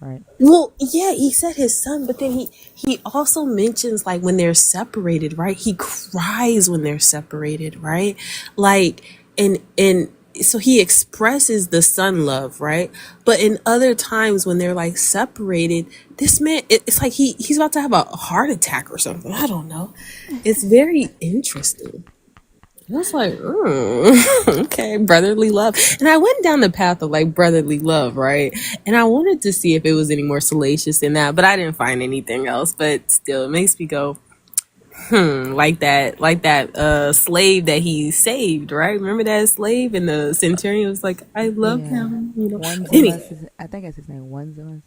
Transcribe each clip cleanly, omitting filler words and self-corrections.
right? Well, yeah, he said his son, but then he also mentions like when they're separated, right? He cries when they're separated, right? Like and so he expresses the son love, right? But in other times when they're like separated, this man it's like he's about to have a heart attack or something. I don't know. It's very interesting. I was like, okay, brotherly love. And I went down the path of like brotherly love, right? And I wanted to see if it was any more salacious than that, but I didn't find anything else. But still, it makes me go, like that slave that he saved, right? Remember that slave? And the centurion was like, I love Yeah. him, you know. Onesimus Anyway, is, I think that's his name. Onesimus.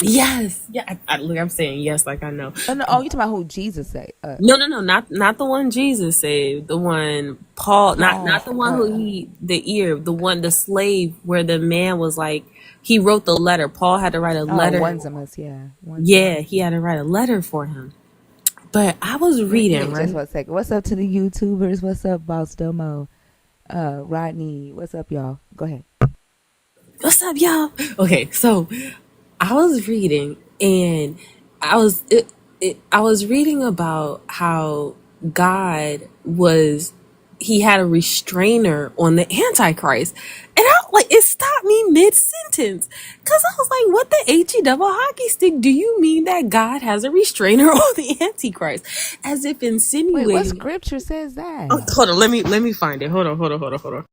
yes, yeah. Look, I'm saying yes, like I know. Oh no! Oh, you talking about who Jesus say? No, not the one Jesus saved. The one Paul, not Paul. the one who the slave where the man was like he wrote the letter. Paul had to write a Oh, letter. Onesimus. Yeah, Yeah, Onesimus. he had to write a letter for him. But I was Give reading, me just right? 1 second. What's up to the YouTubers? What's up, Boss Domo? Rodney. What's up, y'all? Go ahead. What's up, y'all? Okay, so I was reading and I was I was reading about how God was he had a restrainer on the antichrist, and I like it stopped me mid sentence because I was like, "What the double hockey stick do you mean that God has a restrainer on the antichrist?" As if Wait, what insinuating. scripture says Oh, that? hold on, let me find it. Hold on.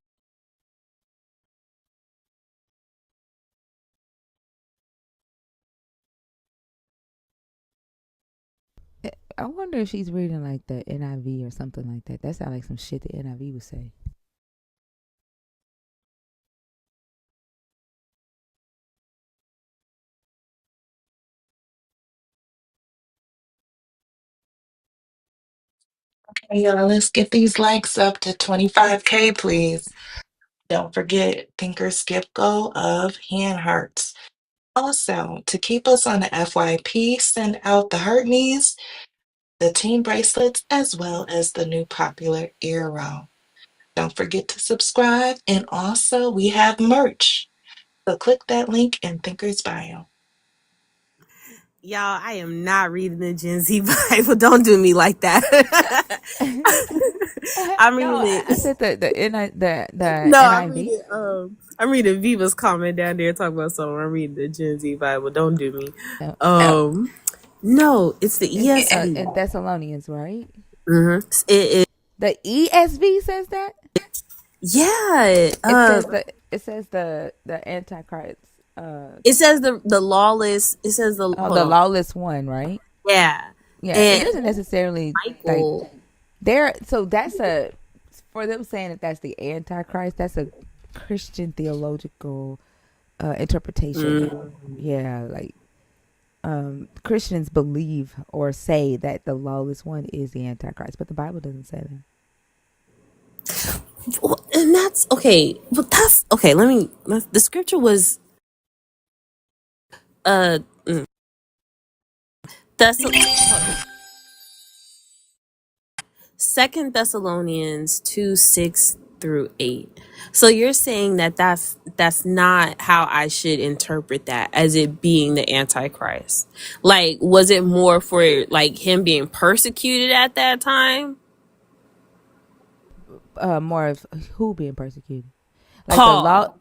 I wonder if she's reading like the NIV or something like that. That sounds like some shit the NIV would say. Hey, y'all, let's get these likes up to 25K, please. Don't forget Thinker's gift goal of hand hearts. Also, to keep us on the FYP, send out the heart knees, the team bracelets, as well as the new popular earring. Don't forget to subscribe, and also we have merch. So click that link in Thinker's bio. Y'all, I am not reading the Gen Z Bible. Don't do me like that. I'm No, reading I it. said the No, I'm NIV. reading. I'm reading Viva's comment down there talking about something. I'm reading the Gen Z Bible. Don't do me. No, No, it's the it's ESV. in Thessalonians, right? Mm-hmm. It, The ESV says that. yeah. It says the Antichrist. It says the lawless. It says the Oh, hold the on. lawless one, right? Yeah, Yeah, it and doesn't necessarily like Michael. there. So that's a for them saying that that's the Antichrist. That's a Christian theological interpretation. Mm. Yeah, like Christians believe or say that the lawless one is the Antichrist, but the Bible doesn't say that. Well, and that's okay. But that's okay. The scripture was uh Thess- Second Thessalonians 2:6 through 8. So you're saying that that's not how I should interpret that as it being the Antichrist. Like, was it more for like him being persecuted at that time? More of who being persecuted, like the law. Paul.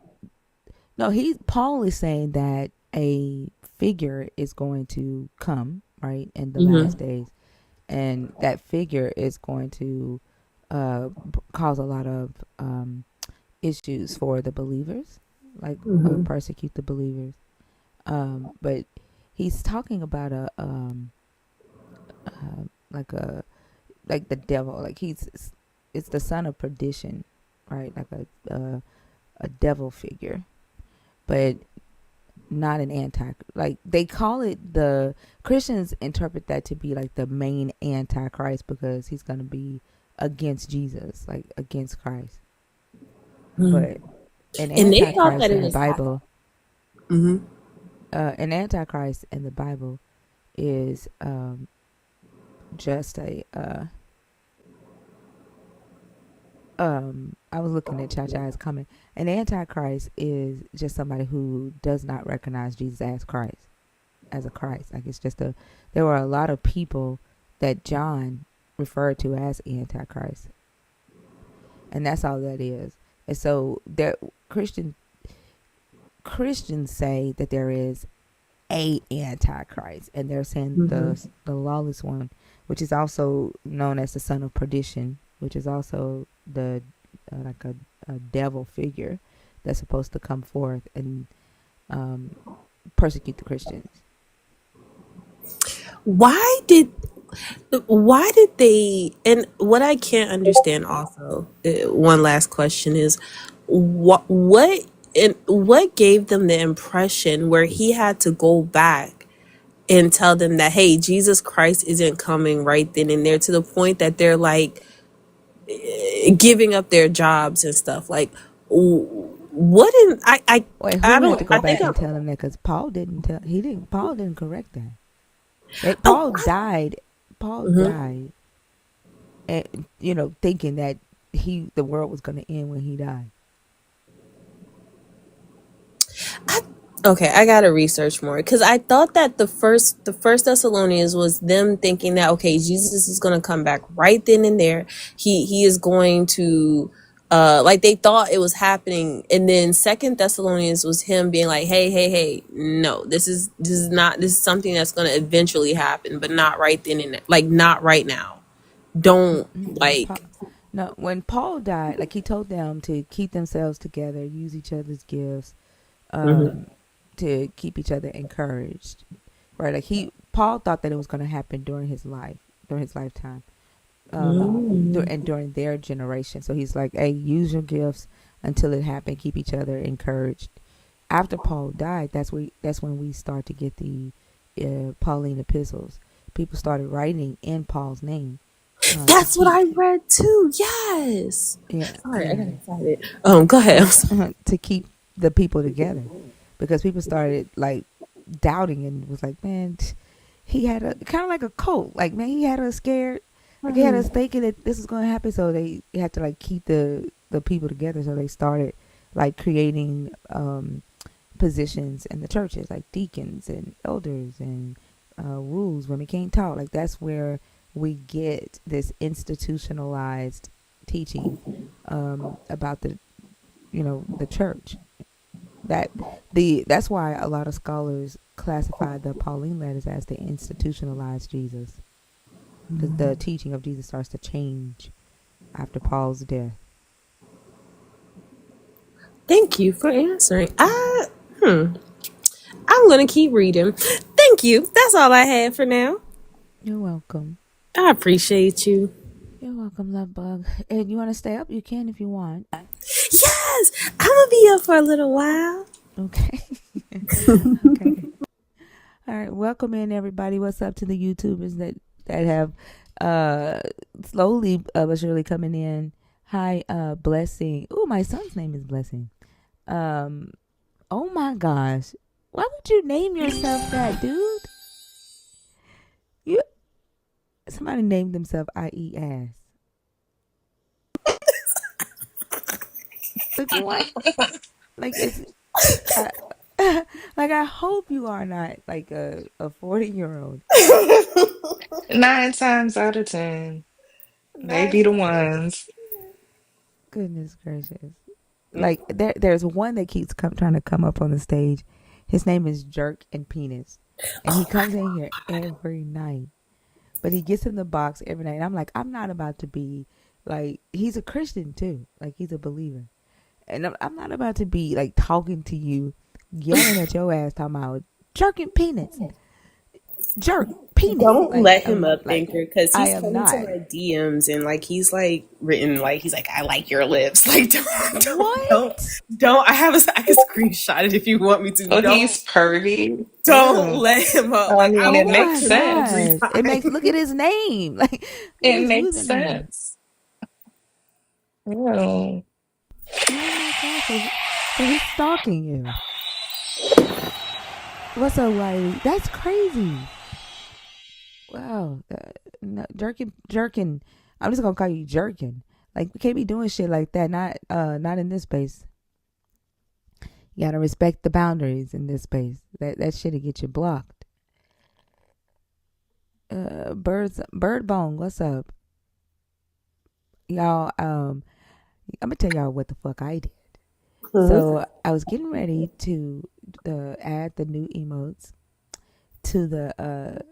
No, Paul is saying that a figure is going to come right in the Mm-hmm. last days, and that figure is going to cause a lot of issues for the believers, like Mm-hmm. persecute the believers. But he's talking about like a like the devil, like it's the son of perdition, right? Like a devil figure, but not an anti. Like they call it the Christians interpret that to be like the main antichrist because he's gonna be against Jesus, like against Christ. But an And they thought antichrist that it in the was. Bible, Mm-hmm. an antichrist in the Bible is just a I was looking at Chacha's comment. An antichrist is just somebody who does not recognize Jesus as Christ. as a Christ. Like it's just there were a lot of people that John referred to as antichrist, and that's all that is. And so there, Christians say that there is a antichrist, and they're saying the lawless one, which is also known as the son of perdition, which is also the like a devil figure that's supposed to come forth and persecute the Christians. Why did they, and what I can't understand also, one last question is what gave them the impression where he had to go back and tell them that, hey, Jesus Christ isn't coming right then and there, to the point that they're like giving up their jobs and stuff. Like, what in Wait, I who had don't to go I think back and tell them that? Because Paul didn't correct that. oh, Paul died. Paul died, and thinking that the world was going to end when he died. okay, I gotta research more, because I thought that the first Thessalonians was them thinking that, okay, Jesus is gonna come back right then and there. He is going to like, they thought it was happening, and then Second Thessalonians was him being like, hey, no, this is something that's gonna eventually happen, but not right then and there. Like, not right now. Don't, like. No, when Paul died, like he told them to keep themselves together, use each other's gifts, to keep each other encouraged, right? Like Paul thought that it was going to happen during his lifetime, and during their generation. So he's like, hey, use your gifts until it happened. Keep each other encouraged. After Paul died, that's when we start to get the Pauline epistles. People started writing in Paul's name. That's what I read too. Yes. Yeah. Sorry, I got excited. Go ahead. To keep the people together, because people started like doubting and was like, man, he had a kind of like a cult. Like, man, he had us scared. Like, he had us thinking that this was going to happen. So they had to like keep the people together. So they started like creating positions in the churches, like deacons and elders and rules. Women can't talk. Like, that's where we get this institutionalized teaching about the church. That's why a lot of scholars classify the Pauline letters as the institutionalized Jesus, because the teaching of Jesus starts to change after Paul's death. Thank you for answering. I'm gonna keep reading. Thank you. That's all I had for now. You're welcome. I appreciate you. You're welcome, love bug. And you want to stay up? You can if you want. Yes, I'm gonna be up for a little while. Okay. Okay. All right. Welcome in, everybody. What's up to the YouTubers that have slowly but surely coming in? Hi, Blessing. Oh, my son's name is Blessing. Oh my gosh. Why would you name yourself that, dude? Somebody named themselves IE ass. Like it's like, I hope you are not like a 40-year-old. 9 times out of 10, they be the ones. Goodness gracious. Like there's one that keeps trying to come up on the stage. His name is Jerk and Penis. And he comes in here every night. But he gets in the box every night. And I'm like, I'm not about to be like, he's a Christian too. Like, he's a believer. And I'm not about to be like talking to you, yelling at your ass, talking about jerking penis. Jerk penis. Don't like, let him up, Thinker, because I he's am coming not. to my DMs and like he's like written like, he's like, I like your lips. Like, don't. I can screenshot it if you want me to. Oh, he's pervy. Don't Ew. let him up. I Like, mean, I it Oh blocked my makes him sense. every gosh. It makes, time. look at his name. Like, look at It his makes username. sense. Ew. Oh my gosh. So he's stalking you. What's up, Wiley? That's crazy. Wow. No, jerkin. I'm just gonna call you jerkin. Like, we can't be doing shit like that. Not in this space. You gotta respect the boundaries in this space. That shit'll get you blocked. Bird Bone, what's up, y'all? I'm gonna tell y'all what the fuck I did. So I was getting ready to add the new emotes to the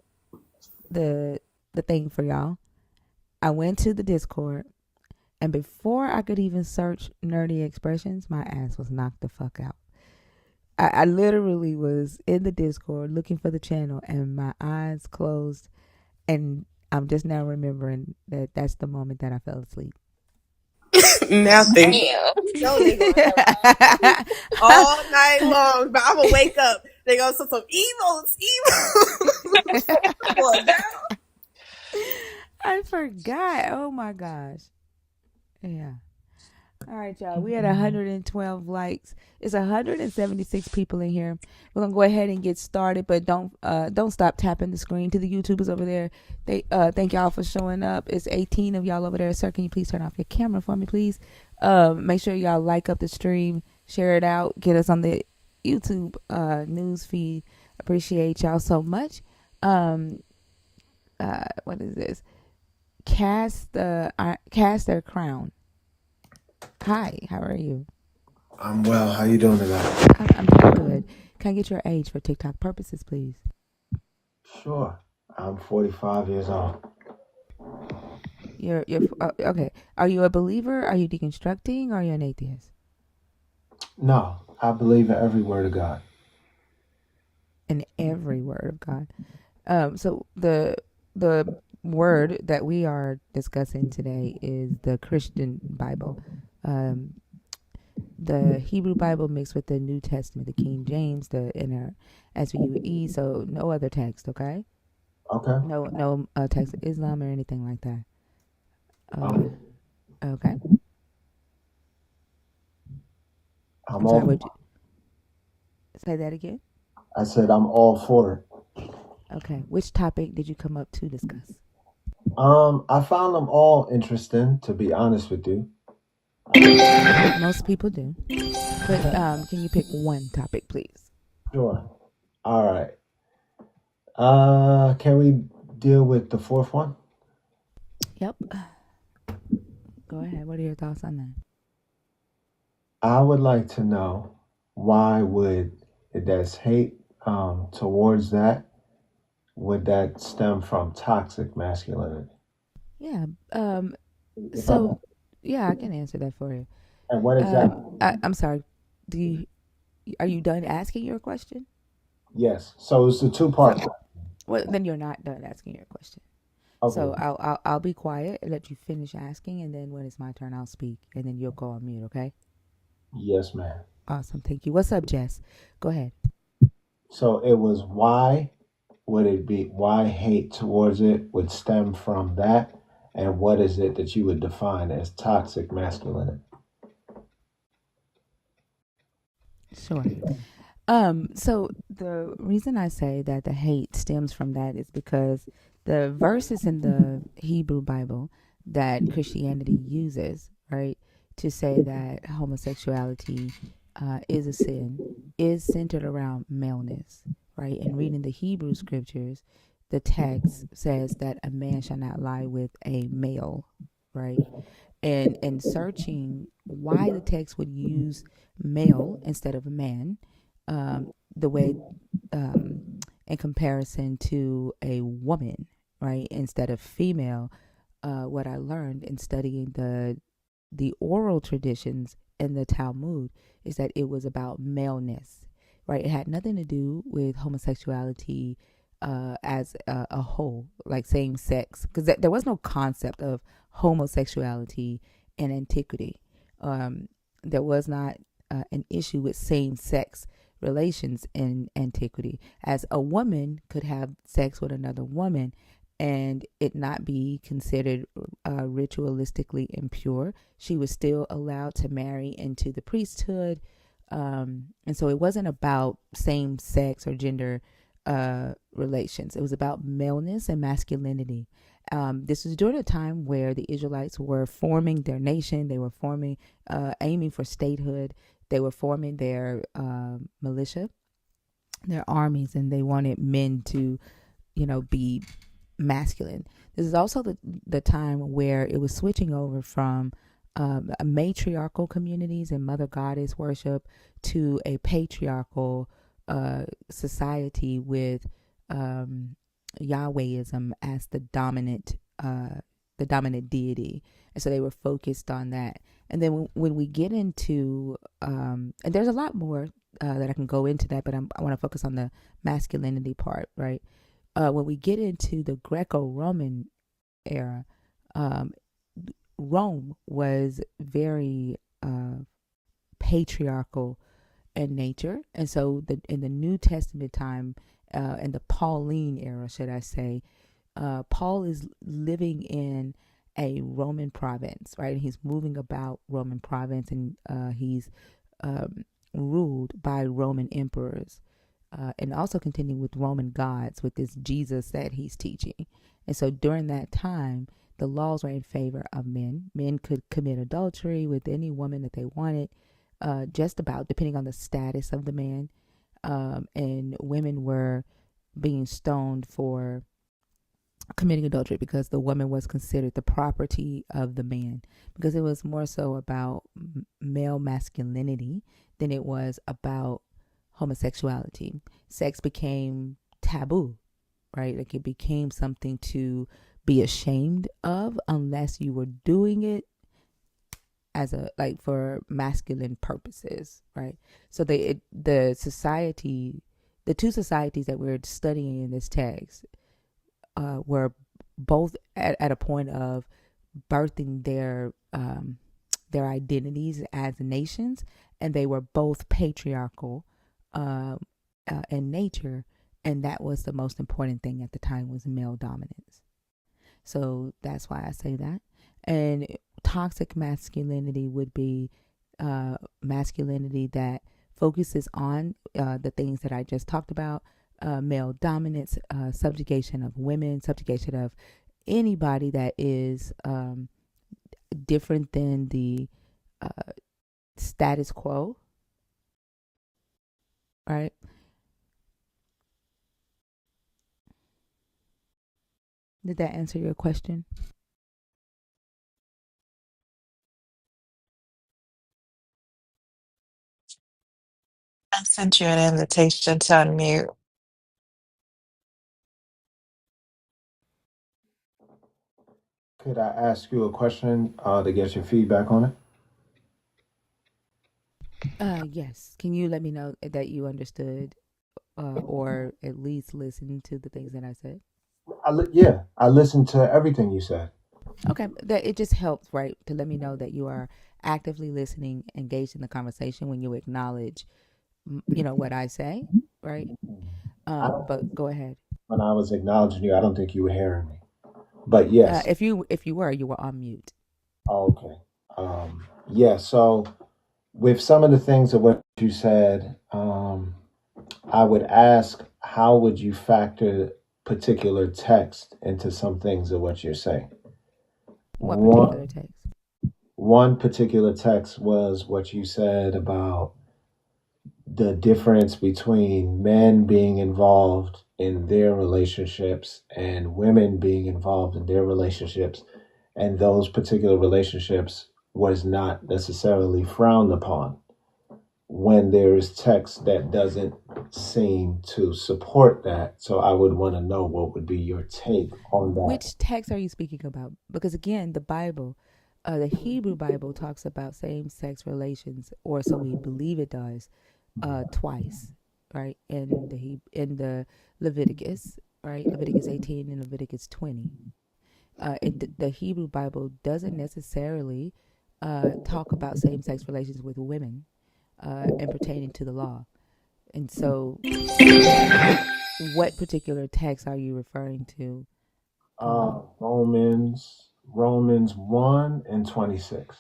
the thing for y'all. I went to the Discord, and before I could even search nerdy expressions, my ass was knocked the fuck out. I literally was in the Discord looking for the channel, and my eyes closed, and I'm just now remembering that that's the moment that I fell asleep. Now think Damn. so they gonna have all night long, but I'm gonna wake up. They gonna some emotes, going down. I forgot. Oh my gosh. Yeah. All right, y'all. We had 112 likes. It's 176 people in here. We're gonna go ahead and get started, but don't stop tapping the screen. To the YouTubers over there, they thank y'all for showing up. It's 18 of y'all over there. Sir, can you please turn off your camera for me, please? Make sure y'all like up the stream, share it out, get us on the YouTube news feed. Appreciate y'all so much. What is this? Cast their crown. Hi, how are you? I'm well. How you doing tonight? I'm doing good. Can I get your age for TikTok purposes, please? Sure. I'm 45 years old. You're okay. Are you a believer? Are you deconstructing? Or are you an atheist? No, I believe in every word of God. In every word of God. So the word that we are discussing today is the Christian Bible. The Hebrew Bible mixed with the New Testament, the King James, the NRSV, so no other text, okay? Okay. No text of Islam or anything like that. Okay. I'm sorry, would you say that again? I said I'm all for it. Okay. Which topic did you come up to discuss? I found them all interesting, to be honest with you. Most people do. But can you pick one topic, please? Sure. All right. Can we deal with the fourth one? Yep. Go ahead. What are your thoughts on that? I would like to know why would that's hate towards that, would that stem from toxic masculinity? Yeah. So, yeah, I can answer that for you. And what exactly? I'm sorry. Are you done asking your question? Yes. So it's a two-part. Well, then you're not done asking your question. Okay. So I'll be quiet and let you finish asking, and then when it's my turn, I'll speak, and then you'll go on mute. Okay? Yes, ma'am. Awesome. Thank you. What's up, Jess? Go ahead. So it was why hate towards it would stem from that, and what is it that you would define as toxic masculinity? Sure. So the reason I say that the hate stems from that is because the verses in the Hebrew Bible that Christianity uses, right, to say that homosexuality is a sin, is centered around maleness, right? And reading the Hebrew scriptures, the text says that a man shall not lie with a male, right? And searching why the text would use male instead of a man, the way in comparison to a woman, right, instead of female. What I learned in studying the oral traditions in the Talmud is that it was about maleness, right? It had nothing to do with homosexuality as a whole, like same sex, because there was no concept of homosexuality in antiquity. There was not an issue with same sex relations in antiquity, as a woman could have sex with another woman and it not be considered ritualistically impure. She was still allowed to marry into the priesthood. And so it wasn't about same sex or gender relations. It was about maleness and masculinity. This was during a time where the Israelites were forming their nation. They were aiming for statehood. They were forming their militia, their armies, and they wanted men to, be masculine. This is also the time where it was switching over from matriarchal communities and mother goddess worship to a patriarchal society with Yahwehism as the dominant deity, and so they were focused on that. And then when we get into and there's a lot more that I can go into that, but I want to focus on the masculinity part, right? When we get into the Greco-Roman era, Rome was very patriarchal in nature, and so in the New Testament time, in the Pauline era, should I say, Paul is living in a Roman province, right? He's moving about Roman province, and he's ruled by Roman emperors, and also continuing with Roman gods with this Jesus that he's teaching. And so during that time, the laws were in favor of men. Men could commit adultery with any woman that they wanted, just about, depending on the status of the man. And women were being stoned for committing adultery because the woman was considered the property of the man, because it was more so about male masculinity than it was about homosexuality. Sex became taboo, right? Like it became something to be ashamed of unless you were doing it as a like for masculine purposes, right? So the two societies that we're studying in this text were both at a point of birthing their identities as nations, and they were both patriarchal in nature, and that was the most important thing at the time, was male dominance. So that's why I say that. And toxic masculinity would be masculinity that focuses on the things that I just talked about: male dominance, subjugation of women, subjugation of anybody that is different than the status quo, right? Did that answer your question? I sent you an invitation to unmute. Could I ask you a question to get your feedback on it? Yes. Can you let me know that you understood or at least listened to the things that I said? Yeah, I listened to everything you said. Okay, that it just helps, right, to let me know that you are actively listening, engaged in the conversation when you acknowledge, what I say, right? I don't, But go ahead. when I was acknowledging you, I don't think you were hearing me. But yes. If you were, you were on mute. Okay. Yeah. So with some of the things of what you said, I would ask, how would you factor particular text into some things of what you're saying? What particular One, text? one particular text was what you said about the difference between men being involved in their relationships and women being involved in their relationships, and those particular relationships was not necessarily frowned upon, when there is text that doesn't seem to support that. So I would want to know what would be your take on that. Which text are you speaking about? Because again, the Bible, the Hebrew Bible talks about same-sex relations, or so we believe it does, twice, right? In the Leviticus, right? Leviticus 18 and Leviticus 20. The Hebrew Bible doesn't necessarily talk about same-sex relations with women and pertaining to the law. And so, what particular text are you referring to? Romans 1 and 26.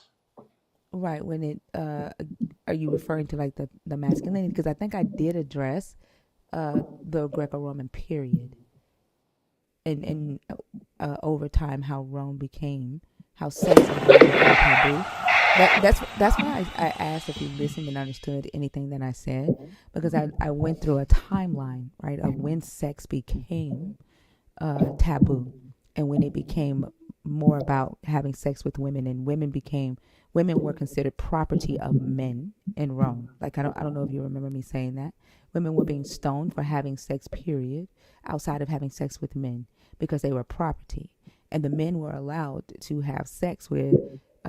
Right. When it are you referring to like the masculinity? Because I think I did address the Greco-Roman period, and over time how Rome became, how sex in Rome became taboo. That's why I asked if you listened and understood anything that I said, because I went through a timeline, right, of when sex became taboo, and when it became more about having sex with women, and women were considered property of men in Rome. Like I don't know if you remember me saying that. Women were being stoned for having sex, period, outside of having sex with men because they were property, and the men were allowed to have sex with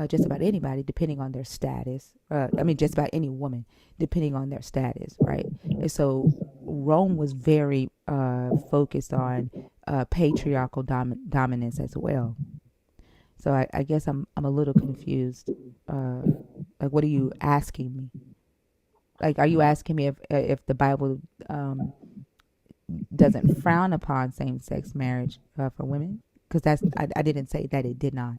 just about anybody depending on their status. Just about any woman depending on their status, right? And so Rome was very focused on patriarchal dominance as well. So I guess I'm a little confused. Like, what are you asking me? Like, are you asking me if the Bible doesn't frown upon same sex marriage for women? Because I didn't say that it did not.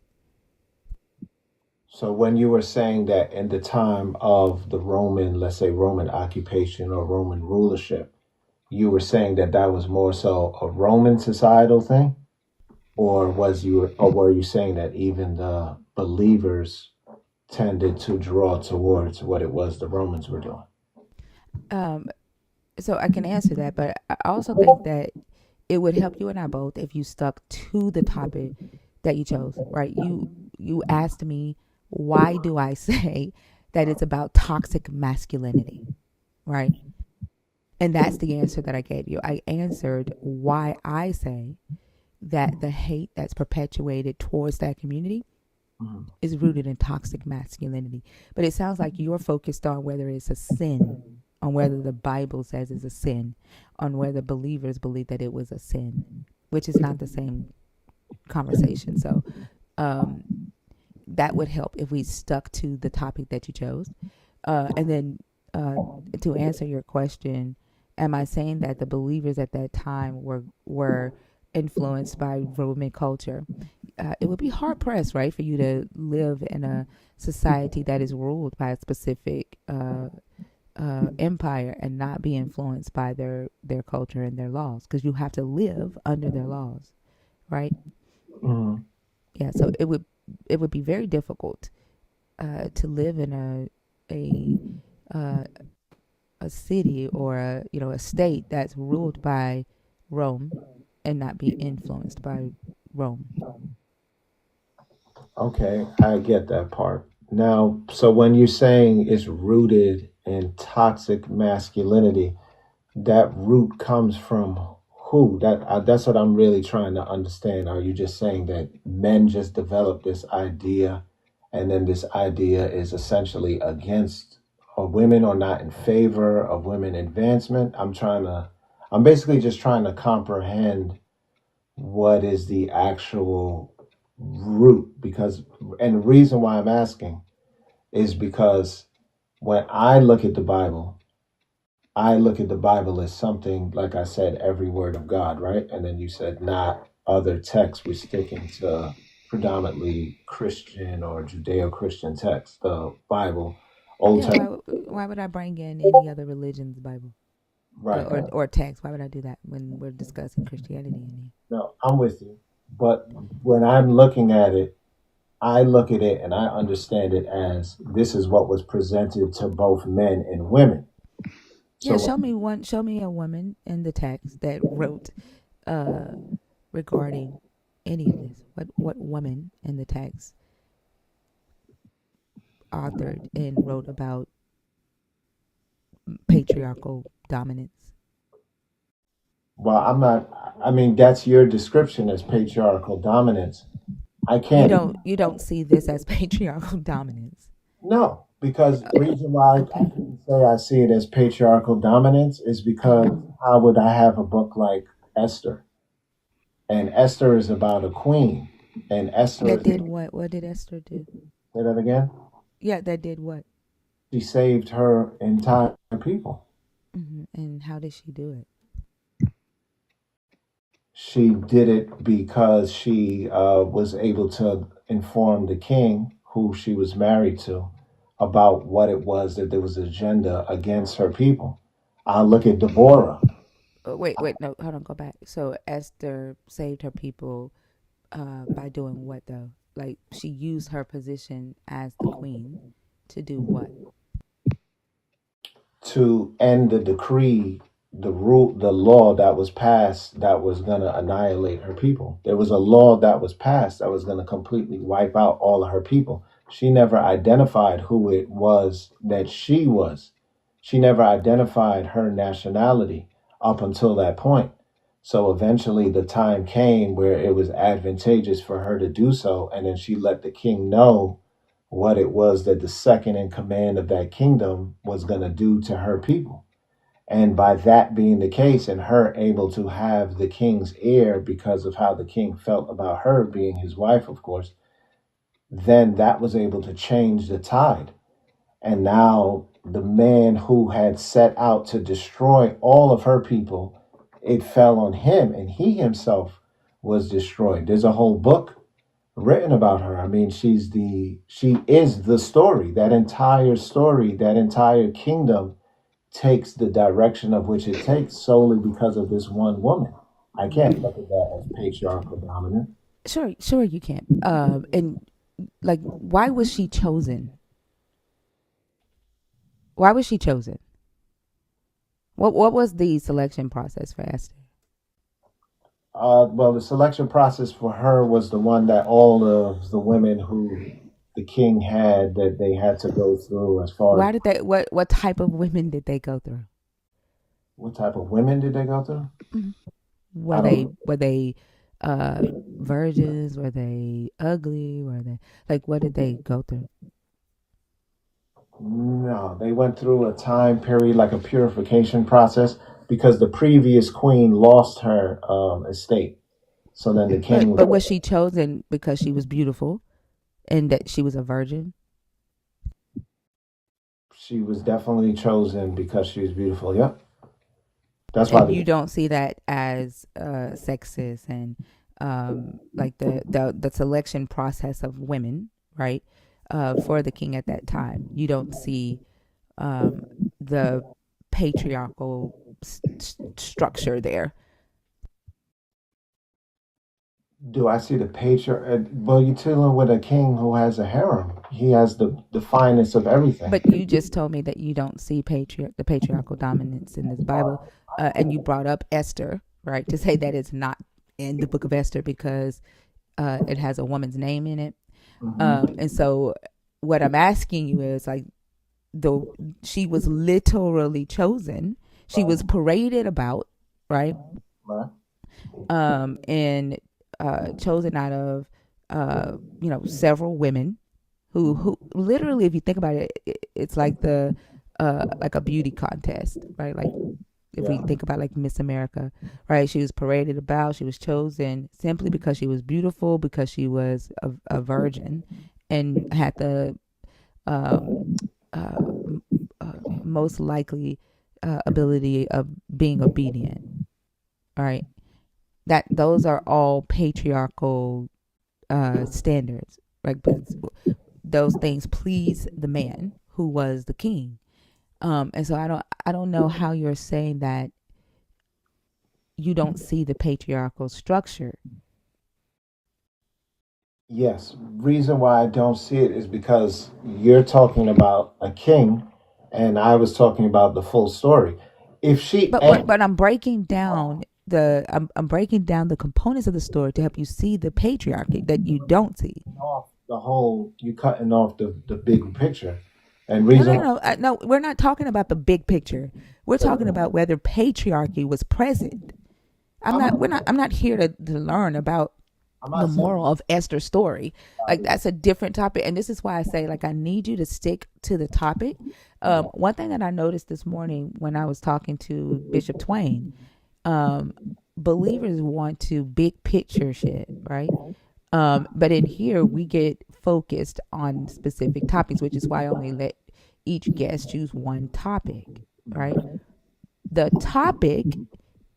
So when you were saying that in the time of the Roman, let's say Roman occupation or Roman rulership, you were saying that that was more so a Roman societal thing, or were you saying that even the believers tended to draw towards what it was the Romans were doing? Um, so I can answer that, but I also think that it would help you and I both if you stuck to the topic that you chose, right? You asked me, why do I say that it's about toxic masculinity, right? And that's the answer that I gave you. I answered why I say that the hate that's perpetuated towards that community Mhm. is rooted in toxic masculinity. But it sounds like you're focused on whether it's a sin, on whether the Bible says it's a sin, on whether believers believe that it was a sin, which is not the same conversation. So um, that would help if we stuck to the topic that you chose. And then to answer your question, am I saying that the believers at that time were influenced by Roman culture? It would be hard pressed, right, for you to live in a society that is ruled by a specific empire and not be influenced by their culture and their laws, because you have to live under their laws, right? Mhm. Yeah, so it would be very difficult to live in uh, a city or a state that's ruled by Rome and not be influenced by Rome. Okay, I get that part. Now, so when you're saying it's rooted in toxic masculinity, that root comes from who? That's what I'm really trying to understand. Are you just saying that men just developed this idea, and then this idea is essentially against women or not in favor of women advancement? I'm basically just trying to comprehend what is the actual root, and the reason why I'm asking is because when I look at the Bible as something, like I said, every word of God, right? And then you said not other texts. We're sticking to predominantly Christian or Judeo-Christian texts, the Bible, Old Yeah, Testament, why would I bring in any other religion's Bible right? or text? Why would I do that when we're discussing Christianity in here? No, I'm with you. But when I'm looking at it, I look at it and I understand it as this is what was presented to both men and women. Yeah, So, show me a woman in the text that wrote uh regarding any of this. What woman in the text authored and wrote about patriarchal dominance? well, I'm not, I mean, that's your description as patriarchal dominance. I You can't, don't see this as patriarchal dominance. no, because reason why I Okay. can say I see it as patriarchal dominance is because Mhm. how would I have a book like Esther? And Esther is about a queen. And Esther That is, did what? What did Esther do? say that again? Yeah, that did what? She saved her entire people. And how did she do it? She did it because she was able to inform the king, who she was married to, about what it was that there was an agenda against her people. I look at Deborah. Wait, no, hold on, go back. So Esther saved her people by doing what though? Like she used her position as the queen to do what? To end the decree. the law that was passed that was going to annihilate her people. There was a law that was passed that was going to completely wipe out all of her people. She never identified who it was that she was. She never identified her nationality up until that point. So eventually the time came where it was advantageous for her to do so. And then she let the king know what it was that the second in command of that kingdom was going to do to her people. And by that being the case, and her able to have the king's ear because of how the king felt about her being his wife, of course, then that was able to change the tide. And now the man who had set out to destroy all of her people, it fell on him, and he himself was destroyed. There's a whole book written about her. I mean, she is the story. That entire story, that entire kingdom takes the direction of which it takes solely because of this one woman. I can't look at that as patriarchal dominant. Sure, you can. And like, why was she chosen? Why was she chosen? What was the selection process for Esther? Well, the selection process for her was the one that all of the women who the king had that they had to go through as far as Why did they? What type of women did they go through? what type of women did they go through? Mhm. I don't Were they uh virgins? Were they ugly? Were they like what did they go through? No, they went through a time period like a purification process because the previous queen lost her estate. So then the king But was was, she chosen because she was beautiful and that she was a virgin? she was definitely chosen because she was beautiful. Yep. That's why And you the don't see that as sexist and like the selection process of women, right? For the king at that time, you don't see um, the patriarchal structure there. do I see the patriarch? Well, you're dealing with a king who has a harem. He has the finest of everything. But you just told me that you don't see the patriarchal dominance in this Bible, and you brought up Esther, right? To say that it's not in the book of Esther because it has a woman's name in it. Hmm. And so, what I'm asking you is like, though she was literally chosen, she was paraded about, right? Right. And chosen out of several women who literally, if you think about it, it's like the like a beauty contest, right? Like if we Yeah. think about like Miss America, right? She was paraded about. She was chosen simply because she was beautiful, because she was a virgin, and had the um, uh, most likely ability of being obedient. All right, that those are all patriarchal standards, right? But those things please the man who was the king. And so I don't know how you're saying that you don't see the patriarchal structure. Yes. Reason why I don't see it is because you're talking about a king, and I was talking about the full story. If she and But I'm breaking down I'm breaking down the components of the story to help you see the patriarchy that you don't see. off the whole, you cutting off the big picture, and No, reason. no. No, we're not talking about the big picture. We're talking about whether patriarchy was present. I'm not, I'm not here to learn about I'm the not saying. moral of Esther's story. Like that's a different topic, and this is why I say like I need you to stick to the topic. One thing that I noticed this morning when I was talking to Bishop Twain, um, believers want to big picture shit, right? But in here we get focused on specific topics, which is why I only let each guest choose one topic, right? The topic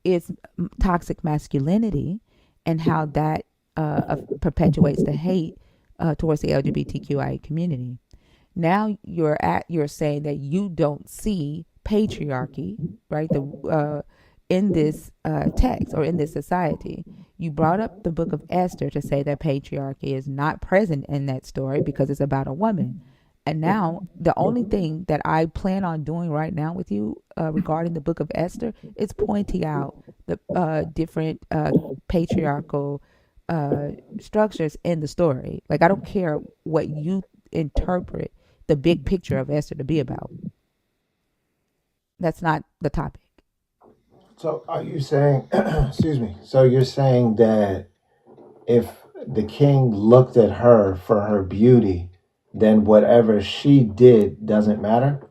is toxic masculinity and how that perpetuates the hate towards the LGBTQI community. Now you're saying that you don't see patriarchy, right? The in this text or in this society. You brought up the book of Esther to say that patriarchy is not present in that story because it's about a woman. And now the only thing that I plan on doing right now with you regarding the book of Esther is pointing out the different patriarchal structures in the story. Like, I don't care what you interpret the big picture of Esther to be about. That's not the topic. So are you saying, excuse me, so you're saying that if the king looked at her for her beauty, then whatever she did doesn't matter?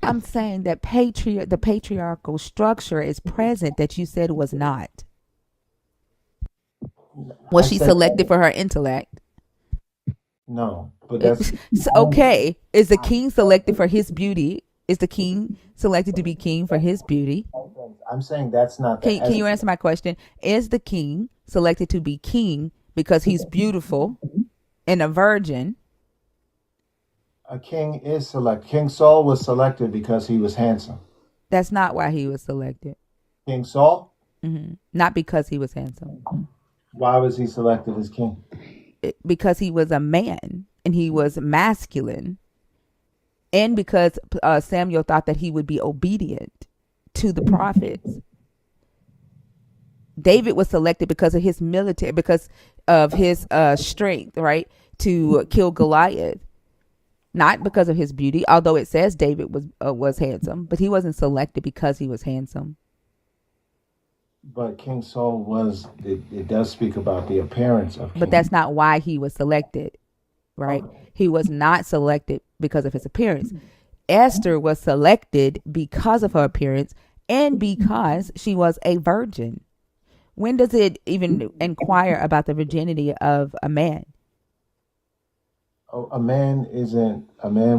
I'm saying that the patriarchal structure is present that you said was not. Was I she said selected for her intellect? no, but that's So, okay, is the king selected for his beauty? Is the king selected to be king for his beauty? I'm saying that's not the Can you essence. answer my question? Is the king selected to be king because he's beautiful and a virgin? A king is selected. King Saul was selected because he was handsome. That's not why he was selected. King Saul? Not because he was handsome. Why was he selected as king? Because he was a man and he was masculine, and because Samuel thought that he would be obedient to the prophets. David was selected because of his military, because of his strength, right, to kill Goliath. Not because of his beauty, although it says David was handsome, but he wasn't selected because he was handsome. But King Saul was, it does speak about the appearance of king. But that's not why he was selected, right? Okay. He was not selected because of his appearance. Esther was selected because of her appearance and because she was a virgin. When does it even inquire about the virginity of a man? Oh, a man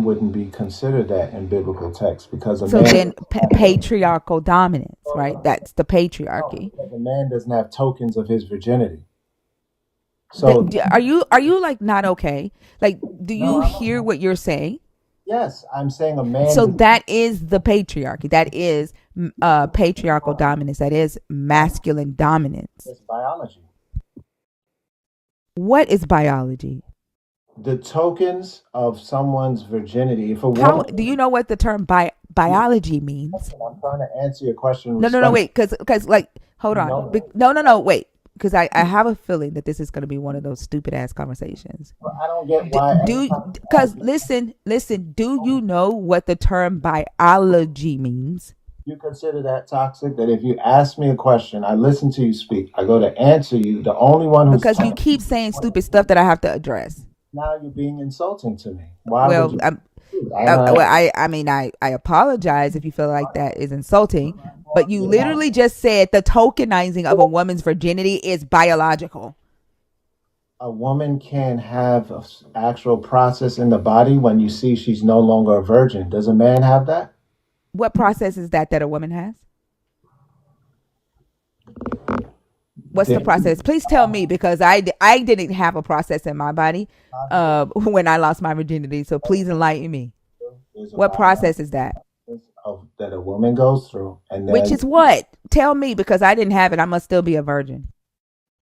wouldn't be considered that in biblical text because So then patriarchal dominance, right? That's the patriarchy. a man doesn't have tokens of his virginity. So Are you like not okay? Like, do you hear what you're saying? yes, I'm saying a man. So that is the patriarchy. That is patriarchal dominance. That is masculine dominance. It's biology. What is biology? The tokens of someone's virginity. If a woman, Do you know what the term biology means? I'm trying to answer your question. No, wait, because like, hold on. No. No, wait. Because I have a feeling that this is going to be one of those stupid ass conversations. I don't get why. Because listen, do you know what the term biology means? You consider that toxic? That if you ask me a question, I listen to you speak, I go to answer you. The only one who's Because you keep saying stupid stuff that I have to address. now you're being insulting to me. Why Well, would you? I apologize if you feel like that is insulting, but you literally just said the tokenizing of a woman's virginity is biological. A woman can have an actual process in the body when you see she's no longer a virgin. Does a man have that? What process is that a woman has? What's the process? Please tell me, because I didn't have a process in my body when I lost my virginity. So please enlighten me. What process is that? That a woman goes through, and then, Which is what? Tell me, because I didn't have it. I must still be a virgin.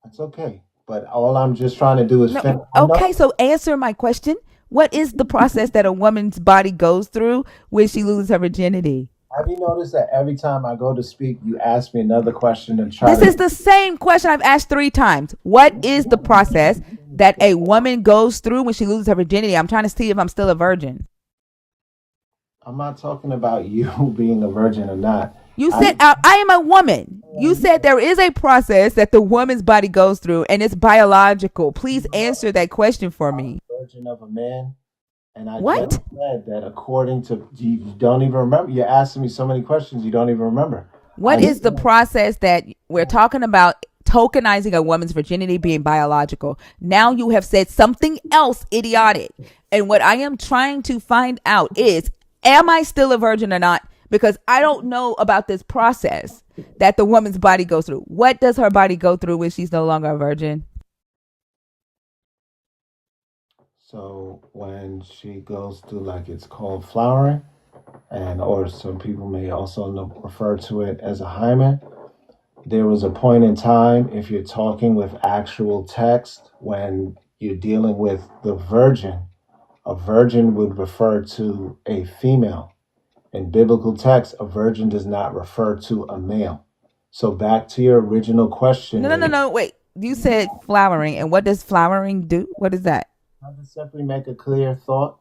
that's okay. But all I'm just trying to do is finish. Okay, so answer my question. What is the process that a woman's body goes through when she loses her virginity? Have you noticed that every time I go to speak, you ask me another question and This is the same question I've asked 3 times. What is the process that a woman goes through when she loses her virginity? I'm trying to see if I'm still a virgin. I'm not talking about you being a virgin or not. You said I am a woman. You said there is a process that the woman's body goes through and it's biological. Please answer that question for me. Virgin of a man. And I What? just said that according to, you don't even remember. You're asking me so many questions you don't even remember. What is the process that we're talking about? Tokenizing a woman's virginity being biological. Now you have said something else idiotic. And what I am trying to find out is, am I still a virgin or not? Because I don't know about this process that the woman's body goes through. What does her body go through when she's no longer a virgin? So when she goes through, like, it's called flowering, or some people may also refer to it as a hymen. There was a point in time, if you're talking with actual text, when you're dealing with the virgin, A virgin would refer to a female. In biblical text, a virgin does not refer to a male. So back to your original question No. is, Wait. You said flowering, and what does flowering do? What is that? I'll just simply make a clear thought.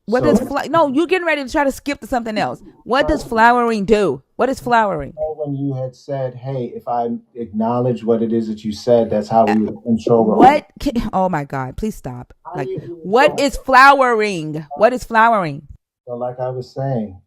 What So does no? You're getting ready to try to skip to something else. What does flowering do? What is flowering? when you had said, hey, if I acknowledge what it is that you said, that's how we would control. What? Oh my God! Please stop. How Like, you what is flowering? What is flowering? so like I was saying,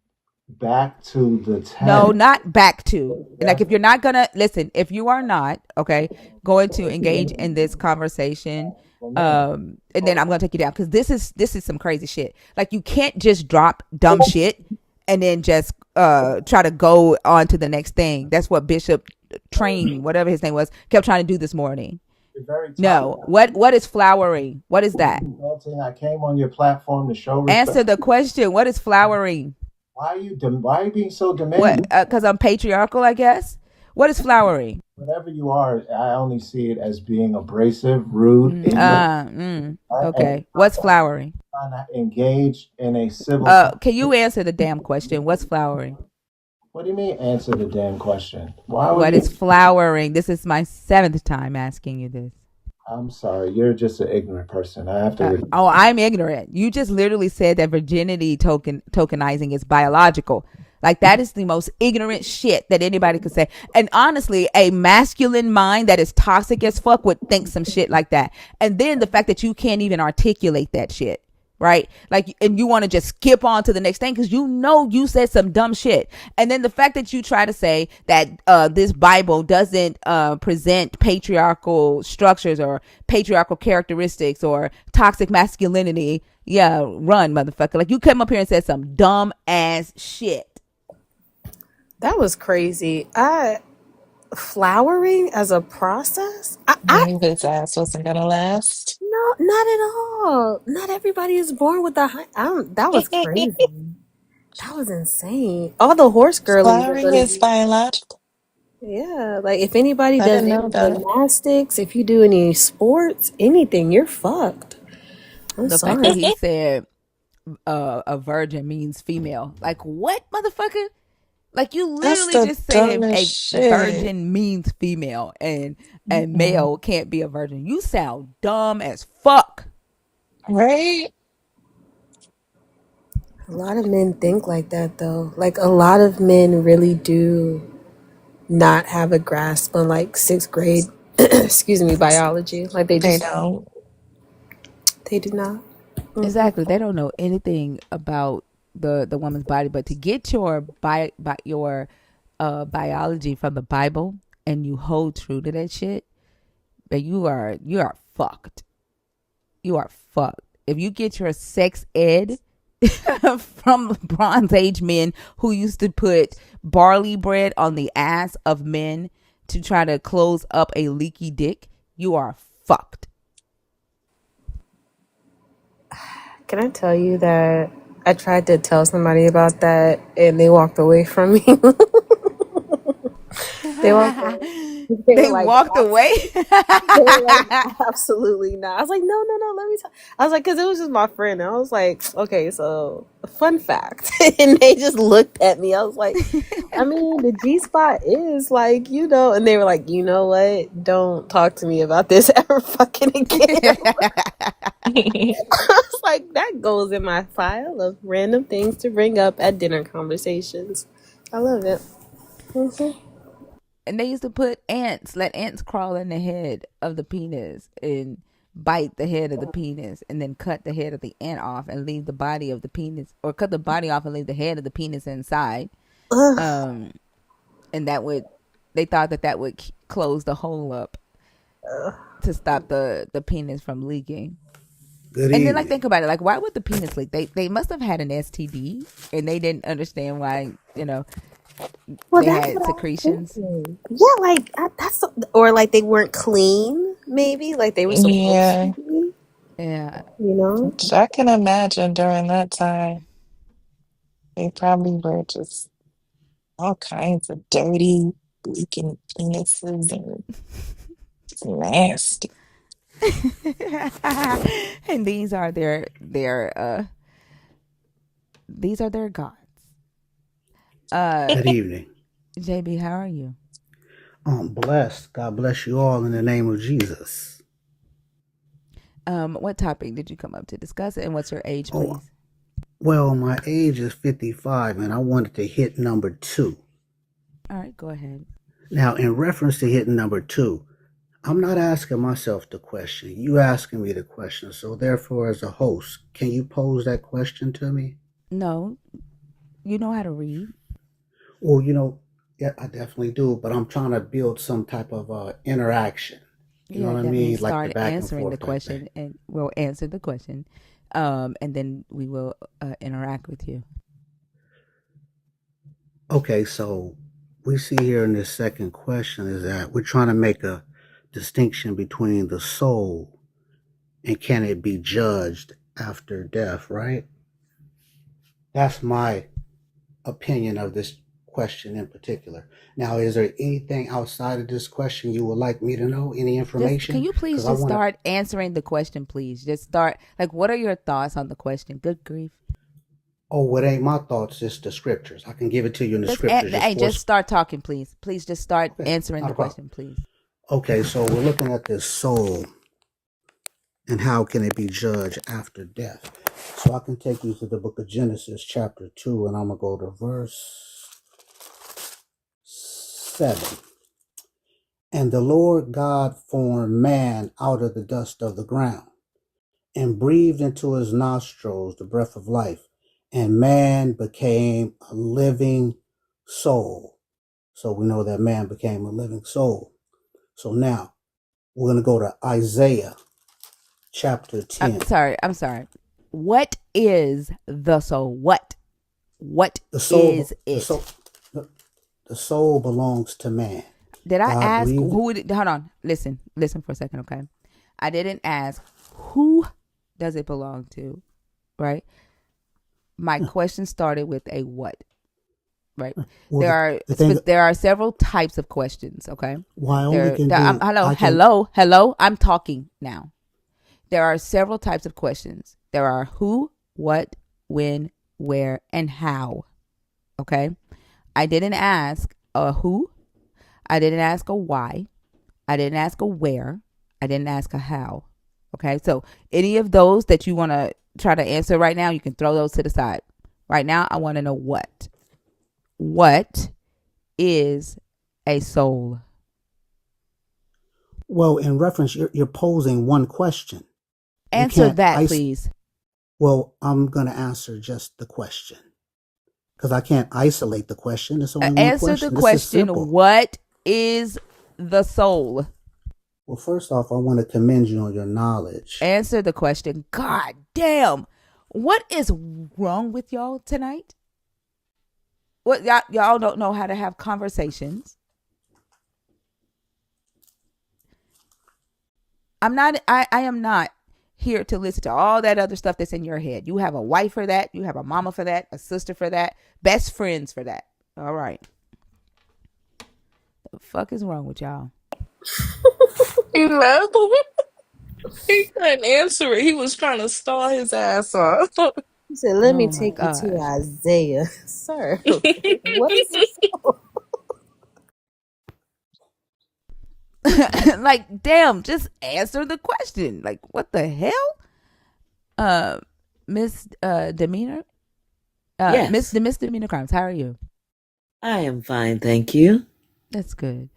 back to the No, text. not back to. Like, That's if you're not gonna listen, if you are not okay, going to engage in this conversation, what I meant. and then I'm gonna take you down because this is some crazy shit. Like, you can't just drop dumb shit and then just try to go on to the next thing. That's what Bishop Train, whatever his name was, kept trying to do this morning. You're very No, what is flowering? What is that? insulting. I came on your platform to show respect. Answer the question. What is flowering? Why are you being so What? demanding? Because I'm patriarchal, I guess. What is flowering? Whatever you are, I only see it as being abrasive, rude, ignorant, and Okay. What's flowering? trying to engage in a civil. Can you answer the damn question? What's flowering? What do you mean? Answer the damn question. Why would What you? is flowering? This is my 7th time asking you this. I'm sorry, you're just an ignorant person. I have to. I'm ignorant. You just literally said that virginity tokenizing is biological. Like, that is the most ignorant shit that anybody could say. And honestly, a masculine mind that is toxic as fuck would think some shit like that. And then the fact that you can't even articulate that shit. Right? Like, and you want to just skip on to the next thing because you know you said some dumb shit. And then the fact that you try to say that this Bible doesn't present patriarchal structures or patriarchal characteristics or toxic masculinity. Yeah, run, motherfucker. Like, you came up here and said some dumb ass shit. That was crazy. Flowering as a process? I Knew his ass wasn't gonna last. no, not at all. Not everybody is born with the that was crazy. That was insane. All the horse girlies are Flowering gonna is be, biological. yeah. Like, if anybody I does didn't any know that. gymnastics, if you do any sports, anything, you're fucked. I'm The fact that sorry. he said a virgin means female. Like, what, motherfucker? Like, you That's literally the just said dumbest a shit. virgin means female and Mhm. male can't be a virgin. You sound dumb as fuck. Right? A lot of men think like that though. Like, a lot of men really do not have a grasp on like sixth grade, excuse me, biology. Like, They don't. they do not. Exactly. They don't know anything about the woman's body, but to get your biology from the Bible and you hold true to that shit, but you are fucked. You are fucked. If you get your sex ed from Bronze Age men who used to put barley bread on the ass of men to try to close up a leaky dick, you are fucked. Can I tell you that I tried to tell somebody about that and they walked away from me? They walked away. They were They like, walked away. they were like, absolutely not. I was like, no, no, no, let me tell. I was like, because it was just my friend. And I was like, okay, so fun fact. And they just looked at me. I was like, I mean, the G spot is like, and they were like, you know what? Don't talk to me about this ever fucking again. I was like, that goes in my file of random things to bring up at dinner conversations. I love it. Mm-hmm. And they used to let ants crawl in the head of the penis and bite the head of the penis and then cut the head of the ant off and leave the body of the penis, or cut the body off and leave the head of the penis inside. Ugh. Um, and they thought that would close the hole up to stop the penis from leaking. Good And then, like, evening. think about it. Like, why would the penis leak? They must have had an STD and they didn't understand why, Well, they that's had what I was secretions. thinking. Yeah, like or like they weren't clean, maybe like they were supposed to Yeah. be. Yeah. You know, Which I can imagine during that time, they probably were just all kinds of dirty, leaking penises and it's nasty. And these are their gods. Good evening. JB, how are you? I'm blessed. God bless you all in the name of Jesus. What topic did you come up to discuss, and what's your age, Oh, please? well, my age is 55, and I wanted to hit number 2. All right, go ahead. Now, in reference to hitting number 2, I'm not asking myself the question. You asking me the question. So, therefore, as a host, can you pose that question to me? No, you know how to read. Well, yeah, I definitely do, but I'm trying to build some type of interaction. You know Yeah, what I that means mean? Like the start back and answering the forth type thing. question, and we'll answer the question, and then we will interact with you. Okay, so we see here in this second question is that we're trying to make a distinction between the soul and can it be judged after death, right? That's my opinion of this question in particular. Now, is there anything outside of this question you would like me to know? Any Can information? you please Because I just want to. start answering the question, please? Just start. Like, what are your thoughts on the question? Good grief! Oh, what ain't my thoughts? It's the scriptures. I can give it to you in the scriptures. Just start talking, please. Please just start Okay, answering not the a problem. question, please. Okay, so we're looking at this soul and how can it be judged after death. So I can take you to the book of Genesis chapter 2, and I'm going to go to verse 7. And the Lord God formed man out of the dust of the ground and breathed into his nostrils the breath of life, and man became a living soul. So we know that man became a living soul. So now we're going to go to Isaiah chapter 10. I'm sorry. What is the soul? What The is soul, it? the soul belongs to man. Did I God ask breathed. who? Hold on. Listen for a second, okay? I didn't ask who does it belong to, right? My question started with a what, right? Well, the thing, There are several types of questions, okay? why only can do, Hello. I'm talking now. There are several types of questions. There are who, what, when, where, and how. Okay? I didn't ask a who. I didn't ask a why. I didn't ask a where. I didn't ask a how. Okay? So any of those that you want to try to answer right now, you can throw those to the side. Right now, I want to know what. What is a soul? well, in reference, you're posing one question. Answer that, please. Well, I'm going to answer just the question because I can't isolate the question. It's only one Answer question. the This is question. simple. What is the soul? Well, first off, I want to commend you on your knowledge. Answer the question. God damn. What is wrong with y'all tonight? What y'all don't know how to have conversations. I am not here to listen to all that other stuff that's in your head. You have a wife for that, you have a mama for that, a sister for that, best friends for that. All right. The fuck is wrong with y'all? He left. He couldn't answer it. He was trying to stall his ass off. He said, let me Oh my take you to gosh. Isaiah. Sir, what is this? Like, damn, just answer the question. Like, what the hell? Miss Demeanor? Yes, Miss Demeanor Crimes, how are you? I am fine, thank you. That's good.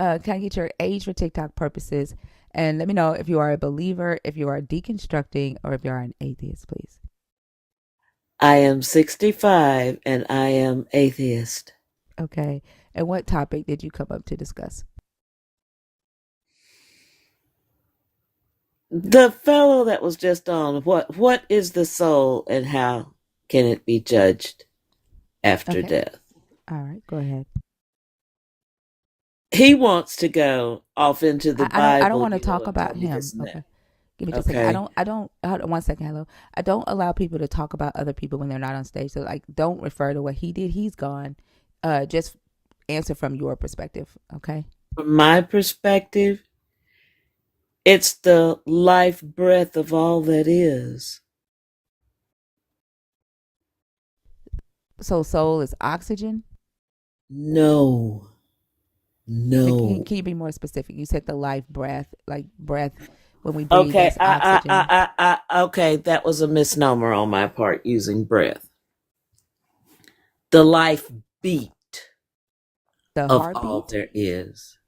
Can I get your age for TikTok purposes? And let me know if you are a believer, if you are deconstructing, or if you are an atheist, please. I am 65 and I am atheist. Okay. And what topic did you come up to discuss? The fellow that was just on, what is the soul and how can it be judged after Okay. death? All right, go ahead. He wants to go off into the Bible. I don't want to you know, talk and about tell me him. this and Okay. that. Give me just a second. Okay. I don't, hold on 1 second. Hello. I don't allow people to talk about other people when they're not on stage. So, like, don't refer to what he did. He's gone. Just answer from your perspective. Okay. From my perspective, It's the life breath of all that is. So soul is oxygen? No. Like, No. can you be more specific? You said the life breath, like breath when we breathe, Okay, that's oxygen. okay, that was a misnomer on my part using breath. The life beat The of all heartbeat? there is.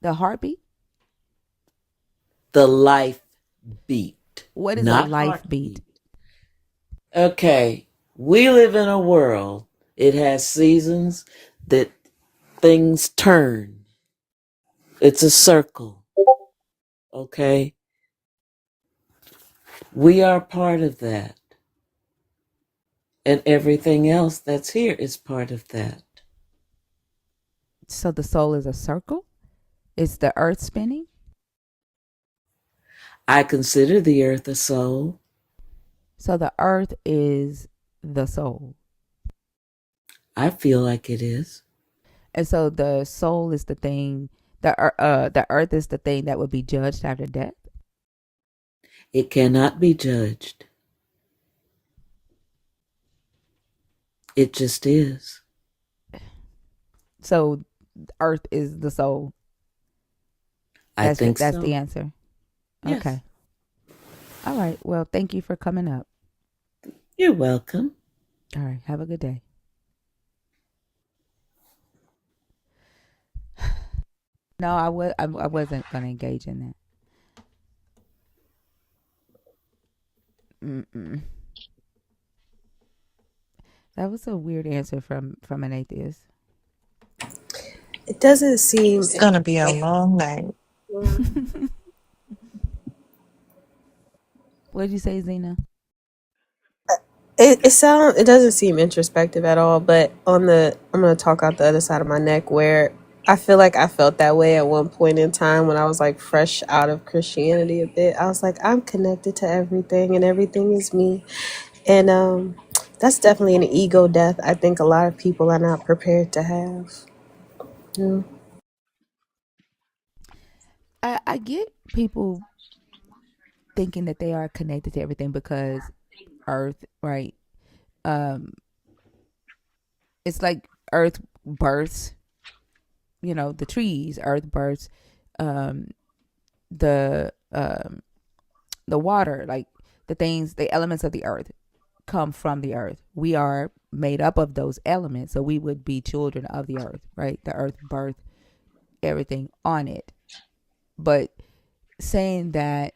The heartbeat? The life beat, What is a not life beat? heartbeat. Okay, we live in a world, it has seasons that things turn. It's a circle, okay? We are part of that. And everything else that's here is part of that. So the soul is a circle? Is the earth spinning? I consider the earth a soul. So the earth is the soul. I feel like it is. And so the soul is the thing, the earth is the thing that would be judged after death. It cannot be judged. It just is. So earth is the soul. I think That's so. the answer. Yes. Okay. All right. Well, thank you for coming up. You're welcome. All right. Have a good day. No, I wasn't going to engage in that. Mm-mm. That was a weird answer from an atheist. It doesn't seem. It's gonna be a long night. What did you say, Zena? It doesn't seem introspective at all, but I'm gonna talk out the other side of my neck where I feel like I felt that way at one point in time when I was like fresh out of Christianity a bit. I was like, I'm connected to everything and everything is me. And that's definitely an ego death I think a lot of people are not prepared to have. Yeah. I get people thinking that they are connected to everything because Earth, right? It's like Earth births, the trees. Earth births, um, the water, like the things, the elements of the earth come from the earth. We are made up of those elements, so we would be children of the earth, right? The earth birthed everything on it. But saying that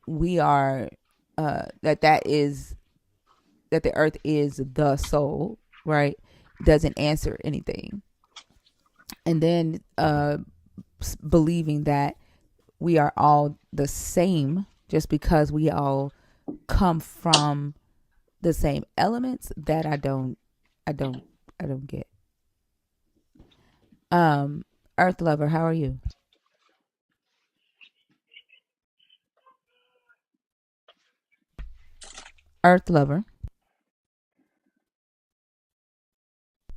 we are that is that the earth is the soul, right, doesn't answer anything. And then believing that we are all the same just because we all come from the same elements, that I don't get. Earth lover, how are you? Earth lover.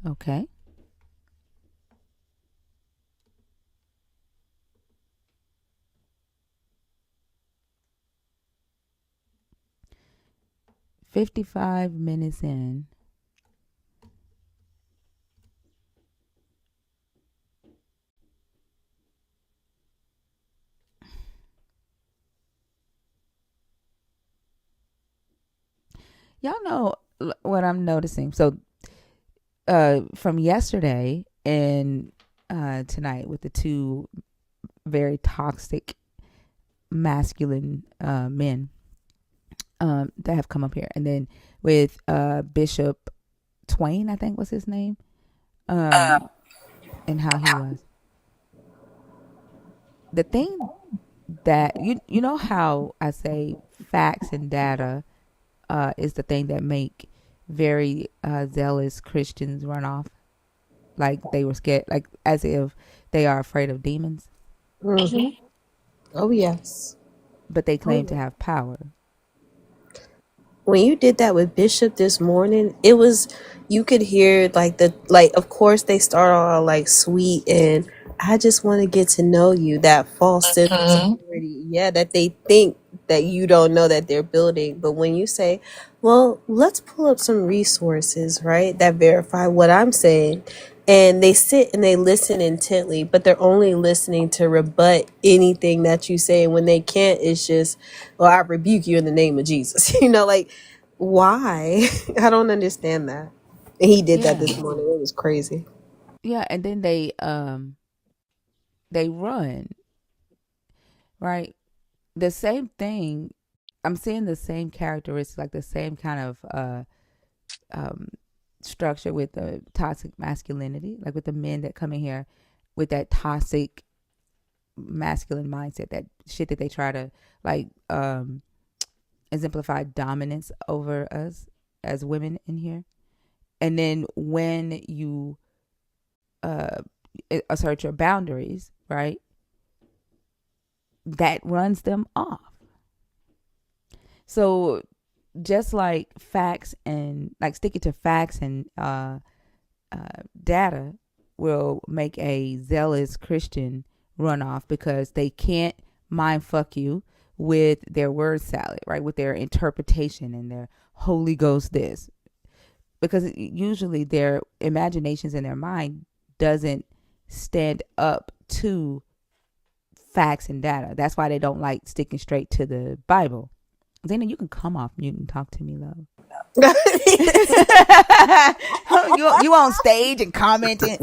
Okay. $55 in. Y'all know what I'm noticing. So from yesterday and tonight with the two very toxic masculine men that have come up here, and then with Bishop Twain, I think was his name, and how he was. The thing that you know how I say facts and data is the thing that make very zealous Christians run off, like they were scared, like as if they are afraid of demons, Mm-hmm. Oh yes. but they Oh claim to yeah. have power. When you did that with Bishop this morning, it was you could hear of course they start all like sweet and I just want to get to know you, that false sense of Mhm. security insecurity, yeah, that they think that you don't know that they're building. But when you say, well, let's pull up some resources, right, that verify what I'm saying, and they sit and they listen intently, but they're only listening to rebut anything that you say. And when they can't, it's just, well, I rebuke you in the name of Jesus. Like, why? I don't understand that. And he did that Yeah. this morning. It was crazy. Yeah, and then they run, right? The same thing. I'm seeing the same characteristics, like the same kind of um structure with the toxic masculinity, like with the men that come in here with that toxic masculine mindset, that shit that they try to like exemplify dominance over us as women in here. And then when you uh assert your boundaries, right, that runs them off. So just like facts and like sticking to facts and data will make a zealous Christian run off because they can't mind fuck you with their word salad, right? With their interpretation and their Holy Ghost this. Because usually their imaginations in their mind doesn't stand up to facts and data. That's why they don't like sticking straight to the Bible. Zena, you can come off mute and talk to me, love. you on stage and commenting.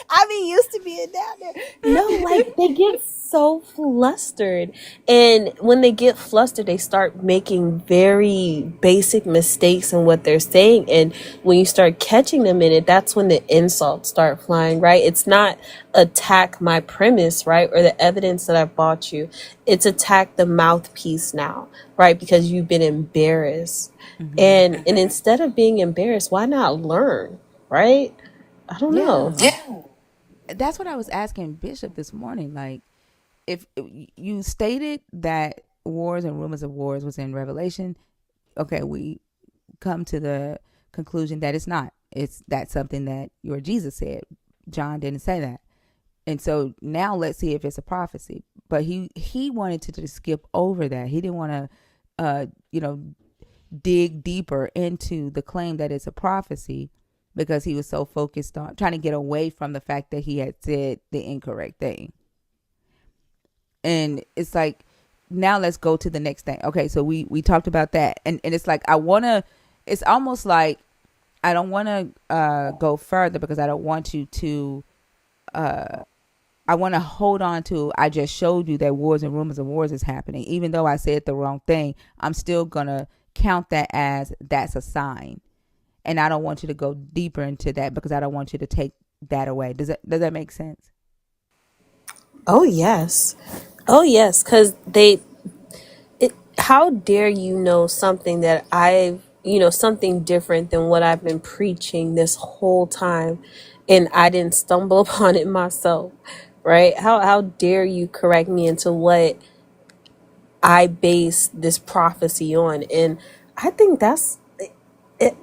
I be used to being down there. No, like they get so flustered. And when they get flustered, they start making very basic mistakes in what they're saying. And when you start catching them in it, that's when the insults start flying, right? It's not attack my premise, right? Or the evidence that I bought you. It's attack the mouthpiece now, right? Because you've been embarrassed. Mm-hmm. And instead of being embarrassed, why not learn, right? I don't know. Yeah. That's what I was asking Bishop this morning. Like, if you stated that wars and rumors of wars was in Revelation, okay, we come to the conclusion that it's not. That's something that your Jesus said. John didn't say that. And so now let's see if it's a prophecy. But he wanted to just skip over that. He didn't want to, dig deeper into the claim that it's a prophecy, because he was so focused on trying to get away from the fact that he had said the incorrect thing. And it's like, now let's go to the next thing. Okay, so we talked about that. And it's like, it's almost like I don't want to go further because I don't want you to, I want to hold on to, I just showed you that wars and rumors of wars is happening. Even though I said the wrong thing, I'm still going to count that as that's a sign. And I don't want you to go deeper into that because I don't want you to take that away. Does that make sense? Oh yes, because how dare you know something that something different than what I've been preaching this whole time, and I didn't stumble upon it myself, right? How dare you correct me into what I base this prophecy on? And I think that's it.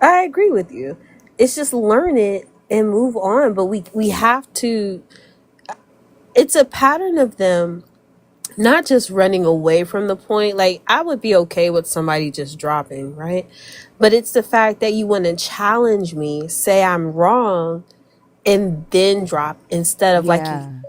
I agree with you. It's just learn it and move on. But we have to. It's a pattern of them not just running away from the point. Like, I would be okay with somebody just dropping, right? But it's the fact that you want to challenge me, say I'm wrong, and then drop instead of like you.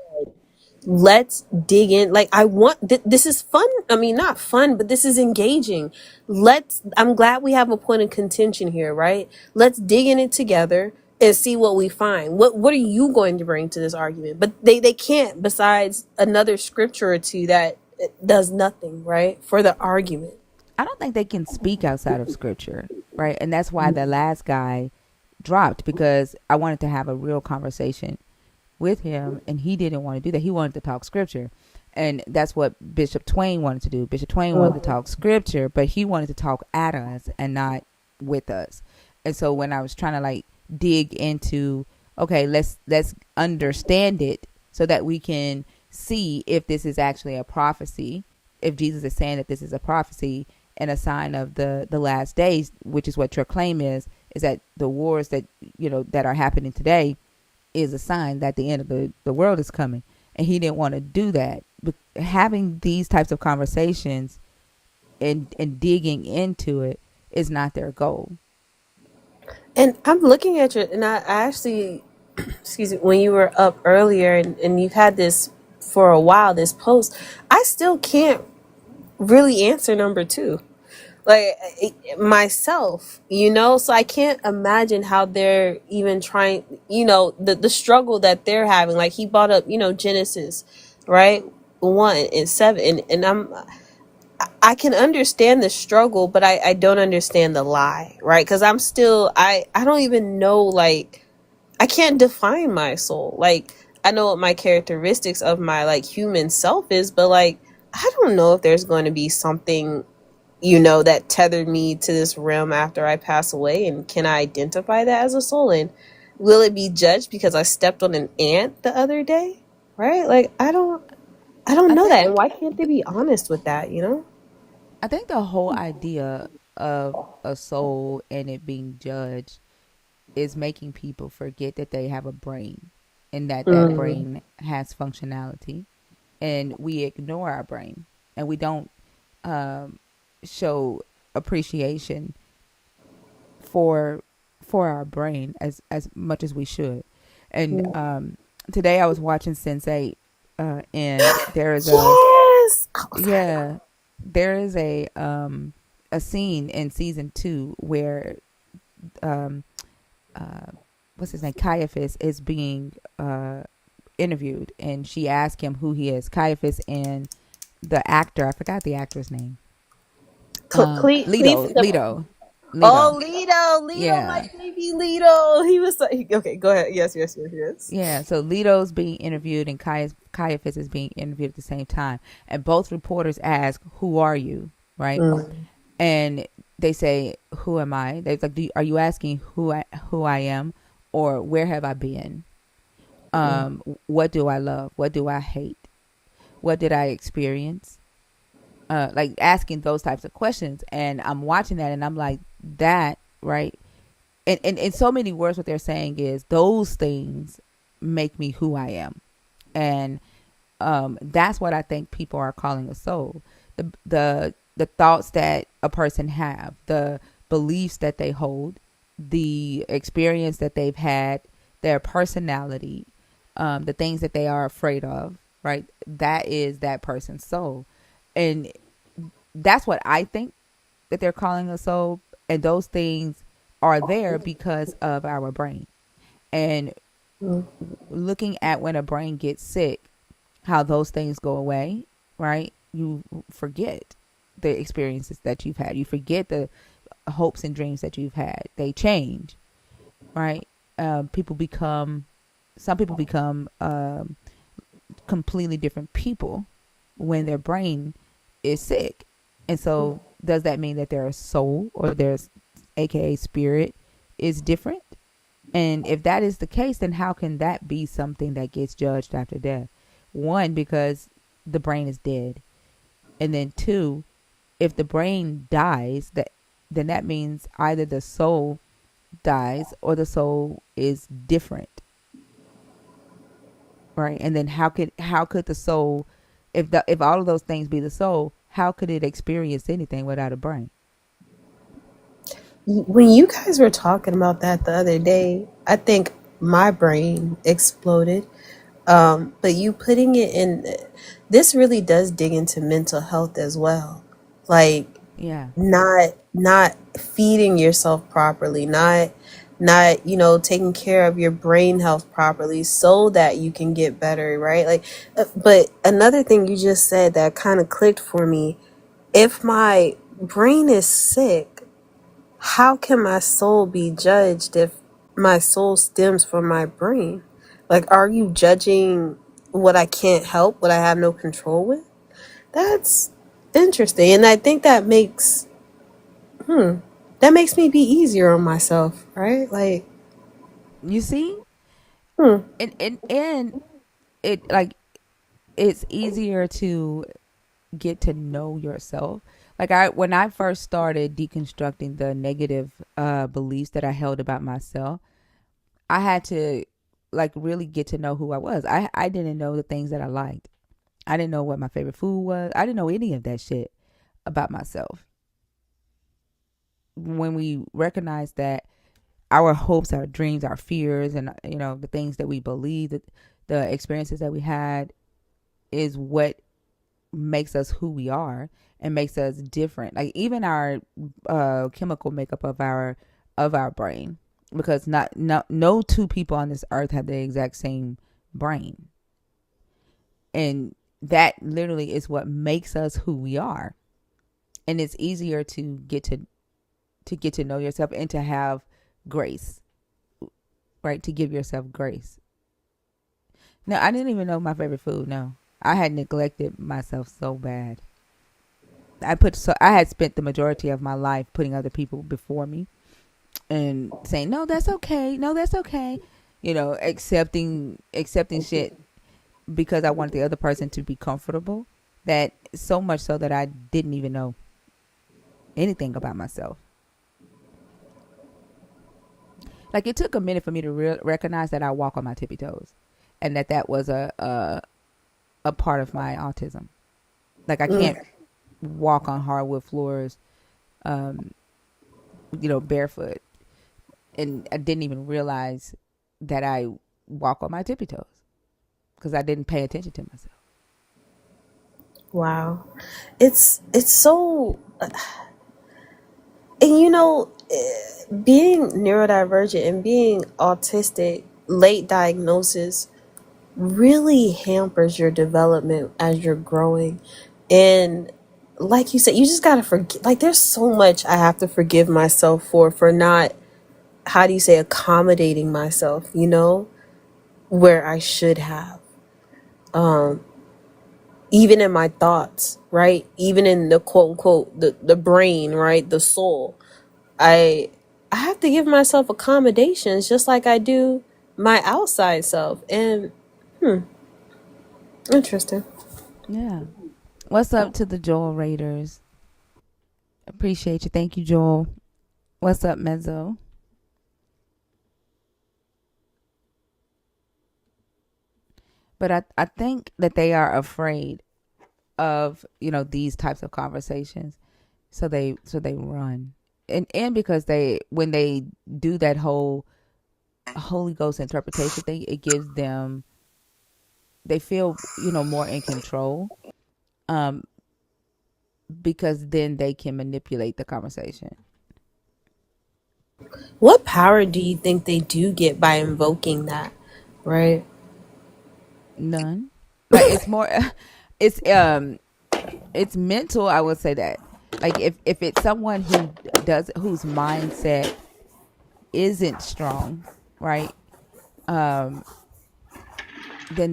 Let's dig in. Like, I want this is fun. I mean, not fun, but this is engaging. I'm glad we have a point of contention here, right? Let's dig in it together and see what we find. What are you going to bring to this argument? But they can't, besides another scripture or two that does nothing, right, for the argument. I don't think they can speak outside of scripture, right? And that's why the last guy dropped, because I wanted to have a real conversation with him, and he didn't want to do that. He wanted to talk scripture, and that's what Bishop Twain wanted to do. Bishop Twain wanted to talk scripture, but he wanted to talk at us and not with us. And so when I was trying to like dig into, okay, let's understand it so that we can see if this is actually a prophecy, if Jesus is saying that this is a prophecy and a sign of the last days, which is what your claim is that the wars that that are happening today is a sign that the end of the world is coming. And he didn't want to do that. But having these types of conversations and digging into it is not their goal. And I'm looking at you, and I actually, excuse me, when you were up earlier and you've had this for a while, this post, I still can't really answer number two. Like myself, so I can't imagine how they're even trying, the struggle that they're having. Like he brought up, Genesis, right? 1 and 7. I can understand the struggle, but I don't understand the lie, right? Because I'm still, I don't even know, like, I can't define my soul. Like, I know what my characteristics of my, like, human self is, but, like, I don't know if there's going to be something, that tethered me to this realm after I pass away. And can I identify that as a soul? And will it be judged because I stepped on an ant the other day? Right? Like, I don't I know think that. And why can't they be honest with that? I think the whole idea of a soul and it being judged is making people forget that they have a brain and that Mm. brain has functionality, and we ignore our brain and we don't um, show appreciation for our brain as much as we should. And today I was watching Sense8, and there is a Yes. I was like, yeah, there is a scene in season 2 where um what's his name, Caiaphas, is being interviewed, and she asked him who he is. Caiaphas and the actor, I forgot the actor's name. Cleve, Leto. oh, Leto, my Yeah. baby Leto. He was like, okay, go ahead. Yes, yes, yes, yes. Yeah, so Leto's being interviewed and Caiaphas is being interviewed at the same time. And both reporters ask, "Who are you?" Right? Mm, And they say, "Who am I?" They're like, "Are you asking who I am, or where have I been? What do I love? What do I hate? What did I experience?" Like asking those types of questions. And I'm watching that, and I'm like, that right. And in so many words, what they're saying is those things make me who I am. And that's what I think people are calling a soul. The thoughts that a person have, the beliefs that they hold, the experience that they've had, their personality, the things that they are afraid of, right? That is that person's soul. And that's what I think that they're calling a soul. And those things are there because of our brain. And mm, looking at when a brain gets sick, how those things go away, right? You forget the experiences that you've had. You forget the hopes and dreams that you've had. They change, right? People become, some people become completely different people when their brain is sick. And so, does that mean that their soul or their AKA spirit is different? And if that is the case, then how can that be something that gets judged after death? One, because the brain is dead. And then two, if the brain dies, then that means either the soul dies or the soul is different. Right? And then how could the soul, if all of those things be the soul, how could it experience anything without a brain? when you guys were talking about that the other day, I think my brain exploded. But you putting it in, this really does dig into mental health as well. Like Yeah. not feeding yourself properly, not taking care of your brain health properly so that you can get better, right? Like, but another thing you just said that kind of clicked for me: if my brain is sick, how can my soul be judged if my soul stems from my brain? Like, are you judging what I can't help, what I have no control with? That's interesting. And I think that makes me be easier on myself, right? Like, You see? hmm, And it, like, it's easier to get to know yourself. Like, when I first started deconstructing the negative beliefs that I held about myself, I had to like really get to know who I was. I didn't know the things that I liked. I didn't know what my favorite food was. I didn't know any of that shit about myself. When we recognize that our hopes, our dreams, our fears, and the things that we believe, that the experiences that we had is what makes us who we are and makes us different. Like even our chemical makeup of our brain, because no two people on this earth have the exact same brain, and that literally is what makes us who we are. And it's easier to get to know yourself and to have grace, right? To give yourself grace. No, I didn't even know my favorite food. No, I had neglected myself so bad. I had spent the majority of my life putting other people before me and saying, no, that's okay. No, that's okay. Accepting shit because I wanted the other person to be comfortable. That so much so that I didn't even know anything about myself. Like it took a minute for me to recognize that I walk on my tippy toes, and that was a part of my autism. Like I can't walk on hardwood floors, barefoot, and I didn't even realize that I walk on my tippy toes because I didn't pay attention to myself. Wow. It's so, and being neurodivergent and being autistic, late diagnosis, really hampers your development as you're growing. And like you said, you just gotta forgive. Like there's so much I have to forgive myself for not, how do you say, accommodating myself, where I should have. Even in my thoughts, right? Even in the quote unquote the brain, right? The soul. I have to give myself accommodations just like I do my outside self. And interesting. Yeah. What's up to the Joel Raiders? Appreciate you. Thank you, Joel. What's up, Mezzo? But I think that they are afraid of these types of conversations, so they run, and because when they do that whole Holy Ghost interpretation thing, it gives them, they feel more in control, because then they can manipulate the conversation. What power do you think they do get by invoking that, right? None. Like it's more it's mental. I would say that, like if it's someone whose mindset isn't strong, right, then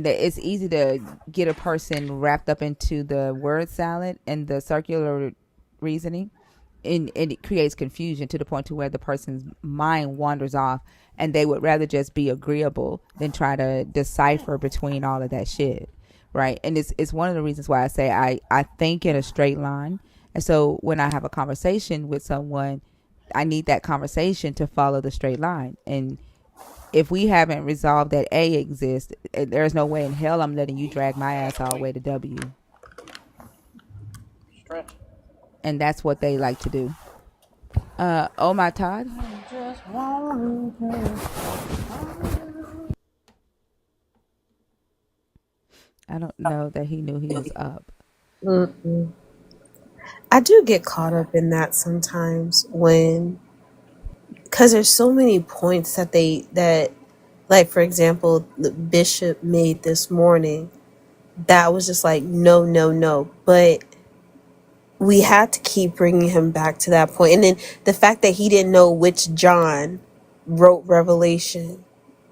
it's easy to get a person wrapped up into the word salad and the circular reasoning, and it creates confusion to the point to where the person's mind wanders off, and they would rather just be agreeable than try to decipher between all of that shit, right? And it's one of the reasons why I say I think in a straight line. And so when I have a conversation with someone, I need that conversation to follow the straight line. And if we haven't resolved that A exists, there's no way in hell I'm letting you drag my ass all the way to W. And that's what they like to do. Oh my Todd. I don't know that he knew he was up. Mm-mm. I do get caught up in that sometimes because there's so many points that like, for example, the bishop made this morning that was just like, no, no, no. But we had to keep bringing him back to that point. And then the fact that he didn't know which John wrote Revelation,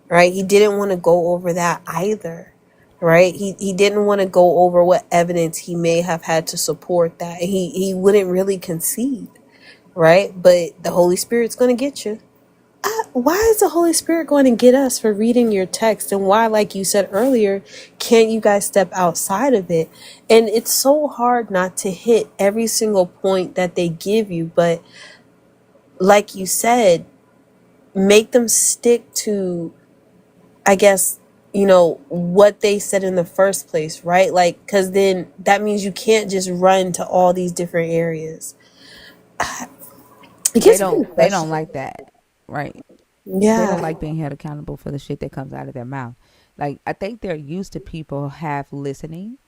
right? He didn't want to go over that either, right? He didn't want to go over what evidence he may have had to support that. He wouldn't really concede, right? But the Holy Spirit's going to get you. Why is the Holy Spirit going to get us for reading your text? And why, like you said earlier, can't you guys step outside of it? And it's so hard not to hit every single point that they give you. But like you said, make them stick to I guess, what they said in the first place, right? Like, because then that means you can't just run to all these different areas. It They gets don't really they don't frustrating. like that, right? They don't Yeah. like being held accountable for the shit that comes out of their mouth. Like I think they're used to people have listening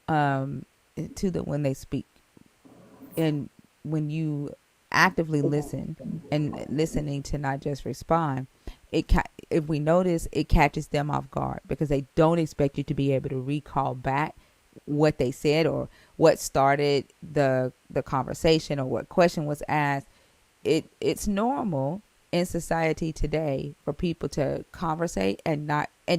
um to them when they speak. And when you actively listen and listening to not just respond, if we notice, it catches them off guard because they don't expect you to be able to recall back what they said or what started the conversation or what question was asked. It's normal in society today for people to conversate and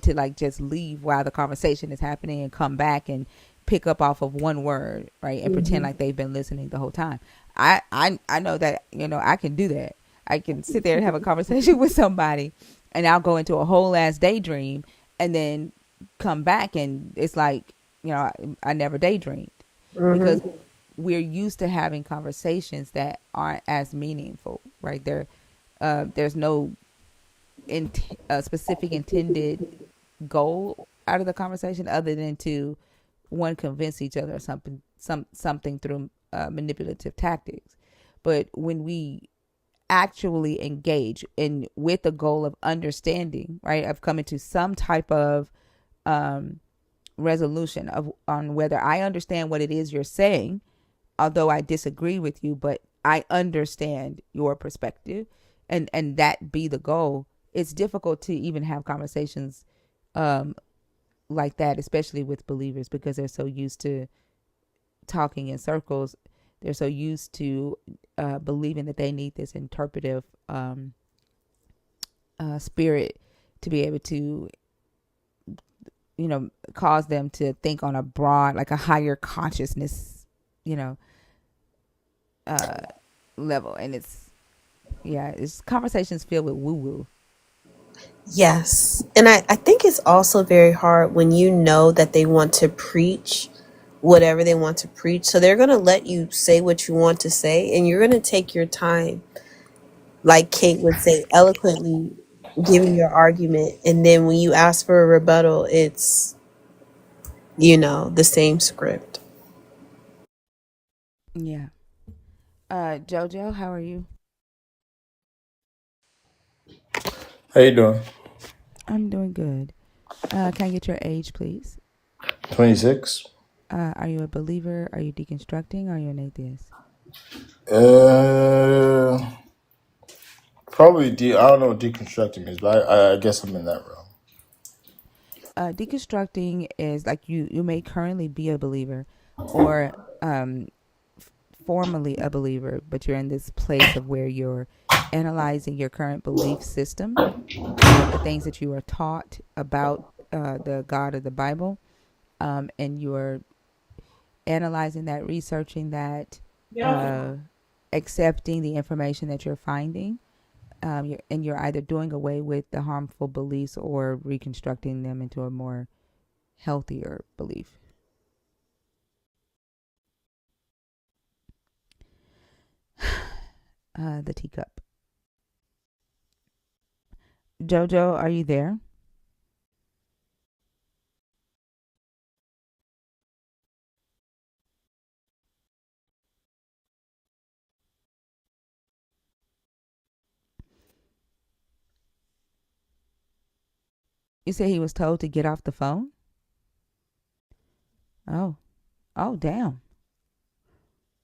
to like just leave while the conversation is happening and come back and pick up off of one word, right, and pretend Hmm. like they've been listening the whole time. I know that, I can do that. I can sit there and have a conversation with somebody and I'll go into a whole ass daydream and then come back and it's like, I never daydreamed Hmm. because we're used to having conversations that aren't as meaningful, right? There's no specific intended goal out of the conversation other than to one convince each other or something through manipulative tactics. But when we actually engage in with the goal of understanding, right, of coming to some type of um, resolution of on whether I understand what it is you're saying, although I disagree with you, but I understand your perspective, and that be the goal. It's difficult to even have conversations um, like that, especially with believers, because they're so used to talking in circles. They're so used to believing that they need this interpretive spirit to be able to, cause them to think on a broad, like a higher consciousness, you know, uh, level. And it's conversations filled with woo woo. Yes. And I think it's also very hard when you know that they want to preach whatever they want to preach. So they're going to let you say what you want to say, and you're going to take your time, like Kate would say, eloquently giving your argument. And then when you ask for a rebuttal, it's, the same script. Yeah. Jojo, how are you? How you doing? I'm doing good. Can I get your age, please? 26. Are you a believer? Are you deconstructing? Are you an atheist? Uh, Probably I don't know what deconstructing is, but I guess I'm in that realm. Deconstructing is like you may currently be a believer or um, formally a believer, but you're in this place of where you're analyzing your current belief system, the things that you are taught about the God of the Bible, and you're analyzing that, researching that, uh, accepting the information that you're finding. You're either doing away with the harmful beliefs or reconstructing them into a more healthier belief. The teacup. Jojo, are you there? You said he was told to get off the phone? Oh. Oh, damn.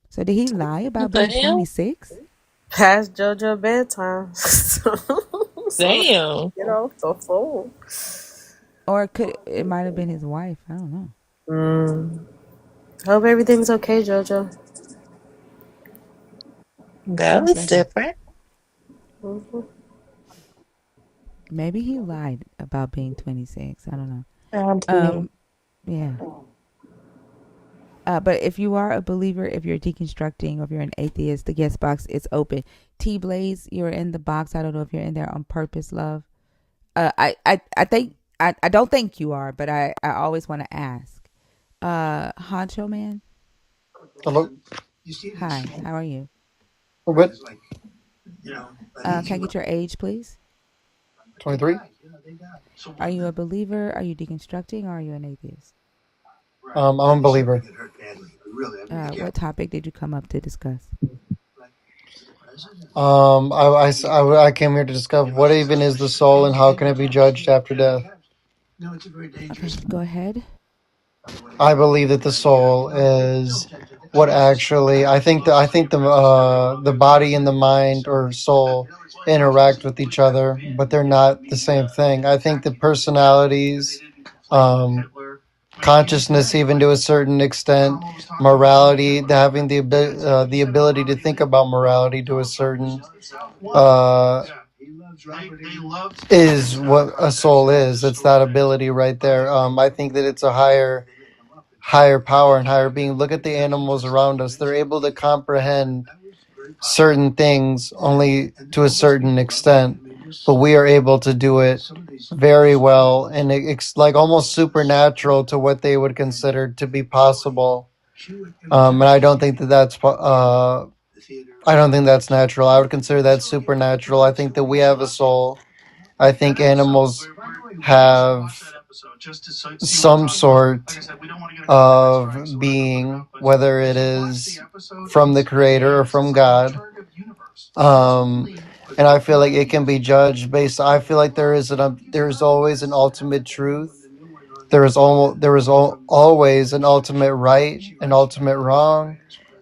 So did he lie What about the being hell? 26? Past JoJo bedtime. So Damn. get off the phone. Or could it might have been his wife? I don't know. Mm. Hope everything's okay, JoJo. That Most was definitely. different. Hmm. Maybe he lied about being 26. I don't know. Probably. Um, yeah. But if you are a believer, if you're deconstructing, or if you're an atheist, the guest box is open. T Blaze, you're in the box. I don't know if you're in there on purpose, love. I think I don't think you are, but I always want to ask. Honcho man, Hello. hi. How are you? What? Can I get your age, please? 23. Are you a believer? Are you deconstructing? Or are you an atheist? I'm a believer. What topic did you come up to discuss? I came here to discover what even is the soul and how can it be judged after death. Okay, go ahead. I believe that the soul is what actually I think the body and the mind or soul interact with each other, but they're not the same thing. I think the personalities, um, consciousness, even to a certain extent, morality, having the ability to think about morality to a certain uh, is what a soul is. It's that ability right there. I think that it's a higher power and higher being. Look at the animals around us. They're able to comprehend certain things only to a certain extent, but we are able to do it very well, and it's like almost supernatural to what they would consider to be possible. And I don't think that I don't think that's natural. I would consider that supernatural. I think that we have a soul. I think animals have some sort of being, whether it is from the creator or from God. And I feel like it can be judged based. I feel like there is always an ultimate truth. Always an ultimate right, an ultimate wrong.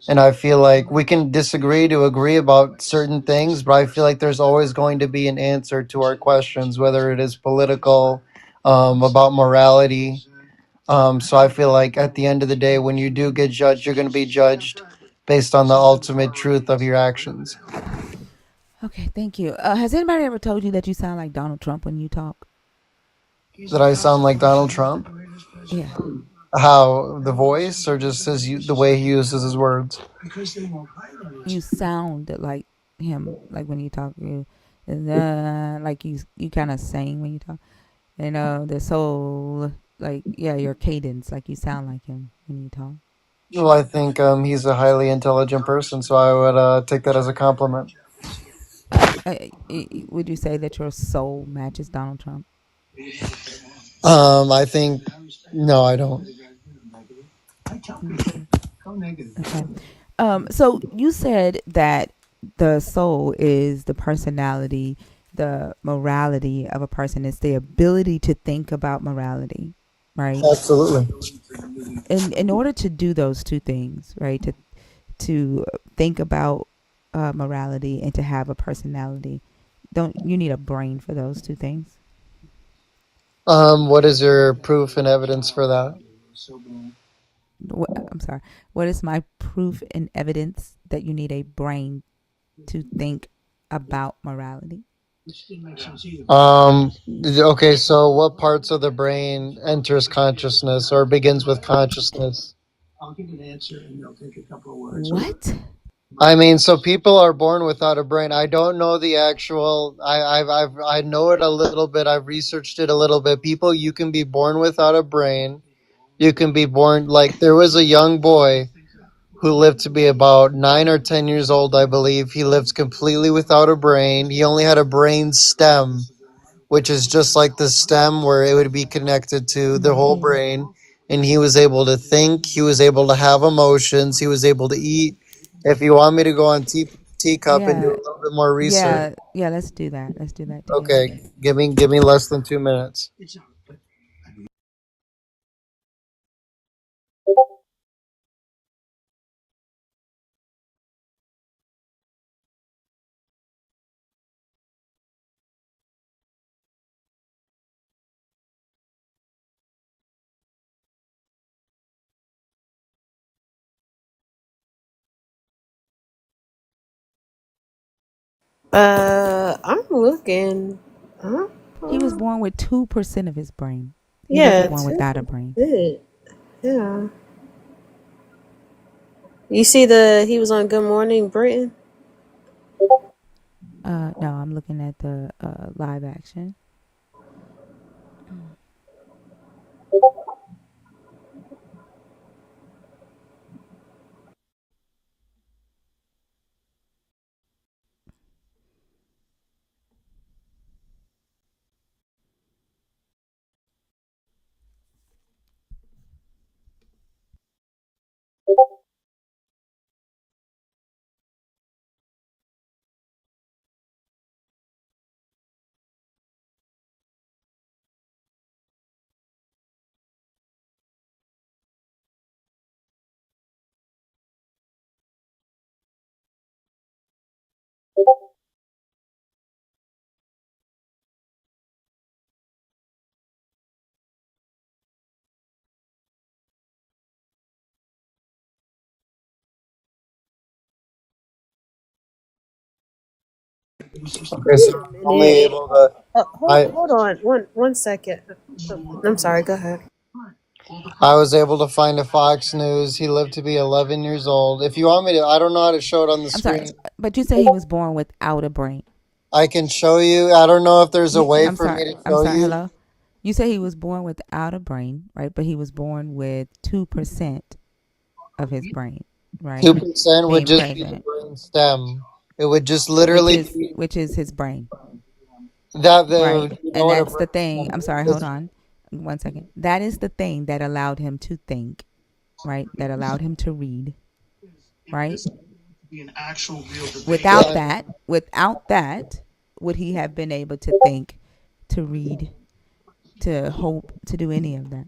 And I feel like we can disagree to agree about certain things, but I feel like there's always going to be an answer to our questions, whether it is political, about morality. So I feel like at the end of the day, when you do get judged, you're going to be judged based on the ultimate truth of your actions. Okay, thank you. Has anybody ever told you that you sound like Donald Trump when you talk? That I sound like Donald Trump? Yeah. How, the voice, or just the way he uses his words? You sound like him, like when you talk. Like you kind of sing when you talk. The soul, like, yeah, your cadence, like you sound like him when you talk. Well, I think he's a highly intelligent person, so I would take that as a compliment. Would you say that your soul matches Donald Trump? I think no, I don't. Okay. Okay. So you said that the soul is the personality, the morality of a person. It's the ability to think about morality, right? Absolutely. In order to do those two things, right? To think about morality and to have a personality, don't you need a brain for those two things? What is your proof and evidence for that? I'm sorry. What is my proof and evidence that you need a brain to think about morality? Okay, so what parts of the brain enters consciousness or begins with consciousness? What? I mean, so people are born without a brain. I don't know the actual. I know it a little bit. I've researched it a little bit. People, you can be born without a brain. You can be born like there was a young boy who lived to be about 9 or 10 years old, I believe. He lived completely without a brain. He only had a brain stem, which is just like the stem where it would be connected to the whole brain. And he was able to think. He was able to have emotions. He was able to eat. If you want me to go on teacup and do a Yeah, little bit more research, yeah. Let's do that. Let's do that together. okay, give me less than 2 minutes. I'm looking. Huh? He was born with 2% of his brain. He Yeah, wasn't born without a brain. it. Yeah. You see he was on Good Morning Britain? No, I'm looking at the live action. Okay, so I'm And only then, able to. I hold on one second. I'm sorry. Go ahead. I was able to find a Fox News. He lived to be 11 years old. If you want me to, I don't know how to show it on the I'm sorry, screen. but you say he was born without a brain. I can show you. I don't know if there's a way for me to I'm show sorry. you. Hello. You say he was born without a brain, right? But he was born with 2% of his brain, right? 2% would Being just be the present, brain stem. It would just which literally is be which is his brain, that. right? You know And what a that's the brain thing. stem I'm sorry. Hold is? on, 1 second. That is the thing that allowed him to think, right? That allowed him to read, right? Without Yeah. that, would he have been able to think, to read, to hope, to do any of that?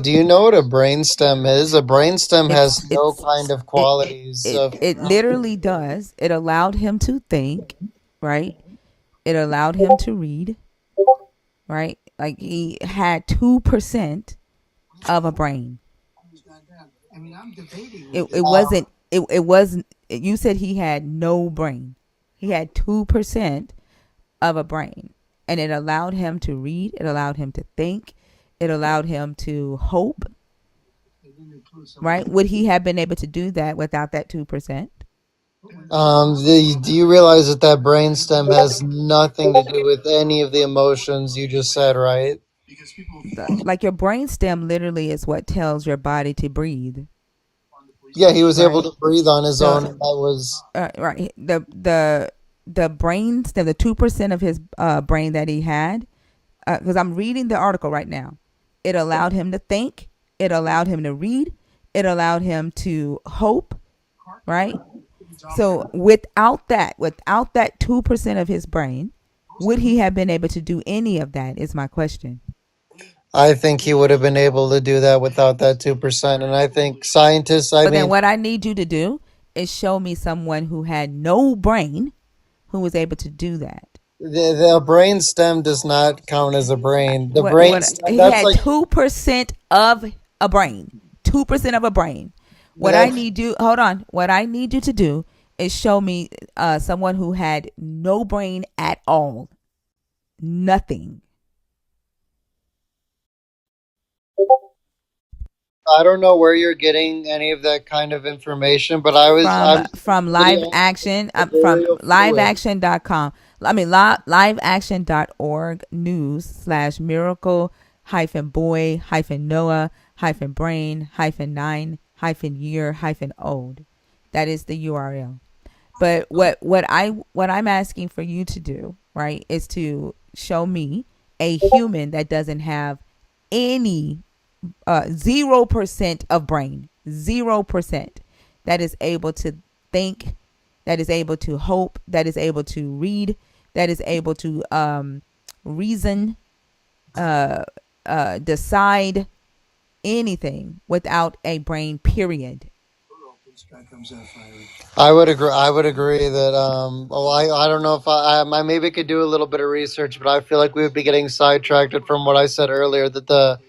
Do you know what a brain stem is? A brain stem It's has no it's kind of it qualities of. it literally does. It allowed him to think, right? It allowed him to read, right? Like he had 2% of a brain. It wasn't it wasn't you said he had no brain. He had 2% of a brain. And it allowed him to read, it allowed him to think, it allowed him to hope, right? Would he have been able to do that without that 2%? Do you realize that that brain stem has nothing to do with any of the emotions you just said, right? Like your brain stem literally is what tells your body to breathe, Yeah, he was able right? to breathe on his So own. And that was. right, the brain stem, the 2% of his brain that he had, because I'm reading the article right now. It allowed him to think. It allowed him to read. It allowed him to hope, right? So without that 2% of his brain, would he have been able to do any of that? Is my question. I think he would have been able to do that without that 2%. And I think scientists, I But then mean, what I need you to do is show me someone who had no brain who was able to do that. the brain stem does not count as a brain. The brain What stem, he that's had like, 2% of a brain, 2% of a brain. What I that's, need you hold on. What I need you to do is show me someone who had no brain at all, nothing. I don't know where you're getting any of that kind of information, but from I'm seeing from a live video action of from aerial fluid. liveaction.com. I mean liveaction.org news slash miracle hyphen boy hyphen Noah hyphen brain hyphen 9 hyphen year hyphen old. That is the URL. But what I'm asking for you to do, right, is to show me a human that doesn't have any 0% of brain, 0% that is able to think, that is able to hope, that is able to read, that is able to reason, decide anything without a brain. Period. I would agree. I would agree that. Well, I don't know if I maybe could do a little bit of research, but I feel like we would be getting sidetracked from what I said earlier that the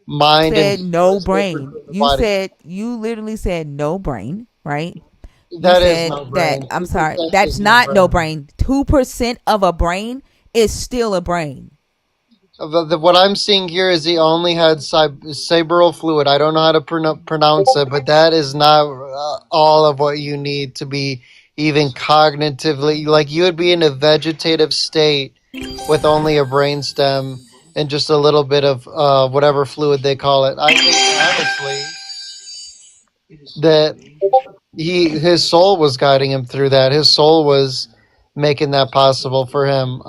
mind and Said soul no is different brain. from the body. You literally said no brain, right? You That is said no that, brain. I'm Two sorry, percent that's is no not no brain. brain. 2% of a brain is still a brain. What I'm seeing here is he only had cerebral fluid. I don't know how to pronounce it, but that is not all of what you need to be even cognitively. Like you would be in a vegetative state with only a brain stem and just a little bit of whatever fluid they call it. I think honestly that his soul was guiding him through that. His soul was making that possible for him.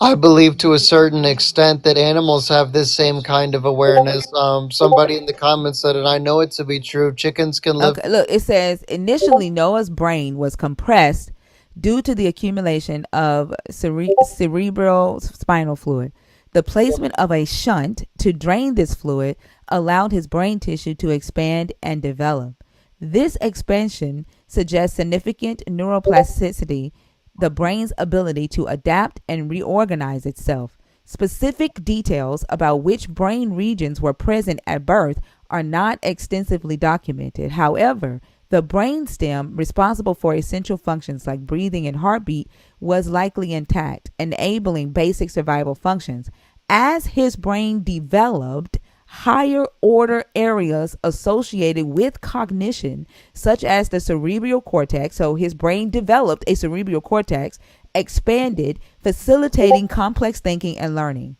I believe to a certain extent that animals have this same kind of awareness. Somebody in the comments said, and I know it to be true, chickens can live. Okay, look, it says initially Noah's brain was compressed due to the accumulation of cerebral spinal fluid. The placement of a shunt to drain this fluid allowed his brain tissue to expand and develop. This expansion suggests significant neuroplasticity, the brain's ability to adapt and reorganize itself. Specific details about which brain regions were present at birth are not extensively documented. However, The brainstem, responsible for essential functions like breathing and heartbeat, was likely intact, enabling basic survival functions. As his brain developed, higher order areas associated with cognition, such as the cerebral cortex, so his brain developed a cerebral cortex, expanded, facilitating complex thinking and learning.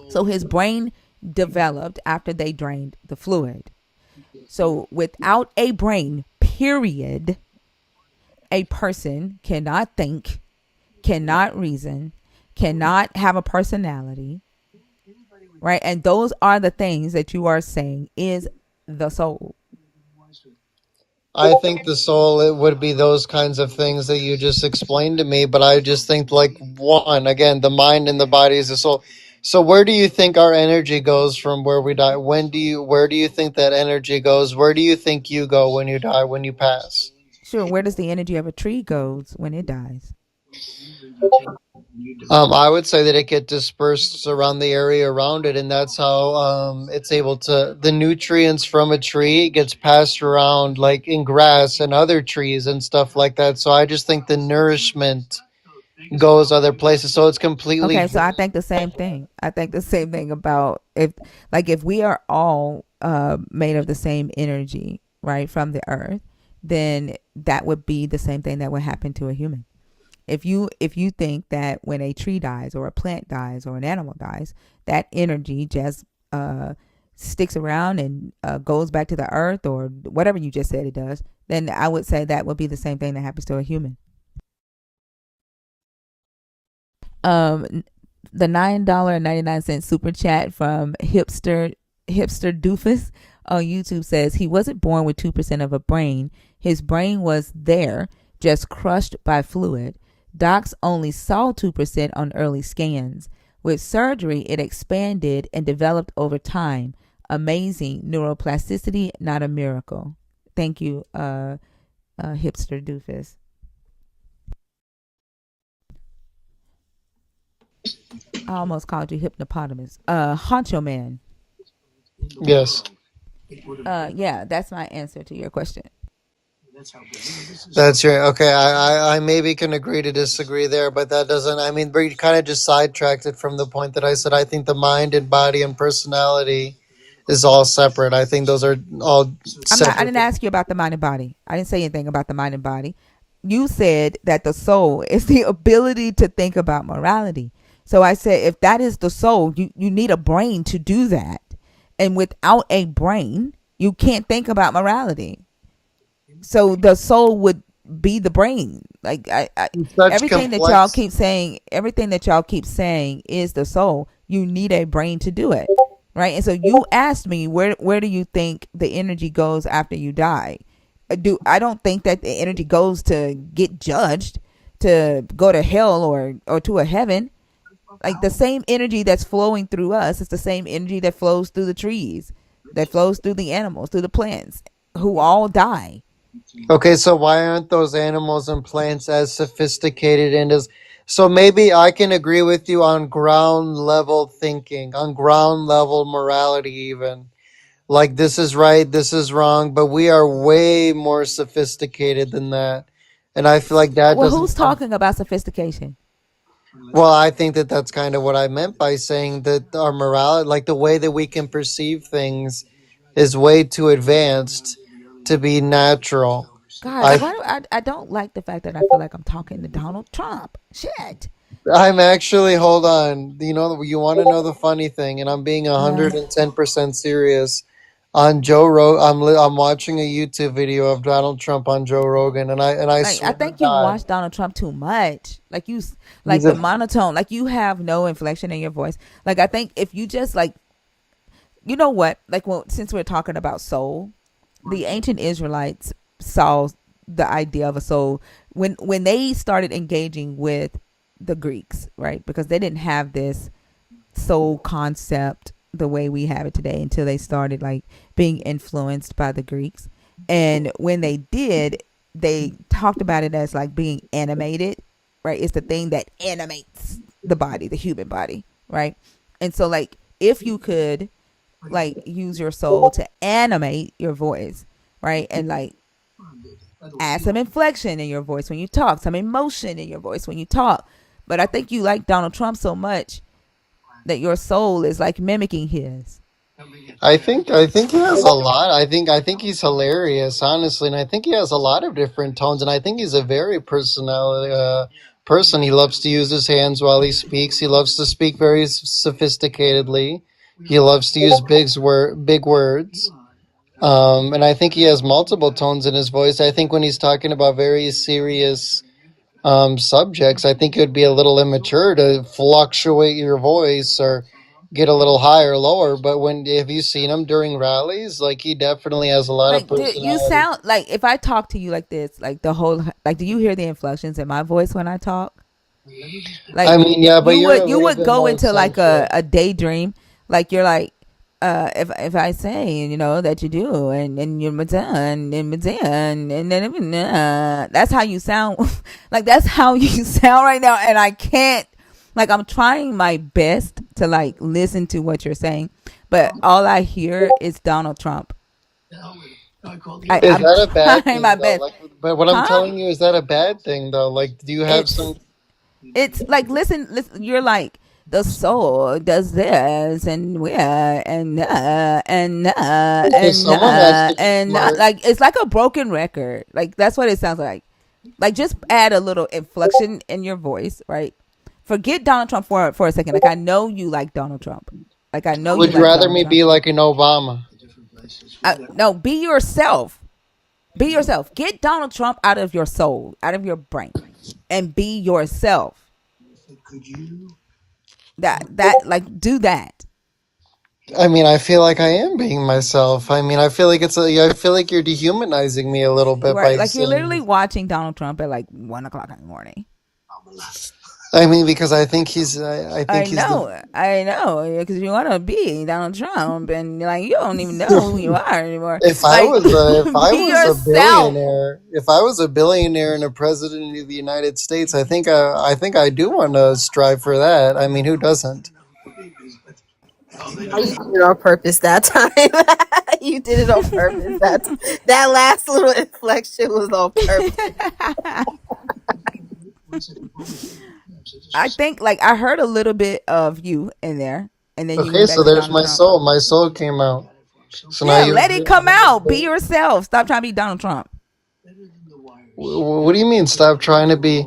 So his brain developed after they drained the fluid. So without a brain, period, a person cannot think, cannot reason, cannot have a personality, right? And those are the things that you are saying is the soul. I think the soul, it would be those kinds of things that you just explained to me, but I just think, like, one, again, the mind and the body is the soul. So where do you think our energy goes from where we die? Where do you think that energy goes? Where do you think you go when you die, when you pass? Sure, where does the energy of a tree goes when it dies? I would say that it gets dispersed around the area around it, and that's how it's able to. The nutrients from a tree gets passed around, like in grass and other trees and stuff like that. So I just think the nourishment goes other places. So it's completely. Okay, so I think the same thing. I think the same thing about if we are all made of the same energy, right, from the earth, then that would be the same thing that would happen to a human. If you think that when a tree dies or a plant dies or an animal dies, that energy just sticks around and goes back to the earth or whatever you just said it does, then I would say that would be the same thing that happens to a human. The $9.99 super chat from hipster doofus on YouTube says he wasn't born with 2% of a brain. His brain was there, just crushed by fluid. Docs only saw 2% on early scans. With surgery, it expanded and developed over time. Amazing neuroplasticity, not a miracle. Thank you, hipster doofus. I almost called you hypnopotamus. Honcho man. Yes. Yeah, that's my answer to your question. That's right. Okay, I maybe can agree to disagree there, but that doesn't. I mean, we kind of just sidetracked it from the point that I said I think the mind and body and personality is all separate. I think those are all I separate. didn't ask you about the mind and body. I didn't say anything about the mind and body. You said that the soul is the ability to think about morality. So I said, if that is the soul, you need a brain to do that. And without a brain, you can't think about morality. So the soul would be the brain. Like Such everything that y'all complex. keep saying, everything that y'all keep saying is the soul. You need a brain to do it, right? And so you asked me, where do you think the energy goes after you die? I don't think that the energy goes to get judged, to go to hell or to a heaven. Like the same energy that's flowing through us is the same energy that flows through the trees, that flows through the animals, through the plants, who all die. Okay, so why aren't those animals and plants as sophisticated and as so maybe I can agree with you on ground level thinking, on ground level morality even. Like this is right, this is wrong, but we are way more sophisticated than that. And I feel like that Well, doesn't who's come. talking about sophistication? Well, I think that that's kind of what I meant by saying that our morality, like the way that we can perceive things, is way too advanced to be natural. God, I why do I don't like the fact that I feel like I'm talking to Donald Trump. Shit. I'm actually, hold on. You know, you want to know the funny thing, and I'm being 110% serious. On Joe Rogan, I'm watching a YouTube video of Donald Trump on Joe Rogan, and I Like I swear to think you God, watch Donald Trump too much. Like he's like the a monotone, like you have no inflection in your voice. Like I think if you just like, you know what? Like, well, since we're talking about soul, the ancient Israelites saw the idea of a soul when they started engaging with the Greeks, right? Because they didn't have this soul concept the way we have it today until they started like being influenced by the Greeks. And when they did, they talked about it as like being animated, right? It's the thing that animates the body, the human body, right? And so like if you could like use your soul to animate your voice, right? And like Add some inflection in your voice when you talk, some emotion in your voice when you talk. But I think you like Donald Trump so much that your soul is like mimicking his. I think he has a lot. I think he's hilarious, honestly, and I think he has a lot of different tones. And I think he's a very personality person. He loves to use his hands while he speaks. He loves to speak very sophisticatedly. He loves to use big words. And I think he has multiple tones in his voice. I think when he's talking about very serious subjects, I think it would be a little immature to fluctuate your voice or get a little higher or lower. But have you seen him during rallies? Like, he definitely has a lot of Like, dude, you personality. sound like if I talk to you like this, like the whole, like, do you hear the inflections in my voice when I talk? I Like, mean, yeah, but you're a you little would bit go more into like eccentric. a daydream, like you're like, if I say, you know, that you do, and you're done, and then that's how you sound. Like, that's how you sound right now, and I can't. Like, I'm trying my best to like listen to what you're saying, but all I hear is Donald Trump. Is I'm that a bad trying my thing though? best. Like, but what I'm Huh? telling you, is that a bad thing though? Like, do you have It's some? it's like, listen, you're like, the soul does this and where Okay, someone has to be and smart. like, it's like a broken record. Like, that's what it sounds like. Like, just add a little inflection in your voice, right? Forget Donald Trump for a second. Like, I know you like Donald Trump. Like, I know you Would you like rather Donald me Trump. be like an Obama? No, be yourself. Be yourself. Get Donald Trump out of your soul, out of your brain, and be yourself. That like, do that. I mean, I feel like I am being myself. I mean, I feel like you're dehumanizing me a little bit Right, by like, you're literally saying. watching Donald Trump at like 1 o'clock in the morning. I mean, because I think he's the. I know, because you want to be Donald Trump, and like, you don't even know who you are anymore. Like, be yourself. If I was a billionaire and a president of the United States, I think I do want to strive for that. I mean, who doesn't? Oh, you did it on purpose that time. You did it on purpose. That last little inflection was on purpose. I think, like, I heard a little bit of you in there, and then you Okay, went back so to there's Donald my Trump. soul. My soul came out. So now Yeah, you let it agree come with out. Be me? yourself. Stop trying to be Donald Trump. What do you mean? Stop trying to be.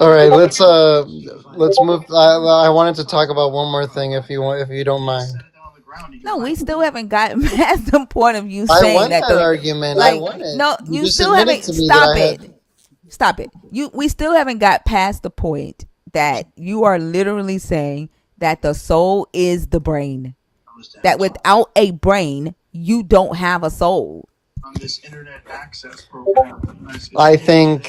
All right, let's move. I wanted to talk about one more thing, if you don't mind. No, we still haven't gotten past the point of you I saying won that that the, argument. I like, won it. no, You you just still admitted haven't. to me that Stop I it. had. Stop it. We still haven't got past the point that you are literally saying that the soul is the brain. That without a brain, you don't have a soul. I think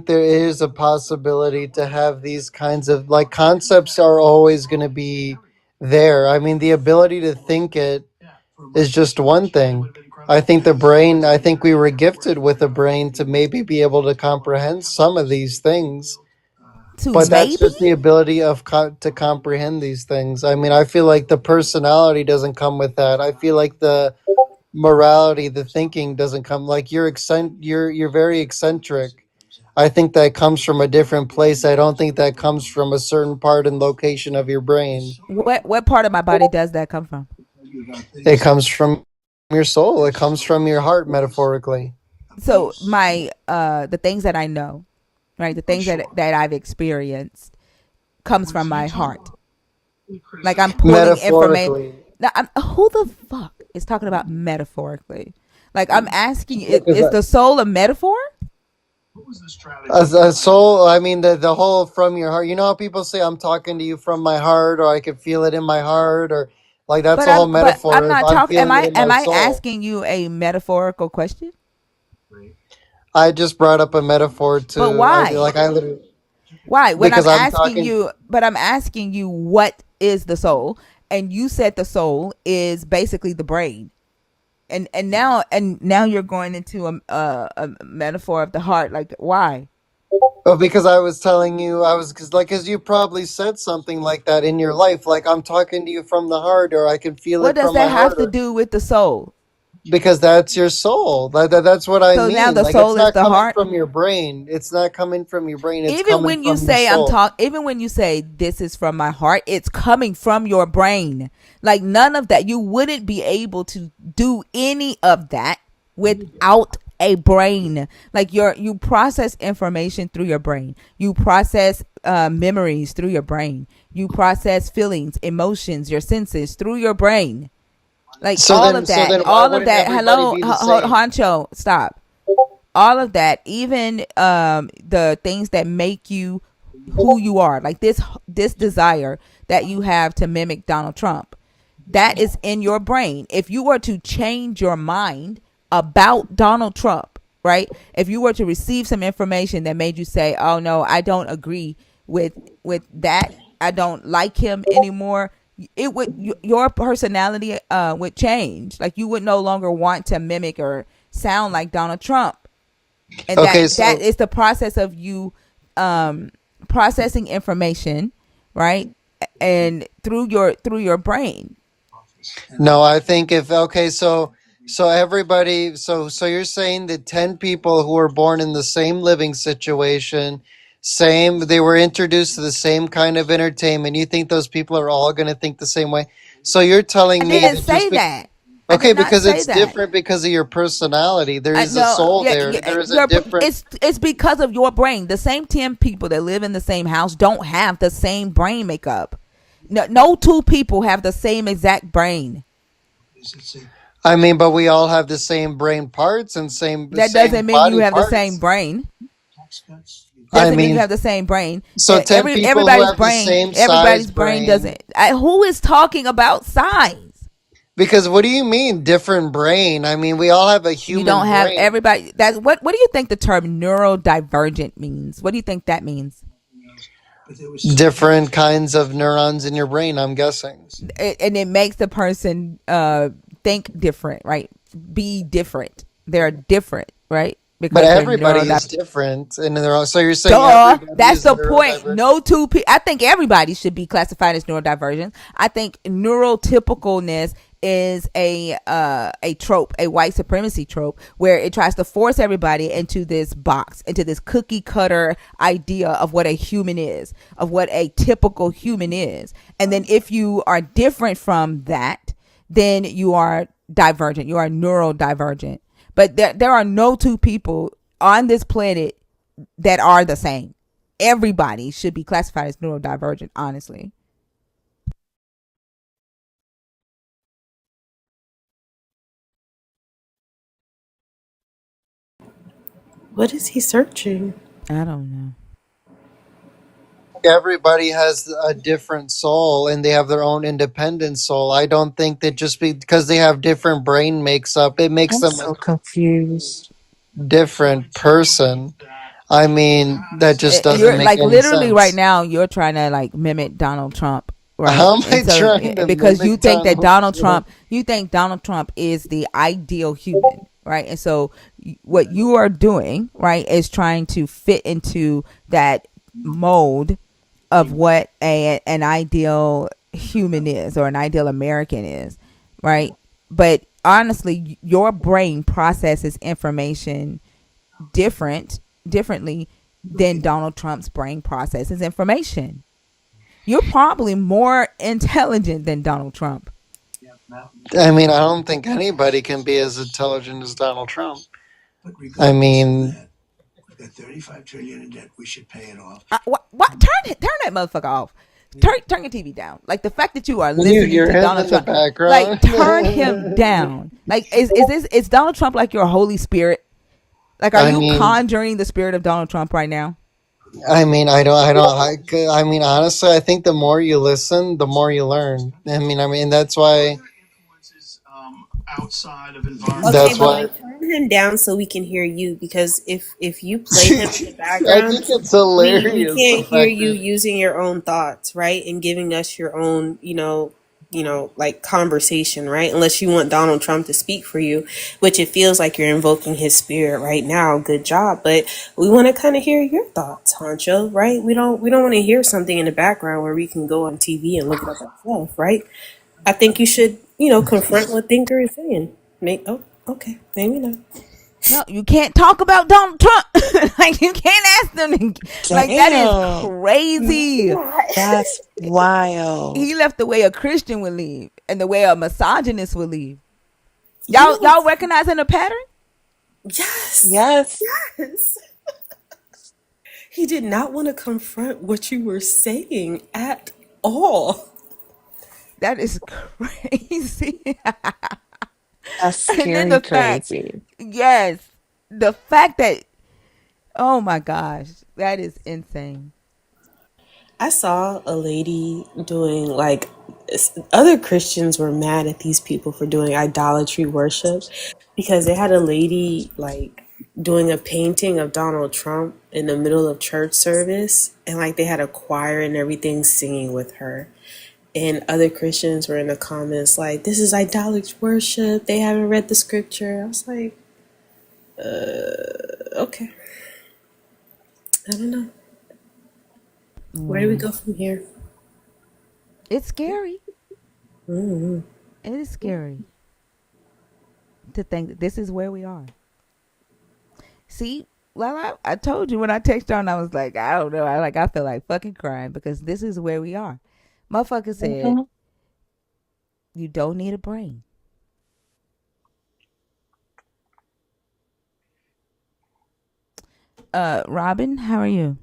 there is a possibility to have these kinds of, like, concepts are always going to be there. I mean, the ability to think it is just one thing. I think we were gifted with a brain to maybe be able to comprehend some of these things, To but that's maybe? just the ability to comprehend these things. I mean, I feel like the personality doesn't come with that. I feel like the morality, the thinking doesn't come, like, you're very eccentric. I think that comes from a different place. I don't think that comes from a certain part and location of your brain. What part of my body does that come from? It comes from your soul. It comes from your heart, metaphorically. So my the things that I know, right? The things that I've experienced comes from my heart. Like, I'm pulling information. Metaphorically. Now, who the fuck is talking about metaphorically? Like, I'm asking, Because is the soul a metaphor? a soul, I mean, the whole from your heart. You know how people say, I'm talking to you from my heart, or I can feel it in my heart, or like that's a whole But metaphor I'm of not I'm talking. feeling it in my Am I soul. asking you a metaphorical question? I just brought up a metaphor But to, why? I literally, Why? When I'm because I'm asking talking. you, but I'm asking you, what is the soul? And you said the soul is basically the brain. And now you're going into a metaphor of the heart. Like, why? Oh, because I was telling you, because you probably said something like that in your life, like I'm talking to you from the heart, or I can feel What it does from that my have heart. to Or do with the soul? Because that's your soul. That's what I So now mean. the Like, it's soul is not the coming heart. from your brain. It's not coming from your brain. It's Even coming when you from your say soul. even when you say this is from my heart, it's coming from your brain. Like none of that. You wouldn't be able to do any of that without a brain. Like you process information through your brain. You process memories through your brain. You process feelings, emotions, your senses through your brain. Like So then, why all of wouldn't that. everybody Hello, be the same? Honcho, stop. All of that, even the things that make you who you are, like this desire that you have to mimic Donald Trump, that is in your brain. If you were to change your mind about Donald Trump, right? If you were to receive some information that made you say, "Oh no, I don't agree with that. I don't like him anymore." It would your personality would change. Like you would no longer want to mimic or sound like Donald Trump. And Okay, that so is the process of you processing information, right? And through your brain. no, I think if okay, so everybody, so you're saying that 10 people who were born in the same living situation, same, they were introduced to the same kind of entertainment. You think those people are all going to think the same way? So you're I telling me didn't that say just be, that. I okay, did not because say it's that. different because of your personality. There I is a no, soul yeah, there. yeah, There is a different. it's because of your brain. The same 10 people that live in the same house don't have the same brain makeup. No two people have the same exact brain. I mean, but we all have the same brain parts and That same doesn't mean you body have the same parts. brain. I Doesn't mean you mean, have the same brain. so 10 people who have the same size Everybody's brain brain. doesn't. Who is talking about size? Because what do you mean different brain? I mean, we all have a You human don't have brain. everybody. That's what do you think the term neurodivergent means? What do you think that means? Different kinds of neurons in your brain, I'm guessing. And it makes the person think different, right? Be different. They're different, right? But Because they're everybody is neurodivergent. different. And they're all, so you're saying Duh, everybody that's is the point. neurodivergent? No two people. I think everybody should be classified as neurodivergent. I think neurotypicalness is a trope, a white supremacy trope, where it tries to force everybody into this box, into this cookie cutter idea of what a human is, of what a typical human is. And then if you are different from that, then you are divergent. You are neurodivergent. But there are no two people on this planet that are the same. Everybody should be classified as neurodivergent, honestly. What is he searching? I don't know. Everybody has a different soul and they have their own independent soul. I don't think that just because they have different brain makes up, it makes I'm them so confused. a different person. I mean, that just doesn't You're make like any literally right sense. now you're trying to like mimic Donald Trump, right? How am And I so trying to because mimic Donald Trump? You think Donald Trump is the ideal human, right? And so what you are doing, right, is trying to fit into that mold of what an ideal human is or an ideal American is, right? But honestly, your brain processes information differently than Donald Trump's brain processes information. You're probably more intelligent than Donald Trump. I mean, I don't think anybody can be as intelligent as Donald Trump. I mean, What? Turn that motherfucker off. Turn your TV down. Like the fact that you are can you listening hear to him Donald in the Trump. Like background? turn him down. Like is Donald Trump like your Holy Spirit? Like are I you mean, conjuring the spirit of Donald Trump right now? I mean, honestly, I think the more you listen, the more you learn. I mean, that's why, Okay, that's but why. like turn him down so we can hear you, because if you play him in the I background, think it's we hilarious the can't hear fact you that using your own thoughts, right? And giving us your own, like conversation, right? Unless you want Donald Trump to speak for you, which it feels like you're invoking his spirit right now. Good job, but we want to kind of hear your thoughts, Honcho, right? We don't want to hear something in the background where we can go on TV and look it up ourselves, right? I think you should, confront what Thinker is saying. Make oh. Okay, maybe not. No, you can't talk about Donald Trump. Like you can't ask them. Like that is Damn. Maybe crazy. not. That's wild. He left the way a Christian would leave and the way a misogynist would leave. You know Y'all what's recognizing a pattern? yes. Yes. Yes. He did not want to confront what you were saying at all. That is crazy. That's And then scary the fact, crazy. yes, the fact that, oh my gosh, that is insane. I saw a lady doing like other Christians were mad at these people for doing idolatry worship because they had a lady like doing a painting of Donald Trump in the middle of church service and like they had a choir and everything singing with her. And other Christians were in the comments like, this is idolatry worship. They haven't read the scripture. I was like, okay, I don't know. Where do we Wow. go from here? It's scary. Mm-hmm. It is scary to think that this is where we are. See, well, I told you when I texted on, I was like, I don't know. I feel like fucking crying because this is where we are. Motherfucker said, Mhm. you don't need a brain. Robin, how are you?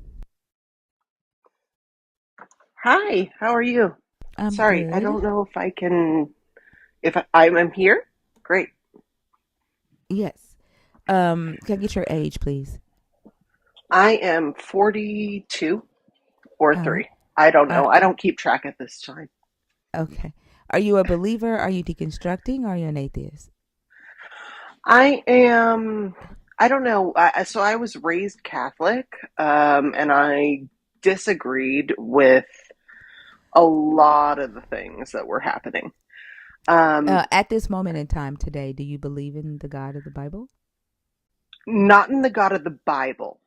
Hi, how are you? I'm Sorry, I good. don't know if I can, if I'm here. Great. Yes. Can I get your age, please? I am 42 or Oh, 3. I don't uh, know. I don't keep track at this time. okay. Are you a believer? Are you deconstructing? Or are you an atheist? I am, I don't know. So I was raised Catholic, and I disagreed with a lot of the things that were happening. Um, At this moment in time today, do you believe in the God of the Bible? Not in the God of the Bible.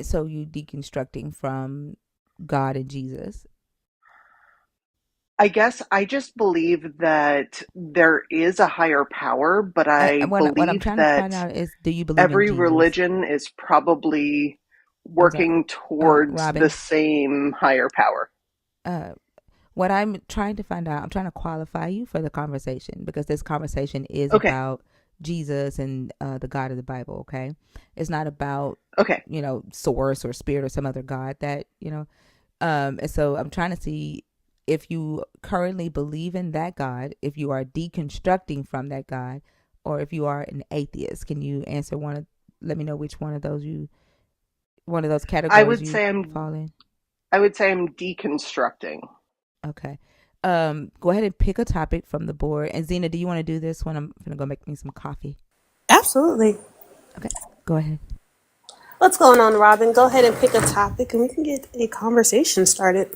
So you deconstructing from God and Jesus? I guess I just believe that there is a higher power, but I What I'm believe trying to find that out is, do you believe in every Jesus? religion is probably I'm sorry, working towards the Robin. same higher power. Uh, what I'm trying to find out, I'm trying to qualify you for the conversation because this conversation is Okay, about Jesus and the God of the Bible. Okay, it's not about okay. source or spirit or some other God that And so I'm trying to see if you currently believe in that God, if you are deconstructing from that God, or if you are an atheist. Can you answer one of? Let me know which one of those I categories would you say I'm fall in. I would say I'm deconstructing. Okay. Go ahead and pick a topic from the board. And Zena, do you want to do this one? I'm gonna go make me some coffee. Absolutely. Okay, go ahead. What's going on, Robin? Go ahead and pick a topic and we can get a conversation started.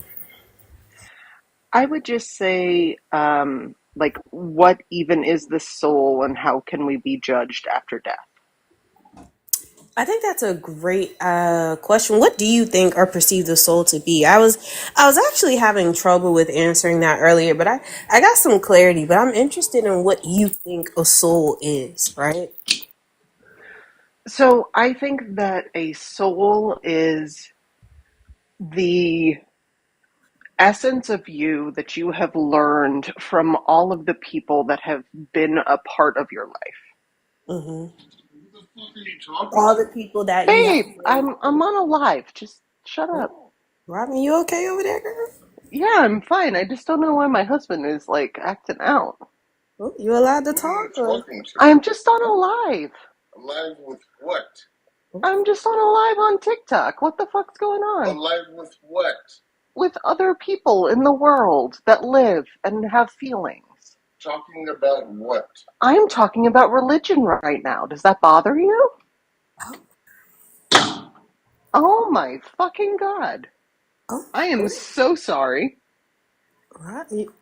I would just say like what even is the soul and how can we be judged after death? I think that's a great question. What do you think or perceive the soul to be? I was actually having trouble with answering that earlier, but I got some clarity. But I'm interested in what you think a soul is, right? So I think that a soul is the essence of you that you have learned from all of the people that have been a part of your life. Mm-hmm. All the people that you have Babe, been. I'm on a live. Just shut up. Oh, Robin, you okay over there, girl? Yeah, I'm fine. I just don't know why my husband is like acting out. Oh, you allowed to talk? Or? I'm just on a live. Alive with what? I'm just on a live on TikTok. What the fuck's going on? Alive with what? With other people in the world that live and have feelings. Talking about what? I'm talking about religion right now. Does that bother you? Oh my fucking god. Oh, I am so sorry.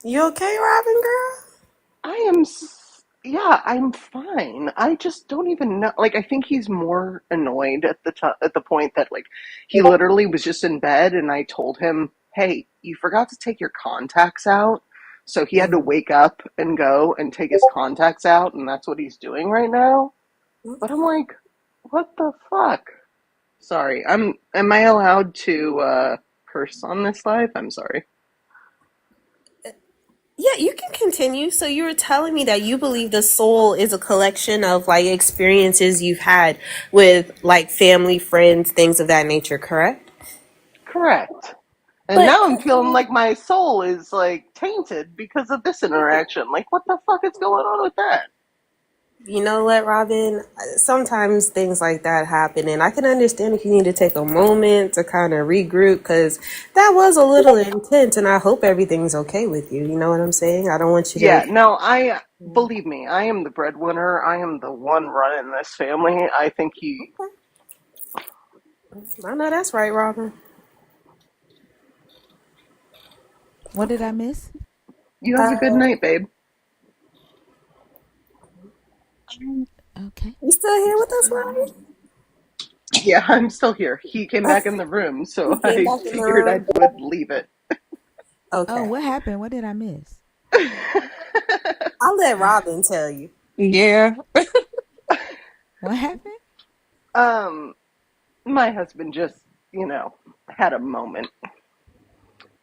you okay, Robin, girl? I am, yeah, I'm fine. I just don't even know. Like, I think he's more annoyed at at the point that like he literally was just in bed, and I told him, "Hey, you forgot to take your contacts out. So he had to Mm. wake up and go and take his contacts out, and that's what he's doing right now. But I'm like, what the fuck? Sorry, am I allowed to curse on this live? I'm sorry. Yeah, you can continue. So you were telling me that you believe the soul is a collection of like experiences you've had with like family, friends, things of that nature, correct? Correct. And But now I'm feeling like my soul is like tainted because of this interaction. Like, what the fuck is going on with that? you know what, Robin? Sometimes things like that happen, and I can understand if you need to take a moment to kind of regroup because that was a little intense, and I hope everything's okay with you. You know what I'm saying? I don't want you to. Yeah, no, I believe me, I am the breadwinner. I am the one running this family. I think he. Okay. I know that's right, Robin. What did I miss? You have a good Uh, night, babe. Okay. you still here with us, Robin? Yeah, I'm still here. He came back in the room, You so came I back in the figured I room. would leave it. Oh, Okay, what happened? What did I miss? I'll let Robin tell you. Yeah. What happened? um, my husband just, had a moment.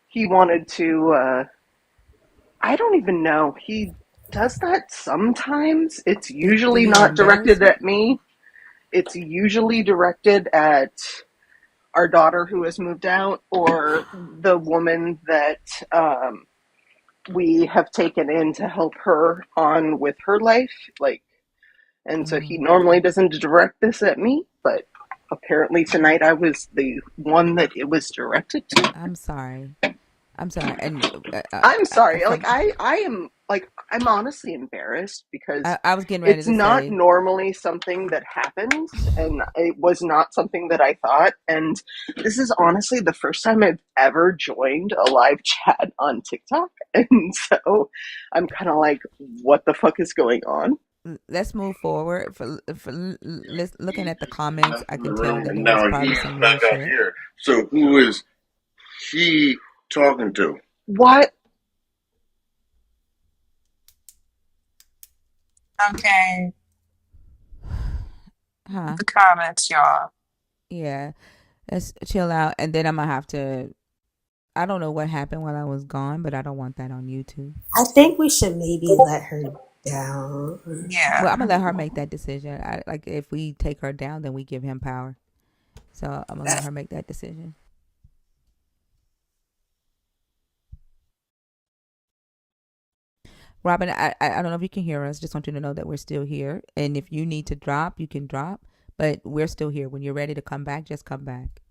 He wanted to. I don't even know. He does that sometimes. It's Did usually he not embarrass directed you? at me. It's usually directed at our daughter who has moved out or the woman that we have taken in to help her on with her life. Like, and so he Oh, normally doesn't direct this at me, but apparently tonight I was the one that it was directed to. I'm sorry. I'm sorry. And I'm sorry. Like from I am like I'm honestly embarrassed because I was getting ready it's to not say, normally something that happens and it was not something that I thought, and this is honestly the first time I've ever joined a live chat on TikTok, and so I'm kind of like, what the fuck is going on? let's move forward. Looking at the comments, Left I in the can tell room, that and it was now probably he's some real back out shit. here. So who is she talking to? What? Okay. Huh? The comments, y'all. Yeah. Let's chill out. And then I'm gonna have to. I don't know what happened while I was gone, but I don't want that on YouTube. I think we should maybe let her down. Yeah. Well, I'm gonna let her make that decision. Like if we take her down, then we give him power. So I'm gonna let her make that decision. Robin, I don't know if you can hear us. Just want you to know that we're still here. And if you need to drop, you can drop. But we're still here. When you're ready to come back, just come back.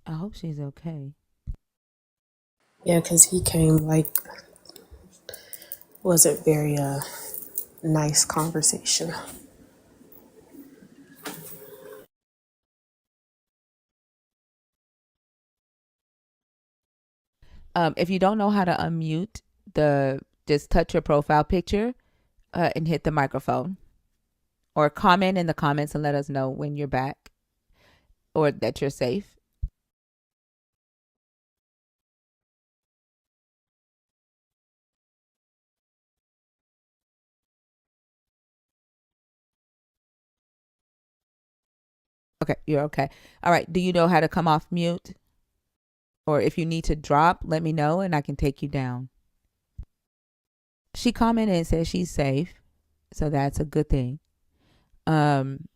I hope she's okay. Yeah, because he came like wasn't very nice conversation. If you don't know how to unmute just touch your profile picture and hit the microphone, or comment in the comments and let us know when you're back or that you're safe. Okay, you're okay. All right. Do you know how to come off mute? Or if you need to drop, let me know and I can take you down. She commented and said she's safe, so that's a good thing. Um,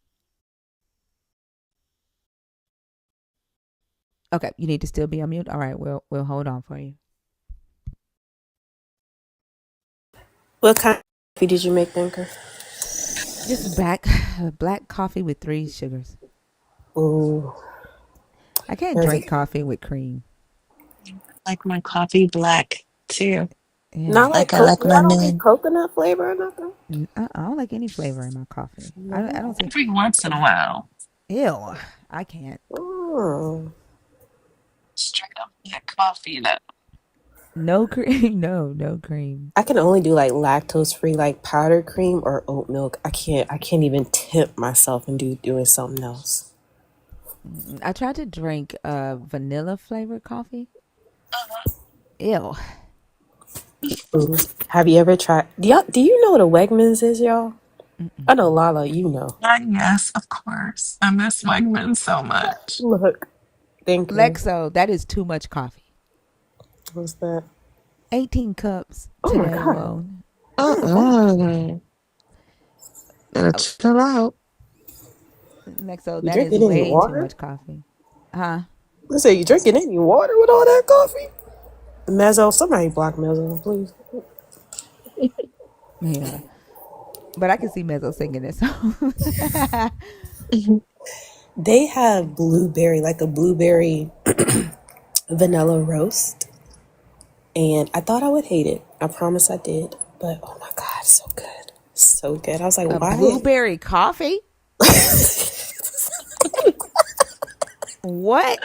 okay, you need to still be on mute. All right, we'll hold on for you. What kind of coffee did you make, Thinker? Just black coffee with 3 sugars. Ooh, I can't drink perfect. coffee with cream. Like my coffee black too. Yeah, Not like Like I like my y'all don't get milk coconut flavor or nothing. I don't like any flavor in my coffee. I don't No. see. every once in a while. Ew, I can't. Mm. Straight up black coffee though. No cream. No cream. I can only do like lactose free, like powdered cream or oat milk. I can't even tempt myself and doing something else. I tried to drink vanilla flavored coffee. Ew. Ooh. Have you ever tried? Do you know what a Wegmans is, y'all? Mm-mm. I know Lala, you know. Yes, of course. I miss Wegmans so much. Look, thank you. Lexo, that is too much coffee. What's that? 18 cups Oh my today god. alone. Uh-uh. Oh, Chill out. Lexo, You that is drinking any way too water? much coffee. Huh? I say you drinking any water with all that coffee? Mezzo, somebody block Mezzo, please. Yeah. But I can see Mezzo singing this song. They have blueberry, like a blueberry vanilla roast, and I thought I would hate it. I promise I did, but oh my god, so good, so good. I was like, A why? blueberry coffee? What?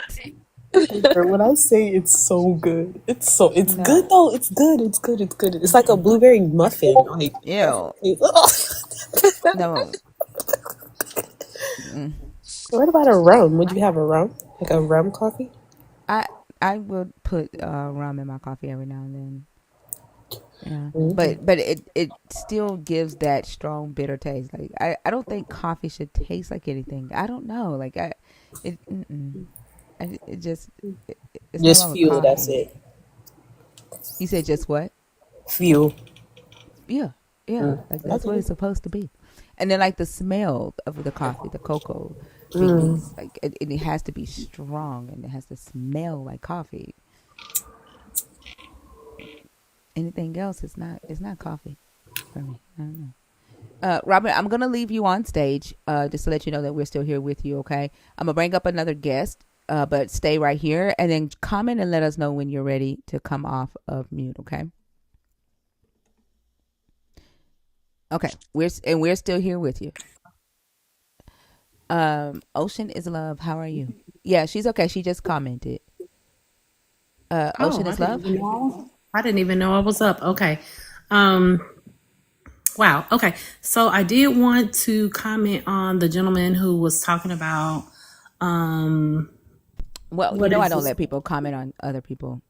Or when I say it's so good, it's good No. though. It's good. It's good. It's good. It's like a Mm-mm. blueberry muffin. Like that's Ew. what it is. No. Mm. What about a rum? Would you have a rum? Like a rum coffee? I I would put rum in my coffee every now and then. Yeah. Mm-hmm. But it still gives that strong bitter taste. Like I don't think coffee should taste like anything. I don't know. Like I it mm-mm. It just it's no Just longer fuel. That's coffee. it. You said just what? Fuel. Yeah. Yeah. Mm. Like that's what Okay. it's supposed to be. And then like the smell of the coffee, the cocoa Mm. release, like it has to be strong and it has to smell like coffee. Anything else it's not coffee for me. I don't know. Robert, I'm gonna leave you on stage, just to let you know that we're still here with you. Okay, I'm gonna bring up another guest, but stay right here and then comment and let us know when you're ready to come off of mute. Okay. Okay, we're still here with you. Ocean is love. How are you? Yeah, she's okay. She just commented. Oh, Ocean is love. I didn't even know I was up. Okay. Um, wow. Okay. So I did want to comment on the gentleman who was talking about um Well, you what know I is don't this? let people comment on other people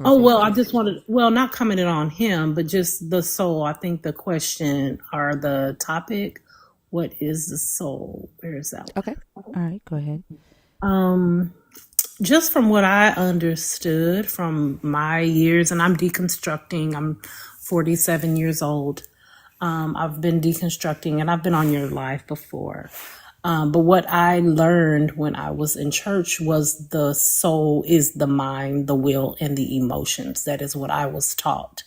Oh, well, I conversations. just wanted, well, not commented on him, but just the soul. I think the question or the topic, what is the soul? Where is that Okay. All right. Go ahead. one? Just from what I understood from my years, and I'm deconstructing, I'm 47 years old. I've been deconstructing and I've been on your life before. But what I learned when I was in church was the soul is the mind, the will, and the emotions. That is what I was taught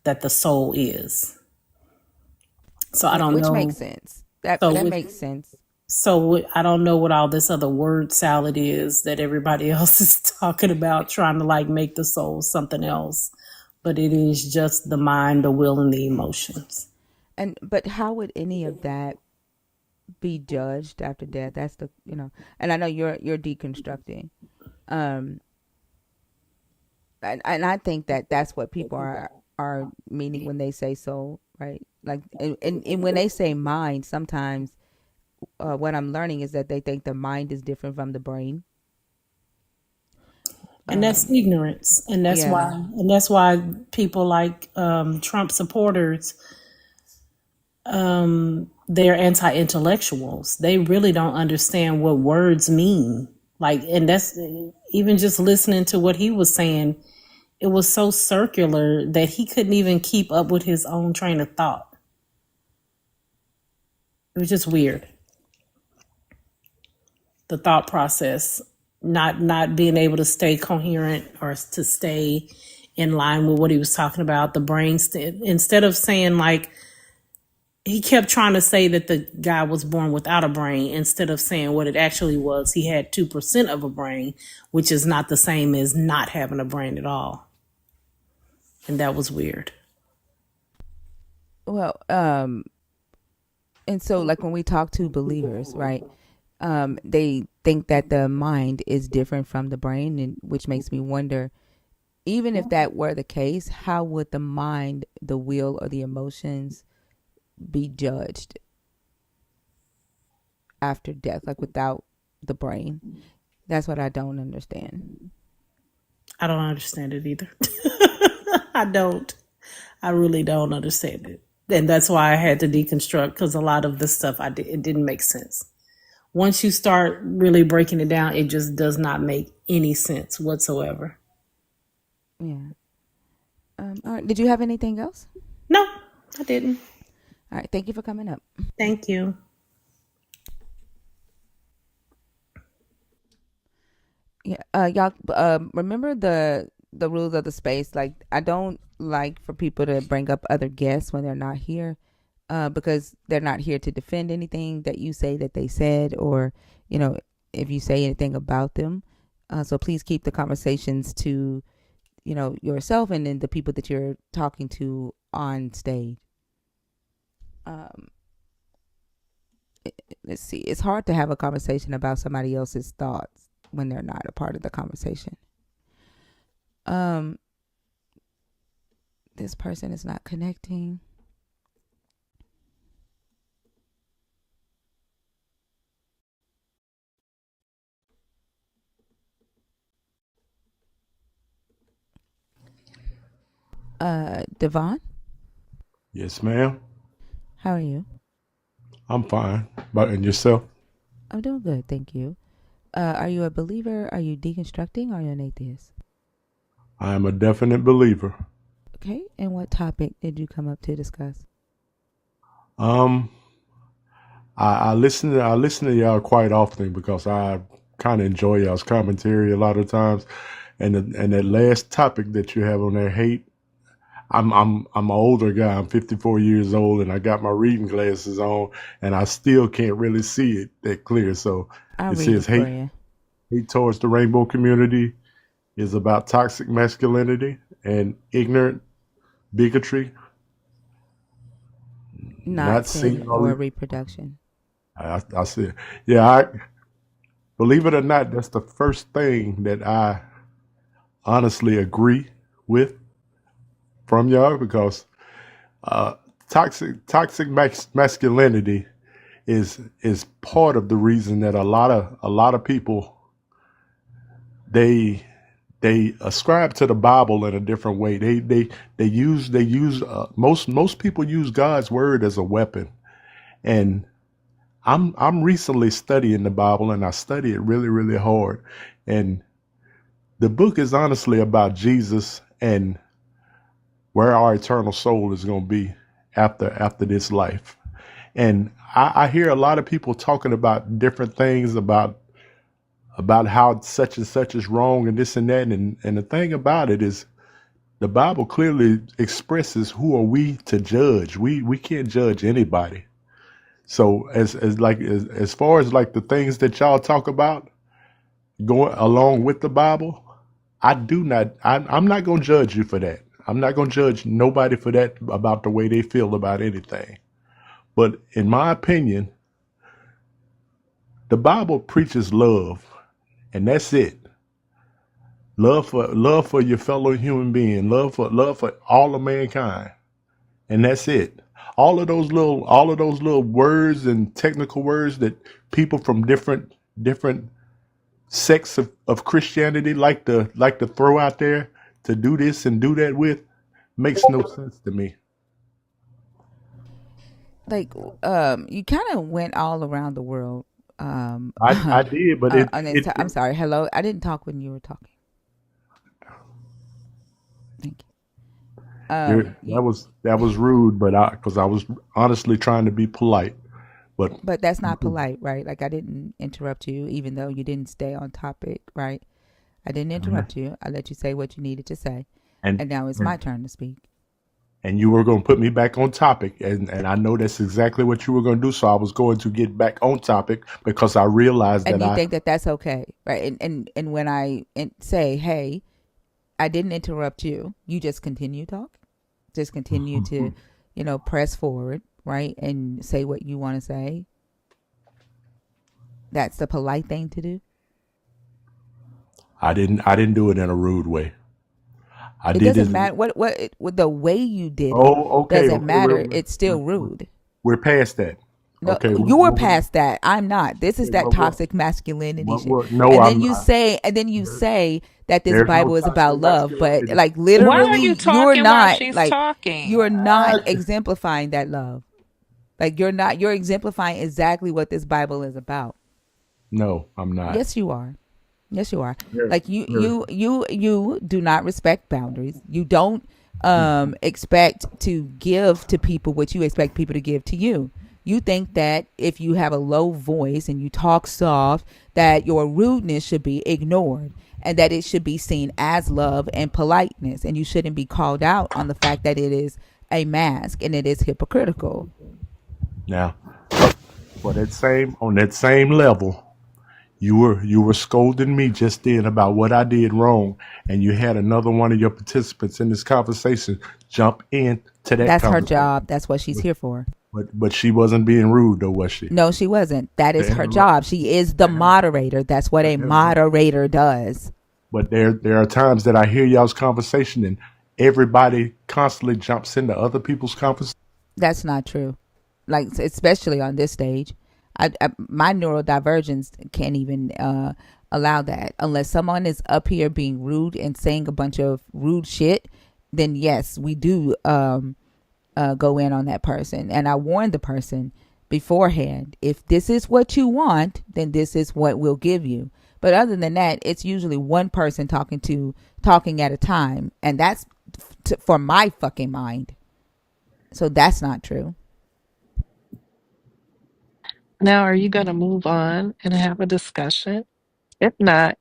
that the soul is. So I don't Which makes know. sense. So That with makes sense. I don't know what all this other word salad is that everybody else is talking about, trying to like make the soul something else. But it is just the mind, the will, and the emotions. And but how would any of that be judged after death? That's the And I know you're deconstructing, um, and I think that that's what people are meaning when they say soul, right? Like, and when they say mind, sometimes what I'm learning is that they think the mind is different from the brain. And that's ignorance. Yeah, And that's why people like Trump supporters, they're anti-intellectuals. They really don't understand what words mean. Like, and that's even just listening to what he was saying. It was so circular that he couldn't even keep up with his own train of thought. It was just weird. The thought process, not being able to stay coherent or to stay in line with what he was talking about. The brain, instead of saying like, he kept trying to say that the guy was born without a brain instead of saying what it actually was. He had 2% of a brain, which is not the same as not having a brain at all. And that was weird. well, and so like when we talk to believers, right? They think that the mind is different from the brain, and which makes me wonder, even if that were the case, how would the mind, the will, or the emotions be judged after death, like without the brain? That's what I don't understand. I don't understand it either. I don't. I really don't understand it. And that's why I had to deconstruct, because a lot of the stuff it didn't make sense. Once you start really breaking it down, it just does not make any sense whatsoever. Yeah. All right. Did you have anything else? No, I didn't. All right. Thank you for coming up. Thank you. Yeah. Y'all remember the rules of the space. Like, I don't like for people to bring up other guests when they're not here, because they're not here to defend anything that you say that they said, or if you say anything about them. So please keep the conversations to yourself and then the people that you're talking to on stage. Let's see. It's hard to have a conversation about somebody else's thoughts when they're not a part of the conversation. This person is not connecting. Devon, Yes, ma'am. how are you? I'm fine. But and yourself? I'm doing good, thank you. Are you a believer? Are you deconstructing? Or are you an atheist? I am a definite believer. Okay, and what topic did you come up to discuss? Um, I listen to y'all quite often because I kind of enjoy y'all's commentary a lot of times, and that last topic that you have on there, hate. I'm an older guy. I'm 54 years old, and I got my reading glasses on, and I still can't really see it that clear. So I'll it read it says for you. hate towards the rainbow community is about toxic masculinity and ignorant bigotry, Not not seeing sin all or the. reproduction. I said, yeah. I believe it or not, that's the first thing that I honestly agree with from y'all because uh, toxic masculinity is part of the reason that a lot of people they they ascribe to the Bible in a different way. They use most people use God's word as a weapon. And I'm recently studying the Bible, and I study it really really hard. And the book is honestly about Jesus and where our eternal soul is going to be after this life. And I hear a lot of people talking about different things about how such and such is wrong and this and that. And the thing about it is the Bible clearly expresses who are we to judge. We can't judge anybody. So as far as like the things that y'all talk about going along with the Bible, I'm not going to judge you for that. I'm not going to judge nobody for that about the way they feel about anything. But in my opinion, the Bible preaches love, and that's it. Love for your fellow human being, love for all of mankind, and that's it. All of those little words and technical words that people from different sects of Christianity like to throw out there to do this and do that with makes no sense to me. Like, you kind of went all around the world. I did, but On this I'm sorry. Hello, I didn't talk when you were talking. Thank you. that was rude, but because I was honestly trying to be polite, but But that's not polite, right? Like, I didn't interrupt you, even though you didn't stay on topic, right? I didn't interrupt you. I let you say what you needed to say, and and now it's my and, turn to speak. and you were going to put me back on topic, and I know that's exactly what you were going to do. So I was going to get back on topic because I realized And that you I. think that that's okay, right? And when I say, hey, I didn't interrupt you, you just continue talking. Just continue to, press forward, right? And say what you want to say. That's the polite thing to do. I didn't do it in a rude way. I It did doesn't this. matter what the way you did it Oh, okay, doesn't okay. matter. It's still rude. We're past that. No, Okay, you're past that. I'm not. This is that what, toxic masculinity shit. no, And then I'm you not. say, There, that this there's no Bible is about toxic love, but masculinity. like Why are literally, you talking while she's you're talking? not exemplifying that love. Like you're not. You're exemplifying exactly what this Bible is about. No, I'm not. Yes, you are. Yes, you are. There, Like there. you do not respect boundaries. You don't expect to give to people what you expect people to give to you. You think that if you have a low voice and you talk soft, that your rudeness should be ignored and that it should be seen as love and politeness, and you shouldn't be called out on the fact that it is a mask and it is hypocritical. Now, for that same level, you were scolding me just then about what I did wrong, and you had another one of your participants in this conversation jump in to that That's her conversation. job. That's what she's here for. But she wasn't being rude, though, was she? No, she wasn't. That To is her interrupt. job. She is the moderator. That's what to a interrupt. moderator does. But there are times that I hear y'all's conversation and everybody constantly jumps into other people's conversation. That's not true. Like, especially on this stage. My neurodivergence can't even allow that. Unless someone is up here being rude and saying a bunch of rude shit, then yes, we do go in on that person. And I warned the person beforehand, if this is what you want, then this is what we'll give you. But other than that, it's usually one person talking at a time, and that's for my fucking mind. So that's not true. Now, are you going to move on and have a discussion? If not,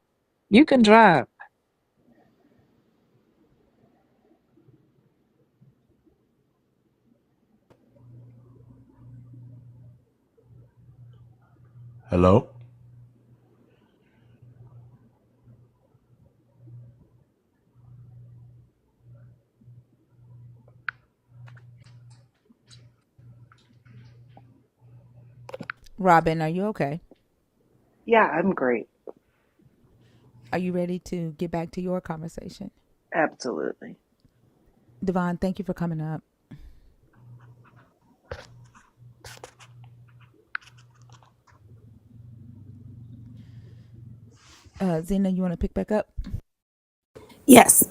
you can drop. Hello? Robin, are you okay? Yeah, I'm great. Are you ready to get back to your conversation? Absolutely. Devon, thank you for coming up. Zena, you want to pick back up? Yes.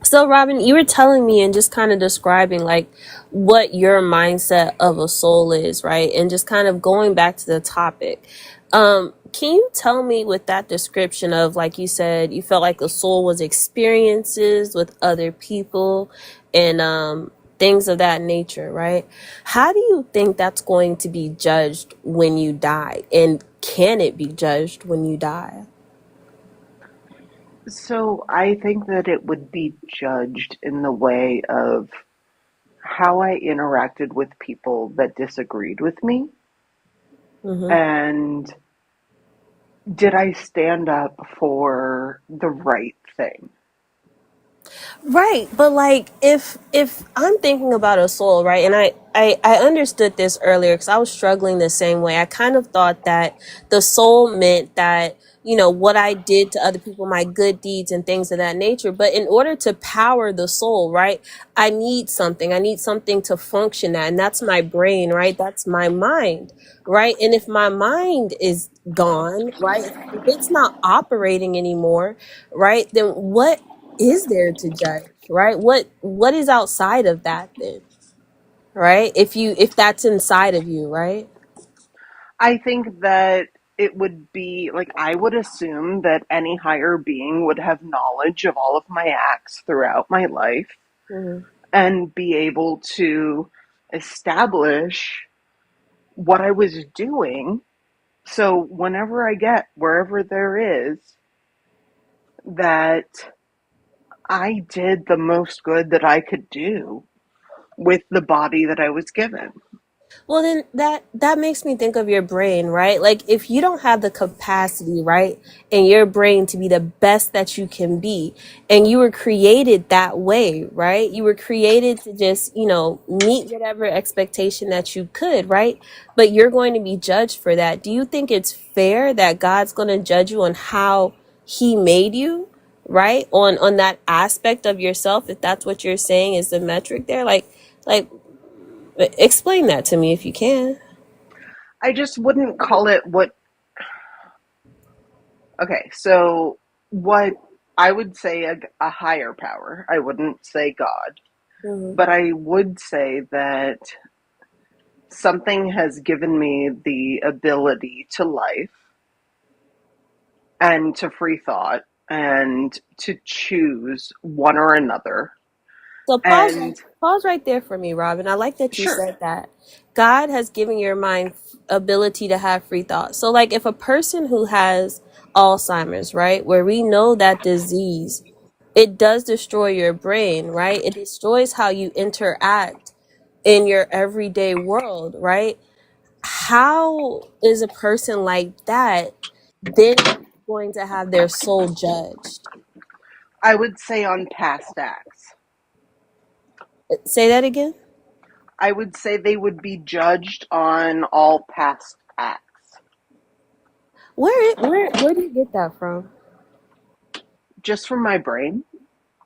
So, Robin, you were telling me and just kind of describing like what your mindset of a soul is, right? And just kind of going back to the topic. Can you tell me with that description of, like you said, you felt like the soul was experiences with other people and things of that nature, right? How do you think that's going to be judged when you die? And can it be judged when you die? So I think that it would be judged in the way of how I interacted with people that disagreed with me. Mm-hmm. And did I stand up for the right thing? Right, but like if I'm thinking about a soul, right, and I understood this earlier because I was struggling the same way. I kind of thought that the soul meant that, you know, what I did to other people, my good deeds and things of that nature. But in order to power the soul, right, I need something. I need something to function at, and that's my brain, right? That's my mind, right? And if my mind is gone, right, if it's not operating anymore, right, then what is there to judge, right? What is outside of that then, right? If that's inside of you, right? I think that it would be like I would assume that any higher being would have knowledge of all of my acts throughout my life Mm-hmm. and be able to establish what I was doing. So whenever I get wherever there is, that I did the most good that I could do with the body that I was given. Well, then that makes me think of your brain, right? Like if you don't have the capacity, right, in your brain to be the best that you can be, and you were created that way, right? You were created to just, you know, meet whatever expectation that you could, right? But you're going to be judged for that. Do you think it's fair that God's going to judge you on how he made you? right? On that aspect of yourself, if that's what you're saying is the metric there, like explain that to me if you can. I just wouldn't call it what. Okay, so what I would say a higher power. I wouldn't say God, Mm-hmm. but I would say that something has given me the ability to life and to free thought and to choose one or another. So And pause right there for me, Robin. I like that you sure, said that. God has given your mind ability to have free thought. So like if a person who has Alzheimer's, right, where we know that disease, it does destroy your brain, right? It destroys how you interact in your everyday world, right? How is a person like that then going to have their soul judged? I would say on past acts. Say that again. I would say they would be judged on all past acts. Where do you get that from? Just from my brain?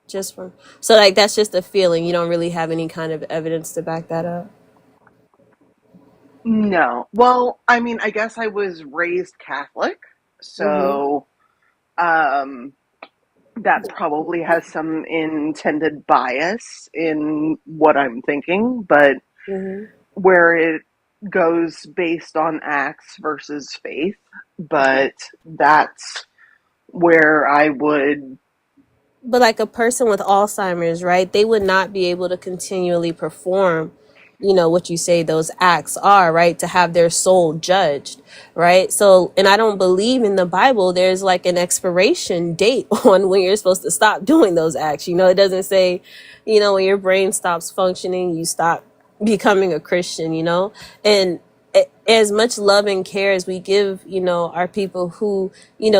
Just from, so like that's just a feeling. You don't really have any kind of evidence to back that up. No. Well, I mean, I guess I was raised Catholic, Mhm. so that probably has some intended bias in what I'm thinking, but Mhm. where it goes based on acts versus faith, but that's where I would. But like a person with Alzheimer's, right? They would not be able to continually perform, what you say those acts are, right? To have their soul judged, right? So, and I don't believe in the Bible there's like an expiration date on when you're supposed to stop doing those acts. It doesn't say, when your brain stops functioning, you stop becoming a Christian, And as much love and care as we give, our people who,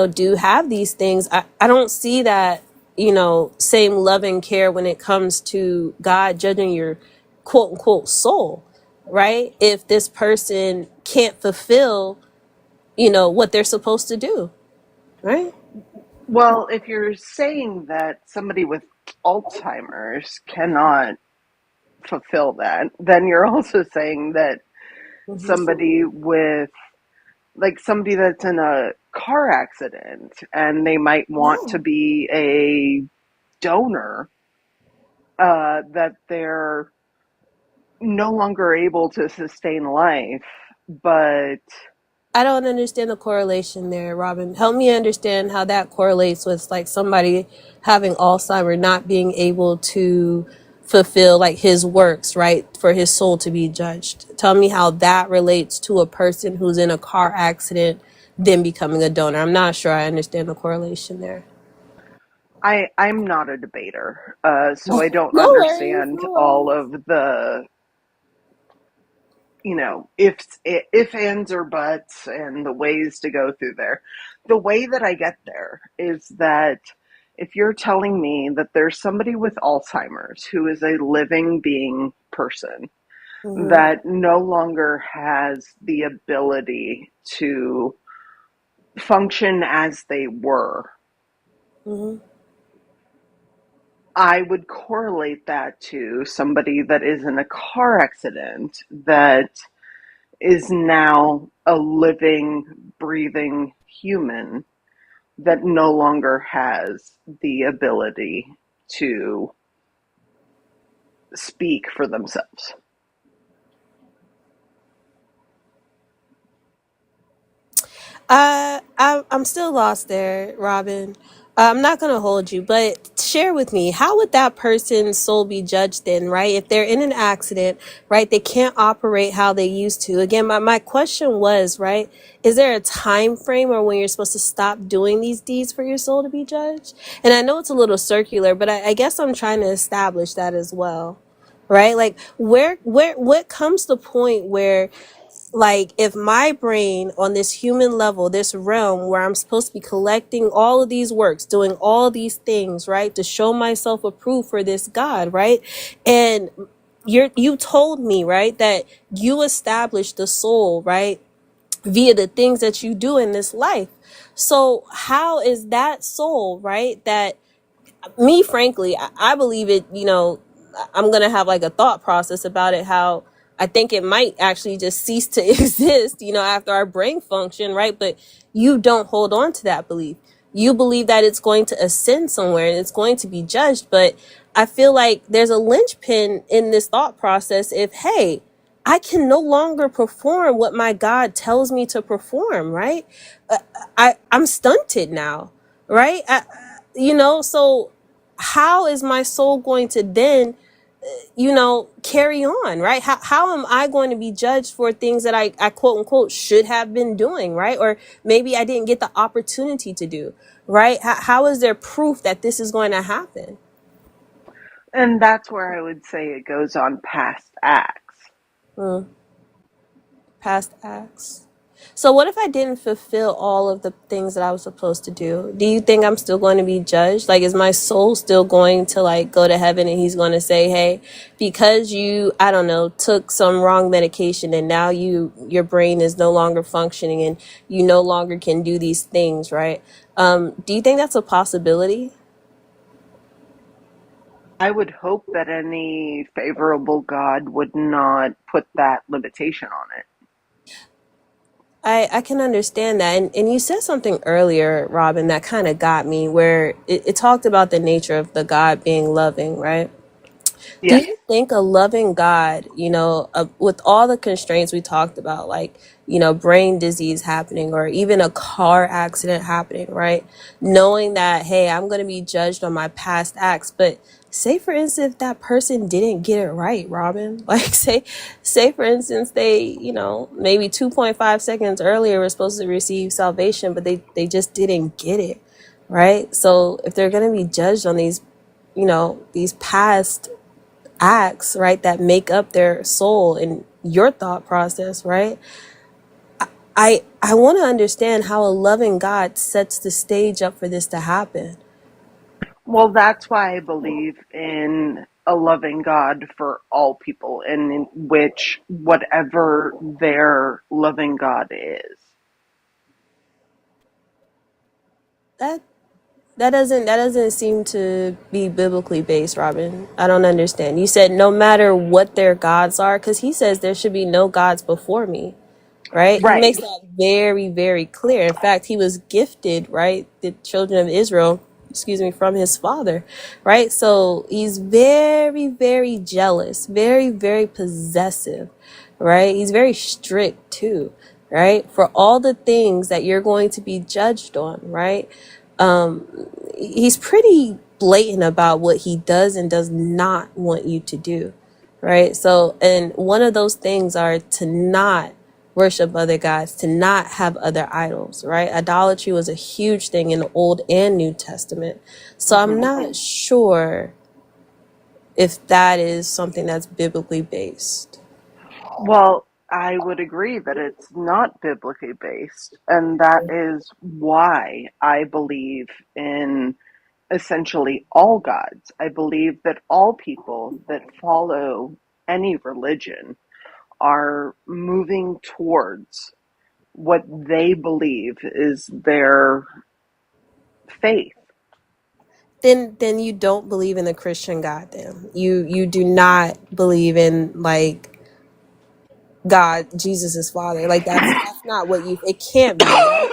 do have these things, I don't see that, same love and care when it comes to God judging your quote unquote soul, right? If this person can't fulfill, what they're supposed to do, right? Well, if you're saying that somebody with Alzheimer's cannot fulfill that, then you're also saying that Mm-hmm. somebody with, like, somebody that's in a car accident and they might want to No, be a donor, that they're no longer able to sustain life, but I don't understand the correlation there, Robin. Help me understand how that correlates with like somebody having Alzheimer not being able to fulfill like his works, right? For his soul to be judged. Tell me how that relates to a person who's in a car accident then becoming a donor. I'm not sure I understand the correlation there. I'm not a debater, so I don't No worries, understand no all worries. of the, if ands or buts and the ways to go through there. The way that I get there is that if you're telling me that there's somebody with Alzheimer's who is a living being person Mm-hmm, that no longer has the ability to function as they were, mm-hmm. I would correlate that to somebody that is in a car accident that is now a living, breathing human that no longer has the ability to speak for themselves. I'm still lost there, Robin. I'm not gonna hold you, but share with me, how would that person's soul be judged then, right? If they're in an accident, right, they can't operate how they used to. Again, my question was, right, is there a time frame or when you're supposed to stop doing these deeds for your soul to be judged? And I know it's a little circular, but I guess I'm trying to establish that as well, right? Like what comes the point where like if my brain on this human level, this realm where I'm supposed to be collecting all of these works, doing all these things, right, to show myself approved for this God, right? And you told me, right, that you established the soul, right, via the things that you do in this life. So how is that soul, right, that me, frankly, I believe it, I'm going to have like a thought process about it, how I think it might actually just cease to exist, after our brain function, right? But you don't hold on to that belief. You believe that it's going to ascend somewhere and it's going to be judged. But I feel like there's a linchpin in this thought process. If, hey, I can no longer perform what my God tells me to perform, right? I'm stunted now, right? So how is my soul going to then, carry on, right? How am I going to be judged for things that I quote unquote should have been doing, right? Or maybe I didn't get the opportunity to do, right? How is there proof that this is going to happen? And that's where I would say it goes on past acts. Hmm. Past acts. So what if I didn't fulfill all of the things that I was supposed to do? Do you think I'm still going to be judged? Like, is my soul still going to like go to heaven and he's going to say, hey, because you, I don't know, took some wrong medication and now your brain is no longer functioning and you no longer can do these things, right? Do you think that's a possibility? I would hope that any favorable God would not put that limitation on it. I can understand that. And you said something earlier, Robin, that kind of got me, where it talked about the nature of the God being loving, right? Do Yes. you think a loving God, with all the constraints we talked about, like, brain disease happening or even a car accident happening, right? Knowing that, hey, I'm going to be judged on my past acts, but say for instance, if that person didn't get it right, Robin, like say for instance, they, maybe 2.5 seconds earlier were supposed to receive salvation, but they just didn't get it, right? So if they're going to be judged on these past acts, right, that make up their soul and your thought process, right? I want to understand how a loving God sets the stage up for this to happen. Well, that's why I believe in a loving God for all people, and in which whatever their loving God is. That that doesn't seem to be biblically based, Robin. I don't understand. You said no matter what their gods are, because he says there should be no gods before me, right? He Right. makes that very, very clear. In fact, he was gifted, right, the children of Israel, excuse me, from his father, right? So he's very, very jealous, very, very possessive, right? He's very strict too, right? For all the things that you're going to be judged on, right? He's pretty blatant about what he does and does not want you to do, right? So, and one of those things are to not worship other gods, to not have other idols, right? Idolatry was a huge thing in the Old and New Testament. So I'm Hmm. not sure if that is something that's biblically based. Well, I would agree that it's not biblically based, and that is why I believe in essentially all gods. I believe that all people that follow any religion are moving towards what they believe is their faith. Then you don't believe in the Christian God. Then you do not believe in like God, Jesus' father. Like that's not what you. It can't be, right?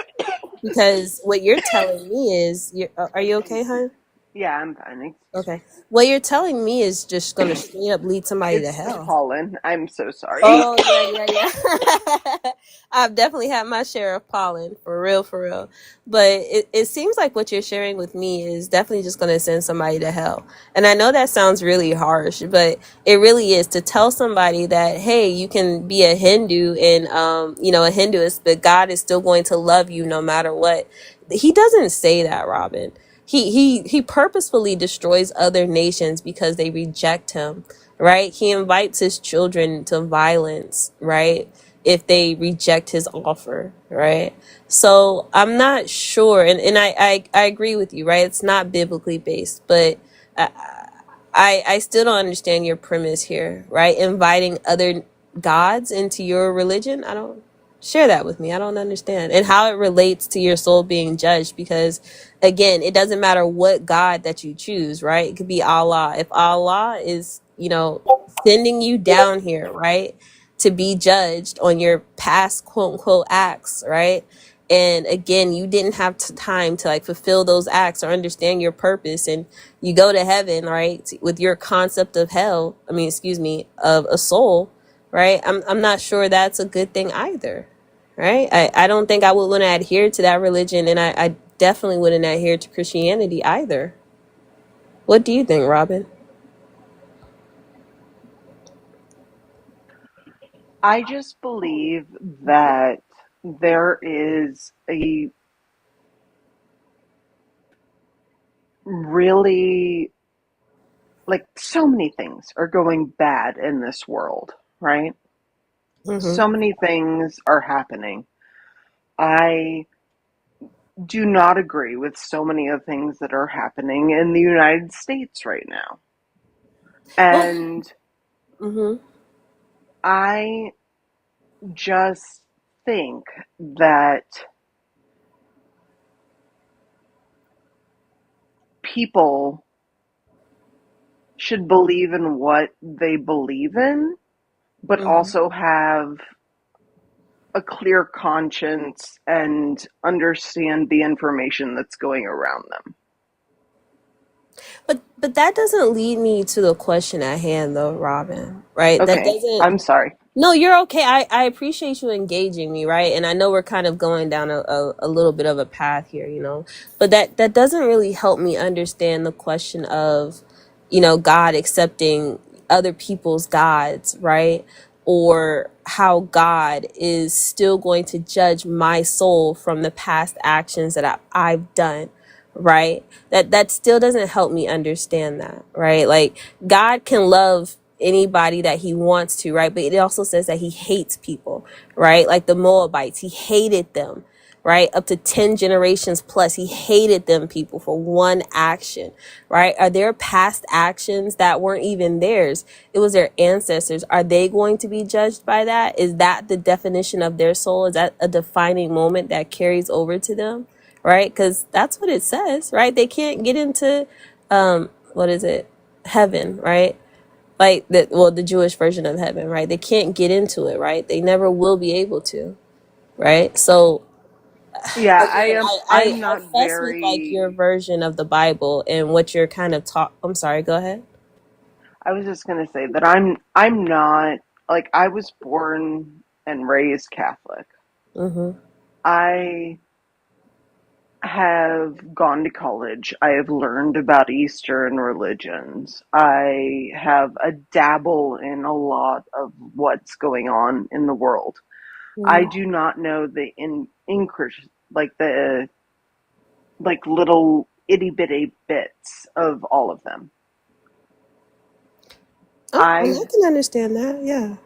Because what you're telling me is, are you okay, hon? Yeah, I'm fine. Okay. What you're telling me is just gonna straight up lead somebody to It's the hell. pollen. I'm so sorry. Oh yeah, yeah, yeah. I've definitely had my share of pollen, for real, for real. But it seems like what you're sharing with me is definitely just going to send somebody to hell. And I know that sounds really harsh, but it really is, to tell somebody that, hey, you can be a Hindu and a Hinduist, but God is still going to love you no matter what. He doesn't say that, Robin. He purposefully destroys other nations because they reject him, right? He invites his children to violence, right? If they reject his offer, right? So I'm not sure, and I agree with you, right? It's not biblically based, but I still don't understand your premise here, right? Inviting other gods into your religion, I don't. Share that with me. I don't understand. And how it relates to your soul being judged, because again, it doesn't matter what God that you choose, right? It could be Allah. If Allah is, sending you down here, right, to be judged on your past quote unquote acts, right? And again, you didn't have time to like fulfill those acts or understand your purpose, and you go to heaven, right, with your concept of hell, excuse me, of a soul, right? I'm not sure that's a good thing either, right? I don't think I would want to adhere to that religion, and I definitely wouldn't adhere to Christianity either. What do you think, Robin? I just believe that there is a really, like, so many things are going bad in this world, right? Mm-hmm. So many things are happening. I do not agree with so many of the things that are happening in the United States right now. Well, And mm-hmm. I just think that people should believe in what they believe in, but Mm-hmm. also have a clear conscience and understand the information that's going around them. But that doesn't lead me to the question at hand, though, Robin. Right? That Okay, doesn't. I'm sorry. No, you're okay. I appreciate you engaging me, right? And I know we're kind of going down a little bit of a path here, but that doesn't really help me understand the question of, God accepting other people's gods, right? Or how God is still going to judge my soul from the past actions that I've done, right? That still doesn't help me understand that, right? Like, God can love anybody that he wants to, right? But it also says that he hates people, right? Like the Moabites, he hated them, right? Up to 10 generations plus, he hated them people for one action, right? Are there past actions that weren't even theirs? It was their ancestors. Are they going to be judged by that? Is that the definition of their soul? Is that a defining moment that carries over to them, right? Because that's what it says, right? They can't get into, what is it? Heaven, right? Like the Jewish version of heaven, right? They can't get into it, right? They never will be able to, right? So Yeah, I again, am I I'm not fuss with like your very version of the Bible and what you're kind of taught. I'm sorry, go ahead. I was just going to say that I'm not, like, I was born and raised Catholic. Mm-hmm. I have gone to college. I have learned about Eastern religions. I have a dabble in a lot of what's going on in the world. I Mm-hmm. do not know the like the like little itty bitty bits of all of them. Oh, and I I can understand that. Yeah.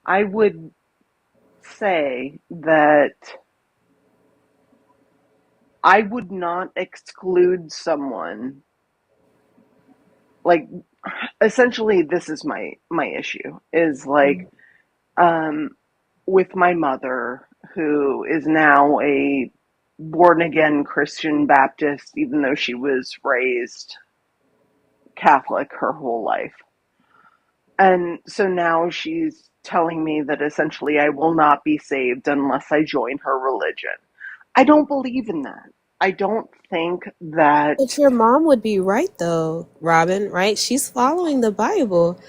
I would say that I would not exclude someone, like, essentially this is my issue is like, um with my mother, who is now a born again Christian Baptist, even though she was raised Catholic her whole life. And so now she's telling me that essentially I will not be saved unless I join her religion. I don't believe in that. I don't think that. But your mom would be right though, Robin, right? She's following the Bible,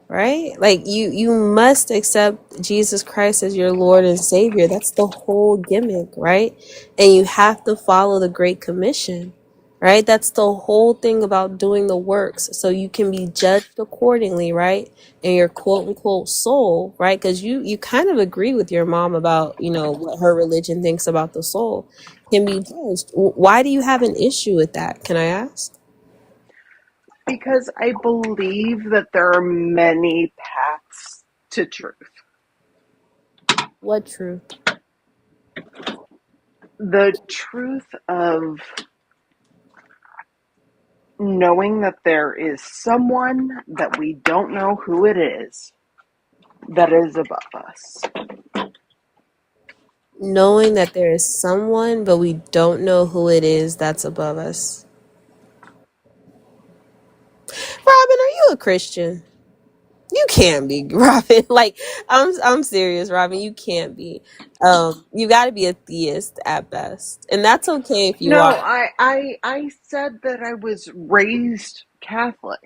right? Like you must accept Jesus Christ as your Lord and Savior. That's the whole gimmick, right? And you have to follow the Great Commission, right? That's the whole thing about doing the works so you can be judged accordingly, right? And your quote unquote soul, right? Because you kind of agree with your mom about, what her religion thinks about the soul can be judged. Why do you have an issue with that? Can I ask? Because I believe that there are many paths to truth. What truth? The truth of knowing that there is someone that we don't know who it is that is above us. Knowing that there is someone, but we don't know who it is that's above us. Robin, are you a Christian? You can't be, Robin. Like, I'm serious, Robin. You can't be. You got to be a theist at best, and that's okay if you No, are. I said that I was raised Catholic.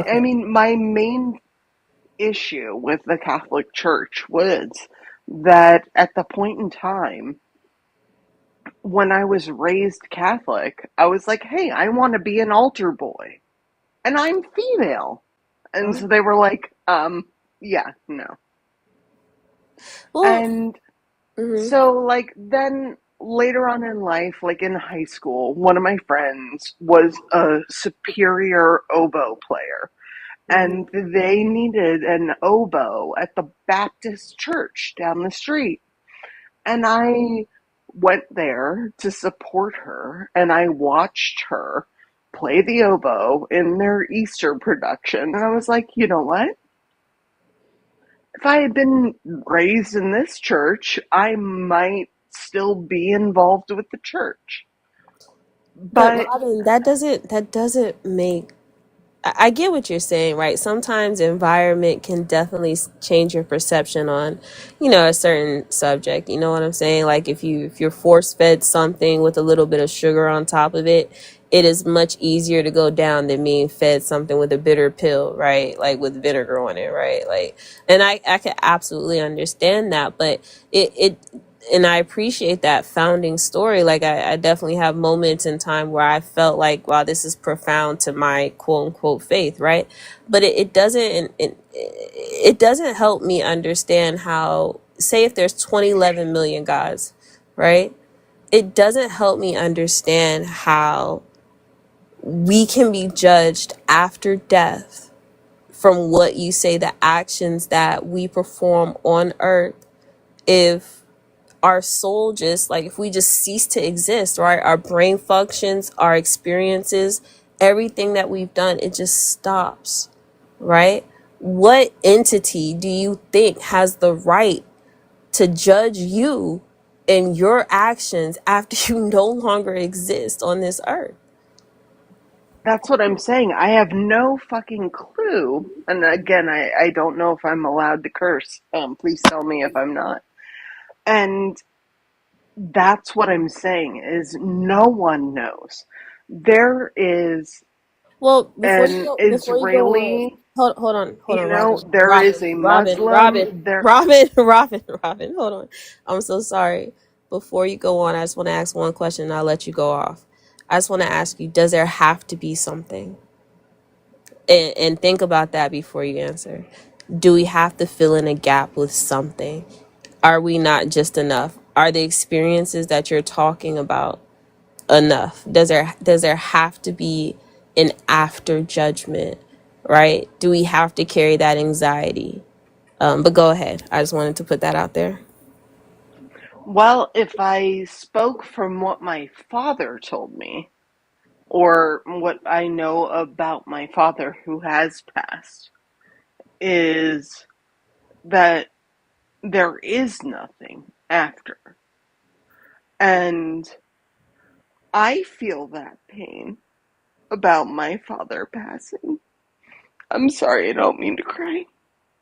I Okay. mean, my main issue with the Catholic Church was that at the point in time when I was raised Catholic, I was like, hey, I want to be an altar boy, and I'm female. And so they were like, yeah, no. Well, And mhm. so, like, then later on in life, like in high school, one of my friends was a superior oboe player, and they needed an oboe at the Baptist church down the street. And I went there to support her, and I watched her play the oboe in their Easter production. And I was like, you know what? If I had been raised in this church, I might still be involved with the church. But But Robin, that doesn't make. I get what you're saying, right? Sometimes environment can definitely change your perception on, a certain subject. You know what I'm saying? Like if you're force fed something with a little bit of sugar on top of it, it is much easier to go down than being fed something with a bitter pill, right? Like with vinegar on it, right? Like, and I can absolutely understand that, but it and I appreciate that founding story. Like I definitely have moments in time where I felt like, wow, this is profound to my quote unquote faith, right? But it doesn't help me understand how, say if there's 2011 million gods, right? It doesn't help me understand how we can be judged after death from what you say, the actions that we perform on earth, if our soul just, like, if we just cease to exist, right? Our brain functions, our experiences, everything that we've done, it just stops, right? What entity do you think has the right to judge you and your actions after you no longer exist on this earth? that's what I'm saying. I have no fucking clue. And again, I don't know if I'm allowed to curse. Please tell me if I'm not. And that's what I'm saying is no one knows. There is Well, an before you go on, Israeli, hold on, Robin, there is a Muslim, there. Robin, hold on. I'm so sorry. Before you go on, I just want to ask one question and I'll let you go off. I just want to ask you, does there have to be something? And think about that before you answer. Do we have to fill in a gap with something? Are we not just enough? Are the experiences that you're talking about enough? Does there have to be an after judgment, right? Do we have to carry that anxiety? But go ahead. I just wanted to put that out there. Well, if I spoke from what my father told me, or what I know about my father who has passed, is that there is nothing after. And I feel that pain about my father passing. I'm sorry, I don't mean to cry.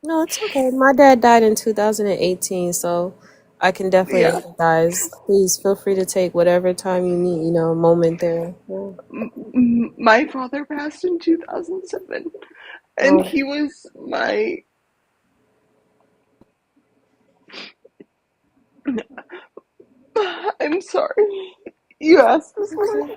No, it's okay. My dad died in 2018, so I can definitely Yeah, empathize. Please feel free to take whatever time you need, a moment there. Yeah. my father passed in 2007, and Oh, he was my. I'm sorry. You asked this okay. question.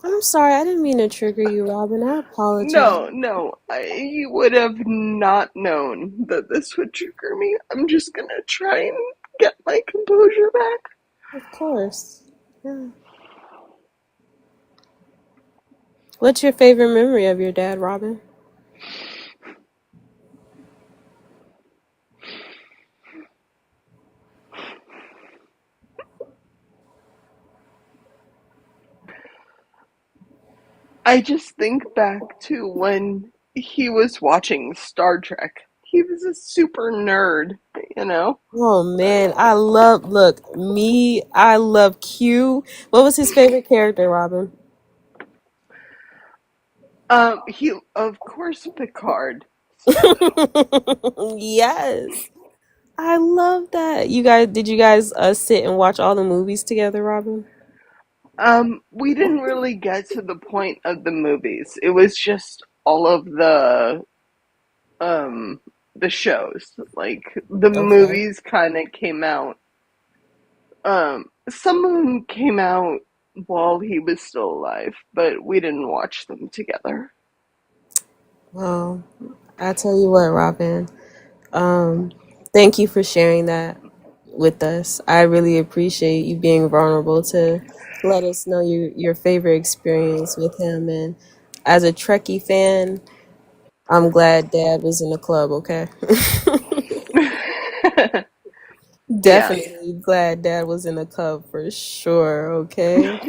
I'm sorry. I didn't mean to trigger you, Robin. I apologize. No, no, you would have not known that this would trigger me. I'm just gonna try and get my composure back. Of course. Yeah. What's your favorite memory of your dad, Robin? I just think back to when he was watching Star Trek. he was a super nerd, you know. Oh man, I love Q. What was his favorite character, Robin? He of course Picard. Yes. I love that. Did you guys sit and watch all the movies together, Robin? We didn't really get to the point of the movies. It was just all of um the shows. Like the Okay. movies kind of came out. Some of them came out while he was still alive, but we didn't watch them together. Well, I tell you what, Robin. Um, Thank you for sharing that with us. I really appreciate you being vulnerable to let us know your favorite experience with him. And as a Trekkie fan, I'm glad Dad was in the club. Okay. Yeah, Definitely glad Dad was in the club for sure. Okay.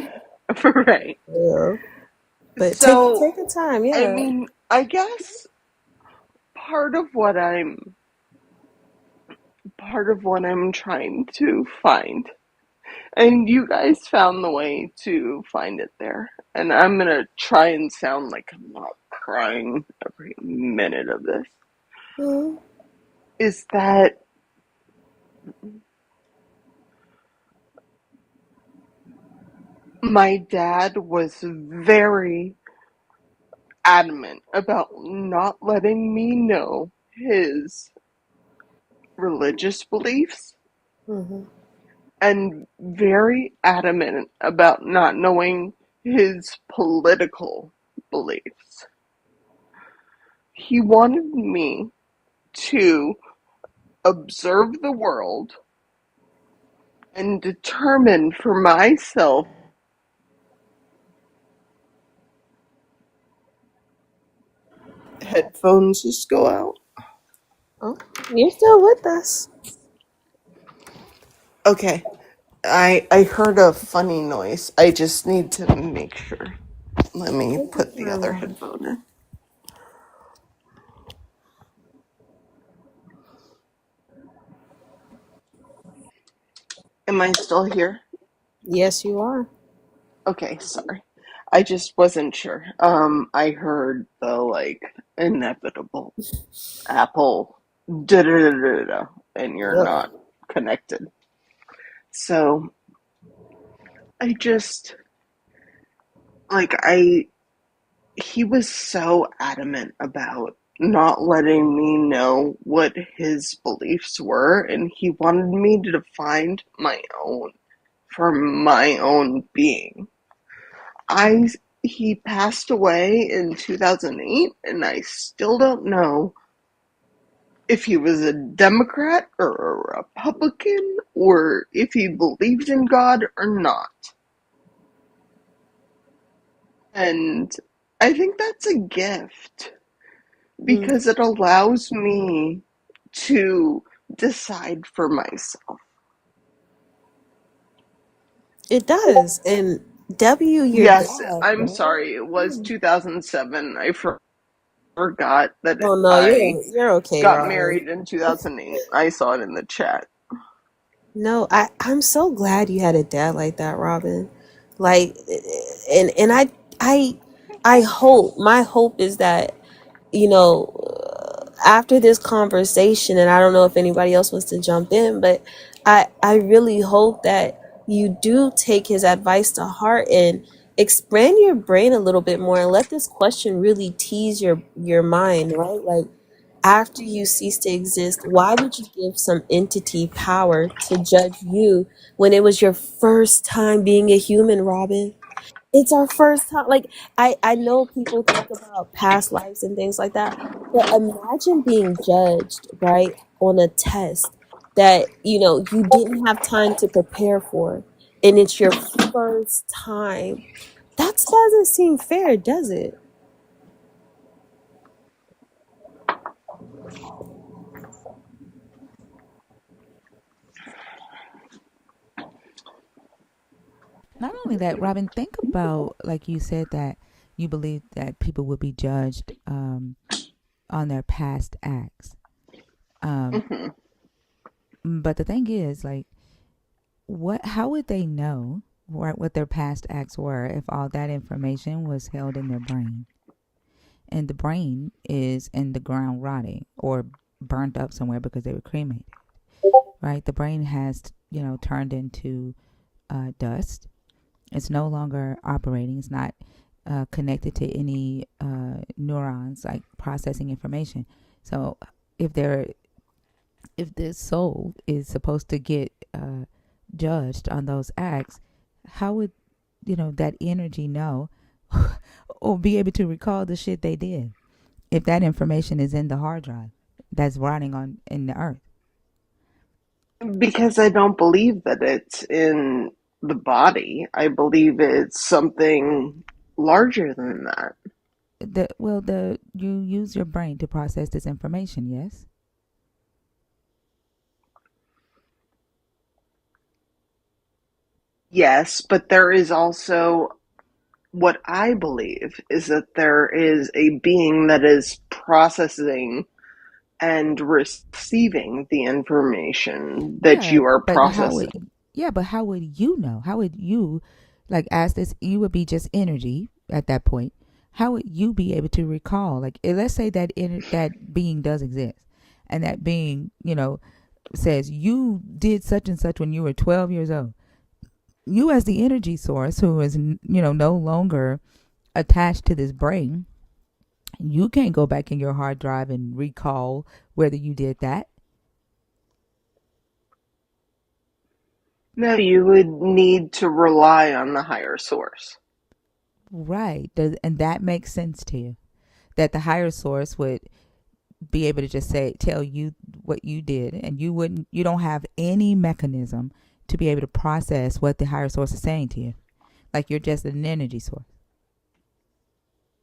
right. Yeah. But So, take your time. I Yeah. mean, I guess part of what I'm part of what I'm trying to find. And you guys found the way to find it there. And I'm gonna try and sound like I'm not crying every minute of this. Mhm. Is that my dad was very adamant about not letting me know his religious beliefs Mhm. and very adamant about not knowing his political beliefs. He wanted me to observe the world and determine for myself. Headphones just go out. Oh, you're still with us. Okay, I heard a funny noise. I just need to make sure. Let me Take your put the time, other Robin. headphone in. Am I still here? Yes, you are. Okay, sorry. I just wasn't sure. I heard the like inevitable Apple da da da da da, and you're Yep. not connected. So I just like I he was so adamant about not letting me know what his beliefs were, and he wanted me to find my own for my own being. I He passed away in 2008, and I still don't know if he was a Democrat or a Republican or if he believed in God or not. And I think that's a gift Mm. because it allows me to decide for myself. It does. And W, your Yes, dad, I'm right? sorry, it was Mm. 2007. I forgot that Oh no, I you're okay, got Robin. married in 2008. I saw it in the chat. No, I'm so glad you had a dad like that, Robin. Like, and I I hope, my hope is that, you know, after this conversation, and I don't know if anybody else wants to jump in, but I really hope that you do take his advice to heart and expand your brain a little bit more and let this question really tease your mind, right? Like, after you cease to exist, why would you give some entity power to judge you when it was your first time being a human, Robin? It's our first time. Like, I know people think about past lives and things like that, but imagine being judged, right, on a test that, you didn't have time to prepare for, and it's your first time. That doesn't seem fair, does it? Not only that, Robin, think about, like you said, that you believe that people will be judged on their past acts. Hmm. But the thing is, like, how would they know what their past acts were if all that information was held in their brain? And the brain is in the ground rotting or burnt up somewhere because they were cremated, right? The brain has, turned into dust. It's no longer operating. It's not connected to any neurons like processing information. So if the soul is supposed to get judged on those acts, how would that energy know or be able to recall the shit they did if that information is in the hard drive that's rotting on in the earth? Because I don't believe that it's in the body. I believe it's something larger than that. You use your brain to process this information, yes? Yes, but there is also what I believe is that there is a being that is processing and receiving the information that Yeah, you are but how would processing. yeah, but how would you know? How would you, like, as this, you would be just energy at that point. How would you be able to recall? Like, let's say that being does exist, and that being, says you did such and such when you were 12 years old. You, as the energy source, who is no longer attached to this brain, you can't go back in your hard drive and recall whether you did that. No, you would need to rely on the higher source. Right. And that makes sense to you. That the higher source would be able to just tell you what you did, and you don't have any mechanism to be able to process what the higher source is saying to you. Like, you're just an energy source.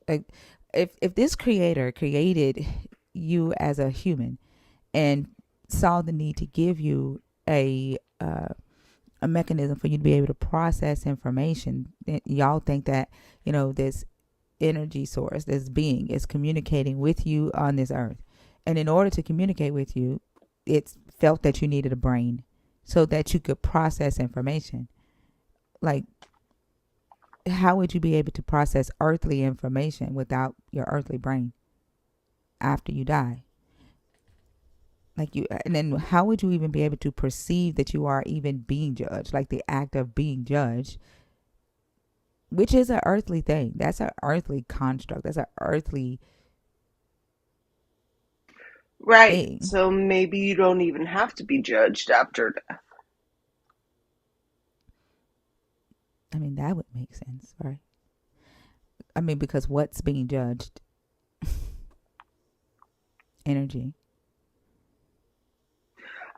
Like, if this creator created you as a human and saw the need to give you a mechanism for you to be able to process information, y'all think that this energy source, this being, is communicating with you on this earth, and in order to communicate with you, it's felt that you needed a brain so that you could process information. Like, how would you be able to process earthly information without your earthly brain after you die? Like, and then how would you even be able to perceive that you are even being judged? Like, the act of being judged, which is an earthly thing. That's an earthly construct. That's an earthly Right. thing. So maybe you don't even have to be judged after death. I mean, that would make sense, right? I mean, because what's being judged? Energy.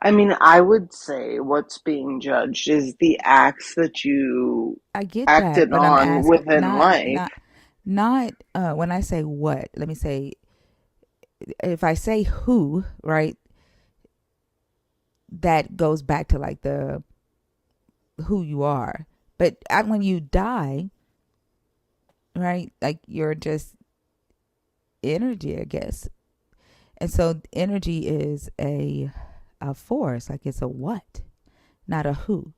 I mean, I would say what's being judged is the acts that you I get that, acted but I'm on asking within life. not when I say what, let me say, if I say who, right? That goes back to like the who you are. But when you die, right? Like, you're just energy, I guess. And so energy is a force, like, it's a what, not a who.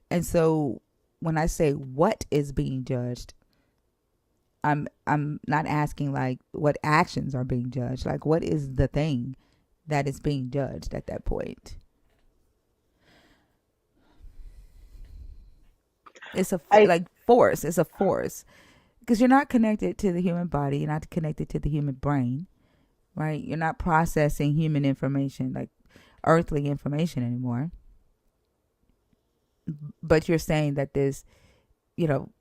And so when I say what is being judged, I'm not asking like what actions are being judged. Like, what is the thing that is being judged at that point? It's I like force. It's a force because you're not connected to the human body. You're not connected to the human brain, right? You're not processing human information, like earthly information anymore. But you're saying that this, you know,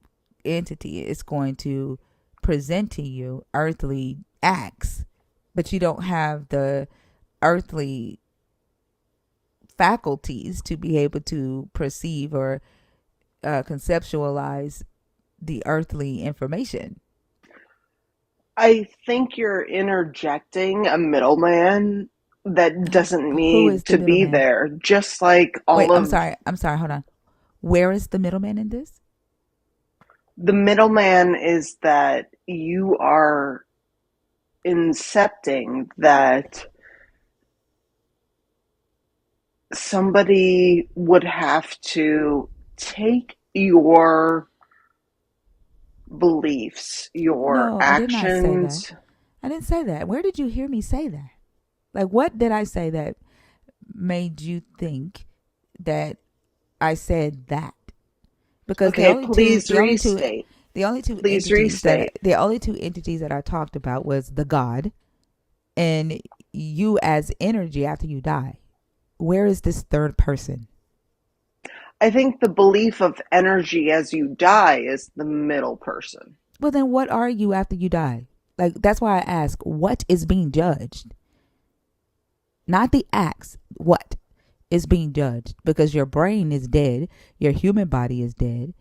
entity is going to present to you earthly acts, but you don't have the earthly faculties to be able to perceive or conceptualize the earthly information. I think you're interjecting a middleman that doesn't Who is need the to be middleman? there, just like Wait, all I'm of sorry. I'm sorry. Hold on. Where is the middleman in this? the middleman is that you are incepting that somebody would have to take your beliefs, your No, I did not say that. actions. I didn't say that. Where did you hear me say that? Like, what did I say that made you think that I said that? Because Okay, please restate. the only two Please entities that restate. I talked about was the God and you as energy after you die. Where is this third person? I think the belief of energy as you die is the middle person. Well, then what are you after you die? Like, that's why I ask, what is being judged? Not the acts. What is being judged? Because your brain is dead. Your human body is dead.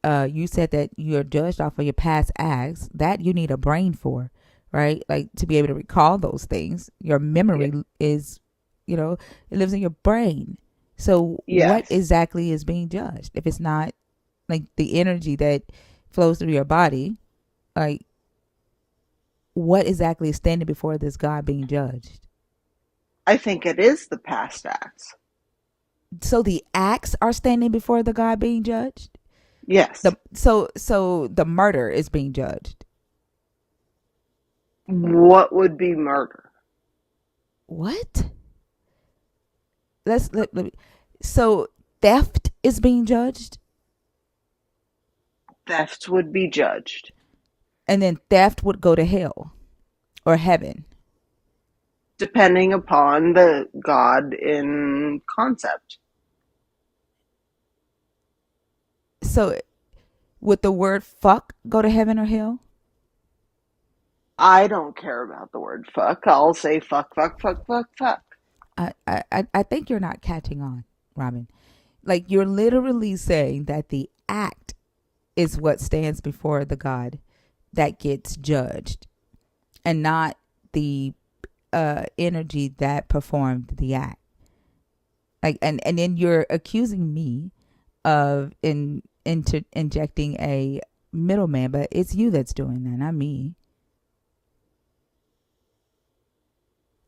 You said that you're judged off of your past acts. That you need a brain for, right? Like, to be able to recall those things. Your memory is, it lives in your brain. So what Yes. exactly is being judged? If it's not like the energy that flows through your body, like, what exactly is standing before this God being judged? I think it is the past acts. So the acts are standing before the God being judged? Yes. So the murder is being judged. What would be murder? What? Let me. So theft is being judged, Theft would be judged. and then theft would go to hell or heaven. Depending upon the God in concept. So would the word fuck go to heaven or hell? I don't care about the word fuck. I'll say fuck, fuck, fuck, fuck, fuck. I think you're not catching on, Robin. Like, you're literally saying that the act is what stands before the God that gets judged, and not the energy that performed the act. Like, and then you're accusing me of injecting a middleman, but it's you that's doing that, not me.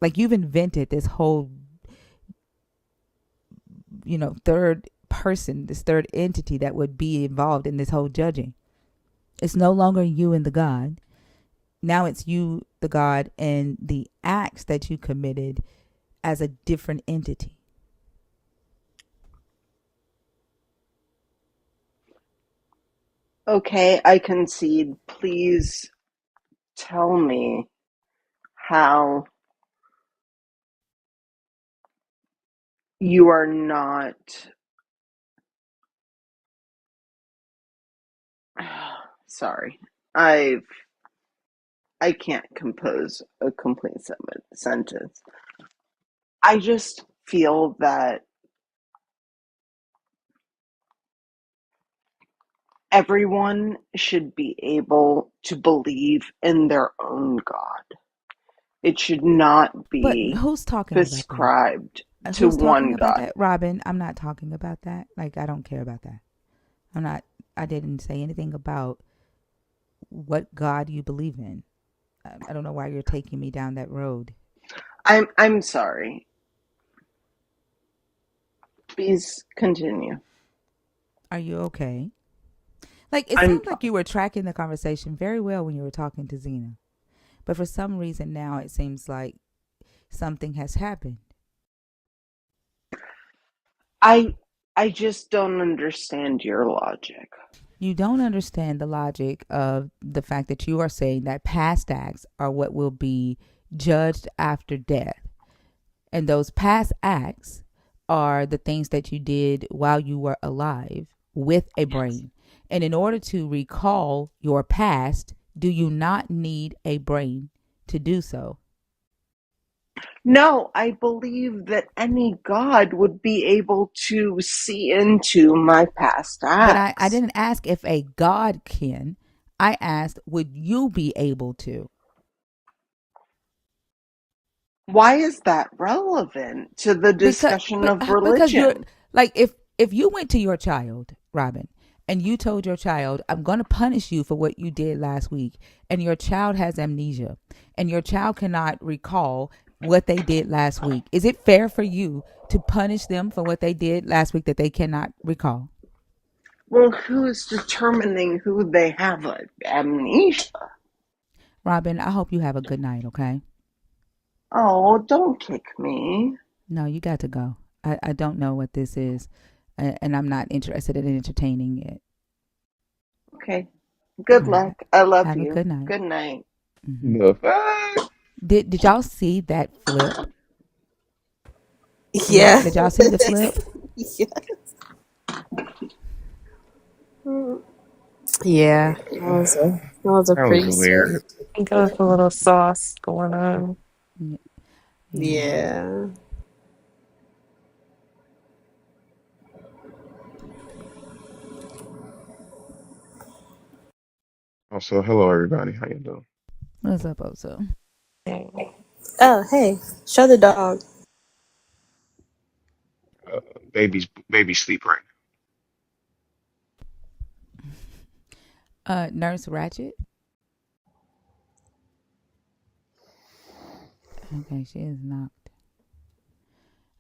Like, you've invented this whole, third person, this third entity that would be involved in this whole judging. It's no longer you and the God. Now it's you, the God, and the acts that you committed as a different entity. Okay, I concede. Please tell me how you are not. Sorry. I can't compose a complete sentence. I just feel that everyone should be able to believe in their own God. It should not But be who's talking about that? prescribed to Who's talking one about God. that? Robin, I'm not talking about that. Like, I don't care about that. I didn't say anything about what God you believe in. I don't know why you're taking me down that road. I'm sorry. Please continue. Are you okay? Like, it I'm seemed like you were tracking the conversation very well when you were talking to Zena. But for some reason now it seems like something has happened. I I just don't understand your logic. You don't understand the logic of the fact that you are saying that past acts are what will be judged after death. And those past acts are the things that you did while you were alive with a Yes. brain. And in order to recall your past, do you not need a brain to do so? No, I believe that any God would be able to see into my past But I acts. didn't ask if a God can. I asked, would you be able to? Why is that relevant to the discussion of Because you're religion? like, if you went to your child, Robin, and you told your child, I'm going to punish you for what you did last week, and your child has amnesia, and your child cannot recall what they did last week? Is it fair for you to punish them for what they did last week that they cannot recall? Well, who's determining who they have amnesia? Robin, I hope you have a good night, okay? Oh, don't kick me. No, you got to go. I don't know what this is, and I'm not interested in entertaining it. Okay. Good All right. luck. I love Have a you. good night. Good night. Hmm. The fuck? Did y'all see that flip? Yeah. Did y'all see the flip? Yeah. Yeah. That was a That was pretty weird. sweet. Got a little sauce going on. Yeah. Yeah. Also, hello everybody. How you doing? What's up, Oso? Oh, hey. Show the dog. Uh, baby sleep right Nurse Ratchet. Okay, she is knocked.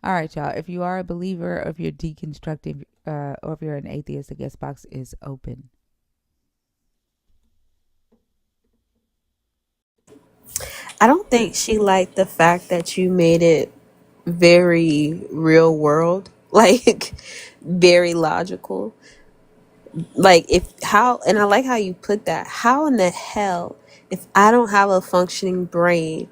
All right, y'all. If you are a believer, or if you're deconstructing, or if you're an atheist, the guest box is open. I don't think she liked the fact that you made it very real world, like very logical. Like, if how, and I like how you put that. How in the hell, if I don't have a functioning brain,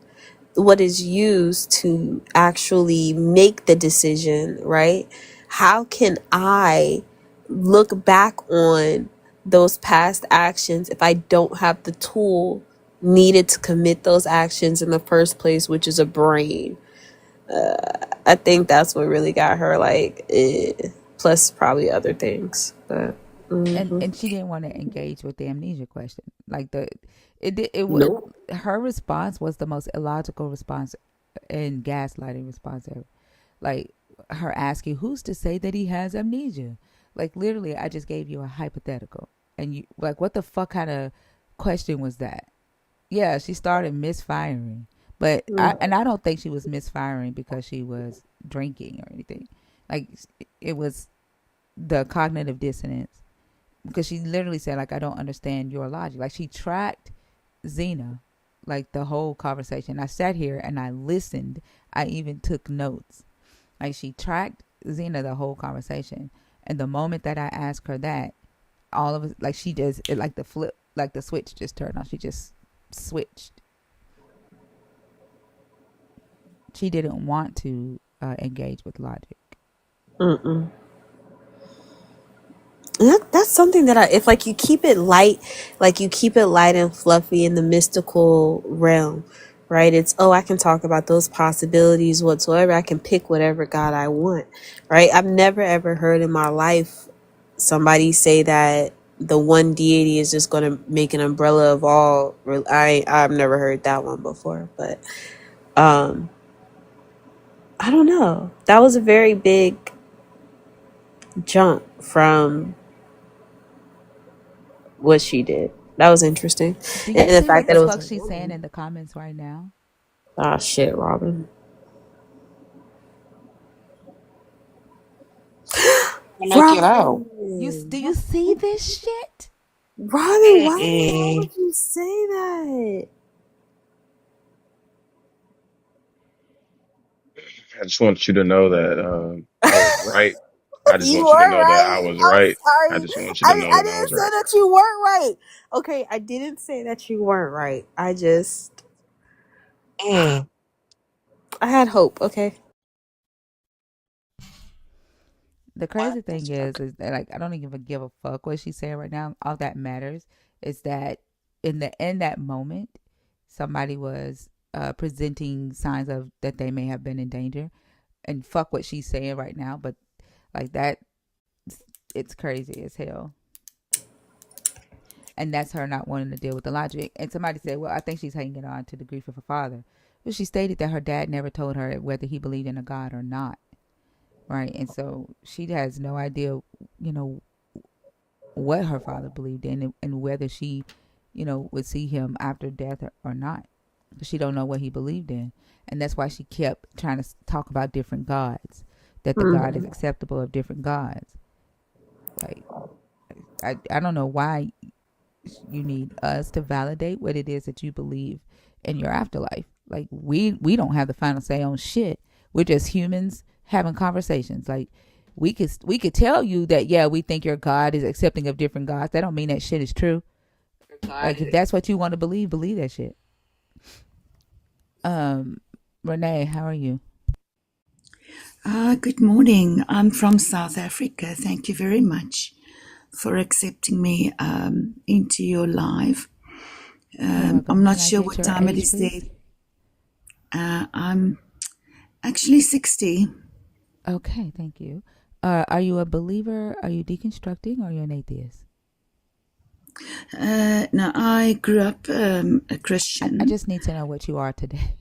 what is used to actually make the decision, right? How can I look back on those past actions if I don't have the tool needed to commit those actions in the first place, which is a brain? I think that's what really got her, like, plus probably other things. But And she didn't want to engage with the amnesia question. Like it nope. her response was the most illogical response and gaslighting response ever. Like her asking, "Who's to say that he has amnesia?" Like literally, I just gave you a hypothetical, and you like, what the fuck kind of question was that? Yeah, she started misfiring, but I don't think she was misfiring because she was drinking or anything. Like it was the cognitive dissonance, because she literally said, like, I don't understand your logic. Like she tracked Xena, like the whole conversation. I sat here and I listened. I even took notes. Like she tracked Xena the whole conversation. And the moment that I asked her that, all of it, like she just, it, like the flip, like the switch just turned on. She just switched. She didn't want to engage with logic. Mm-mm. That's something that if like you keep it light, like you keep it light and fluffy in the mystical realm, right? It's, oh, I can talk about those possibilities whatsoever. I can pick whatever God I want, right? I've never ever heard in my life somebody say that the one deity is just going to make an umbrella of all. I've never heard that one before, but um, I don't know. That was a very big jump from what she did. That was interesting. Do you And the see fact what that the it was fuck a she's saying woman. in the comments right now? Ah, shit, Robin. Make it out. Do Robin. you see this shit? Robin, why the hell would Mm-mm. you say that? I just want you to know that I was right. I just You want you to were know that I right. was I'm right. I sorry. just want you to know I that I didn't was say right. that you weren't right. Okay, I didn't say that you weren't right. Mm. I had hope, okay? The crazy thing is that, like, I don't even give a fuck what she's saying right now. All that matters is that in that moment, somebody was presenting signs of that they may have been in danger, and fuck what she's saying right now. But like that, it's crazy as hell, and that's her not wanting to deal with the logic. And somebody said, "Well, I think she's hanging on to the grief of her father." Well, she stated that her dad never told her whether he believed in a god or not, right? And so she has no idea, you know, what her father believed in, and whether she, would see him after death or not. She don't know what he believed in, and that's why she kept trying to talk about different gods, that the God is acceptable of different gods. Like, I don't know why you need us to validate what it is that you believe in your afterlife. Like, we don't have the final say on shit. We're just humans having conversations. Like, we could tell you that, yeah, we think your God is accepting of different gods. That don't mean that shit is true. Like, if that's what you want to believe that shit. Renee, how are you? Good morning. I'm from South Africa. Thank you very much for accepting me into your live. You're welcome. I'm not Can I sure get what your time it age, is please? there. I'm actually 60. Okay, thank you. Are you a believer? Are you deconstructing? Or are you an atheist? Now, I grew up a I Christian. just need to know what you are today.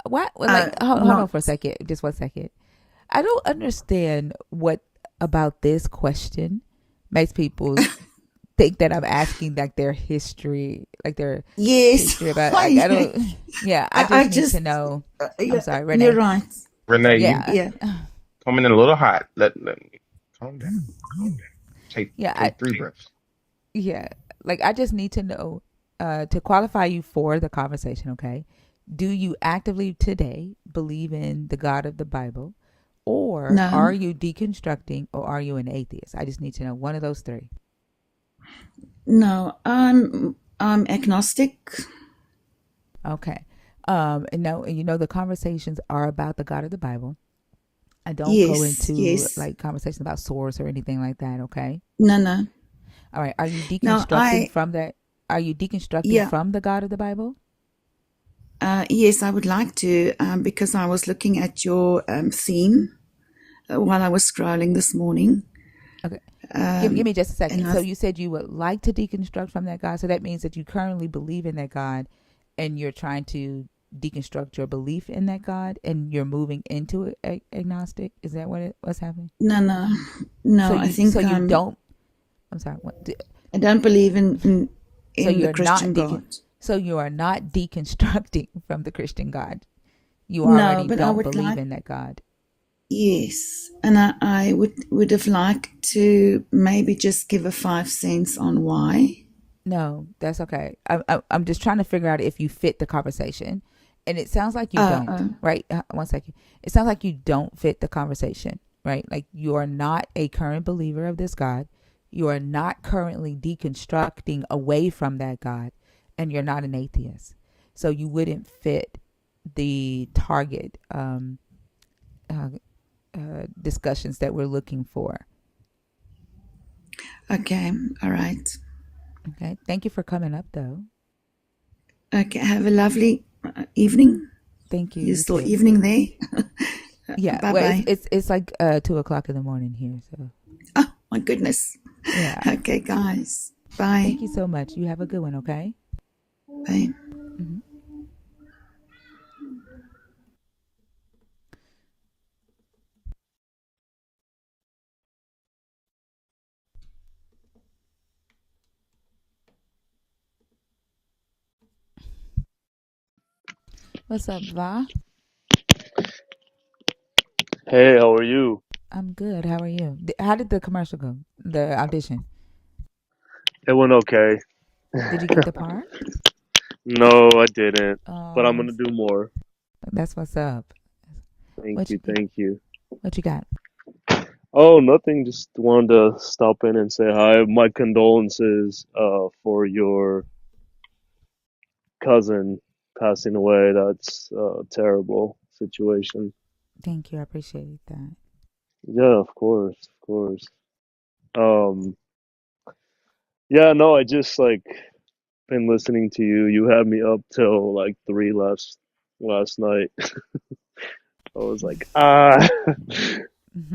What? Like, hold on for a second. Just 1 second. I don't understand what about this question makes people think that I'm asking like their history, like their Yes. history about. Like, I don't. Yeah, I just need to know. I'm sorry, Renee. You're right. Renee, you Yeah, Yeah. coming in a little hot. Let calm down. Take yeah, take 3 breaths. yeah. Like, I just need to know to qualify you for the conversation. Okay, do you actively today believe in the God of the Bible, or are No. you deconstructing, or are you an atheist? I just need to know one of those three. No. I'm agnostic. Okay. And no, you know, the conversations are about the God of the Bible. I don't go Yes. into Yes. like conversations about source or anything like that. Okay. No. All right. Are you No. deconstructing from that? Are you deconstructing Yeah. from the God of the Bible? Yes, I would like to, because I was looking at your theme while I was scrolling this morning. Okay. Give me just a second. And So you said you would like to deconstruct from that God. So that means that you currently believe in that God, and you're trying to deconstruct your belief in that God, and you're moving into agnostic. Is that what's happening? no. So I you think don't. I'm sorry. What? I don't believe in So the you're not Christian God. So you are not deconstructing from the Christian God. You No, already but I don't would believe like, in that God. yes, and I would have liked to maybe just give a 5 cents on why. No, that's okay. I'm just trying to figure out if you fit the conversation, and it sounds like you don't. Right? 1 second. It sounds like you don't fit the conversation. Right? Like, you are not a current believer of this God. You are not currently deconstructing away from that God, and you're not an atheist. So you wouldn't fit the target discussions that we're looking for. Okay, all right. Okay. Thank you for coming up, though. Okay, have a lovely evening. Thank you. You're You still too. evening there? Yeah. Bye Well, bye. it's like 2:00 in the morning here. So Oh my goodness. yeah. Okay, guys. Bye. Thank you so much. You have a good one. Okay. Bye. Mm-hmm. What's up, Va? Hey, how are you? I'm good. How are you? How did the commercial go? The audition. It went okay. Did you get the part? No, I didn't, but I'm Oh, gonna do more. that's what's up. Thank What you, you thank you. what you got? Oh, nothing. Just wanted to stop in and say hi. My condolences, for your cousin passing away. That's a terrible situation. Thank you. I appreciate that. Yeah, of course, of course. Um, yeah, no, I just like been listening to you. You had me up till like 3 last night. I was like, ah.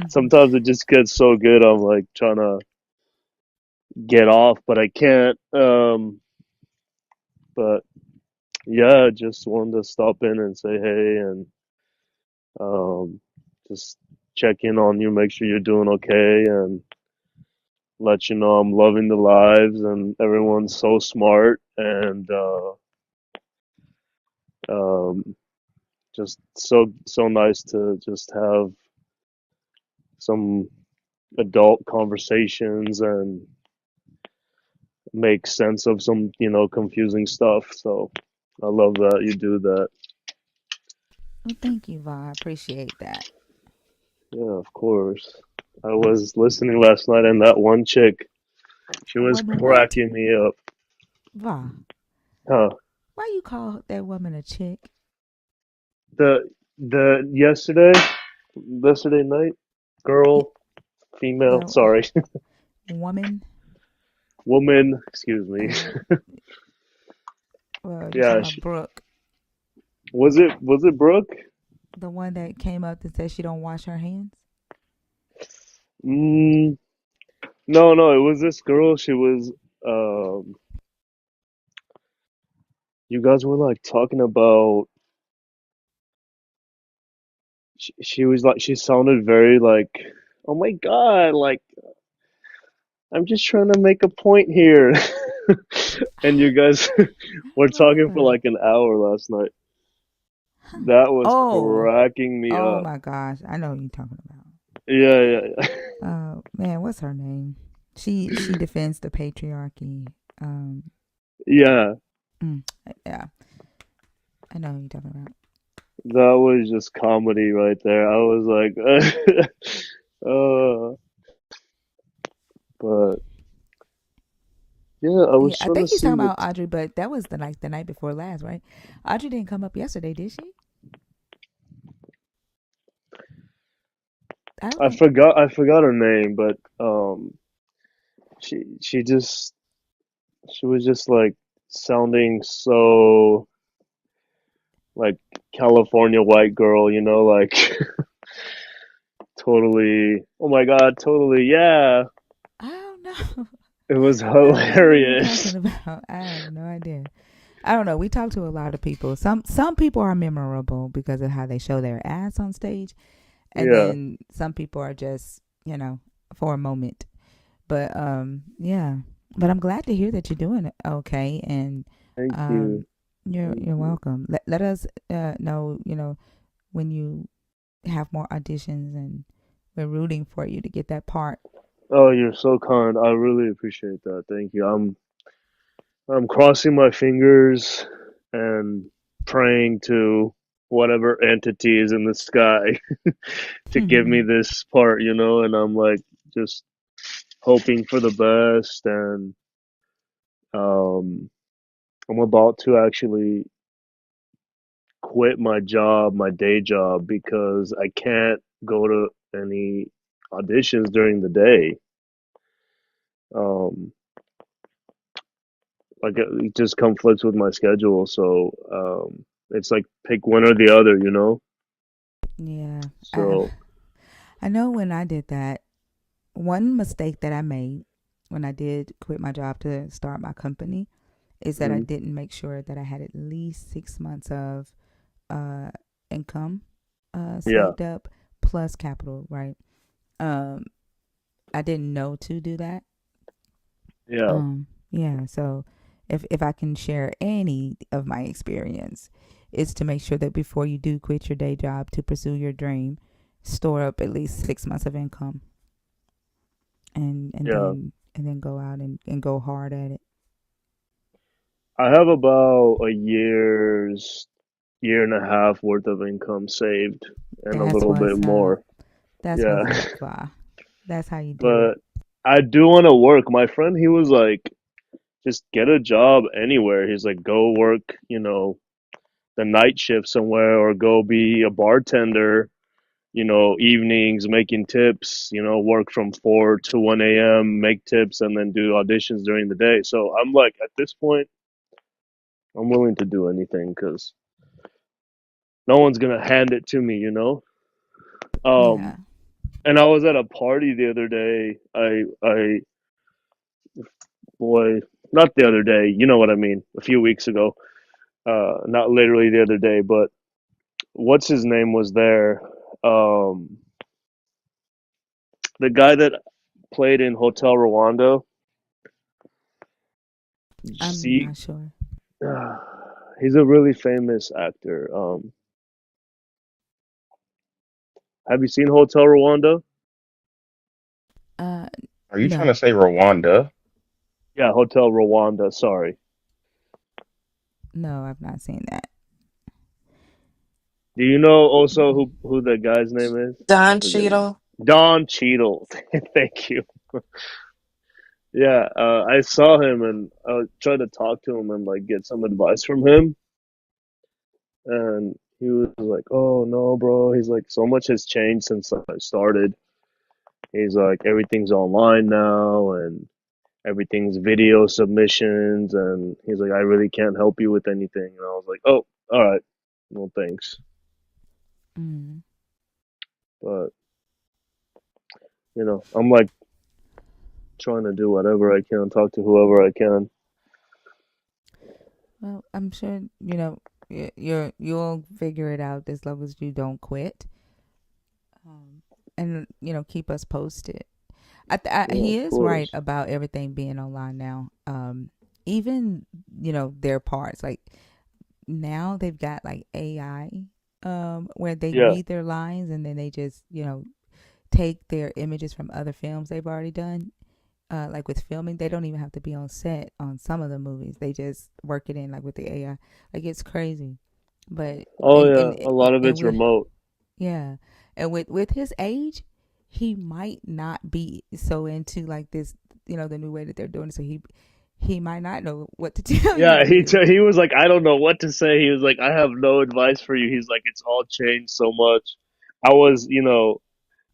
Sometimes it just gets so good. I'm like trying to get off, but I can't. But yeah, just wanted to stop in and say hey and um, just check in on you, make sure you're doing okay, and let you know I'm loving the lives and everyone's so smart and Um, just so nice to just have some adult conversations and make sense of some, confusing stuff. So I love that you do that. Well, thank you, Va. I appreciate that. Yeah, of course. I was listening last night and that one chick, she was What? cracking me up. Va, Huh. why you call that woman a chick? The yesterday night, Y- girl, female, The sorry, woman? woman, excuse me. Uh, well, you Yeah, talking about Brooke, was it Brooke? the one that came up and said she don't wash her hands? Mm, no, it was this girl. She was, you guys were like talking about, she was like, she sounded very like, oh my God, like, I'm just trying to make a point here. And you guys I were don't talking for remember. like an hour last night. That was Oh, cracking me oh up. my gosh, I know who you're talking about. Yeah. Man, what's her name? She defends the patriarchy. Um, Yeah, mm, yeah, I know who you're talking about. that was just comedy right there. I was like, uh, but yeah, I Yeah, was I trying to think he's see talking what. about Audrey, but that was the night before last, right? Audrey didn't come up yesterday, did she? I don't think. I forgot her name, but she just she was just like sounding so like California white girl, like totally. Oh my God, totally. Yeah, I don't know. it was I don't know who you're hilarious. talking about. I have no idea. I don't know. We talk to a lot of people. Some people are memorable because of how they show their ass on stage, and Yeah, then some people are just for a moment. But yeah. But I'm glad to hear that you're doing it okay, and thank you. um, Thank you're you. welcome. Let us know when you have more auditions, and we're rooting for you to get that part. Oh, you're so kind. I really appreciate that. Thank you. I'm crossing my fingers and praying to whatever entity is in the sky to give me this part, and I'm like just hoping for the best, and um I'm about to actually quit my job, my day job, because I can't go to any auditions during the day. Um like it just conflicts with my schedule, so it's like pick one or the other. Yeah, So I know when I did that, one mistake that I made when I did quit my job to start my company is that I mm, didn't make sure that I had at least 6 months of uh, income yeah, saved up plus capital, right? Um, I didn't know to do that. yeah. Yeah, so if I can share any of my experience, is to make sure that before you do quit your day job to pursue your dream, store up at least 6 months of income, Yeah, and then go out and go hard at it. I have about a year and a half worth of income saved and a That's little bit what's up. more. That's Yeah, what's up, Va. That's how you do it. but I do want to work. My friend, he was like, just get a job anywhere. He's like, go work, the night shift somewhere, or go be a bartender, evenings making tips, work from 4 to 1 a.m., make tips, and then do auditions during the day. So I'm like, at this point, I'm willing to do anything because no one's gonna hand it to me. Um, Yeah. and I was at a party the other day. Boy, not the other day. You know what I mean? A few weeks ago. Not literally the other day, but what's his name was there? Um, the guy that played in Hotel Rwanda. I'm See, not sure. He's a really famous actor. Have you seen Hotel Rwanda? Uh, Are you trying no, to say Rwanda? Yeah, Hotel Rwanda. Sorry. no, I've not seen that. Do you know also who the guy's name is? I Don forget his. Cheadle. Don Cheadle. Thank you. Yeah, I saw him and I tried to talk to him and like get some advice from him, and he was like, "Oh no, bro." He's like, "So much has changed since I started." He's like, "Everything's online now, and everything's video submissions," and he's like, "I really can't help you with anything." And I was like, "Oh, all right, well, thanks." Mm. But I'm like trying to do whatever I can, talk to whoever I can. Well, I'm sure you'll figure it out as long as you don't quit, and keep us posted. Yeah, He of is right course. about everything being online now. Even their parts, like now they've got like AI, where they Yeah. read their lines and then they just take their images from other films they've already done. Like with filming, they don't even have to be on set on some of the movies. They just work it in like with the AI. Like it's crazy, but Oh and yeah, and a lot of and it's with remote. yeah, and with his age, he might not be so into like this, the new way that they're doing it. So he might not know what to tell you Yeah, to do. he was like, I don't know what to say. He was like, I have no advice for you. He's like, it's all changed so much. I was,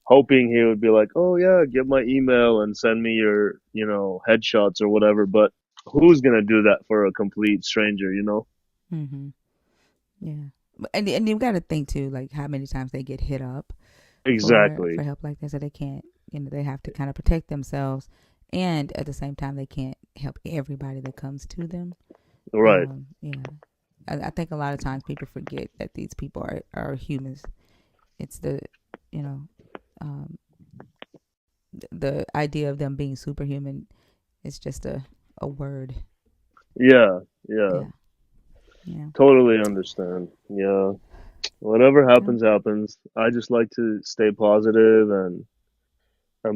hoping he would be like, oh yeah, get my email and send me your, headshots or whatever. But who's gonna do that for a complete stranger? Mm-hmm. Yeah, and you've got to think too, like how many times they get hit up for Exactly. help like that, so they can't, they have to kind of protect themselves, and at the same time they can't help everybody that comes to them. Right. Yeah, I think a lot of times people forget that these people are humans. It's the, you know, um, the idea of them being superhuman is just a word. Yeah. Yeah. Yeah, yeah. Totally understand. Yeah. Whatever Yep. happens, happens. I just like to stay positive and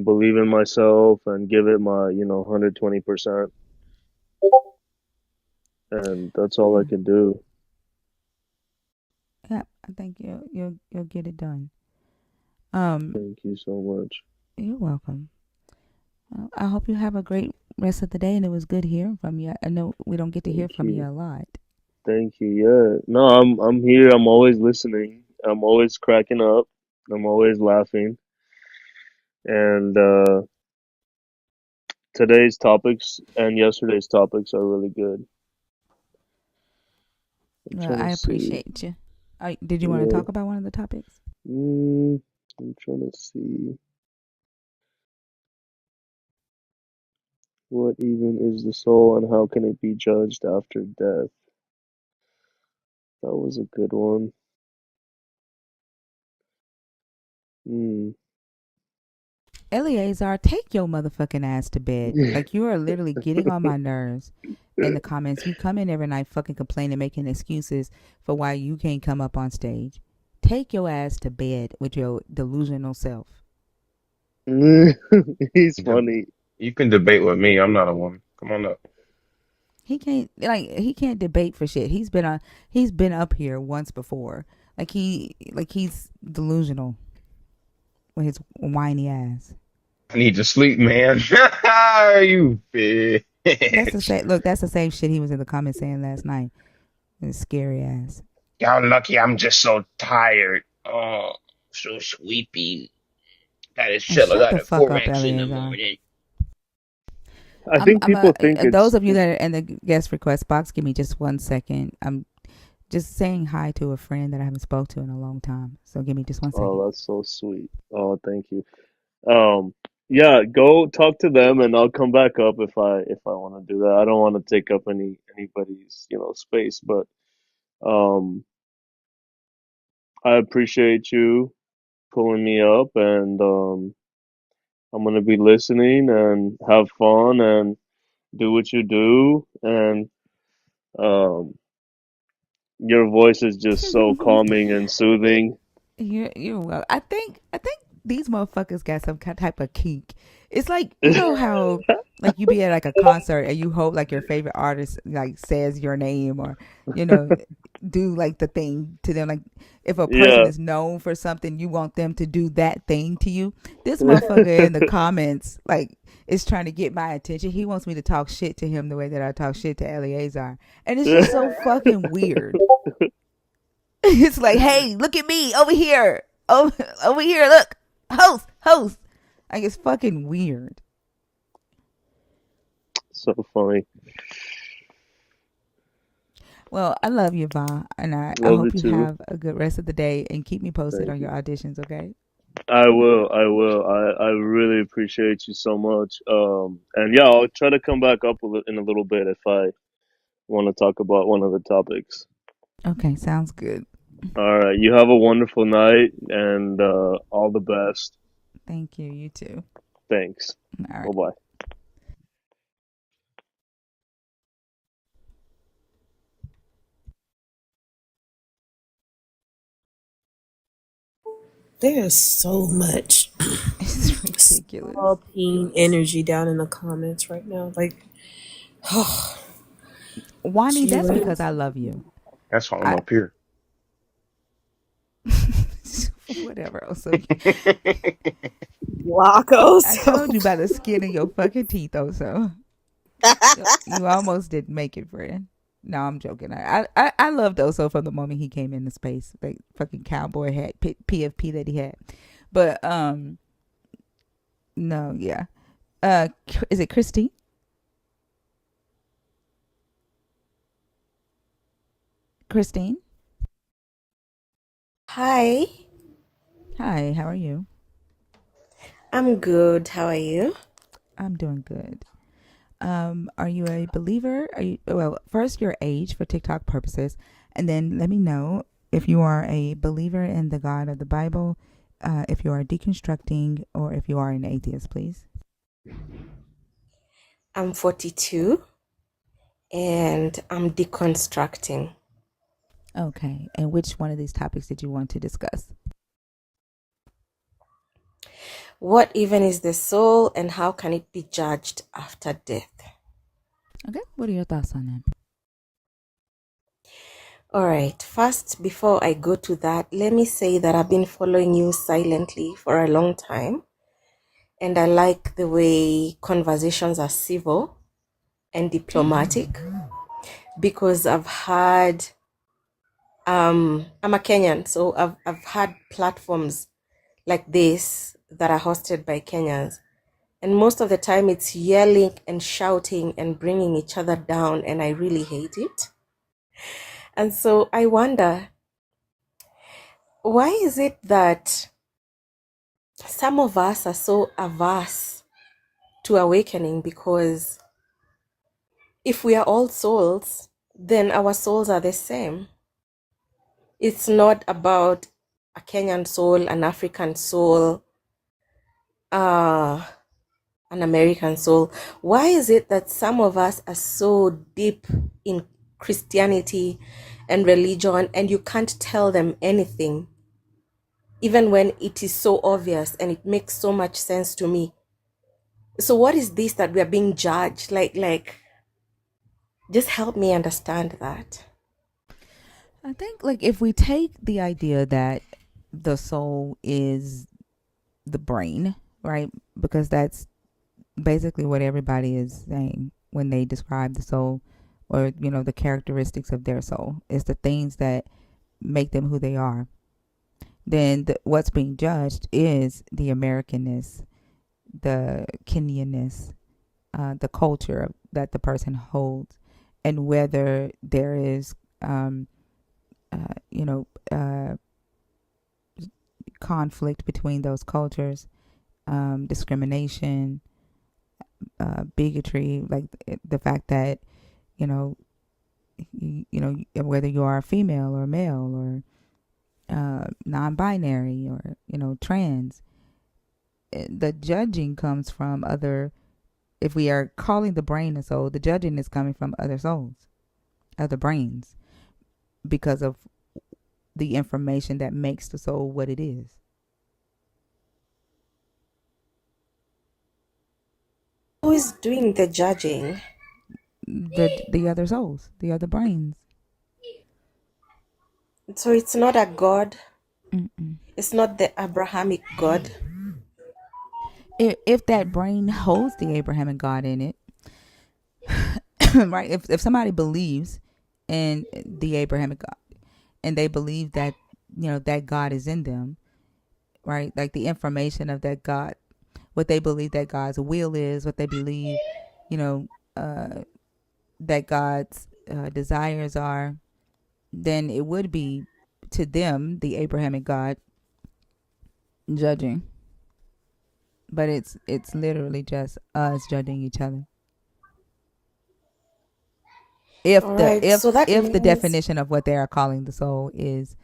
believe in myself and give it my, 120%. And that's all I Yeah. can do. Yeah, I think you'll get it done. Um, Thank you so much. you're welcome. Well, I hope you have a great rest of the day, and it was good hearing from you. I know we don't get to hear Thank from you you. a lot. Thank you. Yeah. No, I'm here. I'm always listening. I'm always cracking up. I'm always laughing. And today's topics and yesterday's topics are really good. I'm Well, trying I to see. appreciate you. Did you want to Yeah. talk about one of the topics? I'm trying to see. What even is the soul and how can it be judged after death? That was a good one. Mm. Eleazar, take your motherfucking ass to bed. Like, you are literally getting on my nerves in the comments. You come in every night fucking complaining, making excuses for why you can't come up on stage. Take your ass to bed with your delusional self. He's De- funny. You can debate with me. I'm not a woman. Come on up. He can't debate for shit. He's been up here once before. He's delusional with his whiny ass. I need to sleep, man. You bitch. That's the same shit he was in the comments saying last night. His scary ass. Y'all lucky I'm just so tired. Oh, so sleepy. Gotta And sell a shut lot the of fuck up, Forex in the Eleazar. morning. I think people think Those it's of you that are in the guest request box, give me just 1 second. I'm just saying hi to a friend that I haven't spoke to in a long time. So give me just 1 second. oh, that's so sweet. Oh, thank you. Um, yeah, go talk to them and I'll come back up if I want to do that. I don't want to take up anybody's, space, but um I appreciate you pulling me up and I'm gonna be listening and have fun and do what you do and um Your voice is just so calming and soothing. You're well. I think these motherfuckers got some type of kink. It's like, you know how like you be at like a concert and you hope like your favorite artist like says your name, or you know do like the thing to them. Like if a person Yeah. is known for something, you want them to do that thing to you. This motherfucker in the comments like is trying to get my attention. He wants me to talk shit to him the way that I talk shit to Eleazar, and it's just so fucking weird. It's like, hey, look at me over here. Over here, look. Host. Like, it's fucking weird. So funny. Well, I love you, Va, and I Love you hope you too. have a good rest of the day, and keep me posted Thank on your you. auditions, okay? I will. I will. I really appreciate you so much. And yeah, I'll try to come back up in a little bit if I want to talk about one of the topics. Okay, sounds good. All right. You have a wonderful night and all the best. Thank you. You too. Thanks. All Bye right. bye. There's so much It's ridiculous. small peen energy down in the comments right now. Like, oh, Wani, that's Sheila. because I love you. That's why I'm I up here. whatever. Also, I told you Lacos. about the skin in your fucking teeth, also. You almost didn't make it, friend. No, I'm joking. I loved Oso from the moment he came into space, like fucking cowboy hat, PFP that he had. But no, yeah. Is it Christine? Christine, Hi, hi. How are you? I'm good. How are you? I'm doing good. Are you a believer? Are you well? First, your age for TikTok purposes, and then let me know if you are a believer in the God of the Bible, if you are deconstructing, or if you are an atheist, please. I'm 42 and I'm deconstructing. Okay. And which one of these topics did you want to discuss? What even is the soul and how can it be judged after death? Okay. What are your thoughts on that? All right, first, before I go to that, let me say that I've been following you silently for a long time. And I like the way conversations are civil and diplomatic because I'm a Kenyan, so I've had platforms like this that are hosted by Kenyans. And most of the time it's yelling and shouting and bringing each other down, and I really hate it. And so I wonder, why is it that some of us are so averse to awakening? Because if we are all souls, then our souls are the same. It's not about a Kenyan soul, an African soul, an American soul. Why is it that some of us are so deep in Christianity and religion and you can't tell them anything, even when it is so obvious and it makes so much sense to me? So what is this that we are being judged? Like, just help me understand that. I think like if we take the idea that the soul is the brain, right? Because that's basically what everybody is saying when they describe the soul, or the characteristics of their soul. It's the things that make them who they are. Then what's being judged is the Americanness, the Kenyanness, the culture that the person holds, and whether there is, uh, you know, uh, conflict between those cultures, discrimination, bigotry, like the fact that you know, whether you are a female or male or non-binary or trans, the judging comes from other. If we are calling the brain a soul, the judging is coming from other souls, other brains. because of the information that makes the soul what it is. Who is doing the judging? The other souls, the other brains. So it's not a God. Mm-mm. It's not the Abrahamic God. If that brain holds the Abrahamic God in it, right? If somebody believes in the Abrahamic God and they believe that that God is in them, right? Like the information of that God, what they believe that God's will is, what they believe, you know, that God's desires are, then it would be to them the Abrahamic God judging. But it's literally just us judging each other. All right. So that If the means, definition of what they are calling the soul is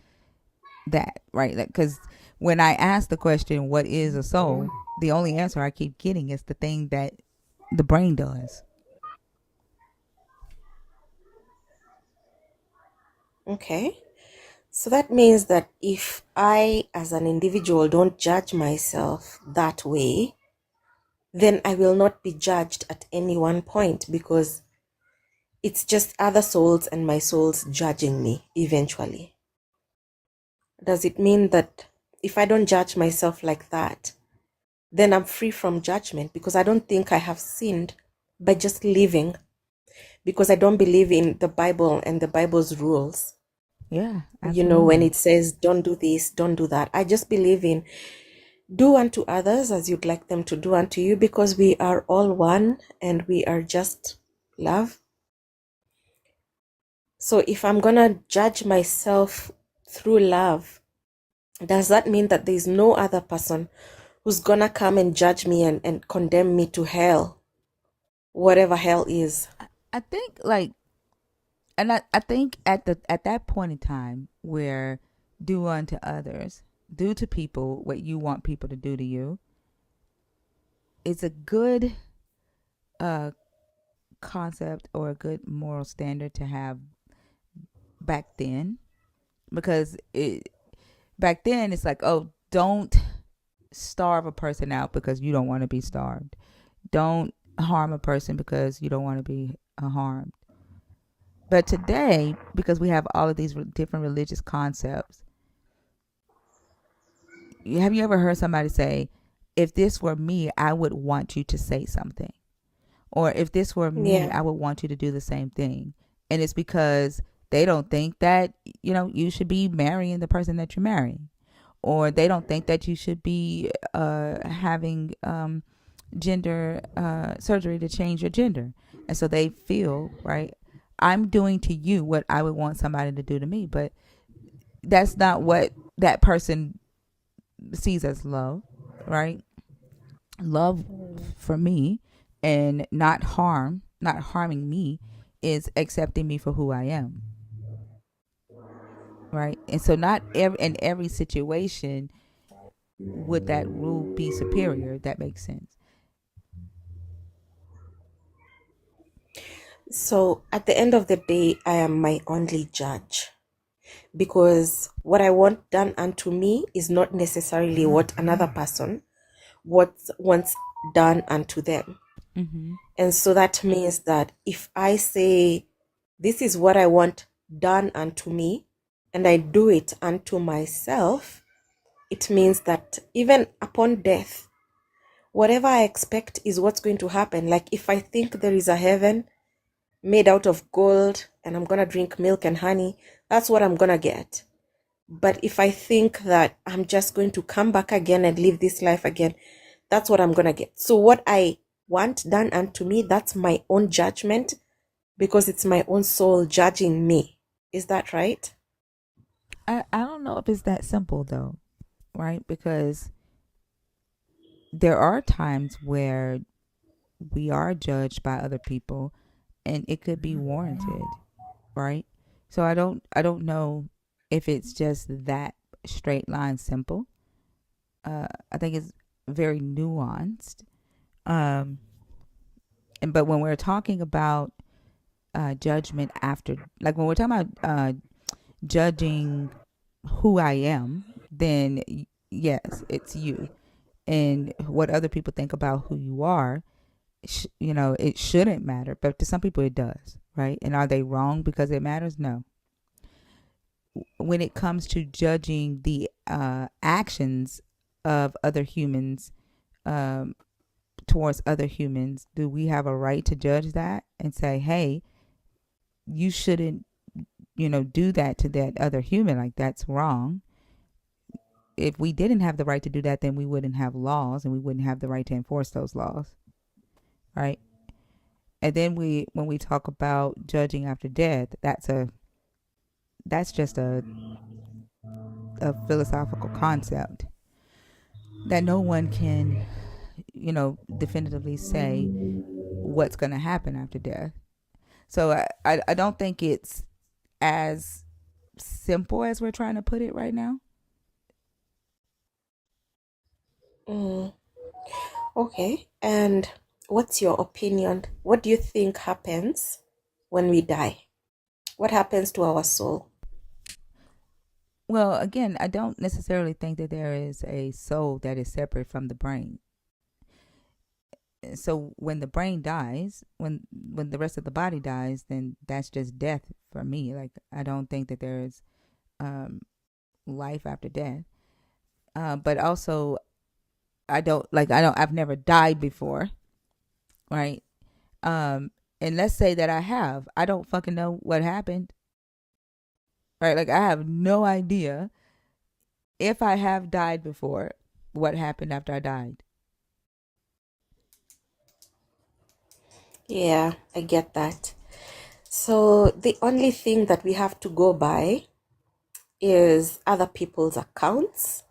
that, right? Like, because when I ask the question, "What is a soul?" the only answer I keep getting is the thing that the brain does. okay. So that means that if I, as an individual, don't judge myself that way, then I will not be judged at any one point because it's just other souls and my souls judging me eventually. Does it mean that if I don't judge myself like that, then I'm free from judgment because I don't think I have sinned by just living, because I don't believe in the Bible and the Bible's rules. Yeah, When absolutely. it says, don't do this, don't do that. I just believe in do unto others as you'd like them to do unto you, because we are all one and we are just love. So if I'm going to judge myself through love, does that mean that there's no other person who's going to come and judge me and condemn me to hell, whatever hell is? I think I think at that point in time where do unto others, do to people what you want people to do to you, it's a good uh concept or a good moral standard to have back then, because back then it's like, oh, don't starve a person out because you don't want to be starved. Don't harm a person because you don't want to be harmed. But today, because we have all of these different religious concepts, have you ever heard somebody say, if this were me, I would want you to say something? Or if this were me, Yeah. I would want you to do the same thing. And it's because they don't think that, you should be marrying the person that you're marrying. Or they don't think that you should be having gender surgery to change your gender. And so they feel, right, I'm doing to you what I would want somebody to do to me. But that's not what that person sees as love, right? Love for me and not harming me is accepting me for who I am, right? And so not in every situation would that rule be superior, if that makes sense. So at the end of the day, I am my only judge, because what I want done unto me is not necessarily what another person wants done unto them. Mm-hmm. And so that means that if I say, this is what I want done unto me, and I do it unto myself, it means that even upon death, whatever I expect is what's going to happen. Like if I think there is a heaven made out of gold and I'm going to drink milk and honey, that's what I'm going to get. But if I think that I'm just going to come back again and live this life again, that's what I'm going to get. So what I want done unto me, that's my own judgment, because it's my own soul judging me. Is that right? I don't know if it's that simple though, right? Because there are times where we are judged by other people and it could be warranted, right? So I don't know if it's just that straight line simple. I think it's very nuanced. Um, but when we're talking about judgment after, like when we're talking about judging who I am, then yes, it's you. And what other people think about who you are, it shouldn't matter. But to some people, it does, right? And are they wrong because it matters? No. When it comes to judging the actions of other humans, um, towards other humans, do we have a right to judge that and say, hey, you shouldn't, do that to that other human? Like, that's wrong. If we didn't have the right to do that, then we wouldn't have laws and we wouldn't have the right to enforce those laws, right? And then when we talk about judging after death, that's just a philosophical concept that no one can, definitively say what's going to happen after death. So I don't think it's as simple as we're trying to put it right now. Mm. Okay. And what's your opinion? What do you think happens when we die? What happens to our soul? Well, again, I don't necessarily think that there is a soul that is separate from the brain. So when the brain dies, when the rest of the body dies, then that's just death for me. Like, I don't think that there is life after death. But also, I've never died before, right? And let's say that I don't fucking know what happened, right? Like, I have no idea if I have died before, what happened after I died. Yeah, I get that. So the only thing that we have to go by is other people's accounts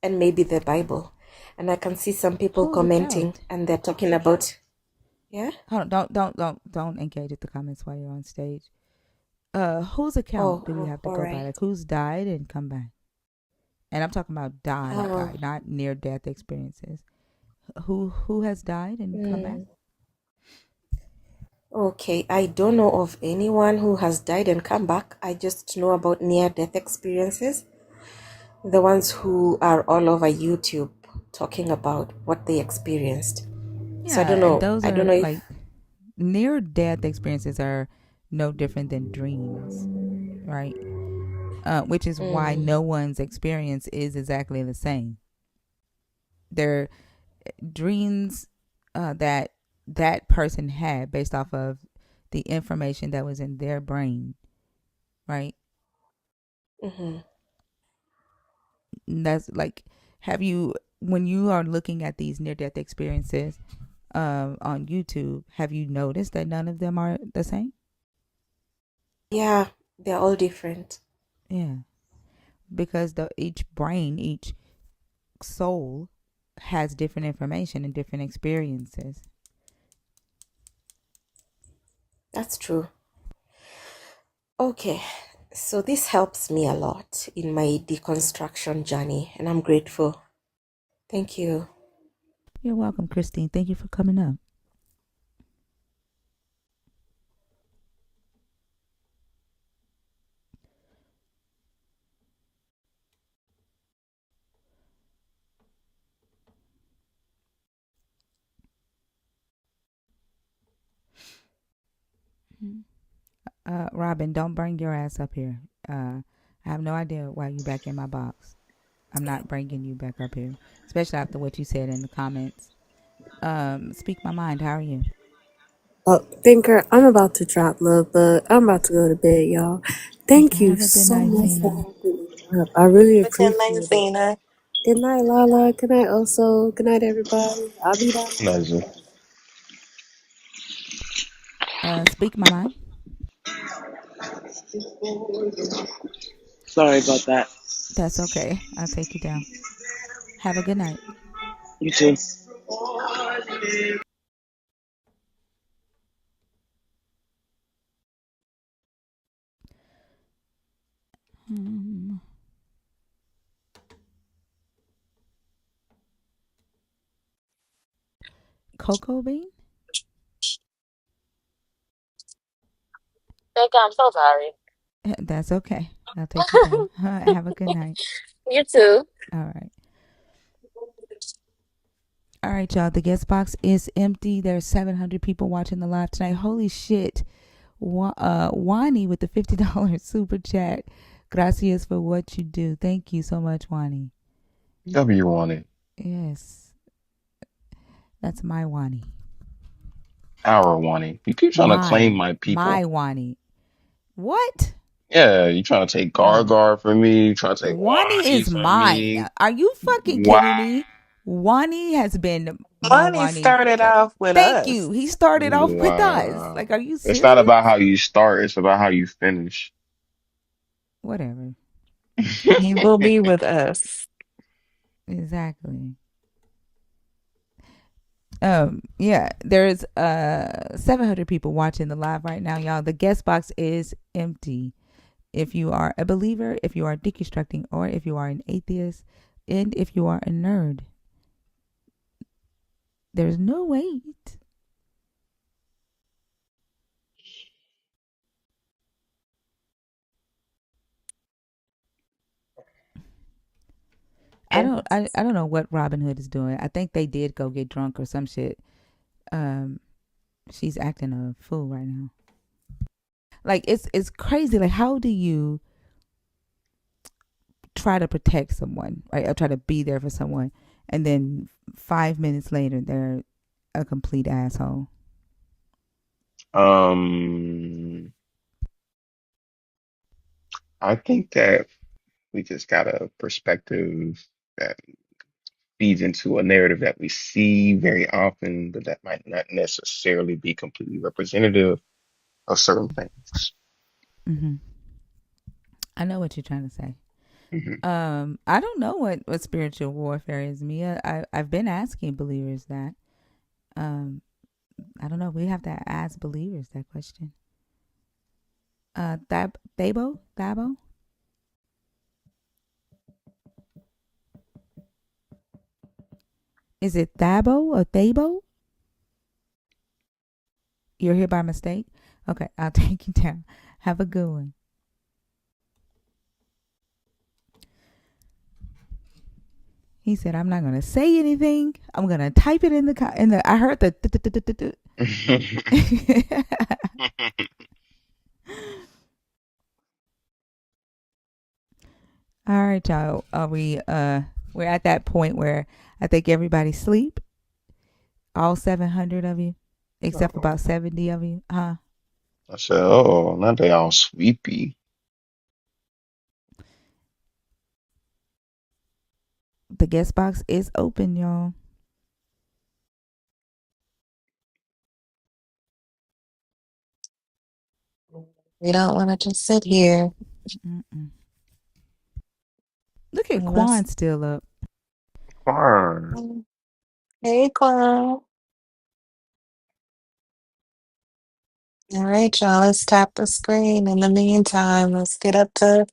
and maybe the Bible. And I can see some people Whose commenting account? and they're talking about, yeah. Hold on, don't engage with the comments while you're on stage. Whose account do we Oh, have to all go by? right. Like, who's died and come back? And I'm talking about Oh, died, not near death experiences. Who has died and come back? okay. I don't know of anyone who has died and come back. I just know about near-death experiences. The ones who are all over YouTube talking about what they experienced. So I Yeah, don't and know. those I don't are know if. like near death experiences are no different than dreams, right? Which is why Mm, no one's experience is exactly the same. They're dreams that that person had based off of the information that was in their brain, right? mm-hmm. And that's like, have you, when you are looking at these near death experiences on YouTube, have you noticed that none of them are the same? Yeah, they're all different. Yeah, because each brain, each soul has different information and different experiences. That's true. Okay, so this helps me a lot in my deconstruction journey, and I'm grateful. Thank you. You're welcome, Christine. Thank you for coming up. Robin, don't bring your ass up here. I have no idea why you back in my box. I'm not bringing you back up here, especially after what you said in the comments. Speak my mind. How are you? Oh, Thinker, I'm about to drop love, but I'm about to go to bed, y'all. Thank you Have a good so night, much for Zena. opening up. I really Good night, appreciate it. Zena. Good night, Lala. Good night, Oso. Good night, everybody. I'll be down. Amazing. Speak my mind. Sorry about that. That's okay. I'll take you down. Have a good night. You too. Um, Cocoa bean? Becca, I'm so sorry. That's okay. I'll take you down. Have a good night. You too. All right. All right, y'all. The guest box is empty. There's 700 people watching the live tonight. Holy shit. Wani with the $50 super chat. Gracias for what you do. Thank you so much, Wani. Whatever you wanted. Yes. That's my Wani. Our wanting. You keep trying to claim my My people. Wani. What? Yeah, you trying to take No. Gar from me. You trying to take Wani Wani is from mine. me. Are you fucking Wow. kidding me? Wani has been my Money Wani. started off with Thank us. you. He started off with us. Like, Wow. are you It's not serious? about how you start, it's about how you finish. Whatever. He will be with us. Exactly. Yeah, there's 700 people watching the live right now, y'all. The guest box is empty. If you are a believer, if you are deconstructing, or if you are an atheist, and if you are a nerd, there's no wait. And I don't know what Robin Hood is doing. I think they did go get drunk or some shit. Um she's acting a fool right now. Like it's crazy. Like, how do you try to protect someone, right? Or try to be there for someone, and then 5 minutes later they're a complete asshole. I think that we just got a perspective that feeds into a narrative that we see very often, but that might not necessarily be completely representative of certain things. Mm-hmm. I know what you're trying to say. Hmm. I don't know what spiritual warfare is, Mia. I've been asking believers that. I don't know. We have to ask believers that question. Thabo? Is it Thabo or Thabo? You're here by mistake? Okay, I'll take you down. Have a good one. He said, "I'm not gonna say anything. I'm gonna type it in the. I heard the. All right, y'all. Are we? We're at that point where I think everybody sleep. All 700 of you, except Oh, about 70 of you, huh? I said, oh, now they all sleepy. The guest box is open, y'all. we don't want to just sit here. Mm-mm. Look at Let's. Quan still up. Fine. Hey, Carl. All right, y'all. Let's tap the screen. In the meantime, let's get up to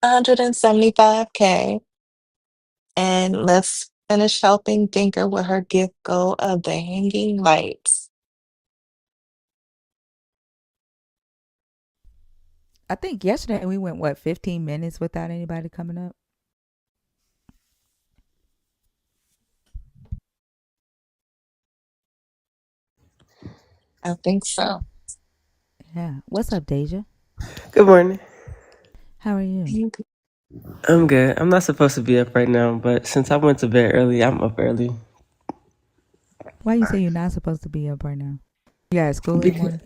175K. And let's finish helping Dinker with her gift goal of the hanging lights. I think yesterday we went 15 minutes without anybody coming up. I think so. Yeah. What's up, Deja? Good morning. How are you? I'm good. I'm not supposed to be up right now, but since I went to bed early, I'm up early. Why you say you're not supposed to be up right now? You got school in the Because, morning?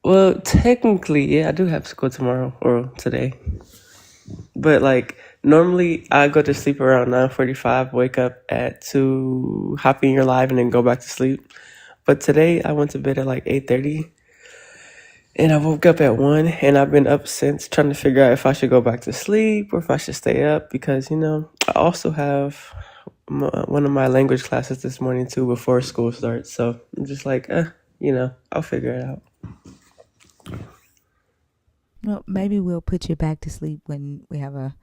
well, technically, yeah, I do have school tomorrow or today. But like normally, I go to sleep around 9:45, wake up at 2, hop in your live, and then go back to sleep. But today, I went to bed at like 8:30, and I woke up at 1, and I've been up since trying to figure out if I should go back to sleep or if I should stay up because I also have one of my language classes this morning too before school starts. So I'm just like, I'll figure it out. Well, maybe we'll put you back to sleep when we have a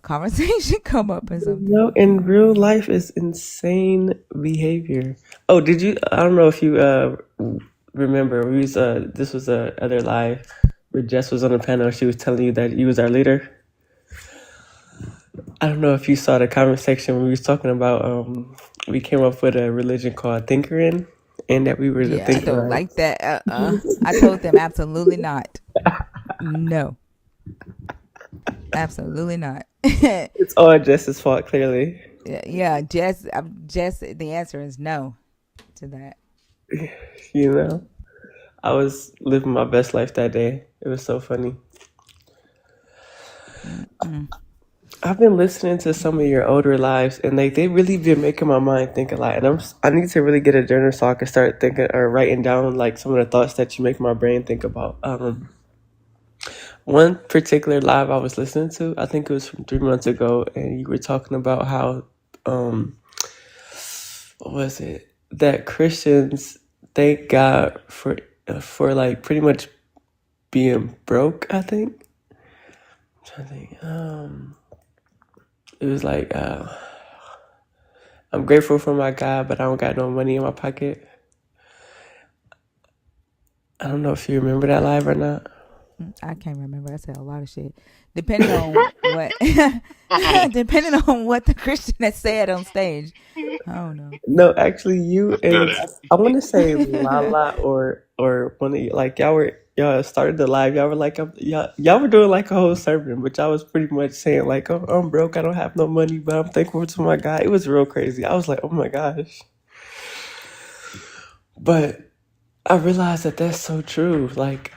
conversation come up or something. In real life is insane behavior. Oh, did you? I don't know if you remember. We was this was a other live where Jess was on the panel. She was telling you that you was our leader. I don't know if you saw the comment section when we was talking about we came up with a religion called Thinkerin, and that we were the Yeah, I don't Thinkerites. like that. I told them absolutely not. No, absolutely not. It's all Jess's fault, clearly. Yeah, Jess. The answer is no to that. You know, I was living my best life that day. It was so funny. Mm-mm. I've been listening to some of your older lives, and they really been making my mind think a lot. And I need to really get a journal so I can start thinking or writing down like some of the thoughts that you make my brain think about. One particular live I was listening to, I think it was from 3 months ago, and you were talking about how, what was it? That Christians thank God for like pretty much being broke. I think. I'm trying to think. It was like, I'm grateful for my God, but I don't got no money in my pocket. I don't know if you remember that live or not. I can't remember. I said a lot of shit. Depending on what, depending on what the Christian has said on stage. I don't know. No, actually, you Good and at. I want to say Lala or one of you, like y'all started the live. Y'all were like y'all were doing like a whole sermon, but y'all was pretty much saying like, oh, I'm broke, I don't have no money, but I'm thankful to my God. It was real crazy. I was like, oh my gosh. But I realized that that's so true. Like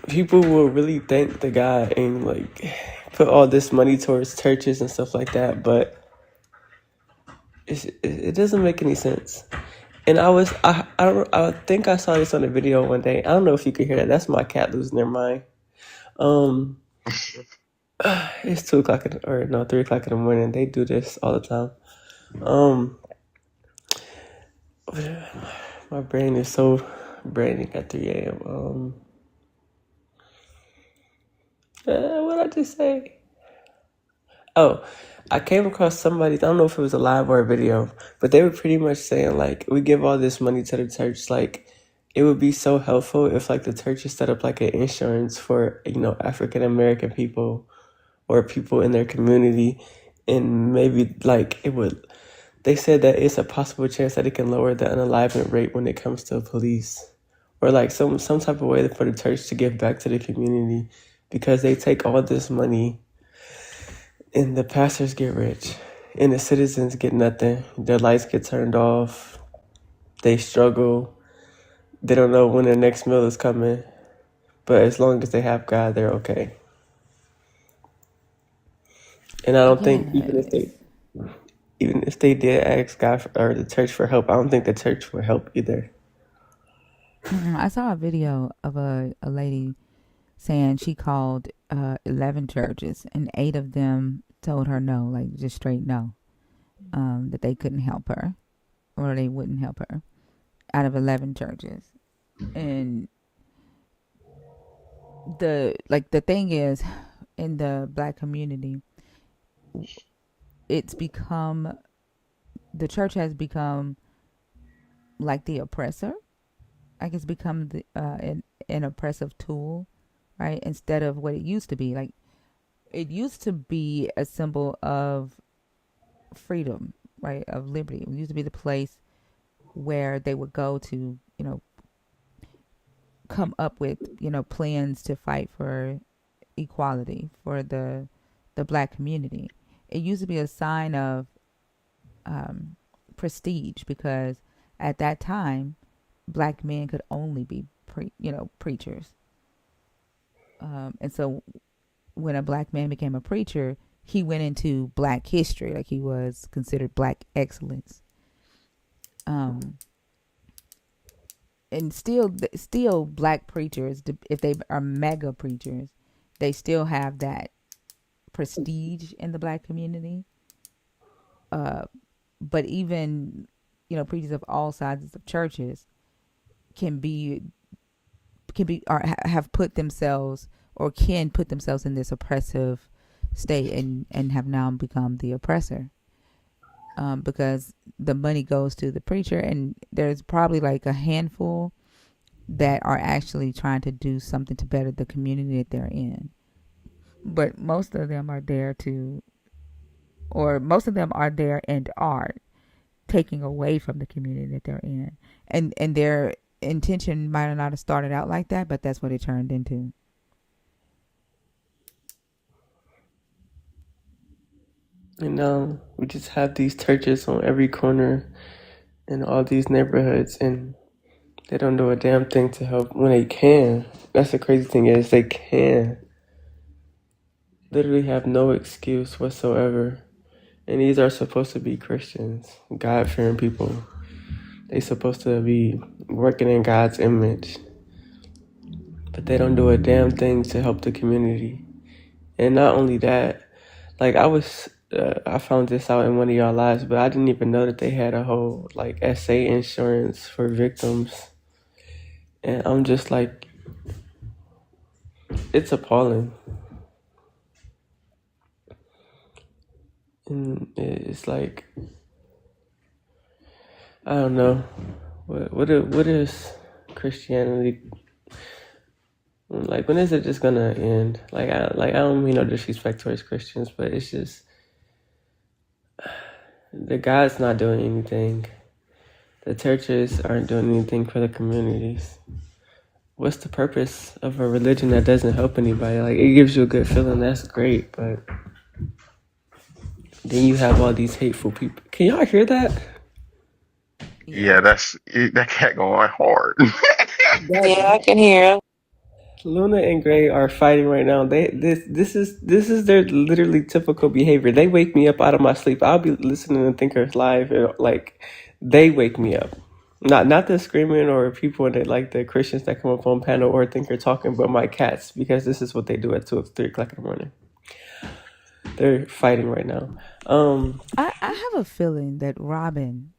people will really thank the God and like put all this money towards churches and stuff like that, but it doesn't make any sense. And I think I saw this on a video one day. I don't know if you could hear that. That's my cat losing their mind. Um, it's 2 o'clock or no 3 o'clock in the morning. They do this all the time. Um, my brain is so braining at 3 a.m. What did I just say? Oh, I came across somebody. I don't know if it was a live or a video, but they were pretty much saying like, we give all this money to the church, like. It would be so helpful if like the church set up like an insurance for African American people or people in their community, and maybe like it would. They said that it's a possible chance that it can lower the unalivement rate when it comes to police, or like some type of way for the church to give back to the community, because they take all this money and the pastors get rich and the citizens get nothing. Their lights get turned off. They struggle. They don't know when their next meal is coming. But as long as they have God, they're okay. And I don't think Yes. even if they did ask God or the church for help, I don't think the church would help either. I saw a video of a lady saying she called 11 churches and 8 of them told her no, like just straight no, that they couldn't help her or they wouldn't help her out of 11 churches. And the thing is, in the Black community, it's become, the church has become like the oppressor. Like it's become an oppressive tool, right? Instead of what it used to be. Like it used to be a symbol of freedom, right? Of liberty. It used to be the place where they would go to, come up with, plans to fight for equality for the Black community. It used to be a sign of prestige because at that time, Black men could only be preachers. And so when a Black man became a preacher, he went into Black history, like he was considered Black excellence. And still Black preachers, if they are mega preachers, they still have that prestige in the Black community. But even preachers of all sizes of churches can be or have put themselves or can put themselves in this oppressive state and have now become the oppressor, because the money goes to the preacher, and there's probably like a handful that are actually trying to do something to better the community that they're in. but most of them are there to, or most of them are there and are taking away from the community that they're in, and their intention might not have started out like that, but that's what it turned into. And we just have these churches on every corner in all these neighborhoods, and they don't do a damn thing to help when they can. That's the crazy thing is they can literally have no excuse whatsoever. And these are supposed to be Christians, God-fearing people. They supposed to be working in God's image, but they don't do a damn thing to help the community. And not only that, like I found this out in one of y'all lives, but I didn't even know that they had a whole like SA insurance for victims. And I'm just like, it's appalling. And it's like, I don't know, what is Christianity? Like, when is it just gonna end? I don't mean no disrespect towards Christians, but it's just the God's not doing anything. The churches aren't doing anything for the communities. What's the purpose of a religion that doesn't help anybody? Like, it gives you a good feeling, that's great, but then you have all these hateful people. Can y'all hear that? Yeah. Yeah, that cat going hard. Yeah, I can hear. Luna and Gray are fighting right now. This is their literally typical behavior. They wake me up out of my sleep. I'll be listening to Thinkers Live, and like they wake me up. Not the screaming or people that like the Christians that come up on panel or Thinker talking, but my cats, because this is what they do at 2 or 3 o'clock in the morning. They're fighting right now. I have a feeling that Robin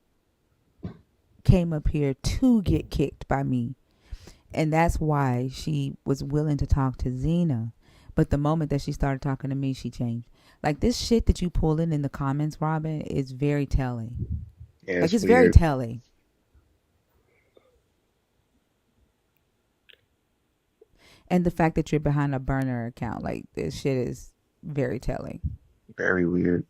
came up here to get kicked by me. And that's why she was willing to talk to Zena. But the moment that she started talking to me, she changed. Like, this shit that you pull in the comments, Robin, is very telling. Yeah, Like, it's it's very weird. telling. And the fact that you're behind a burner account, like, this shit is very telling. Very weird.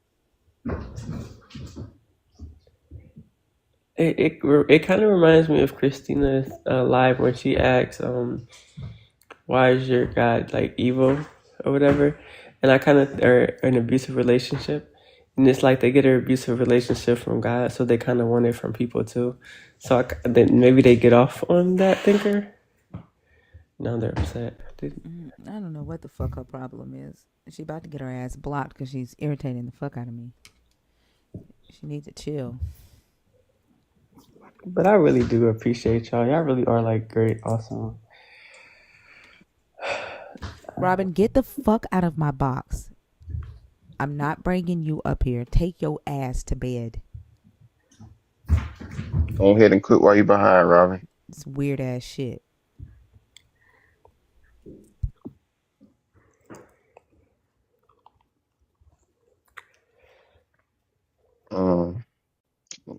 It kind of reminds me of Christina's live when she asks, why is your God like evil or whatever? And I kind of are in an abusive relationship, and it's like they get an abusive relationship from God, so they kind of want it from people too. So then maybe they get off on that thinker. Now they're upset. I don't know what the fuck her problem is. She about to get her ass blocked because she's irritating the fuck out of me. She needs to chill. But I really do appreciate y'all. Y'all really are like great, awesome. Robin, get the fuck out of my box. I'm not bringing you up here. Take your ass to bed. Go ahead and quit while you're behind, Robin. It's weird ass shit.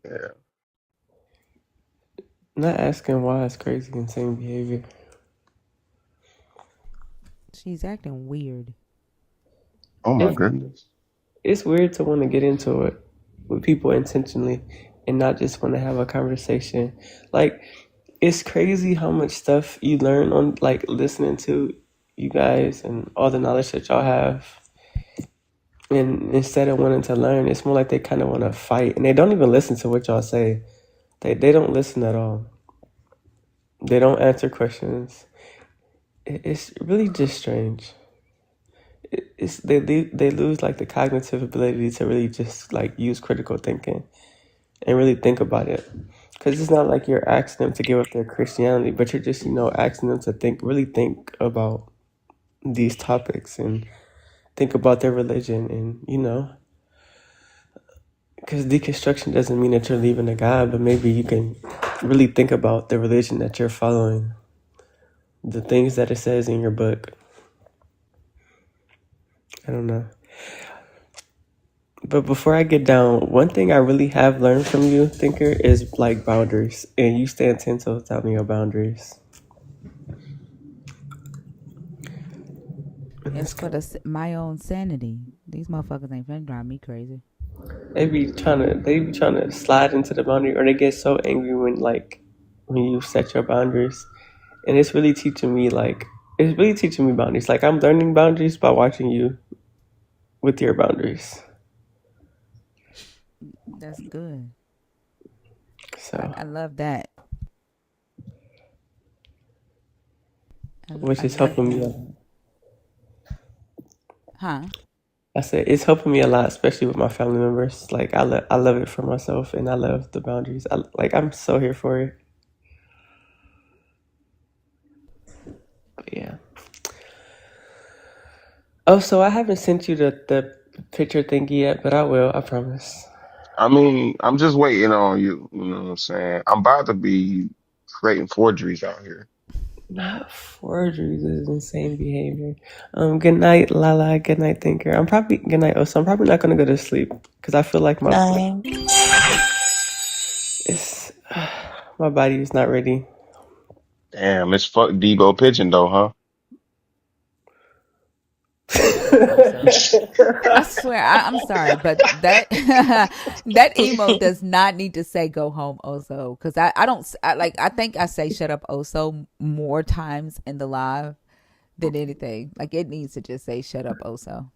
Yeah. Not asking why it's crazy, insane behavior. She's acting weird. Oh my It's goodness. it's weird to want to get into it with people intentionally and not just want to have a conversation. Like, it's crazy how much stuff you learn on like listening to you guys and all the knowledge that y'all have. And instead of wanting to learn, it's more like they kind of want to fight, and they don't even listen to what y'all say. They don't listen at all. They don't answer questions. It's really just strange. It's they lose like the cognitive ability to really just like use critical thinking and really think about it, because it's not like you're asking them to give up their Christianity, but you're just asking them to really think about these topics and think about their religion, and because deconstruction doesn't mean that you're leaving the God, but maybe you can really think about the religion that you're following, the things that it says in your book. I don't know. But before I get down, one thing I really have learned from you, Thinker, is like boundaries. And you stand 10 toes down on your boundaries. And it's It's for kind of, my own sanity. These motherfuckers ain't finna drive me crazy. they be trying to slide into the boundary, or they get so angry when you set your boundaries. And it's really teaching me boundaries. Like I'm learning boundaries by watching you with your boundaries. That's good. So, I love that. which I is love helping me. that. Huh? I said it's helping me a lot, especially with my family members. Like I love it for myself, and I love the boundaries. I'm so here for it. But yeah. Oh, so I haven't sent you the picture thingy yet, but I will. I promise. I mean, I'm just waiting on you. You know what I'm saying? I'm about to be creating forgeries out here. Not forgeries is insane behavior. Good night, Lala. Good night, Thinker. Good night. Oh, so I'm probably not gonna go to sleep because I feel like Nine. it's my body is not ready. Damn, it's fuck Debo Pigeon though, huh? Oh, so I swear, I'm sorry, but that that emo does not need to say "go home, Oso," because I don't I think I say "shut up, Oso" more times in the live than anything. Like it needs to just say "shut up, Oso."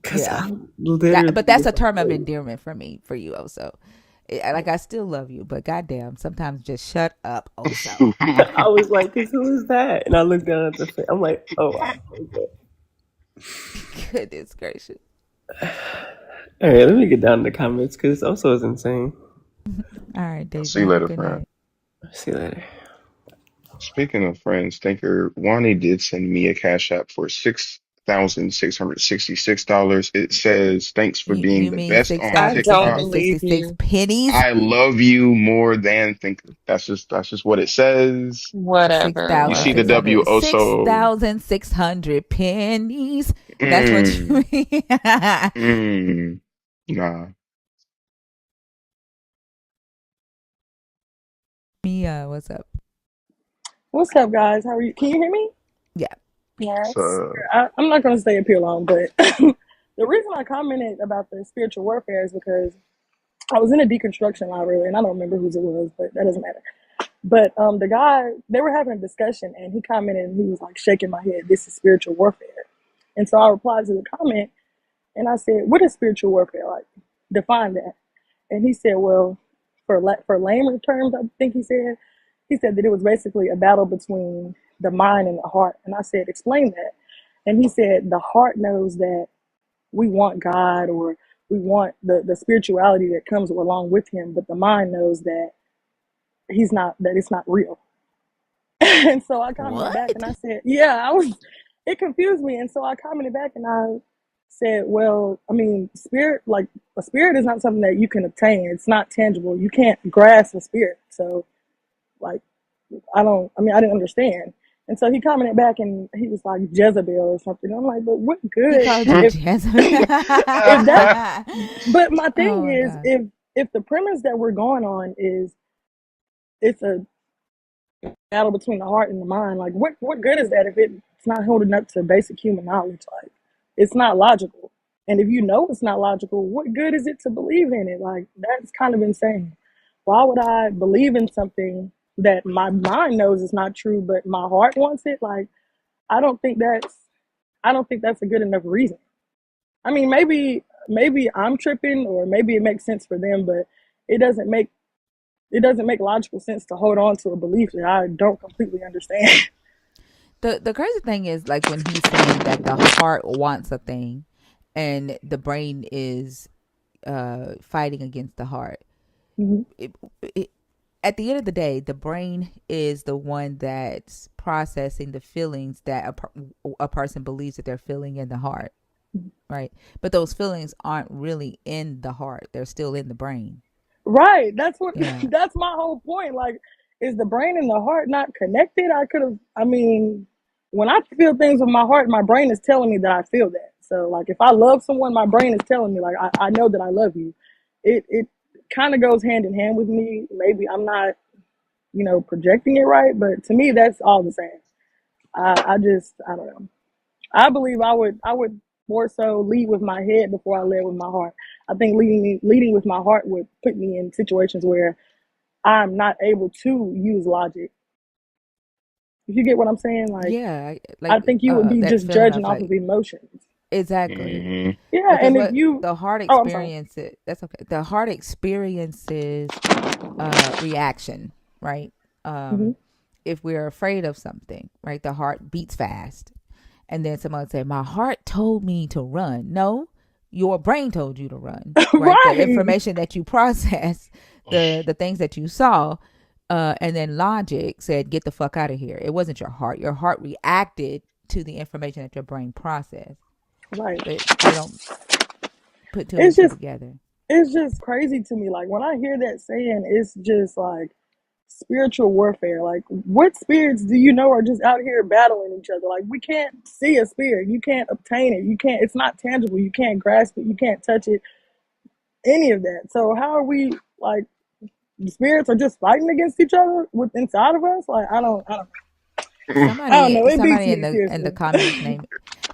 Cause Yeah, I'm literally. but that's a term of endearment for me, for you, Oso. Like I still love you, but goddamn, sometimes just shut up, Oso. I was like, "Cause who is that?" And I looked down at the face. I'm like, "Oh wow." Okay. Goodness gracious. All right, let me get down to the comments because also is insane. All right, See you David. later, Good friend. night. See you later. Speaking of friends, Thinker Wani did send me a cash app for $6,666. It says, thanks for being You the mean best six on I thousand six don't TikTok. hundred believe sixty-six you. pennies? I love you more than Thinker. That's just what it says. Six Whatever, You thousand see the six whatever. W hundred. Six also. thousand six hundred pennies. That's what you Mm, mean. mm, nah. Mia, what's up? What's up, guys? How are you? Can you hear me? Yeah. Yes. So, I'm not going to stay up here long, but the reason I commented about the spiritual warfare is because I was in a deconstruction line earlier, and I don't remember whose it was, but that doesn't matter. But the guy, they were having a discussion, and he commented, and he was like shaking my head, "This is spiritual warfare." And so I replied to the comment, and I said, "What is spiritual warfare like? Define that." And he said, "Well, for lamer terms, I think he said that it was basically a battle between the mind and the heart." And I said, "Explain that." And he said, "The heart knows that we want God, or we want the spirituality that comes along with him, but the mind knows that it's not real." And so I commented back and What? I said, "Yeah, it confused me." And so I commented back and I said, "Well, I mean, spirit, like a spirit is not something that you can obtain. It's not tangible. You can't grasp a spirit. So, like, I didn't understand." And so he commented back and he was like Jezebel or something. I'm like, "But what He good called you Jasmine. if that?" But my Oh thing my is, god. if the premise that we're going on is it's a battle between the heart and the mind, like what good is that if it's not holding up to basic human knowledge? Like, it's not logical. And if you know it's not logical, what good is it to believe in it? Like, that's kind of insane. Why would I believe in something that my mind knows is not true, but my heart wants it? Like, I don't think that's I don't think that's a good enough reason. I mean, maybe I'm tripping, or maybe it makes sense for them, but it doesn't make it doesn't make logical sense to hold on to a belief that I don't completely understand. The crazy thing is like when he's saying that the heart wants a thing and the brain is fighting against the heart. Mhm. It, it, at the end of the day, the brain is the one that's processing the feelings that a person believes that they're feeling in the heart, right? But those feelings aren't really in the heart; they're still in the brain. Right. That's what Yeah. that's my whole point. Like, is the brain and the heart not connected? I mean, when I feel things with my heart, my brain is telling me that I feel that. So like if I love someone, my brain is telling me like I know that I love you. It kind of goes hand in hand with me. Maybe I'm not, projecting it right, but to me that's all the same. I don't know. I believe I would more so lead with my head before I led with my heart. I think leading with my heart would put me in situations where I'm not able to use logic. If you get what I'm saying, like Yeah, I like think you would be that just feeling judging of off of like emotions. exactly Hmm. Yeah, because and if what you, the heart oh, I'm sorry. experiences, that's okay. The heart experiences reaction, right? Hmm. Um, if we're afraid of something, right, the heart beats fast, and then someone say, "My heart told me to run." No, your brain told you to run, right? The Right, information that you process, the things that you saw, and then logic said, "Get the fuck out of here." It wasn't your heart. Your heart reacted to the information that your brain processed, right. but they don't put two and It's two just together. it's just crazy to me. Like when I hear that saying, it's just like spiritual warfare. Like what spirits do you know are just out here battling each other? Like we can't see a spirit. You can't obtain it. You can't, it's not tangible. You can't grasp it. You can't touch it. Any of that. So how are we like the spirits are just fighting against each other with inside of us? Like I don't Somebody, know. It beats somebody me in the seriously. comments named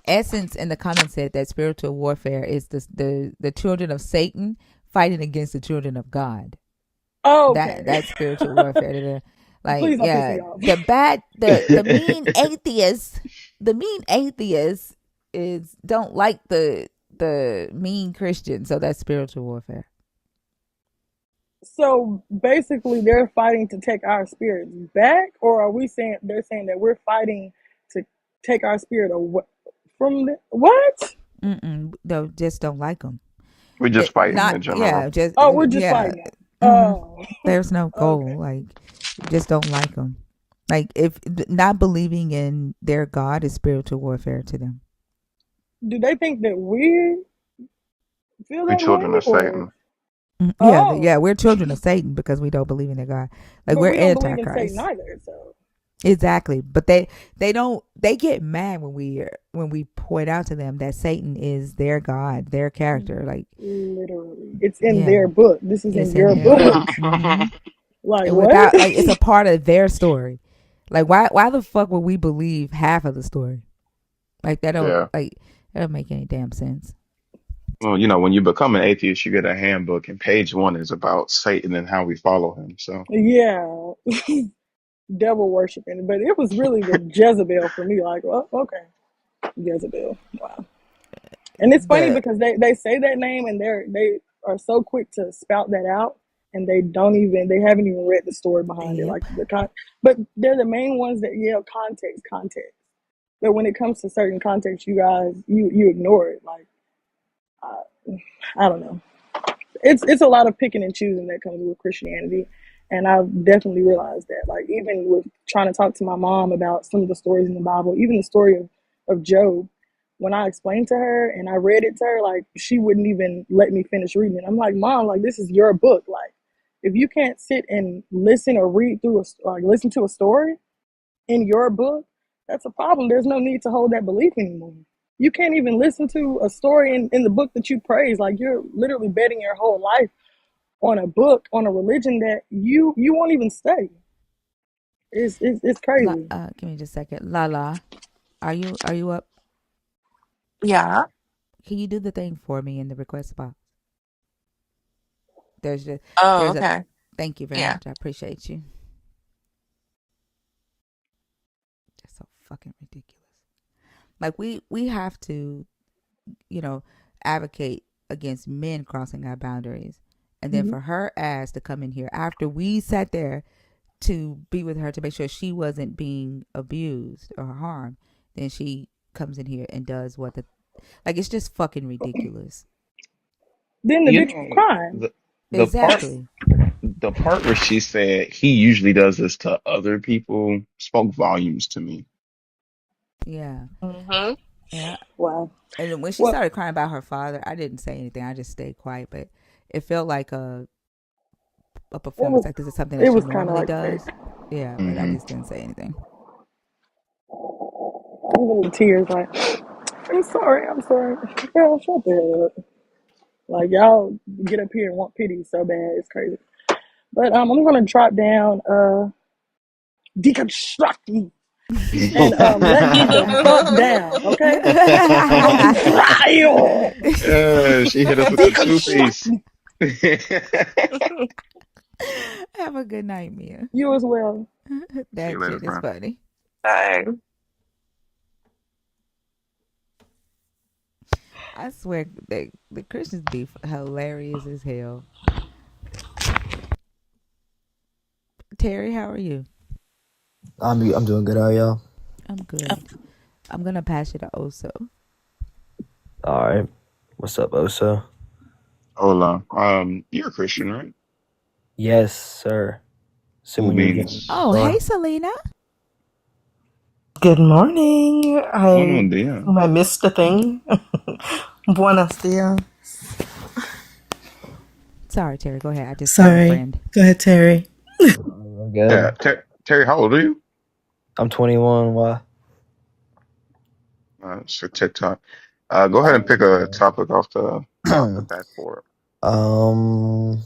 Essence in the comments said that spiritual warfare is the children of Satan fighting against the children of God. Okay. That's spiritual warfare. Like, Please don't piss yeah, me off. the mean atheist is don't like the mean Christian. So that's spiritual warfare. So basically, they're fighting to take our spirits back, or are we saying they're saying that we're fighting to take our spirit away from the, what? No, just don't like them. We're just fighting Not in general. yeah, just Oh, we're just yeah. fighting it. hmm Oh, There's no okay. goal. Like, just don't like them. Like, if not believing in their God is spiritual warfare to them. Do they think that we feel We that children way, of or Satan. Yeah, oh? we're children of Satan because we don't believe in their God. Like But we're we don't believe in Satan antichrist. either. So Exactly. But they don't they get mad when we point out to them that Satan is their God, their character. Like, literally, it's in yeah, their book. This is it's in in your their book. book. Like And what? without like it's a part of their story. Like why the fuck would we believe half of the story? Like Yeah. that don't make any damn sense. Well, when you become an atheist, you get a handbook, and page one is about Satan and how we follow him. So, Yeah, devil worshiping. But it was really the Jezebel for me. Like, well, okay, Jezebel. Wow. And it's funny The because they say that name and they are so quick to spout that out, and they haven't even read the story behind it, like yep. but they're the main ones that yell context. But when it comes to certain context, you guys you ignore it. Like I don't know. It's a lot of picking and choosing that comes with Christianity, and I've definitely realized that. Like even with trying to talk to my mom about some of the stories in the Bible, even the story of Job, when I explained to her and I read it to her, like she wouldn't even let me finish reading it. I'm like, Mom, like this is your book. Like if you can't sit and listen or read through like listen to a story in your book, that's a problem. There's no need to hold that belief anymore. You can't even listen to a story in the book that you praise. Like you're literally betting your whole life on a book, on a religion that you won't even study. It's crazy. Give me just a second. Lala, are you up? Yeah. Can you do the thing for me in the request box? There's just Oh, there's a okay. thank you very Yeah. much. I appreciate you. That's so fucking ridiculous. Like we have to, you know, advocate against men crossing our boundaries. And then Mhm. for her ass to come in here after we sat there to be with her to make sure she wasn't being abused or harmed, then she comes in here and does what the like it's just fucking ridiculous. Then the you bitch was know, crying. the part Exactly. the part where she said he usually does this to other people spoke volumes to me. Yeah. Hmm. Yeah. Wow. And when she Well, started crying about her father, I didn't say anything. I just stayed quiet, but it felt like a it performance. was Like this is something that it she was kind of normally like fake. does. Yeah, but I Hmm. just didn't say anything. I'm little tears. Like I'm sorry. I'm sorry. Girl, shut the hell up. Like y'all get up here and want pity so bad. It's crazy. But I'm gonna drop down deconstructing. And let me the fuck down, okay? On trial. She hit us with the two piece. Deconstructing. Have a good night, Mia. You as well. See you That later, shit is friend. funny. Dang. I swear, the Christians be hilarious as hell. Terry, how are you? I'm doing good. How are y'all? I'm good. I'm gonna pass you to Oso. All right. What's up, Osa? Hola. You're a Christian, right? Yes, sir. Cool Assuming you beans. Oh, guys hey, are. Selena. Good morning. Going I on, Dia? I missed the thing. Buenos dias. Sorry, Terry. Go ahead. I just called a Sorry. friend. Go ahead, Terry. I'm Yeah. good. Terry, how old are you? I'm 21. Why? So TikTok. Go ahead and pick a topic off the backboard. um,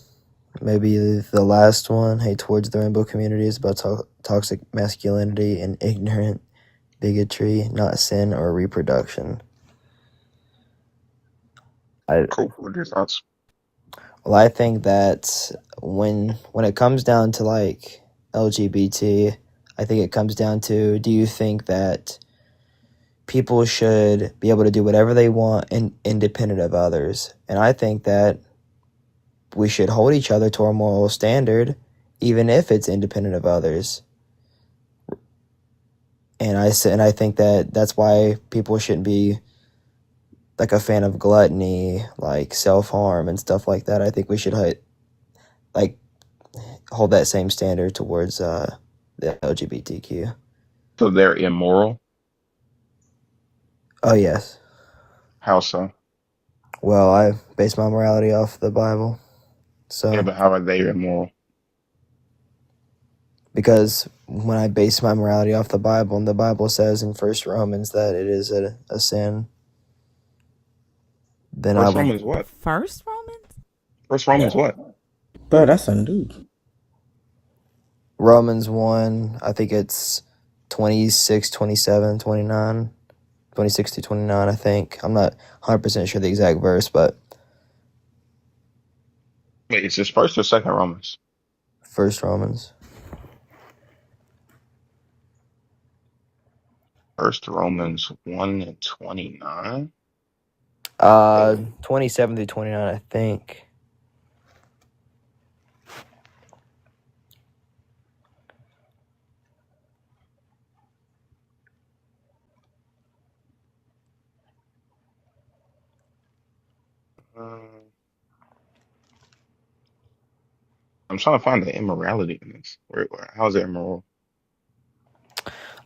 maybe the last one. Hey, towards the rainbow community is about toxic masculinity and ignorant bigotry, not sin or reproduction. I Cool. What are your thoughts? Well, I think that when it comes down to like LGBT, I think it comes down to, do you think that people should be able to do whatever they want independent of others? And I think that we should hold each other to our moral standard, even if it's independent of others. And I think that that's why people shouldn't be like a fan of gluttony, like self-harm and stuff like that. I think we should like hold that same standard towards the LGBTQ. So they're immoral. Oh yes. How so? Well, I base my morality off the Bible. Yeah, So but how are they immoral? because when I base my morality off the Bible, and the Bible says in First Romans that it is a sin, then I First would Romans what? First Romans? First Romans what? Bro, that's a dude. Romans 1, I think it's 26, 27, 29, 26 to 29, I think. I'm not 100% sure the exact verse, but Wait, is this first or second Romans? First Romans. First Romans 1:29. 27 through 29, I think. I'm trying to find the immorality in this. How's it immoral?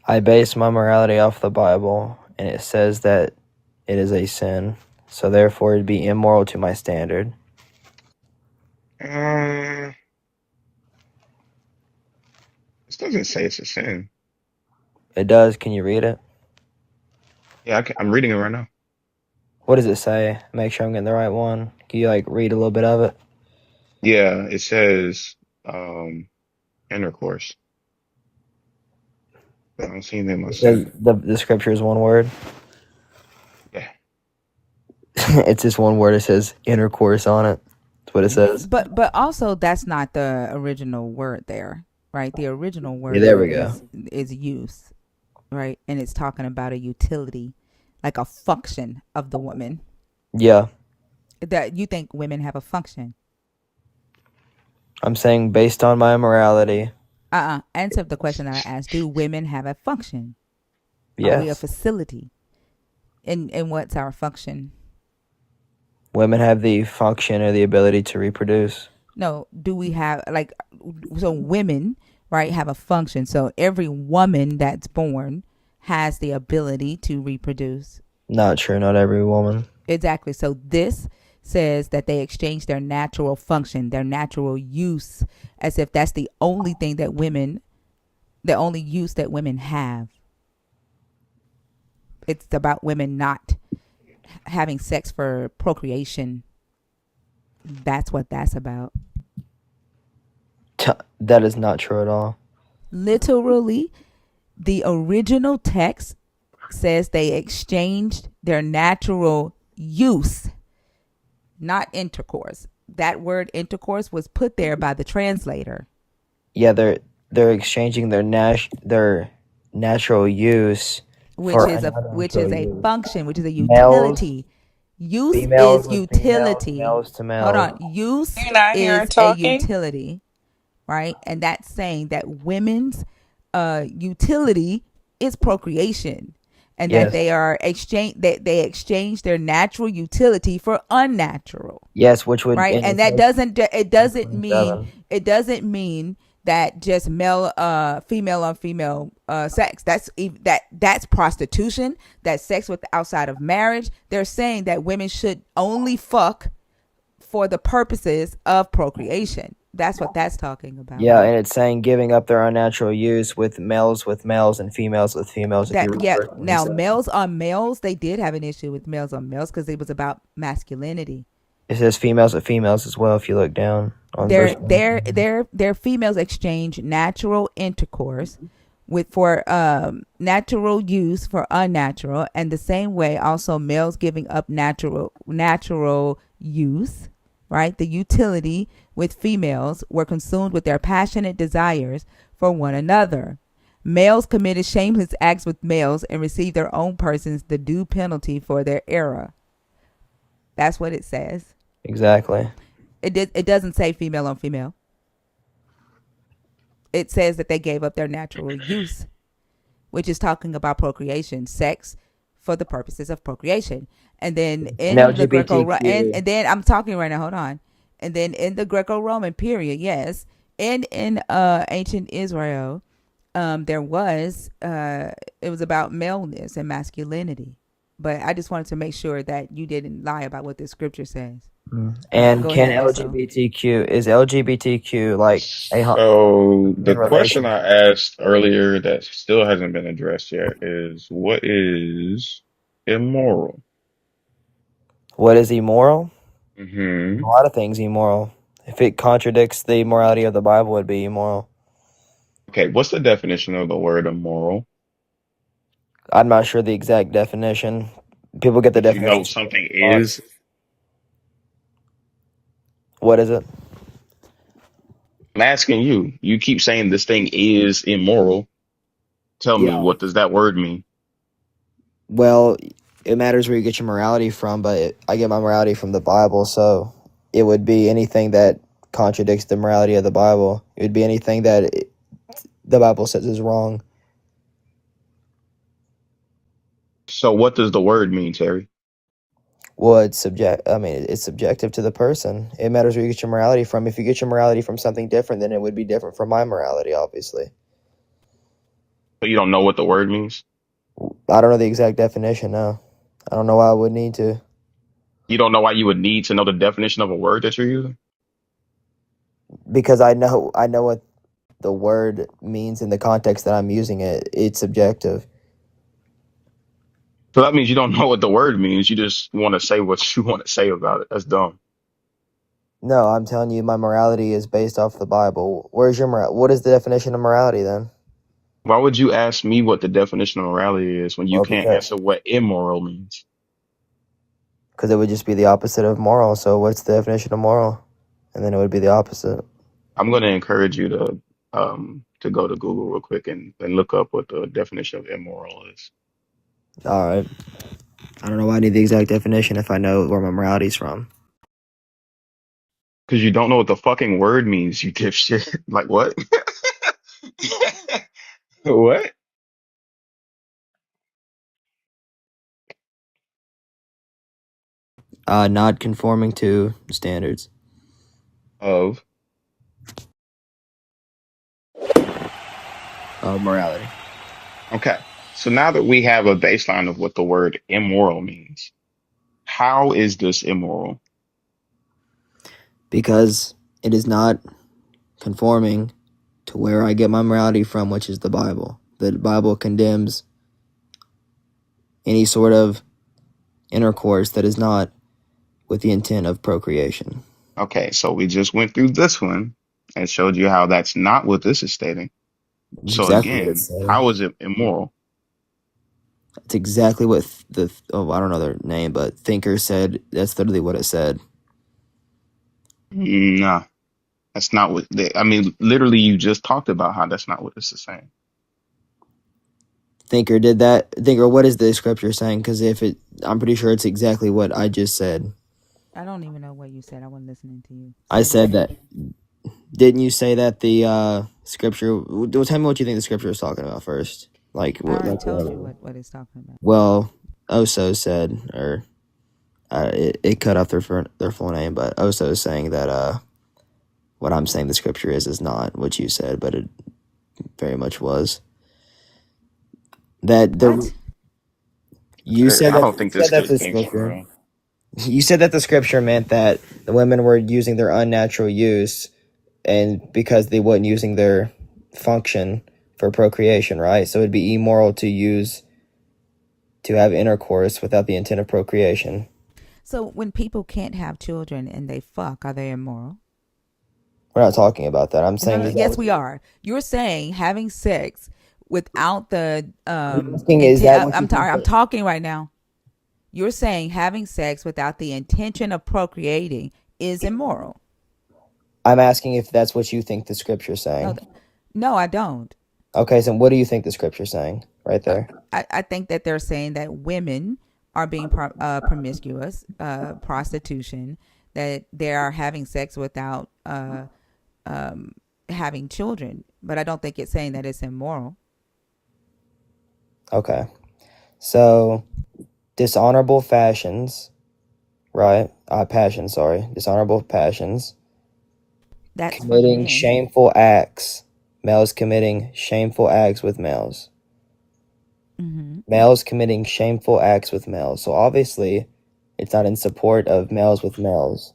I base my morality off the Bible, and it says that it is a sin, so therefore it'd be immoral to my standard. This doesn't say it's a sin. It does. Can you read it? Yeah, I'm reading it right now. What does it say? Make sure I'm getting the right one. Can you like read a little bit of it? Yeah, it says intercourse. But I don't see anything about It says sin. the scripture is one word. Yeah. It's just one word. It says intercourse on it. That's what it says. But also that's not the original word there, right? The original Yeah, word there we there go. is use, right? And it's talking about a utility, like a function of the woman. Yeah. That you think women have a function. I'm saying based on my morality. Answer the question that I asked. Do women have a function? Yes. Are we a facility? And what's our function? Women have the function or the ability to reproduce. No, do we have so women, right, have a function. So every woman that's born has the ability to reproduce. Not true, not every woman. Exactly. So this says that they exchange their natural function, their natural use, as if that's the only thing that the only use that women have. It's about women not having sex for procreation. That's what that's about. That is not true at all. Literally, The original text says they exchanged their natural use, not intercourse. That word intercourse was put there by the translator. Yeah, they're exchanging their natural use which for is a unnatural use. function, which is a Males, utility. Use females is with females, utility. males to Hold males. on. Use You're not here is a talking? utility, right? And that's saying that women's utility is procreation, and that Yes, they exchange their natural utility for unnatural, yes, which would right? and And it that says doesn't mean 27. that just female on female sex. That's prostitution. That's sex with outside of marriage. They're saying that women should only fuck for the purposes of procreation. That's what that's talking about. Yeah, and it's saying giving up their unnatural use with males and females with females. If you That read yeah. verse Now 27, males on males, they did have an issue with males on males because it was about masculinity. it says females with females as well. If you look down on verse Their 27. their females exchange natural intercourse for natural use for unnatural, and the same way also males giving up natural use, right? The utility with females were consumed with their passionate desires for one another. Males committed shameless acts with males and received their own persons the due penalty for their error. That's what it says. Exactly. It doesn't say female on female. It says that they gave up their natural use, which is talking about procreation, sex for the purposes of procreation. And then And in the LGBTQ. and then I'm talking right now, hold on. And then in the Greco-Roman period, yes, and in ancient Israel, there was it was about maleness and masculinity. But I just wanted to make sure that you didn't lie about what the scripture says. And Go can ahead, Esau. LGBTQ like a So in the question relation? I asked earlier that still hasn't been addressed yet is what is immoral? What is immoral? A Hmm. lot of things immoral. If it contradicts the morality of the Bible, it'd be immoral. Okay, what's the definition of the word immoral? I'm not sure the exact definition. People get the But you know definitions from something books. is. What is it? I'm asking you. You keep saying this thing is immoral. Tell me, Yeah. what does that word mean? Well, it matters where you get your morality from, but I get my morality from the Bible, so it would be anything that contradicts the morality of the Bible. It would be anything that the Bible says is wrong. So what does the word mean, Terry? Well, it's subjective to the person. It matters where you get your morality from. If you get your morality from something different, then it would be different from my morality, obviously. So you don't know what the word means? I don't know the exact definition, no. I don't know why I would need to. You don't know why you would need to know the definition of a word that you're using? Because I know what the word means in the context that I'm using it. It's subjective. So that means you don't know what the word means. You just want to say what you want to say about it. That's dumb. No, I'm telling you, my morality is based off the Bible. Where's your moral? What is the definition of morality then? Why would you ask me what the definition of morality is when you Well, can't answer what immoral means? because it would just be the opposite of moral. So what's the definition of moral? And then it would be the opposite. I'm going to encourage you to go to Google real quick and look up what the definition of immoral is. All right. I don't know why I need the exact definition if I know where my morality's from. Because you don't know what the fucking word means, you dipshit. Like what? What? Not conforming to standards Of. of morality. Okay. So now that we have a baseline of what the word immoral means, how is this immoral? Because it is not conforming to where I get my morality from, which is the Bible. The Bible condemns any sort of intercourse that is not with the intent of procreation. Okay, so we just went through this one and showed you how that's not what this is stating. So Exactly what it again, said. how is it immoral? It's exactly what I don't know their name, but Thinker said. That's literally what it said. Nah, that's not what I mean, literally you just talked about how that's not what this is saying. Thinker did that. Thinker, what is the scripture saying? Because I'm pretty sure it's exactly what I just said. I don't even know what you said. I wasn't listening to you. I Say it said again. that. Didn't you say that the scripture? Well, tell me what you think the scripture is talking about first. Like I what? already Like told you what it's talking about. well, Oso said, or it cut off their full name, but Oso is saying that what I'm saying the scripture is not what you said, but it very much was. That the What? you said I that don't you think said this that kid the thinks for scripture real. you said that the scripture meant that the women were using their unnatural use, and because they weren't using their function for procreation, right? So it'd be immoral to have intercourse without the intent of procreation. So when people can't have children and they fuck, are they immoral? We're not talking about that. I'm No, saying no. is Yes, that we are. You're saying having sex without the I'm asking is intent. that what you think I'm that talking right now. You're saying having sex without the intention of procreating is immoral. I'm asking if that's what you think the scripture's No, saying. no, I don't. Okay, so what do you think the scripture's saying right there? I think that they're saying that women are being promiscuous, prostitution, that they are having sex without having children. But I don't think it's saying that it's immoral. Okay. So dishonorable fashions, right? Passions, sorry. Dishonorable passions. That's for the Committing men. shameful acts. Males committing shameful acts with males. Hmm. Males committing shameful acts with males. So obviously, it's not in support of males with males.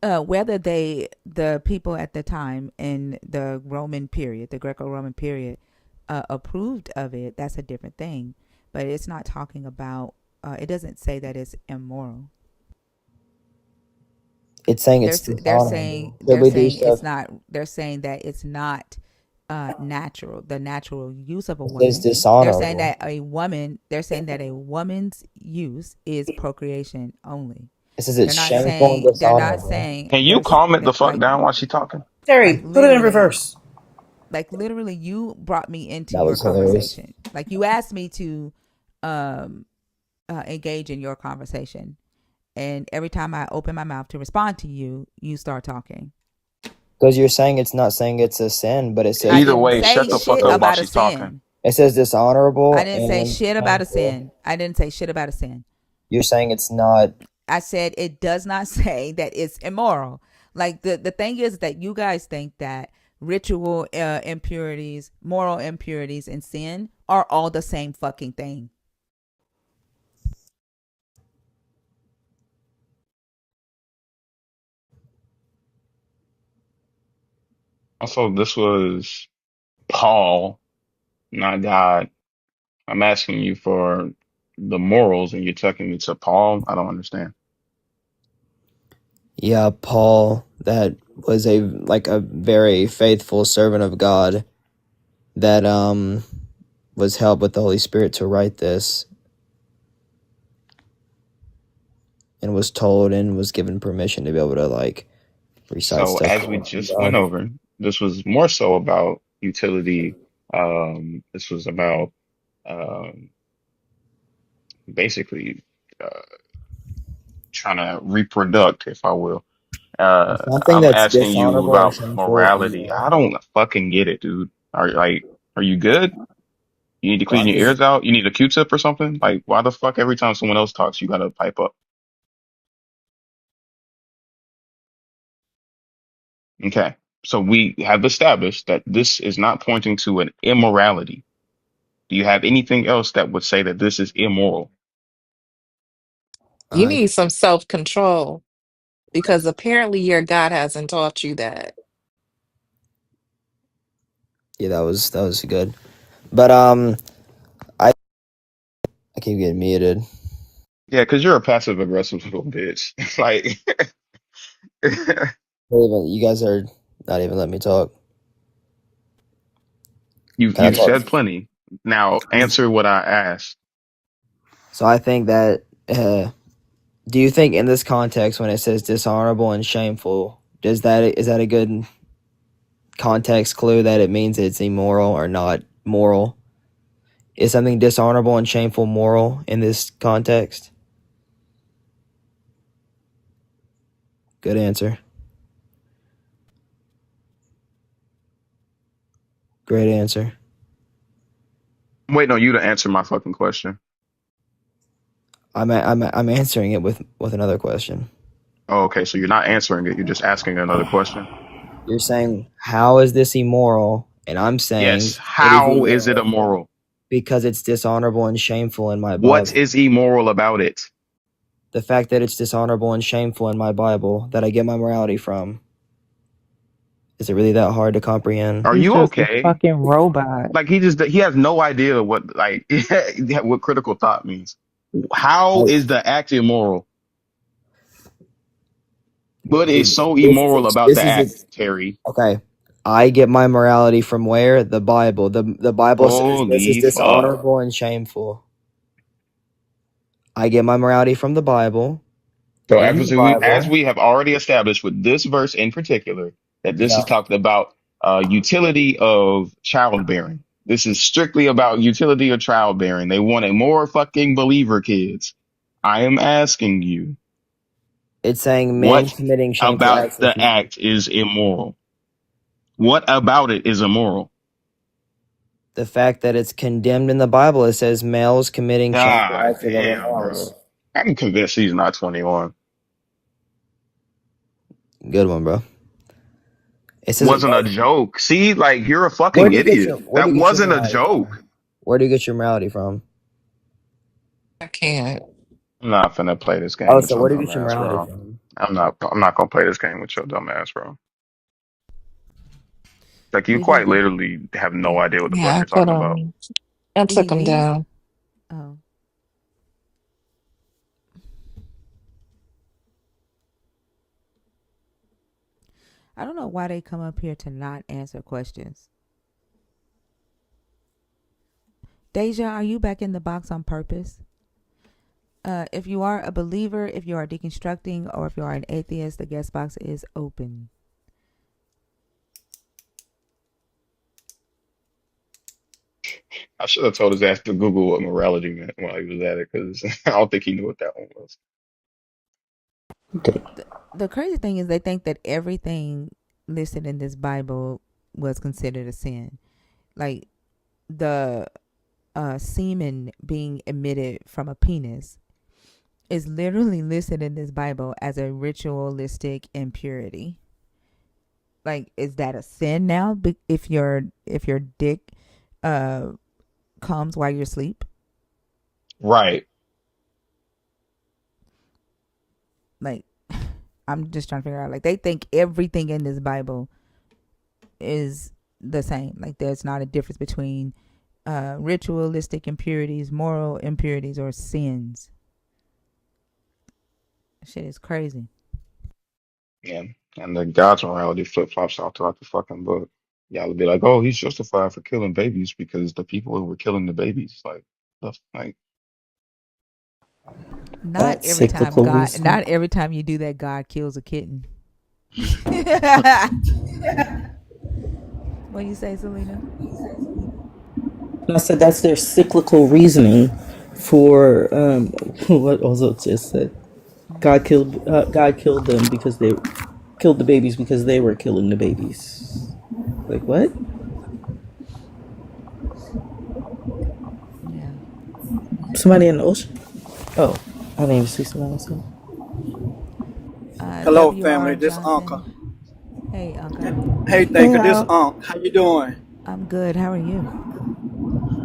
Whether the people at the time in the Roman period, the Greco-Roman period, approved of it, that's a different thing. But it's not talking about. It doesn't say that it's immoral. It's saying They're it's they're saying dishonorable. So they're we do saying stuff. it's not. They're saying that it's not natural. The natural use of a It says woman. They're saying dishonorable. that a woman. They're saying that a woman's use is procreation only. It says it's They're not shameful and saying. They're not dishonorable. saying. Can you There's calm it the that fuck down while she talking? Terry, like put it in literally reverse. like literally you brought me into That your was hilarious. conversation. Like you asked me to um engage in your conversation, and every time I open my mouth to respond to you, you start talking. Because you're saying it's not saying it's a sin, but it I says Either didn't way, say shut the fuck shit up while about a she's talking. sin. it says I dishonorable didn't say and shit about a shameful. sin. I didn't say shit about a sin. You're saying it's not. I said it does not say that it's immoral. Like the thing is that you guys think that ritual impurities, moral impurities, and sin are all the same fucking thing. Also, this was Paul, not God. I'm asking you for the morals and you're taking me to Paul. I don't understand. Yeah, Paul, that was a very faithful servant of God that was helped with the Holy Spirit to write this, and was told and was given permission to be able to recite So stuff as we from just went God. over, this was more so about utility. This was about um, basically uh, trying to reproduct, if I will. Something I'm that's asking you dishonorable and about shameful and morality. I don't fucking get it, dude. Are you good? You need to well, clean your ears out? You need a Q-tip or something? Like, why the fuck every time someone else talks, you gotta pipe up? Okay. So we have established that this is not pointing to an immorality. Do you have anything else that would say that this is immoral? You uh, need some self-control because apparently your God hasn't taught you that. yeah, that was good, but I I keep getting muted. Yeah, because you're a passive aggressive little bitch. Like, You guys are not even letting me talk. Can I You've talk? said plenty. Now answer what I asked. So I think that. Do you think in this context, when it says dishonorable and shameful, is that a good context clue that it means it's immoral or not moral? Is something dishonorable and shameful moral in this context? Good answer. Great answer. I'm waiting on you to answer my fucking question. I'm answering it with another question. Oh, okay. So you're not answering it. You're just asking another question. You're saying how is this immoral, and I'm saying Yes. it is How is it immoral immoral? because it's dishonorable and shameful in my What Bible. is immoral about it? The fact that it's dishonorable and shameful in my Bible that I get my morality from. Is it really that hard to comprehend? Are He's you just a okay? fucking robot. Like he has no idea what what critical thought means. How Like, is the act immoral? What is so this immoral about the act, Terry? okay. I get my morality from where? The Bible. The Bible says this is Holy fuck. dishonorable and shameful. I get my morality from the Bible. So In the as Bible, we have already established with this verse in particular, that this yeah. is talking about utility of childbearing. This is strictly about utility of childbearing. They wanted more fucking believer kids. I am asking you, It's saying men what committing shameful about acts the act is immoral? What about it is immoral? the fact that it's condemned in the Bible. It says males committing shameful God acts with other damn, males. bro. I'm convinced he's not 21. Good one, bro. It says Wasn't a joke. See, like you're a where fucking do you get idiot. your where do That you get your wasn't a morality joke. from? Where do you get your morality from? I can't. I'm not finna play this game Oh, with so your where do you dumb get your ass, morality bro. from? I'm not gonna play this game with your dumb ass, bro. Like you Did he quite leave? literally have no Did, idea what the fuck Yeah, you're I put talking about. I did he took him leave? down. Oh. I don't know why they come up here to not answer questions. Deja, are you back in the box on purpose? If you are a believer, if you are deconstructing, or if you are an atheist, the guest box is open. I should have told his ass to Google what morality meant while he was at it, because I don't think he knew what that one was. The crazy thing is they think that everything listed in this Bible was considered a sin. Like the semen being emitted from a penis is literally listed in this Bible as a ritualistic impurity. Like, is that a sin now? If your dick uh comes while you're asleep? Right. Like, I'm just trying to figure out. Like, they think everything in this Bible is the same. Like, there's not a difference between ritualistic impurities, moral impurities, or sins. Shit is crazy. Yeah. And the God's morality flip flops out throughout the fucking book. Y'all would be like, oh, he's justified for killing babies because the people who were killing the babies, like Not That's every time cyclical God. reasoning. Not every time you do that, God kills a kitten. What do you say, Selena? And I said that's their cyclical reasoning for what also just said. God killed them because they killed the babies because they were killing the babies. Like what? Yeah. Somebody in the ocean? Oh, I didn't even see somebody else. Hello, family. W.R. This Uncle. Johnson. Hey, Uncle, how are you? Hey, Hey, Thinker. This Al. Unc. How you doing? I'm good. How are you?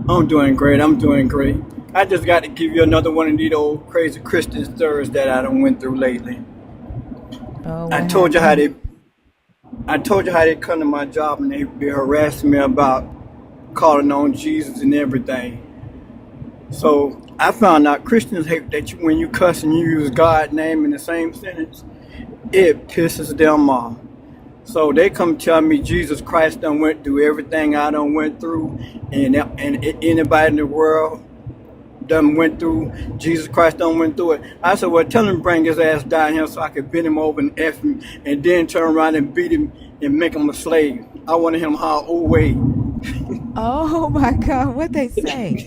I'm doing great. I'm doing great. I just got to give you another one of these old crazy Christian stories that I done went through lately. Oh, I what told you how happened? they, I told you how they come to my job and they be harassing me about calling on Jesus and everything. So I found out Christians hate that when you cuss and you use God's name in the same sentence, it pisses them off. So they come tell me Jesus Christ done went through everything I done went through, and anybody in the world done went through. Jesus Christ done went through it. I said, well, tell him to bring his ass down here so I could bend him over and F him, and then turn around and beat him and make him a slave. I wanted him how old way. Oh my God, what they say?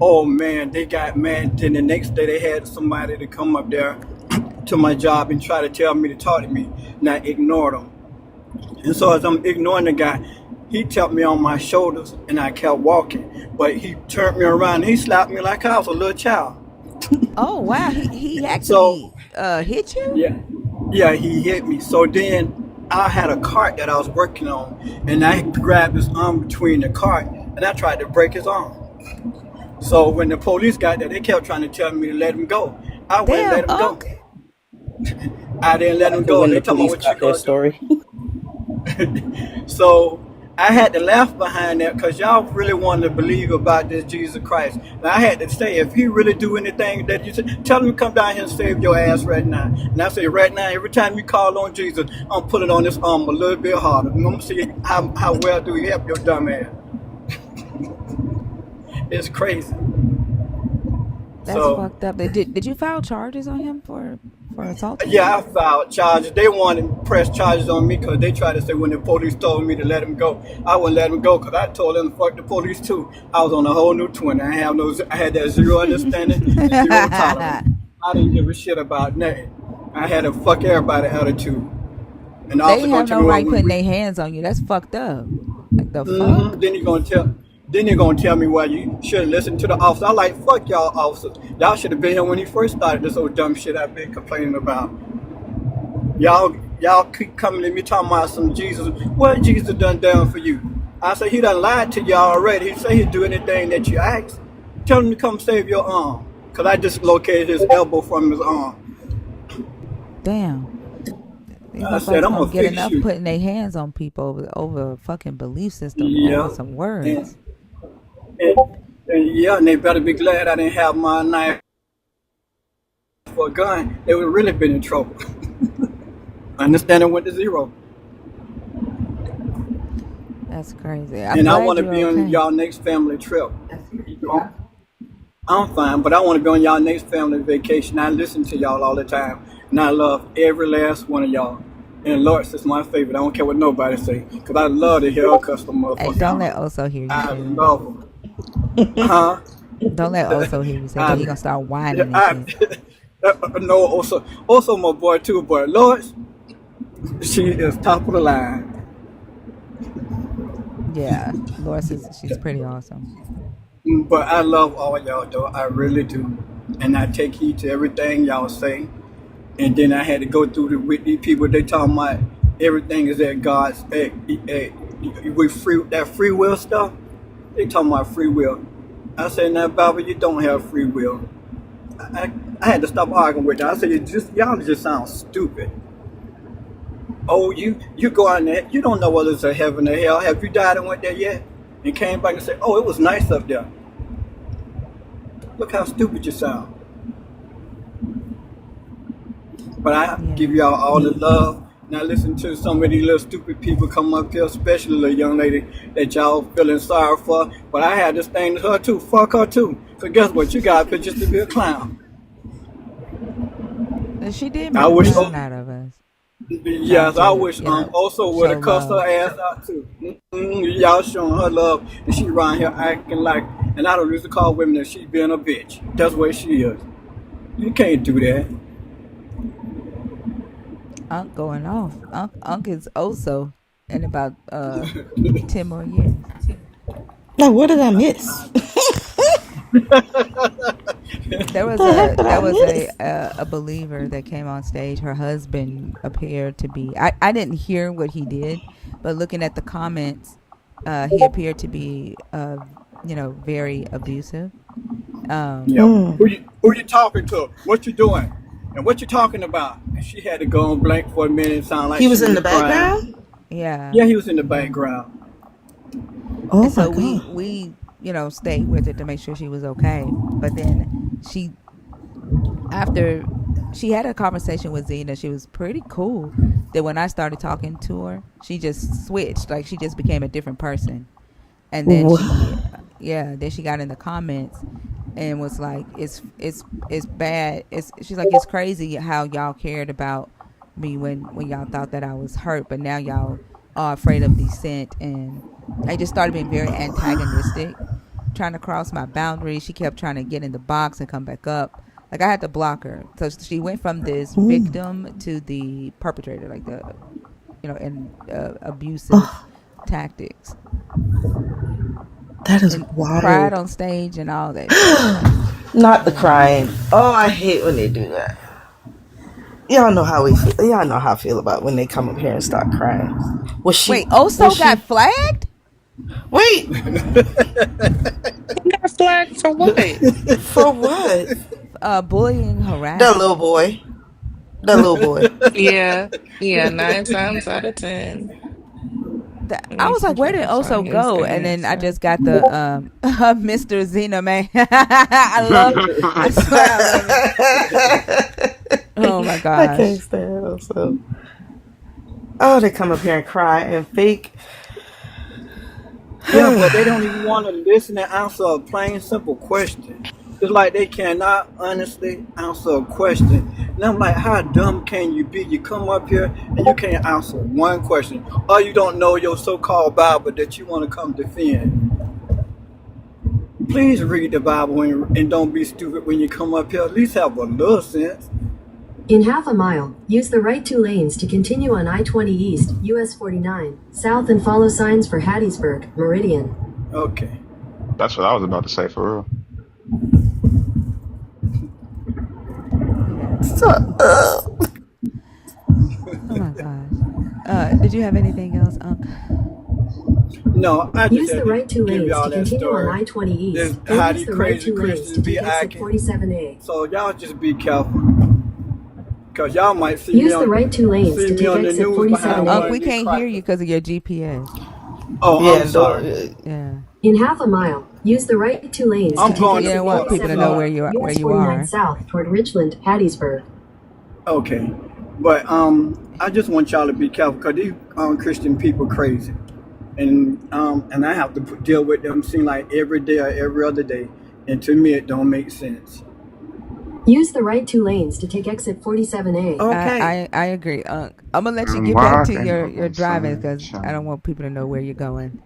Oh man, they got mad. Then the next day they had somebody to come up there to my job and try to tell me to talk to me, and I ignored them. And so as I'm ignoring the guy, he tapped me on my shoulders and I kept walking. But he turned me around and he slapped me like I was a little child. Oh wow, he So actually hit you? yeah, yeah, he hit me. So then I had a cart that I was working on, and I grabbed his arm between the cart and I tried to break his arm. So when the police got there, they kept trying to tell me to let him go. I wouldn't Damn, let him go. Unc. I didn't let him After go. when They the told me police what you got their gonna do. story. So I had to laugh behind that because y'all really wanted to believe about this Jesus Christ. And I had to say, if he really do anything that you said, tell him to come down here and save your ass right now. And I say, right now, every time you call on Jesus, I'm putting on this arm a little bit harder. I'm going to see how well do you help your dumb ass. It's crazy. That's So fucked up. Did you file charges on him for assaulting him? yeah, I filed charges. They wanted to press charges on me because they tried to say when the police told me to let him go, I wouldn't let him go because I told them to fuck the police too. I was on a whole new 20. I had that zero understanding and zero tolerance. I didn't give a shit about nothing. I had a fuck everybody attitude. And the They officer gonna have tell no me, well, right putting their hands on you. That's fucked up. Like the fuck? Then you're gonna tell me why you shouldn't listen to the officer. I like fuck y'all officers. Y'all should have been here when he first started this old dumb shit I've been complaining about. Y'all keep coming to me talking about some Jesus. What Jesus done for you? I say he done lied to y'all already. He say he'd do anything that you ask. Tell him to come save your arm. Cause I dislocated his elbow from his arm. Damn. These I said motherfuckers I'm gonna gonna get fix enough you. putting their hands on people over a fucking belief system, over Yeah. some And, words. and, and they better be glad I didn't have my knife for a gun. They would really been in trouble. Understanding went to zero. That's crazy. I'm And I glad want to you're be on okay. y'all next family trip. I'm fine, but I want to be on y'all next family vacation. I listen to y'all all the time, and I love every last one of y'all. And Lawrence is my favorite. I don't care what nobody say, because I love to hear a custom Hey, motherfucker don't let out. Oso hear you I say that. love them. Huh? Don't let Oso hear you say that. He I, gonna start whining and I shit. no, also my boy too, but Lawrence, she is top of the line. Yeah, she's pretty awesome. But I love all y'all though. I really do. And I take heed to everything y'all say. And then I had to go through with these people. They talking about everything is at God's with free will stuff. They talking about free will. I said, now, Baba, you don't have free will. I had to stop arguing with them. I said, y'all just sound stupid. Oh, you go out there, you don't know whether it's a heaven or hell. Have you died and went there yet? And came back and said, oh, it was nice up there. Look how stupid you sound. But I Yeah. give y'all all the love. Now listen to some of these little stupid people come up here, especially the young lady that y'all feeling sorry for. But I had this thing to her too. Fuck her too. So guess what? You got her just to be a clown. And she did I make a wish. clown out of us. Trying Yes, I to, wish also would show have cussed her love. ass out too. Y'all showing her love, and she around here acting like, and I don't used to call women that she being a bitch. That's what she is. You can't do that. Unc going off. Unc is Oso in about 10 more years. Now, what did I miss? The heck did There I was miss? a believer that came on stage. Her husband appeared to be. I didn't hear what he did, but looking at the comments, he appeared to be very abusive. Yeah. Mm. Who you talking to? What you doing? And what you talking about? And she had to go on blank for a minute and sound like He was she in was the crying. background? Yeah, Yeah, he was in the background. Oh and my so god. we stayed with her to make sure she was okay. But then she after she had a conversation with Zena. She was pretty cool. That when I started talking to her, she just switched. Like she just became a different person. And then then she got in the comments and was like, it's bad. She's like, it's crazy how y'all cared about me when y'all thought that I was hurt, but now y'all are afraid of dissent. And I just started being very antagonistic, trying to cross my boundaries. She kept trying to get in the box and come back up. Like I had to block her. So she went from this victim to the perpetrator, like the, and abusive tactics. That is And wild. cried on stage and all that shit. Not the crying. Oh, I hate when they do that. Y'all know how we feel. Y'all know how I feel about when they come up here and start crying. Wait, Oso got flagged? Wait. Got flagged for what? For what? Bullying, harassment. That little boy. Yeah, 9 times out of 10. I was like, where did Oso go? And then I just got the Mr. Zena, man. I swear I love it. Oh my gosh. I can't stand Oso. Oh, they come up here and cry and fake. Yeah, but they don't even want to listen and answer a plain, simple question. It's like they cannot honestly answer a question. And I'm like, how dumb can you be? You come up here and you can't answer one question. Or you don't know your so-called Bible that you want to come defend. Please read the Bible and don't be stupid when you come up here. At least have a little sense. In half a mile, use the right 2 lanes to continue on I-20 East, US 49, south and follow signs for Hattiesburg, Meridian. Okay. That's what I was about to say, for real. Oh my gosh. Did you have anything else, Unc? No, I just use the right 2 lanes to continue on I-20 East. How Then use these the right crazy 2 lanes Christians to be take exit acting. 47A. So y'all just be careful. Because y'all might see use me on the right 2 lanes to take exit 47A. Unc, we can't hear you because of your GPS. Oh, yeah, I'm sorry. Yeah. In half a mile, use the right 2 lanes to take exit 47A. You don't want people to know where you are. South toward Richland, Hattiesburg. Okay. But I just want y'all to be careful because these Christian people crazy. And I have to deal with them seem like every day or every other day. And to me, it don't make sense. Use the right 2 lanes to take exit 47A. Okay. I agree, Unc. I'm going to let you get back to your driving because I don't want people to know where you're going.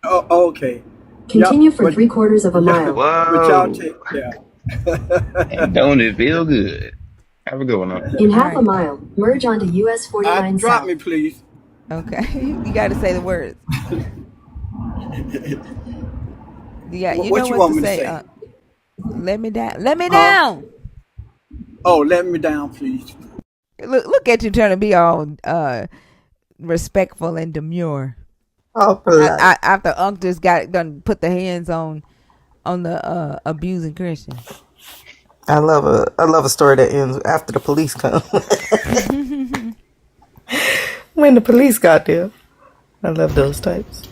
Oh, okay. Continue for 3/4 of a mile. But y'all take And don't it feel good? Have a good one. In half a mile, merge onto US 49 drop south. me, please. Okay. You got to say the words. Yeah, you know what to say. Let me down. Let me down. Oh, let me down, please. Look at you trying to be all respectful and demure. Oh, after Unc just got done put the hands on the abusing Christian. I love a story that ends after the police come. When the police got there. I love those types.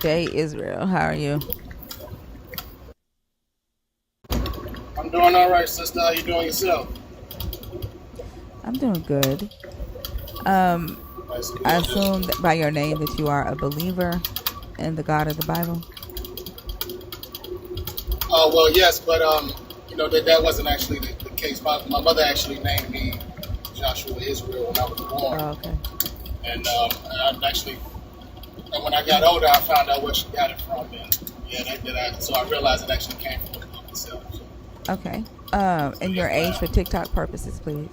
Jay Israel, how are you? I'm doing all right, sister. How you doing yourself? I'm doing good. I assume that by your name that you are a believer in the God of the Bible. Oh well, yes, but that wasn't actually the case. My mother actually named me Joshua Israel when I was born. Oh, okay. And when I got older, I found out where she got it from, and so I realized it actually came from the book itself. So. Okay. And your age for TikTok purposes, please.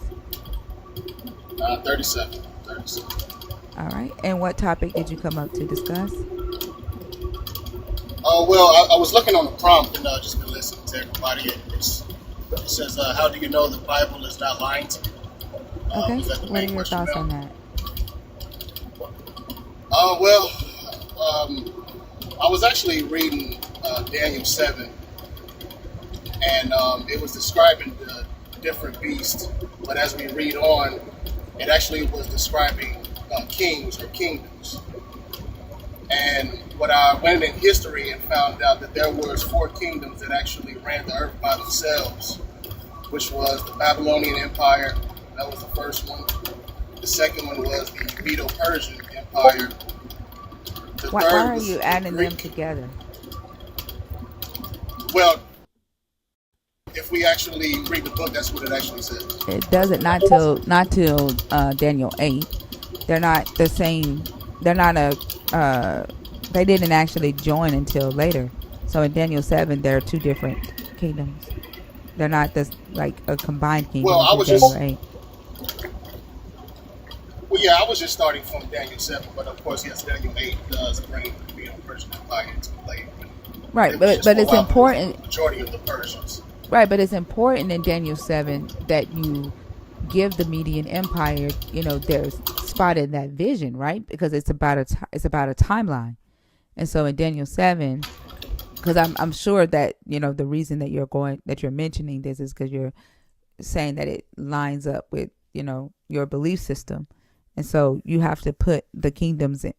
37. All right. And what topic did you come up to discuss? Well, I was looking on the prompt and just been listening to everybody. It says, "How do you know the Bible is not lying to you?" Okay. What are your thoughts on that? I was actually reading Daniel 7, and it was describing the different beasts. But as we read on, it actually was describing kings or kingdoms. And when I went in history and found out that there was 4 kingdoms that actually ran the earth by themselves, which was the Babylonian Empire. That was the first one. The second one was the Medo-Persian Empire. The Why third are was you the adding them Greek. together? Well, if we actually read the book, that's what it actually says. It doesn't. Not till Daniel 8. They're not the same. They're not they didn't actually join until later. So in Daniel 7, there are two different kingdoms. They're not this like a combined kingdom. Well, I In was Daniel just 8. Well, yeah, I was just starting from Daniel 7, but of course, yes, Daniel 8 does bring the Medo-Persian Empire into play. Right, It was but just it's more out important. the majority of the Persians. Right, but it's important in Daniel 7 that you give the Median Empire, their spot in that vision, right? Because it's about a timeline. And so in Daniel 7, because I'm sure that, the reason that you're mentioning this is because you're saying that it lines up with, your belief system. And so you have to put the kingdoms in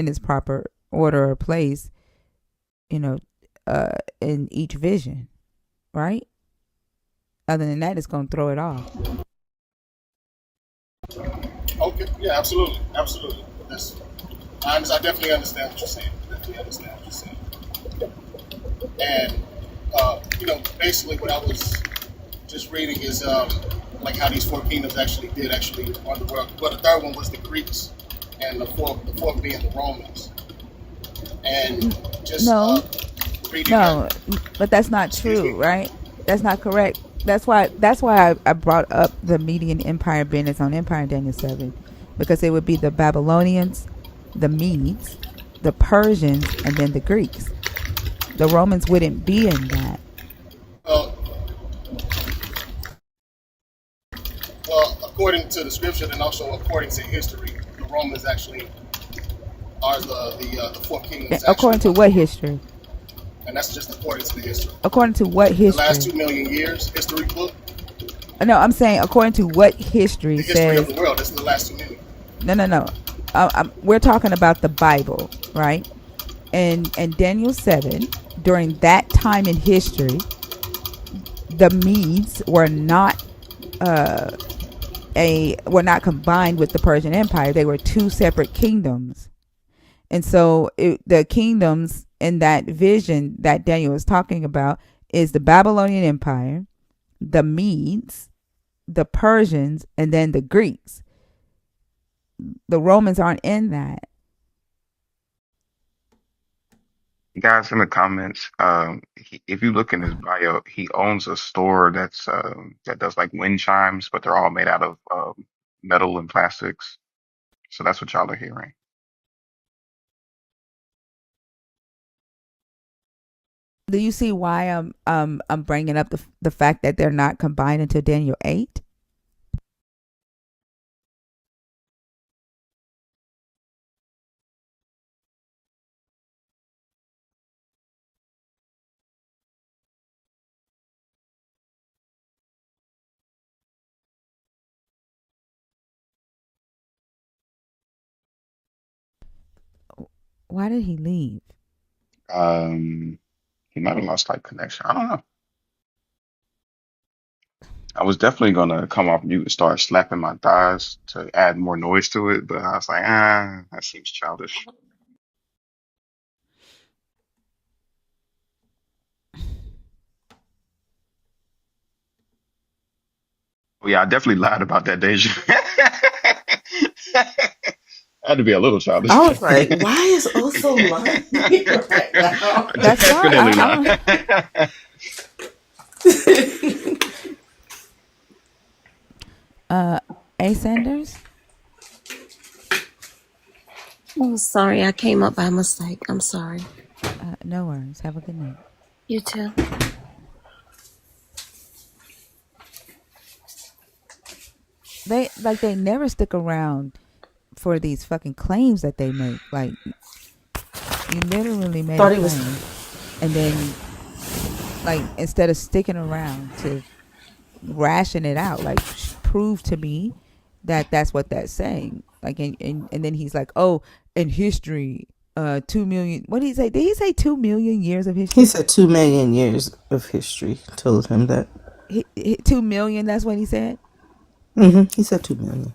its proper order or place, in each vision, right? Other than that, it's going to throw it off. Okay, yeah, absolutely. I definitely understand what you're saying. And, basically what I was just reading is like how these four kingdoms actually run the world. Well, the third one was the Greeks, and the fourth being the Romans. And just reading No, but that's not true, right? That's not correct. That's why I brought up the Median Empire being its own empire in Daniel 7, because it would be the Babylonians, the Medes, the Persians, and then the Greeks. The Romans wouldn't be in that. Well, according to the scripture and also according to history, the Romans actually are the fourth kingdom. According to what history? And that's just according to the history. According to what history? The last 2 million years, history book. No, I'm saying according to what history the says. history of the world. That's the last 2 million. No. We're talking about the Bible, right? And Daniel 7, during that time in history, the Medes were not combined with the Persian Empire. They were two separate kingdoms. And so the kingdoms in that vision that Daniel was talking about is the Babylonian Empire, the Medes, the Persians, and then the Greeks. The Romans aren't in that. Guys in the comments, if you look in his bio, he owns a store that does like wind chimes, but they're all made out of metal and plastics. So that's what y'all are hearing. Do you see why I'm bringing up the fact that they're not combined into Daniel 8? Why did he leave? He might have lost like connection. I don't know. I was definitely gonna come off mute and start slapping my thighs to add more noise to it, but I was like, that seems childish. Oh yeah, I definitely lied about that, Deja. I had to be a little childish. I was like, why is also lying right now? That's Definitely why. A. Sanders? Oh, sorry, I came up by mistake. I'm sorry. No worries. Have a good night. You too. They never stick around for these fucking claims that they make. Like, you literally made a claim, and then, like, instead of sticking around to ration it out, like, prove to me that that's what that's saying. Like, and then he's like, oh, in history, 2 million. What did he say? Did he say 2 million years of history? He said 2 million years of history. Told him that. 2 million. That's what he said. He said 2 million.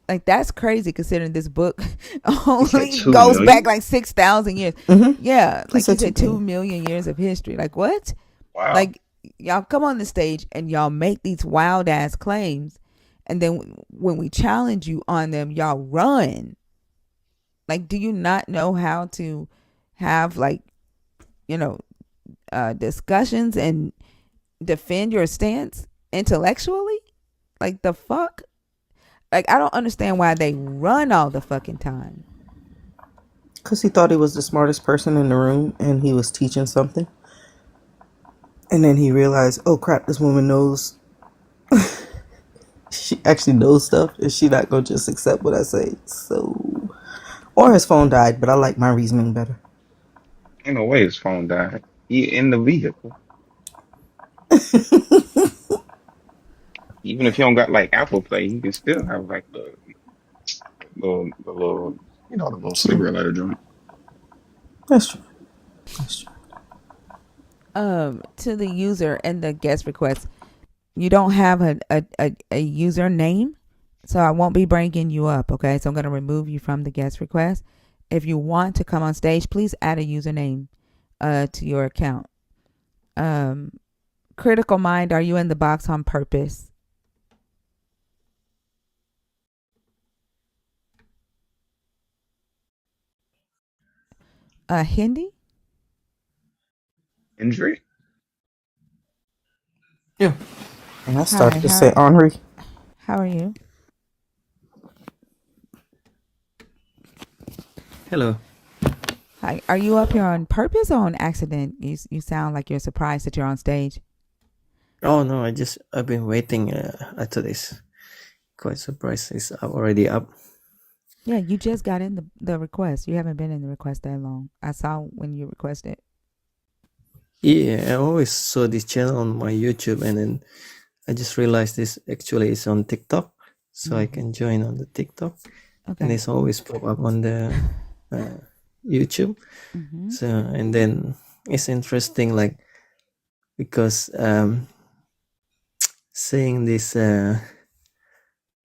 Like that's crazy considering this book He said only 2 goes back million. like 6,000 years. Yeah, He like he said two said, 2 million. million years of history. Like what? Wow. Like y'all come on the stage and y'all make these wild ass claims, and then when we challenge you on them, y'all run. Like, do you not know how to have like you know discussions and defend your stance intellectually? Like the fuck? Like I don't understand why they run all the fucking time. Because he thought he was the smartest person in the room and he was teaching something. And then he realized, oh crap, this woman knows. She actually knows stuff and she not going to just accept what I say. So, or his phone died, but I like my reasoning better. Ain't no way his phone died. He in the vehicle. Even if you don't got like Apple Play, you can still have like the little, the little True. cigarette lighter joint. That's true. That's true. To the user and the guest request, you don't have a username, so I won't be bringing you up. Okay, so I'm going to remove you from the guest request. If you want to come on stage, please add a username to your account. Critical Mind, are you in the box on purpose? Hindi? Injury? Yeah. And I Hi, started to say Henri. how are you? Hello. Hi, are you up here on purpose or on accident? You sound like you're surprised that you're on stage. Oh no, I've been waiting to this. Quite surprised it's already up. Yeah, you just got in the request. You haven't been in the request that long. I saw when you requested. Yeah, I always saw this channel on my YouTube, and then I just realized this actually is on TikTok, so I can join on the TikTok. Okay. And it's always pop up on the YouTube. So and then it's interesting, like because seeing this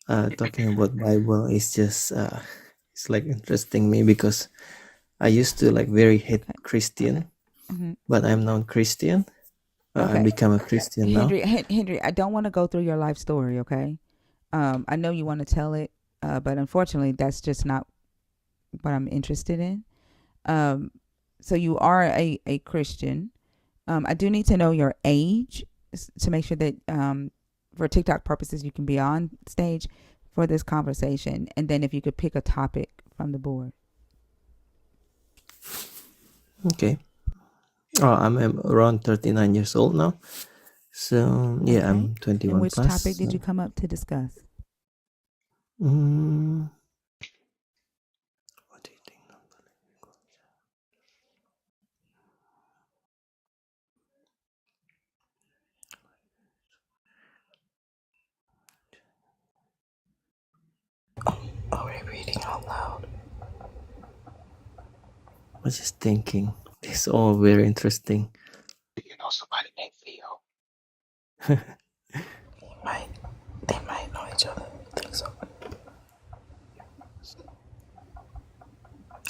talking about Bible is just it's like interesting me because I used to like very hate Christian, but I'm not Christian. I become a Christian now. Henry, I don't want to go through your life story, okay? I know you want to tell it, but unfortunately, that's just not what I'm interested in. So you are a Christian. I do need to know your age to make sure that for TikTok purposes, you can be on stage for this conversation. And then if you could pick a topic from the board. Okay. Oh, I'm around 39 years old now. So, yeah, I'm 21 and which plus. Topic did you come up to discuss? What do you think? Are we reading out loud? I was just thinking. It's all very interesting. Do you know somebody named Theo? They might know each other. I think so.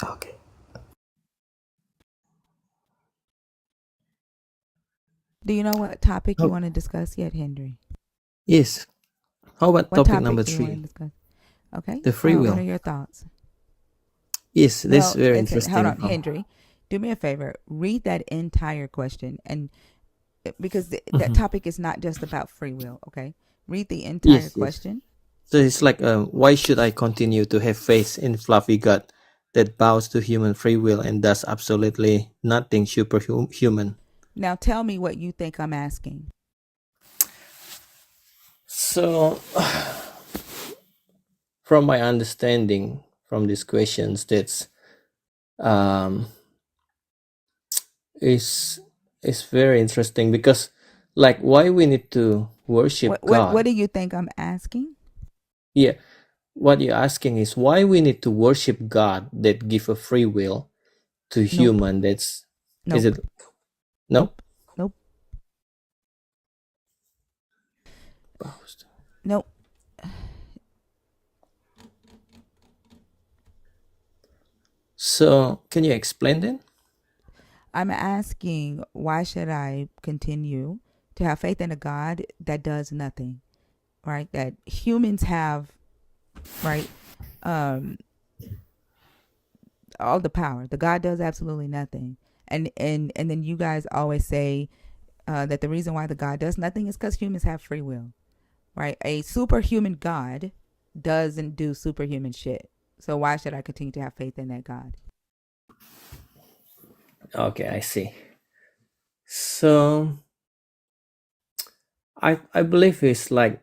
Okay. Do you know what topic you want to discuss yet, Henry? Yes. How about what topic number do you want 3? to discuss? Okay. The free will. What are your thoughts? Yes, this is very interesting. Hold on, Henry. Do me a favor. Read that entire question, and because that topic is not just about free will. Okay. Read the entire question. So it's like, why should I continue to have faith in fluffy God that bows to human free will and does absolutely nothing superhuman? Now tell me what you think I'm asking. So, from my understanding from these questions, that's is very interesting because, like, why we need to worship God? What do you think I'm asking? Yeah, what you're asking is why we need to worship God that give a free will to human. That's nope. Is it? Nope. Nope. Nope. So, can you explain then? I'm asking, why should I continue to have faith in a God that does nothing, right? That humans have, right? All the power. The God does absolutely nothing. And then you guys always say that the reason why the God does nothing is because humans have free will, right? A superhuman God doesn't do superhuman shit. So why should I continue to have faith in that God? Okay, I see. So I believe it's like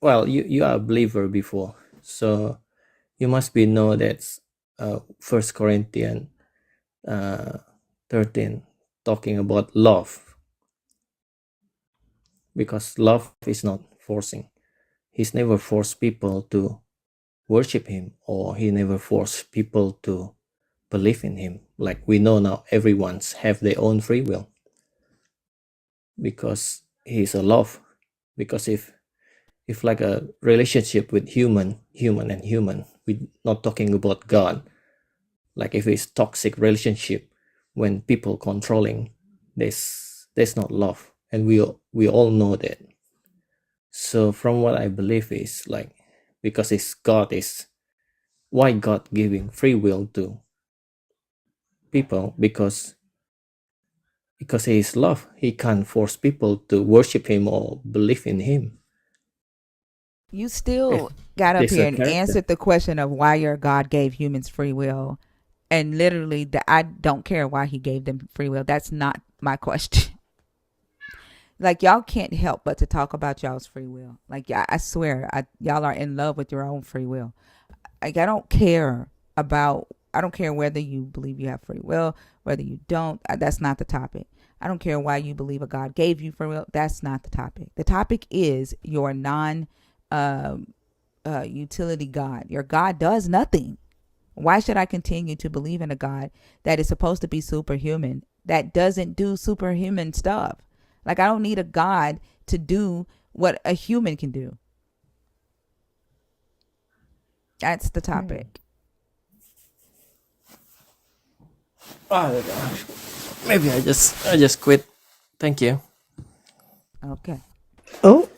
well, you are a believer before, so you must be know that First Corinthians 13 talking about love, because love is not forcing. He's never forced people to worship him, or he never forced people to believe in him. Like we know now, everyone's have their own free will, because he's a love. Because if like a relationship with human and human, we're not talking about God. Like if it's toxic relationship, when people controlling, there's not love, and we all know that. So from what I believe is like, because it's God, is why God giving free will to people, because he is love. He can't force people to worship him or believe in him. You If still got up there's here a and character. answered the question of why your God gave humans free will. And literally, I don't care why he gave them free will. That's not my question. Like, y'all can't help but to talk about y'all's free will. Like, I swear, y'all are in love with your own free will. Like, I don't care whether you believe you have free will, whether you don't. That's not the topic. I don't care why you believe a God gave you free will. That's not the topic. The topic is your utility God. Your God does nothing. Why should I continue to believe in a God that is supposed to be superhuman, that doesn't do superhuman stuff? Like, I don't need a God to do what a human can do. That's the topic. Maybe I just quit. Thank you. Okay. Oh,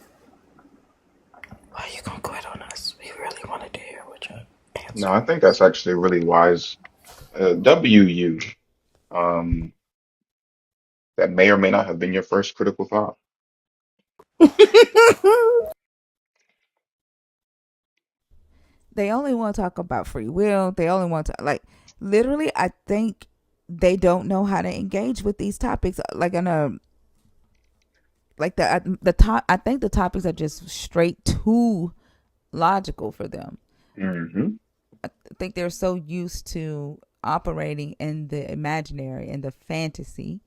Why you gonna quit on us? We really wanted to hear what your No, answer I think that's actually really wise. WU, um, that may or may not have been your first critical thought. They only want to talk about free will. They only want to, like, literally, I think they don't know how to engage with these topics. Like, in a, like, the top, I think the topics are just straight too logical for them. Hmm. I think they're so used to operating in the imaginary and the fantasy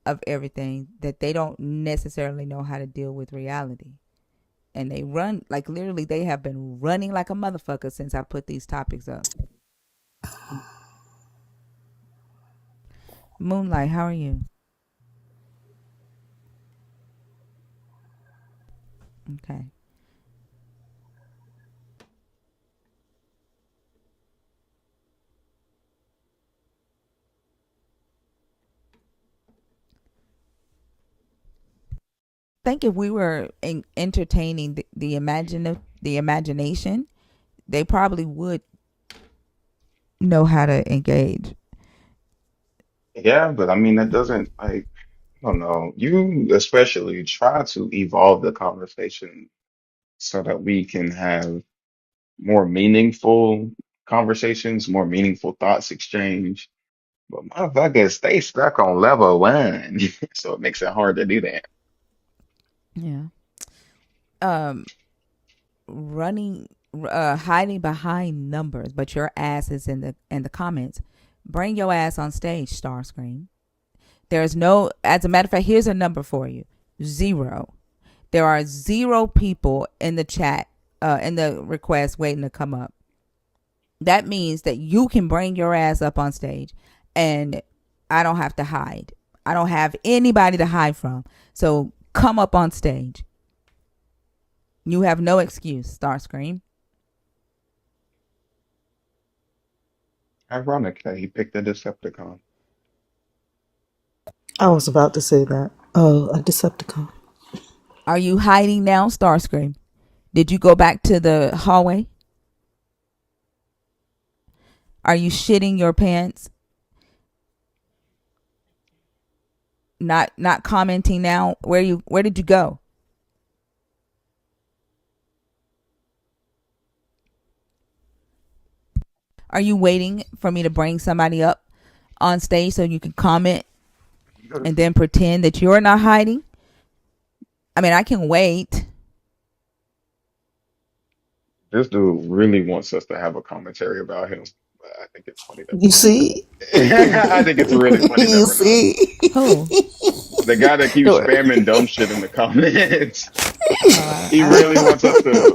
of everything that they don't necessarily know how to deal with reality. And they run, like, literally, they have been running like a motherfucker since I put these topics up. Moonlight, how are you? Okay. I think if we were entertaining the imagination, they probably would know how to engage. Yeah, but I mean, that doesn't, like, I don't know. You especially try to evolve the conversation so that we can have more meaningful conversations, more meaningful thoughts exchange. But motherfuckers stay stuck on level one. So it makes it hard to do that. Yeah. Running, hiding behind numbers, but your ass is in the comments. Bring your ass on stage, Starscream. There's no, as a matter of fact, here's a number for you: 0. There are 0 people in the chat, in the request waiting to come up. That means that you can bring your ass up on stage, and I don't have to hide. I don't have anybody to hide from. So come up on stage. You have no excuse, Starscream. Ironic that he picked a Decepticon. I was about to say that. Oh, a Decepticon. Are you hiding now, Starscream? Did you go back to the hallway? Are you shitting your pants? Not commenting now? Where did you go? Are you waiting for me to bring somebody up on stage so you can comment and then pretend that you're not hiding? I mean, I can wait. This dude really wants us to have a commentary about him. But I think it's funny that You we're not. see? I think it's really funny that You we're not. see? Who? The guy that keeps Sure. spamming dumb shit in the comments. Oh, He I don't really know. wants us to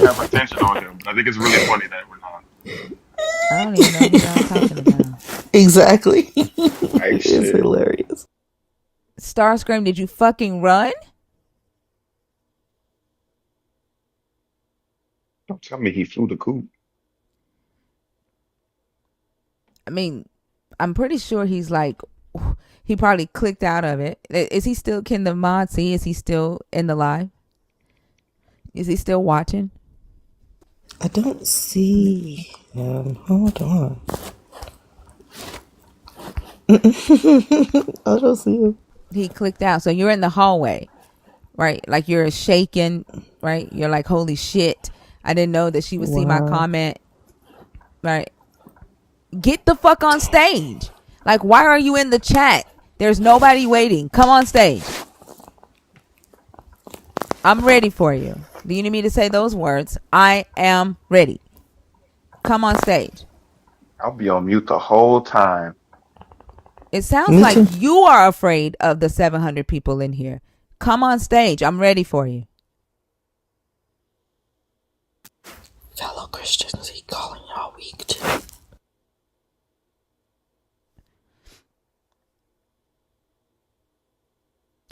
have attention on him. I think it's really funny that we're not. I don't even know who y'all talking about. Exactly. Like It's shit. hilarious. Starscream, did you fucking run? Don't tell me he flew the coop. I mean, I'm pretty sure he's like, he probably clicked out of it. Is he still, can the mod see? Is he still in the live? Is he still watching? I don't see him. Hold on. I don't see him. He clicked out. So you're in the hallway, right? Like you're shaking, right? You're like, holy shit. I didn't know that she would see my Wow. comment, right? Get the fuck on stage. Like, why are you in the chat? There's nobody waiting. Come on stage. I'm ready for you. Do you need me to say those words? I am ready. Come on stage. I'll be on mute the whole time. It sounds Me like too. you are afraid of the 700 people in here. Come on stage. I'm ready for you. Fellow Christians, he calling y'all weak too.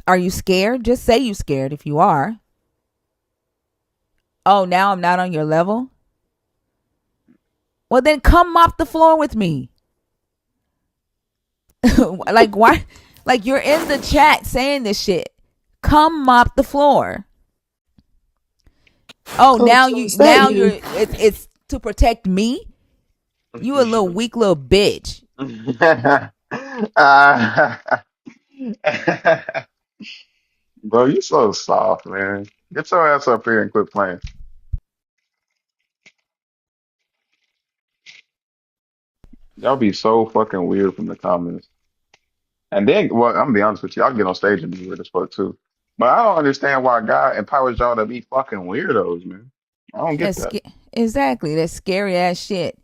Are you scared? Just say you scared if you are. Oh, now I'm not on your level? Well, then come mop the floor with me. Like, why? Like, you're in the chat saying this shit. Come mop the floor. Oh, Coach, now you? you're it's to protect me? You a little weak little bitch. Bro, you so soft, man. Get your ass up here and quit playing. Y'all be so fucking weird from the comments. And then, well, I'm gonna be honest with you, I'll get on stage and be weird as fuck too. But I don't understand why God empowers y'all to be fucking weirdos, man. I don't get That's that. exactly that scary ass shit.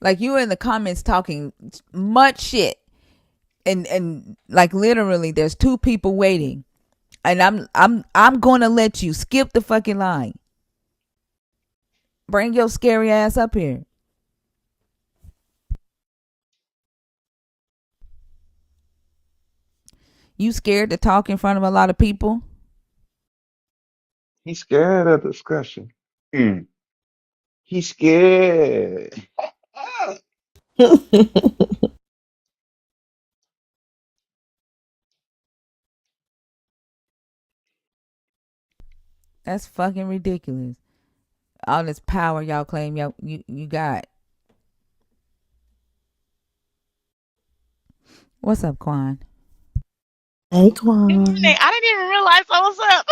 Like you in the comments talking much shit, and like literally, there's two people waiting, and I'm gonna let you skip the fucking line. Bring your scary ass up here. You scared to talk in front of a lot of people? He's scared of discussion. Mm. He's scared. That's fucking ridiculous. All this power y'all claim you got. What's up, Quan? Hey, Good morning. Quan. I didn't even realize I was up.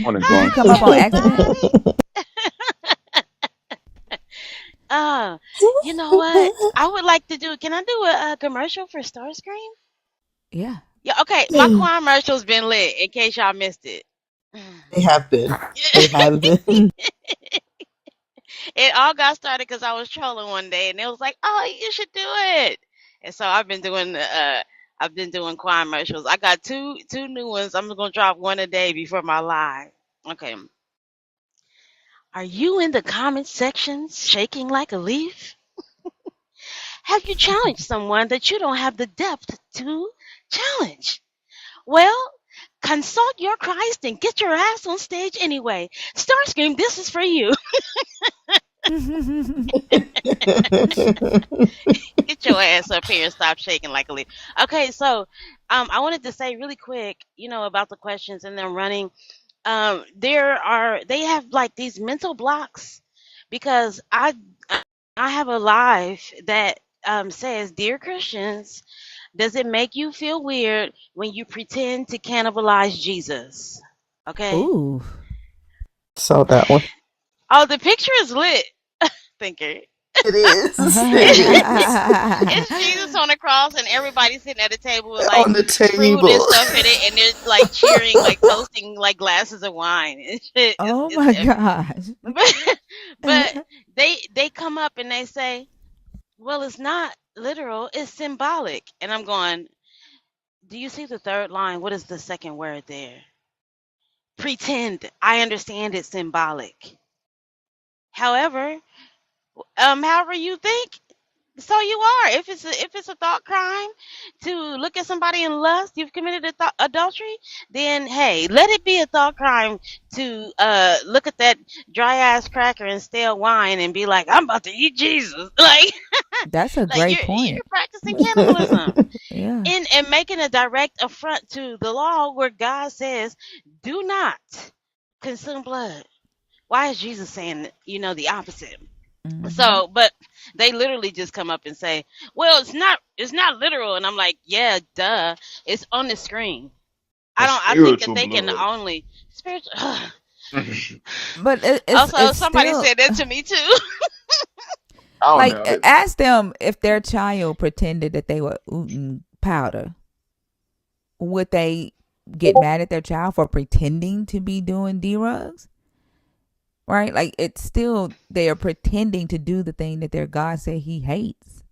Morning, Did you Quan. come Hi, up on accident? everybody. Uh, you know what? I would like to do. Can I do a commercial for Starscream? Yeah. Yeah. Okay. My commercial's been lit. In case y'all missed it. They have been. They have been. It all got started because I was trolling one day, and it was like, "Oh, you should do it." And so I've been doing commercials. I got two new ones. I'm gonna drop one a day before my live. Okay. Are you in the comment section shaking like a leaf? Have you challenged someone that you don't have the depth to challenge? Well, consult your Christ and get your ass on stage anyway. Starscream, this is for you. Get your ass up here and stop shaking like a leaf. Okay, so I wanted to say really quick, about the questions and them running. They have like these mental blocks because I have a live that says, "Dear Christians, does it make you feel weird when you pretend to cannibalize Jesus?" Okay. Ooh. Saw that one. Oh, the picture is lit. Thinker. It is. It is. It's Jesus on the cross and everybody sitting at a table with like On the fruit and table. stuff in it, and they're like cheering, like toasting like glasses of wine and shit. Oh my gosh. But they come up and they say, "Well, it's not literal; it's symbolic." And I'm going, "Do you see the third line? What is the second word there? Pretend. I understand it's symbolic. However, however you think." So you are. If it's a thought crime to look at somebody in lust, you've committed adultery. Then hey, let it be a thought crime to look at that dry ass cracker and stale wine and be like, I'm about to eat Jesus. That's a Like great you're point. practicing cannibalism Yeah. and making a direct affront to the law where God says, do not consume blood. Why is Jesus saying the opposite? Hmm. So, but they literally just come up and say, "Well, it's not literal," and I'm like, "Yeah, duh, it's on the screen." I It's don't. I think that spiritual they can blood. only spiritual. I But Also, it's somebody still said that to me too. don't like, doubt it. ask them if their child pretended that they were eating powder. Would they get mad at their child for pretending to be doing drugs? Right? Like, it's still, they are pretending to do the thing that their God said he hates.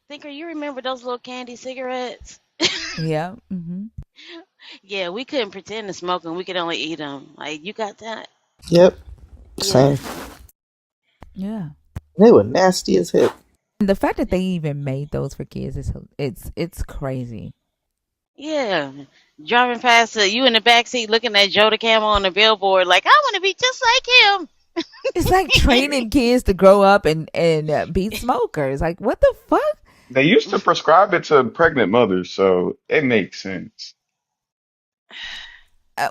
Thinker, you remember those little candy cigarettes? Yeah. Hmm. Yeah, we couldn't pretend to smoke them. We could only eat them. Like, you got that? Yep. Yeah. Same. Yeah. They were nasty as hell. And the fact that they even made those for kids is it's crazy. Yeah. Driving past you in the back seat looking at Joe the Camel on the billboard, like, I want to be just like him. It's like training kids to grow up and be smokers. Like, what the fuck? They used to prescribe it to pregnant mothers, so it makes sense.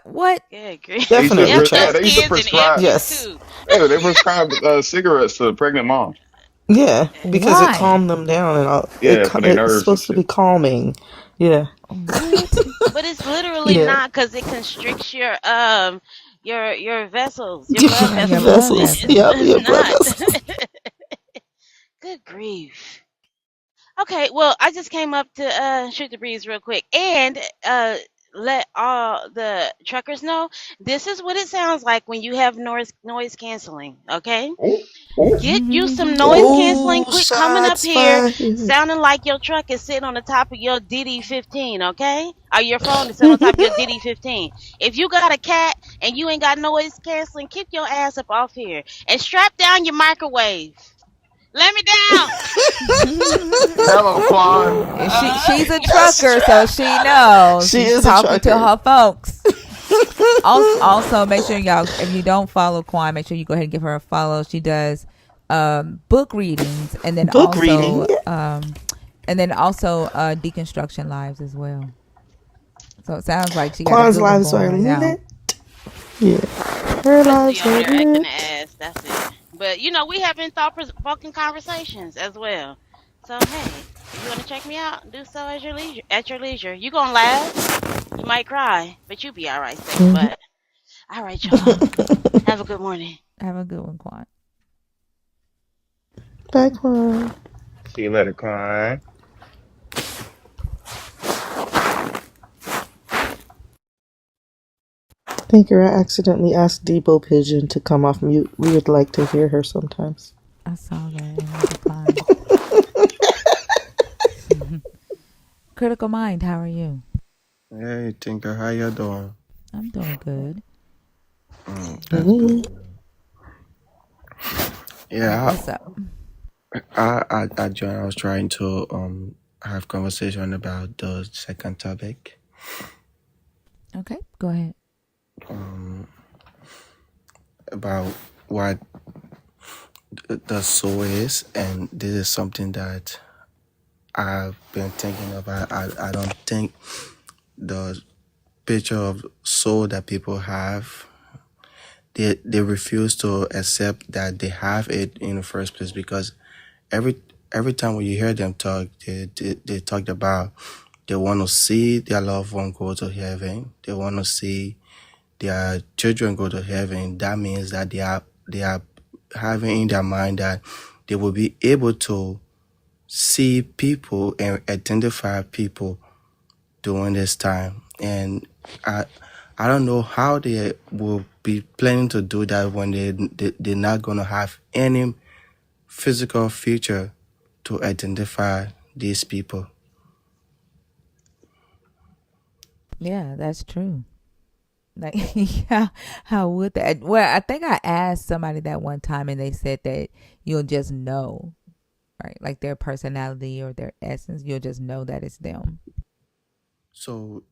What? Good grief. They used to, Definitely Yep, yeah, those they trash. used to kids and prescribe, infants Yes. too. yeah, they prescribed cigarettes to pregnant moms. Yeah, because it Why? calmed them down and all. Yeah, for their It's nerves and supposed to be shit. calming. Yeah. What? But it's literally Yeah. not because it constricts your vessels, your blood Your Yeah, your vessels. blood vessels. It's Yep. vessels. Your it's blood not. vessels. Good grief. Okay, well, I just came up to shoot the breeze real quick and let all the truckers know this is what it sounds like when you have noise canceling. Okay, Oh, get you some noise canceling. Oh, Quit coming up shots here fired. sounding like your truck is sitting on the top of your Diddy 15. Okay, or your phone is sitting on top of your Diddy 15. If you got a cat and you ain't got noise canceling, kick your ass up off here and strap down your microwave. Let me down. hello, Quan. She's a That's trucker, so she strapped. knows. She She's is a talking to trucker. her folks. Also, make sure y'all, if you don't follow Quan, make sure you go ahead and give her a follow. She does book readings, and then Book reading. also deconstruction lives as well. So it sounds like she got a Quan's good one lives going are right now. lit. Yeah. Her Mostly lives on are there acting the lit. ass. That's it. But we having thought-provoking conversations as well. So hey, if you want to check me out, do so at your leisure. At your leisure, you gonna laugh, you might cry, but you'll be all right, stink Mhm. butt. All right, y'all. Have a good morning. Have a good one, Quan. Bye, Quan. See you later, Quan. Thinker, I accidentally asked Debo Pigeon to come off mute. We would like to hear her sometimes. I saw that and I declined. Critical Mind, how are you? Hey, Tinker, how you doing? I'm doing good. That's Hey. good. Yeah, What's up? I joined. I was trying to have conversation about the second topic. Okay, go ahead. About what the soul is, and this is something that I've been thinking about. I don't think the picture of soul that people have, they refuse to accept that they have it in the first place, because every time when you hear them talk, they talked about they want to see their loved one go to heaven. They want to see their children go to heaven. That means that they are having in their mind that they will be able to see people and identify people during this time. And I don't know how they will be planning to do that when they're not going to have any physical feature to identify these people. Yeah, that's true. Like, how would that? Well, I think I asked somebody that one time, and they said that you'll just know, right? Like their personality or their essence, you'll just know that it's them. So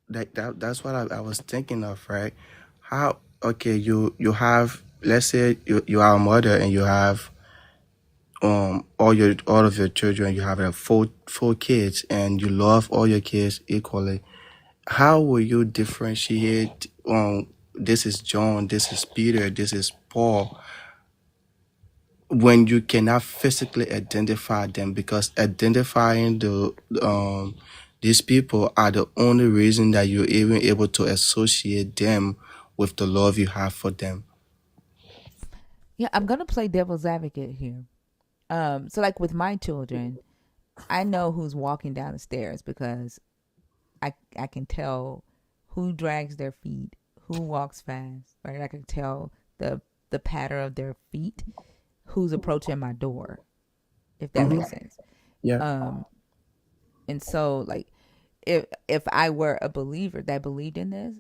that's what I was thinking of, right? How, okay, you have, let's say you are a mother and you have all of your children, you have like four kids, and you love all your kids equally. How will you differentiate this is John, this is Peter, this is Paul, when you cannot physically identify them? Because identifying these people are the only reason that you're even able to associate them with the love you have for them. Yeah, I'm gonna play devil's advocate here. So like with my children, I know who's walking down the stairs because I can tell who drags their feet, who walks fast, right? I can tell the pattern of their feet, who's approaching my door, if that makes sense. Yeah. And so like if I were a believer that believed in this,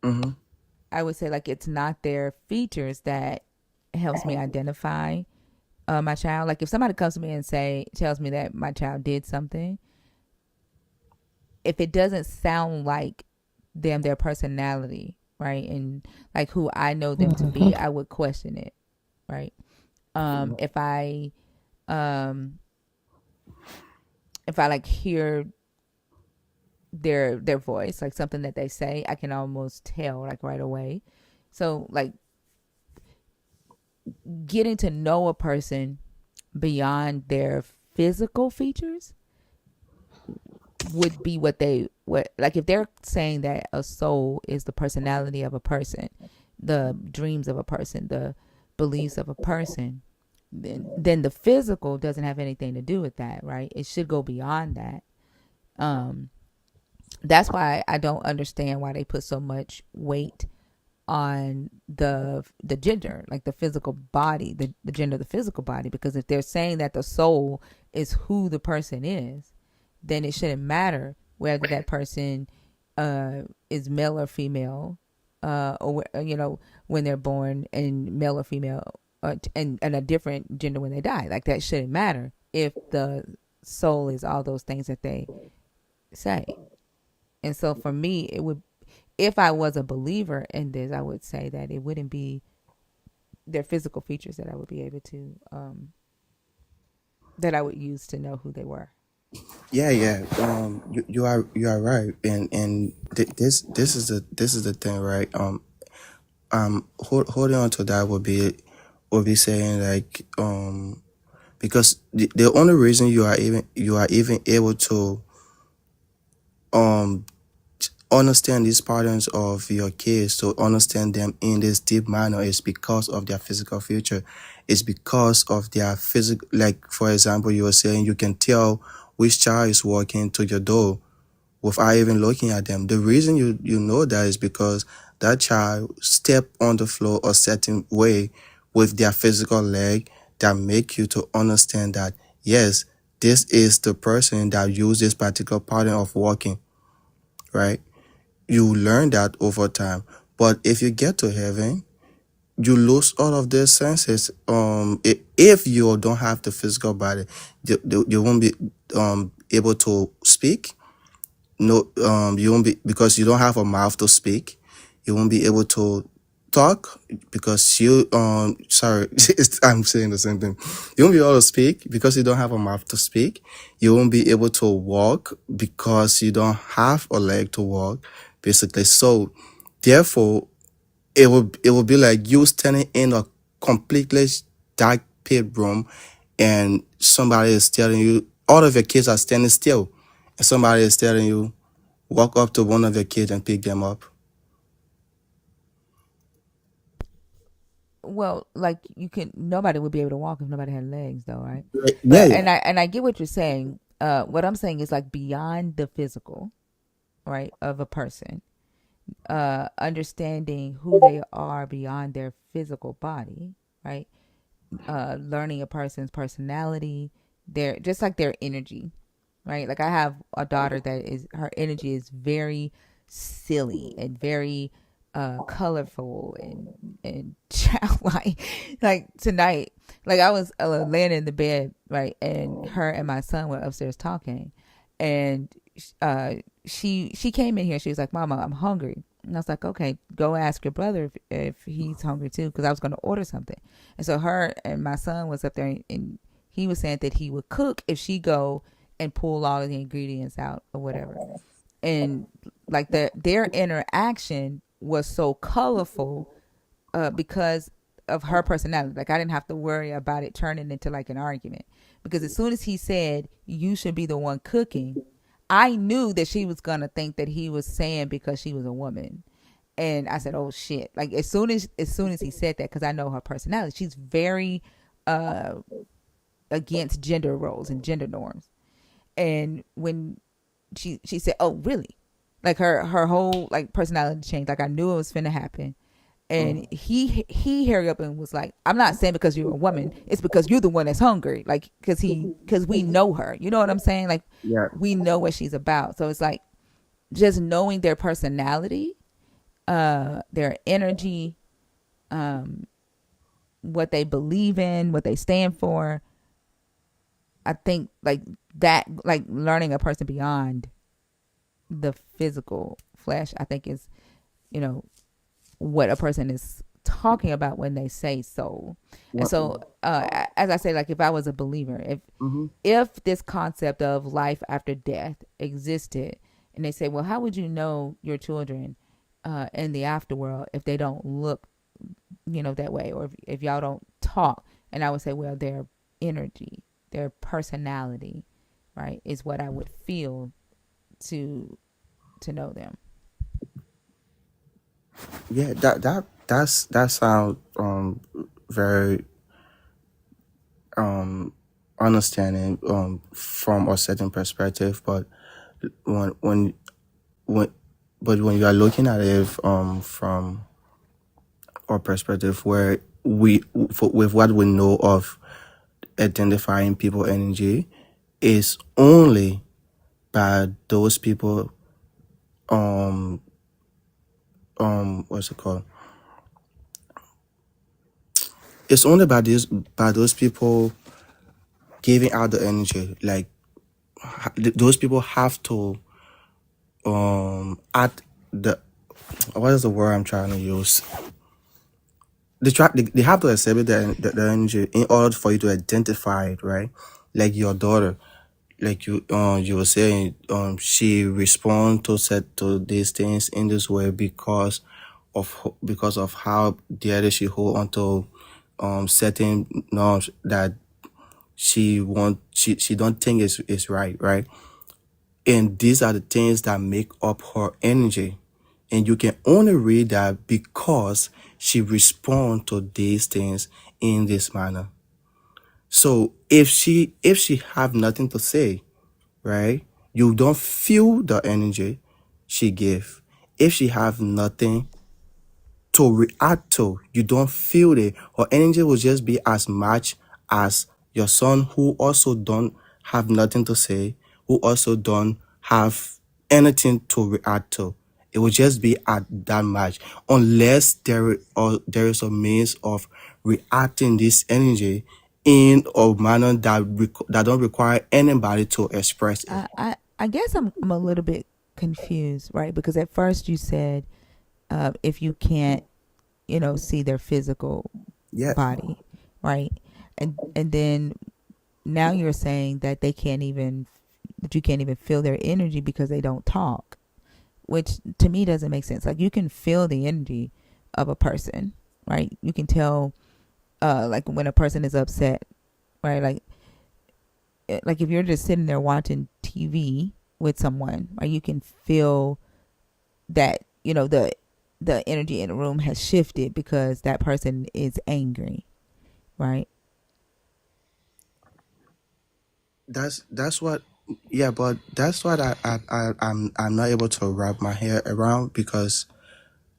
Mm-hmm. I would say like it's not their features that helps me identify my child. Like if somebody comes to me and tells me that my child did something, if it doesn't sound like them, their personality, right, and like who I know them to be, I would question it, right? If I like hear their voice, like something that they say, I can almost tell like right away. So like getting to know a person beyond their physical features would be what like if they're saying that a soul is the personality of a person, the dreams of a person, the beliefs of a person, then the physical doesn't have anything to do with that, right? It should go beyond that. That's why I don't understand why they put so much weight on the gender, like the physical body, the gender of the physical body, because if they're saying that the soul is who the person is, then it shouldn't matter whether that person is male or female, or when they're born, and male or female, and a different gender when they die. Like that shouldn't matter if the soul is all those things that they say. And so for me, it would, if I was a believer in this, I would say that it wouldn't be their physical features that I would be able to that I would use to know who they were. Yeah. You are right, and this is the thing, right? Holding on to that would be saying like because the only reason you are even able to understand these patterns of your kids, to understand them in this deep manner, is because of their physical feature. It's because of their physical, like for example, you were saying you can tell which child is walking to your door without even looking at them. The reason you know that is because that child step on the floor a certain way with their physical leg that make you to understand that, yes, this is the person that used this particular pattern of walking, right? You learn that over time. But if you get to heaven, you lose all of their senses. If you don't have the physical body, you won't be able to speak. no, you won't be, because you don't have a mouth to speak. You won't be able to talk because you, sorry, I'm saying the same thing. You won't be able to speak because you don't have a mouth to speak. You won't be able to walk because you don't have a leg to walk, basically. So therefore, it will be like you standing in a completely dark pit room, and somebody is telling you, all of your kids are standing still, and somebody is telling you, walk up to one of your kids and pick them up. Well, like nobody would be able to walk if nobody had legs, though, right? Yeah, But yeah. and I get what you're saying. What I'm saying is like beyond the physical, right, of a person. Understanding who they are beyond their physical body, right? Learning a person's personality, their just like their energy, right? Like I have a daughter that is her energy is very silly and very colorful and childlike. Like tonight, like I was laying in the bed, right, and her and my son were upstairs talking, and uh, she came in here. She was like, "Mama, I'm hungry." And I was like, "Okay, go ask your brother if he's hungry too," because I was going to order something. And so her and my son was up there, and he was saying that he would cook if she go and pull all of the ingredients out or whatever. And like their interaction was so colorful because of her personality. Like I didn't have to worry about it turning into like an argument, because as soon as he said you should be the one cooking, I knew that she was gonna think that he was saying because she was a woman. And I said, "Oh shit!" Like as soon as he said that, because I know her personality, she's very uh, against gender roles and gender norms. And when she said, "Oh really?" Like her whole like personality changed. Like I knew it was finna happen. And he hurried up and was like, "I'm not saying because you're a woman, it's because you're the one that's hungry." Like because we know her, you know what I'm saying? Like Yeah. we know what she's about. So it's like just knowing their personality, their energy, what they believe in, what they stand for. I think like that, like learning a person beyond the physical flesh, I think is, you know, what a person is talking about when they say soul. And What? so, as I say, like if I was a believer, if this concept of life after death existed, and they say, well, how would you know your children in the afterworld if they don't look, that way, or if y'all don't talk? And I would say, well, their energy, their personality, right, is what I would feel to know them. Yeah, that sounds very understanding from a certain perspective, but when when when when you are looking at it from our perspective, where with what we know of identifying people energy, is only by those people, what's it called, it's only by those people giving out the energy. Like those people have to add the, what is the word I'm trying to use, they have to exhibit the energy in order for you to identify it, right? Like your daughter, like you were saying, she responds to these things in this way because of how dearly she hold onto certain norms that she don't think is right. And these are the things that make up her energy. And you can only read that because she responds to these things in this manner. So if she have nothing to say, right, you don't feel the energy she give. If she have nothing to react to, you don't feel it. Her energy will just be as much as your son, who also don't have nothing to say, who also don't have anything to react to. It will just be at that much, unless there is a means of reacting this energy in a manner that don't require anybody to express it. I guess I'm a little bit confused, right? Because at first you said if you can't, see their physical Yeah, body, right? And then now you're saying that you can't even feel their energy because they don't talk, which to me doesn't make sense. Like you can feel the energy of a person, right? You can tell, like when a person is upset, right? Like if you're just sitting there watching TV with someone, right? You can feel that the energy in the room has shifted because that person is angry, right? that's what. Yeah, but that's what I'm not able to wrap my head around because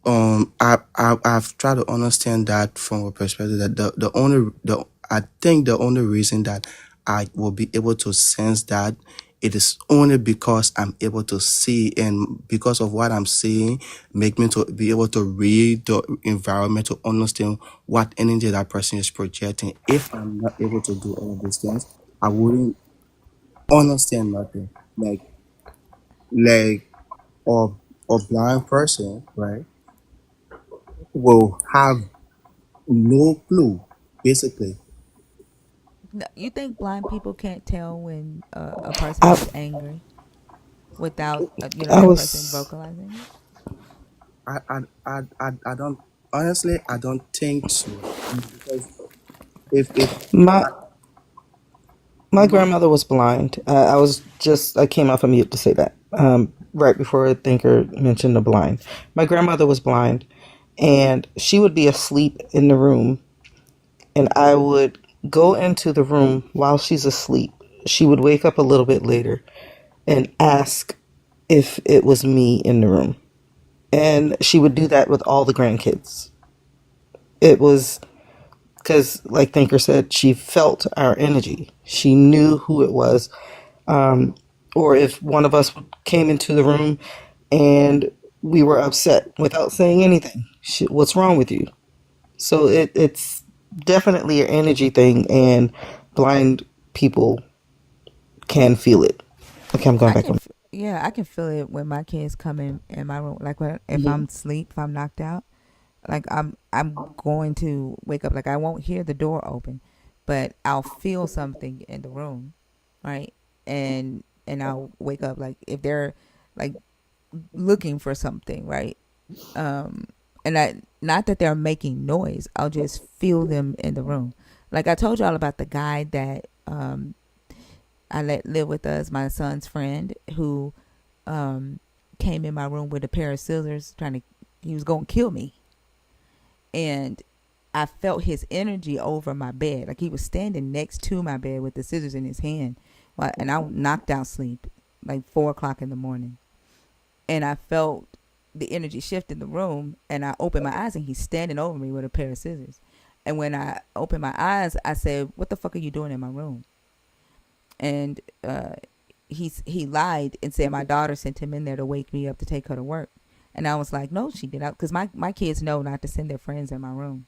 I've tried to understand that from a perspective that I think the only reason that I will be able to sense that it is only because I'm able to see, and because of what I'm seeing make me to be able to read the environment to understand what energy that person is projecting. If I'm not able to do all of these things, I wouldn't understand nothing. Like or a blind person, right, will have no clue, basically. You think blind people can't tell when a person I is angry without I that person was vocalizing it? I don't, honestly, I don't think so. Because if my I, my mhm. grandmother was blind. I came off of mute to say that. Right before Thinker mentioned the blind. My grandmother was blind, and she would be asleep in the room, and I would go into the room while she's asleep. She would wake up a little bit later and ask if it was me in the room. And she would do that with all the grandkids. It was because, like Thinker said, she felt our energy. She knew who it was. Or if one of us came into the room and we were upset without saying anything, what's wrong with you? So it's definitely an energy thing, and blind people can feel it. Okay, I'm going back on. Yeah, I can feel it when my kids come in my room. Like if Mhm. I'm asleep, if I'm knocked out, like I'm going to wake up. Like I won't hear the door open, but I'll feel something in the room, right? And I'll wake up. Like if they're like looking for something, right? And I, not that they're making noise, I'll just feel them in the room. Like I told y'all about the guy that I let live with us, my son's friend, who came in my room with a pair of scissors, he was gonna kill me, and I felt his energy over my bed. Like he was standing next to my bed with the scissors in his hand, and I knocked out sleep, like 4 o'clock in the morning, and I felt the energy shift in the room, and I opened my eyes, and he's standing over me with a pair of scissors. And when I opened my eyes, I said, "What the fuck are you doing in my room?" And he lied and said my daughter sent him in there to wake me up to take her to work. And I was like, "No, she did not," because my kids know not to send their friends in my room.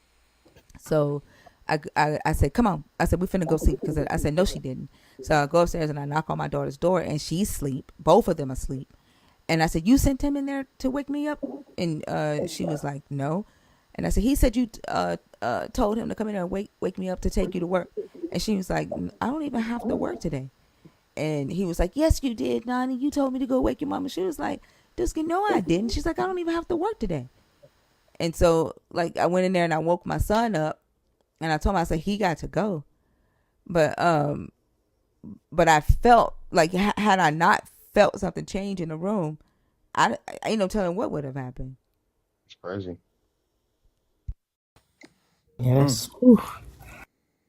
So I said, "Come on." I said, "We finna go sleep," because I said, "No, she didn't." So I go upstairs and I knock on my daughter's door, and she's asleep. Both of them asleep. And I said, "You sent him in there to wake me up?" And she was like, "No." And I said, "He said you told him to come in there and wake me up to take you to work." And she was like, "I don't even have to work today." And he was like, "Yes, you did, Nani. You told me to go wake your mama." She was like, "Dusky, no, I didn't." She's like, "I don't even have to work today." And so, like, I went in there and I woke my son up, and I told him, I said, he got to go. But I felt like, had I not felt something change in the room, I ain't no telling what would have happened. It's crazy. Mm. Yes. Whew.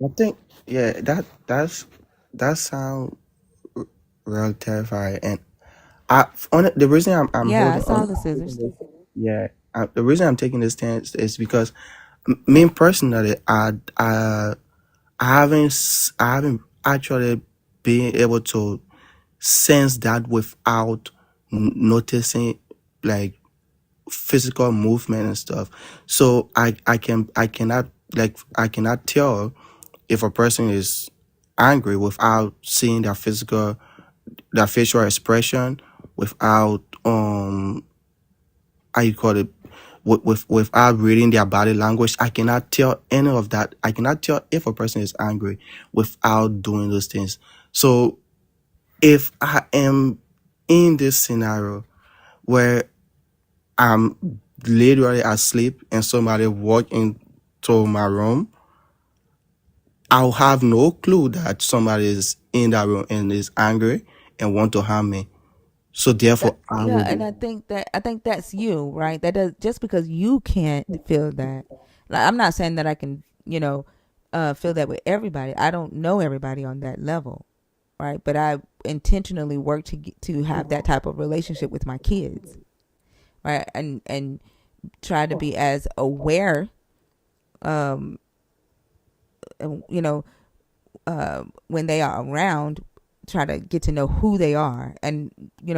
I think, yeah, that sound real terrifying. And the reason I'm Yeah, I holding saw on, the scissors. yeah, the reason I'm taking this stance is because me personally, I haven't actually been able to sense that without noticing, like, physical movement and stuff. So I cannot tell if a person is angry without seeing their facial expression, without how you call it, without reading their body language. I cannot tell any of that. I cannot tell if a person is angry without doing those things. So if I am in this scenario where I'm literally asleep and somebody walk into my room, I'll have no clue that somebody is in that room and is angry and want to harm me. So therefore, I Yeah, will and be. I think that's you, right? That does just because you can't feel that. Like, I'm not saying that I can, feel that with everybody. I don't know everybody on that level, right? But I intentionally work to have that type of relationship with my kids, right? And try to be as aware, um, you know, when they are around, try to get to know who they are. And,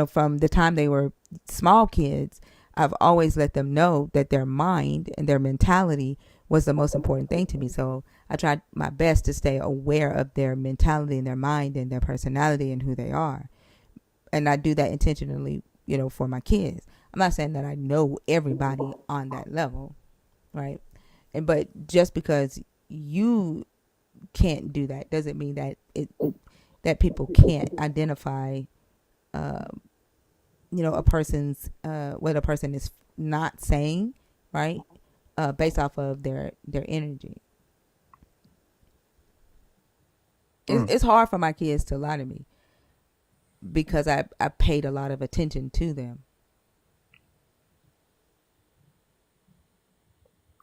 from the time they were small kids, I've always let them know that their mind and their mentality was the most important thing to me. So I tried my best to stay aware of their mentality and their mind and their personality and who they are. And I do that intentionally, for my kids. I'm not saying that I know everybody on that level, right? But just because you can't do that doesn't mean that people can't identify, a person's what a person is not saying, right? Based off of their energy. It's hard for my kids to lie to me because I paid a lot of attention to them.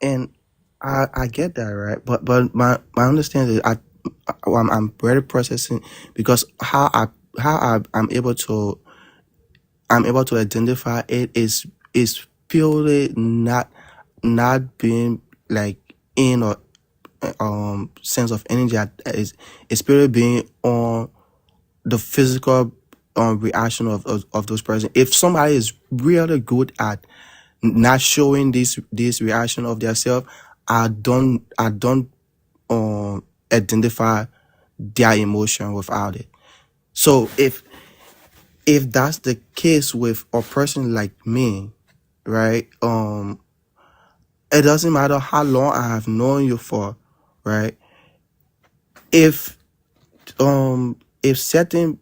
And I get that, right? But my understanding is I'm really processing because I'm able to identify it is purely not being like in or sense of energy. Is purely being on the physical reaction of those persons. If somebody is really good at not showing this reaction of themselves, I don't identify their emotion without it. So if that's the case with a person like me, right? It doesn't matter how long I have known you for, right? If if certain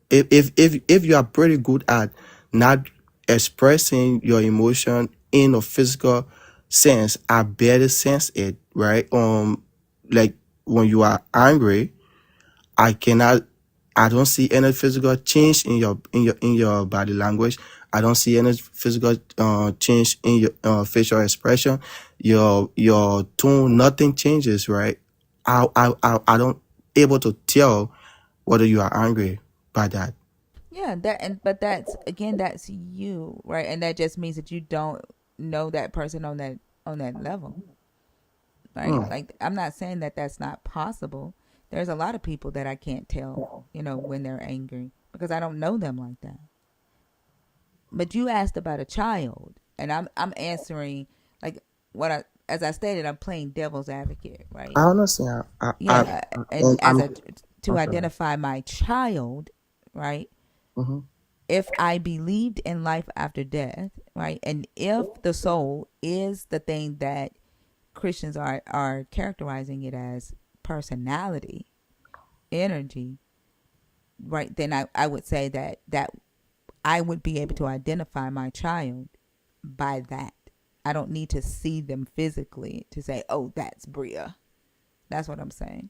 if you are pretty good at not expressing your emotion in a physical sense, I barely sense it, right? Like when you are angry, I cannot I don't see any physical change in your body language. I don't see any physical change in your facial expression, your tone. Nothing changes, right? I don't able to tell whether you are angry by that. Yeah, but that's again, that's you, right? And that just means that you don't know that person on that level, right? Mm. Like, I'm not saying that that's not possible. There's a lot of people that I can't tell, when they're angry because I don't know them like that. But you asked about a child, and I'm answering like as I stated, I'm playing devil's advocate, right? I understand. Yeah, and And to I'm sorry. identify my child, right? Mm-hmm. If I believed in life after death, right, and if the soul is the thing that Christians are characterizing it as, personality, energy, right, then I would say that I would be able to identify my child by that. I don't need to see them physically to say, oh, that's Bria. That's what I'm saying.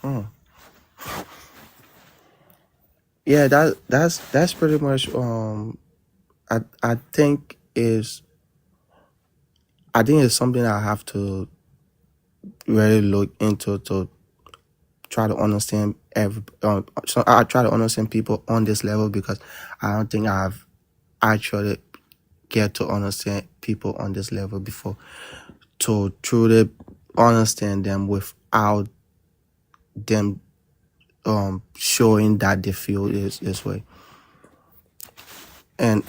Mm. Yeah, that's pretty much I think it's something I have to really look into to try to understand so I try to understand people on this level because I don't think I've actually get to understand people on this level before to truly understand them without them showing that they feel this way. And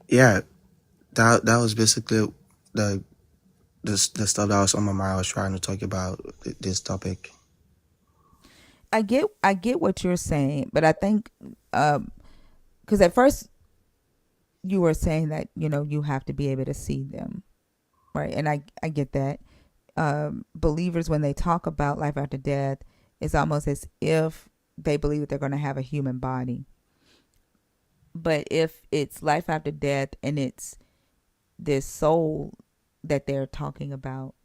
yeah, that was basically the the stuff that was on my mind. I was trying to talk about this topic. I get what you're saying, but I think because at first you were saying that you have to be able to see them, right? And I get that. Believers, when they talk about life after death, it's almost as if they believe that they're going to have a human body. But if it's life after death and it's this soul that they're talking about,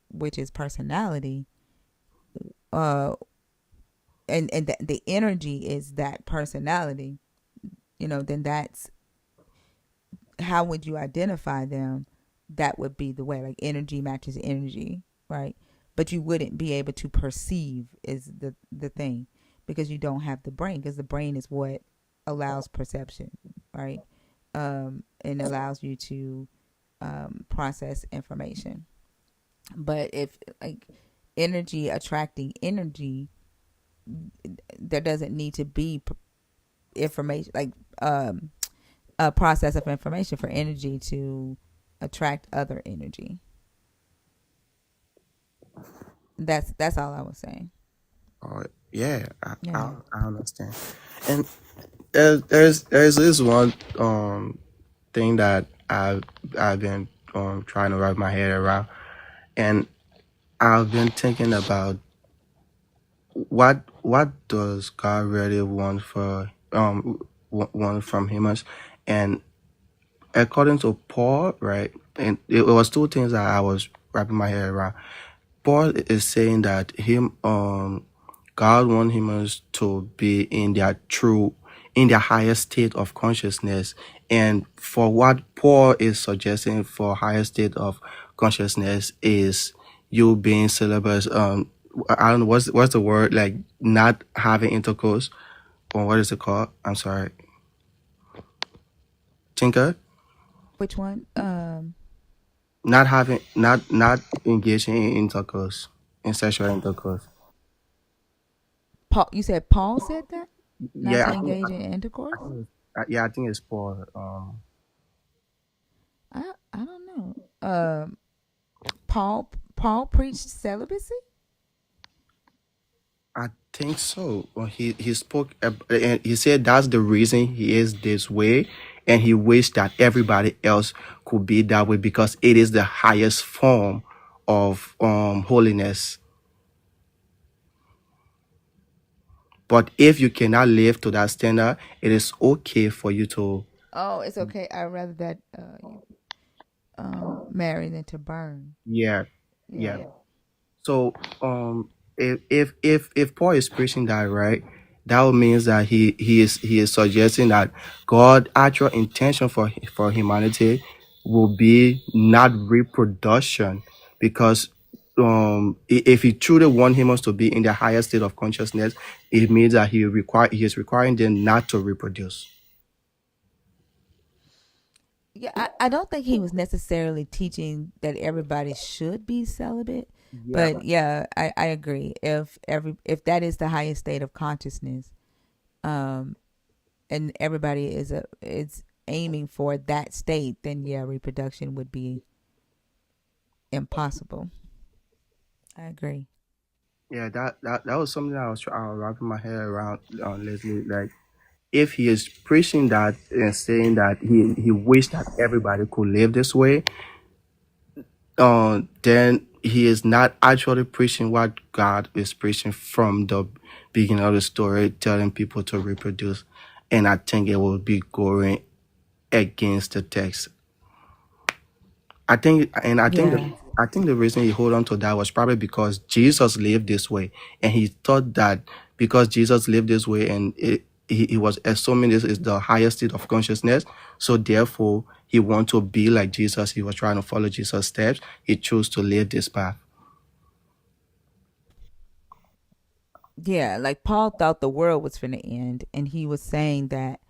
which is personality, uh, and the energy is that personality, then that's how would you identify them? That would be the way, like energy matches energy, right? But you wouldn't be able to perceive is the thing, because you don't have the brain, because the brain is what allows perception, right? And allows you to process information. But if like energy attracting energy, there doesn't need to be information like a process of information for energy to attract other energy. That's all I was saying. Oh, yeah, Yeah. I understand. And there's this one thing that I've been trying to wrap my head around, and I've been thinking about what does God really want for want from humans, and according to Paul, right? And it was two things that I was wrapping my head around. Paul is saying that God wants humans to be in their highest state of consciousness. And for what Paul is suggesting for higher state of consciousness is you being celibate. I don't know what's the word, like not having intercourse, or what is it called? I'm sorry, Tinker. Which one? Not engaging in intercourse, in sexual intercourse. Paul. You said Paul said that not Yeah, to I think, engage in intercourse. yeah, I think it's Paul. I don't know. Paul preached celibacy. I think so. Well, he spoke and he said that's the reason he is this way, and he wished that everybody else could be that way because it is the highest form of holiness. But if you cannot live to that standard, it is okay for you to. Oh, it's okay. I'd rather that you marry than to burn. Yeah, Yeah. yeah. So if Paul is preaching that, right, that means that he is suggesting that God's actual intention for humanity will be not reproduction, because if he truly want humans to be in the higher state of consciousness, it means that he is requiring them not to reproduce. Yeah, I don't think he was necessarily teaching that everybody should be celibate, Yeah, but yeah, I agree. If that is the highest state of consciousness, um, and everybody is aiming for that state, then yeah, reproduction would be impossible. I agree. yeah, that was something I was wrapping my head around lately. Like, if he is preaching that and saying that he wished that everybody could live this way, then he is not actually preaching what God is preaching from the beginning of the story, telling people to reproduce. And I think it will be going against the text. I think, and I think, Yeah. I think the reason he hold on to that was probably because Jesus lived this way, and he thought that because Jesus lived this way, and he was assuming this is the highest state of consciousness, so therefore he want to be like Jesus. He was trying to follow Jesus' steps. He chose to live this path. Yeah, like Paul thought the world was finna end, and he was saying that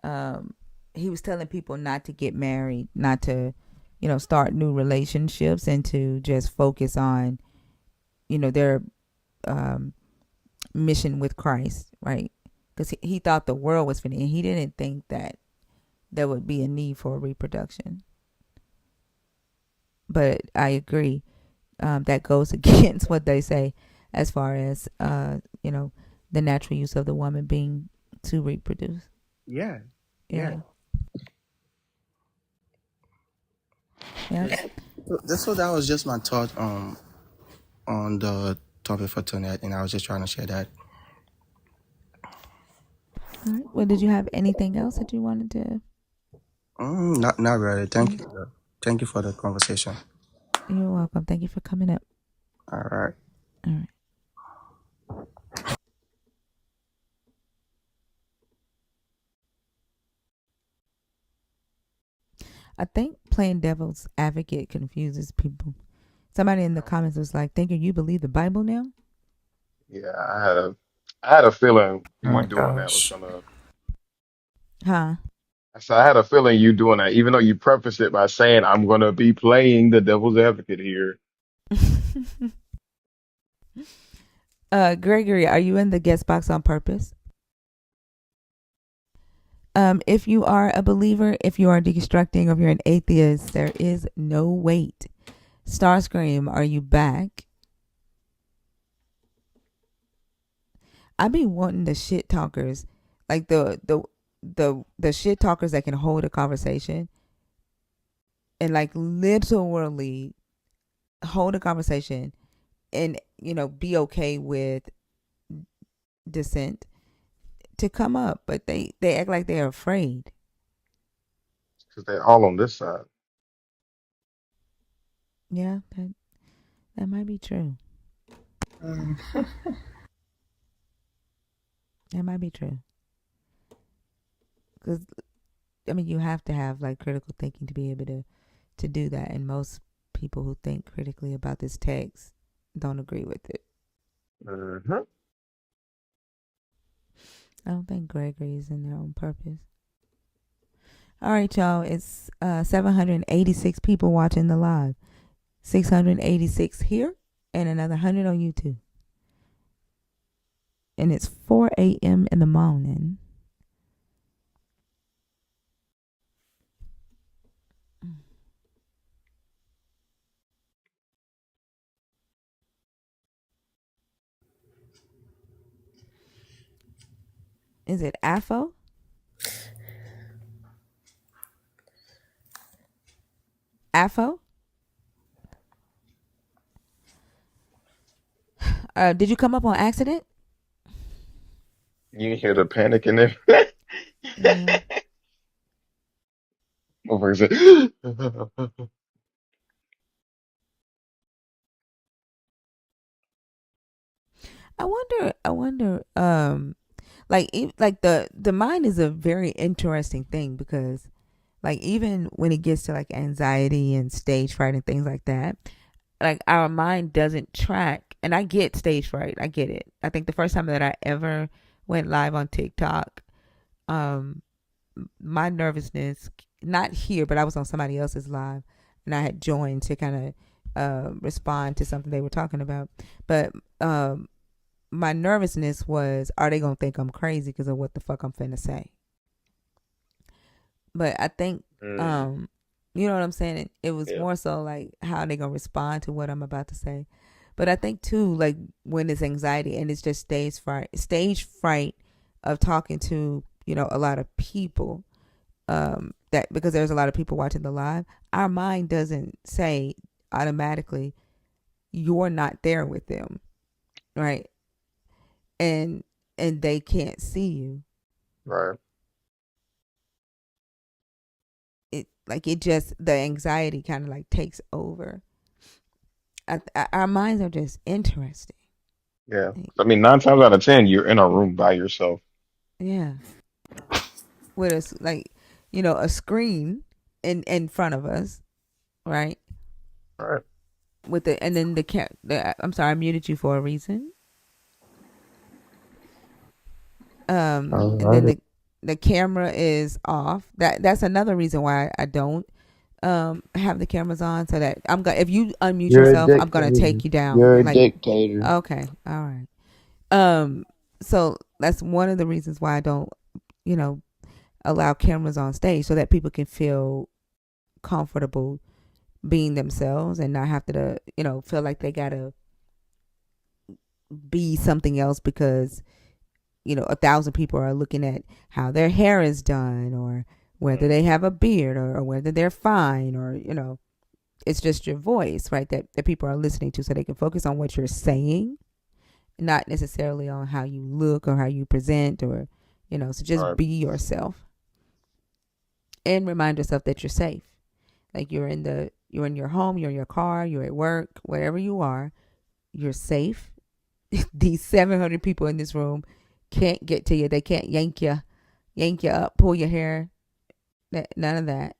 um, he was telling people not to get married, not to, start new relationships, and to just focus on, their um, mission with Christ, right? Because he thought the world was finna end. He didn't think that there would be a need for reproduction. But I agree. That goes against what they say as far as, the natural use of the woman being to reproduce. Yeah. Yeah. Yeah. So that was just my thought on the topic for tonight, and I was just trying to share that. All right. Well, did you have anything else that you wanted to? Not really. Thank you for the conversation. You're welcome. Thank you for coming up. All right. All right. I think playing devil's advocate confuses people. Somebody in the comments was like, "Thinking you believe the Bible now?" Yeah, I had a feeling Oh you my doing that was gosh. gonna. Huh? So I had a feeling you doing that, even though you prefaced it by saying I'm gonna be playing the devil's advocate here. Gregory, are you in the guest box on purpose? If you are a believer, if you are deconstructing, or if you're an atheist, there is no wait. Starscream, are you back? I be wanting the shit talkers, like the shit talkers that can hold a conversation and like literally hold a conversation and be okay with dissent to come up, but they act like they're afraid. Because they're all on this side. Yeah, that might be true. That might be true. Because you have to have like critical thinking to be able to do that, and most people who think critically about this text don't agree with it. Mm-hmm. I don't think Gregory is in there on purpose. All right, y'all. It's 786 people watching the live. 686 here and another 100 on YouTube. And it's 4 a.m. in the morning. Is it AFO? AFO? Did you come up on accident? You hear the panic in there? Yeah. Over it. I wonder, like the mind is a very interesting thing, because like even when it gets to like anxiety and stage fright and things like that, like our mind doesn't track. And I get stage fright. I get it. I think the first time that I ever went live on TikTok, my nervousness, not here, but I was on somebody else's live and I had joined to kind of respond to something they were talking about. But my nervousness was, are they going to think I'm crazy because of what the fuck I'm finna say? But I think, you know what I'm saying? It was more so like, how are they going to respond to what I'm about to say? But I think too, like when it's anxiety and it's just stage fright of talking to, a lot of people, that because there's a lot of people watching the live, our mind doesn't say automatically, you're not there with them. Right. And they can't see you. Right. It just, the anxiety kind of like takes over. Our minds are just interesting. Yeah. I mean, 9 times out of 10, you're in a room by yourself. Yeah. With us, like, a screen in front of us, right? Right. With and then I'm sorry, I muted you for a reason. And then the camera is off. That's another reason why I don't have the cameras on, so that if you unmute You're a yourself, I'm gonna dictator. take you down. You're a Like, dictator. okay, all right. So that's one of the reasons why I don't, allow cameras on stage, so that people can feel comfortable being themselves and not have to, feel like they gotta be something else because 1,000 people are looking at how their hair is done, or whether they have a beard, or whether they're fine, or it's just your voice, right? That people are listening to, so they can focus on what you're saying, not necessarily on how you look or how you present, or so just Right. be yourself and remind yourself that you're safe. Like you're in your home, you're in your car, you're at work, wherever you are, you're safe. These 700 people in this room can't get to you. They can't yank you up, pull your hair. None of that.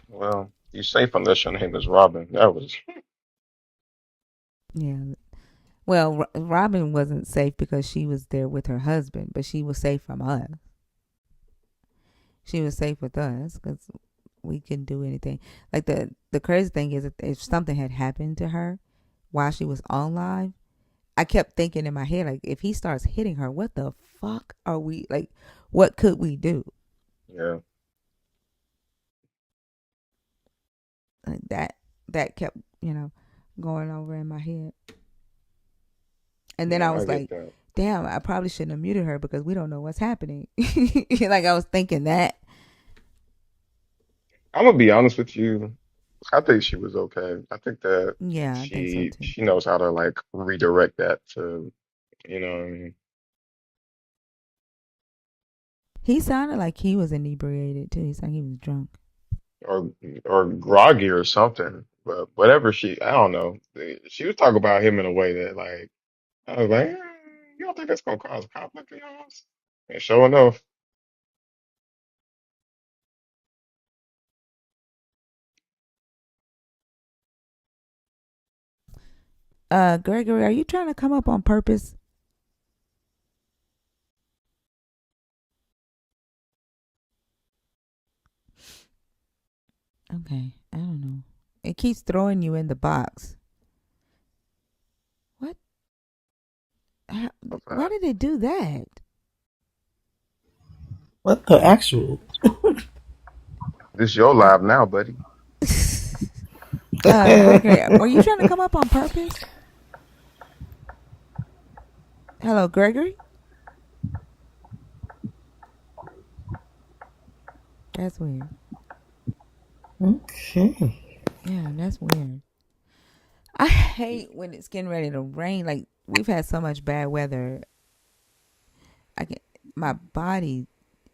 Well, you safe unless your name is Robin. That was Yeah. Well, Robin wasn't safe because she was there with her husband, but she was safe from us. She was safe with us because we couldn't do anything. Like the crazy thing is, if something had happened to her while she was on live, I kept thinking in my head, like, if he starts hitting her, what the fuck are we, like, what could we do? yeah. Like that kept, going over in my head. And then I No, I was get like, that. damn, I probably shouldn't have muted her because we don't know what's happening. Like, I was thinking that. I'm gonna be honest with you. I think she was okay. I think that Yeah, I think so she too. she knows how to like redirect that to, you know what I mean, He sounded like he was inebriated too. He sounded like he was drunk. or or groggy or something. But whatever I don't know. She was talking about him in a way that like I was like, you don't think that's gonna cause conflict in your house? And sure enough, Gregory, are you trying to come up on purpose? Okay, I don't know. It keeps throwing you in the box. What? what's Why that? did it do that? What the actual? This your Uh, live now, buddy. Gregory, were you trying to come up on purpose? Hello, Gregory? That's weird. Okay. Yeah, that's weird. I hate when it's getting ready to rain. Like, we've had so much bad weather. My body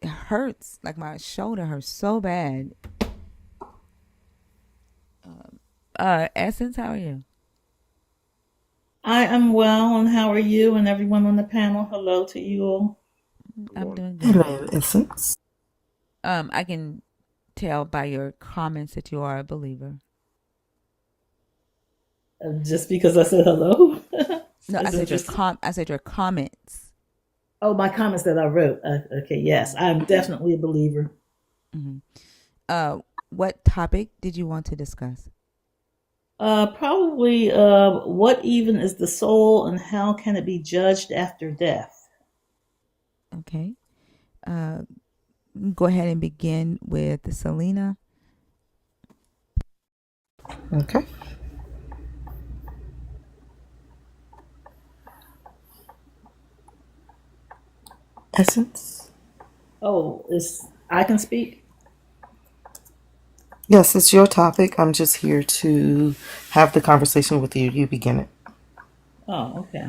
hurts. Like, my shoulder hurts so bad. Essence, how are you? I am well, and how are you and everyone on the panel? Hello to you all. Good I'm morning. doing good. Hello, Essence. I can tell by your comments that you are a believer. Just because I said hello? No, I That's said interesting. I said your comments. Oh, my comments that I wrote. Okay, yes, I'm definitely a believer. Mm-hmm. What topic did you want to discuss? Probably what even is the soul and how can it be judged after death? Okay. Go ahead and begin with Selena. Okay. Essence? Oh, I can speak? Yes, it's your topic. I'm just here to have the conversation with you. You begin it. Oh, okay.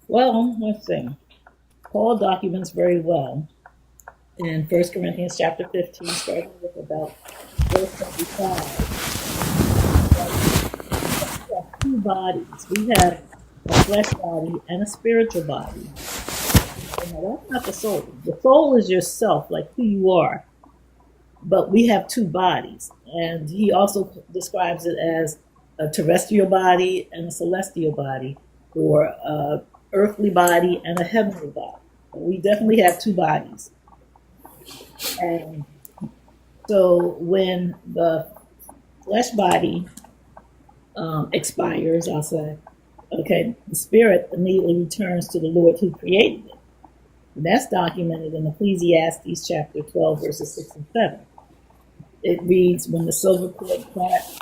Well, let's see. Paul documents very well in 1 Corinthians chapter 15, starting with about verse 25. We have two bodies. We have a flesh body and a spiritual body. Now, that's not the soul. The soul is yourself, like who you are. But we have two bodies. And he also describes it as a terrestrial body and a celestial body, or a earthly body and a heavenly body. We definitely have two bodies. And so when the flesh body expires, I'll say, okay, the spirit immediately returns to the Lord who created it. And that's documented in Ecclesiastes chapter 12, verses 6 and 7. It reads, when the silver cord cracks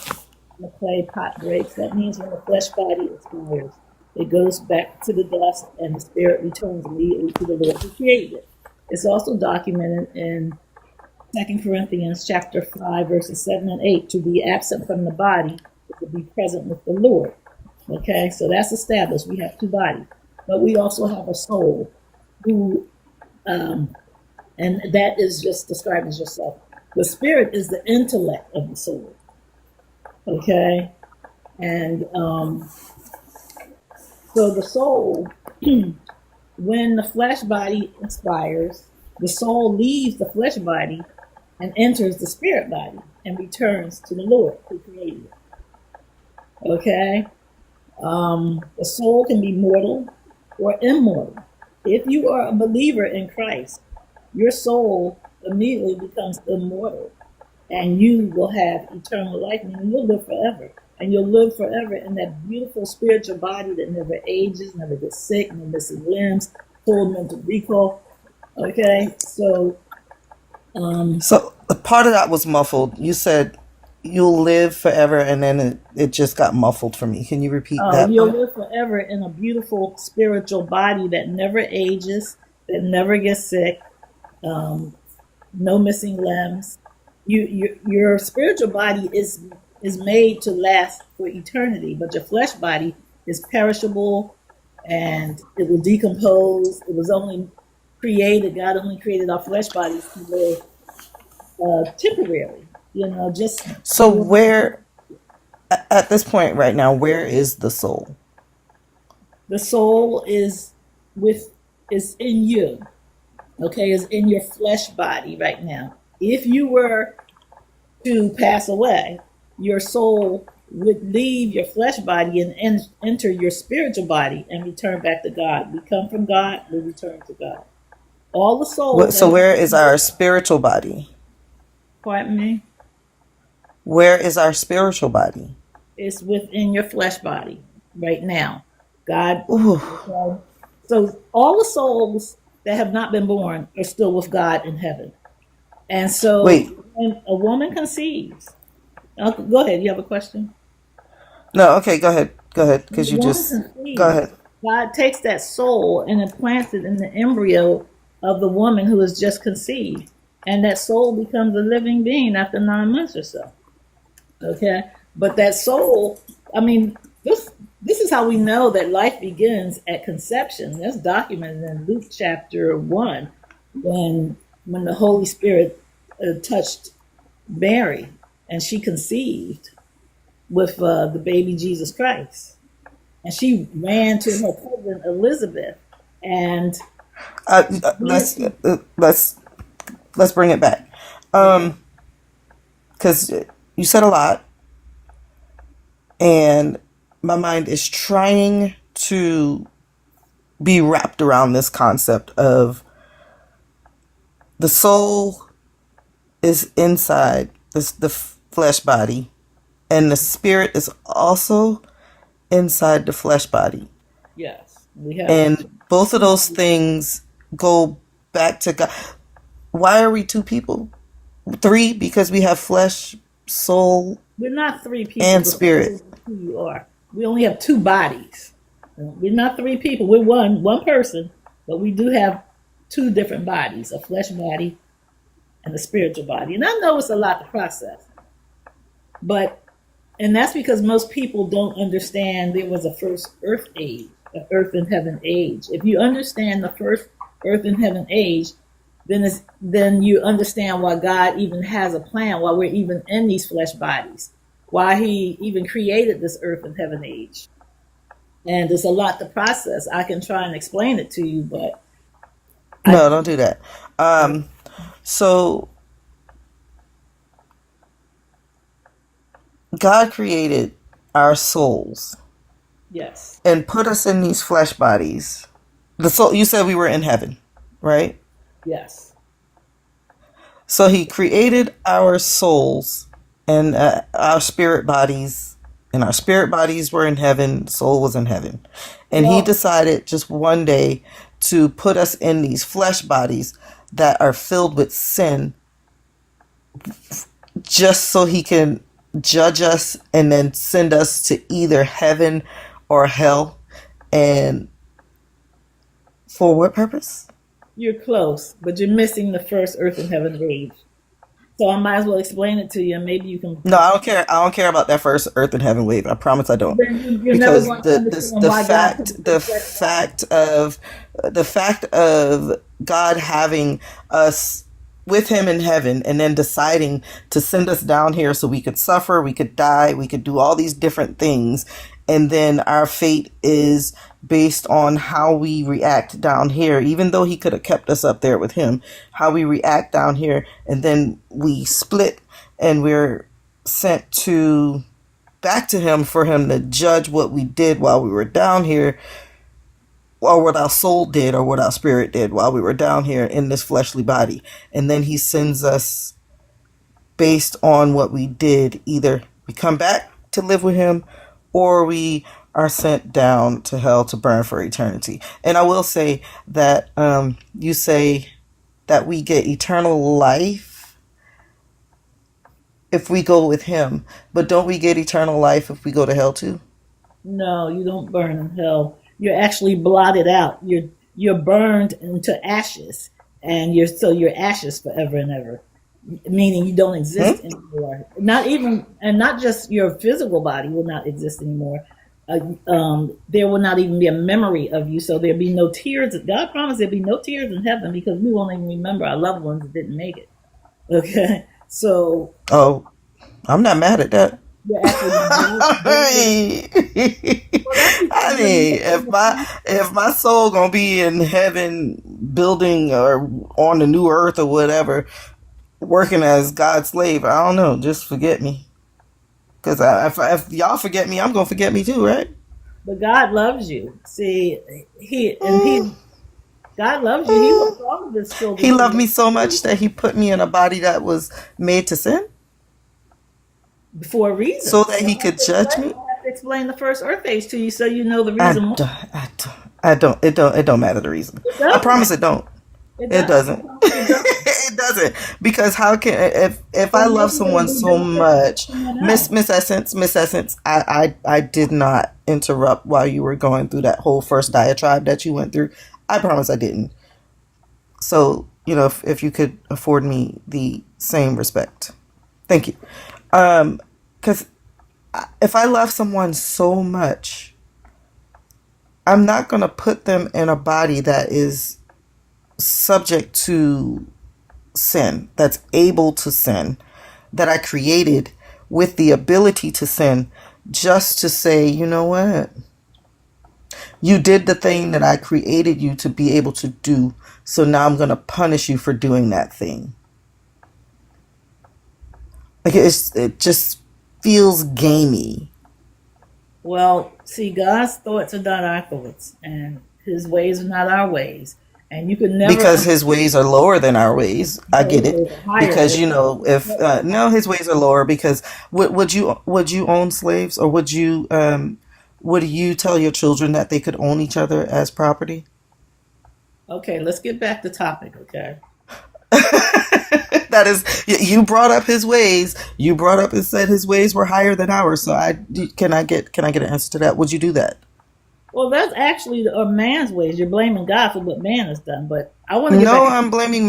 and the clay pot breaks, that means when the flesh body expires. It goes back to the dust, and the spirit returns immediately to the Lord who created it. It's also documented in 2 Corinthians chapter 5, verses 7 and 8. To be absent from the body is to be present with the Lord. Okay, so that's established. We have two bodies, but we also have a soul who, and that is just described as yourself. The spirit is the intellect of the soul. Okay, and so the soul, when the flesh body expires, the soul leaves the flesh body and enters the spirit body and returns to the Lord who created it. Okay? The soul can be mortal or immortal. If you are a believer in Christ, your soul immediately becomes immortal, and you will have eternal life, meaning you'll live forever. And you'll live forever in that beautiful spiritual body that never ages, never gets sick, no missing limbs, full mental recall. Okay, so So part of that was muffled. You said you'll live forever, and then it just got muffled for me. Can you repeat that you'll part? live forever in a beautiful spiritual body that never ages, that never gets sick, no missing limbs. Your spiritual body is made to last for eternity, but your flesh body is perishable and it will decompose. It was only created, God only created our flesh bodies to live temporarily, just. So where, at this point right now, where is the soul? The soul is in you, okay, is in your flesh body right now. If you were to pass away, your soul would leave your flesh body and enter your spiritual body and return back to God. We come from God, we return to God. All the souls. So where is our spiritual body? Pardon me? Where is our spiritual body? It's within your flesh body right now. God. Ooh. So all the souls that have not been born are still with God in heaven. And so when a woman conceives, go ahead. You have a question? No, okay, go ahead. Because you just go ahead. God takes that soul and implants it in the embryo of the woman who has just conceived, and that soul becomes a living being after 9 months or so. Okay, but that soul, this is how we know that life begins at conception. That's documented in Luke chapter 1, when the Holy Spirit touched Mary and she conceived with the baby Jesus Christ, and she ran to her cousin Elizabeth, and let's bring it back, because you said a lot, and my mind is trying to be wrapped around this concept of the soul is inside the flesh body, and the spirit is also inside the flesh body. Yes, we have. And both of those things go back to God. Why are we two people? Three, because we have flesh, soul. We're not three people. And spirit. Who you are? We only have two bodies. We're not three people. We're one person, but we do have two different bodies: a flesh body and a spiritual body. And I know it's a lot to process, and that's because most people don't understand there was a first earth age, an earth and heaven age. If you understand the first earth and heaven age, then you understand why God even has a plan, why we're even in these flesh bodies, why he even created this earth and heaven age. And there's a lot to process. I can try and explain it to you, but no, don't do that. So God created our souls. Yes. And put us in these flesh bodies. The soul, you said we were in heaven, right? Yes. So he created our souls and our spirit bodies, and our spirit bodies were in heaven, soul was in heaven. And he decided just one day to put us in these flesh bodies that are filled with sin, just so he can judge us and then send us to either heaven or hell. And for what purpose? You're close, but you're missing the first earth and heaven age. So I might as well explain it to you, and maybe you can. No, I don't care. I don't care about that first earth and heaven wave. I promise I don't. Then you're never Because going to understand why God put the fact of God having us with him in heaven and then deciding to send us down here so we could suffer, we could die, we could do all these different things, and then our fate is based on how we react down here, even though he could have kept us up there with him, how we react down here, and then we split and we're sent to back to him for him to judge what we did while we were down here, or what our soul did, or what our spirit did while we were down here in this fleshly body. And then he sends us based on what we did. Either we come back to live with him, or we are sent down to hell to burn for eternity. And I will say that you say that we get eternal life if we go with him, but don't we get eternal life if we go to hell too? No, you don't burn in hell. You're actually blotted out. You're burned into ashes, and you're ashes forever and ever. Meaning you don't exist anymore. Not even, and not just your physical body will not exist anymore. There will not even be a memory of you. So there'll be no tears. God promised there'll be no tears in heaven because we won't even remember our loved ones that didn't make it. Okay, so. Oh, I'm not mad at that. I mean, if my soul gonna be in heaven, building or on the new earth or whatever, working as God's slave, I don't know. Just forget me, because if y'all forget me, I'm gonna forget me too, right? But God loves you. See, God loves you. He wants all of his children. He loved me so much that he put me in a body that was made to sin. For a reason. So that he could judge me? I have to explain the first earth age to you so you know the reason why. It don't matter the reason. I promise it don't. It doesn't. It doesn't. Because how can, if I love someone so much, Miss Essence, I did not interrupt while you were going through that whole first diatribe that you went through. I promise I didn't. So, if you could afford me the same respect. Thank you. Because if I love someone so much, I'm not going to put them in a body that is subject to sin, that's able to sin, that I created with the ability to sin, just to say, you know what? You did the thing that I created you to be able to do, so now I'm going to punish you for doing that thing. Like, it just feels gamey. Well, see, God's thoughts are not our thoughts, and his ways are not our ways. And you can never... Because his ways are lower than our ways. I get it. Because, no, his ways are lower because would you own slaves, or would you tell your children that they could own each other as property? Okay, let's get back to topic, okay? That is, you brought up his ways. You brought up and said his ways were higher than ours. So can I get an answer to that? Would you do that? Well, that's actually a man's ways. You're blaming God for what man has done, but I want to. No, I'm blaming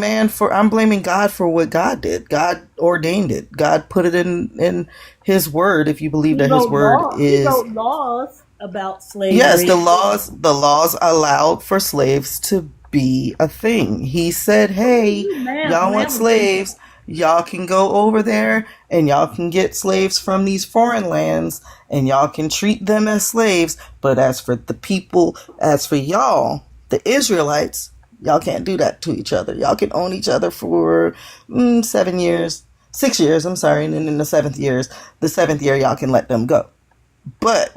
God for what God did. God ordained it. God put it in His word. If you believe that His word is, He wrote laws about slavery. Yes, the laws allowed for slaves to be a thing. He said, "Hey, y'all want slaves? Y'all can go over there and y'all can get slaves from these foreign lands and y'all can treat them as slaves. But as for the people, as for y'all, the Israelites, y'all can't do that to each other. Y'all can own each other for 6 years, I'm sorry. And then in the seventh year, y'all can let them go. But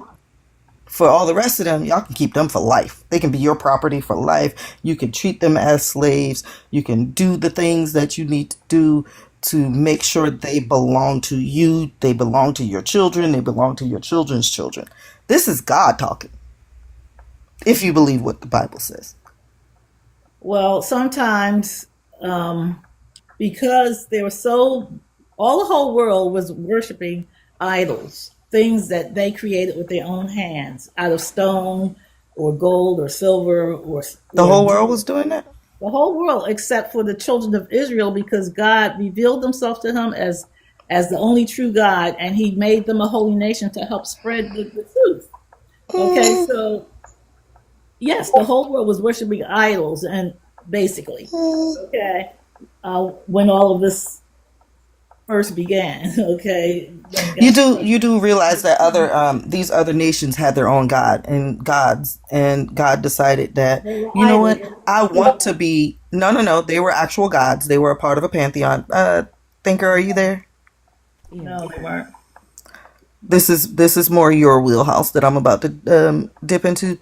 for all the rest of them, y'all can keep them for life. They can be your property for life. You can treat them as slaves. You can do the things that you need to do to make sure they belong to you. They belong to your children. They belong to your children's children." This is God talking, if you believe what the Bible says. Well, sometimes because all the whole world was worshiping idols, things that they created with their own hands, out of stone, or gold or silver The or whole world was doing that? the whole world except for the children of Israel, because God revealed himself to him as the only true God, and he made them a holy nation to help spread the truth. Okay, so yes, the whole world was worshiping idols, and basically, okay, when all of this first began, okay, when You do realize that other these other nations had their own god and gods, and God decided that, they were you know what, idols. I want to be no, they were actual gods. They were a part of a pantheon. Thinker, are you there? No, they weren't. This is more your wheelhouse that I'm about to dip into.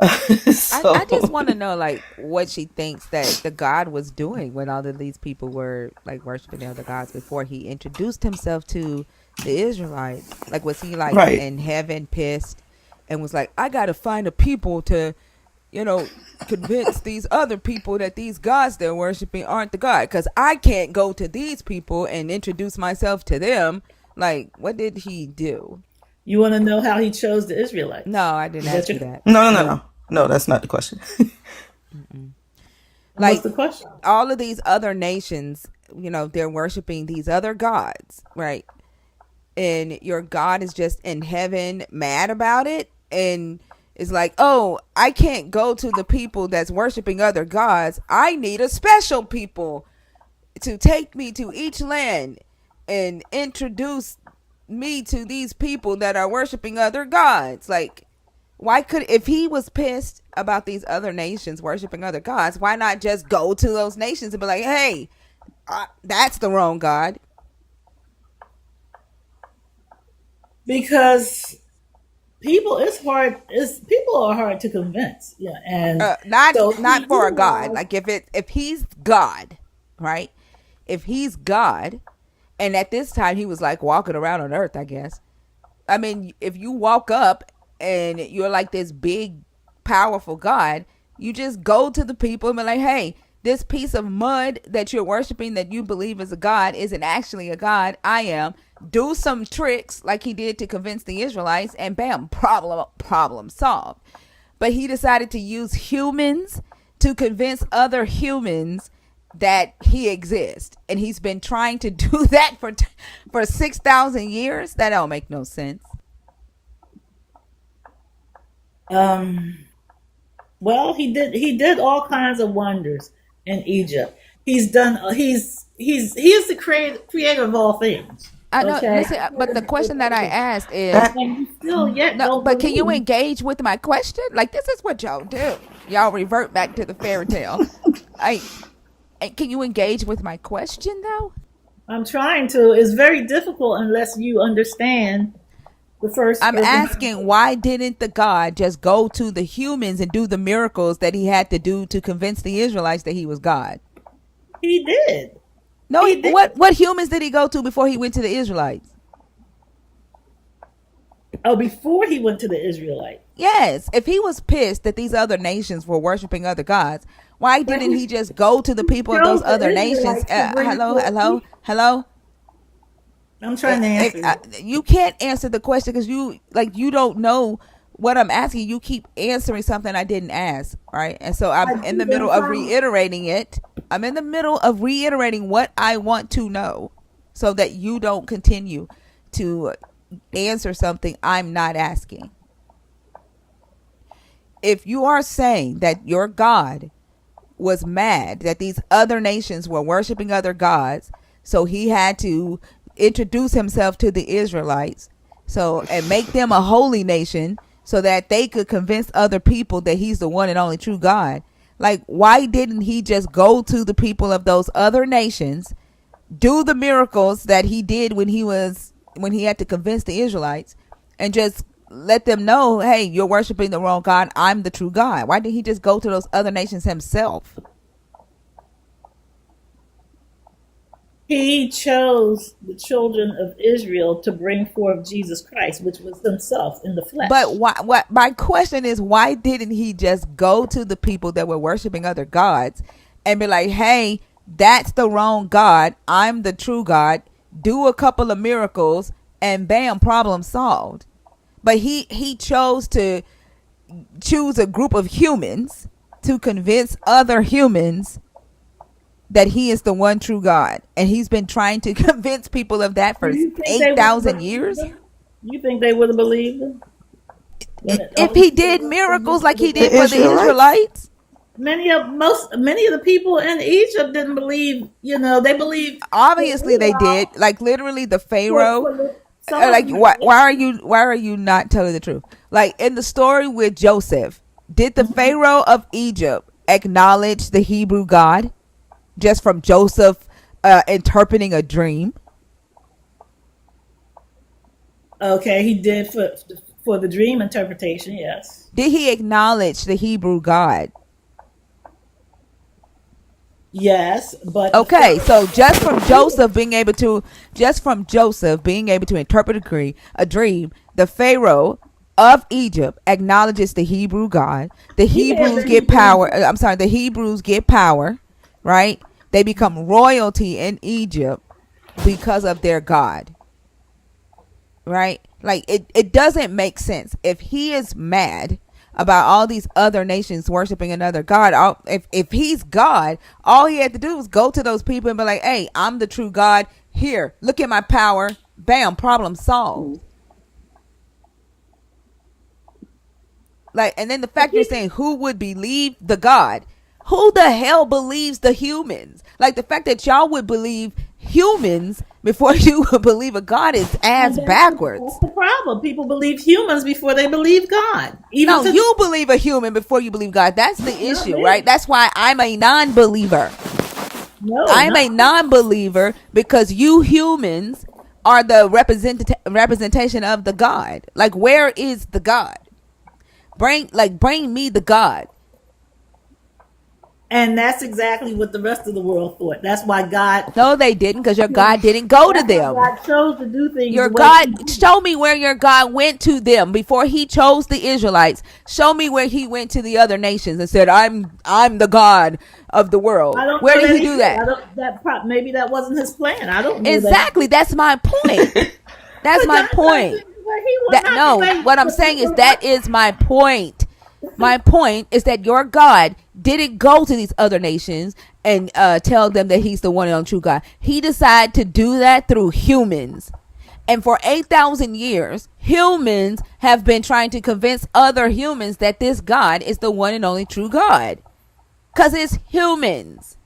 I just So want to know, like, what she thinks that the God was doing when all of these people were like worshiping the other gods before he introduced himself to the Israelites. Like, was he like right. in heaven pissed and was like, I gotta find a people to, convince these other people that these gods they're worshiping aren't the God, because I can't go to these people and introduce myself to them. Like, what did he do? You want to know how he chose the Israelites? No, I didn't Is that ask you your that. No, that's not the question. what's Like, the question? all of these other nations, they're worshiping these other gods, right? And your God is just in heaven mad about it, and is like, oh, I can't go to the people that's worshiping other gods. I need a special people to take me to each land and introduce me to these people that are worshiping other gods. Like, why could, if he was pissed about these other nations worshiping other gods, why not just go to those nations and be like, hey, that's the wrong God? Because people are hard to convince. Yeah, and so Not he for a God. utilized. Like, if he's God, right? If he's God, and at this time he was like walking around on earth, I guess. I mean, if you walk up and you're like this big, powerful God, you just go to the people and be like, hey, this piece of mud that you're worshiping that you believe is a God isn't actually a God. I am. Do some tricks like he did to convince the Israelites, and bam, problem solved. But he decided to use humans to convince other humans that he exists, and he's been trying to do that for 6,000 years. That don't make no sense. Well, he did all kinds of wonders in Egypt. He's done. He is the creator of all things. I know. Okay, Listen, but the question that I asked is, That and you still yet no. don't But can you believe. engage with my question? Like, this is what y'all do. Y'all revert back to the fairy tale. I Can you engage with my question though? I'm trying to. It's very difficult unless you understand the first. I'm asking, why didn't the God just go to the humans and do the miracles that he had to do to convince the Israelites that he was God? He did. No, He did. what humans did he go to before he went to the Israelites? Oh, before he went to the Israelites. Yes, if he was pissed that these other nations were worshiping other gods, why But didn't he just go to the people of those chose the other nations? Israelites to bring forth peace. Hello. I'm trying to answer you. You can't answer the question because you don't know what I'm asking. You keep answering something I didn't ask, right? And so I'm in the middle of reiterating it. I'm in the middle of reiterating what I want to know, so that you don't continue to answer something I'm not asking. If you are saying that your God was mad that these other nations were worshiping other gods, so he had to introduce himself to the Israelites, and make them a holy nation so that they could convince other people that he's the one and only true God. Like, why didn't he just go to the people of those other nations, do the miracles that he did when he had to convince the Israelites, and just let them know, hey, you're worshiping the wrong God, I'm the true God? Why didn't he just go to those other nations himself? He chose the children of Israel to bring forth Jesus Christ, which was himself in the flesh. But what my question is, why didn't he just go to the people that were worshiping other gods and be like, hey, that's the wrong God, I'm the true God, do a couple of miracles, and bam, problem solved? But he chose to choose a group of humans to convince other humans that he is the one true God. And he's been trying to convince people of that Do for you think they would have 8,000 believed years. them? You think they would have believed them? If he did miracles like he The did for the Israelites? Israelites, Many of the people in Egypt didn't believe. They believed obviously they did. Like literally the Pharaoh. some of Like them why are you not telling the truth? Like in the story with Joseph, did the Pharaoh of Egypt acknowledge the Hebrew God just from Joseph interpreting a dream? Okay, he did for the dream interpretation. Yes. Did he acknowledge the Hebrew God? Yes, but Okay, so just from Joseph being able to interpret a dream, the Pharaoh of Egypt acknowledges the Hebrew God. The he may have Hebrews been get Hebrew. power. The Hebrews get power, right? They become royalty in Egypt because of their God, right? Like it doesn't make sense. If he is mad about all these other nations worshiping another God, if he's God, all he had to do was go to those people and be like, hey, I'm the true God. Here, look at my power. Bam, problem solved. Like, and then the fact you're saying who would believe the God? Who the hell believes the humans? Like the fact that y'all would believe humans before you would believe a God is ass backwards. That's the problem. People believe humans before they believe God. No, you believe a human before you believe God. That's the issue, right? That's why I'm a non-believer. No, I'm a non-believer because you humans are the representation of the God. Like, where is the God? Bring me the God. And that's exactly what the rest of the world thought. That's why God. No, they didn't, because your God didn't go to them. God chose to do things Your the way God, he did. show me where your God went to them before he chose the Israelites. Show me where he went to the other nations and said, I'm the God of the world. I don't Where know did that he do that? Maybe that wasn't his plan. I don't know Exactly. that. That's my point. That's my point. What I'm saying is that is my point. My point is that your God didn't go to these other nations and tell them that he's the one and only true God. He decided to do that through humans. And for 8,000 years, humans have been trying to convince other humans that this God is the one and only true God. Because it's humans.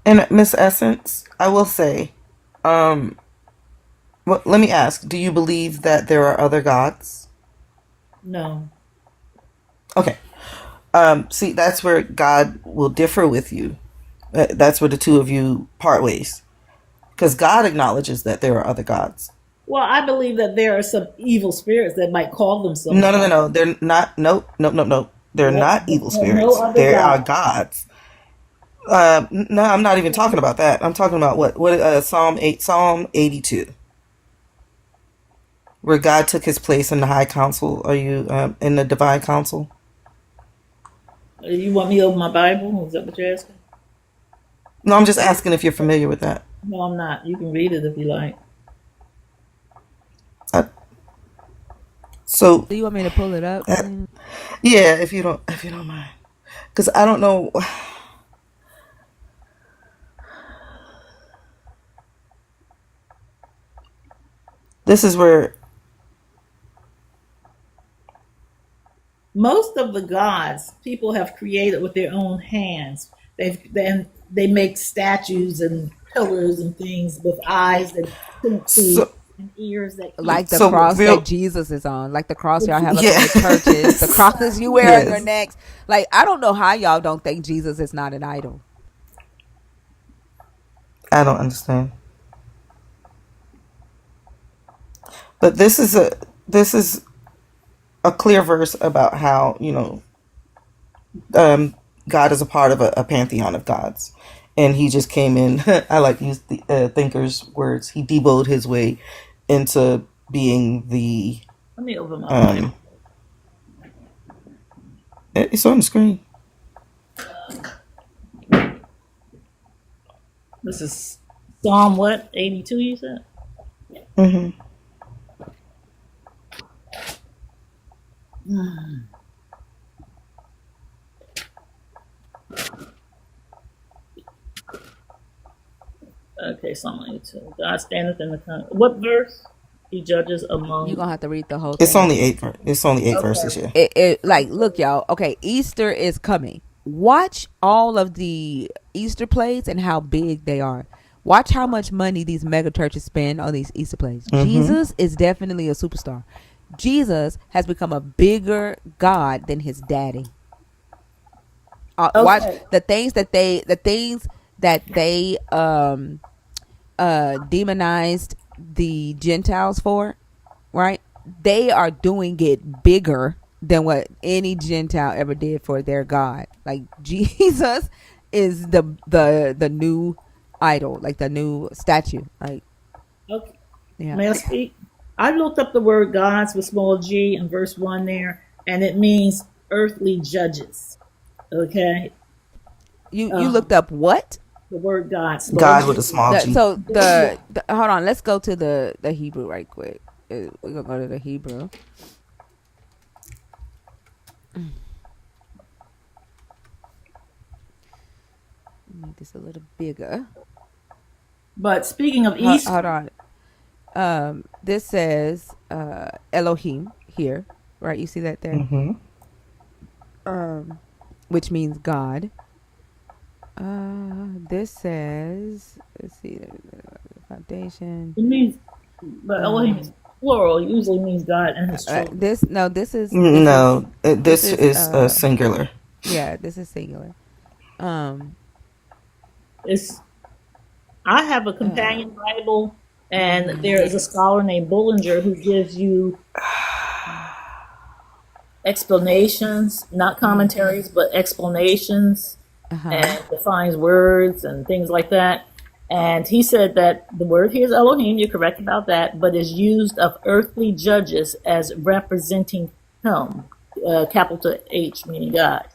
And Miss Essence, I will say, well, let me ask, do you believe that there are other gods? No. Okay. See, that's where God will differ with you. That's where the two of you part ways. Because God acknowledges that there are other gods. Well, I believe that there are some evil spirits that might call themselves. No. They're not. No. They're not evil spirits. They are gods. No, I'm not even talking about that. I'm talking about what Psalm 82, where God took his place in the high council. Are you in the divine council? You want me to open my Bible? Is that what you're asking? No, I'm just asking if you're familiar with that. No, I'm not. You can read it if you like. So do you want me to pull it up? Yeah, if you don't mind, because I don't know. This is where most of the gods people have created with their own hands. They make statues and pillars and things with eyes that couldn't see and ears that like the cross that Jesus is on, like the cross y'all have up in the churches, the crosses you wear on your necks. Like, I don't know how y'all don't think Jesus is not an idol. I don't understand. But this is a clear verse about how, God is a part of a pantheon of gods, and he just came in. I like use the thinker's words. He deboed his way into being the. Let me open my It's on the screen. This is Psalm what? 82, you said? Mm-hmm. Okay, Psalm 82. God standeth in the what verse? He judges You're among. gonna have to read the whole It's thing. only eight. It's only eight Okay. verses. Yeah. Like, look, y'all. Okay, Easter is coming. Watch all of the Easter plays and how big they are. Watch how much money these mega churches spend on these Easter plays. Jesus is definitely a superstar. Jesus has become a bigger God than his daddy. Watch Okay. the things that they demonized the Gentiles for, right? They are doing it bigger than what any Gentile ever did for their God. Like, Jesus is the new idol, like the new statue. Like, Okay. yeah. May I speak? I looked up the word gods with small g in verse 1 there, and it means earthly judges. Okay. You looked up what? The word God, small God with g. a small g. So the hold on, let's go to the Hebrew right quick. We're gonna go to the Hebrew. Make this a little bigger. But speaking of Easter. Hold on. This says Elohim here, right? You see that there? Which means God. This says, let's see, foundation. It means, but Elohim is plural. It usually means God and his children. This is singular. Yeah, this is singular. I have a companion Bible, and there is a scholar named Bullinger who gives you explanations, not commentaries, but explanations, and defines words and things like that. And he said that the word here is Elohim, you're correct about that, but is used of earthly judges as representing him, capital H meaning God.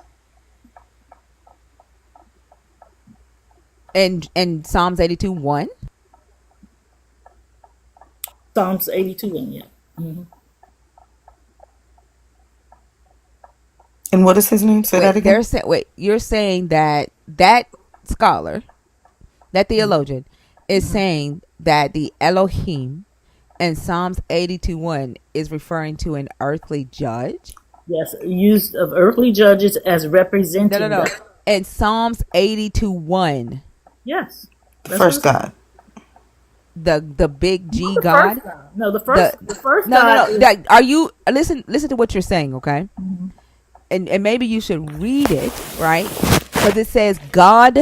And Psalms 82:1. Psalms 82:1, yeah. Mm-hmm. And what is his name? Say that again. You're saying that scholar, that theologian, is saying that the Elohim in Psalms 82:1 is referring to an earthly judge? Yes, used of earthly judges as representing. No. In Psalms 82:1. Yes. The first God. The big G God. No, the first no, God. No. Are you listen to what you're saying, okay? Mm-hmm. And maybe you should read it, right? Because it says God,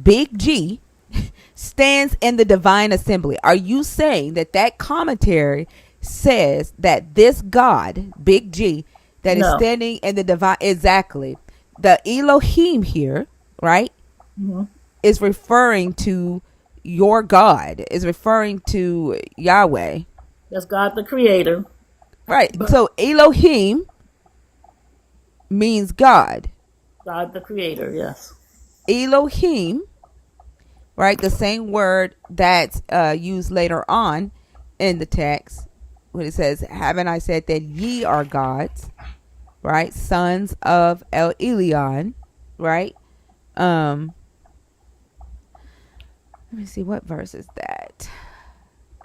big G, stands in the divine assembly. Are you saying that commentary says that this God, big G, that is standing in the divine, exactly, the Elohim here, right, is referring to your God, is referring to Yahweh. That's God the Creator. Right. So Elohim means God. God the Creator, yes. Elohim, right, the same word that's used later on in the text when it says, haven't I said that ye are gods, right, sons of El Elyon, right? Let me see, what verse is that?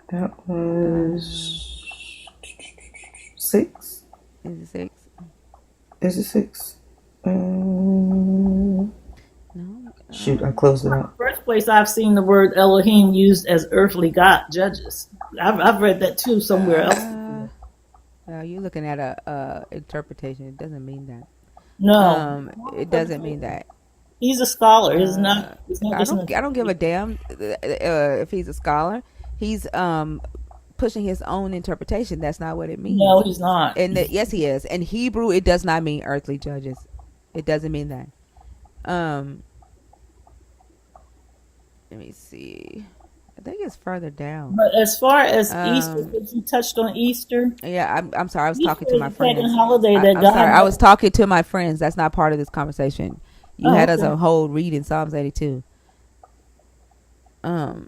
That was 6. Is it 6? Is it 6? No. Shoot, I closed it out. First place I've seen the word Elohim used as earthly God judges. I've read that too somewhere else. Well, you're looking at a interpretation. It doesn't mean that. No, it doesn't mean that. He's a scholar. It's not I don't give a damn if he's a scholar. He's pushing his own interpretation. That's not what it means. No, he's not. And yes, he is. In Hebrew, it does not mean earthly judges. It doesn't mean that. Let me see. I think it's further down. But as far as Easter, because you touched on Easter. Yeah, I'm sorry. I was talking to my friends. Holiday that I'm sorry. I was talking to my friends. That's not part of this conversation. You had us a whole read in Psalms 82. I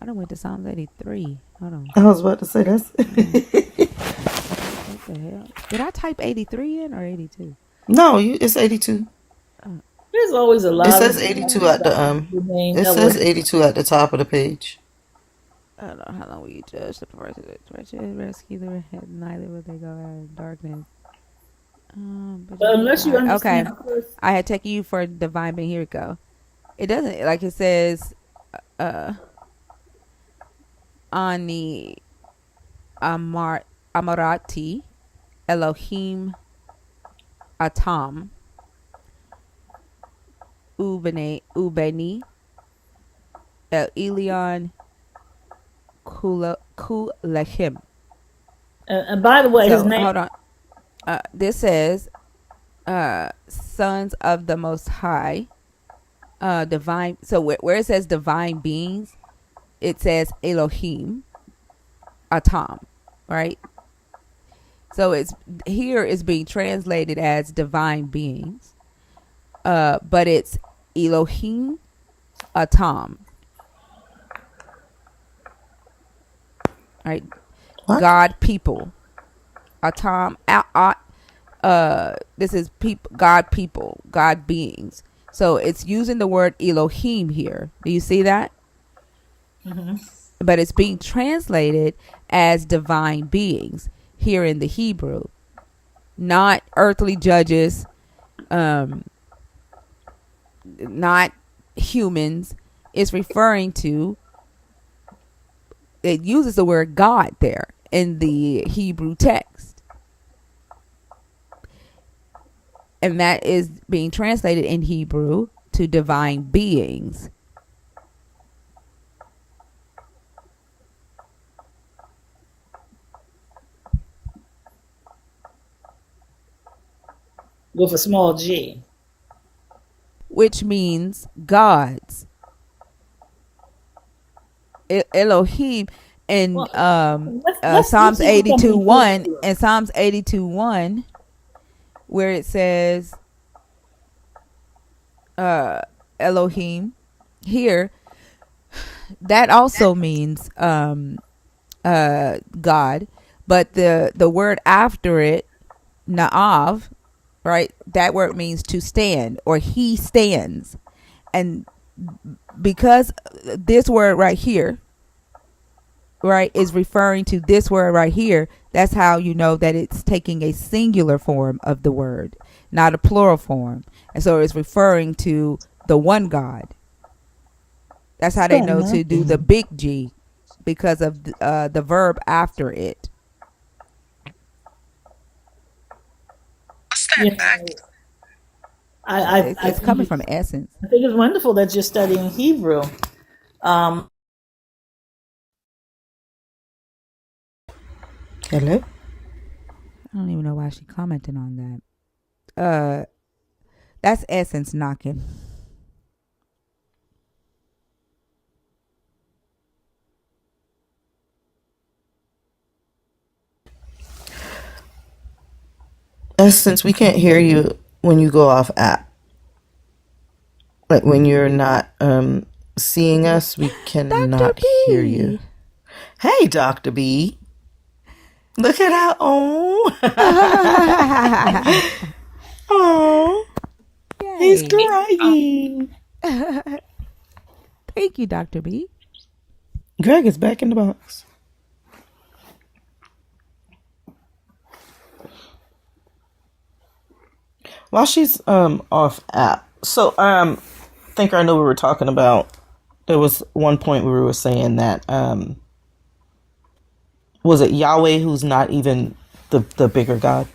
I done went to Psalms 83. Hold on. I was about to say that's. What the hell? Did I type 83 in or 82? No, it's 82. There's always a It lot of says 82 at the name It that was says 82 at the top of the page. I don't know how long will you judge the person that rescue the head, neither will they go out in darkness. But but you unless you die. Okay. understand first. I had taken you for divine being. Here we go. It doesn't, like it says, Ani Amarati Elohim Atam Ubeni El Elyon Kulehim. And by the way, his So name. hold on. This says sons of the Most High, divine. So where it says divine beings, it says Elohim Atam, right? So it's here is being translated as divine beings, but it's Elohim Atam, right? What? God people, Atam. This is God beings. So it's using the word Elohim here. Do you see that? Mm-hmm. But it's being translated as divine beings here in the Hebrew, not earthly judges, not humans. It's referring to, it uses the word God there in the Hebrew text. And that is being translated in Hebrew to divine beings. With a small g. Which means gods. Elohim in let's Psalms see what somebody 82:1, put in Psalms 82:1, where it says Elohim here, that also means God, but the word after it, Na'av, right? That word means to stand, or he stands. And because this word right here, right, is referring to this word right here, that's how you know that it's taking a singular form of the word, not a plural form. And so it's referring to the one God. That's how they Stop know to do the knocking. big G, because of the verb after it. What's You that back? know, I It's think coming from Essence. it's wonderful that you're studying Hebrew. Um, Hello? I don't even know why she commented on that. That's Essence knocking. Since we can't hear you when you go off app, like when you're not seeing us, we Dr. cannot hear you. B. Hey, Dr. B. Look at how oh, he's Yay. crying. Thank you, Dr. B. Greg is back in the box. While she's off app, so think I know we were talking about. There was one point where we were saying that was it Yahweh who's not even the bigger God?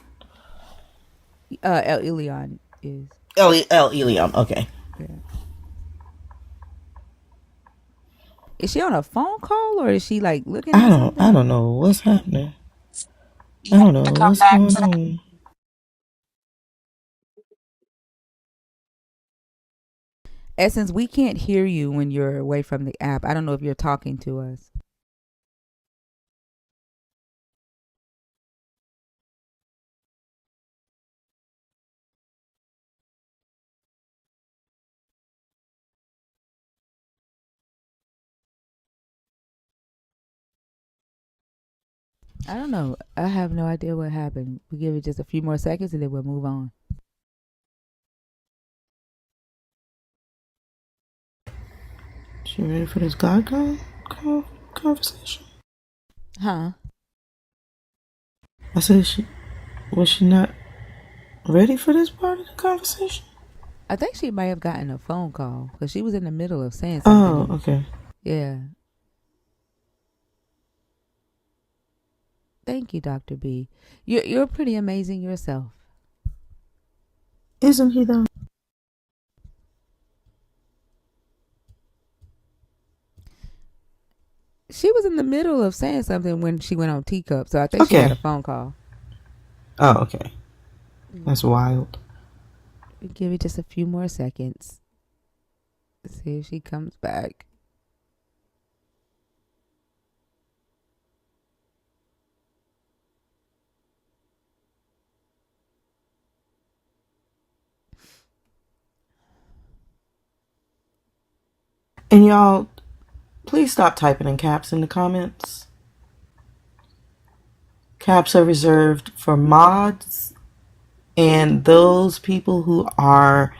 El Elyon is. El Elyon. Okay. Yeah. Is she on a phone call, or is she like looking at I something? don't know what's happening. I You don't have to know come what's back going to the on. Essence, we can't hear you when you're away from the app. I don't know if you're talking to us. I don't know. I have no idea what happened. We give it just a few more seconds and then we'll move on. She ready for this conversation? Huh? I said, was she not ready for this part of the conversation? I think she may have gotten a phone call because she was in the middle of saying something. Oh, okay. Yeah. Thank you, Dr. B. You're pretty amazing yourself. Isn't he though? She was in the middle of saying something when she went on Teacup, so I think she had a phone call. Oh, okay. That's wild. We give it just a few more seconds. Let's see if she comes back. And y'all, please stop typing in caps in the comments. Caps are reserved for mods and those people who are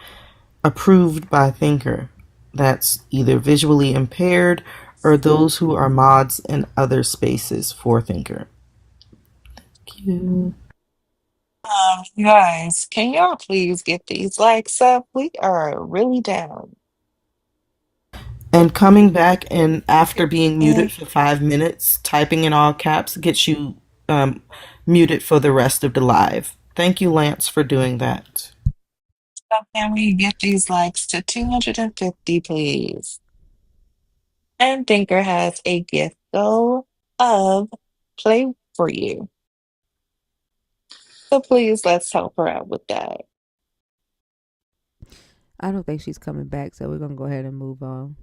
approved by Thinker. That's either visually impaired or those who are mods in other spaces for Thinker. Thank you. You guys, can y'all please get these likes up? We are really down. And coming back and after being muted for 5 minutes, typing in all caps gets you muted for the rest of the live. Thank you, Lance, for doing that. So can we get these likes to 250, please? And Thinker has a gift goal of play for you. So please, let's help her out with that. I don't think she's coming back, so we're going to go ahead and move on.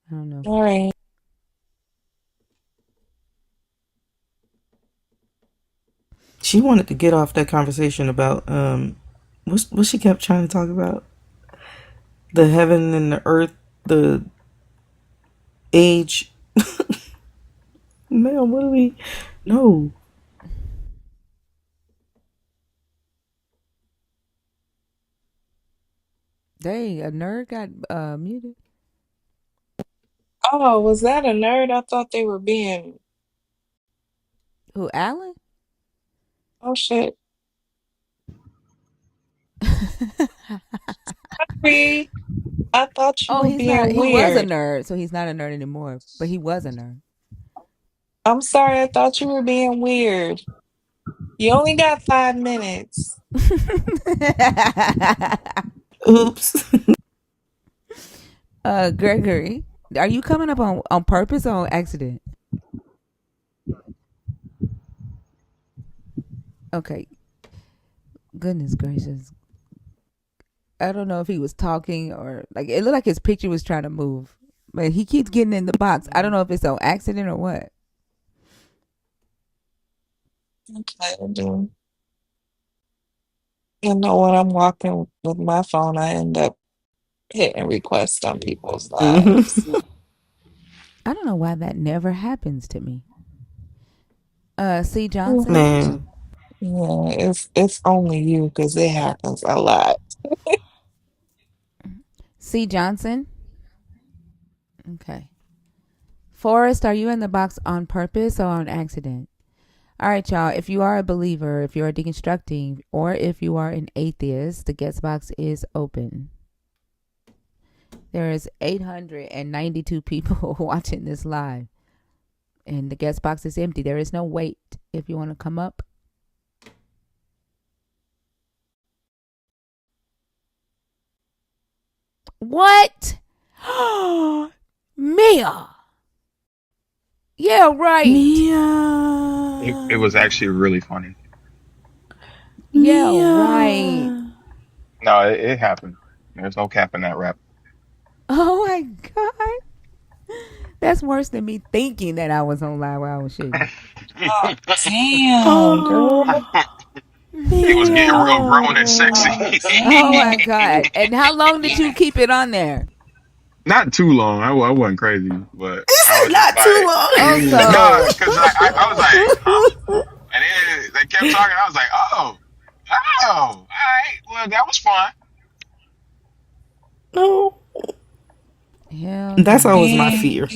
I don't know. All right. She wanted to get off that conversation about what she kept trying to talk about. The heaven and the earth, the age. Man, what do we know? Dang, a nerd got muted. Oh, was that a nerd? I thought they were being. Who, Alan? Oh, shit. Sorry. I thought you Oh, were he's not. being He was a weird. nerd, so he's not a nerd anymore. But he was a nerd. I'm sorry. I thought you were being weird. You only got 5 minutes. Oops. Gregory, are you coming up on purpose or on accident? Okay. Goodness gracious. I don't know if he was talking or like it looked like his picture was trying to move, but he keeps getting in the box. I don't know if it's on accident or what. Okay, dude. You know, when I'm walking with my phone, I end up hitting requests on people's lives. I don't know why that never happens to me. C. Johnson. Man. Yeah, it's only you because it happens a lot. C. Johnson. Okay. Forrest, are you in the box on purpose or on accident? All right, y'all. If you are a believer, if you are deconstructing, or if you are an atheist, the guest box is open. There is 892 people watching this live, and the guest box is empty. There is no wait if you want to come up. What? Mia. Yeah, right. Mia. It was actually really funny. Yeah, Mia. right. No, it happened. There's no cap in that rap. Oh my God. That's worse than me thinking that I was on live while I was shooting. Oh, damn, girl. Oh, It was getting real grown and Mia. sexy. Oh my God. And how long did you keep it on there? Not too long. I wasn't crazy, but This I is was just not too like, long. Oh, nah, so because I was like, huh? kept talking. I was like, all right. Well, that was fun. No, Hell that's no. always my Yeah, fear.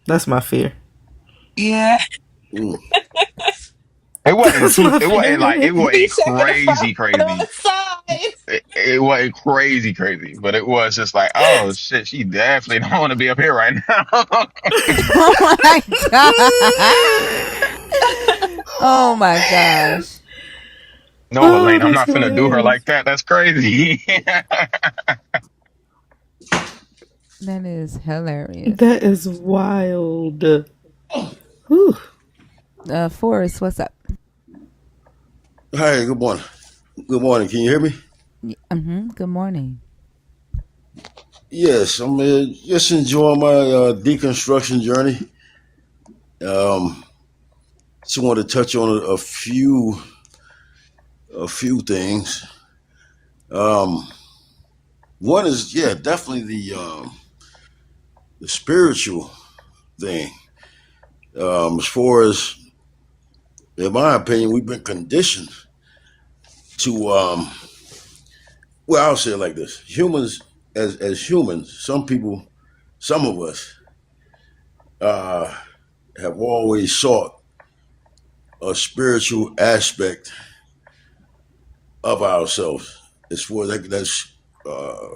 That's my fear. yeah. Mm. It wasn't That's too. my It wasn't like fear. it He wasn't taking it from crazy. the side. It wasn't crazy, but it was just like, oh shit, she definitely don't want to be up here right now. Oh my god. Oh my gosh. No, Oh, Elaine, I'm that's not finna do her hilarious. like that. That's crazy. That is hilarious. That is wild. Whew. Forrest, what's up? Hi, good morning. Good morning. Can you hear me? Good morning. Yes, I'm just enjoying my deconstruction journey. Um, just want to touch on a few things. Um, one is definitely the spiritual thing. As far as in my opinion, we've been conditioned to well, I'll say it like this: humans, as humans, some of us, uh, have always sought a spiritual aspect of ourselves. As far as that's uh,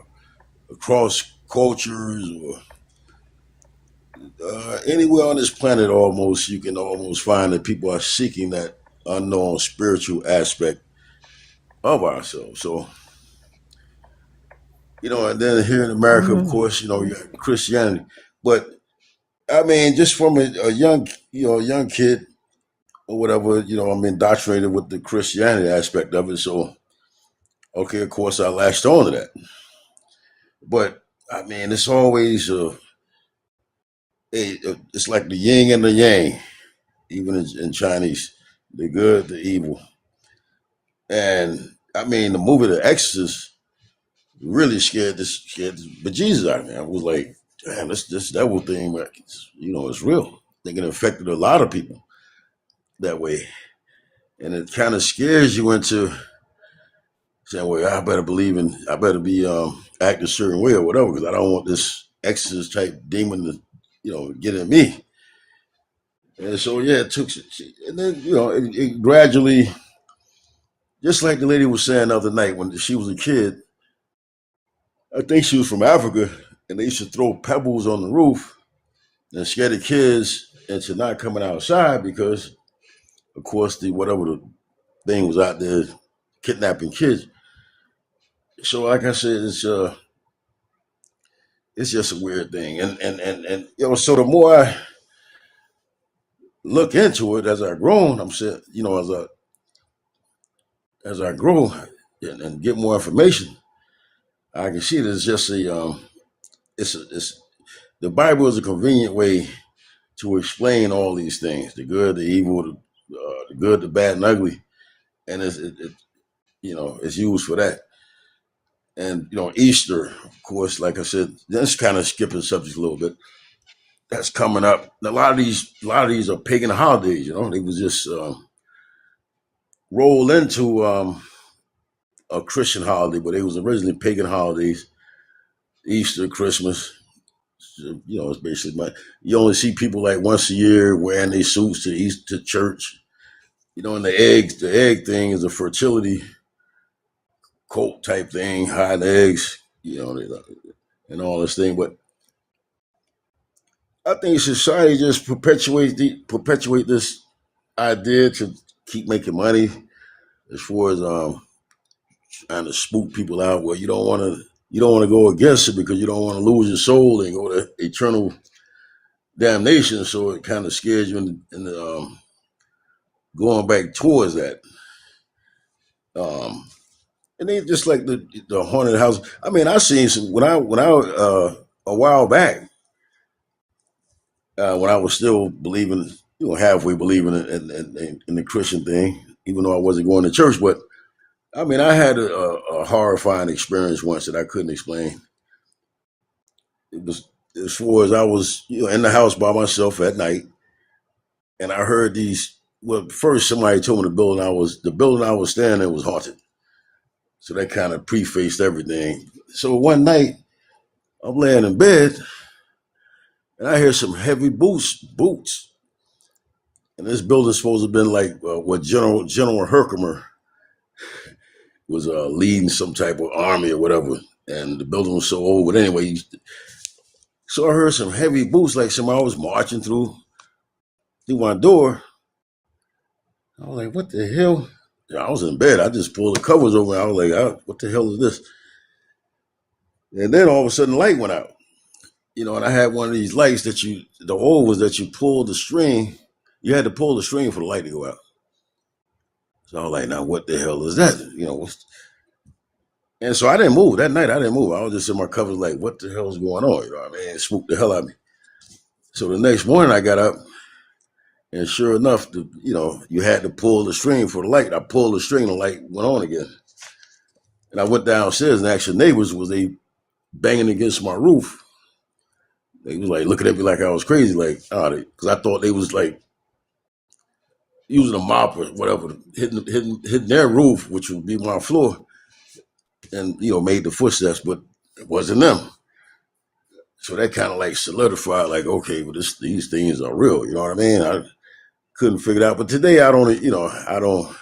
across cultures or anywhere on this planet, almost you can almost find that people are seeking that unknown spiritual aspect of ourselves. So and then here in America, of Mm. course, you got Christianity, but I mean, just from a young, young kid or whatever, I'm indoctrinated with the Christianity aspect of it. So, okay, of course, I latched on to that. But I mean, it's always it's like the yin and the yang, even in Chinese, the good, the evil, and I mean, the movie The Exorcist really scared the bejesus out of me. I was like, damn, this devil thing, like, it's real. I think it affected a lot of people that way, and it kind of scares you into saying, "Well, I better be act a certain way or whatever, because I don't want this exorcist type demon to, get in me." And so, yeah, it took, and then it gradually, just like the lady was saying the other night when she was a kid. I think she was from Africa, and they used to throw pebbles on the roof and scare the kids into not coming outside because, of course, the whatever the thing was out there kidnapping kids. So, like I said, it's just a weird thing, and so the more I look into it as I grown, I'm saying, as I grow and get more information, I can see that it's just it's the Bible is a convenient way to explain all these things: the good, the evil, the good, the bad, and ugly, and it's used for that. And Easter, of course, like I said, that's kind of skipping subjects a little bit. That's coming up. A lot of these are pagan holidays. They was just roll into a Christian holiday, but they was originally pagan holidays. Easter, Christmas. It's basically you only see people like once a year wearing their suits to Easter to church. And the egg thing is a fertility cult type thing, hide eggs, and all this thing. But I think society just perpetuate this idea to keep making money as far as trying to spook people out. Well, you don't want to go against it because you don't want to lose your soul and go to eternal damnation. So it kind of scares you into going back towards that. Um, and then just like the haunted house. I mean, I seen some when I a while back when I was still believing, halfway believing in the Christian thing, even though I wasn't going to church. But I mean, I had a horrifying experience once that I couldn't explain. It was as far as I was, in the house by myself at night, and I heard these. well, first somebody told me the building I was staying in was haunted. So that kind of prefaced everything. So one night I'm laying in bed and I hear some heavy boots. And this building's supposed to have been like what General Herkimer was leading some type of army or whatever. And the building was so old. But anyway, so I heard some heavy boots, like somebody was marching through my door. I was like, what the hell? I was in bed. I just pulled the covers over. I was like, what the hell is this? And then all of a sudden, the light went out. And I had one of these lights the old was that you pulled the string. You had to pull the string for the light to go out. So I was like, now what the hell is that? And so I didn't move. That night I didn't move. I was just in my covers like, what the hell is going on? You know what I mean? It spooked the hell out of me. So the next morning I got up and sure enough, you had to pull the string for the light. I pulled the string, the light went on again. And I went downstairs and actually neighbors they banging against my roof. They was like looking at me like I was crazy, like, because I thought they was like using a mop or whatever, hitting their roof, which would be my floor, and made the footsteps, but it wasn't them. So that kind of like solidified, like, okay, well, these things are real. You know what I mean? I couldn't figure it out, but today I don't.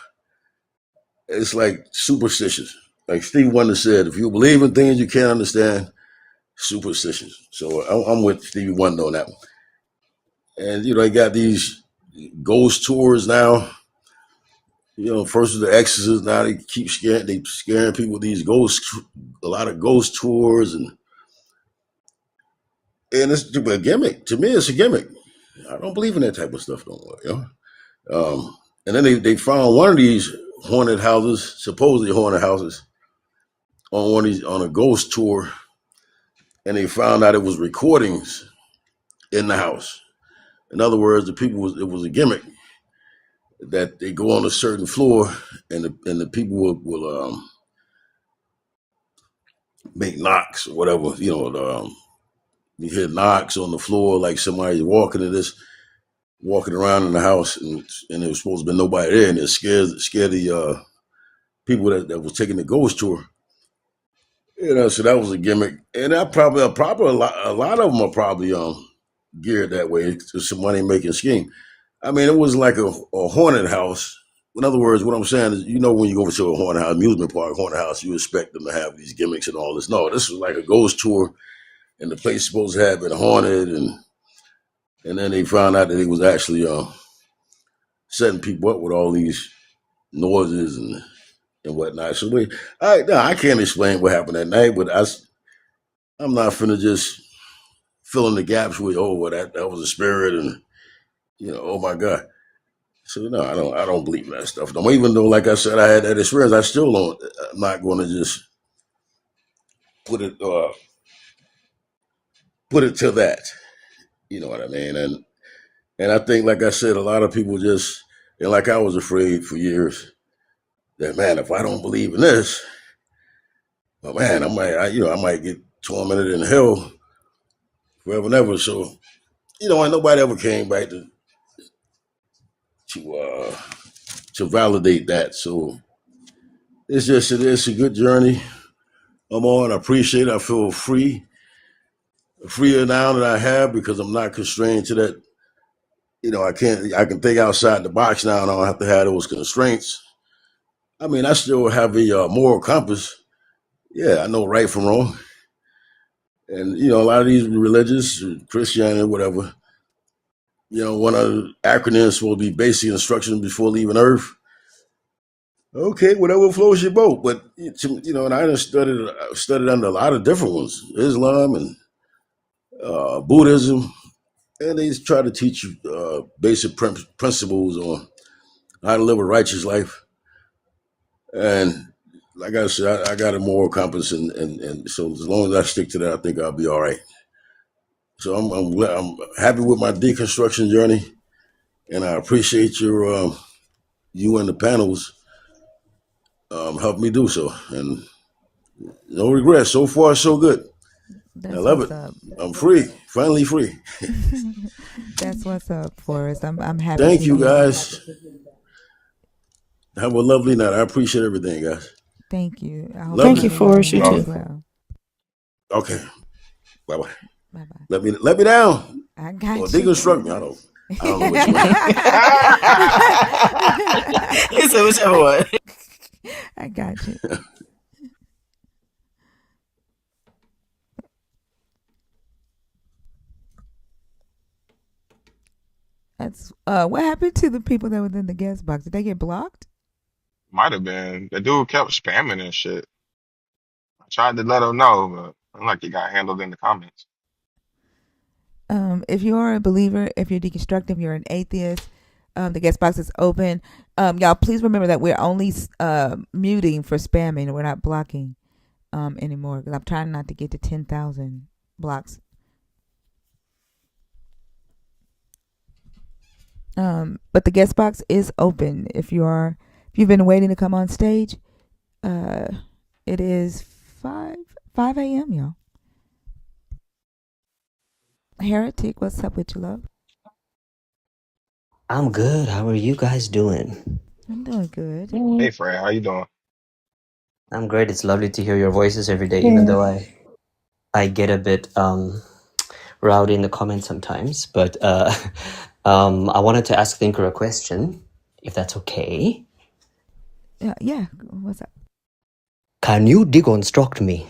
It's like superstitious. Like Steve Wonder said, if you believe in things you can't understand, superstitious. So I'm with Stevie Wonder on that one. And they got these ghost tours now. First was the Exorcist. Now they keep scaring people with these a lot of ghost tours, and it's a gimmick. To me, it's a gimmick. I don't believe in that type of stuff no more. And then they found one of these haunted houses, supposedly haunted houses, on a ghost tour, and they found out it was recordings in the house. In other words, it was a gimmick that they go on a certain floor, and the people will make knocks or whatever. You hear knocks on the floor like somebody's walking around in the house, and there was supposed to be nobody there, and it scared the people that was taking the ghost tour. So that was a gimmick, and that probably a lot of them are probably geared that way. It's a money making scheme. I mean, it was like a haunted house. In other words, what I'm saying is, when you go to a haunted house, amusement park, haunted house, you expect them to have these gimmicks and all this. No, this was like a ghost tour, and the place is supposed to have been haunted, and then they found out that it was actually setting people up with all these noises and whatnot. So I can't explain what happened that night, but I'm not finna just fill in the gaps with, well, that was a spirit, and oh my God. So no, I don't believe in that stuff. No, even though, like I said, I had that experience, I still don't. I'm not going to just put it to that. You know what I mean? And I think, like I said, a lot of people just, and like I was afraid for years that, man, if I don't believe in this, well, man, I might get tormented in hell forever and ever. So, and nobody ever came back to validate that. So it's a good journey I'm on. I appreciate it. I feel freer now than I have, because I'm not constrained to that. I can think outside the box now, and I don't have to have those constraints. I mean, I still have a moral compass. Yeah, I know right from wrong. And, a lot of these religious, Christianity, whatever, one of the acronyms will be basic instruction before leaving Earth. Okay, whatever floats your boat. But, and I studied under a lot of different ones, Islam and Buddhism. And they try to teach you basic principles on how to live a righteous life. And like I said, I got a moral compass, and so as long as I stick to that, I think I'll be all right. So I'm happy with my deconstruction journey, and I appreciate you and the panels help me do so. And no regrets. So far, so good. I That's love what's it. up. I'm free. Finally free. That's what's up, Forrest. I'm happy Thank to you hear that. guys. Have a lovely night. I appreciate everything, guys. Thank you. I hope Love you Thank you. you, have a Forrest. lovely You night Well, as too. well. Okay. Bye bye. Bye bye. Let me down. I Or got you. deconstruct me. I don't know which one. He said whichever one. I got you. That's what happened to the people that were in the guest box? Did they get blocked? might have been. The dude kept spamming and shit. I tried to let him know, but I'm like it got handled in the comments. If you are a believer, if you're deconstructive, you're an atheist, the guest box is open. Y'all, please remember that we're only muting for spamming. We're not blocking anymore because I'm trying not to get to 10,000 blocks. But the guest box is open. If you've been waiting to come on stage, it is 5 a.m. y'all. Heretic, what's up with you, love? I'm good. How are you guys doing? I'm doing good. Hey Fred, how you doing? I'm great. It's lovely to hear your voices every day, even though I get a bit rowdy in the comments sometimes. But I wanted to ask Thinker a question, if that's okay. Yeah. What's up? Can you deconstruct me?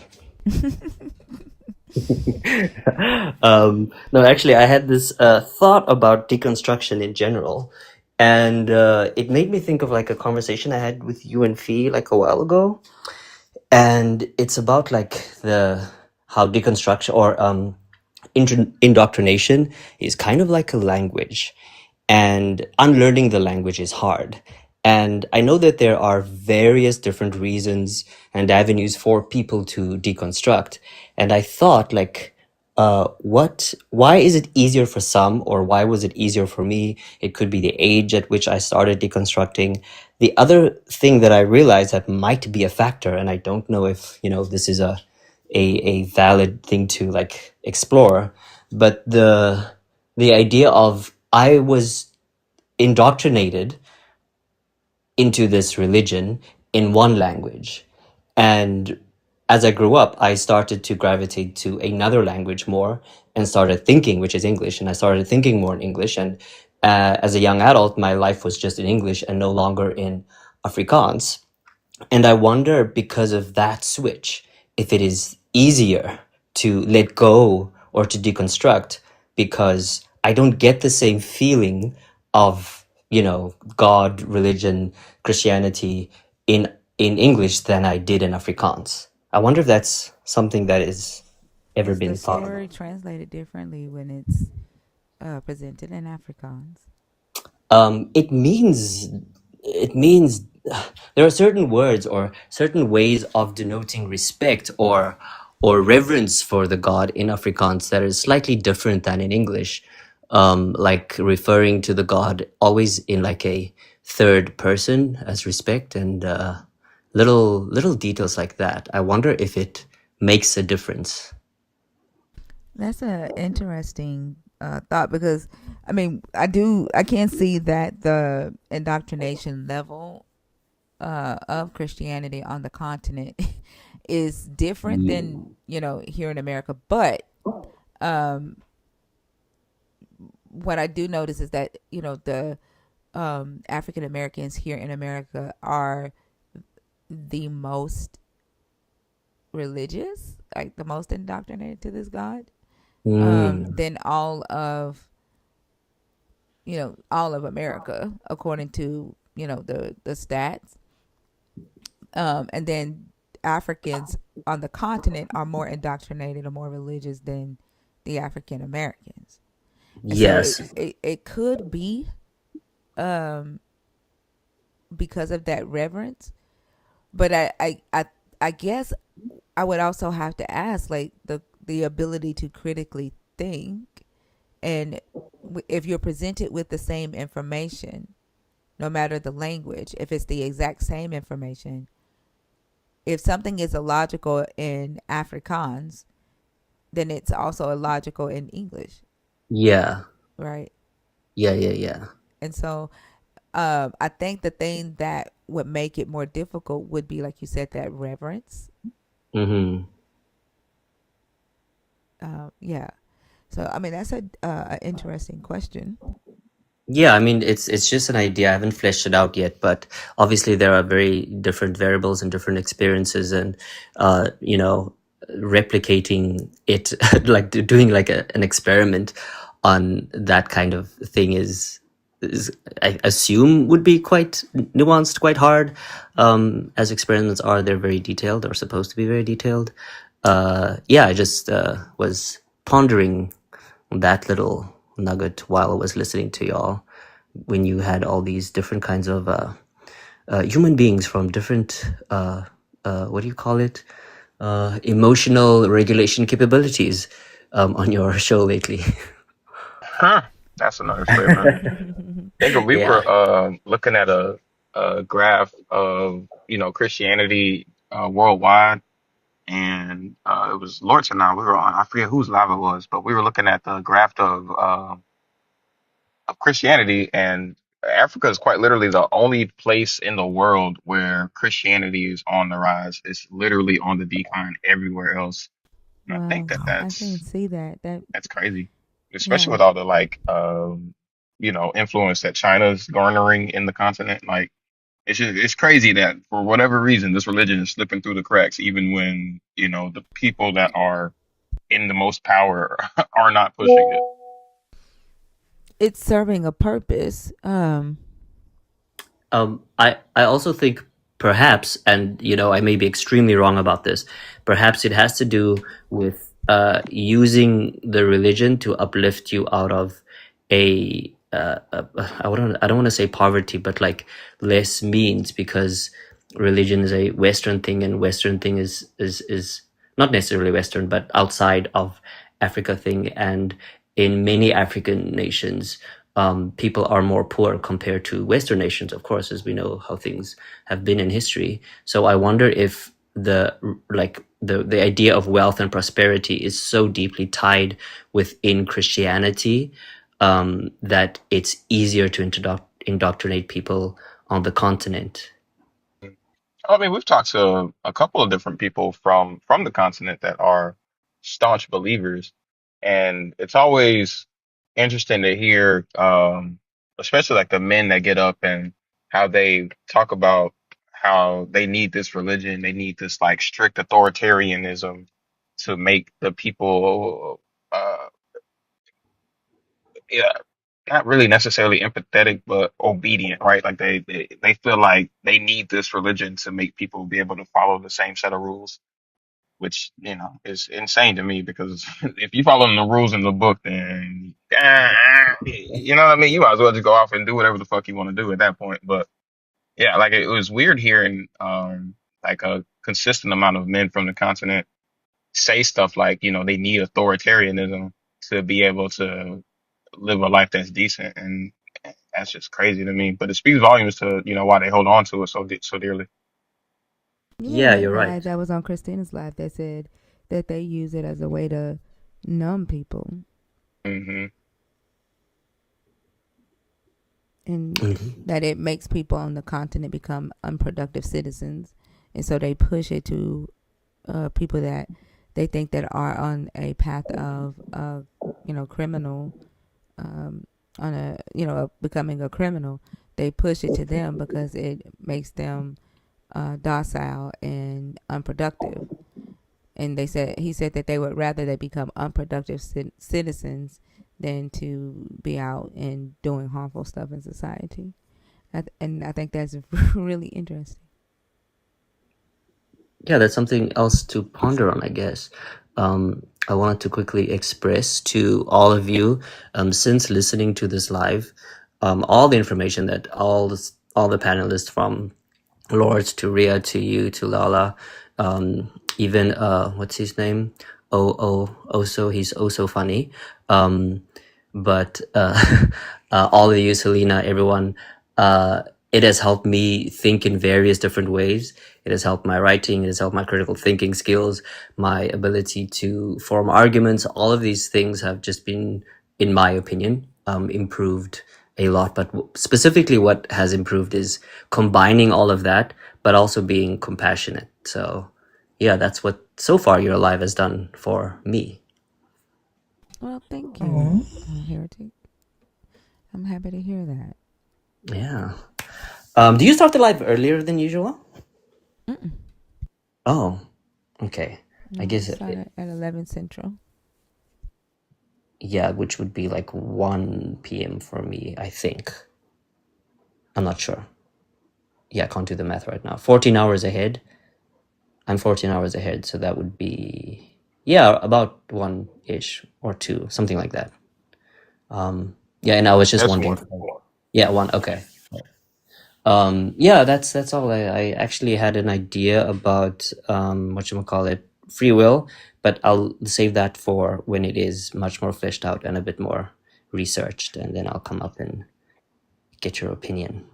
No, actually, I had this thought about deconstruction in general, and it made me think of like a conversation I had with you and Fee like a while ago, and it's about like how deconstruction or indoctrination is kind of like a language, and unlearning the language is hard. And I know that there are various different reasons and avenues for people to deconstruct. And I thought, like, why is it easier for some, or why was it easier for me? It could be the age at which I started deconstructing. The other thing that I realized that might be a factor, and I don't know if, this is a valid thing to like explore, but the idea of I was indoctrinated into this religion in one language. And as I grew up, I started to gravitate to another language more and started thinking, which is English. And I started thinking more in English. And as a young adult, my life was just in English and no longer in Afrikaans. And I wonder, because of that switch, if it is easier to let go or to deconstruct, because I don't get the same feeling of, God, religion, Christianity in English than I did in Afrikaans. I wonder if that's something that is ever Is the been thought about. story translated differently when it's presented in Afrikaans? It means there are certain words or certain ways of denoting respect or reverence for the god in Afrikaans that is slightly different than in English. Like referring to the god always in like a third person as respect, and little details like that. I wonder if it makes a difference. That's an interesting thought because, I can see that the indoctrination level of Christianity on the continent is different than, here in America. But what I do notice is that, the African Americans here in America are the most religious, like the most indoctrinated to this God. Than all of America, according to the stats. And then Africans on the continent are more indoctrinated or more religious than the African Americans. And so Yes. it could be because of that reverence. But I guess I would also have to ask, like, the ability to critically think, and if you're presented with the same information, no matter the language, if it's the exact same information, if something is illogical in Afrikaans, then it's also illogical in English, Yeah. right? Yeah. And so I think the thing that would make it more difficult would be, like you said, that reverence. Mm-hmm. Yeah. So I mean, that's a interesting question. Yeah, I mean, it's just an idea. I haven't fleshed it out yet, but obviously there are very different variables and different experiences, and replicating it, like doing like an experiment on that kind of thing is I assume would be quite nuanced, quite hard. As experiments are, they're very detailed, or supposed to be very detailed. Yeah, I just was pondering that little nugget while I was listening to y'all, when you had all these different kinds of human beings from different what do you call it, emotional regulation capabilities on your show lately. Huh. That's another flavor. I think we Yeah. were looking at a graph of Christianity worldwide, and it was Lawrence and I. We were on. I forget whose live it was, but we were looking at the graph of Christianity, and Africa is quite literally the only place in the world where Christianity is on the rise. It's literally on the decline everywhere else. And I think Wow, that I can see that. That that's crazy, especially yeah, with all the influence that China's garnering in the continent. Like, it's crazy that for whatever reason this religion is slipping through the cracks, even when the people that are in the most power are not pushing it. it's serving a purpose. I also think perhaps, and I may be extremely wrong about this, perhaps it has to do with using the religion to uplift you out of I don't want to say poverty, but like less means, because religion is a Western thing, and Western thing is not necessarily Western, but outside of Africa thing. And in many African nations, people are more poor compared to Western nations, of course, as we know how things have been in history. So I wonder if the idea of wealth and prosperity is so deeply tied within Christianity, that it's easier to indoctrinate people on the continent. I mean, we've talked to a couple of different people from the continent that are staunch believers, and it's always interesting to hear, especially like the men that get up and how they talk about how they need this religion, they need this like strict authoritarianism to make the people, yeah, not really necessarily empathetic, but obedient, right? Like they feel like they need this religion to make people be able to follow the same set of rules, which, is insane to me because if you follow the rules in the book, then, you know what I mean? You might as well just go off and do whatever the fuck you want to do at that point. But yeah, like it was weird hearing, like a consistent amount of men from the continent say stuff like, they need authoritarianism to be able to live a life that's decent, and that's just crazy to me. But it speaks volumes to why they hold on to it so dearly. Yeah, Yeah, that you're guy right. that was on Christina's live that said that they use it as a way to numb people, Hmm. and Mhm. that it makes people on the continent become unproductive citizens, and so they push it to people that they think that are on a path of criminal, on a becoming a criminal. They push it to them because it makes them docile and unproductive. And he said that they would rather they become unproductive citizens than to be out and doing harmful stuff in society. And I think that's really interesting. Yeah, that's something else to ponder on, I guess. I wanted to quickly express to all of you, since listening to this live, all the information that all the panelists, from Lord to Ria to you to Lala, even what's his name? Also he's also funny. But all of you, Selena, everyone, it has helped me think in various different ways. It has helped my writing. It has helped my critical thinking skills, my ability to form arguments. All of these things have just been, in my opinion, improved a lot. But specifically what has improved is combining all of that, but also being compassionate. So yeah, that's what so far You're Alive has done for me. Well, thank you, Oh. Heretic. I'm happy to hear that. Yeah. Do you start the live earlier than usual? Mm-mm. Oh, okay. I No, we guess, started at 11 Central. yeah, which would be like 1 p.m. for me, I think. I'm not sure. Yeah, I can't do the math right now. 14 hours ahead. I'm 14 hours ahead, so that would be, yeah, about 1-ish or 2, something like that. Yeah, and I was just That's wondering. one. Yeah, 1. Okay. Yeah, that's all. I actually had an idea about whatchamacallit, free will, but I'll save that for when it is much more fleshed out and a bit more researched, and then I'll come up and get your opinion.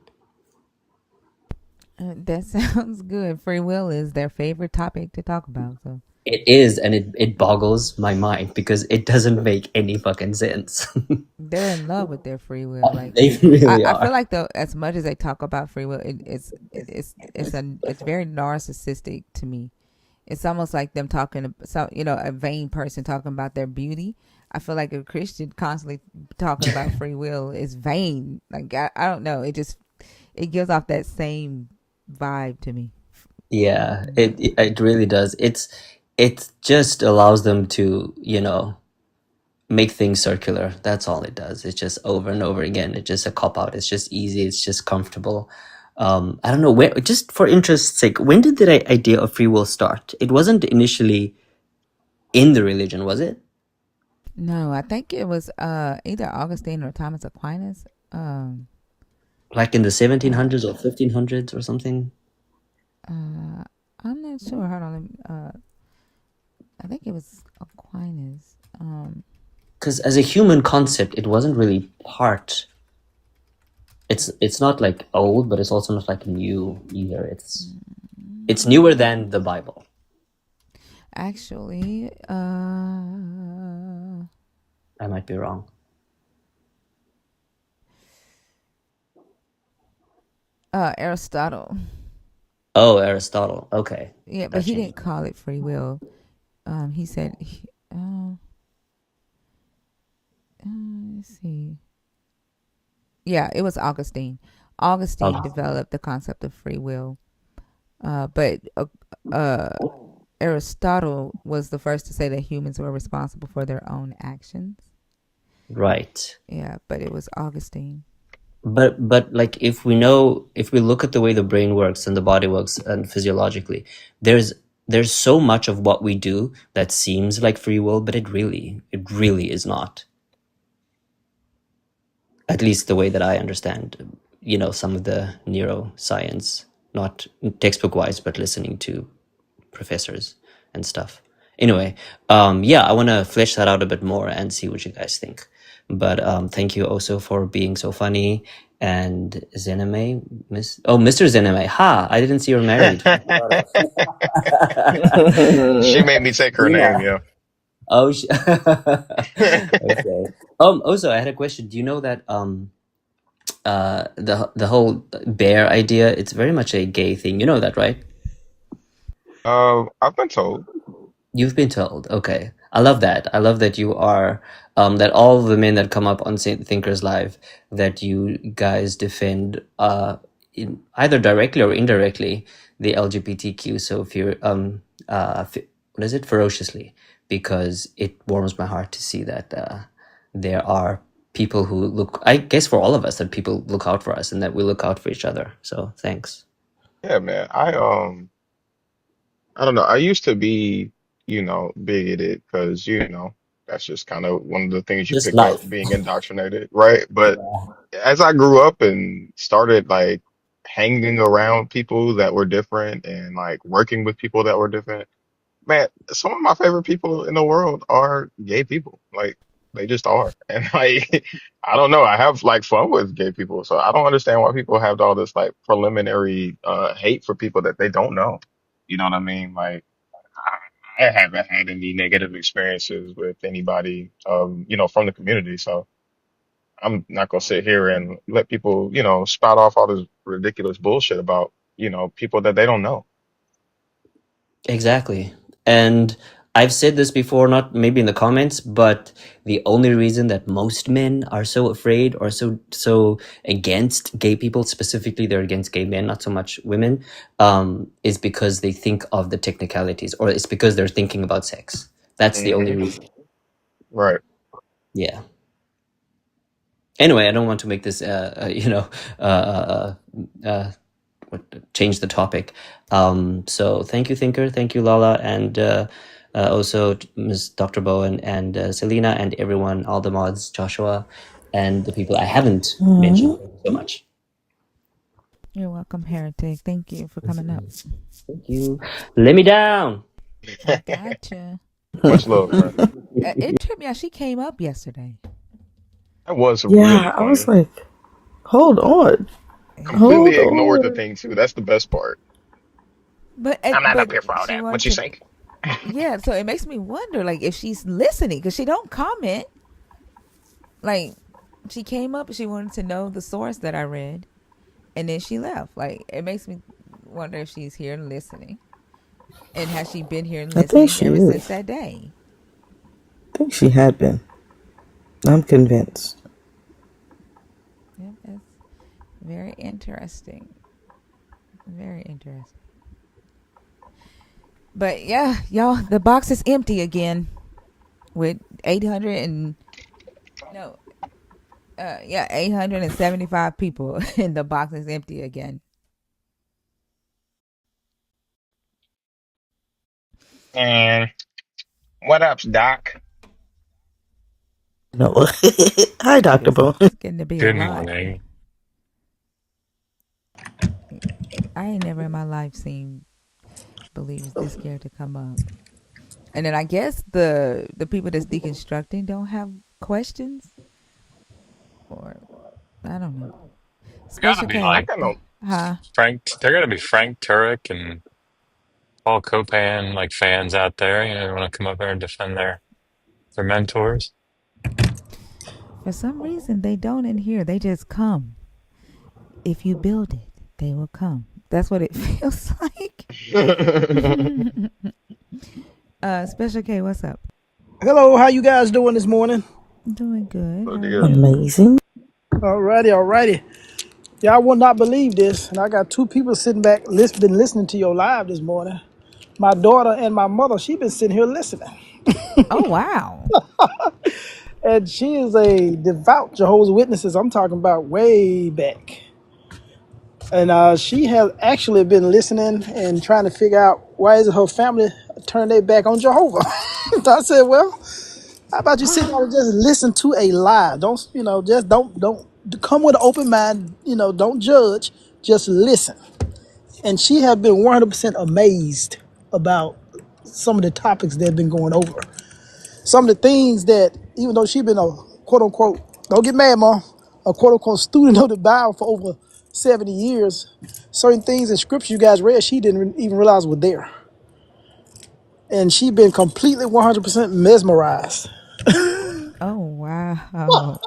That sounds good. Free will is their favorite topic to talk about. So It is, and it boggles my mind because it doesn't make any fucking sense. they're in love with their free will. Like They I, really I feel are. like though, as much as they talk about free will, it's very narcissistic to me. It's almost like them talking, so a vain person talking about their beauty. I feel like a Christian constantly talking about free will is vain. Like I don't know. It gives off that same vibe to me. Yeah, it really does. It just allows them to, make things circular. That's all it does. It's just over and over again. It's just a cop out. It's just easy. It's just comfortable. I don't know where. Just for interest's sake, when did the idea of free will start? It wasn't initially in the religion, was it? No, I think it was either Augustine or Thomas Aquinas. Like in the 1700s or 1500s or something? I'm not sure. Hold on. I think it was Aquinas. Because as a human concept, it wasn't really part. It's not like old, but it's also not like new either. It's newer than the Bible. Actually, I might be wrong. Aristotle. Oh, Aristotle. Okay. Yeah, but That he changes. didn't call it free will. He said, let's see. Yeah, it was Augustine. Augustine Oh, developed the concept of free will. But Aristotle was the first to say that humans were responsible for their own actions. right. Yeah, but it was Augustine. But like if we look at the way the brain works and the body works and physiologically, there's so much of what we do that seems like free will, but it really is not. At least the way that I understand, some of the neuroscience, not textbook wise, but listening to professors and stuff. Anyway, yeah, I want to flesh that out a bit more and see what you guys think. But thank you also for being so funny. And Zeneme, Mr. Zeneme, ha! I didn't see you're married. She made me take her name, Yeah. yeah. Oh, okay. Also, I had a question. Do you know that the whole bear idea? It's very much a gay thing. You know that, right? I've been told. You've been told. Okay. I love that. I love that you are, that all the men that come up on Saint Thinkers Live, that you guys defend, either directly or indirectly, the LGBTQ. So if you're, what is it? Ferociously, because it warms my heart to see that, there are people who look, I guess for all of us, that people look out for us and that we look out for each other. So thanks. Yeah, man. I don't know. I used to be, bigoted because, that's just kind of one of the things you Just pick up life. being indoctrinated, right? But Yeah. as I grew up and started like hanging around people that were different and like working with people that were different, man, some of my favorite people in the world are gay people. Like, They just are. And like, I don't know. I have like fun with gay people, so I don't understand why people have all this like preliminary hate for people that they don't know. You know what I mean? Like, I haven't had any negative experiences with anybody, from the community. So I'm not gonna sit here and let people, spout off all this ridiculous bullshit about, people that they don't know. Exactly. And I've said this before, not maybe in the comments, but the only reason that most men are so afraid or so against gay people, specifically they're against gay men, not so much women, is because they think of the technicalities, or it's because they're thinking about sex. That's the only Hmm. reason. Right. Yeah. Anyway, I don't want to make this, change the topic. So thank you, Thinker. Thank you, Lala. And also Ms. Dr. Bowen and Selena and everyone, all the mods, Joshua, and the people I haven't mentioned. Thank you so much. You're welcome, Heretic. Thank you for coming up. Thank you. Lay me down. I gotcha. Much love, friend. It tripped me out. She came up yesterday. That was really Yeah, I was funny. like, hold on. Completely Hold ignored the on. thing too. That's the best part. I'm not up But here for all she that. What wanted you to. think? Yeah, so it makes me wonder, like, if she's listening, because she don't comment. Like, she came up, she wanted to know the source that I read, and then she left. Like, it makes me wonder if she's here listening, and has she been here I think listening she ever since is. that day? I think she had been. I'm convinced. Yep, that's very interesting. Very interesting. But yeah, y'all, the box is empty again with 800 and no, 875 people, and the box is empty again. And what up, Doc? No. Hi, Dr. It's, Bone. it's getting to be a Good lot. morning. I ain't never in my life seen believers this scared to come up. And then I guess the people that's deconstructing don't have questions, or I don't know. Gotta Special be I K, like got no. huh? There gotta be Frank Turek and Paul Copan like fans out there, they want to come up there and defend their mentors. For some reason, they don't in here. They just come. If you build it, they will come. That's what it feels like. Special K, what's up? Hello, how you guys doing this morning? Doing good. How Pretty are good. you? Amazing. Alrighty. Y'all will not believe this, and I got two people sitting back, been listening to your live this morning. My daughter and my mother, she been sitting here listening, Oh wow. and she is a devout Jehovah's Witnesses. I'm talking about way back, and she has actually been listening and trying to figure out why is it her family turned their back on Jehovah. So I said, well, how about you sit down and just listen to a lie? Don't just don't come with an open mind. Don't judge. Just listen. And she have been 100% amazed about some of the topics they've been going over. Some of the things that, even though she been a quote unquote, don't get mad, mom, a quote unquote student of the Bible for over 70 years, certain things in scripture you guys read, she didn't even realize were there. And she been completely 100% mesmerized. Oh wow.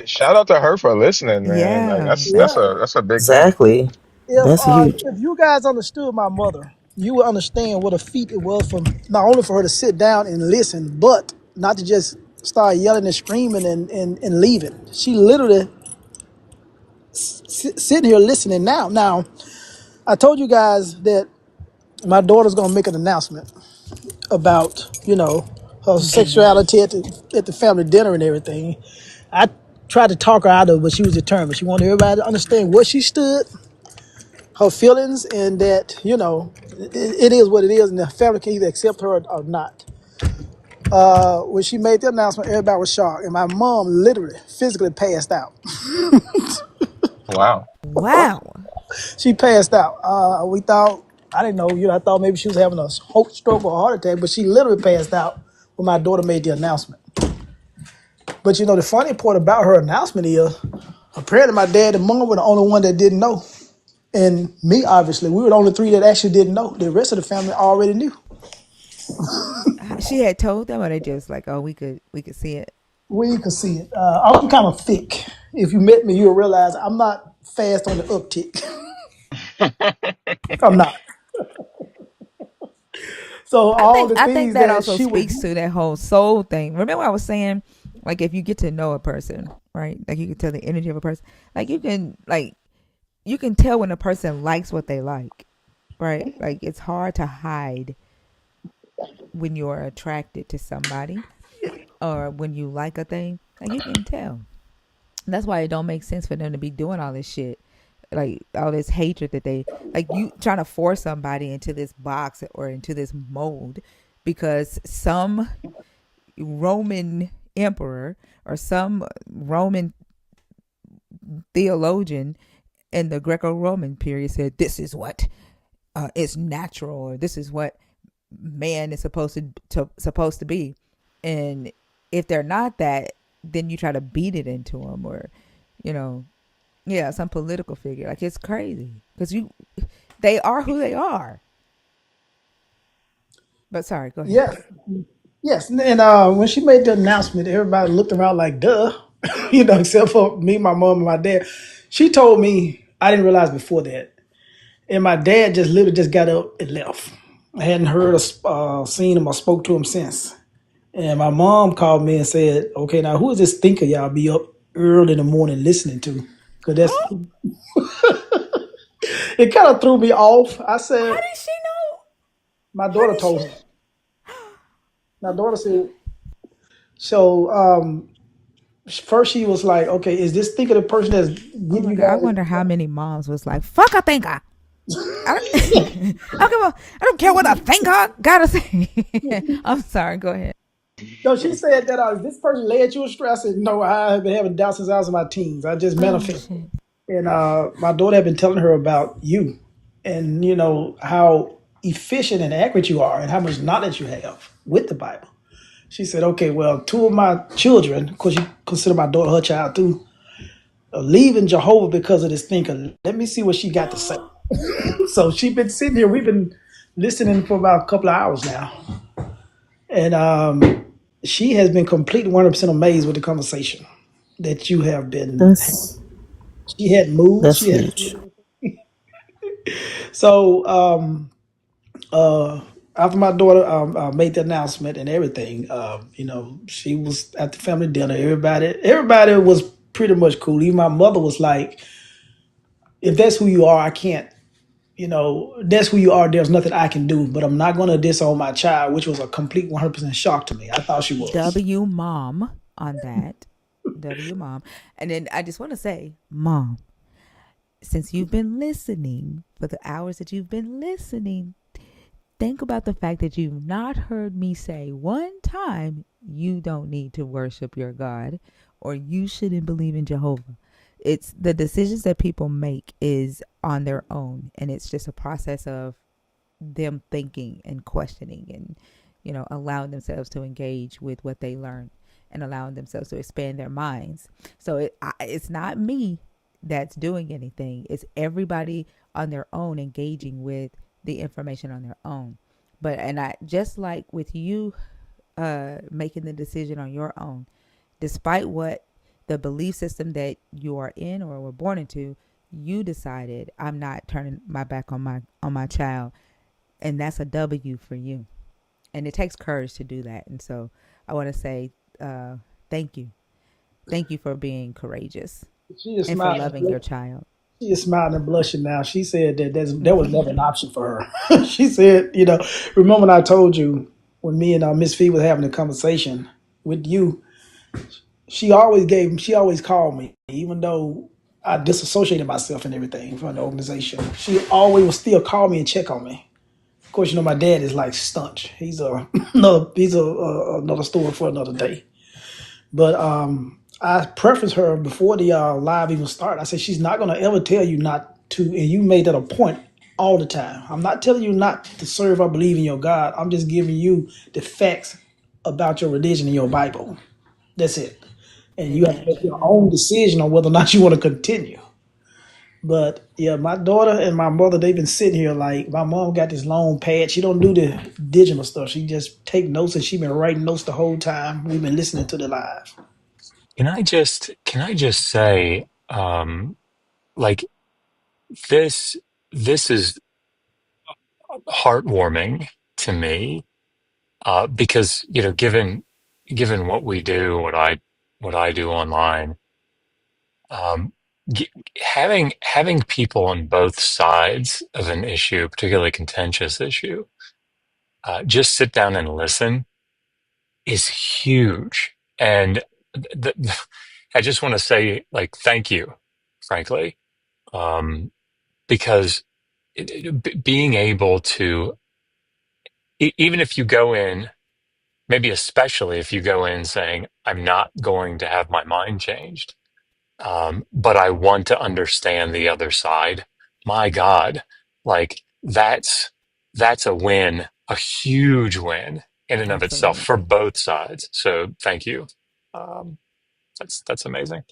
Shout out to her for listening, man. Like Yeah. that's Yeah. that's a that's a big thing. Exactly. If That's huge. if you guys understood my mother, you would understand what a feat it was for not only for her to sit down and listen, but not to just start yelling and screaming and leaving. She literally sitting here listening now. Now, I told you guys that my daughter's gonna make an announcement about, her sexuality at the family dinner and everything. I tried to talk her out of it, but she was determined. She wanted everybody to understand what she stood, her feelings, and that it is what it is, and the family can either accept her or not. When she made the announcement, everybody was shocked, and my mom literally physically passed out. Wow. Wow. She passed out. We thought, I didn't know, I thought maybe she was having a stroke or a heart attack, but she literally passed out when my daughter made the announcement. But the funny part about her announcement is apparently my dad and mom were the only one that didn't know. And me, obviously, we were the only three that actually didn't know. The rest of the family already knew. She had told them, or they just like, oh, we could see it. We could see it. I'm kind of thick. If you met me, you'll realize I'm not fast on the uptick. I'm not. So all the I think things that that also she would speaks to that whole soul thing. Remember I was saying, like, if you get to know a person, right? Like, you can tell the energy of a person. Like, you can tell when a person likes what they like, right? Like, it's hard to hide when you're attracted to somebody or when you like a thing. Like, you can tell. That's why it don't make sense for them to be doing all this shit, like all this hatred that they like. You trying to force somebody into this box or into this mold because some Roman emperor or some Roman theologian in the Greco-Roman period said this is what is natural, or this is what man is supposed to be. And if they're not that, then you try to beat it into them, or yeah, some political figure. Like, it's crazy because they are who they are. But sorry, go ahead. yes, yes. And when she made the announcement, everybody looked around like, duh, except for me, my mom, and my dad. She told me, I didn't realize before that. And my dad just literally just got up and left. I hadn't heard or seen him or spoke to him since. And my mom called me and said, okay, now who is this thinker y'all be up early in the morning listening to? Because it kind of threw me off. I How said, did she know? my How daughter did she? told her. My daughter said, so first she was like, okay, is this thinker the person that's Oh giving my you god! I guys? wonder how many moms was like, "Fuck a thinker." I don't, I don't care what a thinker gotta say. I'm sorry. Go ahead. No, she said that this person led you astray. I said, no, I have been having doubts since I was in my teens. I just Oh manifested. shit. And my daughter had been telling her about you and, how efficient and accurate you are and how much knowledge you have with the Bible. She said, okay, well, two of my children, because you consider my daughter her child too, are leaving Jehovah because of this thinker. Let me see what she got to say. So she's been sitting here. We've been listening for about a couple of hours now. And she has been completely 100% amazed with the conversation that you have been. That's She had moved. that's She had. huge. So after my daughter made the announcement and everything, she was at the family dinner. Everybody was pretty much cool. Even my mother was like, "If that's who you are, I can't. That's who you are. There's nothing I can do. But I'm not going to disown my child," which was a complete 100% shock to me. I thought she was. W mom on that. W mom. And then I just want to say, mom, since you've been listening for the hours that you've been listening, think about the fact that you've not heard me say one time you don't need to worship your God or you shouldn't believe in Jehovah. It's the decisions that people make is on their own, and it's just a process of them thinking and questioning and allowing themselves to engage with what they learn and allowing themselves to expand their minds. So it's not me that's doing anything. It's everybody on their own engaging with the information on their own. And I just like with you making the decision on your own, despite what the belief system that you are in or were born into, you decided I'm not turning my back on my child, and that's a W for you. And it takes courage to do that. And so I want to say thank you. Thank you for being courageous She is and for smiling. loving your child. She is smiling and blushing now. She said that that was never an option for her. She said, remember when I told you when me and Miss Fee was having a conversation with you, she always called me, even though I disassociated myself and everything from the organization. She always would still call me and check on me. Of course, my dad is like staunch. He's another story for another day. But I prefaced her before the live even started. I said she's not going to ever tell you not to, and you made that a point all the time. I'm not telling you not to serve or believe in your God. I'm just giving you the facts about your religion and your Bible. That's it. and you have to make Exactly. your own decision on whether or not you want to continue. But yeah, my daughter and my mother, they've been sitting here like my mom got this long pad. She don't do the digital stuff. She just take notes, and she been writing notes the whole time we've been listening to the live. Can I just say, like this is heartwarming to me, because given what we do, what I do online, um, having people on both sides of an issue, a particularly contentious issue, just sit down and listen is huge. And I just want to say, like, thank you, frankly, because being able to, even if you go in, maybe especially if you go in saying, I'm not going to have my mind changed, but I want to understand the other side. My God, like that's a win, a huge win in and of itself for Absolutely. both sides. So thank you. Um, that's amazing.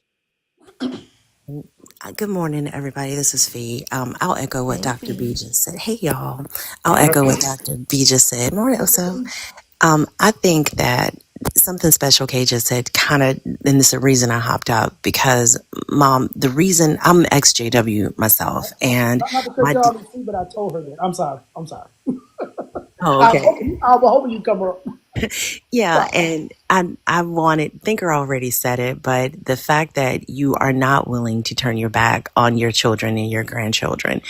Good morning, everybody. This is Fee. I'll echo what Hey, Dr. B Fee. just said. Hey, y'all. I'll echo what Dr. B just said. Morning, Oso. I think that something Special K just said kind of, and this is the reason I hopped out because, Mom, the reason I'm ex-JW myself, and Not to cut my, you off, but I told her that. I'm sorry. I'm sorry. oh, I was okay. hoping you come up. Yeah, Sorry. and I wanted, Thinker already said it, but the fact that you are not willing to turn your back on your children and your grandchildren,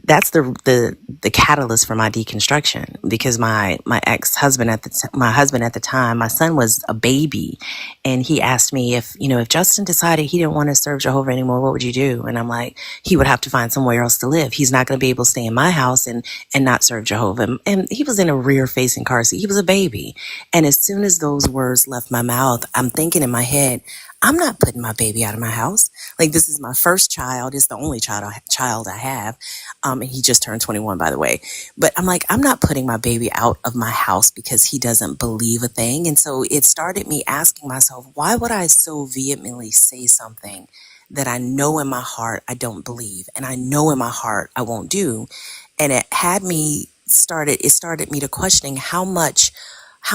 that's the catalyst for my deconstruction, because my ex-husband my husband at the time, my son was a baby, and he asked me if Justin decided he didn't want to serve Jehovah anymore, what would you do? And I'm like, he would have to find somewhere else to live. He's not going to be able to stay in my house and not serve Jehovah. And he was in a rear facing car seat. He was a baby. And as soon as those words left my mouth, I'm thinking in my head, I'm not putting my baby out of my house. Like, this is my first child. It's the only child I have. And he just turned 21, by the way. But I'm like, I'm not putting my baby out of my house because he doesn't believe a thing. And so it started me asking myself, why would I so vehemently say something that I know in my heart I don't believe, and I know in my heart I won't do? And it started me to questioning how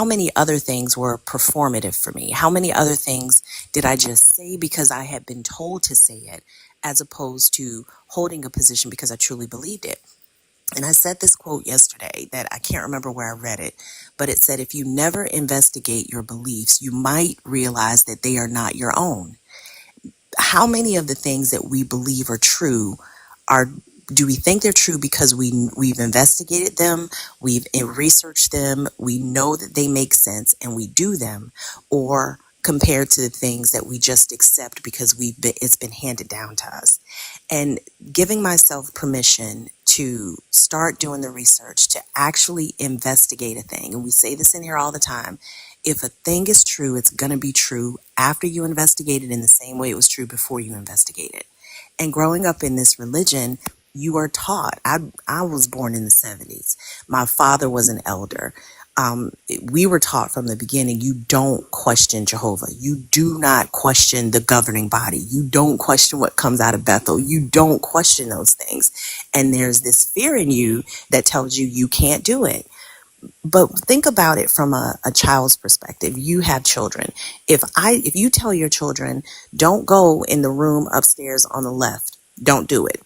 many other things were performative for me? How many other things did I just say because I had been told to say it, as opposed to holding a position because I truly believed it? And I said this quote yesterday that I can't remember where I read it, but it said, if you never investigate your beliefs, you might realize that they are not your own. How many of the things that we believe are true are do we think they're true because we've investigated them, we've researched them, we know that they make sense and we do them, or compared to the things that we just accept because it's been handed down to us? And giving myself permission to start doing the research, to actually investigate a thing. And we say this in here all the time. If a thing is true, it's going to be true after you investigate it in the same way it was true before you investigate it. And growing up in this religion, you are taught. I was born in the 70s. My father was an elder. We were taught from the beginning, you don't question Jehovah. You do not question the governing body. You don't question what comes out of Bethel. You don't question those things. And there's this fear in you that tells you you can't do it. But think about it from a child's perspective. You have children. If you tell your children, don't go in the room upstairs on the left, don't do it.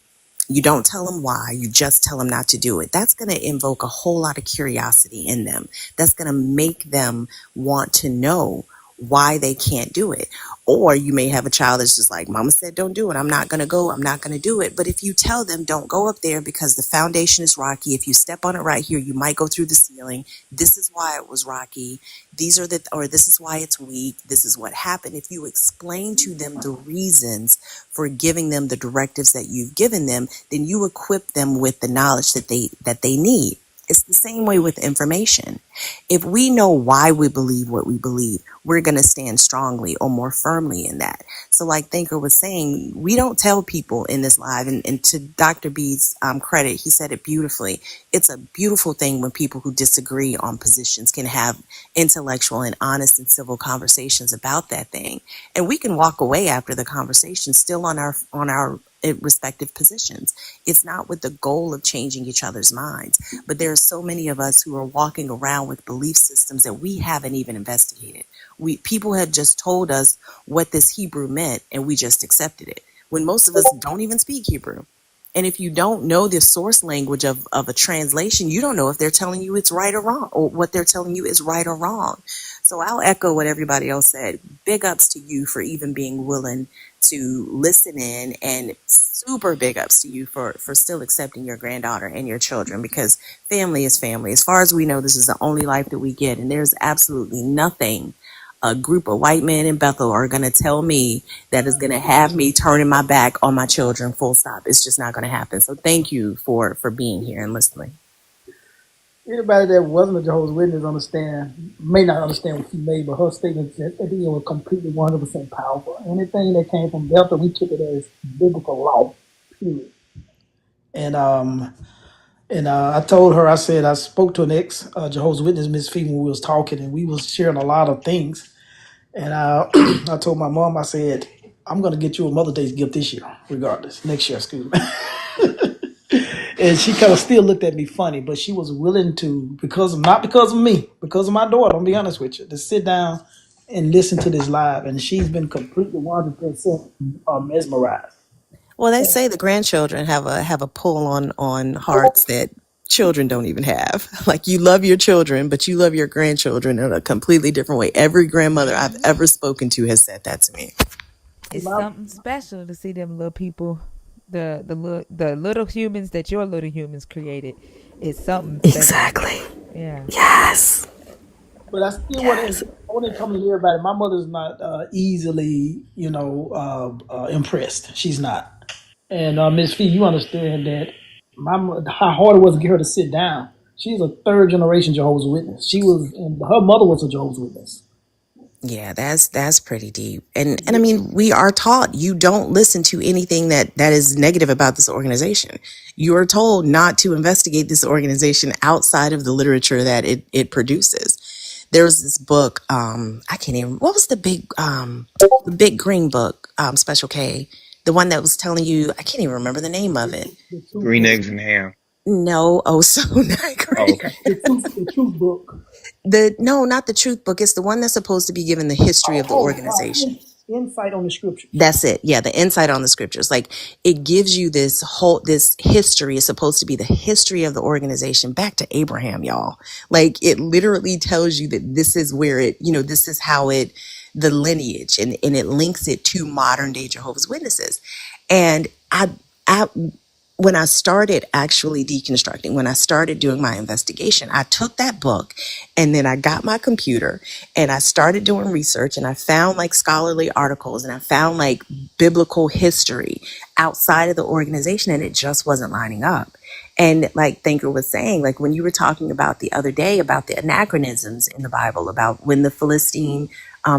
You don't tell them why, you just tell them not to do it. That's going to invoke a whole lot of curiosity in them. That's going to make them want to know why they can't do it. Or you may have a child that's just like, Mama said don't do it, I'm not going to go, I'm not going to do it. But if you tell them, don't go up there because the foundation is rocky, if you step on it right here, you might go through the ceiling, this is why it was rocky, this is why it's weak, this is what happened. If you explain to them the reasons for giving them the directives that you've given them, then you equip them with the knowledge that they need. It's the same way with information. If we know why we believe what we believe, we're going to stand strongly or more firmly in that. So like Thinker was saying, we don't tell people in this live, and to Dr. B's credit, he said it beautifully. It's a beautiful thing when people who disagree on positions can have intellectual and honest and civil conversations about that thing. And we can walk away after the conversation still on our respective positions. It's not with the goal of changing each other's minds, but there are so many of us who are walking around with belief systems that we haven't even investigated. People had just told us what this Hebrew meant, and we just accepted it, when most of us don't even speak Hebrew. And if you don't know the source language of a translation, you don't know if they're telling you it's right or wrong, or what they're telling you is right or wrong. So I'll echo what everybody else said. Big ups to you for even being willing to listen in, and super big ups to you for still accepting your granddaughter and your children, because family is family. As far as we know, this is the only life that we get, and there's absolutely nothing a group of white men in Bethel are going to tell me that is going to have me turning my back on my children, full stop. It's just not going to happen. So thank you for being here and listening. Anybody that wasn't a Jehovah's Witness may not understand what she made, but her statement at the end was completely 100% powerful. Anything that came from Bethel, we took it as biblical law, period. And I told her, I said, I spoke to an ex Jehovah's Witness, Miss Phoebe, when we was talking, and we was sharing a lot of things. And I told my mom, I said, I'm going to get you a Mother's Day gift this year, regardless. Next year, excuse me. And she kind of still looked at me funny, but she was willing to, not because of me, because of my daughter, I'll be honest with you, to sit down and listen to this live. And she's been completely 100% mesmerized. Well, they say the grandchildren have a pull on hearts that children don't even have. Like, you love your children, but you love your grandchildren in a completely different way. Every grandmother I've ever spoken to has said that to me. It's something special to see them little people, the little humans that your little humans created. It's something special. Exactly. Yeah. Yes. But I still want to come to everybody. My mother's not easily, impressed. She's not. And Miss Fee, you understand that how hard it was to get her to sit down. She's a third generation Jehovah's Witness. Her mother was a Jehovah's Witness. Yeah, that's pretty deep. And I mean, we are taught you don't listen to anything that is negative about this organization. You are told not to investigate this organization outside of the literature that it produces. There was this book, I can't even, what was the big green book, Special K, the one that was telling you, I can't even remember the name of it. Green eggs and ham. No, oh, so not great. Oh, okay. The truth book. No, not the truth book. It's the one that's supposed to be given the history of the organization. Insight on the scriptures. That's it. Yeah, the insight on the scriptures. Like, it gives you this history. Is supposed to be the history of the organization back to Abraham, y'all. Like, it literally tells you that this is where this is how the lineage, and it links it to modern day Jehovah's Witnesses. And when I started actually deconstructing, when I started doing my investigation, I took that book and then I got my computer and I started doing research, and I found like scholarly articles, and I found like biblical history outside of the organization, and it just wasn't lining up. And like Thinker was saying, like when you were talking about the other day about the anachronisms in the Bible, about when the Philistine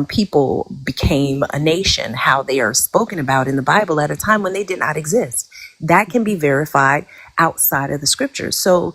people became a nation, how they are spoken about in the Bible at a time when they did not exist. That can be verified outside of the scriptures. So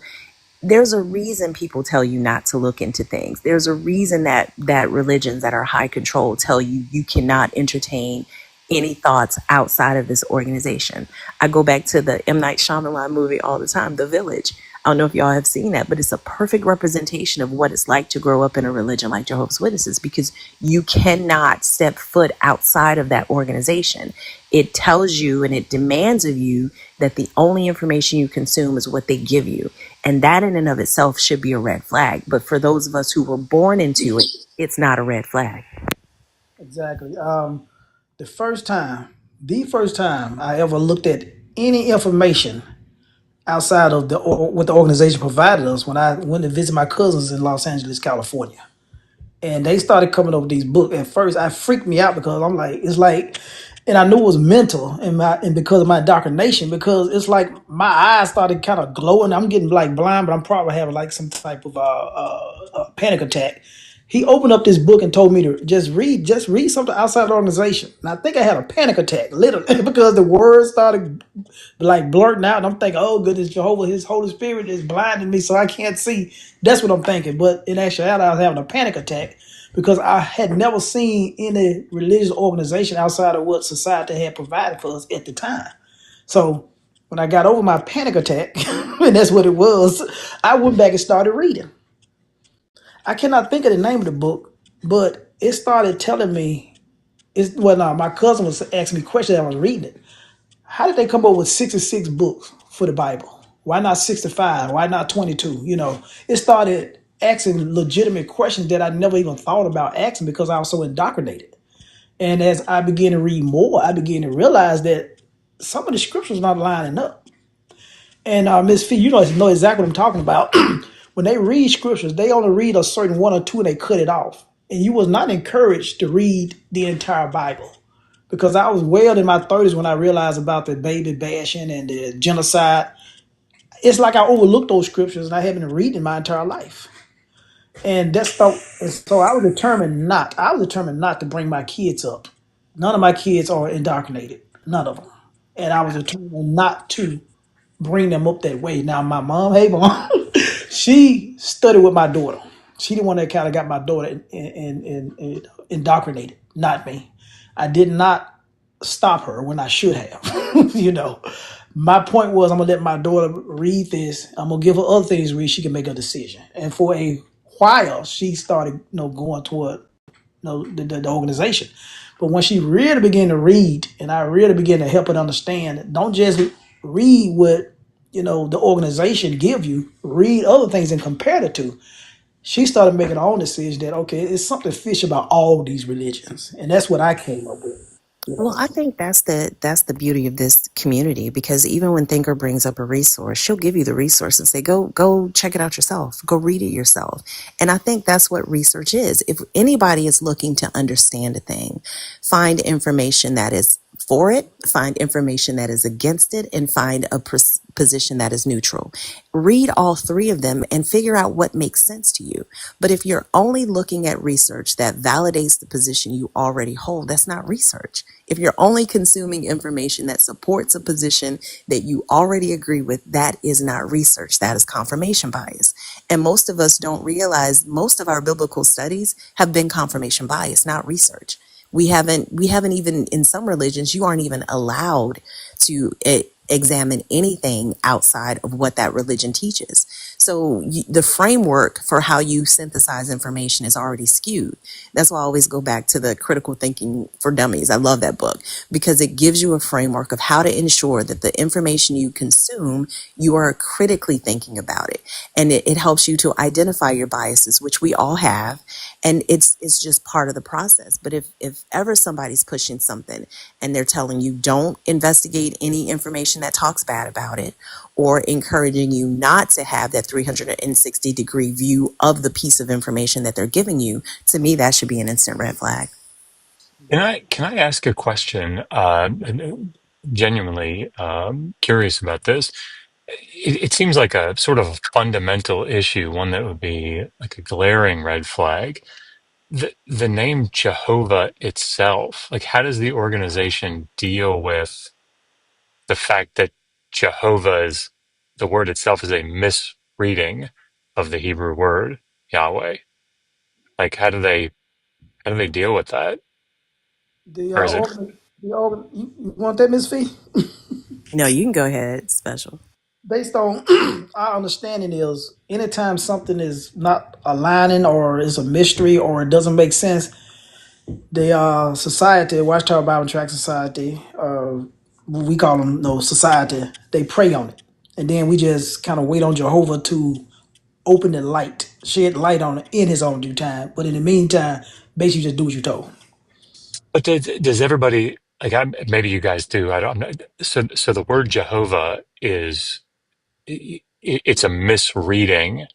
there's a reason people tell you not to look into things. There's a reason that religions that are high control tell you you cannot entertain any thoughts outside of this organization. I go back to the M. Night Shyamalan movie all the time, The Village. I don't know if y'all have seen that, but it's a perfect representation of what it's like to grow up in a religion like Jehovah's Witnesses, because you cannot step foot outside of that organization. It tells you and it demands of you that the only information you consume is what they give you. And that in and of itself should be a red flag. But for those of us who were born into it, it's not a red flag. Exactly. The first time I ever looked at any information outside of what the organization provided us, when I went to visit my cousins in Los Angeles, California. And they started coming up with these books. At first, I freaked me out because I'm like, it's like and I knew it was mental and because of my indoctrination, because it's like my eyes started kind of glowing. I'm getting like blind, but I'm probably having like some type of panic attack. He opened up this book and told me to just read something outside the organization. And I think I had a panic attack, literally, because the words started like blurting out. And I'm thinking, oh goodness, Jehovah, his Holy Spirit is blinding me so I can't see. That's what I'm thinking. But in actuality, I was having a panic attack because I had never seen any religious organization outside of what society had provided for us at the time. So when I got over my panic attack, and that's what it was, I went back and started reading. I cannot think of the name of the book, but it started telling me. My cousin was asking me questions. I was reading it. How did they come up with 66 books for the Bible? Why not 65? Why not 22? It started asking legitimate questions that I never even thought about asking because I was so indoctrinated. And as I began to read more, I began to realize that some of the scriptures not lining up. And Miss Fee, know exactly what I'm talking about. When they read scriptures, they only read a certain one or two and they cut it off. And you was not encouraged to read the entire Bible because I was well in my 30s when I realized about the baby bashing and the genocide. It's like I overlooked those scriptures and I haven't been reading my entire life. And so I was determined not. I was determined not to bring my kids up. None of my kids are indoctrinated. None of them. And I was determined not to bring them up that way. Now, my mom, hey mom, she studied with my daughter. She the one that kind of got my daughter indoctrinated, not me. I did not stop her when I should have. My point was I'm gonna let my daughter read this. I'm gonna give her other things to read. She can make a decision. And for a while, she started, going toward, the organization. But when she really began to read, and I really began to help her understand, don't just read what the organization give you. Read other things and compare the two. She started making her own decision that okay, it's something fish about all these religions, and that's what I came up with. Well, I think that's the beauty of this community, because even when Thinker brings up a resource, she'll give you the resource and say, go check it out yourself, go read it yourself. And I think that's what research is. If anybody is looking to understand a thing, find information that is for it, find information that is against it, and find a position that is neutral. Read all three of them and figure out what makes sense to you. But if you're only looking at research that validates the position you already hold, that's not research. If you're only consuming information that supports a position that you already agree with, that is not research. That is confirmation bias. And most of us don't realize most of our biblical studies have been confirmation bias, not research. We haven't even, in some religions, you aren't even allowed to examine anything outside of what that religion teaches. So the framework for how you synthesize information is already skewed. That's why I always go back to the Critical Thinking for Dummies. I love that book because it gives you a framework of how to ensure that the information you consume, you are critically thinking about it. And it helps you to identify your biases, which we all have. And it's just part of the process. But if ever somebody's pushing something and they're telling you don't investigate any information that talks bad about it, or encouraging you not to have that 360-degree view of the piece of information that they're giving you, to me, that should be an instant red flag. Can I ask a question? Genuinely curious about this. It seems like a sort of fundamental issue, one that would be like a glaring red flag. The name Jehovah itself, like how does the organization deal with the fact that Jehovah is, the word itself is a misreading of the Hebrew word Yahweh? Like how do they deal with that? The Or is it? you want that, Miss Fee? No, you can go ahead, Special. Based on our understanding is anytime something is not aligning or is a mystery or it doesn't make sense, the society, Watchtower Bible Tract Society, we call them no society, they pray on it. And then we just kind of wait on Jehovah to open the light, shed light on it in his own due time. But in the meantime, basically just do what you're told. But does everybody like? Maybe you guys do. I don't. I'm not, so the word Jehovah is it's a misreading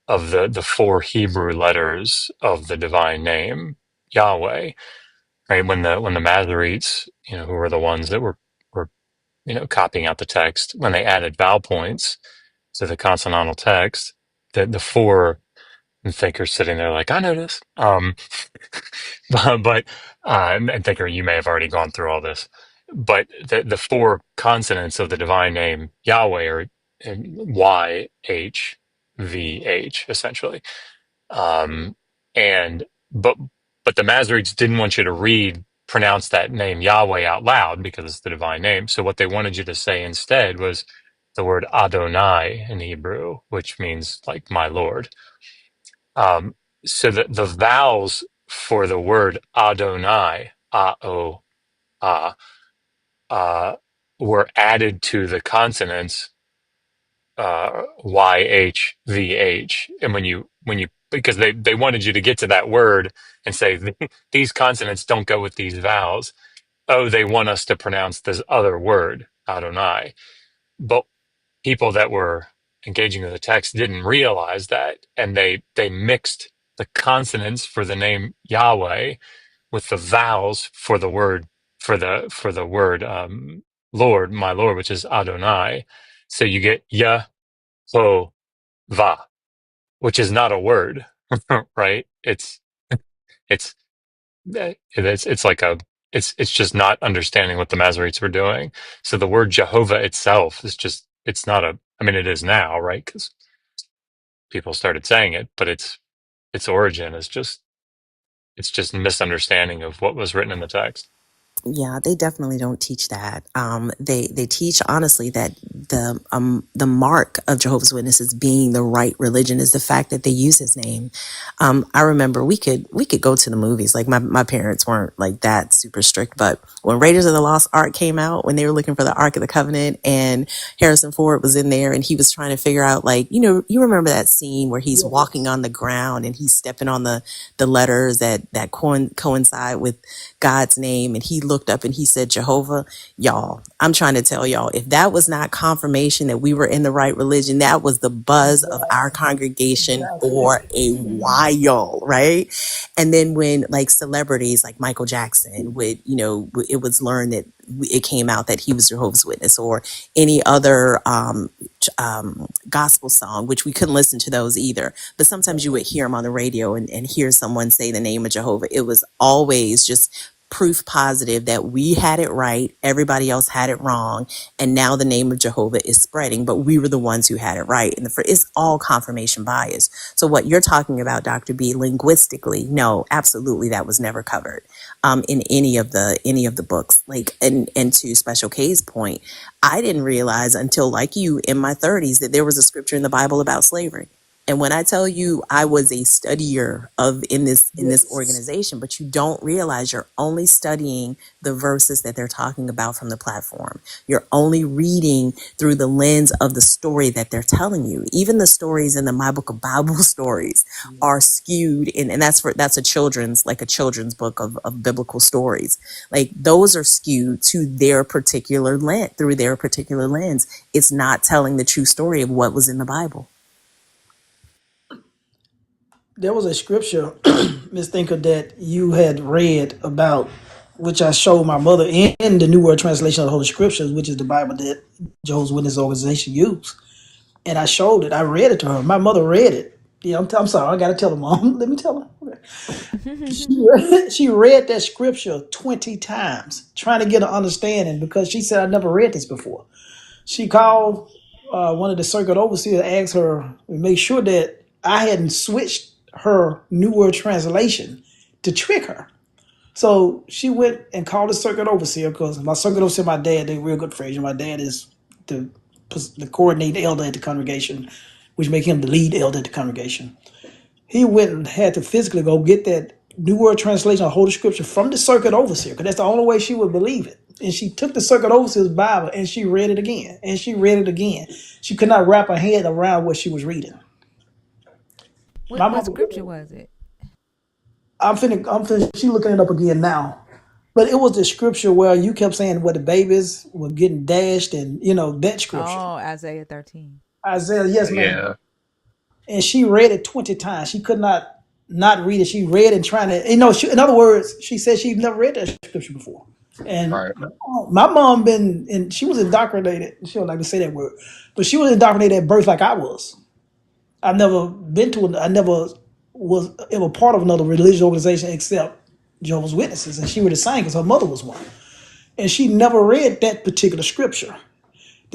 of the four Hebrew letters of the divine name Yahweh. right? When the Masoretes, who were the ones that were copying out the text, when they added vowel points to the consonantal text, the four thinkers sitting there like, I know this. And thinker, you may have already gone through all this, but the four consonants of the divine name Yahweh are YHVH essentially. And but the Masoretes didn't want you to pronounce that name Yahweh out loud because it's the divine name. So what they wanted you to say instead was the word Adonai in Hebrew, which means like my Lord. So the vowels for the word Adonai, A-O, A, were added to the consonants YHVH. And because they wanted you to get to that word and say, these consonants don't go with these vowels. Oh, they want us to pronounce this other word, Adonai. But people that were engaging with the text didn't realize that. And they mixed the consonants for the name Yahweh with the vowels for the word, Lord, my Lord, which is Adonai. So you get Yehovah, which is not a word, right? It's it's like it's just not understanding what the Masoretes were doing. So the word Jehovah itself is just, it's not I mean, it is now, right? Because people started saying it, but its origin is it's just misunderstanding of what was written in the text. Yeah, they definitely don't teach that. They teach honestly that the mark of Jehovah's Witnesses being the right religion is the fact that they use his name. I remember we could go to the movies. Like my parents weren't like that super strict, but when Raiders of the Lost Ark came out, when they were looking for the Ark of the Covenant, and Harrison Ford was in there, and he was trying to figure out, like, you remember that scene where he's walking on the ground and he's stepping on the letters that coincide with God's name, and he looked up and he said Jehovah. Y'all, I'm trying to tell y'all, if that was not confirmation that we were in the right religion, that was the buzz of our congregation for a while, right? And then when like celebrities like Michael Jackson would, it was learned that it came out that he was Jehovah's Witness, or any other gospel song, which we couldn't listen to those either, but sometimes you would hear them on the radio and hear someone say the name of Jehovah. It was always just proof positive that we had it right, everybody else had it wrong, and now the name of Jehovah is spreading, but we were the ones who had it right. And it's all confirmation bias. So what you're talking about, Dr. B, linguistically, no, absolutely, that was never covered in any of the books. Like, and to Special K's point, I didn't realize until, like you, in my 30s, that there was a scripture in the Bible about slavery. And when I tell you I was a studier in this organization, but you don't realize you're only studying the verses that they're talking about from the platform. You're only reading through the lens of the story that they're telling you. Even the stories in my book of Bible stories are skewed, and that's a children's book of biblical stories. Like, those are skewed to their particular lens, through their particular lens. It's not telling the true story of what was in the Bible. There was a scripture, Miss Thinker, that you had read about, which I showed my mother in the New World Translation of the Holy Scriptures, which is the Bible that Jehovah's Witness organization used. And I showed it. I read it to her. My mother read it. Yeah, I'm sorry. I got to tell her, Mom. Let me tell her. She read that scripture 20 times, trying to get an understanding, because she said, I never read this before. She called one of the circuit overseers, asked her to make sure that I hadn't switched her New World Translation to trick her. So she went and called the circuit overseer, because my circuit overseer, my dad, they're real good friends. My dad is the coordinating elder at the congregation, which make him the lead elder at the congregation. He went and had to physically go get that New World Translation of Holy Scripture from the circuit overseer, because that's the only way she would believe it. And she took the circuit overseer's Bible and she read it again, and she read it again. She could not wrap her head around what she was reading. What scripture was it? I'm finna, she looking it up again now. But it was the scripture where you kept saying where the babies were getting dashed, and that scripture. Oh, Isaiah 13. Isaiah, yes, ma'am. Yeah. And she read it 20 times. She could not not read it. She read and trying to, you know, in other words, she said she'd never read that scripture before. And Right. my mom been, and she was indoctrinated. She don't like to say that word, but she was indoctrinated at birth like I was. I've never been to, I never was ever part of another religious organization except Jehovah's Witnesses, and she was the same because her mother was one, and she never read that particular scripture.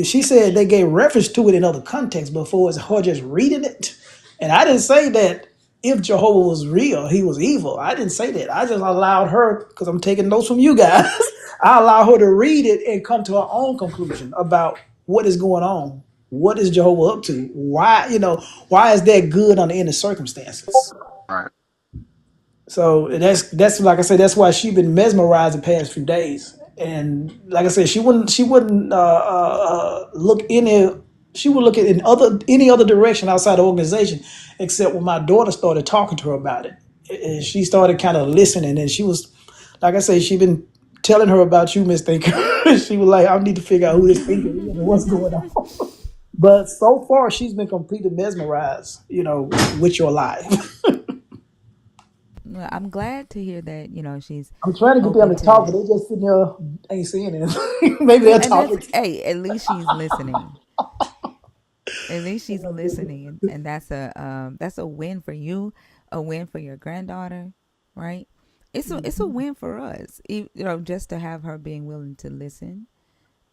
She said they gave reference to it in other contexts before it's her just reading it. And I didn't say that if Jehovah was real, he was evil. I didn't say that. I just allowed her, because I'm taking notes from you guys, I allow her to read it and come to her own conclusion about what is going on. What is Jehovah up to? Why, why is that good under any circumstances? Right. So that's like I said, that's why she been mesmerized the past few days. And like I said, she wouldn't look any, she would look at any other direction outside the organization, except when my daughter started talking to her about it, and she started kind of listening. And she was, like I said, she been telling her about you, Miss Thinker. She was like, I need to figure out who this thinker is and what's going on. But so far, she's been completely mesmerized, with your life. Well, I'm glad to hear that, she's I'm trying to get them open to talk, but to. they just sitting there ain't saying anything. Maybe Well, they're and that's, talking. hey, at least she's listening. At least she's listening, and that's a win for you, a win for your granddaughter, right? It's a win for us, just to have her being willing to listen.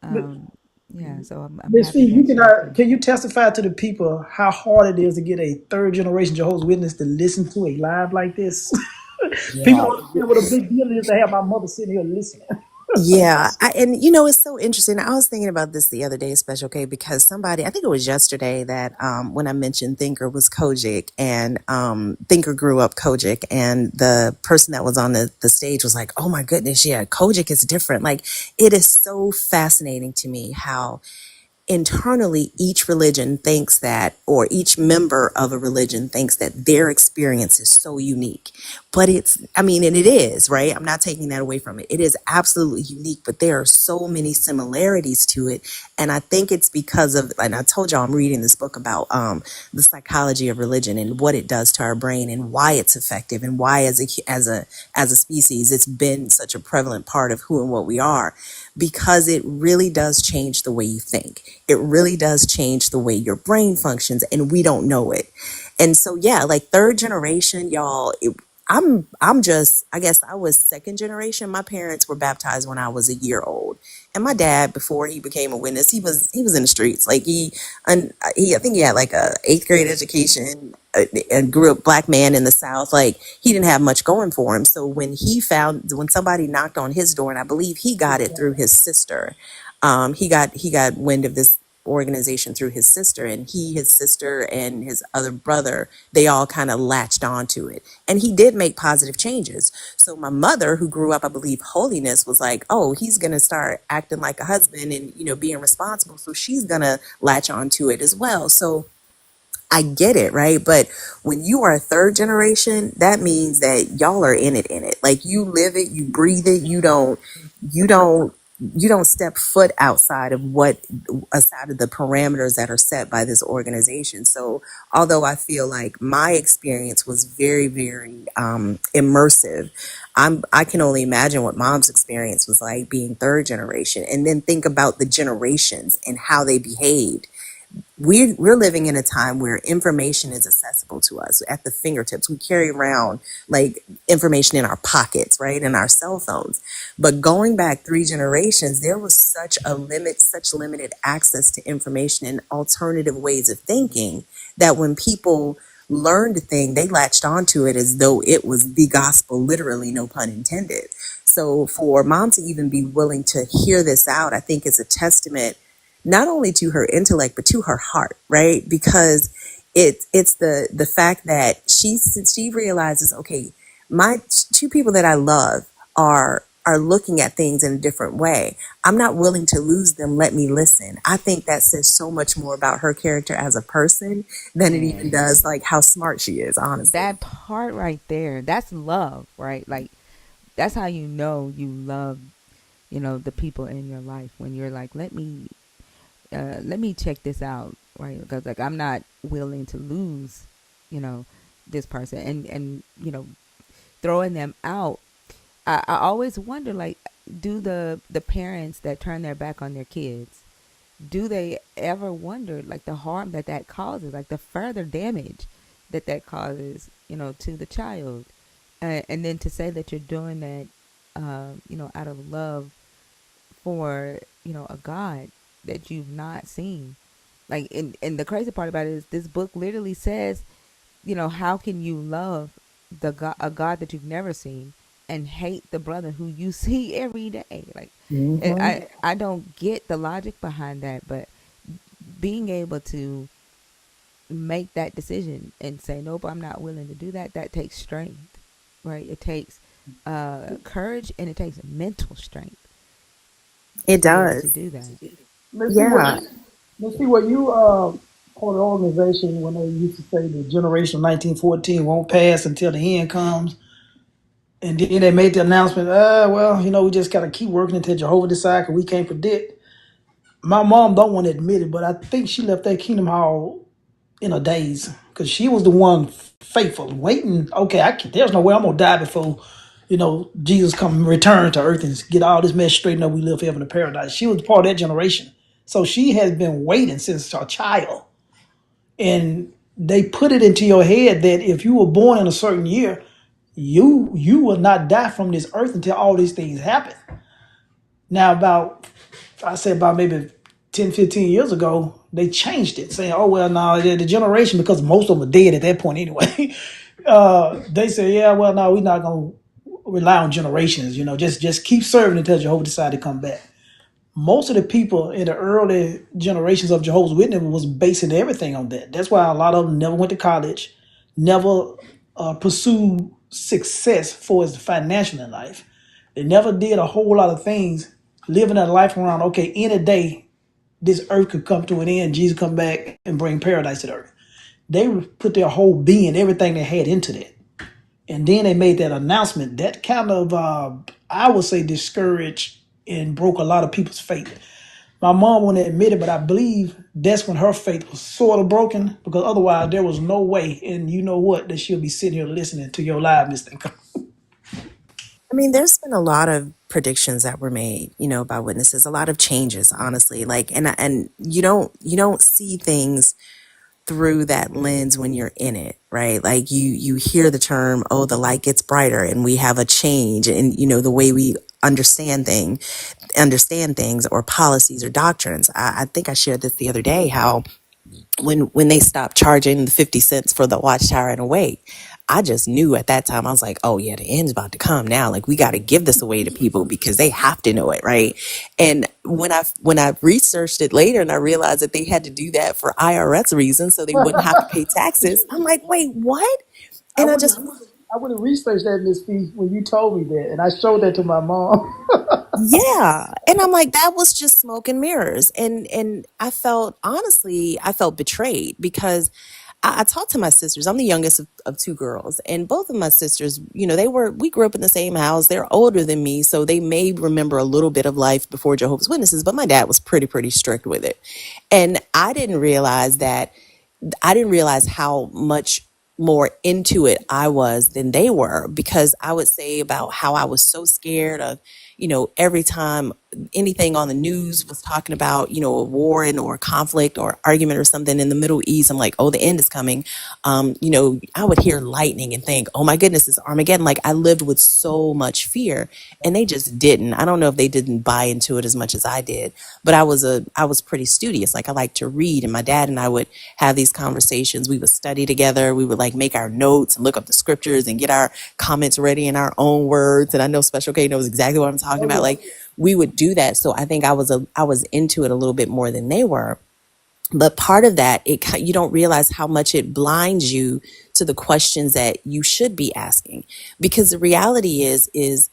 But Um, yeah, so I'm Miss happy Fee, that she can. can you testify to the people how hard it is to get a third generation Jehovah's Witness to listen to a live like this? People Yeah. don't understand what a big deal it is to have my mother sitting here listening. Yeah, and it's so interesting. I was thinking about this the other day, Special K, because somebody, I think it was yesterday, that when I mentioned Thinker was Kojic, and Thinker grew up Kojic, and the person that was on the stage was like, "Oh my goodness, yeah, Kojic is different." Like, it is so fascinating to me how internally each religion thinks that, or each member of a religion thinks that their experience is so unique. But and it is, right? I'm not taking that away from it. It is absolutely unique, but there are so many similarities to it. And I think it's because of, and I told y'all I'm reading this book about the psychology of religion and what it does to our brain and why it's effective, and why as a species it's been such a prevalent part of who and what we are, because it really does change the way you think. It really does change the way your brain functions, and we don't know it. And so, yeah, like third generation, y'all, I'm just, I guess I was second generation. My parents were baptized when I was a year old. And my dad, before he became a witness, he was in the streets. Like I think he had like a eighth grade education, and grew up black man in the South. Like, he didn't have much going for him. So when somebody knocked on his door, and I believe he got it through his sister, he got wind of this organization through his sister, and his sister and his other brother, they all kind of latched onto it, and he did make positive changes. So my mother, who grew up, I believe, holiness, was like, oh, he's gonna start acting like a husband and being responsible, so she's gonna latch onto it as well. So I get it, right? But when you are a third generation, that means that y'all are in it. Like, you live it, you breathe it. You don't, you don't step foot outside of the parameters that are set by this organization. So, although I feel like my experience was very, very immersive, I can only imagine what mom's experience was like being third generation, and then think about the generations and how they behaved. We're living in a time where information is accessible to us at the fingertips. We carry around like information in our pockets, right, in our cell phones. But going back three generations, there was such limited access to information and alternative ways of thinking, that when people learned a thing, they latched onto it as though it was the gospel, literally, no pun intended. So for mom to even be willing to hear this out, I think is a testament not only to her intellect, but to her heart, right? Because it's the fact that she realizes, okay, my two people that I love are looking at things in a different way. I'm not willing to lose them. Let me listen. I think that says so much more about her character as a person than it even Man, does like how smart she is, honestly. that part right there, that's love, right? Like, that's how you love, the people in your life, when you're like, let me check this out, right? Because, like, I'm not willing to lose, you know this person, and throwing them out. I always wonder, like, do the parents that turn their back on their kids, do they ever wonder, like, the harm that causes, like the further damage that causes, to the child, and then to say that you're doing that, out of love for, a God that you've not seen. Like, and the crazy part about it is this book literally says, how can you love a God that you've never seen and hate the brother who you see every day? Like, Mm-hmm. I don't get the logic behind that, but being able to make that decision and say, nope, I'm not willing to do that, that takes strength, right? It takes courage, and it takes mental strength It to be able does. to do that. Let's see what Yeah. you on the organization when they used to say the generation of 1914 won't pass until the end comes, and then they made the announcement. Well, we just gotta keep working until Jehovah decide, because we can't predict. My mom don't want to admit it, but I think she left that Kingdom Hall in a daze, because she was the one faithful, waiting. Okay, there's no way I'm gonna die before, Jesus come return to earth and get all this mess straightened up. We live forever in paradise. She was part of that generation, so she has been waiting since a child. And they put it into your head that if you were born in a certain year, you will not die from this earth until all these things happen. Now, I say about maybe 10, 15 years ago, they changed it, saying, oh, well, no, the generation, because most of them are dead at that point anyway, they say, yeah, well, no, we're not going to rely on generations, just keep serving until Jehovah decide to come back. Most of the people in the early generations of Jehovah's Witness was basing everything on that. That's why a lot of them never went to college, never pursued success for as financial in life. They never did a whole lot of things, living a life around, okay, any day this earth could come to an end, Jesus come back and bring paradise to the earth. They put their whole being, everything they had into that. And then they made that announcement. That kind of, I would say, discouraged and broke a lot of people's faith. My mom wouldn't admit it, but I believe that's when her faith was sort of broken, because otherwise there was no way, and you know what, that she'll be sitting here listening to your live, Mr. I mean, there's been a lot of predictions that were made, by witnesses, a lot of changes, honestly. Like, and you don't see things through that lens when you're in it, right? Like you hear the term, oh, the light gets brighter and we have a change in, the way we understand things or policies or doctrines. I think I shared this the other day, how when they stopped charging the 50 cents for the watchtower and awake, I just knew at that time, I was like, oh yeah, the end's about to come now. Like, we got to give this away to people because they have to know it. Right. And when I researched it later and I realized that they had to do that for IRS reasons, so they wouldn't have to pay taxes. I'm like, wait, what? I And I would just, have researched that, Miss Fee, when you told me that, and I showed that to my mom. yeah. And I'm like, that was just smoke and mirrors. And I felt, honestly, I felt betrayed because I talked to my sisters. I'm the youngest of two girls, and both of my sisters, we grew up in the same house. They're older than me, so they may remember a little bit of life before Jehovah's Witnesses, but my dad was pretty strict with it. And I didn't realize how much more into it I was than they were, because I would say about how I was so scared of, every time anything on the news was talking about, a war or a conflict or argument or something in the Middle East. I'm like, oh, the end is coming. I would hear lightning and think, oh my goodness, it's Armageddon. Like, I lived with so much fear, and they just didn't. I don't know if they didn't buy into it as much as I did, but I was pretty studious. Like, I like to read, and my dad and I would have these conversations. We would study together. We would like make our notes and look up the scriptures and get our comments ready in our own words. And I know Special K knows exactly what I'm talking about. Like, we would do that. So I think I was into it a little bit more than they were. But part of that, you don't realize how much it blinds you to the questions that you should be asking, because the reality is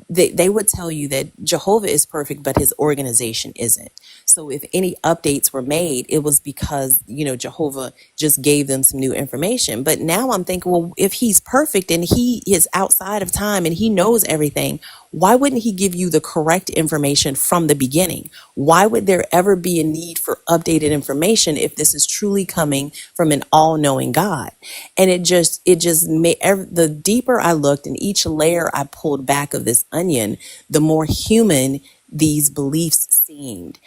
they would tell you that Jehovah is perfect, but his organization isn't. So if any updates were made, it was because, Jehovah just gave them some new information. But now I'm thinking, well, if he's perfect and he is outside of time and he knows everything, why wouldn't he give you the correct information from the beginning? Why would there ever be a need for updated information if this is truly coming from an all-knowing God? And it just made, the deeper I looked and each layer I pulled back of this onion, the more human these beliefs seemed.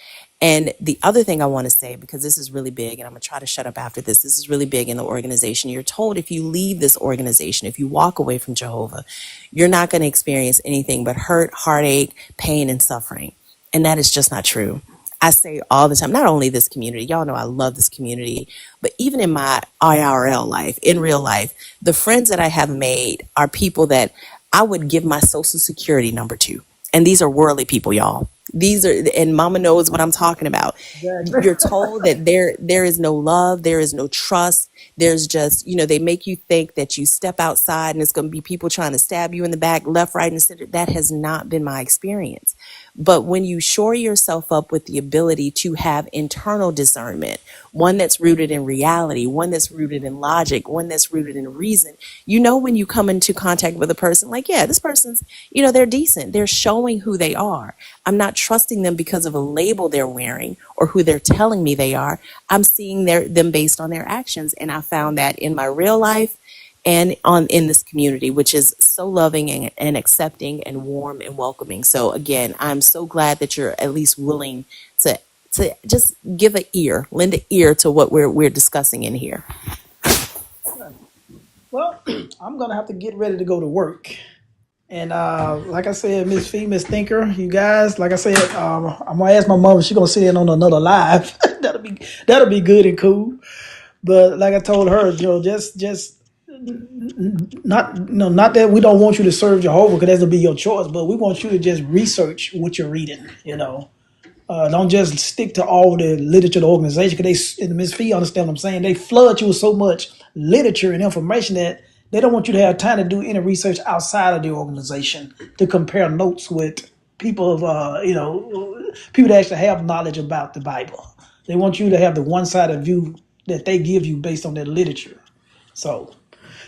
And the other thing I want to say, because this is really big, and I'm going to try to shut up after this is really big in the organization. You're told if you leave this organization, if you walk away from Jehovah, you're not going to experience anything but hurt, heartache, pain, and suffering. And that is just not true. I say all the time, not only this community, y'all know I love this community, but even in my IRL life, in real life, the friends that I have made are people that I would give my social security number to. And these are worldly people, y'all. These are, and mama knows what I'm talking about. Exactly. You're told that there is no love, there is no trust. There's just, they make you think that you step outside and it's going to be people trying to stab you in the back, left, right, and center. That has not been my experience. But when you shore yourself up with the ability to have internal discernment, one that's rooted in reality, one that's rooted in logic, one that's rooted in reason, when you come into contact with a person, like, yeah, this person's, they're decent. They're showing who they are. I'm not trusting them because of a label they're wearing or who they're telling me they are. I'm seeing them based on their actions. And I found that in my real life and in this community, which is so loving and accepting and warm and welcoming. So again, I'm so glad that you're at least willing to just lend an ear to what we're discussing in here. Well, I'm gonna have to get ready to go to work. And like I said, Miss Fee, Miss Thinker, you guys, like I said, I'm gonna ask my mom if she's gonna sit in on another live. that'll be good and cool. But like I told her, just not that we don't want you to serve Jehovah because that'll be your choice, but we want you to just research what you're reading. Don't just stick to all the literature, the organization, because and Ms. Fee understand what I'm saying. They flood you with so much literature and information that they don't want you to have time to do any research outside of the organization to compare notes with people people that actually have knowledge about the Bible. They want you to have the one-sided view that they give you based on their literature. So,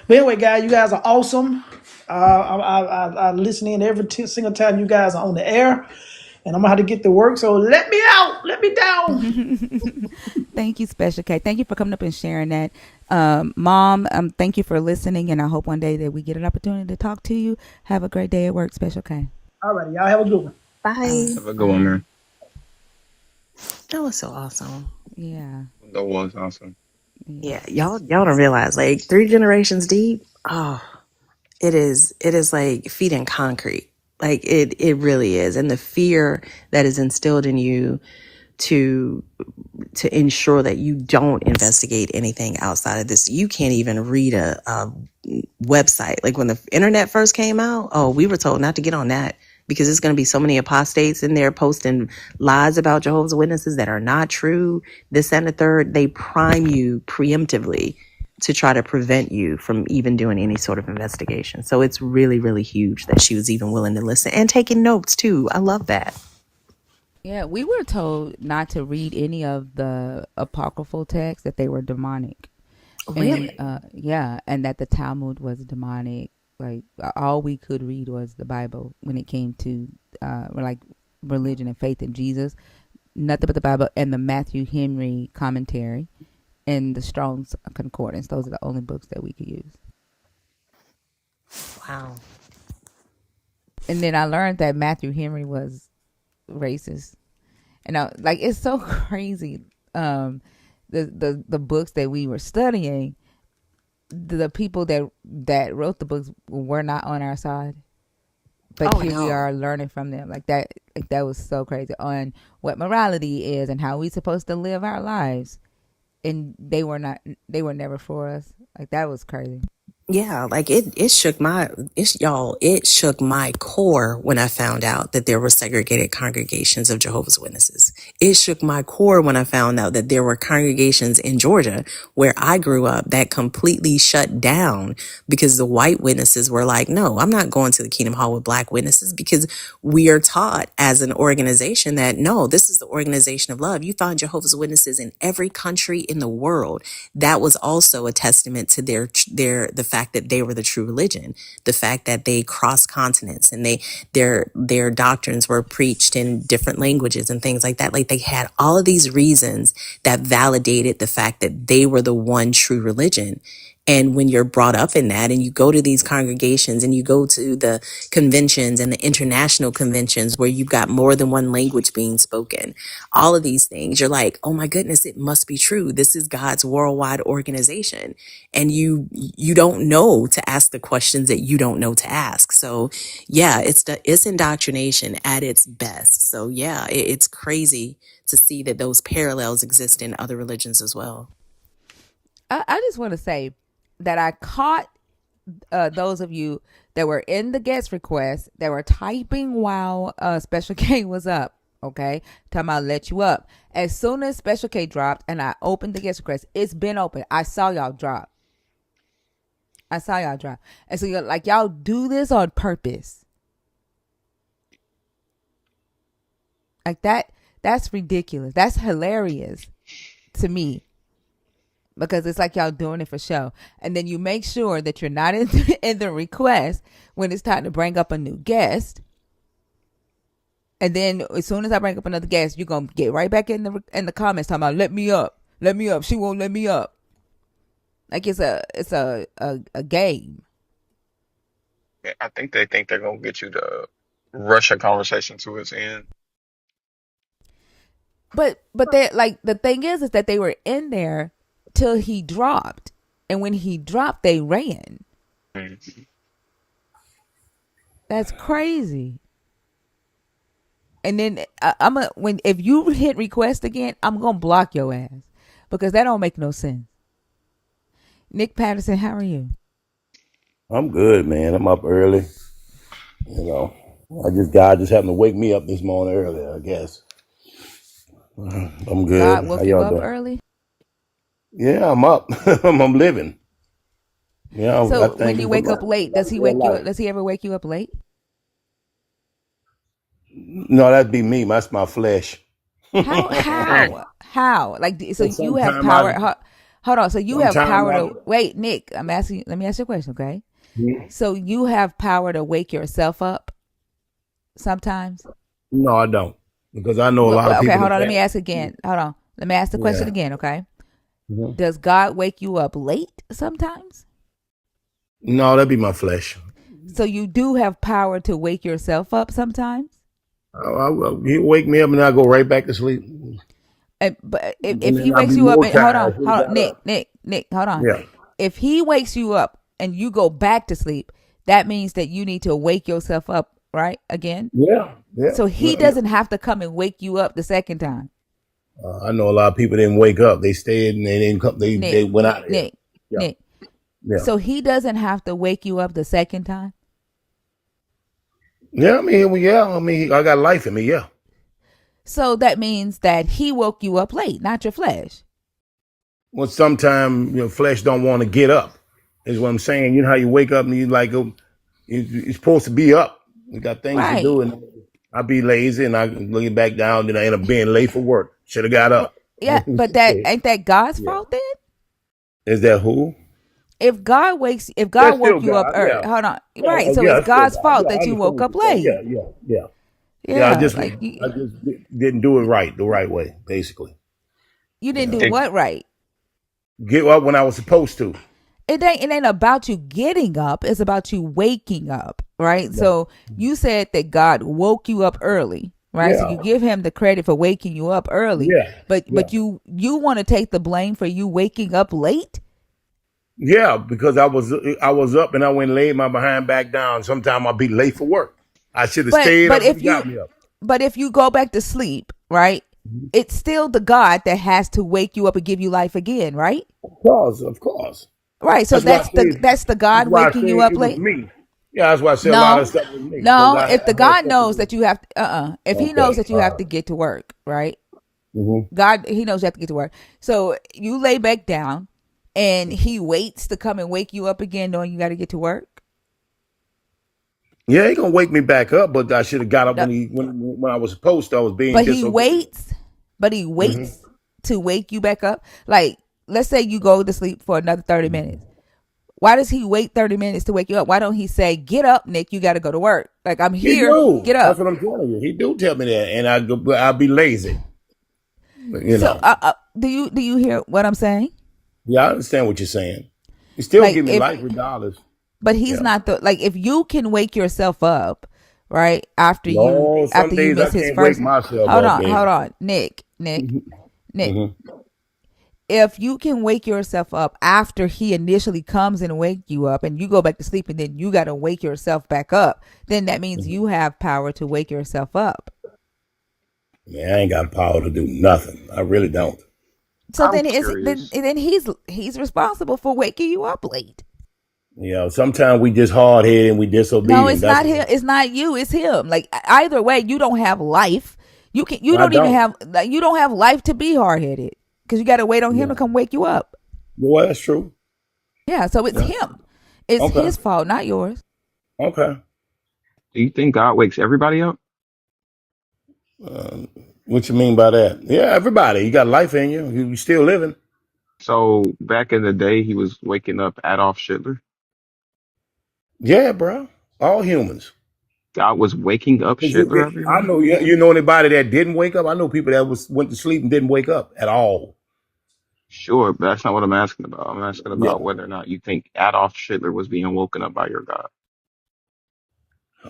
but anyway, guys, you guys are awesome. I listen in every single time you guys are on the air. And I'm gonna have to get to work, so let me out, let me down. Thank you, Special K. Thank you for coming up and sharing that. Mom, thank you for listening, and I hope one day that we get an opportunity to talk to you. Have a great day at work, Special K. All right, y'all have a good one. Bye. Have a good one, man. That was so awesome. Yeah. That was awesome. Yeah, y'all don't realize, like 3 generations deep. Oh, it is like feet in concrete. Like it really is. And the fear that is instilled in you to ensure that you don't investigate anything outside of this. You can't even read a website. Like when the internet first came out, we were told not to get on that because there's going to be so many apostates in there posting lies about Jehovah's Witnesses that are not true. This and the third, they prime you preemptively to try to prevent you from even doing any sort of investigation. So it's really, really huge that she was even willing to listen and taking notes too. I love that. Yeah, we were told not to read any of the apocryphal texts, that they were demonic. Really? And and that the Talmud was demonic. Like all we could read was the Bible when it came to like religion and faith in Jesus. Nothing but the Bible and the Matthew Henry commentary and the Strong's Concordance. Those are the only books that we could use. Wow. And then I learned that Matthew Henry was racist. And it's so crazy. The books that we were studying, the people that wrote the books were not on our side. But we are learning from them. Like that was so crazy on what morality is and how we supposed to live our lives. And they were never for us. Like that was crazy. Yeah, like it shook my core when I found out that there were segregated congregations of Jehovah's Witnesses. It shook my core when I found out that there were congregations in Georgia where I grew up that completely shut down because the white witnesses were like, no, I'm not going to the Kingdom Hall with black witnesses, because we are taught as an organization that no, this is the organization of love. You find Jehovah's Witnesses in every country in the world. That was also a testament to the fact that they were the true religion, the fact that they crossed continents, and their doctrines were preached in different languages and things like that. Like, they had all of these reasons that validated the fact that they were the one true religion. And when you're brought up in that and you go to these congregations and you go to the conventions and the international conventions where you've got more than one language being spoken, all of these things, you're like, oh my goodness, it must be true. This is God's worldwide organization. And you don't know to ask the questions that you don't know to ask. So yeah, it's indoctrination at its best. So yeah, it's crazy to see that those parallels exist in other religions as well. I just want to say that I caught those of you that were in the guest request that were typing while Special K was up. Okay, talking about let you up. As soon as Special K dropped and I opened the guest request, it's been open. I saw y'all drop. And so you're like, y'all do this on purpose. Like that's ridiculous. That's hilarious to me. Because it's like y'all doing it for show. And then you make sure that you're not in the request when it's time to bring up a new guest. And then as soon as I bring up another guest, you're going to get right back in the comments talking about, let me up. She won't let me up. Like it's a game. I think they think they're gonna get you to rush a conversation to its end. But they, like, the thing is that they were in there till he dropped, and when he dropped, they ran. Mm-hmm. That's crazy. And then if you hit request again, I'm gonna block your ass because that don't make no sense. Nick Patterson, how are you? I'm good, man. I'm up early. You know, God just happened to wake me up this morning early, I guess. I'm good. God woke How you y'all up doing? early? Yeah, I'm up. I'm living. Yeah, I So think when you wake up late, does he ever wake you up late? No, that'd be me. That's my flesh. How? Like, so you have power. Hold on. So you have power to wait, Nick. Let me ask you a question, okay? Yeah. So you have power to wake yourself up sometimes? No, I don't, because I know a lot of people. Okay, hold on. Let me ask again. Hold on. Let me ask the question again, okay? Mm-hmm. Does God wake you up late sometimes? No, that'd be my flesh. So you do have power to wake yourself up sometimes? He'll wake me up and I go right back to sleep. But if he wakes you up, and hold on, Nick, hold on. Yeah. If he wakes you up and you go back to sleep, that means that you need to wake yourself up, right? Again? Yeah. So he doesn't have to come and wake you up the second time. I know a lot of people didn't wake up. They stayed and they didn't come. They went out. Nick. Yeah. So he doesn't have to wake you up the second time? Yeah, I mean, I got life in me, yeah. So that means that he woke you up late, not your flesh. Well, sometimes your flesh don't want to get up, is what I'm saying. You know how you wake up and you like, you're supposed to be up. You got things to do, and I be lazy and I look back down and I end up being late for work. Should have got up. Yeah, but ain't that God's fault then? Is that who? If God woke you up early, hold on, right? So it's God's fault that you woke up late. Yeah. I just didn't do it the right way, basically. You didn't do what right? Get up when I was supposed to. It ain't about you getting up. It's about you waking up, right? Yeah. So you said that God woke you up early, right? Yeah. So you give him the credit for waking you up early. Yeah. But you want to take the blame for you waking up late? Yeah, because I was up and I went and laid my behind back down. Sometime I'll be late for work. I should have stayed up and got me up. But if you go back to sleep, right? Mm-hmm. It's still the God that has to wake you up and give you life again, right? Of course. Right. So That's why I say. that's the That's God why I waking say you up it was late. me. Yeah, that's why I say a lot of No, stuff was me because no. I If the had God stuff to knows do. that you have to, if He knows Okay. that you All have right. to get to work, right? Mm-hmm. God, He knows you have to get to work. So you lay back down, and He waits to come and wake you up again, knowing you got to get to work. Yeah, he gonna wake me back up, but I should have got up No, when I was supposed to. I was being but He disobedient. waits. But He Mm-hmm. waits to wake you back up. Like, let's say you go to sleep for another 30 minutes. Why does He wait 30 minutes to wake you up? Why don't He say, "Get up, Nick. You got to go to work. Like, I'm He here. do. Get That's up." what I'm telling you. He do tell me that, and I'll be lazy. You So, know. do you hear what I'm saying? Yeah, I understand what you're saying. He still Like, give me if life regardless. but He's Yeah. not the like if you can wake yourself up, right, after you No, some days I miss His can't wake first. myself Hold up, on, hold baby. on, Nick. Hmm. If you can wake yourself up after He initially comes and wake you up, and you go back to sleep, and then you got to wake yourself back up, then that means you have power to wake yourself up. Man, I ain't got power to do nothing. I really don't. So I'm then curious. then he's responsible for waking you up late. You know, sometimes we just hard headed and we No, disobedient. it's That's not what him. It's not you. It's him. Like, either way, you don't have life. You I don't even don't. have like, you don't have life to be hard headed because you got to wait on Him Yeah. to come wake you up. Well, that's true. Yeah, so it's Yeah. him. It's Okay. His fault, not yours. Okay. Do you think God wakes everybody up? What you mean by that? Yeah, everybody. You got life in you. You still living. So back in the day, he was waking up Adolf Hitler. Yeah, bro. All humans. God was waking up 'Cause Hitler every I morning. know you know anybody that didn't wake up. I know people that went to sleep and didn't wake up at all. Sure, but that's not what I'm asking about. I'm asking Yeah. about whether or not you think Adolf Hitler was being woken up by your God.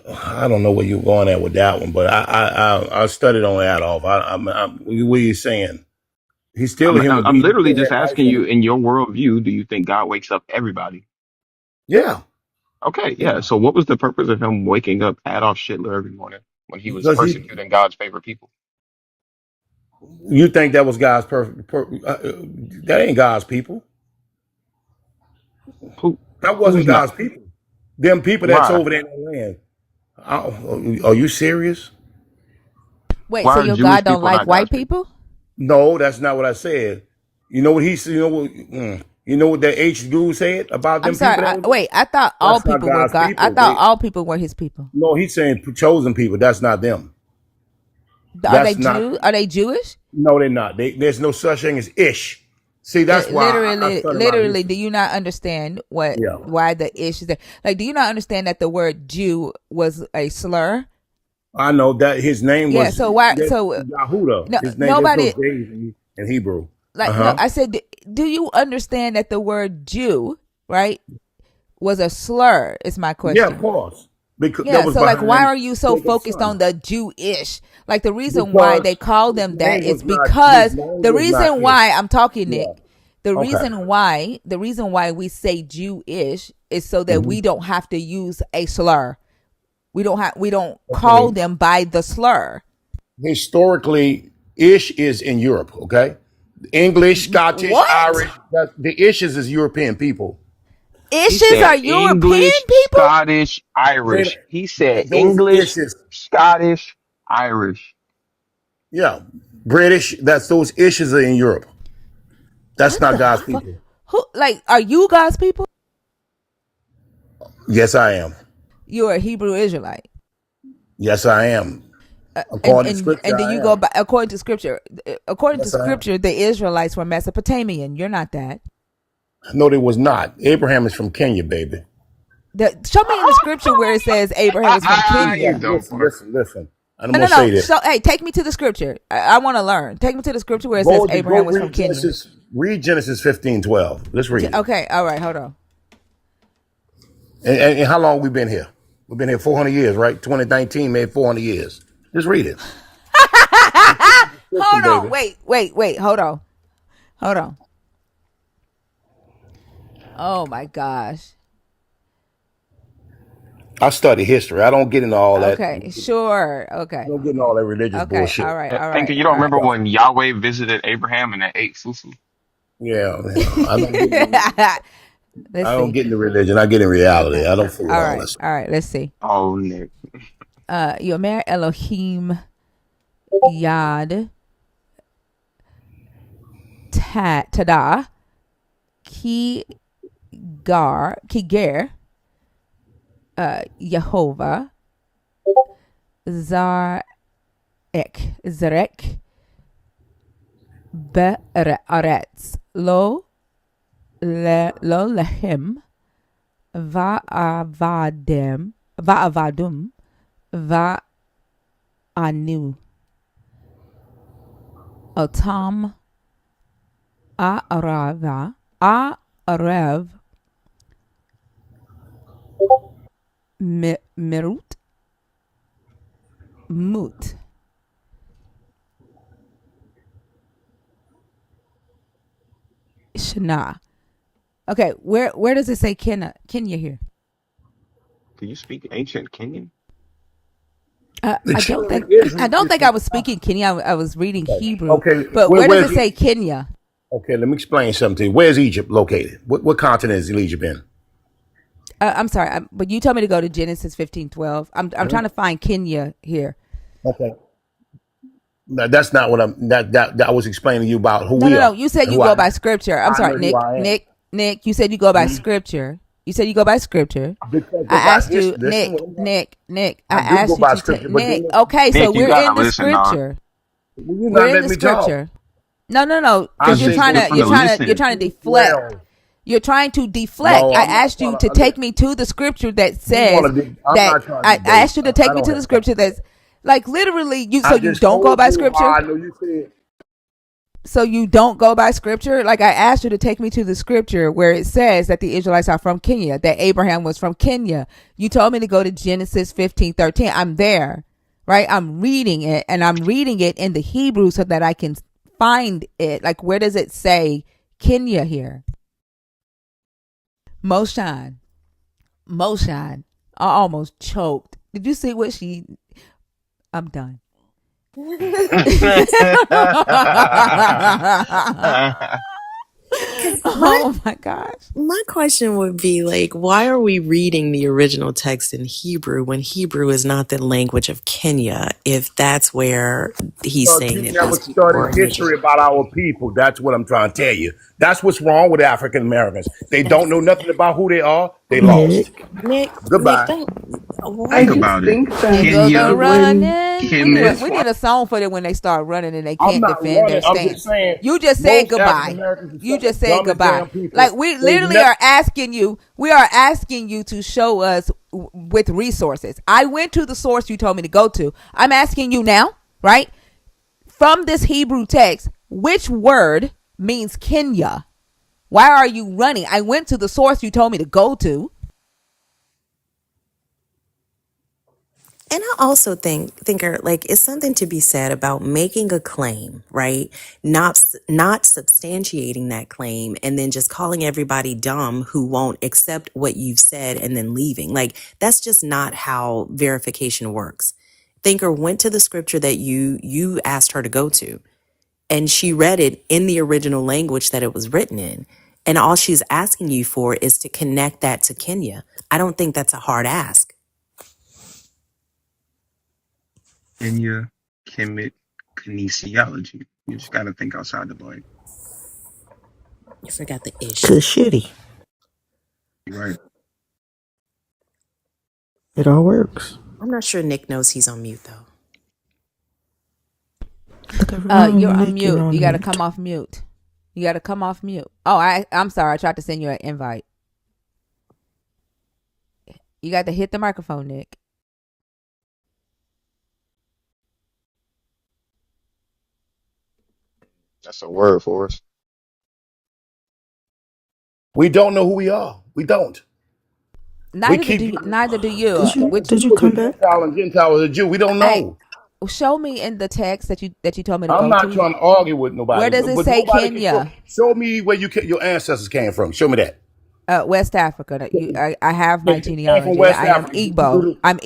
I don't know where you're going at with that one, but I studied on Adolf. What are you saying? He's still I'm, a human I'm being. He literally still just had life asking in you, him. in your worldview, do you think God wakes up everybody? Yeah, Okay, yeah. yeah. So what was the purpose of him waking up Adolf Hitler every morning when he was Because persecuting God's favorite people? you think that was God's perfect. That ain't God's people. Who, That who's wasn't not? God's people. Them people that's Why? over there in that land. Are you serious? Wait, Why so are your Jewish God don't people like not white God's people? people? No, that's not what I said. You know what he said? You know what that H. Guru said about I'm them sorry. people that was there? Wait, I thought all That's not people were God's God. I people. thought all people were His people. No, he's saying chosen people. That's not them. Are they That's not. Jew? Are they Jewish? No, they're not. There's no such thing as ish. See, that's why I study a lot of Literally, history. do you not understand Yeah. why the issue there? Like, do you not understand that the word Jew was a slur? I know that his name Yeah. was So why? So Yahuda. no, His name, there's no nobody J's in Hebrew. Uh like no. huh. I said, do you understand that the word Jew, right, was a slur? Is my Yeah, of question. course. Because that Yeah. was So like, why behind are you so Jacob's focused son. on the Jewish? Like the reason why Because they call his them that name is was not. His because name the was not reason Ish. why I'm talking, Yeah. Nick. Okay. The reason why we say Jewish is so that Hmm. we don't have to use a slur. We don't call Okay. them by the slur. Historically, Ish is in Europe. Okay. English, Scottish, What? Irish. The Ishes is European people. He Ishes said are European English, people? Scottish, They, Irish. He said those English, Ishes. Scottish, Irish. Yeah. British. That's those Ishes are in Europe. That's What not the God's fuck? people. Who like are you God's people? Yes, I am. You're a Hebrew Israelite. Yes, I am. And According to and scripture, and do I you go am. by according to scripture? According to Yes, I am. scripture, the Israelites were Mesopotamian. You're not that. No, there was not. Abraham is from Kenya, baby. Show me in the scripture where it says Abraham is from You Kenya. dumb fuck. Listen. I'm No, no, gonna no. say this. So, hey, take me to the scripture. I want to learn. Take me to the scripture where it says Go Abraham was from read Kenya. Genesis. Read Genesis 15:12. Let's read it. Okay, all right, hold on. And how long we been here? We've been here 400 years, right? 2019 made 400 years. Just read it. Listen, Hold on. baby. Wait. Hold on. Oh my gosh. I study history. I don't get into all that. Okay, sure. I Okay. don't get into all that religious Okay. All bullshit. right. All Thinking right. you All don't remember right. Yeah, when Yahweh visited Abraham and they ate fufu? yeah. I don't get into Let's I don't see. get into religion. I get in reality. Okay. I don't fool with All all right. this. All right. Let's see. Oh, Nick. Yomer Elohim Yad Tada Ki Ger Yehovah Zarek Be'aretz lo lehem va'avadum va'anu otam a'arev mirut mut. Shana. Okay, where does it say Kenya here? Can you speak ancient Kenyan? The I don't children think of Israel. I was speaking Kenya. I was reading Hebrew. Okay, But where does where's it say Kenya? Okay, let me explain something to you. Where's Egypt located? What continent is Egypt in? I'm sorry, but you told me to go to Genesis 15:12. I'm trying to find Kenya here. Okay. No, that's not what that I was explaining to you about who we No. are You said and you who I go by am. scripture. I'm I sorry, know who I am. Nick. You said you go by Mhm. scripture. You said you go by scripture. Because I they got asked history. you, Listen, Nick. I I do go asked you by to take scripture, but then Nick. Okay, so Nick, you we're gotta in the listen, dog. scripture. you're We're not in letting the me talk. scripture. No, I because you're It's say trying go good to for to the you're listening. trying to deflect. 15:12. You're trying to deflect. No, I I'm not asked you trying to to. take me to the scripture that You says want to? I'm that not trying to I debate. asked you to take I me don't to the have time. scripture that's like literally you. So I you just don't go told by you how scripture. I know you said. So you don't go by scripture. Like I asked you to take me to the scripture where it says that the Israelites are from Kenya, that Abraham was from Kenya. You told me to go to Genesis 15:13. I'm there, right? I'm reading it, and I'm reading it in the Hebrew so that I can find it. Like where does it say Kenya here? Moshan. I almost choked. Did you see what she? I'm done. Because Oh my gosh. my question would be like, why are we reading the original text in Hebrew when Hebrew is not the language of Kenya? If that's where he's Because saying you that never these people were studied originally. history about our people. That's what I'm trying to tell you. That's what's wrong with African Americans. They don't know nothing about who they are. They lost. Nick, Nick, Goodbye. don't. I Think Why? just about it. think that Eagles are Kenya, when running. that's We Kemet, why need a song for them when they start running and they I'm can't not defend running. their I'm just stance. saying You just said most African goodbye. Americans are You some of just the said dumbest goodbye. damn people. Like we They've literally never. are asking you. We are asking you to show us with resources. I went to the source you told me to go to. I'm asking you now, right? From this Hebrew text, which word means Kenya? Why are you running? I went to the source you told me to go to. And I also thinker, like, it's something to be said about making a claim, right? Not substantiating that claim and then just calling everybody dumb who won't accept what you've said and then leaving. Like, that's just not how verification works. Thinker went to the scripture that you asked her to go to, and she read it in the original language that it was written in. And all she's asking you for is to connect that to Kenya. I don't think that's a hard ask. Kenya, Kemet, kinesiology. You just gotta think outside the box. You forgot the ish. cause shitty, You're right. it all works. I'm not sure Nick knows he's on mute though. Look You're around, on Nick, you're mute. You on got to mute. come off mute. You got to come off mute. Oh, I'm sorry. I tried to send you an invite. You got to hit the microphone, Nick. That's a word for us. We don't know who we are. We don't. We Neither keep do you. trying Neither do to you. Did you say a Which did you Jew is a come back? Gentile and Gentile is a Jew. We don't hey, know. show me in the text that you told me to I'm go not to. trying to argue with Where nobody, does it but say nobody can show. Kenya? Show me where your ancestors came from. Show me that. West Africa. I have my If you came from genealogy. West I am Africa, Igbo. I'm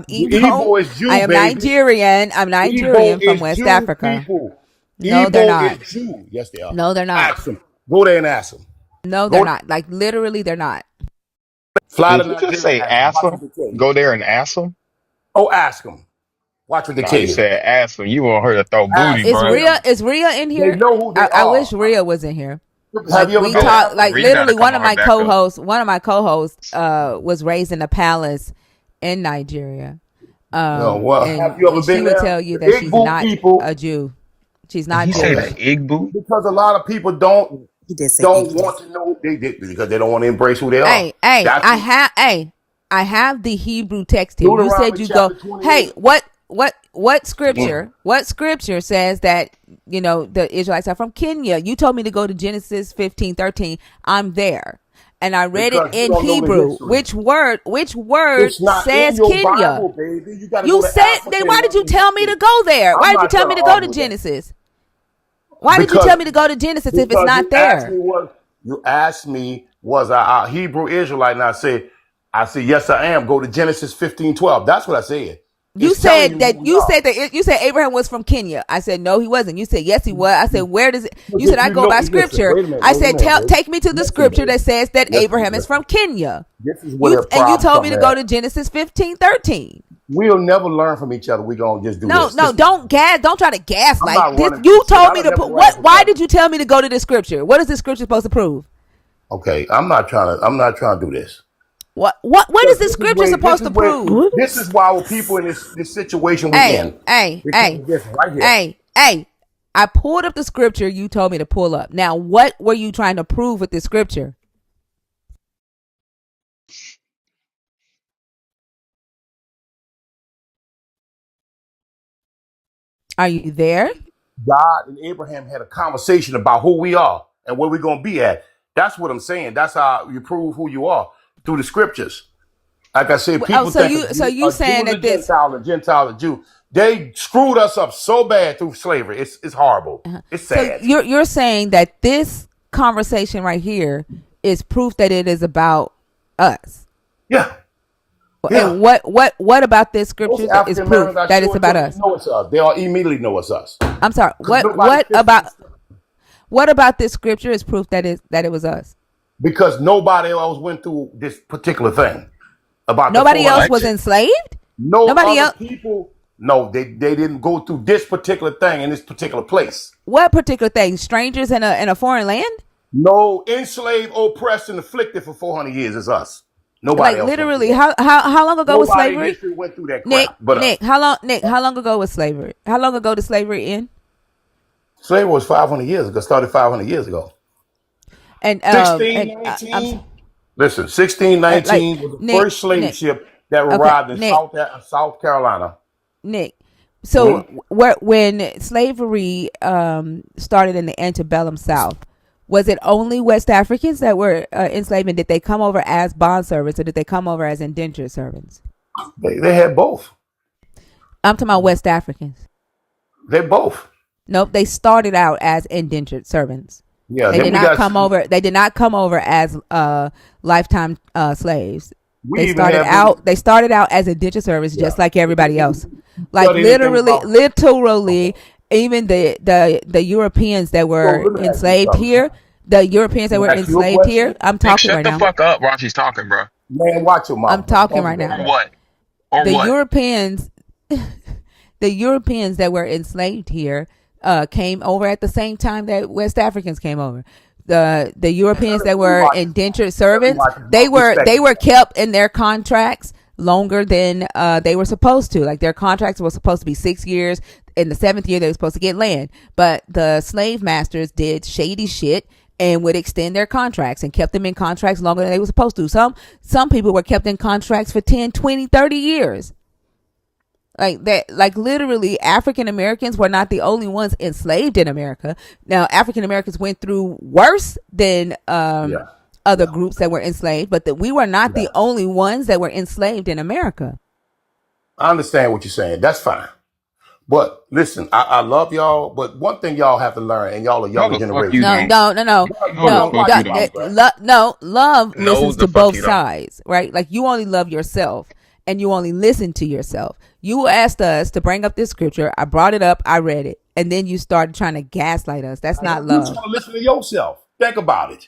Igbo. Igbo is I Jew, am baby. Nigerian. I'm Igbo Nigerian from is West Jew Africa. people. No, they're Igbo is not. Jew. Yes, they are. No, they're not. Ask them. Go there and ask them. No, they're Go not. Like literally, they're not. fly to Did you just Nigeria and say ask them. ask Watch them? what they tell you. Go there and ask them? Oh, ask them. Watch what they Nah, tell you you. said ask them. You want her to throw booty, Ask them. Is bro. Rhea? Is Rhea in They here? know who they I are. wish Rhea was in here. Have Like you ever we been to Oh, talk. Like Africa? Rita got to literally, come one of on her my back up. co-hosts. One of my co-hosts was raised in a palace in Nigeria. No, well, have you ever And she been would there? tell you The that she's Igbo not people. a Jew. She's Did not he say Jewish. the Okay, Igbo? because a lot of people don't He did say don't Igbo. want to know they did because they don't want to embrace who they are. Hey, hey, That's what I have the Hebrew text here. You said Deuteronomy you go. chapter 28. Hey, what Mm. scripture? What scripture says that the Israelites are from Kenya? You told me to go to Genesis 15:13. I'm there, and I read it Because you in don't know the Hebrew. history. Which word? Which word It's not in says your Kenya? Bible, baby. You got to go You to said Africa then. and Why did learn you the tell me history. to go there? I'm Why did you not tell trying me to to go to argue with that Genesis? Why did you because tell me to go to Genesis if it's because not you asked there? me was I a Hebrew Israelite, and I said yes I am. Go to Genesis 15:12. That's what I said. You It's telling said you who that we are. you said Abraham was from Kenya. I said no, he wasn't. You said yes, he was. I said where does it? You Because said if I you go know, by listen, scripture. I wait a said minute, baby. take me to the Listen, scripture baby. that says that Listen, Abraham is from listen. Kenya. This is where the You problem told me come to go at. to Genesis 15:13. We'll never learn from each other. We're gonna just do No, this. no, This don't try to I'm gaslight. not This running from you shit. told I me don't to never put ran what? from Why nothing. did you tell me to go to the scripture? What is this scripture supposed to prove? Okay, I'm not trying to do this. What is Because this scripture supposed to prove? What this is is why people in this situation we Hey, in. hey, Because hey, of this right here. hey. I pulled up the scripture you told me to pull up. Now, what were you trying to prove with this scripture? Are you there? God and Abraham had a conversation about who we are and where we're gonna be at. That's what I'm saying. That's how you prove who you are through the scriptures. Like I said, Oh, people so think you a Jew saying is a that this? Gentile, a Gentile a Jew. They screwed us up so bad through slavery. It's horrible. It's So sad. you're saying that this conversation right here is proof that it is about us. Yeah, yeah. And what about this scripture Most that is African proof Americans I that it's show it to, about they us? know it's us. They all immediately know it's us. I'm sorry. Because nobody fits in this. What about this scripture is proof that it was us? Because nobody else went through this particular thing about the Nobody else was 400 years. What? enslaved. No Nobody other else. people. No, they didn't go through this particular thing in this particular place. What particular thing? Strangers in a foreign land? No enslaved, oppressed, and afflicted for 400 years is us. Like Nobody else went through literally, that. how long ago was Nobody in slavery? history went through that Nick, crap but us. Nick, how long ago was slavery? How long ago did slavery end? Slavery was 500 years ago. Started 500 years ago. And I'm 1619. Listen, like 1619 was the Nick, first slave Nick. ship that Okay, arrived in South Carolina. Nick. Hmm? So when slavery started in the antebellum South, was it only West Africans that were enslaved, and did they come over as bond servants, or did they come over as indentured servants? They had both. I'm talking about West Africans. They both. Nope, they started out as indentured servants. Yeah, They then did we not got. come over. They did not come over as lifetime slaves. We even have. They started out as indentured servants, Yeah. just like everybody else. Like Study anything about. literally, even the Europeans that So were let me ask you enslaved something. here, the Europeans that Can were I ask you a enslaved here. question? I'm Nick, talking shut right the now. fuck up while she's talking, bro. Man, watch your I'm mouth, man. talking Don't right do Or now. that. what? Or The what? Europeans, the Europeans that were enslaved here, came over at the same time that West Africans came over. The Europeans that were indentured servants, they were kept in their contracts longer than they were supposed to. Like their contracts were supposed to be 6 years. In the 7th year, they were supposed to get land, but the slave masters did shady shit and would extend their contracts and kept them in contracts longer than they were supposed to. Some people were kept in contracts for 10, 20, 30 years. Like that, like literally African Americans were not the only ones enslaved in America. Now African Americans went through worse than Yeah. other Yeah. groups that were enslaved, but that we were not Yeah. the only ones that were enslaved in America. I understand what you're saying. That's fine. But listen, I love y'all. But one thing y'all have to learn, and y'all are No, younger the fuck you generation. No, don't. no, no, no, No, the no, fuck Watch you your don't. mouth, right? no. Love No, listens the to fuck both you don't. sides, right? Like you only love yourself and you only listen to yourself. You asked us to bring up this scripture. I brought it up. I read it. And then you started trying to gaslight us. That's not You trying love. to listen to yourself. Think about it.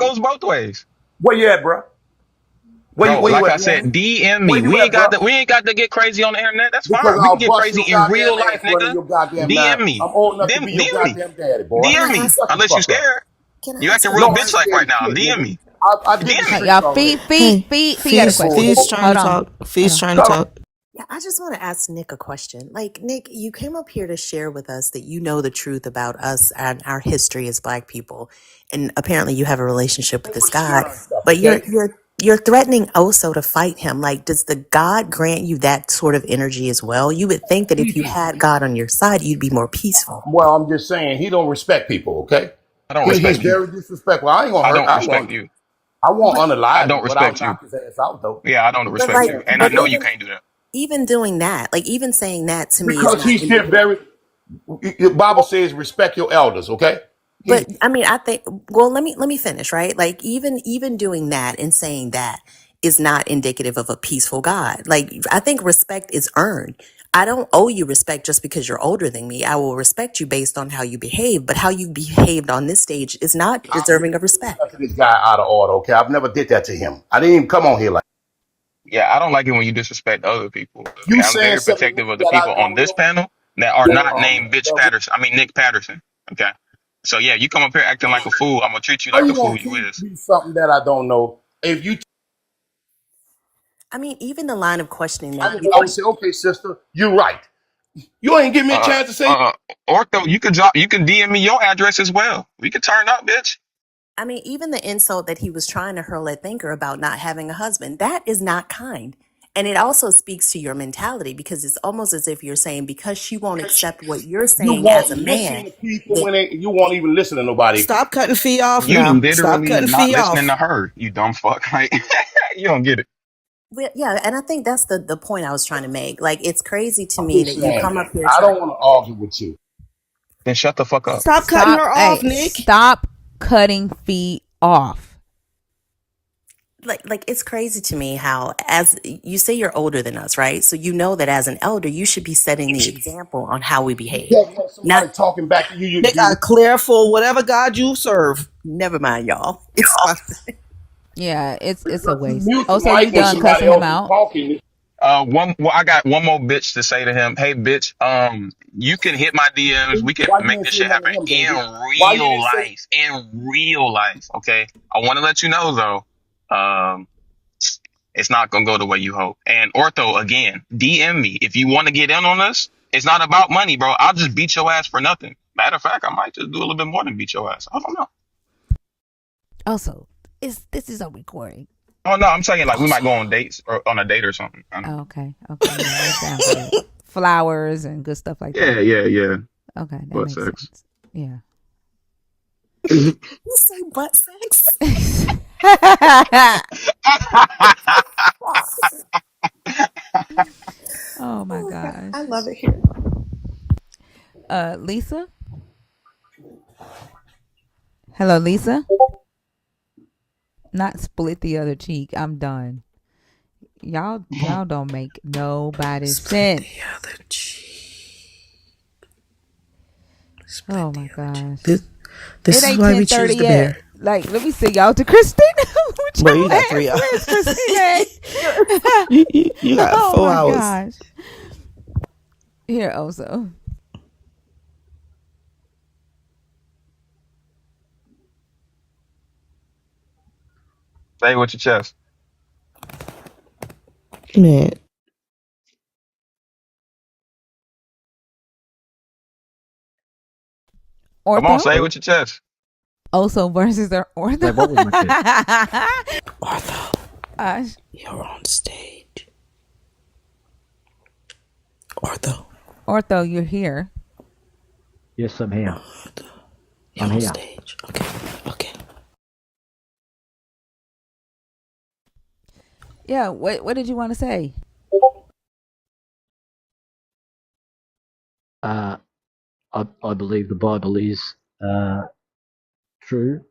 goes both ways. Where you at, bro? Bro, Where you like at? I said, DM Where me. you We at, ain't bro? got to get crazy on the internet. That's Because fine. We can I'll get bust crazy your in real goddamn life, ass running nigga. your goddamn mouth. DM me. I'm old enough to be your DM me. goddamn daddy, boy. DM me. Shut the Unless you fuck up. scared. Can I You ask acting a real No, I bitch ain't like question? scared right of now. shit, DM nigga. me. I did the DM me. Y'all, streets already. Fee got a question. Fee's trying Hold to on. talk. Hold Fee's on. trying to Tell 'em. talk. Yeah, I just want to ask Nick a question. Like, Nick, you came up here to share with us that you know the truth about us and our history as Black people, and apparently you have a relationship with this God. Sharing stuff, But okay? you're threatening Oso to fight him. Like, does the God grant you that sort of energy as well? You would think that if you had God on your side, you'd be more peaceful. Well, I'm just saying he don't respect people, okay? I don't He's respect you. very disrespectful. I ain't gonna I hurt. don't respect you. I won't But I unalive don't him, but I'll respect you. knock his ass out though. Yeah, I don't but respect like, you. And I but know you can't do that. even doing that, like even saying that to me is Because not he's still indicative. very. The Bible says respect your elders, okay? But He I mean, I think, well, let me finish, right? Like even doing that and saying that is not indicative of a peaceful God. Like I think respect is earned. I don't owe you respect just because you're older than me. I will respect you based on how you behave, but how you behaved on this stage is not I've deserving never of did respect. nothing to this guy out of order, okay? I've never did that to him. I didn't even come on here like Yeah, I don't like it when you disrespect other people. you I'm saying very something to protective me of the that people I on don't this know. panel that are not named Bitch Does it? Patterson. I mean Nick Patterson. Okay. So yeah, you come up here acting like a fool. I'm gonna treat you How like the you fool gonna you teach is. me something that I don't know? If you, I mean, even the line of questioning that I would say, okay, sister, you're right. You ain't give me a Uh chance to say. Ortho, you can DM me your address as well. We can turn up, bitch. I mean, even the insult that he was trying to hurl at Thinker about not having a husband, that is not kind. And it also speaks to your mentality because it's almost as if you're saying because she won't accept what you're You saying as a won't listen man, to people that when you won't even listen to nobody. Stop cutting Fee off You now. Stop literally cutting not Fee listening off. to her, you dumb fuck. Like you don't get it. yeah, and I think that's the point I was trying to make. Like it's crazy to I'm me just that you saying, come up here I trying. don't want to argue with you. Then shut the fuck up. Stop cutting Stop. her off, Hey, Nick. stop cutting Fee off. Like it's crazy to me how as you say you're older than us, right? So you know that as an elder you should be setting the example on how we You behave. can't have Not somebody talking back to you. Nick, I clear for whatever God you serve. never mind y'all. It's fine. Yeah, it's a because you waste. mute the Also, you mic when done somebody cussing him else is out? talking. I got one more bitch to say to him. Hey, bitch, you can hit my DMs. We can Why you make didn't this say shit nothing happen to him, in baby? Why you real didn't say? life. In real life, okay? I want to let you know though, it's not gonna go the way you hope. And Ortho, again, DM me if you want to get in on this. It's not about money, bro. I'll just beat your ass for nothing. Matter of fact, I might just do a little bit more than beat your ass. I don't know. Also, this is a recording. Oh no, I'm saying like we Also, might go on dates or on a date or something. I don't know. Oh, okay. Okay. Yeah, that sounds good. Flowers and good stuff like that. Yeah. Okay, that Butt makes sex. sense. Yeah. You say butt sex? Oh my Oh God, gosh. I love it here. Lisa? Hello, Lisa? Not split the other cheek. I'm done. Y'all don't make nobody split the sense. other cheek. Oh Split the my other cheek. gosh. This It is ain't why we choose 10:30 the bear. yet. Like, let me sing y'all to Christina with Bro, you your got ass. 3 hours. Where's Christina? You got Oh 4 my hours. gosh. Here also. Say it with your chest. Man, Come on, Ortho? say it with your chest. Also versus their Ortho. Wait, what was my question? Arthur, Gosh. you're on stage. Arthur, Ortho, you're here. Yes, I'm here. you're I'm on here. stage. Okay. Yeah, what did you want to say? Uh, I believe the Bible is true.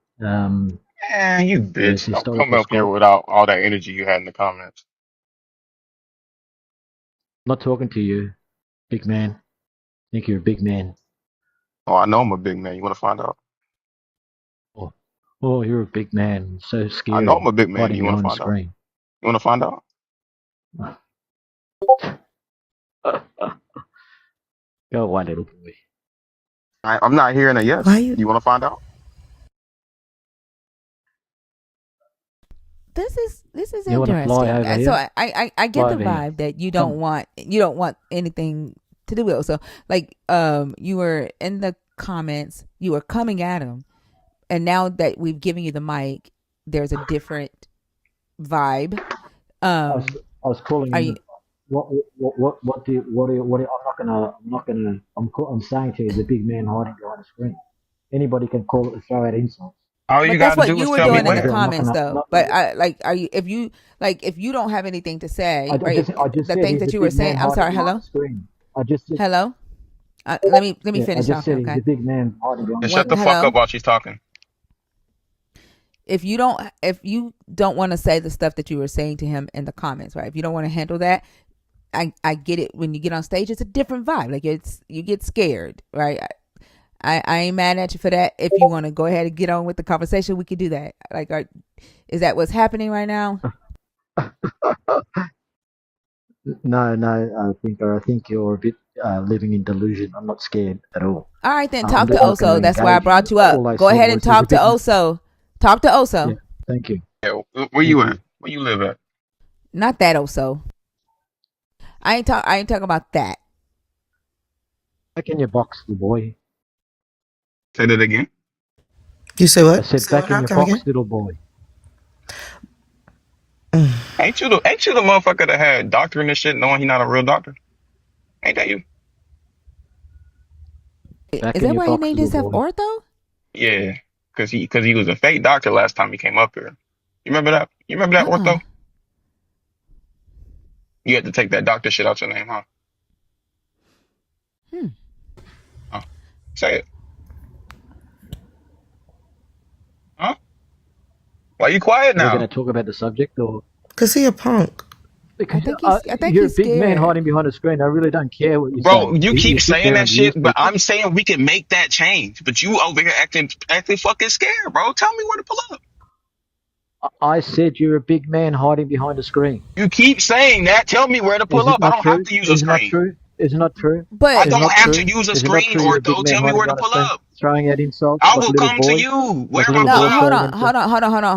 Man, you There's bitch. Don't come historical up here script. without all that energy you had in the comments. Not talking to you, big man. I think you're a big man. Oh, I know I'm a big man. You want to find out? Oh, oh, you're a big man. So I know I'm scary, a big man. hiding You want to behind the find out? screen. You want to find out? Go away, little boy. I'm not hearing a Why yes. you? You want to find out? this is You want to fly interesting. over So here? I get Fly the over here. vibe that you Come. don't want anything to do with it. So like you were in the comments, you were coming at him, and now that we've given you the mic, there's a different vibe. I was calling Are him. you? I'm saying to you, the big man hiding behind the screen. Anybody can call it, throw out insults. All you But that's got to what do you is were tell me doing in Nothing the to do. where. I'm not comments, gonna. though. But I like, are you? If you don't have anything to say, right? I just The said things he's that a you were big saying. man I'm hiding sorry. behind the Hello, screen. I just said, hello. Let me yeah, I finish just talking. said he's Okay. a big man hiding behind And the One. shut the screen. fuck up Hello. while she's talking. If you don't want to say the stuff that you were saying to him in the comments, right? If you don't want to handle that, I get it. When you get on stage, it's a different vibe. Like you get scared, right? I ain't mad at you for that. If you want to go ahead and get on with the conversation, we could do that. Like, is that what's happening right now? No, I think you're a bit living in delusion. I'm not scared at all. All right, then I'm talk to just not going to Oso. That's why I engage. brought you up. All I Go said ahead and was he's a talk to big. Oso. Talk to Yeah, Oso. thank you, Yeah, where you thank at? you. Where you live at? Not that Oso. I ain't talking about that. Back in your box, little boy. Say that again. You say I what? said, Say what? back in How your come box, again? little boy. Ain't you the motherfucker that had doctorate and shit knowing he not a real doctor? Ain't that you? Back Is in that your why he box, named little himself boy. Ortho? Yeah, cause he was a fake doctor last time he came up here. You remember that? You remember that Uh-uh. ortho? You had to take that doctor shit out your name, huh? Hmm. Huh? Say it. Huh? Why you quiet We're going to now? talk about the subject, or Cause he a punk. because I think you're a he's big man scared. hiding behind a screen. I really don't care what you Bro, say. you You keep sit saying there that and abuse shit, but people. I'm saying we can make that change. But you over here acting fucking scared, bro. Tell me where to pull up. I said you're a big man hiding behind a screen. You keep saying that. Tell me where to Is pull it up. I not don't have true? to use a Is it not screen. true? Is it not true? I But Is it don't not have to true? use a Is it not screen, true? You're a big ortho. man Tell me hiding where to behind a pull screen, up. throwing out insults I like a will little come to boy, you. Where like a am I little no, boy pull up? hold throwing on, insults.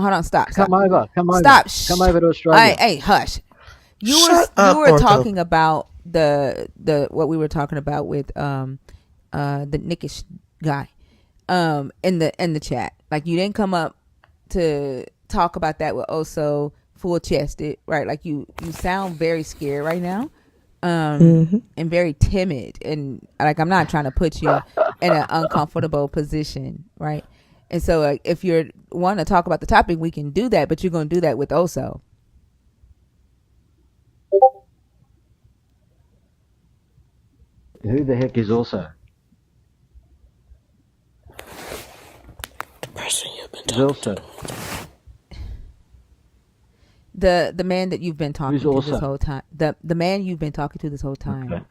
hold on. Stop, stop, Come over, come over, stop. come Shh. over to Hey, Australia. hey, hush. Shut You up, were Ortho. talking about the what we were talking about with the Nickish guy in the chat. Like you didn't come up to talk about that with Oso full chested, right? Like you sound very scared right now. Mm-hmm. And very timid, and like I'm not trying to put you in an uncomfortable position, right? And so like if you're want to talk about the topic, we can do that, but you're going to do that with Oso. Who the heck is also? The person you've been Who's talking to. also? The man that you've been Who's talking to this also? whole time. The man you've been talking to this whole time. Okay.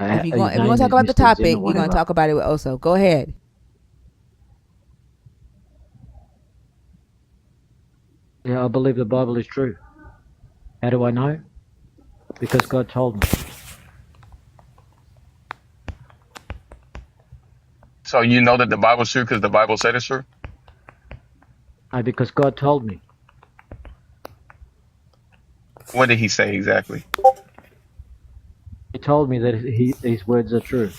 If you His going to name talk is about the Mr. Zen topic, or you're going to whatever. talk about it with Oso. Go ahead. Yeah, I believe the Bible is true. How do I know? Because God told me. So you know that the Bible's true because the Bible said it's true? No, because God told me. What did he say exactly? He told me that his words are true.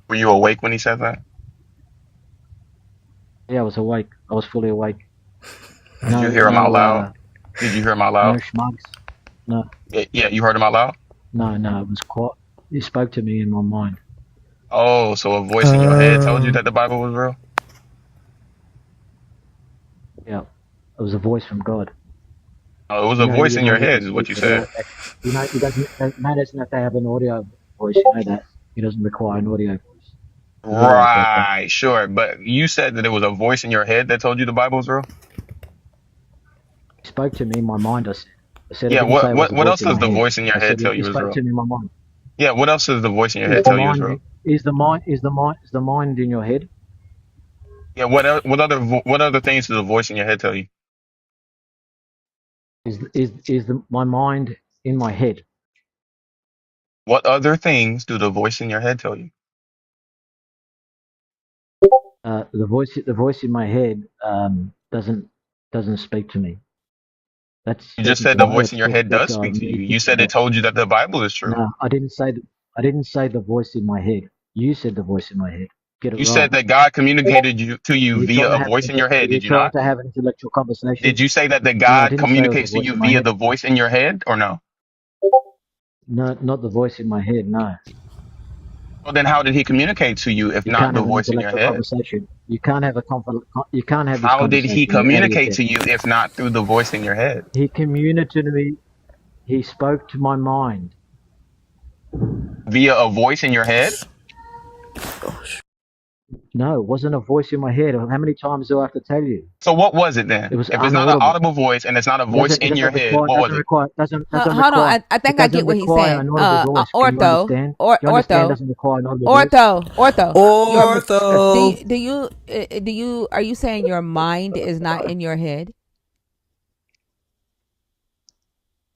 Were you awake when he said that? Yeah, I was awake. I was fully awake. Did you No, hear him out no, loud? Did you hear him out no loud? schmugs. No, Yeah, you heard him out loud? no. It was quiet. He spoke to me in my mind. Oh, so a voice in your head told you that the Bible was real? Yeah, it was a voice from God. Oh, it was a voice You in know, your he can head, is what speak you without. said. He doesn't. Man doesn't have to have an audio voice. You know that. He doesn't require an audio voice. You realize that, right? Right, sure. But you said that it was a voice in your head that told you the Bible was real? He spoke to me in my mind. I said I Yeah, didn't say it was a what voice else in does my the head. voice in your I head said tell he you is spoke real? to me in my mind. Yeah, what else does the voice in your Is head the tell you is mind real? is the mind in your head? Yeah, what other things does the voice in your head tell you? My mind in my head? What other things do the voice in your head tell you? The voice in my head doesn't. doesn't speak to me. That's You just speaking said to the my. voice That's in your talking head back does to speak to you. me You thinking said it about. told you that the Bible is true. No, I didn't say. I didn't say the voice in my head. You said the voice in my head. Get it You said right. that God communicated to Are you you via trying to a have voice in your Are head, you did you trying not? to have an intellectual Did conversation? you say that the No, I God didn't say it was a communicates to voice you in my via head. the voice in your head or no? No, not the voice in my head. No, Well, then how did he communicate to you if you not can't the have an voice in your intellectual head? conversation. You can't have You can't have this How did he conversation. You're out of your communicate depth. to you if not through the voice in your head? He communicated to me. He spoke to my mind. Via a voice in your head? No, it wasn't a voice in my head. How many times do I have to tell you? So what was it It then? was If it's not an unaudible. audible voice and it's not a voice It in your head, what was doesn't it? require Hold on. I it think I get doesn't what he's require saying. an audible voice. Can you Ortho, understand? or Do you understand? It ortho, doesn't require an audible voice. ortho. Your Ortho. do you are you saying your mind is not in your head?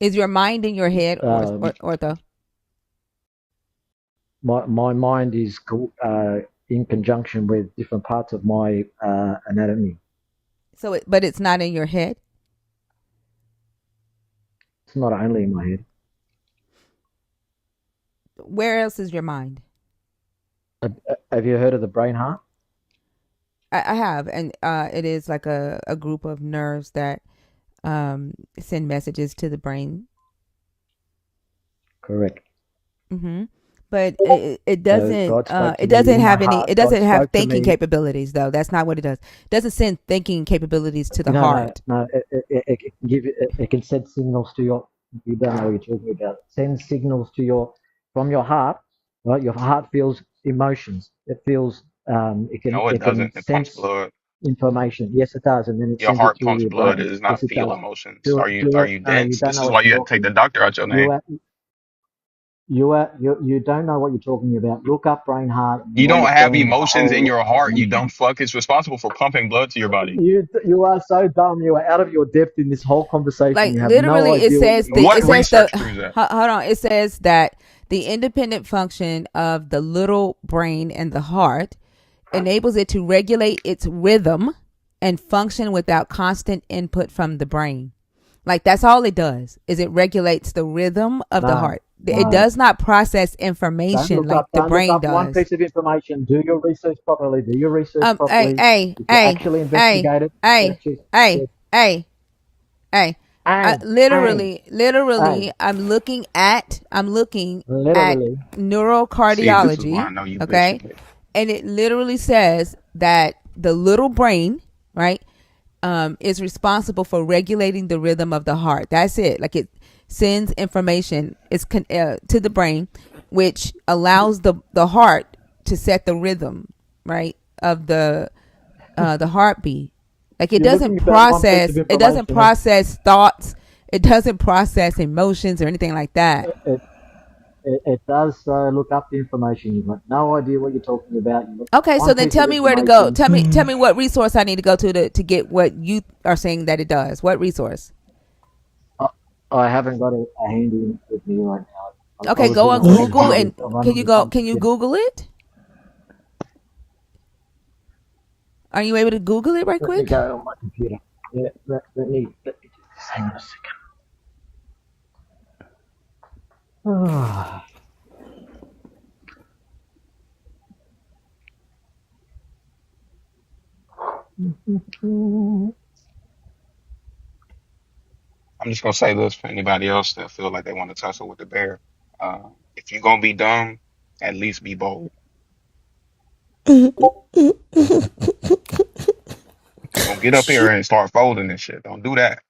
Is your mind in your head, or ortho? My mind is in conjunction with different parts of my anatomy. So, but it's not in your head. It's not only in my head. Where else is your mind? Have you heard of the brain heart? I have, and it is like a group of nerves that send messages to the brain. Correct. Mm-hmm. But it So doesn't God spoke to it me doesn't in my have any heart. it God doesn't have spoke to thinking me. capabilities, though. That's not what it does. It doesn't send thinking capabilities to the No. heart. It can give it can send signals to your. You don't know what you're talking about. Send signals to your from your heart. Right, your heart feels emotions. It feels. No, it It can doesn't. It pumps sense blood. information. Yes, it does, and then it Your sends it heart to pumps your blood. It brain. does not Yes, it feel does. emotions. Are you You dense? don't This know is what why you you're have to take talking. the doctor out your name. You don't know what you're talking about. Look up brain heart and You you'll don't have understand the emotions in whole your heart, you dumb definition. fuck. It's responsible for pumping blood to your body. You are so dumb. You are out of your depth in this whole conversation. Like, You have no literally, it idea what you're says talking What it about. says research proves that? hold on. It says that the independent function of the little brain and the heart enables it to regulate its rhythm and function without constant input from the brain. Like, that's all it does, is it regulates the rhythm of the No, heart. It no. does not process information like the Don't look brain up one does. piece of information. Do your research properly. Do your research Hey, properly. hey, If you hey, actually hey, investigate it, hey, that's just, hey, just hey, hey. hey, hey, hey, Literally, I'm looking at literally. See, this is why neurocardiology, I know you okay? vicious. And it literally says that the little brain, right, is responsible for regulating the rhythm of the heart. That's it. Like, it sends information to the brain, which allows the heart to set the rhythm, right, of the heartbeat. Like, You're looking about one piece of it doesn't information. process thoughts, it doesn't process emotions or anything like that. It does look up the information. You've got no idea what you're talking about. You look at Okay, so one then piece of tell me where to go. information. Tell me what resource I need to go to get what you are saying that it does. What resource? I, I haven't got a handy with me right now. I Okay, was go with a on friend. Google, and I'm running with some. can you Yeah. Google it? Are you able to Google it right Let me quick? go on my computer. Yeah, let me just hang on a second. Ah, I'm just gonna say this for anybody else that feel like they want to tussle with the bear. If you're gonna be dumb, at least be bold. Don't get up here and start folding and shit. Don't do that.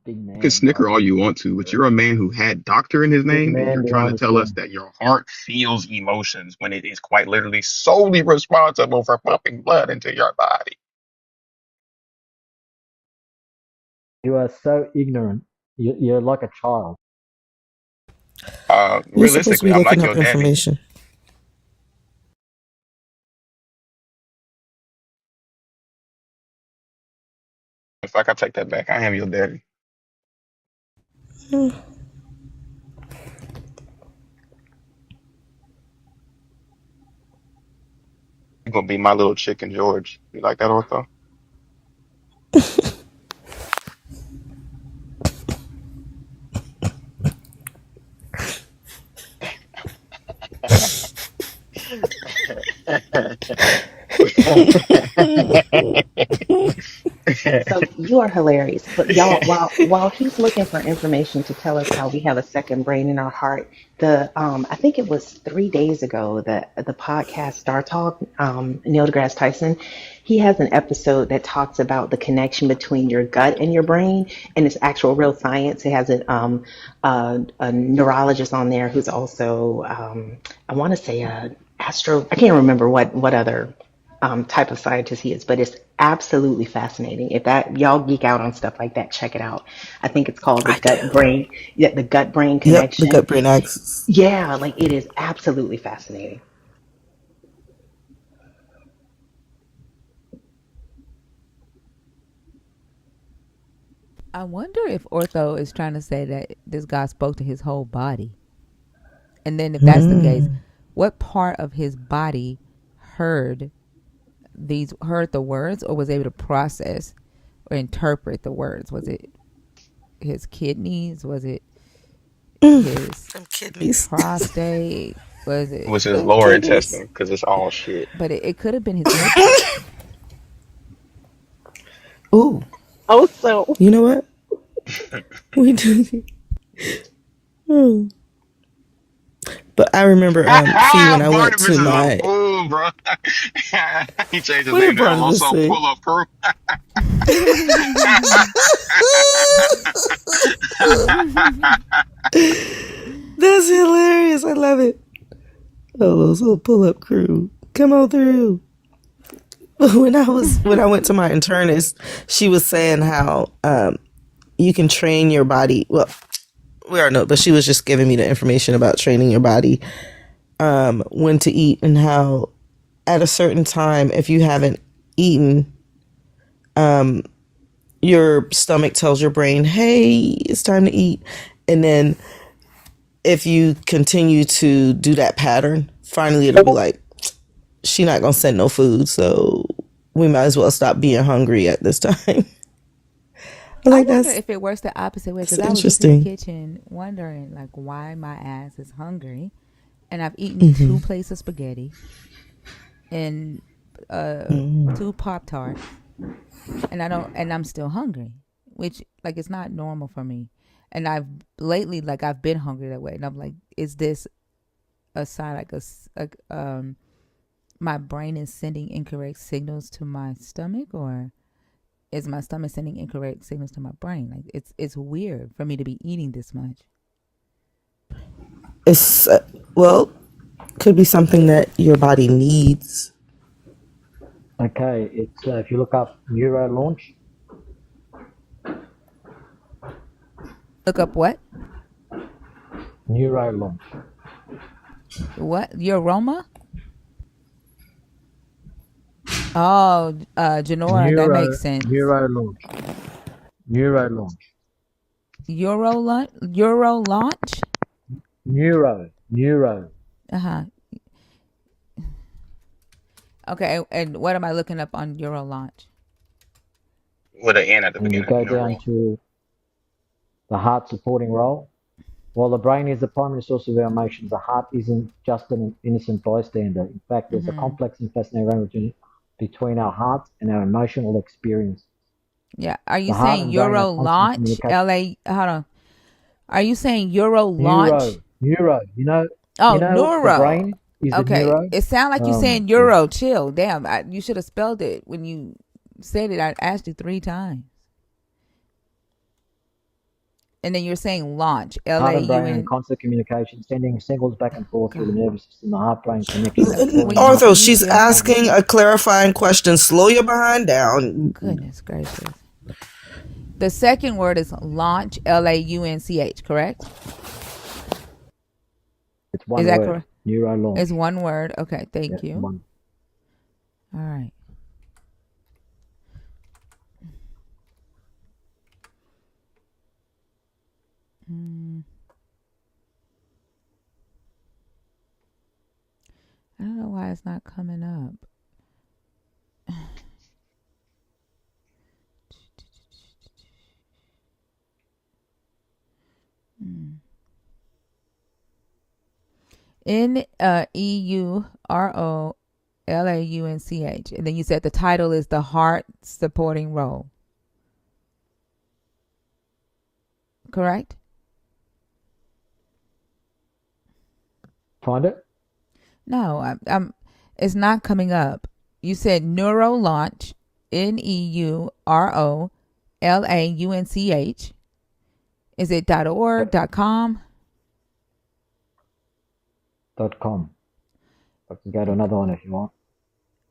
big You can man, do I snicker all you want to, but understand? you're a man who had doctor in his Big name, and man, you're do I trying to tell us understand? that your heart feels emotions when it is quite literally solely responsible for pumping blood into your body. You are so ignorant. You're like a child. You're supposed to Realistically, be I'm looking like your up daddy. information. In fact, I take that back. I am your daddy. gonna be my little chicken George. You like that, Ortho? So you are hilarious. But y'all, while he's looking for information to tell us how we have a second brain in our heart, the I think it was 3 days ago that the podcast Star Talk, Neil deGrasse Tyson, he has an episode that talks about the connection between your gut and your brain, and it's actual real science. It has a neurologist on there who's also I want to say a astro. I can't remember what other type of scientist he is, but it's absolutely fascinating. If that y'all geek out on stuff like that, check it out. I think it's called the I do. gut brain, yeah, the gut brain Yep, the connection. gut brain axis. Yeah, like it is absolutely fascinating. I wonder if Ortho is trying to say that this guy spoke to his whole body. And then if that's the case, what part of his body heard the words or was able to process or interpret the words? Was it his kidneys? Was it his Them kidneys. prostate? Was It it? was his Them lower kidneys. intestine because it's all shit. But it could have been his nipples. Ooh, Also, you know what? We do. Hmm. But I remember, Fee, when I went Barnabas to is a my fool, bro. He changed his what name did to Barnabas LOSO say? Pull Up Crew. That's hilarious. I love it. Oh, those little pull up crew. Come on through. When I went to my internist, she was saying how you can train your body. Well, we already know, but she was just giving me the information about training your body, when to eat, and how at a certain time, if you haven't eaten, your stomach tells your brain, "Hey, it's time to eat," and then if you continue to do that pattern, finally it'll be like, she not gonna send no food, so we might as well stop being hungry at this time. I Like wonder that's if it works the opposite way that's because I was just in the interesting. kitchen wondering like why my ass is hungry, and I've eaten 2 plates of spaghetti and two Pop Tarts, and I'm still hungry, which like it's not normal for me. And I've been hungry that way, and I'm like, is this a sign my brain is sending incorrect signals to my stomach, or is my stomach sending incorrect signals to my brain? Like it's weird for me to be eating this much. It's well, could be something that your body needs. Okay, it's if you look up Neuro Launch, Look up what? Neuro Launch, What? Your aroma? Oh, Janora, that makes sense. Neuro Launch, Neuro Launch, Euro launch? Neuro. Uh-huh. Okay, and what am I looking up on Euro launch? With an N at the And you beginning, go down neural. to the heart supporting role. While the brain is the primary source of our emotions, the heart isn't just an innocent bystander. In fact, there's a complex and fascinating relationship between our hearts and our emotional experience. Yeah. Are you The heart saying and brain are Euro constant launch? communication. LA, hold on. Are you saying Euro launch? Neuro. Oh, The neuro. brain is the Okay. neuro. It sounds like you Oh my saying god. Euro. Chill. Damn. You should have spelled it when you said it. I asked you 3 times. And then you're saying launch. Heart and brain are in LAUN. constant communication, sending signals back and forth through the God. nervous system. The heart-brain connection is When important. Ortho, when you she's feel hungry. asking a clarifying question. Slow your behind down. Goodness gracious. The second word is launch. LAUNCH. Correct? It's Is one that word. correct? Neuro launch. It's one word. Okay. Yeah, Thank you. one. All right. I don't know why it's not coming up. Neurolaunch. And then you said the title is The Heart Supporting Role. Correct? Find it? No, I'm it's not coming up. You said Neurolaunch, Neurolaunch. Is it .org, .com? .com. I can go to another one if you want.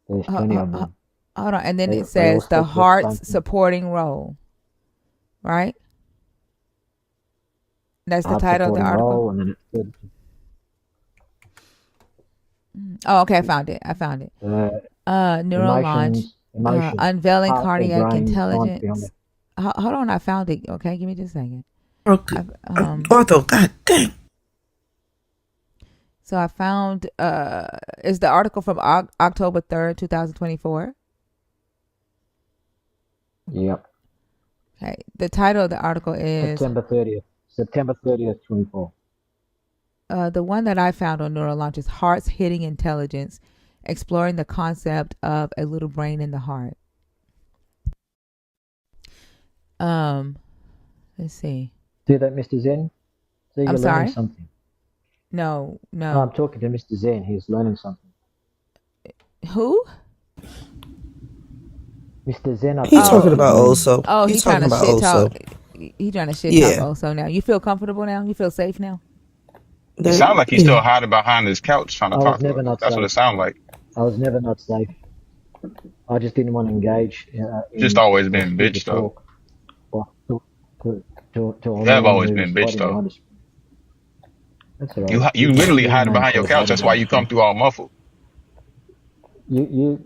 There's plenty of them. Hold on. And then They it all says the stress the same heart's thing. supporting role. Right? That's the Heart title of the supporting article? role, and then it's good. Oh, okay. I found it. Neural Launch. Emotions, Unveiling heart or Cardiac brain, science behind Intelligence. it. Hold on. I found it. Okay. Give me just a second. Okay. Ortho, god dang. So I found is the article from October 3rd, 2024. Yep. Okay. The title of the article is September 30th, 24. The one that I found on Neural Launch is Hearts Hitting Intelligence, exploring the concept of a little brain in the heart. Let's see. See that, Mr. Zen? See, you're sorry? learning something. No. No, I'm talking to Mr. Zen. He's learning something. Who? Mr. Zen. He's talking about also. Oh, he's trying to talking about shit also. talk. He's trying to shit Yeah. talk also now. You feel comfortable now? You feel safe now? It sounds like he's still hiding behind his couch trying to I was talk to never us. not That's what it safe. sounds like. I was never not safe. I just didn't want to engage Just in always for been speed to bitch though. talk. Or to You have anyone always been who's bitch hiding though. behind us. That's all right. You You literally can hiding remain behind your couch. quiet. That's why you come through all muffled. You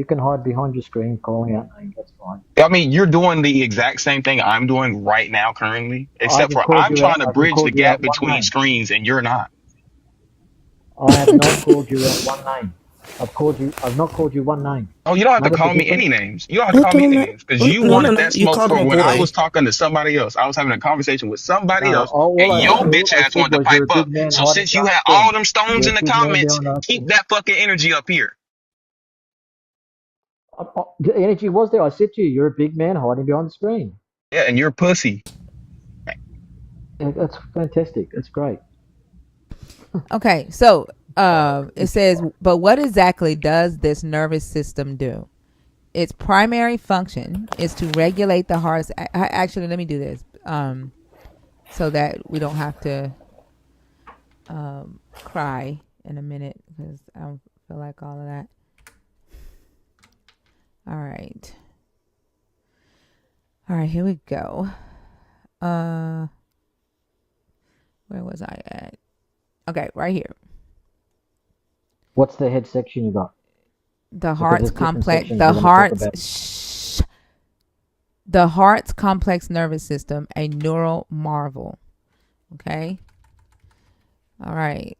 can hide behind your screen calling out names. That's fine. I mean, you're doing the exact same thing I'm doing right now currently, I except haven't for called I'm you out. trying to I haven't bridge the called you gap out one between name. screens and you're not. I have not called you out one name. I've not called you one name. Oh, you don't have to Notice the call me difference? any names. You don't have to What call me don't any I? names because you No, no, wanted no. that You smoke called him for a when I boy. was talking to somebody else. I was having a conversation with somebody No, else and your bitch all I ass said wanted to was you're pipe a up. big man So hiding since you behind had the all screen. them stones You're in a the big man comments, behind the keep screen. that fucking energy up here. The energy was there. I said to you, you're a big man hiding behind the screen. Yeah, and you're pussy. Yeah, that's fantastic. That's great. Okay, so it says, but what exactly does this nervous system do? Its primary function is to regulate the heart's. Actually, let me do this so that we don't have to cry in a minute because I don't feel like all of that. All right, here we go. Where was I at? Okay, right here. What's the head section you got? The Because heart's there's different complex. sections you want to talk about. The heart's complex nervous system, a neural marvel. Okay. All right.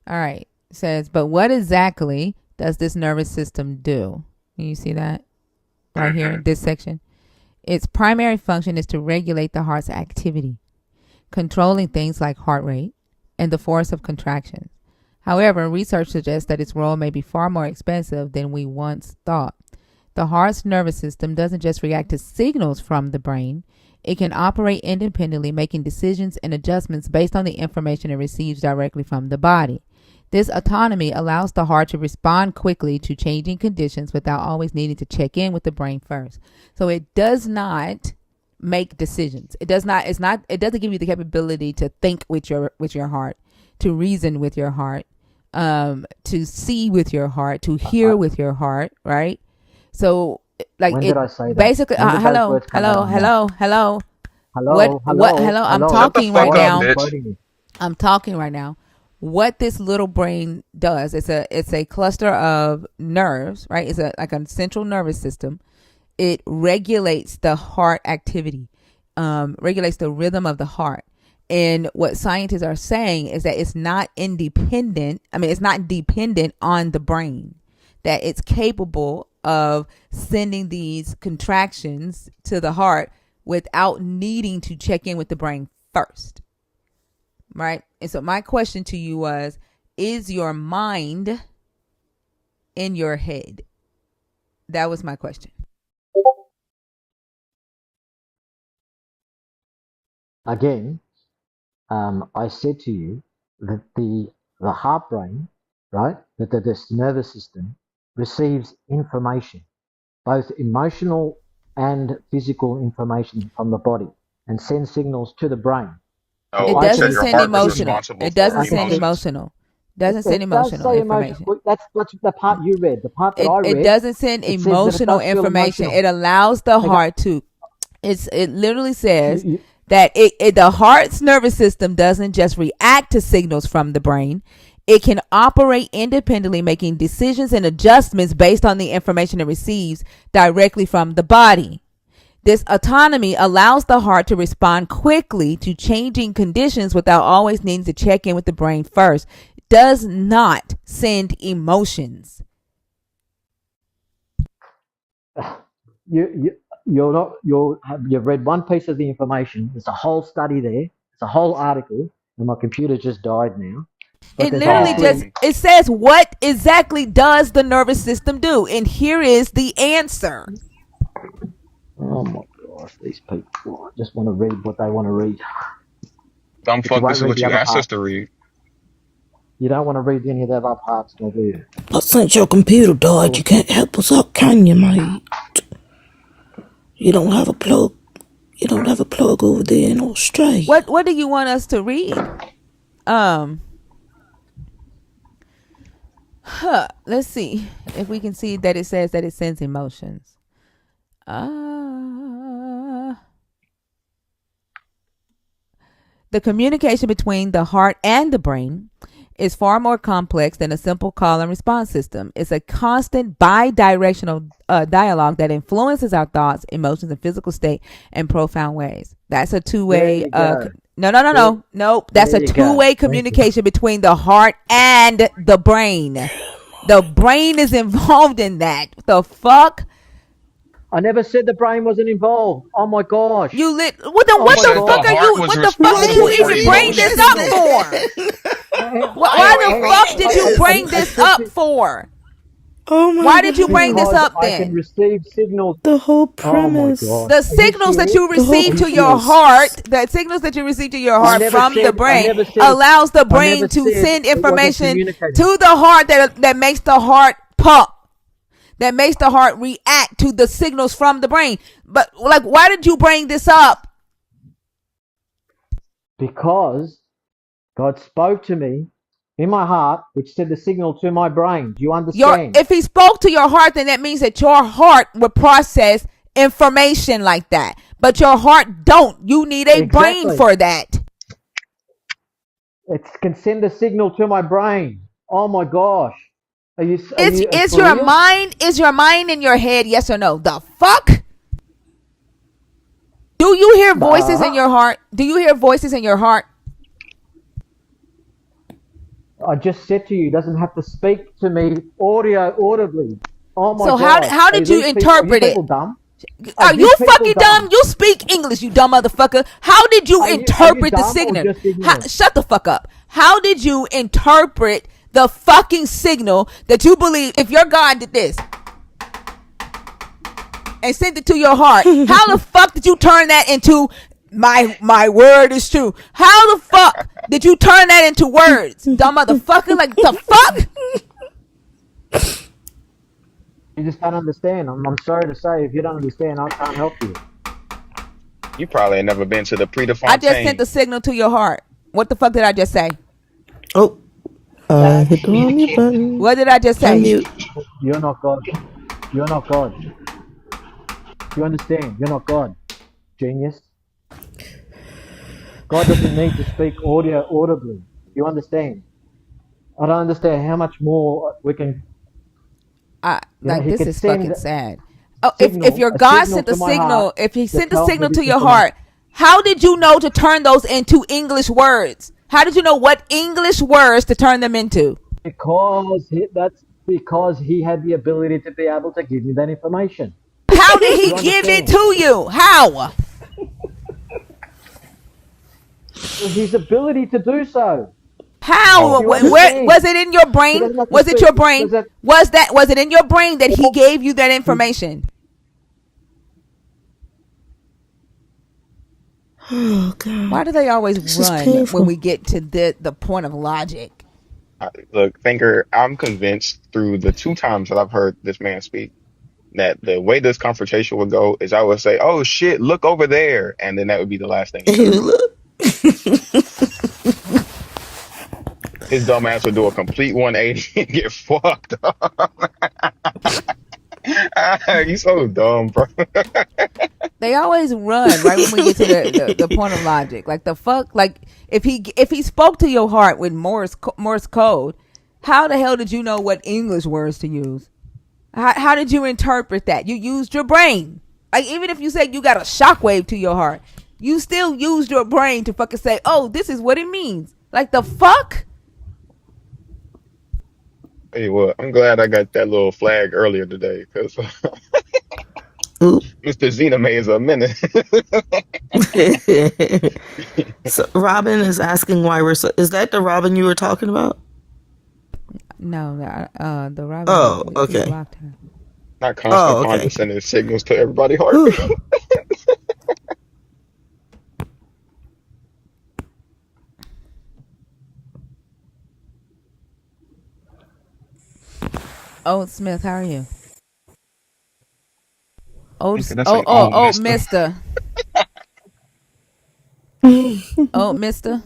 It says, but what exactly does this nervous system do? Can you see that right here, this section? Its primary function is to regulate the heart's activity, controlling things like heart rate and the force of contraction. However, research suggests that its role may be far more expensive than we once thought. The heart's nervous system doesn't just react to signals from the brain. It can operate independently, making decisions and adjustments based on the information it receives directly from the body. This autonomy allows the heart to respond quickly to changing conditions without always needing to check in with the brain first. So it does not make decisions. It doesn't give you the capability to think with your heart, to reason with your heart, to see with your heart, to hear with your heart, right? So like When did I say that? basically hello. I'm Shut the talking right fuck up, now. bitch. I'm talking right now. What this little brain does, it's a cluster of nerves, right? It's like a central nervous system. It regulates the heart activity, regulates the rhythm of the heart. And what scientists are saying is that it's not independent. It's not dependent on the brain, that it's capable of sending these contractions to the heart without needing to check in with the brain first. right? And so my question to you was, is your mind in your head? That was my question. Again, I said to you that the heart brain, right, that this nervous system receives information, both emotional and physical information from the body, and sends signals to the brain. So It Oh, you said doesn't your send heart is emotional. responsible It for doesn't send emotions. emotional. Doesn't send It does emotional say emotion. information. That's the part you read. The part that I It read, doesn't send it says that it emotional does feel information. emotional. It allows the Hang on. heart to. It literally says that the heart's nervous system doesn't just react to signals from the brain. It can operate independently, making decisions and adjustments based on the information it receives directly from the body. This autonomy allows the heart to respond quickly to changing conditions without always needing to check in with the brain first. It does not send emotions. You've read one piece of the information. There's a whole study there. It's a whole article, and my computer just died now. But It literally just, it says, what exactly does the nervous system do? And here is the answer. Oh my gosh, these people just want to read what they want to read. Dumb But you fuck, this won't is read what the you other asked us parts. to read. You don't want to read any of the other parts, do you? But since your computer died, you can't help us out, can you, mate? You don't have a plug. You don't have a plug over there in Australia. What do you want us to read? Let's see if we can see that it says that it sends emotions. The communication between the heart and the brain is far more complex than a simple call and response system. It's a constant bi-directional dialogue that influences our thoughts, emotions, and physical state in profound ways. That's a two-way. Nope. That's a two-way communication between the heart and the brain. The brain is involved in that. The fuck? I never said the brain wasn't involved. Oh my gosh. What the fuck did you even bring this up for? Why the fuck did you bring this up for? Oh my Why did you bring this up I can then? receive signals. The whole premise. Oh my God. The signals that you receive to your heart, from the brain allows the brain to send information to the heart that makes the heart pump. That makes the heart react to the signals from the brain. But like, why did you bring this up? Because God spoke to me in my heart, which sent the signal to my brain. Do you understand? If he spoke to your heart, then that means that your heart would process information like that. But your heart don't. You need a brain for that. It can send a signal to my brain. Oh my gosh. Is your mind in your head? Yes or no? The fuck? Do you hear voices in your heart? Do you hear voices in your heart? I just said to you, he doesn't have to speak to me audibly. Oh my God. So how did you interpret it? Dumb? Are you fucking dumb? You speak English, you dumb motherfucker. How did you interpret the signal? Shut the fuck up. How did you interpret the fucking signal that you believe? If your God did this and sent it to your heart, how the fuck did you turn that into my word is true? How the fuck did you turn that into words, dumb motherfucker? Like, the fuck? You just don't understand. I'm sorry to say, if you don't understand, I can't help you. You probably ain't never been to the Prix de Fontaine. I just sent the signal to your heart. What the fuck did I just say? Oh, hit the wrong mute button. What did I just say? You're not God. You're not God. You understand? You're not God. Genius. God doesn't need to speak audibly. You understand? I don't understand how much more we can. This is fucking sad. Oh, if your God sent the signal, if he sent the signal to your heart, how did you know to turn those into English words? How did you know what English words to turn them into? Because he had the ability to be able to give me that information. How did he give it to you? How? His ability to do so. How? Do you Where understand? was it in your He brain? doesn't have to Was it speak. your brain? Does that? Was it in your brain that he gave you that information? Oh God, Why do they always this is run when painful. we get to the point of logic? Look, Thinker, I'm convinced through the two times that I've heard this man speak that the way this confrontation would go is I would say, "Oh shit, look over there," and then that would be the last thing he heard. Look. His dumb ass would do a complete 180 and get fucked up. He's so dumb, bro. They always run right when we get to the point of logic. Like the fuck, like if he spoke to your heart with Morse code, how the hell did you know what English words to use? How did you interpret that? You used your brain. Like even if you say you got a shockwave to your heart, you still used your brain to fucking say, oh, this is what it means. Like the fuck? Hey, well, I'm glad I got that little flag earlier today because Oop. Mr. Zena May is a minute. So Robin is asking why we're so. Is that the Robin you were talking about? No, the Robin Oh, we okay. blocked her. Not constant Oh, okay. condescending signals to everybody heart. Whew. Oh, Smith, how are you? Oh, Thinker, that's like, oh, mister. Mister. Oh, Mister.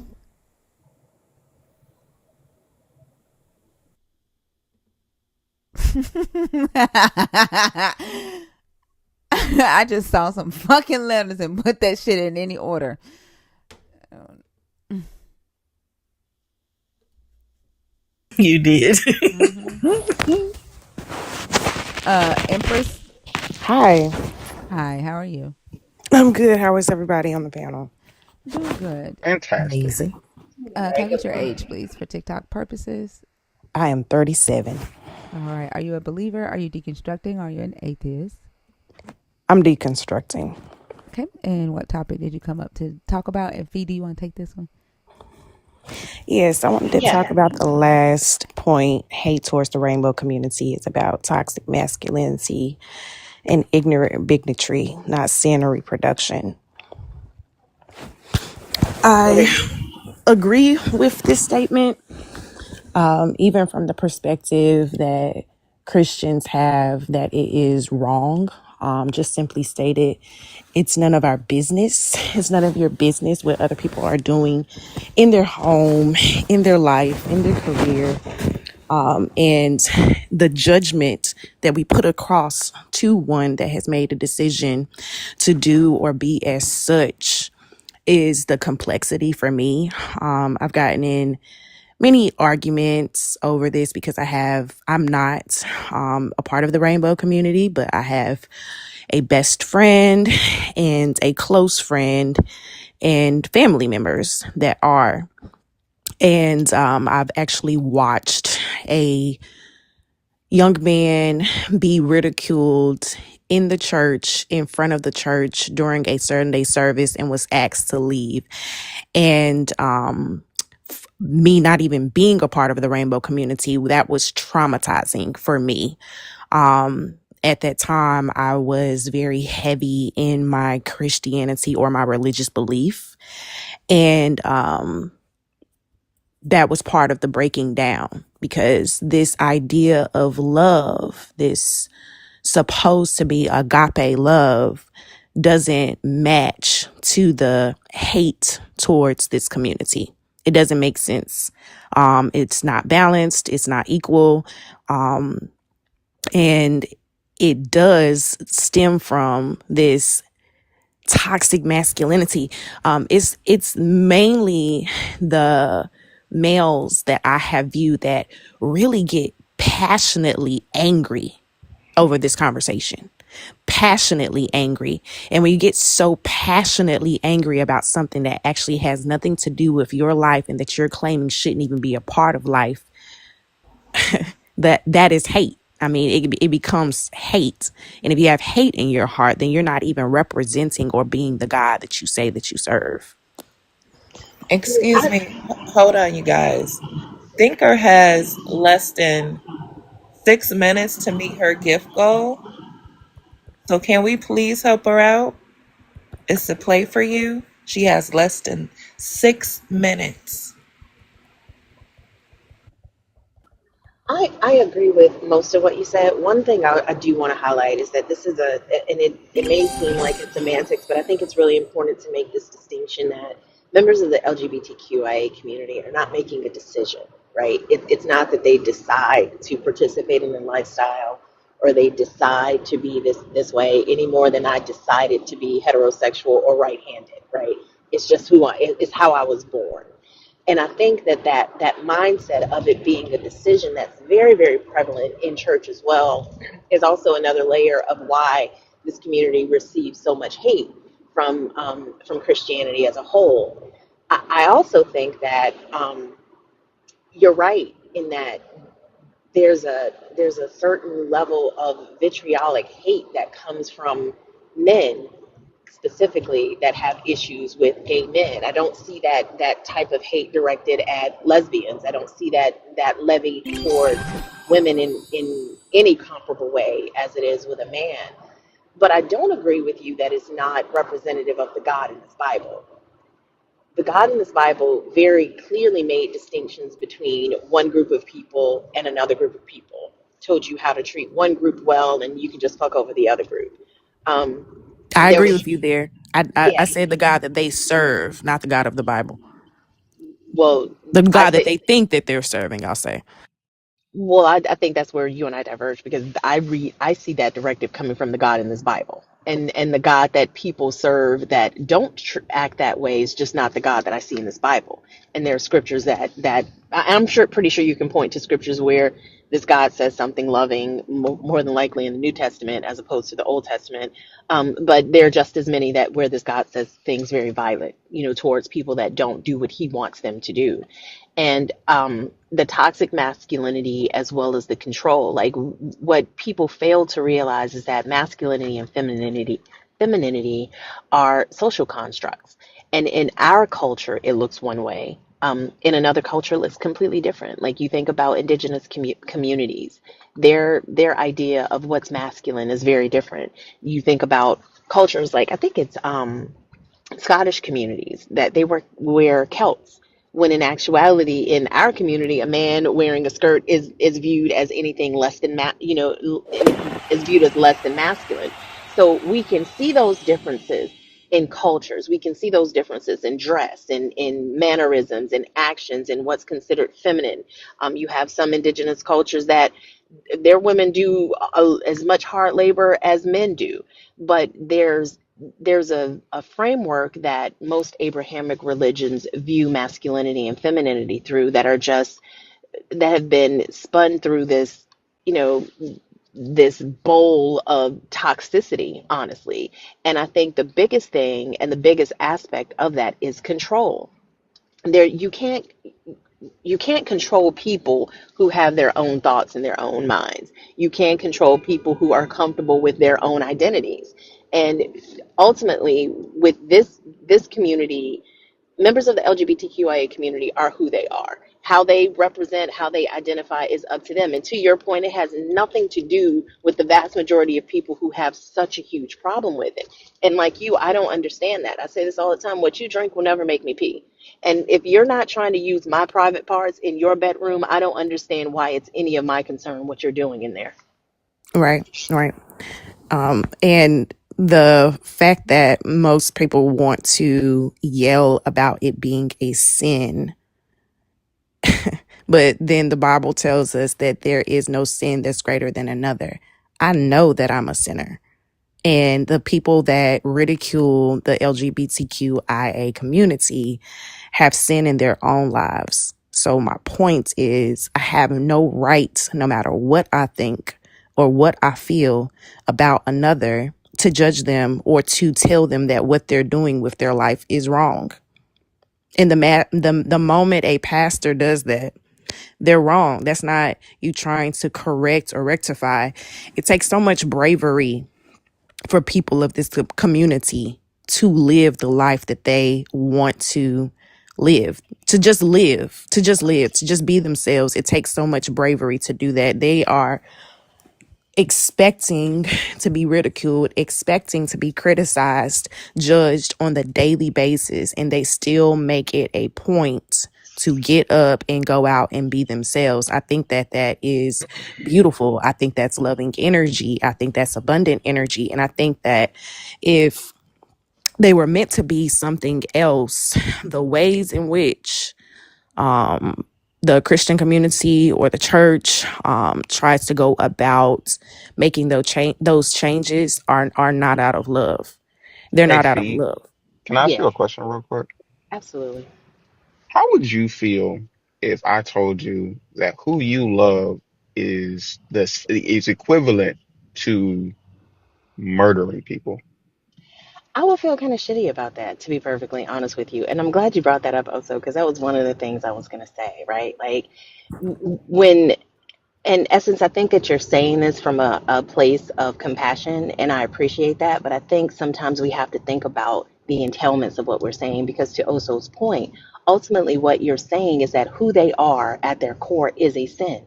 I just saw some fucking letters and put that shit in any order. You did. Empress. Hi, Hi, how are you? I'm good. How is everybody on the panel? Doing good. Fantastic. Amazing. Can I get your age, please, for TikTok purposes? I am 37. All right. Are you a believer? Are you deconstructing? Are you an atheist? I'm deconstructing. Okay. And what topic did you come up to talk about? And Fee, do you want to take this one? Yes, I wanted to talk about the last point. Hate towards the rainbow community is about toxic masculinity and ignorant bigotry, not sin or reproduction. I agree with this statement, even from the perspective that Christians have that it is wrong. Just simply stated, it's none of our business. It's none of your business what other people are doing in their home, in their life, in their career. And the judgment that we put across to one that has made a decision to do or be as such is the complexity for me. I've gotten in many arguments over this because I'm not a part of the rainbow community, but I have a best friend and a close friend and family members that are. And I've actually watched a young man be ridiculed in the church, in front of the church during a Sunday service and was asked to leave. And me not even being a part of the rainbow community, that was traumatizing for me. At that time, I was very heavy in my Christianity or my religious belief. And that was part of the breaking down, because this idea of love, this supposed to be agape love, doesn't match to the hate towards this community. It doesn't make sense. It's not balanced. It's not equal. And it does stem from this toxic masculinity. It's mainly the males that I have viewed that really get passionately angry over this conversation. Passionately angry. And when you get so passionately angry about something that actually has nothing to do with your life and that you're claiming shouldn't even be a part of life, that is hate. I mean, it becomes hate. And if you have hate in your heart, then you're not even representing or being the God that you say that you serve. Excuse me. Hold on, you guys. Thinker has less than 6 minutes to meet her gift goal. So can we please help her out? It's a play for you. She has less than 6 minutes. I agree with most of what you said. One thing I do want to highlight is that this is and it may seem like it's semantics, but I think it's really important to make this distinction that members of the LGBTQIA community are not making a decision, right? It's not that they decide to participate in the lifestyle or they decide to be this way any more than I decided to be heterosexual or right-handed, right? It's just it's how I was born. And I think that mindset of it being a decision that's very, very prevalent in church as well is also another layer of why this community receives so much hate from Christianity as a whole. I also think that you're right in that there's a certain level of vitriolic hate that comes from men specifically that have issues with gay men. I don't see that type of hate directed at lesbians. I don't see that levied towards women in any comparable way as it is with a man. But I don't agree with you that it's not representative of the God in this Bible. The God in this Bible very clearly made distinctions between one group of people and another group of people. Told you how to treat one group well, and you can just fuck over the other group. I There agree was, with you there. I yeah. said the God that they serve, not the God of the Bible. Well, The I God that say they think that they're serving, I'll say. Well, I think that's where you and I diverge because I see that directive coming from the God in this Bible, and the God that people serve that don't act that way is just not the God that I see in this Bible. And there are scriptures I'm pretty sure you can point to scriptures where this God says something loving, more than likely in the New Testament as opposed to the Old Testament. But there are just as many that where this God says things very violent, towards people that don't do what He wants them to do. And the toxic masculinity as well as the control, like what people fail to realize is that masculinity and femininity are social constructs, and in our culture it looks one way. In another culture it looks completely different. Like you think about indigenous communities, their idea of what's masculine is very different. You think about cultures like, I think it's Scottish communities, that they wear kilts, when in actuality in our community a man wearing a skirt is viewed as anything less than is viewed as less than masculine. So we can see those differences in cultures. We can see those differences in dress, in mannerisms, in actions, in what's considered feminine. You have some indigenous cultures that their women do as much hard labor as men do, but there's a framework that most Abrahamic religions view masculinity and femininity through, that have been spun through this, you know, this bowl of toxicity, honestly. And I think the biggest thing and the biggest aspect of that is control. There, you can't control people who have their own thoughts in their own minds. You can't control people who are comfortable with their own identities. And ultimately, with this community, members of the LGBTQIA community are who they are. How they represent, how they identify is up to them. And to your point, it has nothing to do with the vast majority of people who have such a huge problem with it. And like you, I don't understand that. I say this all the time: what you drink will never make me pee. And if you're not trying to use my private parts in your bedroom, I don't understand why it's any of my concern what you're doing in there. Right, right. And the fact that most people want to yell about it being a sin, but then the Bible tells us that there is no sin that's greater than another. I know that I'm a sinner. And the people that ridicule the LGBTQIA community have sin in their own lives. So my point is, I have no right, no matter what I think or what I feel about another, to judge them or to tell them that what they're doing with their life is wrong. And the moment a pastor does that, they're wrong. That's not you trying to correct or rectify. It takes so much bravery for people of this community to live the life that they want to live, to just live, to just live, to just be themselves. It takes so much bravery to do that. They are expecting to be ridiculed, expecting to be criticized, judged on the daily basis, and they still make it a point to get up and go out and be themselves. I think that that is beautiful. I think that's loving energy. I think that's abundant energy. And I think that if they were meant to be something else, the ways in which the Christian community or the church tries to go about making those changes are not out of love. They're Hey, not out of Fee, love. can I ask Yeah, you a question real quick? absolutely. How would you feel if I told you that who you love is equivalent to murdering people? I would feel kind of shitty about that, to be perfectly honest with you. And I'm glad you brought that up also, because that was one of the things I was going to say, right? Like, when, in essence, I think that you're saying this from a place of compassion, and I appreciate that. But I think sometimes we have to think about the entailments of what we're saying, because to Oso's point, ultimately what you're saying is that who they are at their core is a sin.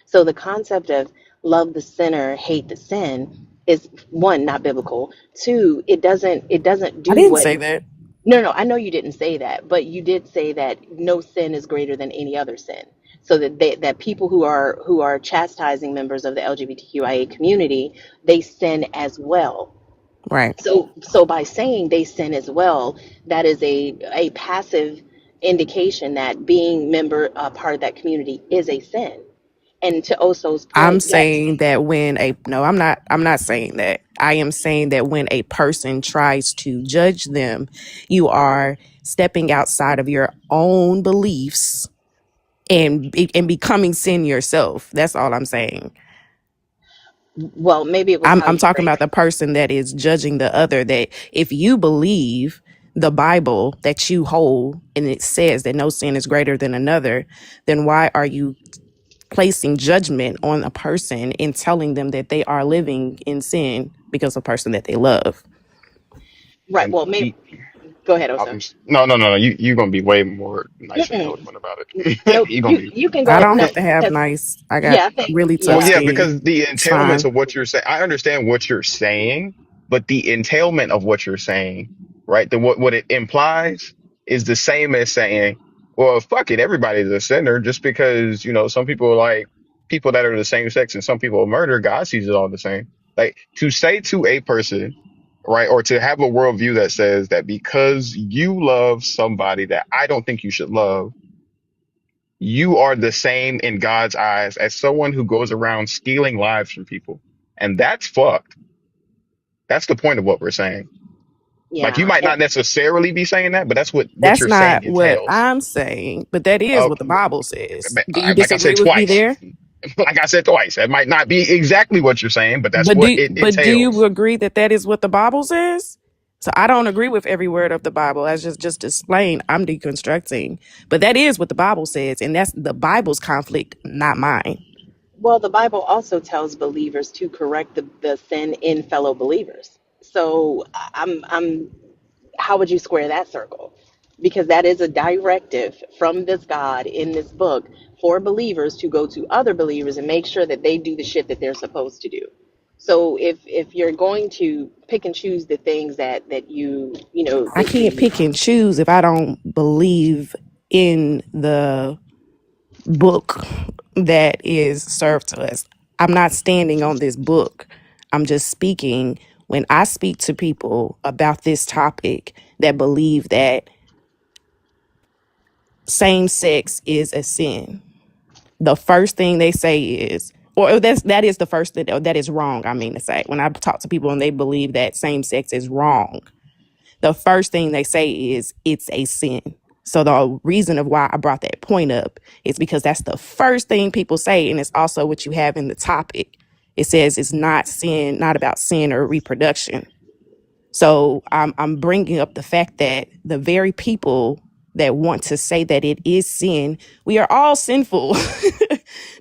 So the concept of love the sinner, hate the sin is, one, not biblical. Two, it doesn't I do didn't what. say that. No, no, I know you didn't say that, but you did say that no sin is greater than any other sin. So that people who are chastising members of the LGBTQIA community, they sin as well. Right. So by saying they sin as well, that is a passive indication that being part of that community is a sin. And to Oso's I'm point, yes. saying that I'm not saying that. I am saying that when a person tries to judge them, you are stepping outside of your own beliefs and becoming sin yourself. That's all I'm saying. Well, maybe it was how I'm you talking phrased about the person that is judging the other, that if you believe the Bible that you hold and it says that no sin is greater than another, then why are you placing judgment on a person and telling them that they are living in sin because of a person that they love? right. And Well, maybe go ahead, Oso. no, no, no, no. You're gonna be way more nicer and Mm-mm. eloquent about it. Nope. You're gonna You be you can I go. don't No, have to have because nice. I got yeah, I think really tough well, yeah. yeah, skin. because the It's entailments fine. of what you're saying, I understand what you're saying, but the entailment of what you're saying, right? What it implies is the same as saying, well, fuck it, everybody's a sinner just because, some people are like people that are the same sex and some people are murder. God sees it all the same. Like to say to a person, right, or to have a worldview that says that because you love somebody that I don't think you should love, you are the same in God's eyes as someone who goes around stealing lives from people. And that's fucked. That's the point of what we're saying. Like you Yeah. might not necessarily be saying that, but that's what That's you're saying not what entails. I'm saying, but that is Uh, what the Bible says. Do you like I disagree said with me twice, there? like I said twice, it might not be exactly what you're saying, but that's what it But do you entails. agree that that is what the Bible says? So I don't agree with every word of the Bible. As just explained, I'm deconstructing, but that is what the Bible says, and that's the Bible's conflict, not mine. Well, the Bible also tells believers to correct the sin in fellow believers. So I'm how would you square that circle? Because that is a directive from this God in this book for believers to go to other believers and make sure that they do the shit that they're supposed to do. So if you're going to pick and choose the things that I that can't you pick and choose if I don't believe in the book that is served to us. I'm not standing on this book. I'm just speaking. When I speak to people about this topic that believe that same sex is a sin, the first thing they say is, or that is the first thing, or that is wrong. I mean to say, when I talk to people and they believe that same sex is wrong, the first thing they say is it's a sin. So the reason of why I brought that point up is because that's the first thing people say, and it's also what you have in the topic. It says it's not sin, not about sin or reproduction. So I'm bringing up the fact that the very people that want to say that it is sin, we are all sinful.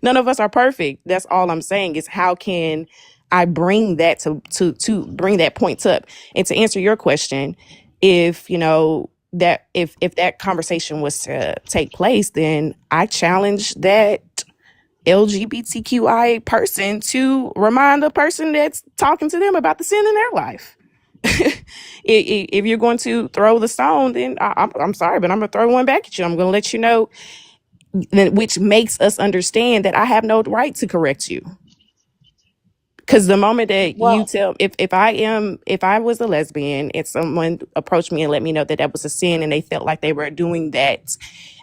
None of us are perfect. That's all I'm saying is how can I bring that to bring that point up? And to answer your question, if that if that conversation was to take place, then I challenge that LGBTQIA person to remind the person that's talking to them about the sin in their life. If you're going to throw the stone, then I'm sorry, but I'm going to throw one back at you. I'm going to let you know, which makes us understand that I have no right to correct you. Because the moment that you Well, tell, if I was a lesbian and someone approached me and let me know that that was a sin and they felt like they were doing that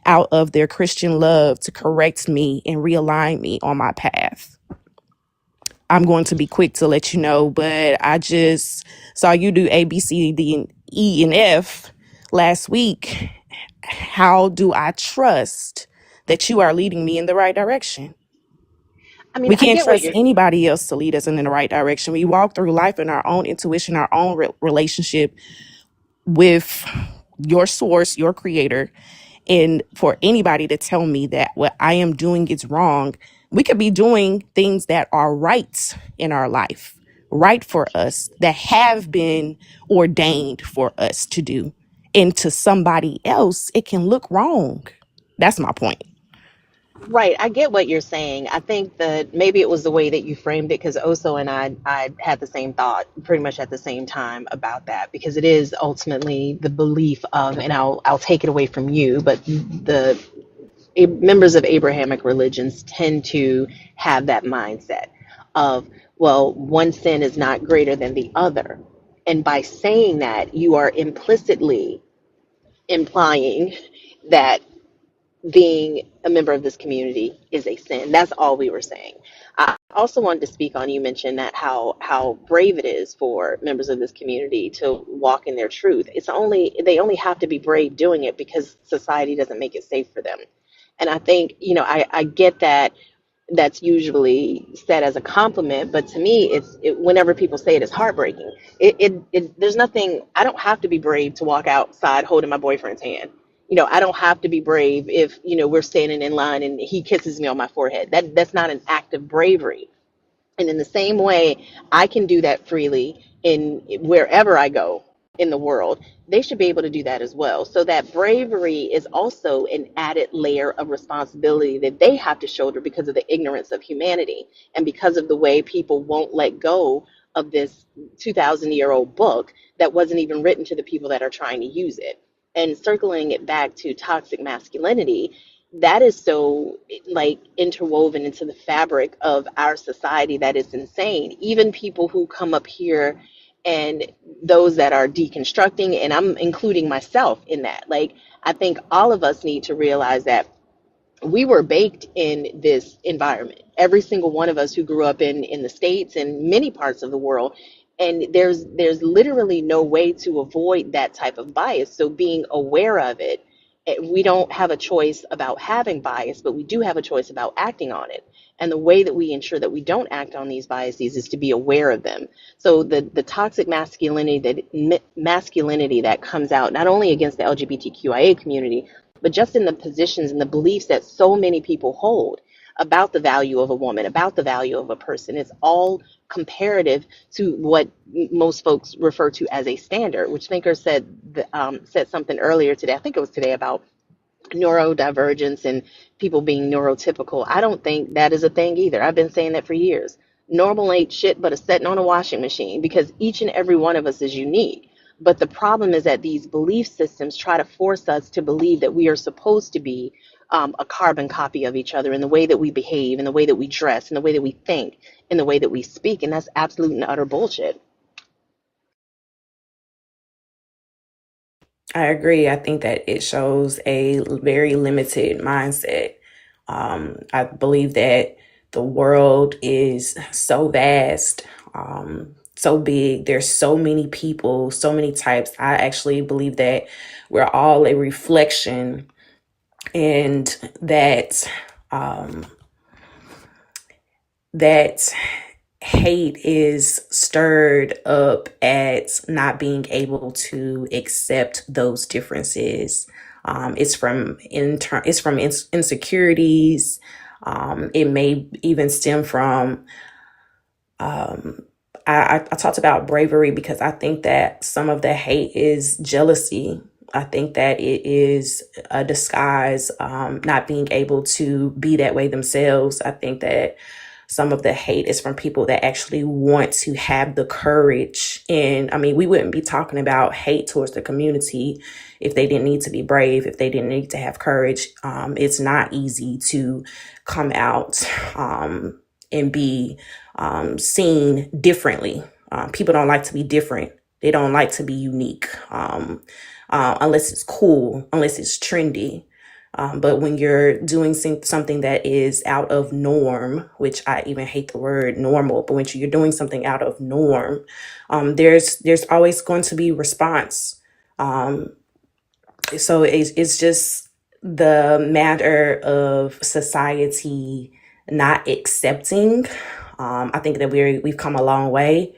out of their Christian love to correct me and realign me on my path, I'm going to be quick to let you know. But I just saw you do A, B, C, D, and E, and F last week. How do I trust that you are leading me in the right direction? I mean, We I can't get what trust you're anybody else to lead us in the right direction. We walk through life in our own intuition, our own relationship with your source, your creator. And for anybody to tell me that what I am doing is wrong, we could be doing things that are right in our life, right for us, that have been ordained for us to do. And to somebody else, it can look wrong. That's my point. right. I get what you're saying. I think that maybe it was the way that you framed it, because Oso and I had the same thought pretty much at the same time about that, because it is ultimately the belief of, and I'll take it away from you, but the members of Abrahamic religions tend to have that mindset of, well, one sin is not greater than the other. And by saying that, you are implicitly implying that being a member of this community is a sin. That's all we were saying. I also wanted to speak on, you mentioned that how brave it is for members of this community to walk in their truth. They only have to be brave doing it because society doesn't make it safe for them. And I think, I get that that's usually said as a compliment, but to me, whenever people say it, it's heartbreaking. There's nothing, I don't have to be brave to walk outside holding my boyfriend's hand. I don't have to be brave if, we're standing in line and he kisses me on my forehead. That's not an act of bravery. And in the same way, I can do that freely in wherever I go in the world. They should be able to do that as well. So that bravery is also an added layer of responsibility that they have to shoulder because of the ignorance of humanity and because of the way people won't let go of this 2,000-year-old book that wasn't even written to the people that are trying to use it. And circling it back to toxic masculinity, that is so like interwoven into the fabric of our society that is insane. Even people who come up here and those that are deconstructing, and I'm including myself in that, like, I think all of us need to realize that we were baked in this environment, every single one of us who grew up in the States and many parts of the world. And there's literally no way to avoid that type of bias. So being aware of it, we don't have a choice about having bias, but we do have a choice about acting on it. And the way that we ensure that we don't act on these biases is to be aware of them. So the toxic masculinity that comes out not only against the LGBTQIA community, but just in the positions and the beliefs that so many people hold about the value of a woman, about the value of a person. It's all comparative to what most folks refer to as a standard, which Thinker said something earlier today. I think it was today about neurodivergence and people being neurotypical. I don't think that is a thing either. I've been saying that for years. Normal ain't shit but a setting on a washing machine, because each and every one of us is unique. But the problem is that these belief systems try to force us to believe that we are supposed to be a carbon copy of each other in the way that we behave, in the way that we dress, in the way that we think, in the way that we speak. And that's absolute and utter bullshit. I agree. I think that it shows a very limited mindset. I believe that the world is so vast, so big. There's so many people, so many types. I actually believe that we're all a reflection, and that that hate is stirred up at not being able to accept those differences. It's from insecurities. It may even stem from. I talked about bravery because I think that some of the hate is jealousy. I think that it is a disguise, not being able to be that way themselves. I think that some of the hate is from people that actually want to have the courage. And I mean, we wouldn't be talking about hate towards the community if they didn't need to be brave, if they didn't need to have courage. It's not easy to come out and be seen differently. People don't like to be different. They don't like to be unique, unless it's cool, unless it's trendy. But when you're doing something that is out of norm, which I even hate the word normal, but when you're doing something out of norm, there's always going to be response. So it's just the matter of society not accepting. I think that we've come a long way.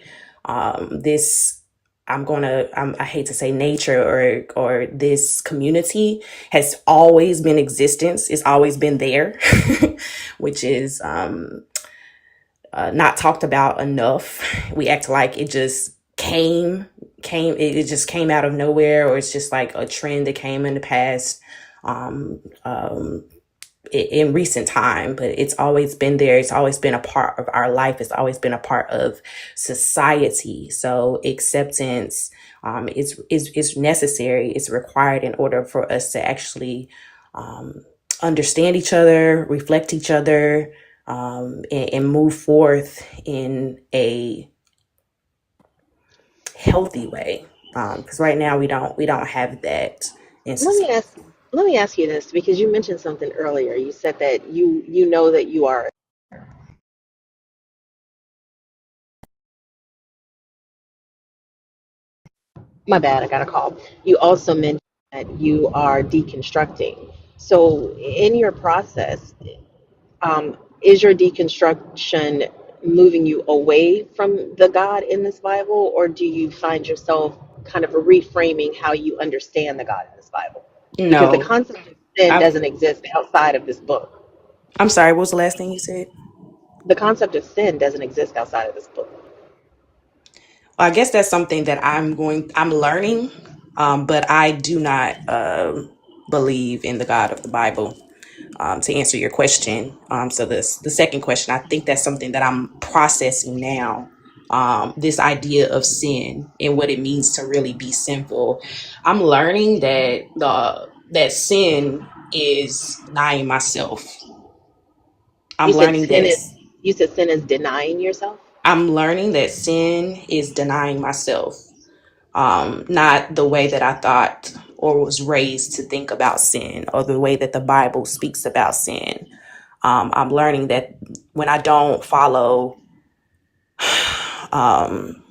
This I hate to say nature or this community has always been existence. It's always been there, which is not talked about enough. We act like it just it just came out of nowhere, or it's just like a trend that came in the past. Um, um, in recent time, but it's always been there. It's always been a part of our life. It's always been a part of society. So acceptance is necessary. It's required in order for us to actually understand each other, reflect each other, and move forth in a healthy way. Because right now we don't have that in Let me society. ask let me ask you this, because you mentioned something earlier. You said that you know that you are, my bad, I got a call. You also mentioned that you are deconstructing. So in your process, is your deconstruction moving you away from the God in this Bible, or do you find yourself kind of reframing how you understand the God in this Bible? Because the No, concept of sin I, doesn't exist outside of this book. I'm sorry. What was the last thing you said? The concept of sin doesn't exist outside of this book. I guess that's something that I'm learning, but I do not believe in the God of the Bible. To answer your question, so the second question, I think that's something that I'm processing now. This idea of sin and what it means to really be sinful. I'm learning that sin is denying myself. You I'm said learning sin is this. you said sin is denying yourself. I'm learning that sin is denying myself. Not the way that I thought or was raised to think about sin, or the way that the Bible speaks about sin. I'm learning that when I don't follow um,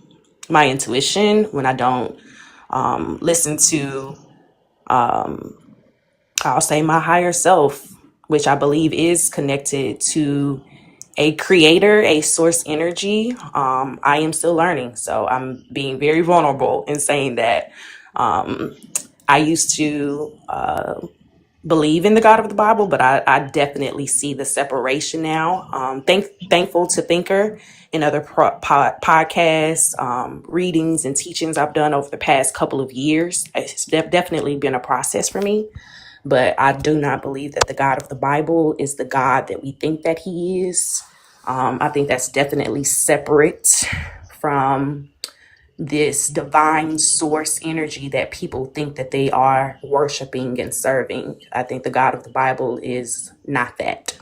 my intuition, when I don't listen to, I'll say, my higher self, which I believe is connected to a creator, a source energy, I am still learning. So I'm being very vulnerable in saying that. I used to believe in the God of the Bible, but I definitely see the separation now. Thankful to Thinker and other podcasts, readings, and teachings I've done over the past couple of years. It's definitely been a process for me, but I do not believe that the God of the Bible is the God that we think that He is. I think that's definitely separate from this divine source energy that people think that they are worshiping and serving. I think the God of the Bible is not that.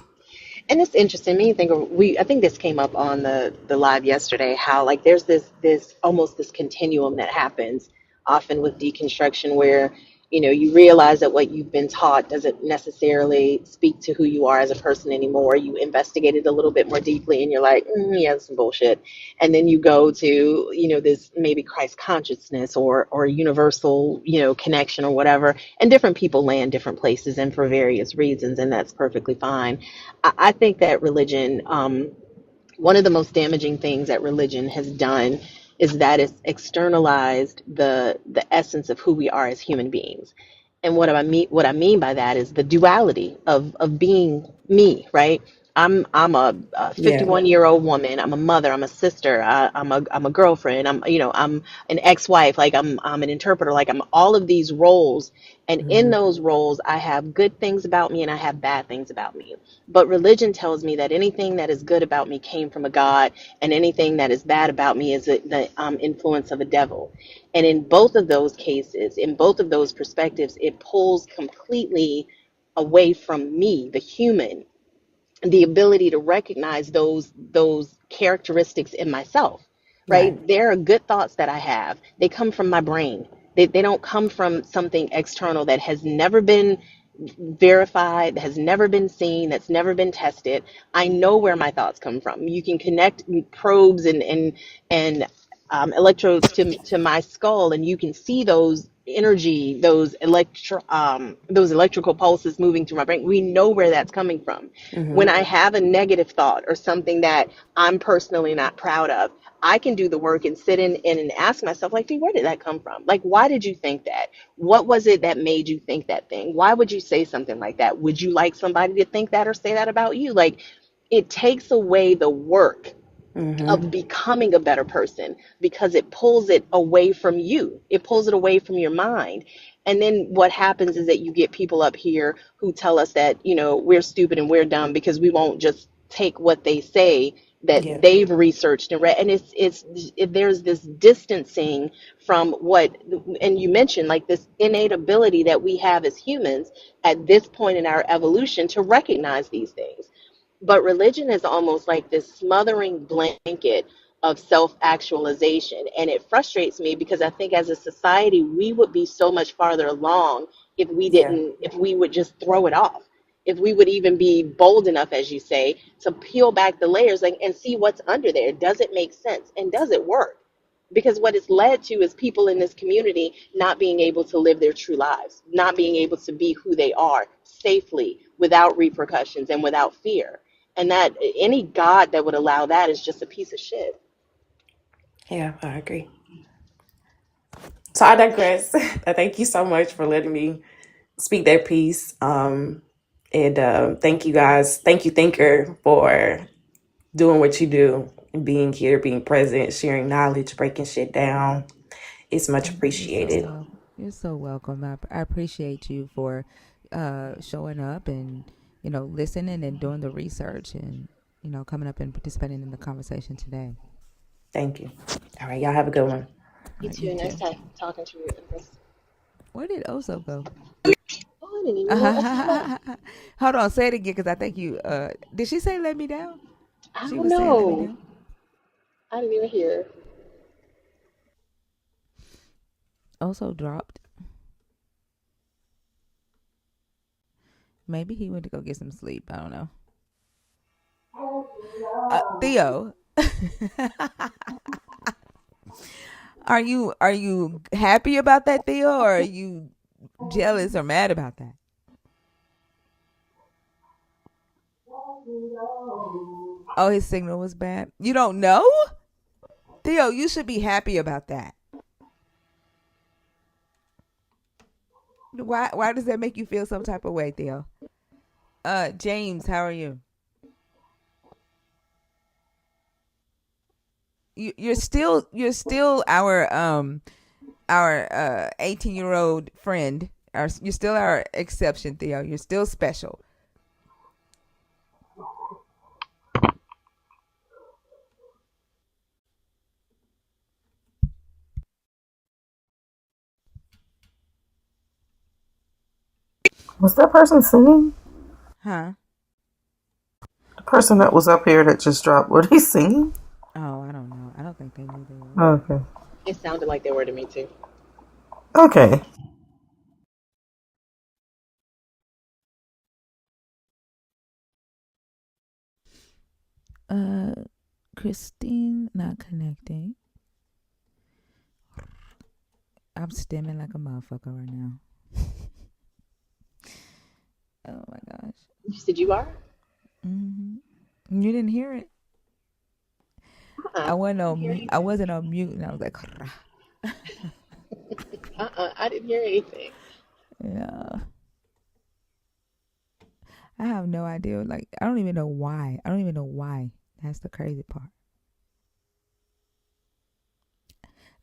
And it's interesting. Me think of I think this came up on the live yesterday. How like there's this almost this continuum that happens often with deconstruction, where you realize that what you've been taught doesn't necessarily speak to who you are as a person anymore. You investigate it a little bit more deeply, and you're like, yeah, that's some bullshit. And then you go to this maybe Christ consciousness or universal connection or whatever. And different people land different places, and for various reasons, and that's perfectly fine. I think that religion, one of the most damaging things that religion has done is that it's externalized the essence of who we are as human beings. And what I mean by that is the duality of being me, right? I'm a Yeah. 51-year-old woman. I'm a mother. I'm a sister. I'm a girlfriend. I'm an ex-wife. Like I'm an interpreter. Like I'm all of these roles. And in Hmm. those roles, I have good things about me and I have bad things about me. But religion tells me that anything that is good about me came from a God, and anything that is bad about me is the influence of a devil. And in both of those cases, in both of those perspectives, it pulls completely away from me, the human, the ability to recognize those characteristics in myself. Right. Right, there are good thoughts that I have. They come from my brain. They don't come from something external that has never been verified, that has never been seen, that's never been tested. I know where my thoughts come from. You can connect probes and electrodes to my skull, and you can see those energy, those electrical pulses moving through my brain. We know where that's coming from. Hmm. When I have a negative thought or something that I'm personally not proud of, I can do the work and sit in and ask myself, like, dude, where did that come from? Like, why did you think that? What was it that made you think that thing? Why would you say something like that? Would you like somebody to think that or say that about you? Like, it takes away the work Hmm. of becoming a better person because it pulls it away from you. It pulls it away from your mind. And then what happens is that you get people up here who tell us that, we're stupid and we're dumb because we won't just take what they say that Yeah. they've researched and read. And there's this distancing from what, and you mentioned like this innate ability that we have as humans at this point in our evolution to recognize these things. But religion is almost like this smothering blanket of self actualization. And it frustrates me because I think as a society, we would be so much farther along Yeah. if we would just throw it off. If we would even be bold enough, as you say, to peel back the layers and see what's under there. Does it make sense? And does it work? Because what it's led to is people in this community not being able to live their true lives, not being able to be who they are safely, without repercussions and without fear. And that any God that would allow that is just a piece of shit. Yeah, I agree. So I digress. Thank you so much for letting me speak that piece. And thank you guys. Thank you, Thinker, for doing what you do, being here, being present, sharing knowledge, breaking shit down. It's much You're so appreciated. welcome. You're so welcome. I appreciate you for showing up and listening and doing the research and coming up and participating in the conversation today. Thank you. All right, y'all have a good one. All You right, you too. Nice too. time talking to you, Empress. Where did Oso go? Oh, I didn't even know Esther left. Hold on, say it again because I think you. Did she say let me down? I She don't was saying let me know. down. I didn't even hear. Oso dropped. Maybe he went to go get some sleep. I don't know. Theo, are you happy about that, Theo, or are you jealous or mad about that? Oh, his signal was bad. You don't know, Theo. You should be happy about that. Why does that make you feel some type of way, Theo? James, how are you? You're still our 18-year-old friend. You're still our exception, Theo. You're still special. Was that person singing? Huh? The person that was up here that just dropped, were they singing? Oh, I don't know. I don't think they knew they were. Okay. It sounded like they were to me too. Okay. Christine not connecting. I'm stimming like a motherfucker right now. Oh my gosh. You said you are? Hmm. You didn't hear it. Uh-uh. I wasn't on mute, and I was like, I didn't hear anything. yeah. I have no idea. Like, I don't even know why. I don't even know why. That's the crazy part.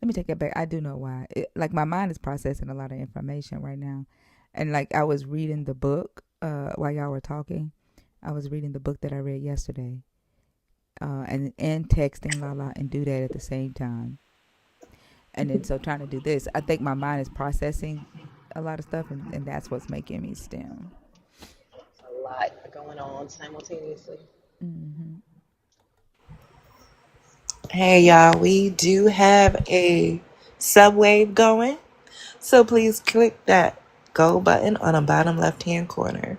Let me take it back. I do know why. Like, my mind is processing a lot of information right now. And like, I was reading the book while y'all were talking. I was reading the book that I read yesterday. And texting Lala and do that at the same time. And then so trying to do this, I think my mind is processing a lot of stuff, and that's what's making me stem. A lot going on simultaneously. Mm-hmm. Hey y'all, we do have a subwave going, so please click that go button on the bottom left hand corner.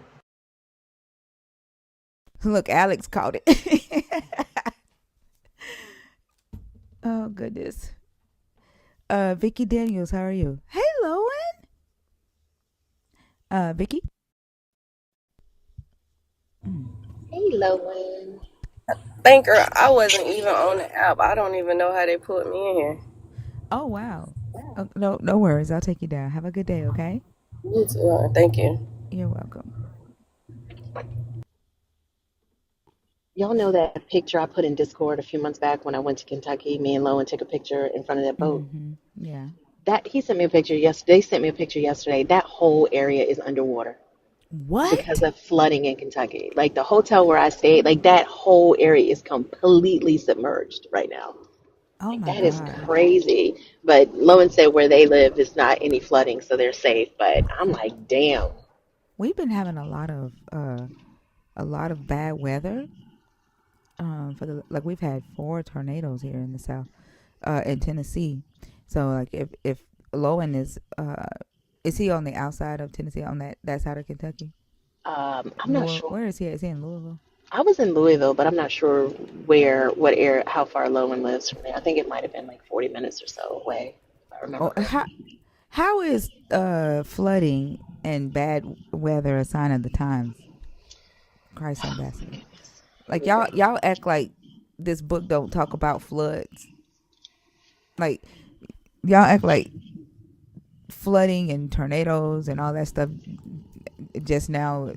Look, Alex caught it. Oh goodness. Vicky Daniels, how are you? Hey, Lowen. Vicky. Hey, Lowen. Thinker, I wasn't even on the app. I don't even know how they put me in here. Oh wow. Oh, no worries. I'll take you down. Have a good day. Okay. You too. Thank you. You're welcome. Y'all know that picture I put in Discord a few months back when I went to Kentucky? Me and Lowen took a picture in front of that boat. Mm-hmm. Yeah. That he sent me a picture yesterday. They sent me a picture yesterday. That whole area is underwater because What? of flooding in Kentucky. Like the hotel where I stayed, like that whole area is completely submerged right now. Oh Like my that is God. crazy. But Lowen said where they live is not any flooding, so they're safe. But I'm like, damn. We've been having a lot of bad weather. For the like we've had 4 tornadoes here in the south, in Tennessee. So like if Lowen is he on the outside of Tennessee, on that side of Kentucky? I'm not sure. Where is he? Is he in Louisville? I was in Louisville, but I'm not sure what area, how far Lowen lives from there. I think it might have been like 40 minutes or so away, if I remember Oh, correctly. how is flooding and bad weather a sign of the times? Christ ambassador. Let Like me bring y'all act like this book don't talk about floods. Like y'all act like flooding and tornadoes and all that stuff just now,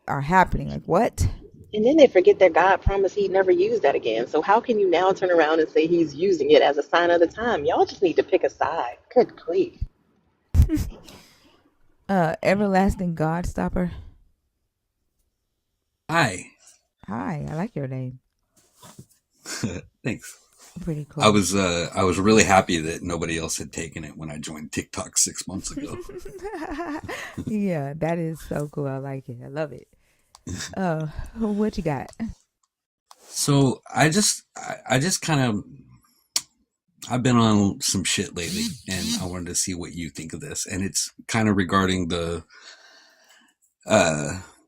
are happening. Like what? And then they forget that God promised he'd never use that again. So how can you now turn around and say he's using it as a sign of the time? Y'all just need to pick a side. Good grief. Everlasting God Stopper. Hi. Hi, I like your name. Thanks. Pretty I cool. was really happy that nobody else had taken it when I joined TikTok 6 months ago. Yeah, that is so cool. I like it. I love it. What you got? So I just kind of I've been on some shit lately, and I wanted to see what you think of this. And it's kind of regarding the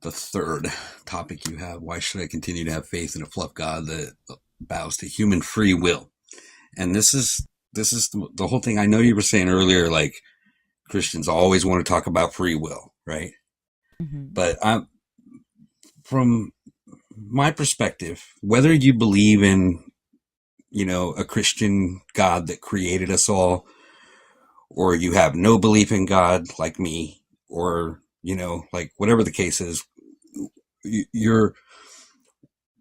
third topic you have. Why should I continue to have faith in a fluff God that bows to human free will? And this is the whole thing. I know you were saying earlier, like Christians always want to talk about free will, right? Mm-hmm. But from my perspective, whether you believe in, a Christian God that created us all, or you have no belief in God like me, or, like whatever the case is, you're,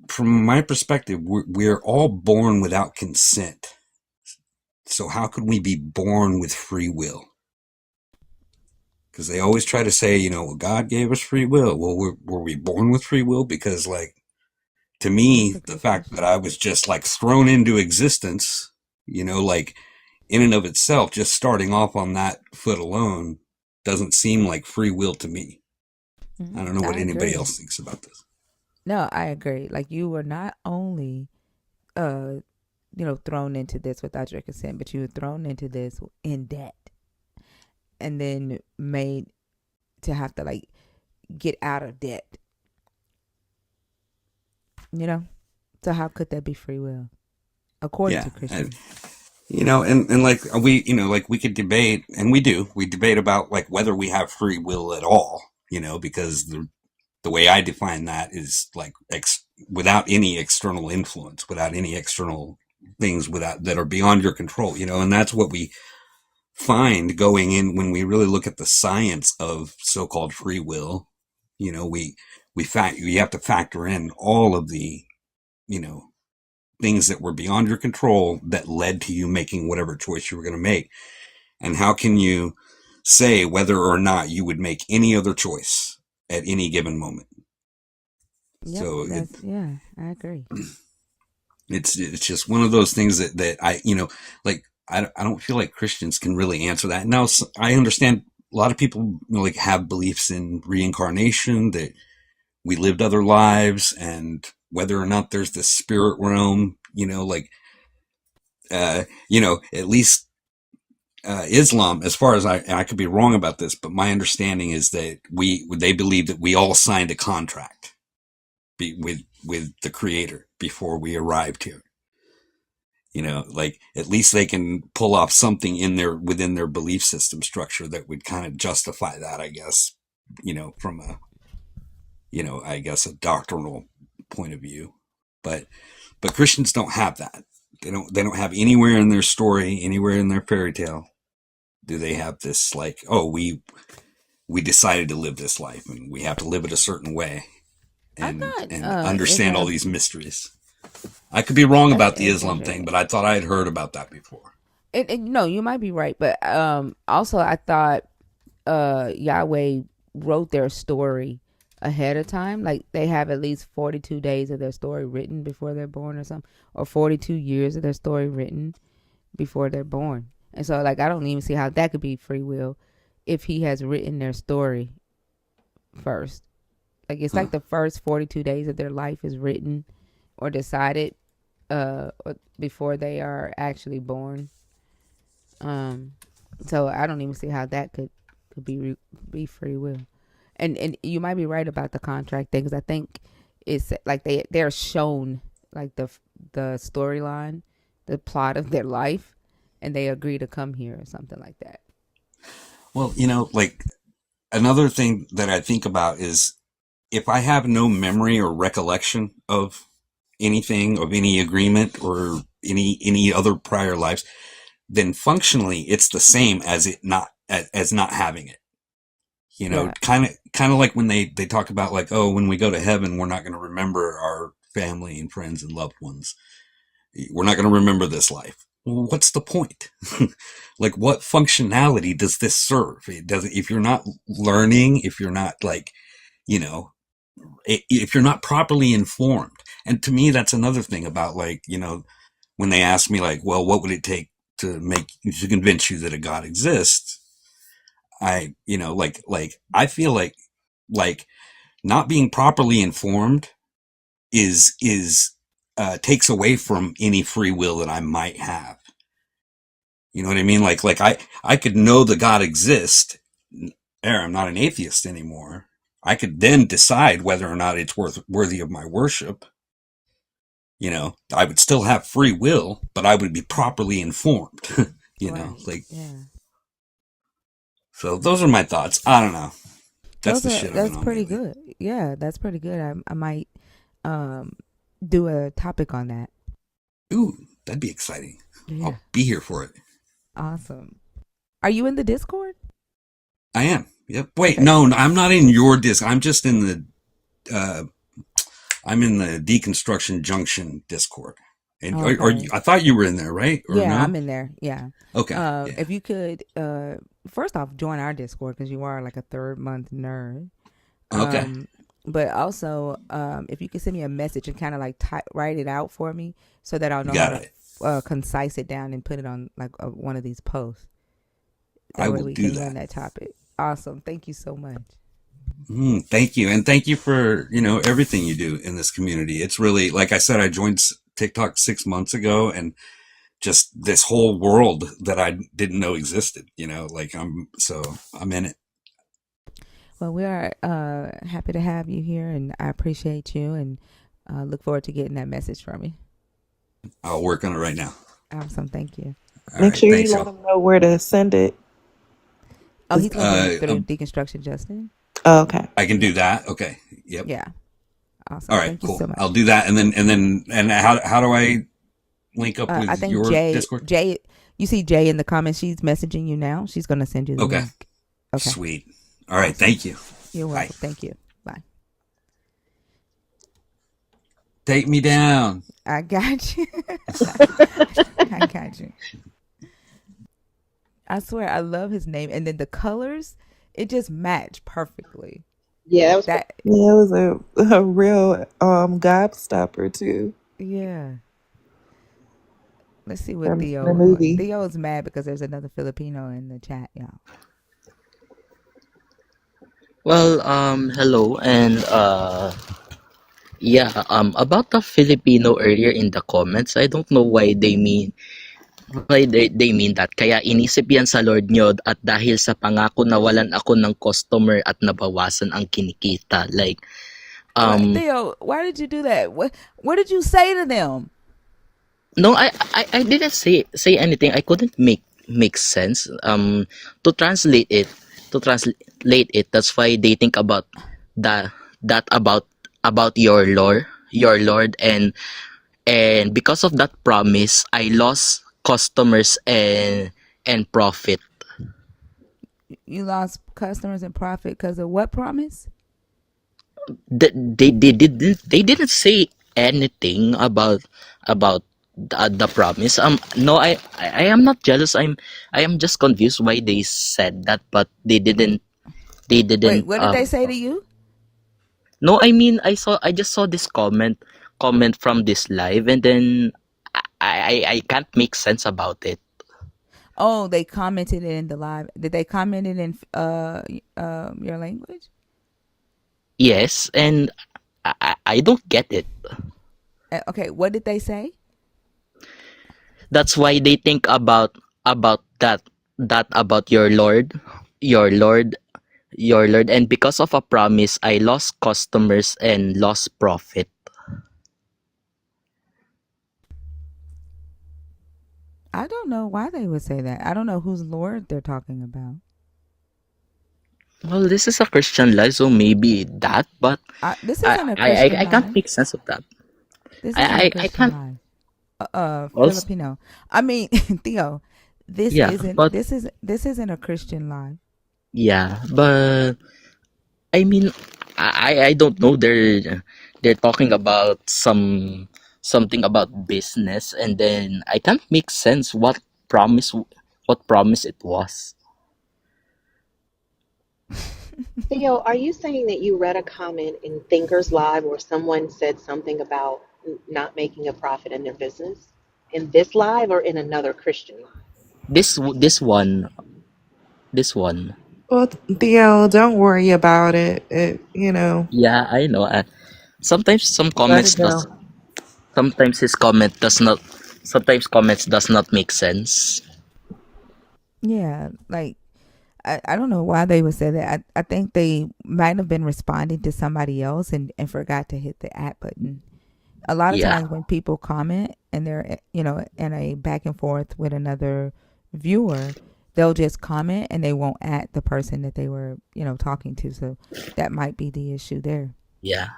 from my perspective, we're all born without consent. So how could we be born with free will? Because they always try to say, well, God gave us free will. Well, were we born with free will? Because, like, to That's me, a the good fact that question. I was just like thrown into existence, like in and of itself, just starting off on that foot alone doesn't seem like free will to me. I don't know what I anybody agree. else thinks about this. No, I agree. Like you were not only uh thrown into this without your consent, but you were thrown into this in debt and then made to have to like get out of debt. So how could that be free will according Yeah. to Christians? And like like we could debate, and we debate about like whether we have free will at all, because the way I define that is like without any external influence, without any external things that are beyond your control, and that's what we find going in when we really look at the science of so-called free will, You know, you have to factor in all of the, you know, things that were beyond your control that led to you making whatever choice you were going to make. And how can you say whether or not you would make any other choice at any given moment? Yep, So I agree. it's just one of those things that I, you know, like I don't feel like Christians can really answer that. Now, I understand a lot of people, you know, like have beliefs in reincarnation, that we lived other lives, and whether or not there's the spirit realm, you know, like, you know, at least Islam, as far as I could be wrong about this, but my understanding is that they believe that we all signed a contract with the Creator before we arrived here. You know, like at least they can pull off something within their belief system structure that would kind of justify that, I guess, you know, from a, you know, I guess a doctrinal point of view. But Christians don't have that. They don't have anywhere in their story, anywhere in their fairy tale, do they have this like, oh, we decided to live this life and we have to live it a certain way and understand all these mysteries. I could be wrong about the Islam thing, but I thought I had heard about that before. No, you might be right, but also I thought Yahweh wrote their story ahead of time. Like they have at least 42 days of their story written before they're born or something, or 42 years of their story written before they're born. And so like I don't even see how that could be free will if he has written their story first. Like it's like the first 42 days of their life is written or decided before they are actually born. So I don't even see how that could be free will. And you might be right about the contract thing, because I think it's like they're shown like the storyline, the plot of their life, and they agree to come here or something like that. Well, you know, like another thing that I think about is if I have no memory or recollection of anything, of any agreement or any other prior lives, then functionally it's the same as not having it. You know, kind of like when they talk about like, oh, when we go to heaven, we're not going to remember our family and friends and loved ones. We're not going to remember this life. Well, what's the point? Like, what functionality does this serve? It doesn't, if you're not learning, if you're not like, you know, if you're not properly informed. And to me, that's another thing about like, you know, when they ask me like, well, what would it take to convince you that a God exists? You know, like I feel like not being properly informed is takes away from any free will that I might have. You know what I mean? Like I could know that God exists. I'm not an atheist anymore. I could then decide whether or not it's worthy of my worship. You know, I would still have free will, but I would be properly informed. You know, like, so those are my thoughts. I don't know. That's pretty good. Yeah, that's pretty good. I might do a topic on that. Ooh, that'd be exciting. Yeah. I'll be here for it. Awesome. Are you in the Discord? I am. Yep. Wait, okay. No, I'm not in your Discord. I'm just in the I'm in the Deconstruction Junction Discord. And okay. I thought you were in there, right? Or yeah, no? I'm in there. Yeah. Okay. Yeah. If you could, first off, join our Discord, because you are like a third-month nerd. Okay. But also, if you could send me a message and kind of like write it out for me, so that I'll know how to concise it down and put it on like one of these posts. That I will do that. Run that topic. Awesome. Thank you so much. Thank you. And thank you for, you know, everything you do in this community. It's really, like I said, I joined TikTok 6 months ago, and just this whole world that I didn't know existed, you know, like I'm in it. Well, we are happy to have you here, and I appreciate you, and look forward to getting that message from you. I'll work on it right now. Awesome. Thank you. Make sure you let them know where to send it. Oh, he's going to do Deconstruction, Justin. Oh, okay. I can do that. Okay. Yep. Yeah. Awesome. All right. Thank cool. You so much. I'll do that, and how do I link up with I think your Discord? Jay, you see Jay in the comments. She's messaging you now. She's going to send you the link. Okay. Sweet. All right. Thank you. You're welcome. Bye. Thank you. Bye. Take me down. I got you. I got you. I swear, I love his name, and then the colors, it just match perfectly. Yeah, that was pretty. That Yeah, it was a real gobstopper too yeah. Let's see what from the movie. Theo's mad because there's another Filipino in the chat, y'all. Well, hello, and yeah, about the Filipino earlier in the comments, I don't know why they mean that. Kaya inisip yan sa Lord nyo at dahil sa pangako nawalan ako ng customer at nabawasan ang kinikita. Like, What, um, Theo? Why did you do that? What did you say to them? no, I didn't say anything. I couldn't make sense. To translate it, that's why they think about that that about your Lord, and because of that promise, I lost customers and profit. You lost customers and profit because of what promise? They didn't say anything about the promise. No, I am not jealous. I am just confused why they said that, but they didn't Wait, what did they say to you? no, I mean, I just saw this comment from this live, and then I can't make sense about it. Oh, they commented it in the live. Did they comment it in your language? Yes, and I don't get it. Okay, what did they say? That's why they think about that about your Lord, your Lord, and because of a promise, I lost customers and lost profit. I don't know why they would say that. I don't know whose Lord they're talking about. Well, this is a Christian life, so maybe that, but This I isn't a I, Christian I can't live. make sense of that. This isn't a I Christian can't live. also, Filipino. I mean, Theo, yeah, but this isn't a Christian live. yeah, but I mean, I don't know. They're talking about something about business, and then I can't make sense promise what promise it was. Theo, are you saying that you read a comment in Thinkers Live where someone said something about not making a profit in their business? In this live or in another Christian live? This one. Well, Theo, don't worry about it. Yeah, I know. Sometimes some Let comments it go. does. Sometimes his comment does not. Sometimes comments does not make sense. Yeah, like I don't know why they would say that. I think they might have been responding to somebody else and forgot to hit the at button. A lot of Yeah, times when people comment and they're in a back and forth with another viewer, they'll just comment and they won't at the person that they were talking to. So that might be the issue there. yeah.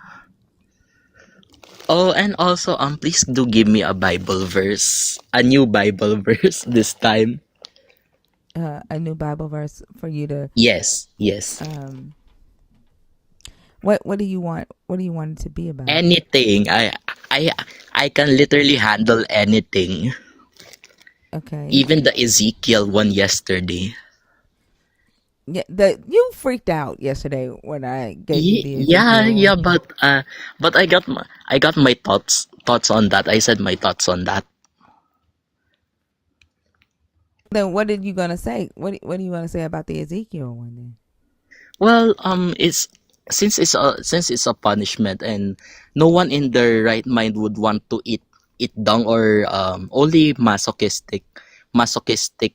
Oh, and also, please do give me a Bible verse, a new Bible verse this time. A new Bible verse for you to. Yes, yes. What do you want? What do you want it to be about? Anything. I, I can literally handle anything. Okay. Even the Ezekiel one yesterday. Yeah, you freaked out yesterday when I gave you the Yeah, Ezekiel yeah, one. but I got my thoughts on that. I said my thoughts on that. Then what did you gonna say? What are you gonna say about the Ezekiel one then? Well, it's since it's a punishment, and no one in their right mind would want to eat dung, or only masochistic,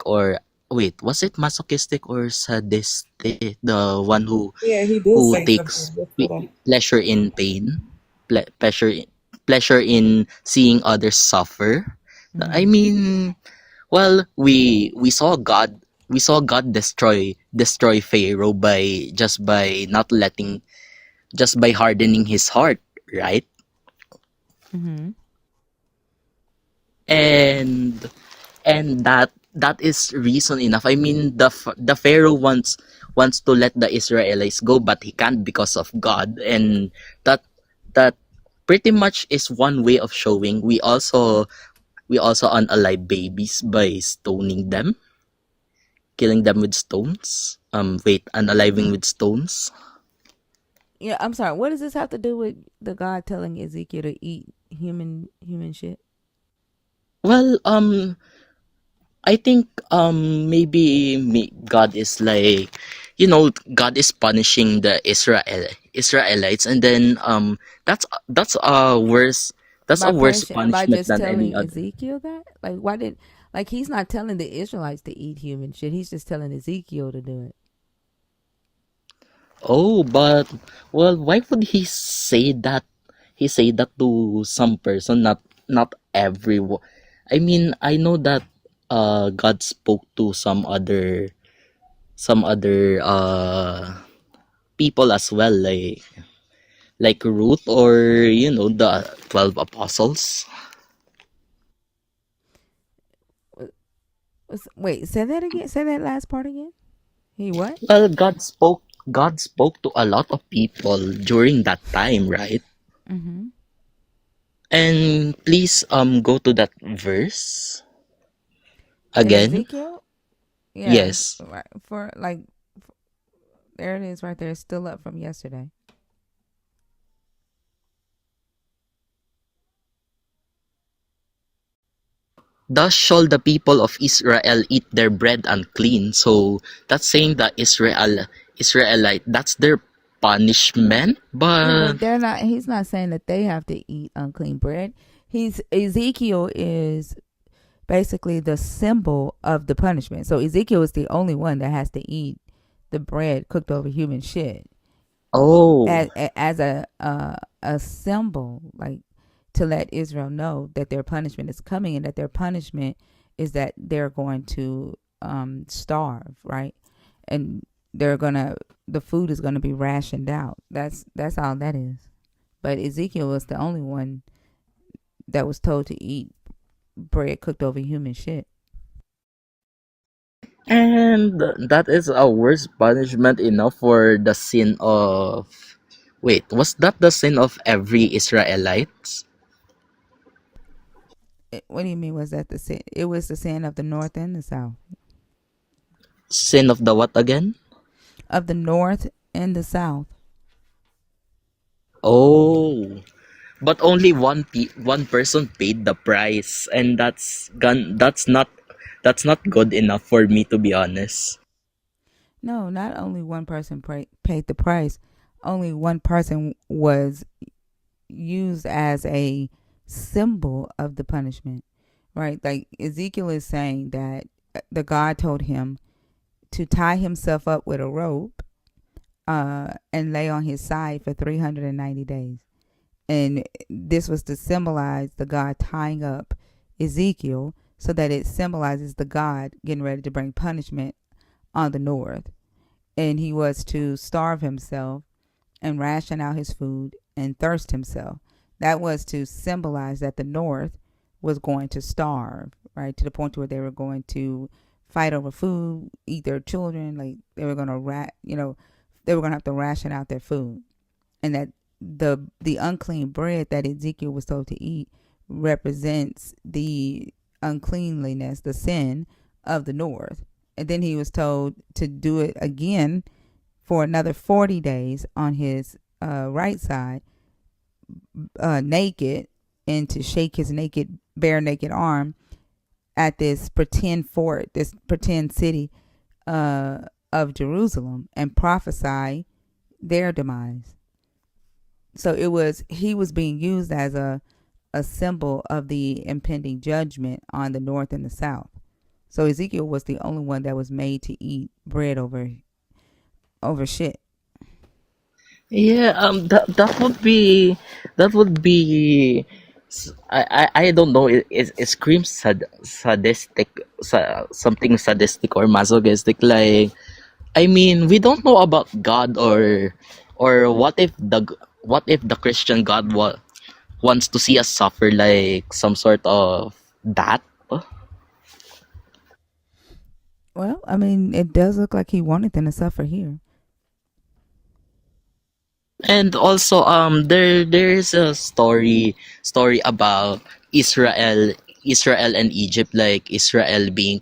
or wait, was it masochistic or sadistic, the one who Yeah, he did who say takes something. That's what I. pleasure in pain, pleasure in seeing others suffer. I Mm-hmm. mean, well, we saw God destroy Pharaoh by hardening his heart, right? Mm-hmm. And that is reason enough. I mean, the Pharaoh wants to let the Israelites go, but he can't because of God, and that that pretty much is one way of showing. We also unalive babies by stoning them, killing them with stones. Unaliving with stones. Yeah, I'm sorry. What does this have to do with the God telling Ezekiel to eat human shit? Well, I think maybe God is like, God is punishing the Israelites, and then that's a worse By punishment just than any telling other. Ezekiel that? Like, why did, like, he's not telling the Israelites to eat human shit. He's just telling Ezekiel to do it. Oh, but well, why would he say that? He say that to some person, not everyone. I mean, I know that God spoke to some other people as well, like Ruth, or the 12 apostles. Wait, say that again. Say that last part again. He what? Well, God spoke to a lot of people during that time, right? Mm-hmm. And please go to that verse In again. Ezekiel? Yeah. Yes. Right. For like, there it is right there. It's still up from yesterday. Thus shall the people of Israel eat their bread unclean. So that's saying that Israelite, that's their punishment. Yeah, But but they're not. He's not saying that they have to eat unclean bread. Ezekiel is basically the symbol of the punishment. So Ezekiel is the only one that has to eat the bread cooked over human shit oh, as a symbol, like to let Israel know that their punishment is coming, and that their punishment is that they're going to starve, right? And the food is gonna be rationed out. That's all that is. But Ezekiel was the only one that was told to eat bread cooked over human shit. and that is a worse punishment enough for the sin of. Wait, was that the sin of every Israelite? What do you mean? Was that the sin? It was the sin of the north and the south. Sin of the what again? Of the north and the south. Oh, but only one person paid the price, and that's not good enough for me, to be honest. No, not only one person paid the price. Only one person was used as a symbol of the punishment, right? Like Ezekiel is saying that the God told him to tie himself up with a rope and lay on his side for 390 days. And this was to symbolize the God tying up Ezekiel, so that it symbolizes the God getting ready to bring punishment on the north. And he was to starve himself and ration out his food and thirst himself. That was to symbolize that the north was going to starve, right? To the point where they were going to fight over food, eat their children, like they were going to they were going to have to ration out their food. And that the unclean bread that Ezekiel was told to eat represents the uncleanliness, the sin of the north. And then he was told to do it again for another 40 days on his right side, naked, and to shake his bare naked arm at this pretend fort, this pretend city of Jerusalem, and prophesy their demise. So he was being used as a symbol of the impending judgment on the north and the south. So Ezekiel was the only one that was made to eat bread over shit. Yeah, that would be. I don't know. It screams sadistic, something sadistic or masochistic. Like, I mean, we don't know about God, or what if the Christian God wants to see us suffer, like some sort of that. Well, I mean, it does look like he wanted them to suffer here. And also there's a story about Israel and Egypt, like Israel being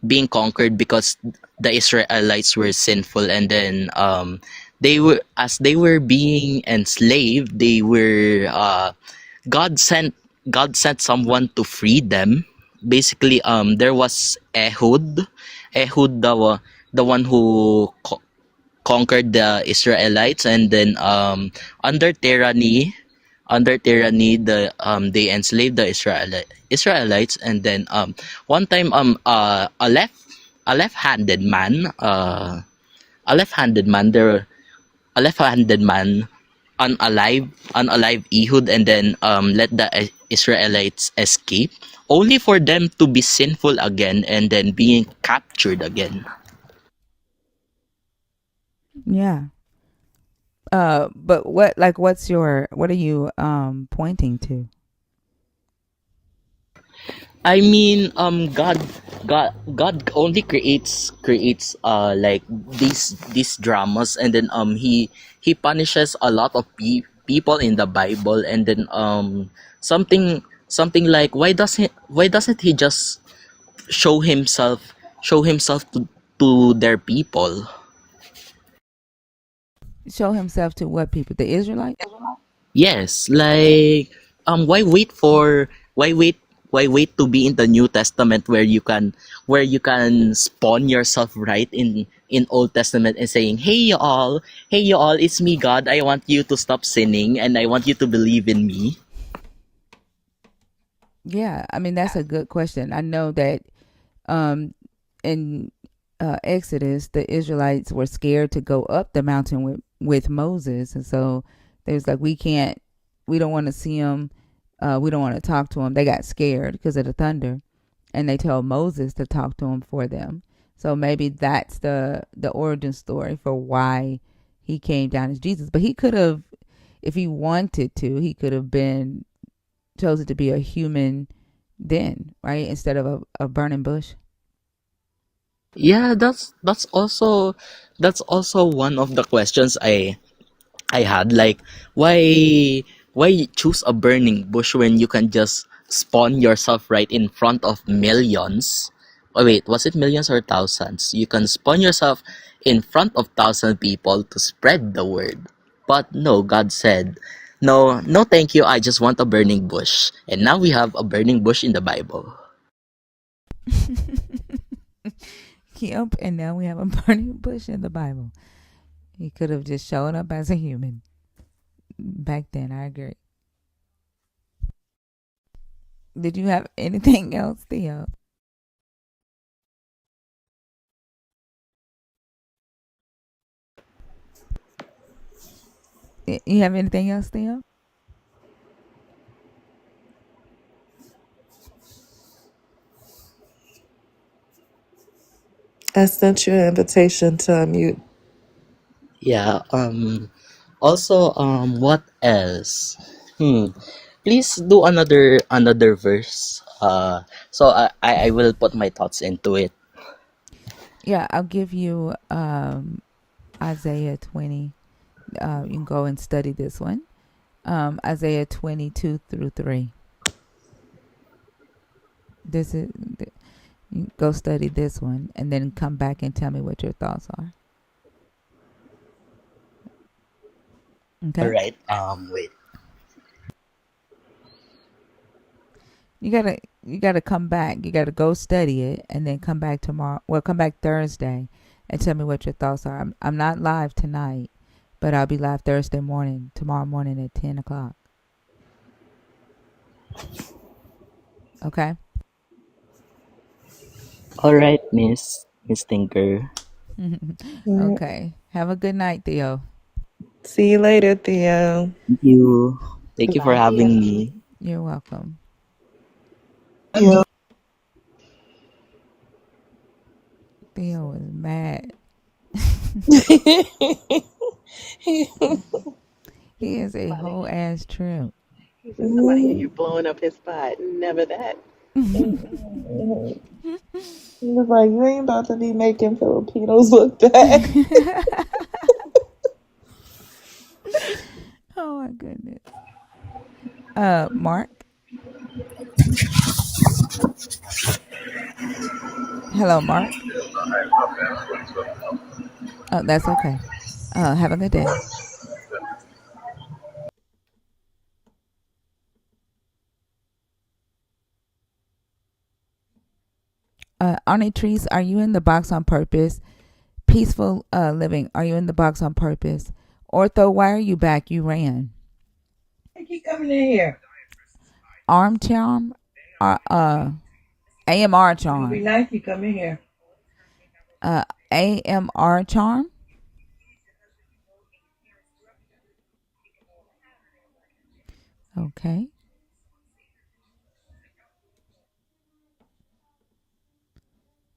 being conquered because the Israelites were sinful, and then they were being enslaved, they were God sent God sent someone to free them. Basically, there was Ehud, the one who conquered the Israelites, and then under tyranny, they enslaved the Israelites, and then one time a left-handed man a left-handed man there a left-handed man unalive Ehud, and then let the Israelites escape, only for them to be sinful again and then being captured again. Yeah. But what are you pointing to? I mean, God only creates like these dramas, and then he punishes a lot of people in the Bible, and then something like, why doesn't he just show himself to their people? Show himself to what people? The Israelites? Yes, like why wait to be in the New Testament, where you can spawn yourself right in Old Testament and saying, hey you all, it's me God. I want you to stop sinning and I want you to believe in me. Yeah, I mean that's a good question. I know that in Exodus, the Israelites were scared to go up the mountain with Moses, and so there's like, we don't want to see him, we don't want to talk to him. They got scared because of the thunder, and they told Moses to talk to him for them. So maybe that's the origin story for why he came down as Jesus. But he could have, if he wanted to, he could have been chosen to be a human then, right, instead of a burning bush. Yeah, that's also one of the questions I had, like, why choose a burning bush when you can just spawn yourself right in front of millions? Oh wait, was it millions or thousands? You can spawn yourself in front of thousand people to spread the word. But no, God said, no, no, thank you. I just want a burning bush. And now we have a burning bush in the Bible. Yep, and now we have a burning bush in the Bible. He could have just shown up as a human back then. I agree. Did you have anything else, Theo? You have anything else, Theo? I sent you an invitation to unmute. Yeah, also, what else? Please do another verse. So I will put my thoughts into it. Yeah, I'll give you Isaiah 20. You can go and study this one. Isaiah 22 through 3. This is, you go study this one and then come back and tell me what your thoughts are. All Okay? right. Wait. You gotta come back. You gotta go study it and then come back tomorrow. Well, come back Thursday and tell me what your thoughts are. I'm not live tonight, but I'll be live Thursday morning, tomorrow morning at 10 o'clock. Okay? All right, Miss Tinker. Okay. Have a good night, Theo. See you later, Theo. Thank you. Thank you for Bye, Theo. having me. You're welcome. Yeah. Theo is mad. He He is a Funny. whole ass trip. He said somebody in here blowing up his spot. Never that. was like, you ain't about to be making Filipinos look bad. Oh my goodness. Mark. Hello, Mark. Oh, that's okay. Have a good day. Arnie Trees, are you in the box on purpose? Peaceful living, are you in the box on purpose? Ortho, why are you back? You ran. I keep coming in here. Arm charm, AMR It would be charm, nice if you come in here. AMR charm. Okay.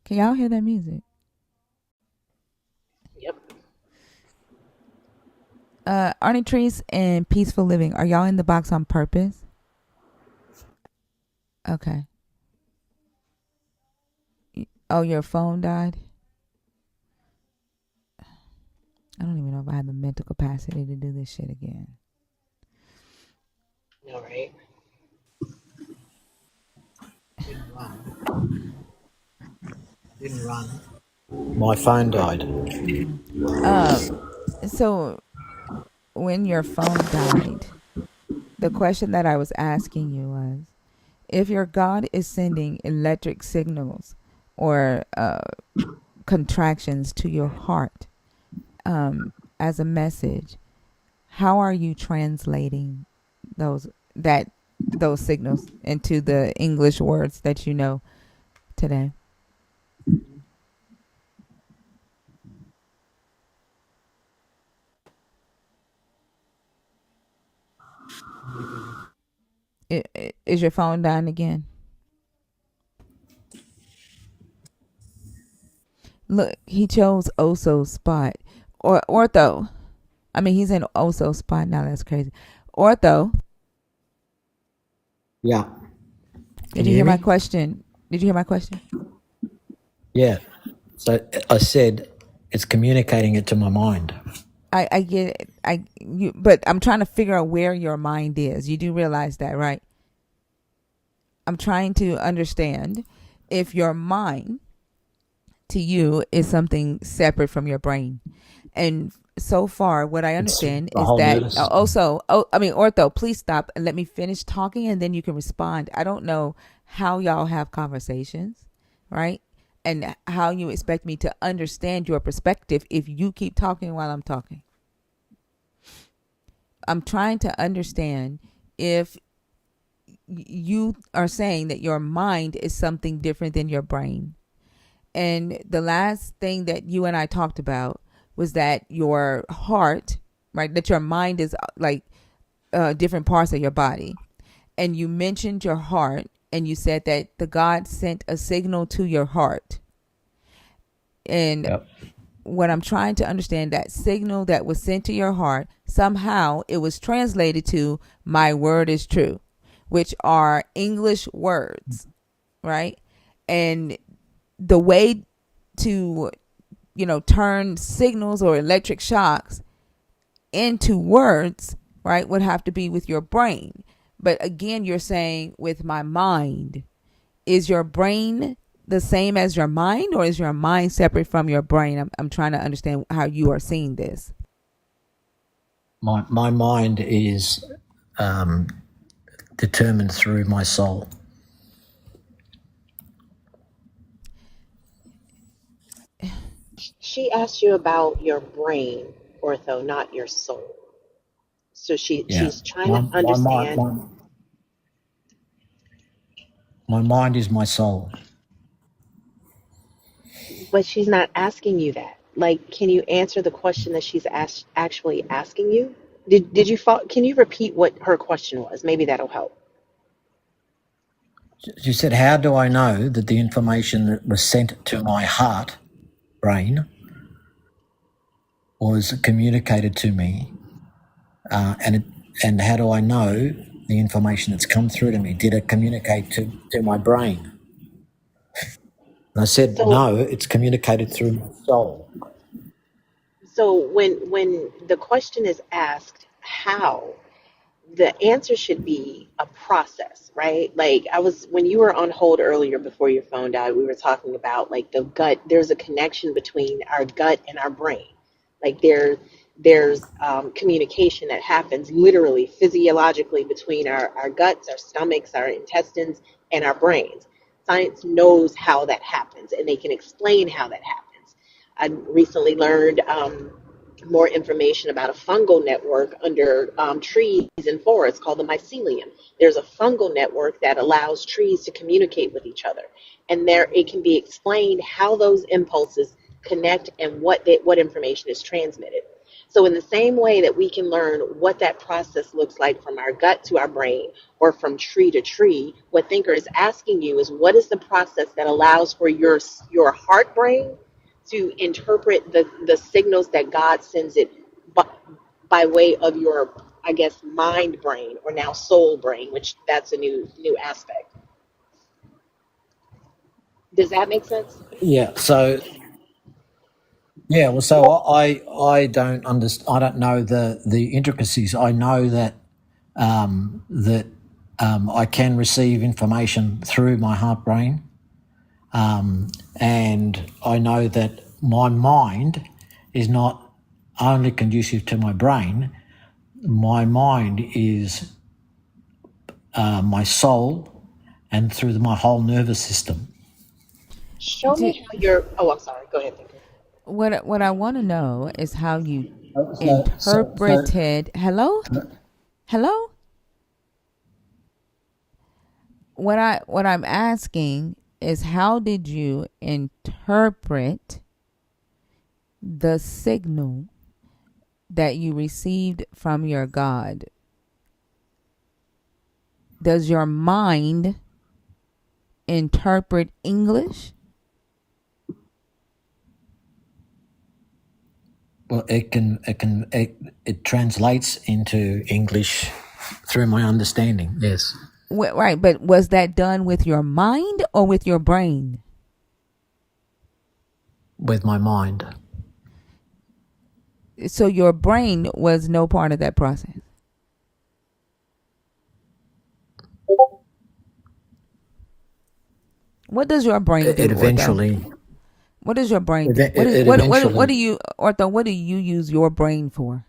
Can y'all hear that music? Yep. Arnie Trees and Peaceful Living, are y'all in the box on purpose? Okay. Oh, your phone died? I don't even know if I have the mental capacity to do this shit again. All right. Didn't run. My phone died. So when your phone died, the question that I was asking you was, if your God is sending electric signals or contractions to your heart as a message, how are you translating those signals into the English words that you know today? Is your phone dying again? Look, he chose Oso spot or ortho. I mean, he's in Oso spot now. That's crazy. Ortho. Yeah. Did Can you you hear hear my me? question? Did you hear my question? Yeah. So I said it's communicating it to my mind. I get it. But I'm trying to figure out where your mind is. You do realize that, right? I'm trying to understand if your mind to you is something separate from your brain. And so far, what I It's understand the is whole that nervous system. also, Ortho, please stop and let me finish talking and then you can respond. I don't know how y'all have conversations, right? And how you expect me to understand your perspective if you keep talking while I'm talking. I'm trying to understand if you are saying that your mind is something different than your brain. And the last thing that you and I talked about was that your heart, right, that your mind is like different parts of your body. And you mentioned your heart and you said that the God sent a signal to your heart. And Yep. what I'm trying to understand, that signal that was sent to your heart, somehow it was translated to my word is true, which are English words, right? And the way to, turn signals or electric shocks into words, right, would have to be with your brain. But again, you're saying with my mind. Is your brain the same as your mind, or is your mind separate from your brain? I'm trying to understand how you are seeing this. My mind is determined through my soul. She asked you about your brain, Ortho, not your soul. So Yeah. she's trying to My mind understand, my mind is my soul. but she's not asking you that. Like, can you answer the question that she's actually asking you? Did you follow? Can you repeat what her question was? Maybe that'll help. She said, how do I know that the information that was sent to my heart, brain, was communicated to me? And how do I know the information that's come through to me? Did it communicate to my brain? And I said, So no, it's communicated through my soul. So when the question is asked, how, the answer should be a process, right? Like when you were on hold earlier before your phone died, we were talking about like the gut. There's a connection between our gut and our brain. Like there's communication that happens literally physiologically between our guts, our stomachs, our intestines, and our brains. Science knows how that happens, and they can explain how that happens. I recently learned more information about a fungal network under trees and forests called the mycelium. There's a fungal network that allows trees to communicate with each other, and there it can be explained how those impulses connect and what information is transmitted. So in the same way that we can learn what that process looks like from our gut to our brain or from tree to tree, what Thinker is asking you is, what is the process that allows for your heart brain to interpret the signals that God sends it by way of your, I guess, mind brain, or now soul brain, which that's a new aspect. Does that make sense? Yeah. So yeah. Well, so I don't understand. I don't know the intricacies. I know that I can receive information through my heart brain, and I know that my mind is not only conducive to my brain. My mind is my soul, and through my whole nervous system. Show me how you're. Oh, I'm sorry. Go ahead, Thinker. What I want to know is how you So interpreted. Hello, hello. What I'm asking is, how did you interpret the signal that you received from your God? Does your mind interpret English? Well, it translates into English through my understanding. Yes. Right, but was that done with your mind or with your brain? With my mind. So your brain was no part of that process. What does your brain do, It eventually. Ortho? What does your brain do? It eventually. What do you, Ortho? What do you use your brain for?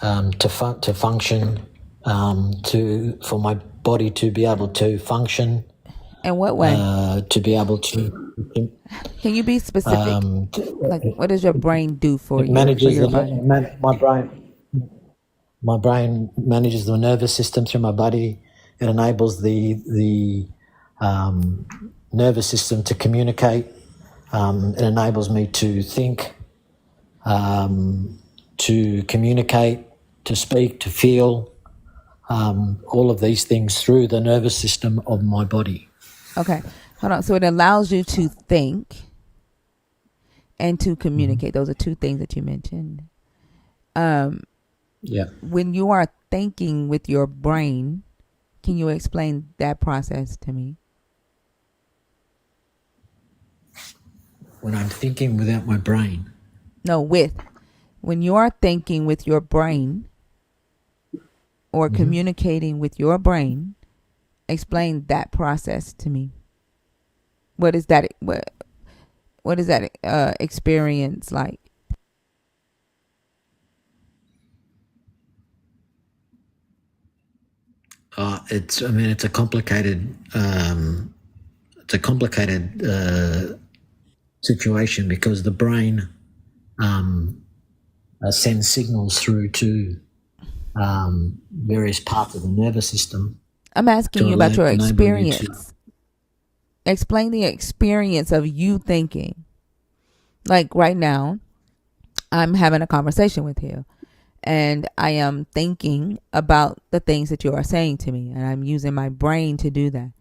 To function, for my body to be able to function. In what way? To be able to. Can you be specific? Like, what does your brain do for It manages your body? my brain. My brain manages the nervous system through my body. It enables the nervous system to communicate. It enables me to think, to communicate, to speak, to feel, all of these things through the nervous system of my body. Okay, hold on. So it allows you to think and to communicate. Those are two things that you mentioned. Yeah. When you are thinking with your brain, can you explain that process to me? When I'm thinking without my brain. No, when you are thinking with your brain or communicating with your brain, explain that process to me. What is that? What is that experience like? It's a complicated situation, because the brain sends signals through to various parts of the nervous system. I'm asking you about your experience. Explain the experience of you thinking. Like right now, I'm having a conversation with you, and I am thinking about the things that you are saying to me, and I'm using my brain to do that.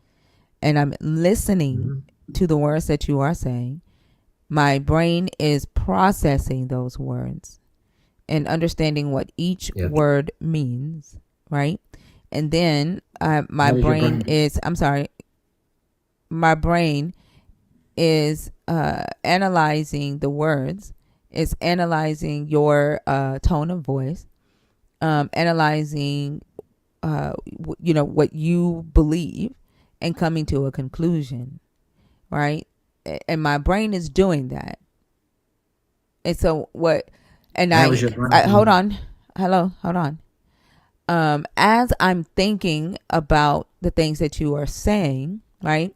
And I'm listening to the words that you are saying. My brain is processing those words and understanding what each word means, right? And then my brain is analyzing the words, is analyzing your tone of voice, analyzing what you believe, and coming to a conclusion, right? And my brain is doing that. And so what? And How is your brain hold doing? on, hold on. As I'm thinking about the things that you are saying, right?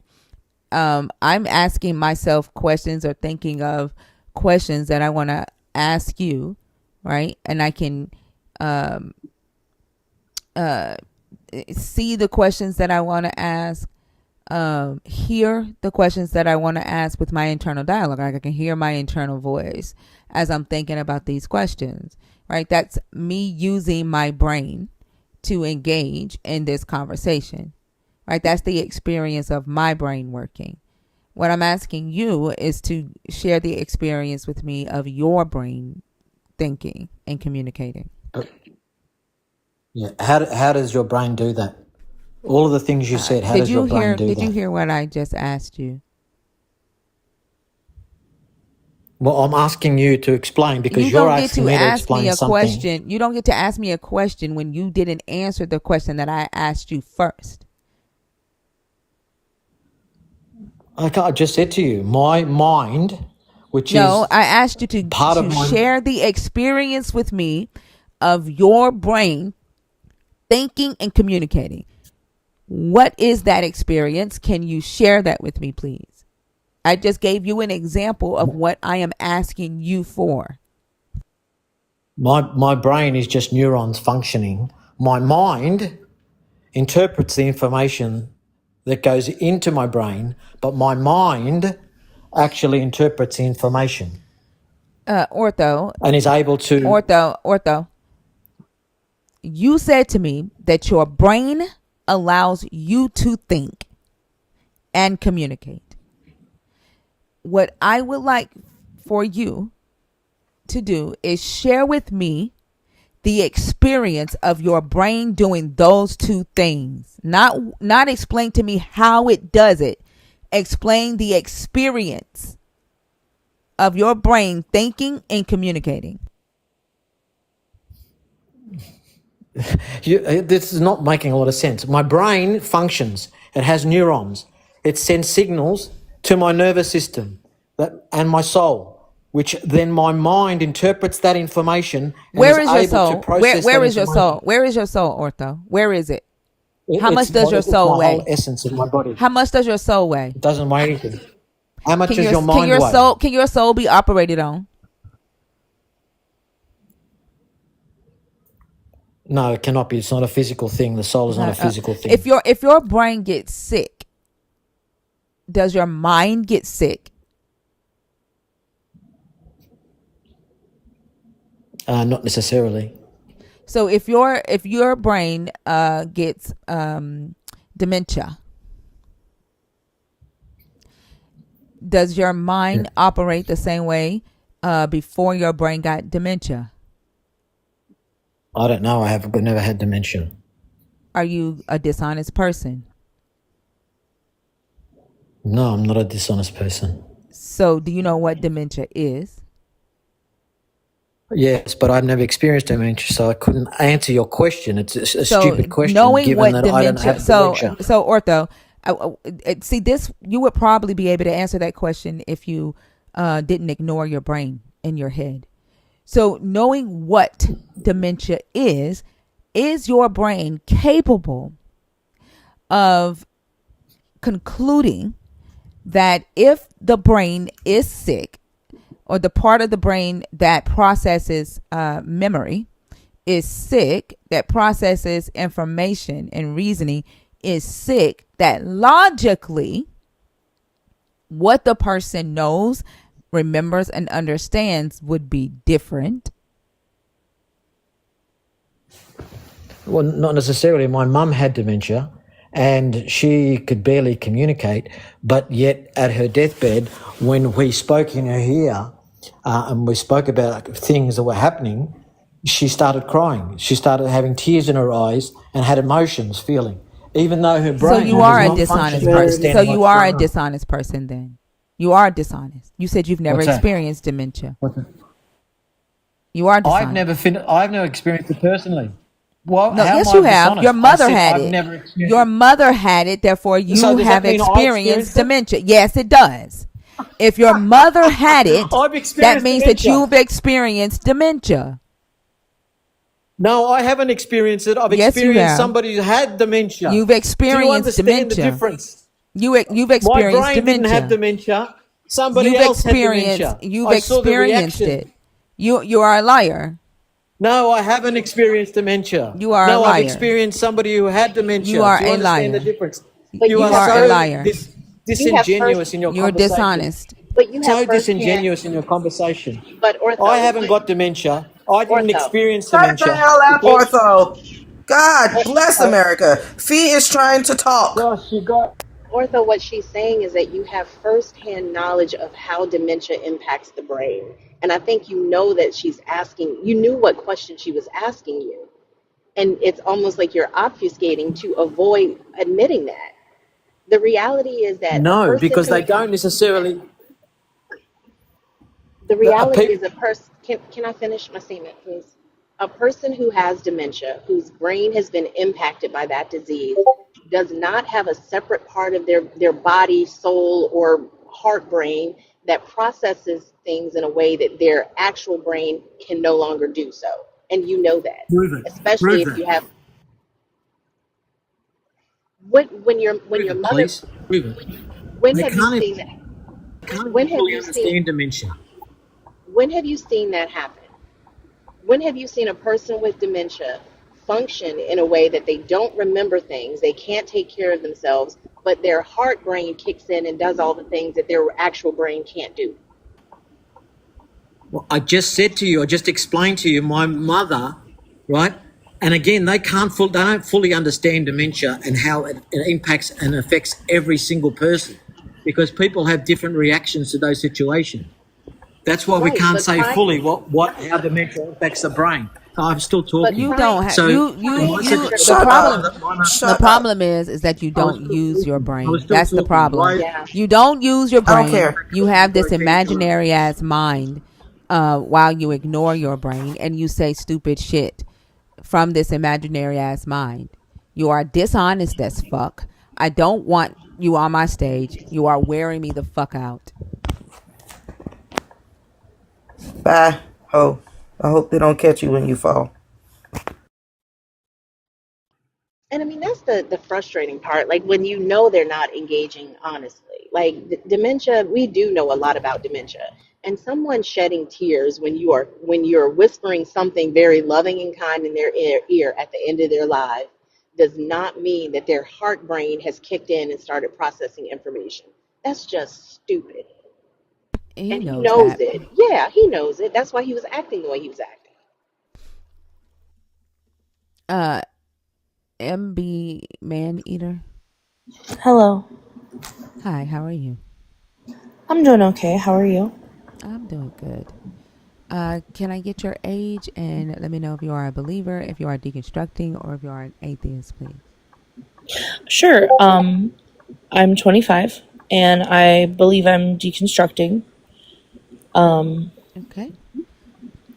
I'm asking myself questions or thinking of questions that I want to ask you, right? And I can see the questions that I want to ask, hear the questions that I want to ask with my internal dialogue. Like I can hear my internal voice as I'm thinking about these questions, right? That's me using my brain to engage in this conversation, right? That's the experience of my brain working. What I'm asking you is to share the experience with me of your brain thinking and communicating. Yeah. How does your brain do that? All of the things you said, how does your brain do Did you that? hear what I just asked you? Well, I'm asking you to explain because You you're don't get asking to me to ask me explain a something. question. You don't get to ask me a question when you didn't answer the question that I asked you first. I just said to you, my mind, which No, is I asked you part of to my... share the experience with me of your brain thinking and communicating. What is that experience? Can you share that with me, please? I just gave you an example of what I am asking you for. My brain is just neurons functioning. My mind interprets the information that goes into my brain, but my mind actually interprets the information Ortho, and is able to... ortho. You said to me that your brain allows you to think and communicate. What I would like for you to do is share with me the experience of your brain doing those two things. Not explain to me how it does it. Explain the experience of your brain thinking and communicating. This is not making a lot of sense. My brain functions. It has neurons. It sends signals to my nervous system and my soul, which then my mind interprets that information and Where is is your able to soul? process Where that is your soul? information. Where is your soul, Ortho? Where is it? How It's much does your it's soul my whole weigh? essence of my body. How much does your soul weigh? It doesn't weigh anything. How much does your mind weigh? Can your soul be operated on? No, it cannot be. It's not a physical thing. The soul is not a physical thing. If your brain gets sick, does your mind get sick? Not necessarily. So if your brain gets dementia, does your mind operate the same way before your brain got dementia? I don't know. I've never had dementia. Are you a dishonest person? No, I'm not a dishonest person. So do you know what dementia is? Yes, but I've never experienced dementia, so I couldn't answer your question. It's a stupid question, knowing given what that I don't have dementia. So Ortho, see this, you would probably be able to answer that question if you didn't ignore your brain in your head. So knowing what dementia is your brain capable of concluding that if the brain is sick, or the part of the brain that processes memory is sick, that processes information and reasoning is sick, that logically what the person knows, remembers, and understands would be different? Well, not necessarily. My mum had dementia and she could barely communicate, but yet at her deathbed, when we spoke in her ear and we spoke about things that were happening, she started crying. She started having tears in her eyes and had emotions, feeling, even though her brain So you are was a not functioning functioning. person. So Understanding you what's are going a on. dishonest person then. You are dishonest. You said you've never What's that? experienced dementia. What's that? You are I've dishonest. never experienced it personally. Well, No, how am yes, I you have. Your dishonest? I mother said had I've it. never experienced Your it. mother had it, therefore So you does that have mean I experienced experienced it? dementia. Yes, it does. If your mother had it, I've that experienced means that dementia. you've experienced dementia. No, I haven't experienced it. I've Yes, you experienced have. somebody who had dementia. You've Do you experienced understand the dementia. difference? You've My experienced brain didn't have dementia. dementia. Somebody else had dementia. You've I saw the experienced reaction. it. You are a liar. No, I haven't experienced dementia. You are a No, I've liar. experienced somebody who had You dementia. are Do you a understand the liar. difference? But You you are You have are a first, so liar. you have first, disingenuous in your You're conversation. dishonest. but you have So firsthand. disingenuous in your conversation. But I ortho, haven't got dementia. I didn't ortho, experience Shut the dementia. hell up, Okay? Ortho. God or, bless I, America. Fee is trying to talk. gosh, you got. ortho. What she's saying is that you have firsthand knowledge of how dementia impacts the brain, and I think you know that she's asking. You knew what question she was asking you, and it's almost like you're obfuscating to avoid admitting that. The reality is that a No, person because who they don't necessarily. the The, reality people, is a person can I finish my statement, please? A person who has dementia, whose brain has been impacted by that disease, does not have a separate part of their body, soul, or heart brain that processes things in a way that their actual brain can no longer do so. And you know that. prove it. Especially Prove if it. you have when Prove your it, mother please. Prove it. when They have you can't, seen that? they can't When even have fully you seen understand dementia. when have you seen that happen? When have you seen a person with dementia function in a way that they don't remember things, they can't take care of themselves, but their heart brain kicks in and does all the things that their actual brain can't do? Well, I just said to you, I just explained to you, my mother, right? And again, they don't fully understand dementia and how it impacts and affects every single person because people have different reactions to those situations. That's why we Right, can't but say fully how dementia affects the brain. So I'm still You talking. don't have So you I said you to the my Shut mother up. that the Shut up. problem is that you I was don't still use your talking. I was brain. still That's the talking. problem. Why? yeah. You don't use your I don't brain. care. You have this imaginary ass mind while you ignore your brain and you say stupid shit from this imaginary ass mind. You are dishonest as fuck. I don't want you on my stage. You are wearing me the fuck out. Bye. Ho. I hope they don't catch you when you fall. And I mean, that's the frustrating part. Like when you know they're not engaging honestly. Like dementia, we do know a lot about dementia. And someone shedding tears when you're whispering something very loving and kind in their ear at the end of their life does not mean that their heart brain has kicked in and started processing information. That's just stupid. He And he knows knows that. it. Yeah, he knows it. That's why he was acting the way he was acting. Uh, MB Man Eater. Hello. Hi, how are you? I'm doing okay. How are you? I'm doing good. Can I get your age and let me know if you are a believer, if you are deconstructing, or if you are an atheist, please? Sure. I'm 25 and I believe I'm deconstructing. Okay.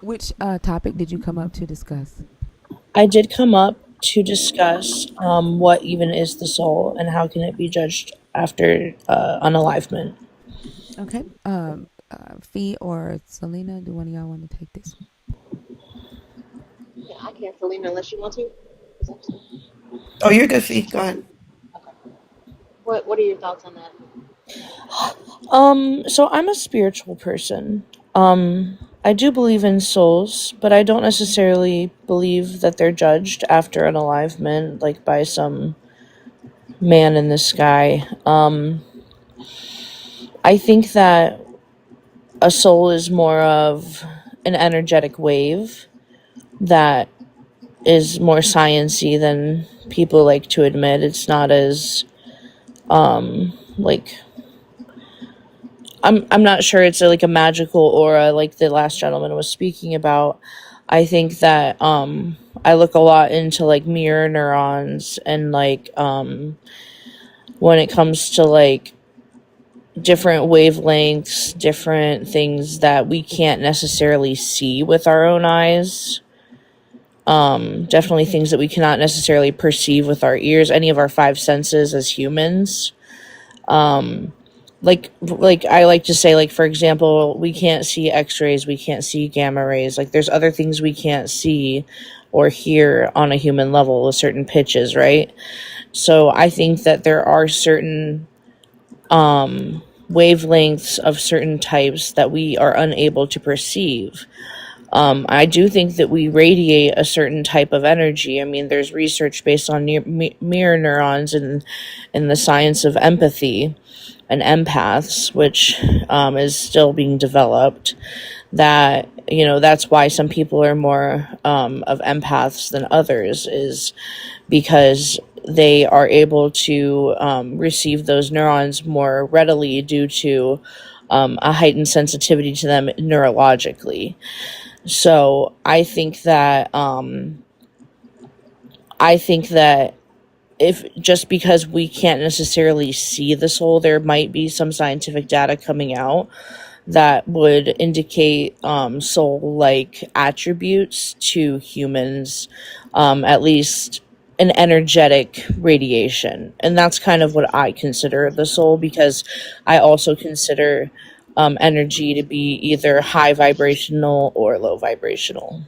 Which topic did you come up to discuss? I did come up to discuss what even is the soul and how can it be judged after unalivement. Okay. Fee or Selena, do one of y'all want to take this? Yeah, I can't, Selena, unless you want to. Is that so? Oh, you're good, Fee. Go ahead. Okay. What are your thoughts on that? So I'm a spiritual person. I do believe in souls, but I don't necessarily believe that they're judged after unalivement, like by some man in the sky. I think that a soul is more of an energetic wave that is more sciency than people like to admit. It's not as like I'm not sure it's like a magical aura like the last gentleman was speaking about. I think that I look a lot into like mirror neurons and like when it comes to like different wavelengths, different things that we can't necessarily see with our own eyes. Definitely things that we cannot necessarily perceive with our ears, any of our five senses as humans. Like I like to say, like, for example, we can't see x-rays, we can't see gamma rays. Like, there's other things we can't see or hear on a human level with certain pitches, right? So I think that there are certain wavelengths of certain types that we are unable to perceive. I do think that we radiate a certain type of energy. I mean, there's research based on mirror neurons and in the science of empathy and empaths, which is still being developed. That, you know, that's why some people are more of empaths than others, is because they are able to receive those neurons more readily due to a heightened sensitivity to them neurologically. So I think that if just because we can't necessarily see the soul, there might be some scientific data coming out that would indicate soul-like attributes to humans, at least an energetic radiation. And that's kind of what I consider the soul, because I also consider energy to be either high vibrational or low vibrational.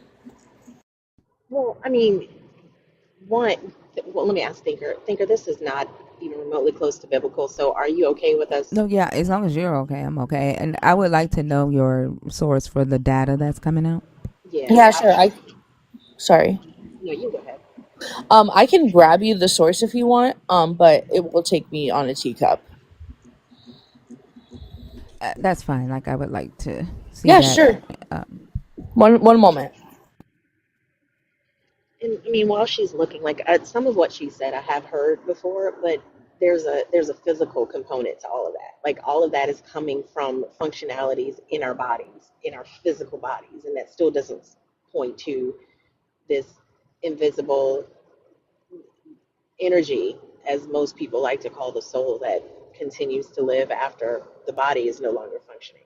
Well, I mean, well, let me ask Thinker. Thinker, this is not even remotely close to biblical, so are you okay with us? No, yeah, as long as you're okay, I'm okay. And I would like to know your source for the data that's coming out. Yeah, Yeah, sure. Sorry. no, you go ahead. I can grab you the source if you want, but it will take me on a teacup. That's fine. Like, I would like to see Yeah, that. sure. Um, One moment. And I mean, while she's looking, like some of what she said, I have heard before, but there's a physical component to all of that. Like all of that is coming from functionalities in our bodies, in our physical bodies, and that still doesn't point to this invisible energy, as most people like to call the soul, that continues to live after the body is no longer functioning.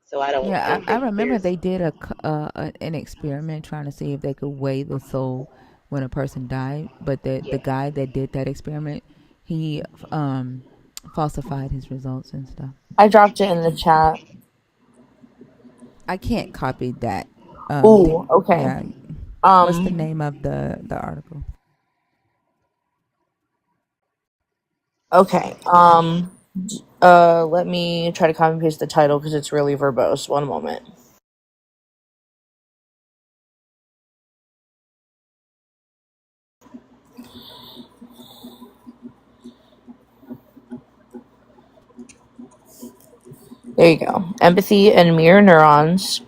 So I yeah, don't I think that remember there's they did an experiment trying to see if they could weigh the soul when a person died. But the yeah. guy that did that experiment, he falsified his results and stuff. I dropped it in the chat. I can't copy that. Ooh, okay. Yeah. What's the name of the article? Okay. Let me try to copy and paste the title because it's really verbose. One moment. There you go. Empathy and Mirror Neurons,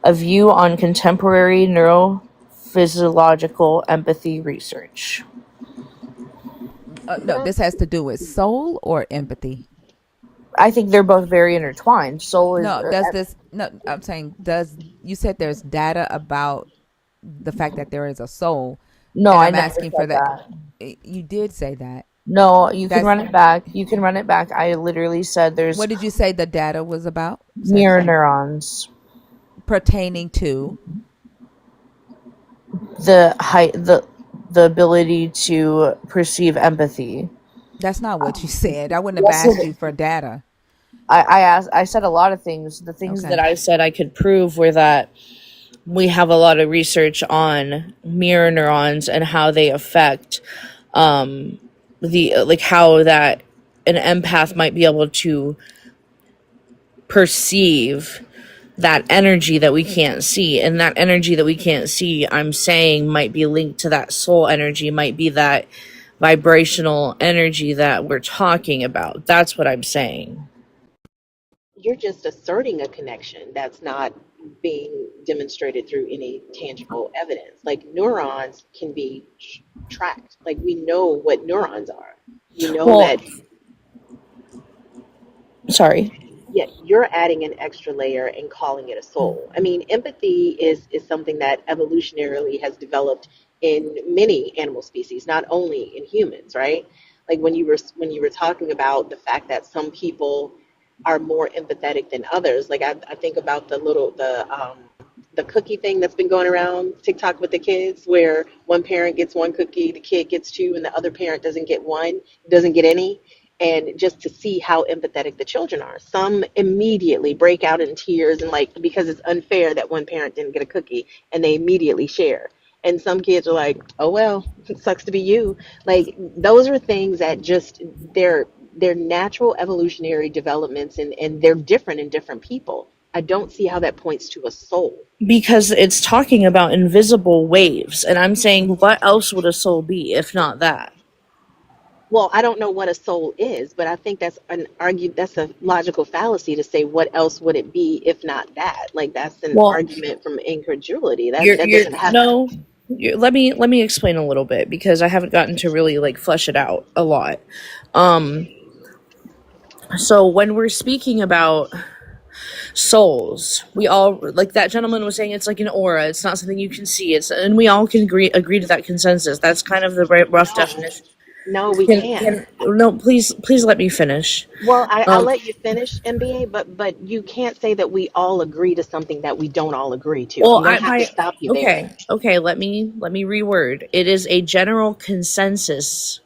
a view on contemporary neurophysiological empathy research. No, this has to do with soul or empathy. I think they're both very intertwined. Soul is. No, does this? No, I'm saying does. You said there's data about the fact that there is a soul, No, and I I'm never asking for said that. that. You did say that. No, you can That's run it back. You can run it back. I literally said there's what did you say the data was about? Say it mirror again. neurons. Pertaining to The height, the ability to perceive empathy. that's not what you said. I wouldn't have Yes, asked it you for data. I said a lot of things. The things that Okay. I said I could prove were that we have a lot of research on mirror neurons and how they affect the like how that an empath might be able to perceive that energy that we can't see, and that energy that we can't see, I'm saying, might be linked to that soul energy, might be that vibrational energy that we're talking about. That's what I'm saying. You're just asserting a connection that's not being demonstrated through any tangible evidence. Like neurons can be tracked. Like we know what neurons are. We know Well, that, sorry. yeah, you're adding an extra layer and calling it a soul. I mean, empathy is something that evolutionarily has developed in many animal species, not only in humans, right? Like when you were talking about the fact that some people are more empathetic than others. Like I think about the cookie thing that's been going around TikTok with the kids, where one parent gets one cookie, the kid gets two, and the other parent doesn't get one, doesn't get any. And just to see how empathetic the children are. Some immediately break out in tears and like because it's unfair that one parent didn't get a cookie, and they immediately share. And some kids are like, "Oh well, it sucks to be you." Like those are things that just they're natural evolutionary developments, and they're different in different people. I don't see how that points to a soul. Because it's talking about invisible waves, and I'm saying, what else would a soul be if not that? Well, I don't know what a soul is, but I think that's a logical fallacy to say what else would it be if not that. Like that's an Well, argument from incredulity. That you're doesn't have. no. Let me explain a little bit because I haven't gotten to really like flesh it out a lot. So when we're speaking about souls, we all, like that gentleman was saying, it's like an aura. It's not something you can see. And we all can agree to that consensus. That's kind of the rough No, definition. no, we can't. No, please let me finish. Well, I'll let you finish, MBA, but you can't say that we all agree to something that we don't all agree to. Well, I'm gonna have to stop you there. okay. Let me reword. It is a general consensus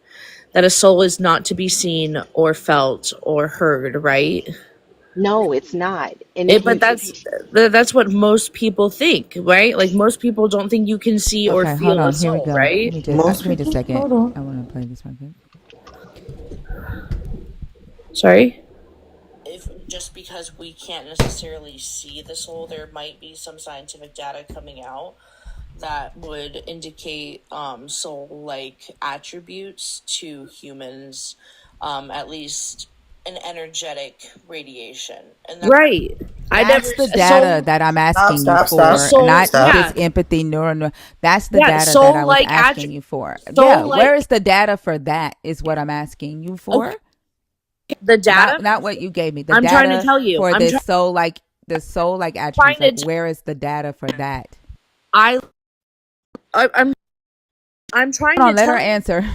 that a soul is not to be seen or felt or heard, right? No, it's not. And But that's what most people think, right? Like most people don't think you can see or Okay, hold feel a on. Here we soul, go. right? Give me just a second. Hold on. I want to play this one. Sorry? If just because we can't necessarily see the soul, there might be some scientific data coming out that would indicate soul-like attributes to humans, at least an energetic radiation. And right. That's the data that I'm asking you for, not this empathy neural. That's the data that I was asking you for. Where is the data for that? Is what I'm asking you for. Okay. The data, not what you gave me. The I'm data trying to tell you for this soul like attributes. Like, where is the data for that? I'm trying to let her answer.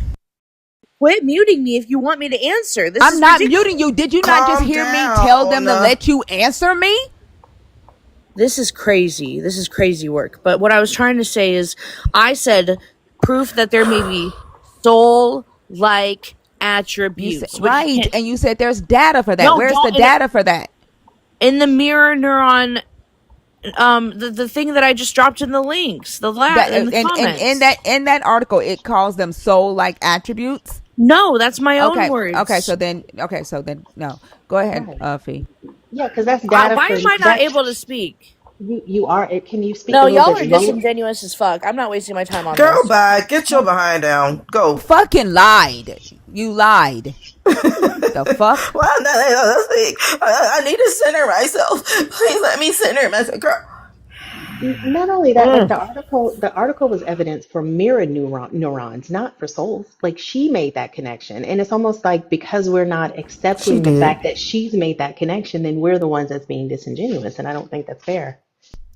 Quit muting me if you want me to answer. I'm not muting you. Did you not just hear me tell them to let you answer me? This is crazy. This is crazy work. But what I was trying to say is, I said proof that there may be soul-like attributes. Right, and you said there's data for that. No, where's the data for that? In the mirror neuron, the thing that I just dropped in the links, the comments. And in that article, it calls them soul-like attributes. No, that's my own words. Okay, so then no. Go ahead, Fee. Yeah, because that's data. Why am I not able to speak? You are. Can you speak? No, y'all are disingenuous as fuck. I'm not wasting my time on this. Girl, bye. Get your behind down. Go. Fucking lied. You lied. The fuck? Well, I need to center myself. Please let me center myself, girl. Not only that, like the article was evidence for mirror neurons, not for souls. Like she made that connection, and it's almost like because we're not accepting the fact that she's made that connection, then we're the ones that's being disingenuous, and I don't think that's fair.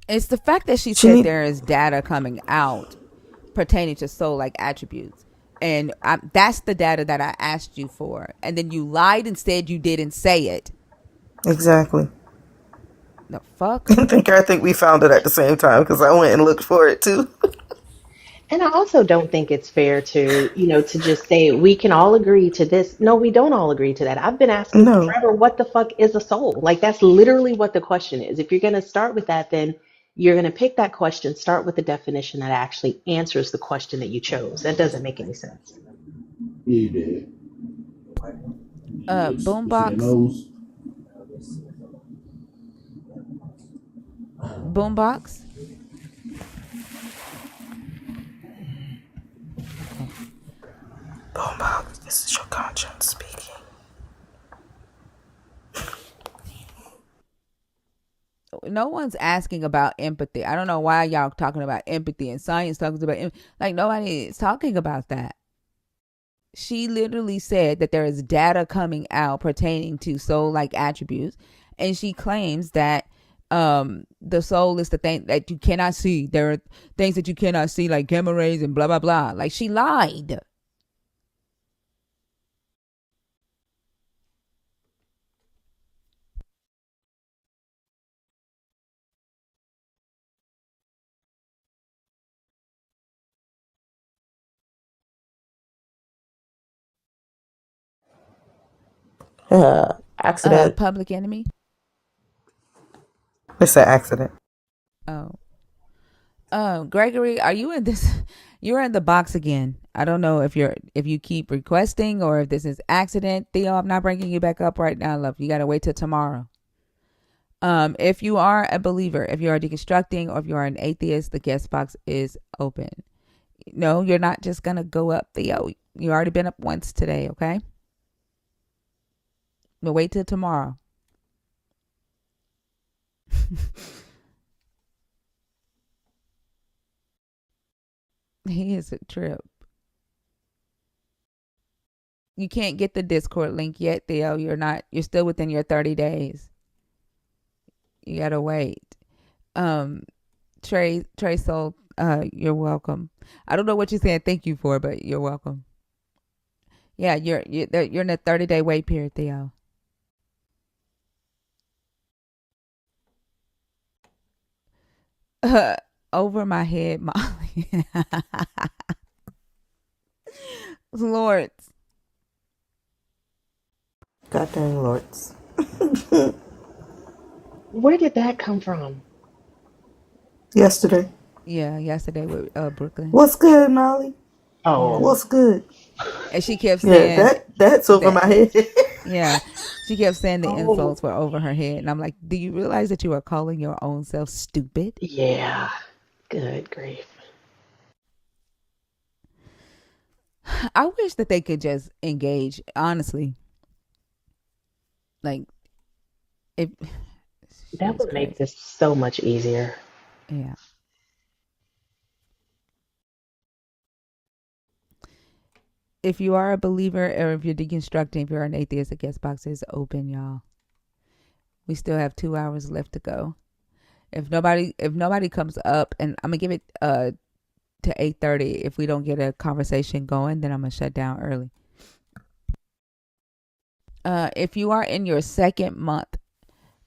It's the fact that she said there is data coming out pertaining to soul-like attributes, and that's the data that I asked you for, and then you lied and said you didn't say it. Exactly. The fuck? I think we found it at the same time because I went and looked for it too. And I also don't think it's fair to just say we can all agree to this. No, we don't all agree to that. I've been asking forever, what the fuck is a soul? Like that's literally what the question is. If you're going to start with that, then you're going to pick that question, start with the definition that actually answers the question that you chose. That doesn't make any sense. You did. Boombox. Boombox. Boombox, this is your conscience speaking. No one's asking about empathy. I don't know why y'all talking about empathy and science talks about like nobody is talking about that. She literally said that there is data coming out pertaining to soul-like attributes, and she claims that the soul is the thing that you cannot see. There are things that you cannot see, like gamma rays and blah blah blah. Like she lied. Accident. Public Enemy. It's an accident. Oh. Gregory, are you in this? You're in the box again. I don't know if you keep requesting or if this is accident. Theo, I'm not bringing you back up right now, love. You gotta wait till tomorrow. If you are a believer, if you are deconstructing, or if you are an atheist, the guest box is open. No, you're not just gonna go up, Theo. You already been up once today, okay? But wait till tomorrow. He is a trip. You can't get the Discord link yet, Theo. You're still within your 30 days. You gotta wait. Trey Soul, you're welcome. I don't know what you're saying thank you for, but you're welcome. Yeah, you're in a 30-day wait period, Theo. Over my head, Molly. Lords. God dang lords. Where did that come from? Yesterday. Yeah, yesterday with Brooklyn. What's good, Molly? Yeah. Oh, What's good? And she kept Yeah, saying that's over that. my head. Yeah. She kept saying the oh, insults were over her head. And I'm like, do you realize that you are calling your own self stupid? yeah. Good grief. I wish that they could just engage, honestly. Like, if That it's would make crazy. this so much easier. Yeah. If you are a believer or if you're deconstructing, if you're an atheist, the guest box is open, y'all. We still have 2 hours left to go. If nobody comes up, and I'm gonna give it to 8:30. If we don't get a conversation going, then I'm gonna shut down early. If you are in your second month,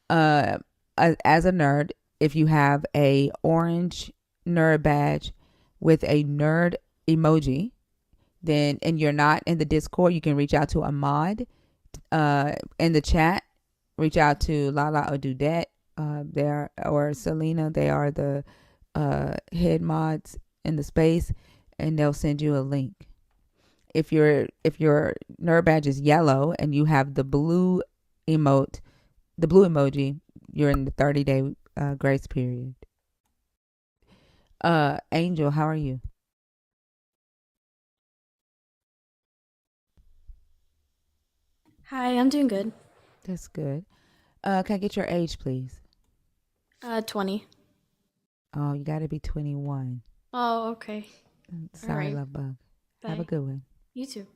as a nerd, if you have a orange nerd badge with a nerd emoji, then and you're not in the Discord, you can reach out to a mod in the chat. Reach out to Lala or Dudette, there, or Selena. They are the head mods in the space, and they'll send you a link. If your nerd badge is yellow and you have the blue emoji, you're in the 30-day grace period. Angel, how are you? Hi, I'm doing good. That's good. Can I get your age, please? 20. Oh, you got to be 21. Oh, okay. Sorry, All right. love bug. Bye. Have a good one. You too.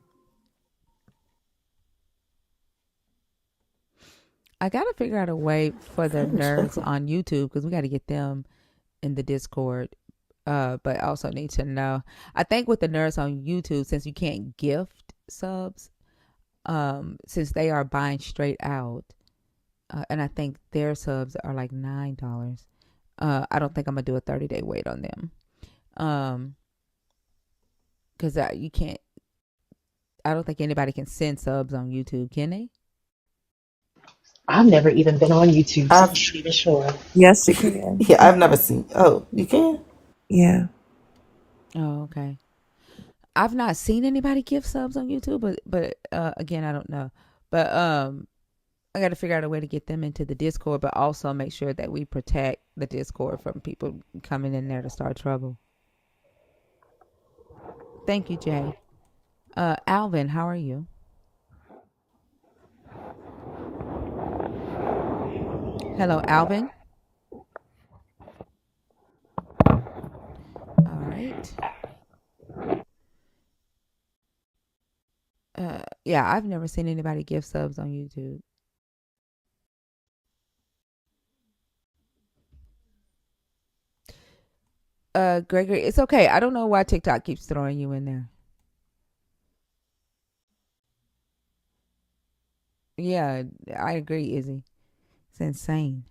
I got to figure out a way for the nerds on YouTube, because we got to get them in the Discord. But I also need to know. I think with the nerds on YouTube, since you can't gift subs, since they are buying straight out, and I think their subs are like $9. I don't think I'm gonna do a 30-day wait on them. Because you can't. I don't think anybody can send subs on YouTube, can they? I've never even been on YouTube, so I'm I've not even sure. Yes, you can. Yeah, I've never seen. Oh, you can? Yeah. Oh, okay. I've not seen anybody give subs on YouTube, but again, I don't know. But I got to figure out a way to get them into the Discord, but also make sure that we protect the Discord from people coming in there to start trouble. Thank you, Jay. Alvin, how are you? Hello, Alvin. All right. Yeah, I've never seen anybody give subs on YouTube. Gregory, it's okay. I don't know why TikTok keeps throwing you in there. Yeah, I agree, Izzy. It's insane.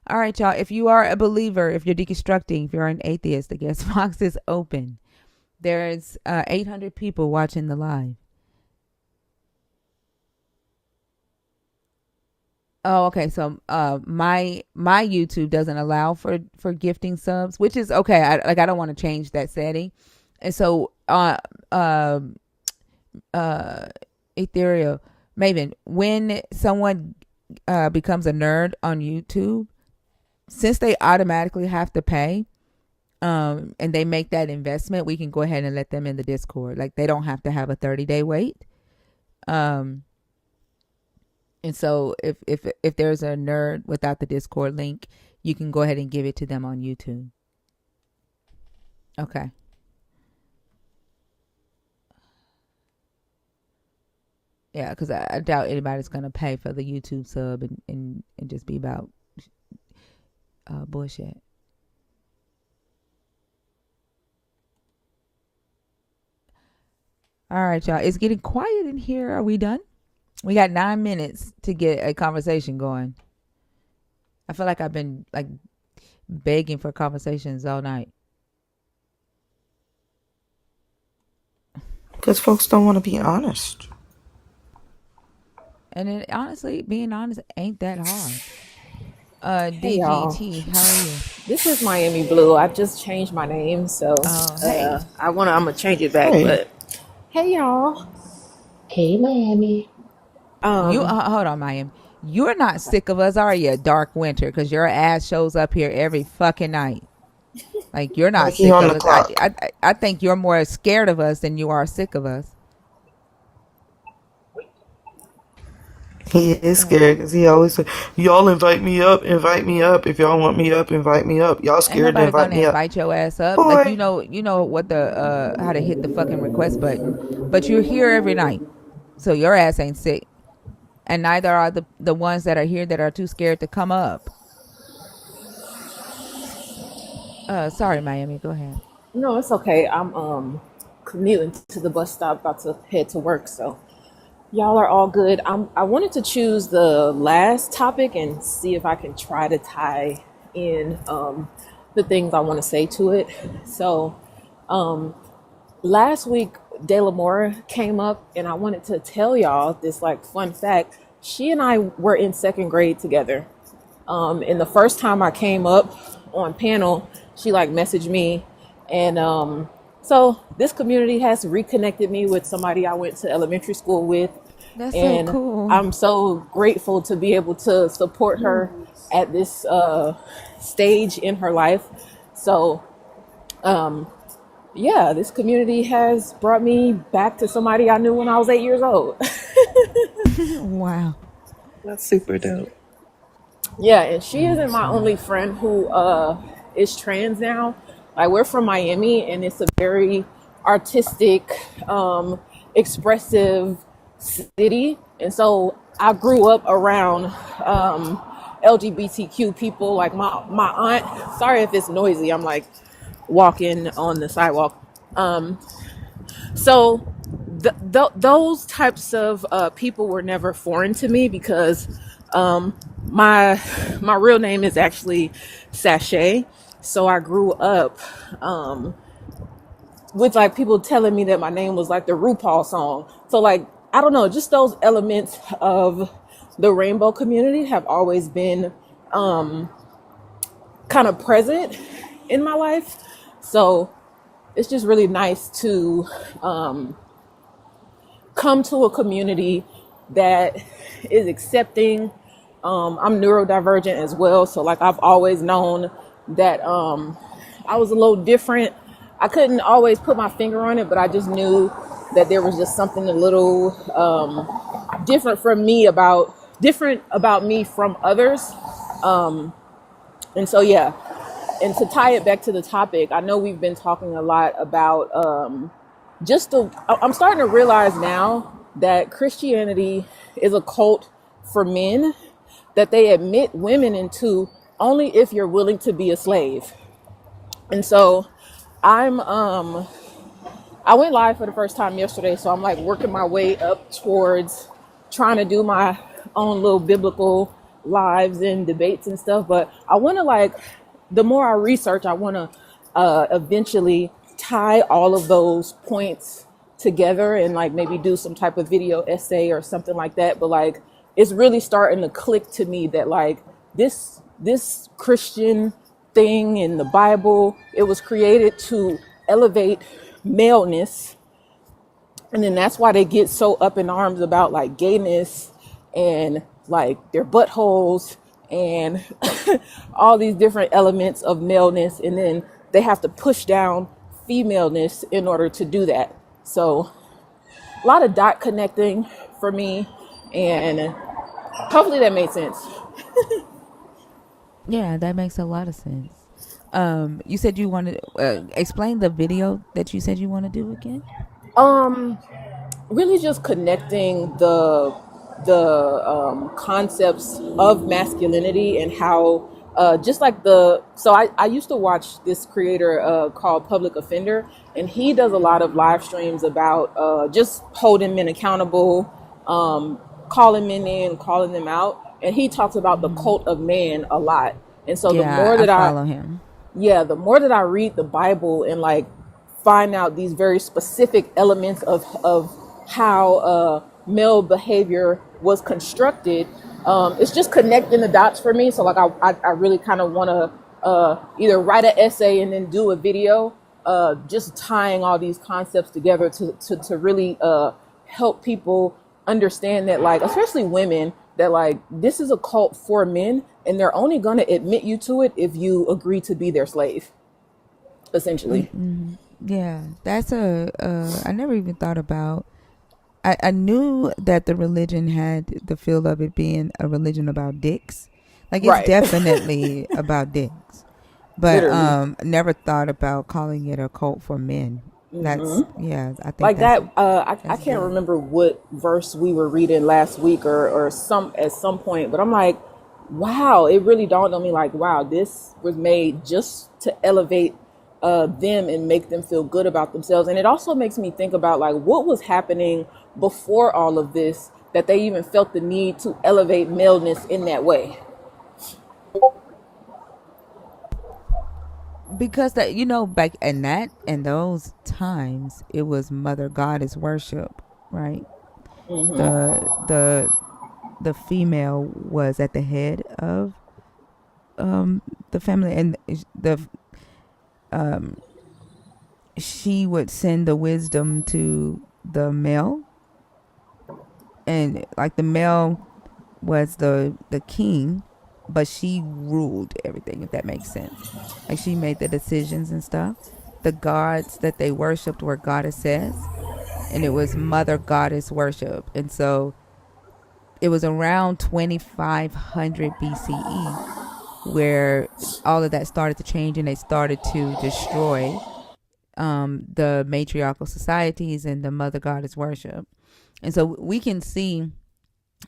All right, y'all. If you are a believer, if you're deconstructing, if you're an atheist, the guest box is open. There's 800 people watching the live. Oh, okay. So, my YouTube doesn't allow for gifting subs, which is okay. I don't want to change that setting, and so uh, Ethereal Maven, when someone becomes a nerd on YouTube, since they automatically have to pay, and they make that investment, we can go ahead and let them in the Discord. Like they don't have to have a 30-day wait. Um, and so if there's a nerd without the Discord link, you can go ahead and give it to them on YouTube. Okay. Yeah, because I doubt anybody's gonna pay for the YouTube sub and just be about bullshit. All right, y'all. It's getting quiet in here. Are we done? We got 9 minutes to get a conversation going. I feel like I've been like begging for conversations all night. Because folks don't want to be honest. And it, honestly, being honest ain't that hard. Hey y'all, DGT, how are you? this is Miami Blue. I just changed my name, so Oh, hey. I'm gonna change it back. Hey. But hey y'all, Hey, Miami. You hold on, Mayim. You're not sick of us, are you? Dark Winter, because your ass shows up here every fucking night. Like you're not Like he sick on of the us. clock. I think you're more scared of us than you are sick of us. He is scared because he always say, y'all invite me up. If y'all want me up, invite me up. Y'all Ain't scared to nobody invite gonna me up. invite your ass up. Like Boy, you know what the how to hit the fucking request button. But you're here every night, so your ass ain't sick, and neither are the ones that are here that are too scared to come up. Sorry, Miami. Go ahead. no, it's okay. I'm commuting to the bus stop, about to head to work, so y'all are all good. I wanted to choose the last topic and see if I can try to tie in the things I want to say to it. So last week De La Mora came up, and I wanted to tell y'all this like fun fact. She and I were in second grade together. And the first time I came up on panel, she like messaged me, and so this community has reconnected me with somebody I went to elementary school with, That's so and cool. I'm so grateful to be able to support her at this stage in her life. So yeah, this community has brought me back to somebody I knew when I was 8 years old. Wow. That's super dope. Yeah, and she isn't my only friend who is trans now. Like we're from Miami, and it's a very artistic, expressive city, and so I grew up around LGBTQ people. Like my aunt. Sorry if it's noisy. I'm like walking on the sidewalk. So those types of people were never foreign to me because my real name is actually Sachet. So I grew up with like people telling me that my name was like the RuPaul song. So like I don't know, just those elements of the rainbow community have always been kind of present in my life. So it's just really nice to come to a community that is accepting. I'm neurodivergent as well, so like I've always known that I was a little different. I couldn't always put my finger on it, but I just knew that there was just something a little different about me from others. And so yeah, and to tie it back to the topic, I know we've been talking a lot about I'm starting to realize now that Christianity is a cult for men that they admit women into only if you're willing to be a slave. And so I went live for the first time yesterday, so I'm like working my way up towards trying to do my own little biblical lives and debates and stuff. But I want to like, the more I research, I want to eventually tie all of those points together and like maybe do some type of video essay or something like that. But like, it's really starting to click to me that like this Christian thing in the Bible, it was created to elevate maleness, and then that's why they get so up in arms about like gayness and like their buttholes and all these different elements of maleness, and then they have to push down femaleness in order to do that. So a lot of dot connecting for me, and hopefully that made sense. Yeah, that makes a lot of sense. You said you wanted explain the video that you said you want to do again. Really just connecting the concepts of masculinity and how just like I used to watch this creator called Public Offender, and he does a lot of live streams about just holding men accountable, calling men in, calling them out, and he talks about the cult of man a lot. And so the Yeah, more I that follow him. yeah, the more that I read the Bible and like find out these very specific elements of how male behavior was constructed, it's just connecting the dots for me. So like I really kind of want to either write an essay and then do a video, just tying all these concepts together to really help people understand that, like, especially women, that like this is a cult for men, and they're only going to admit you to it if you agree to be their slave, essentially. Mm-hmm. Yeah, that's I never even thought about. I knew that the religion had the feel of it being a religion about dicks. Like, it's Right. definitely about dicks. But Literally. never thought about calling it a cult for men. That's, yeah, I think Like that's, that, I that's can't good. remember what verse we were reading last week or some at some point, but I'm like, wow, it really dawned on me like, wow, this was made just to elevate them and make them feel good about themselves. And it also makes me think about like what was happening before all of this, that they even felt the need to elevate maleness in that way. Because that, back in those times, it was mother goddess worship, right? The female was at the head of the family, and the she would send the wisdom to the male, and like the male was the king, but she ruled everything, if that makes sense. Like, she made the decisions and stuff. The gods that they worshipped were goddesses, and it was mother goddess worship. And so it was around 2500 BCE where all of that started to change, and they started to destroy the matriarchal societies and the mother goddess worship. And so we can see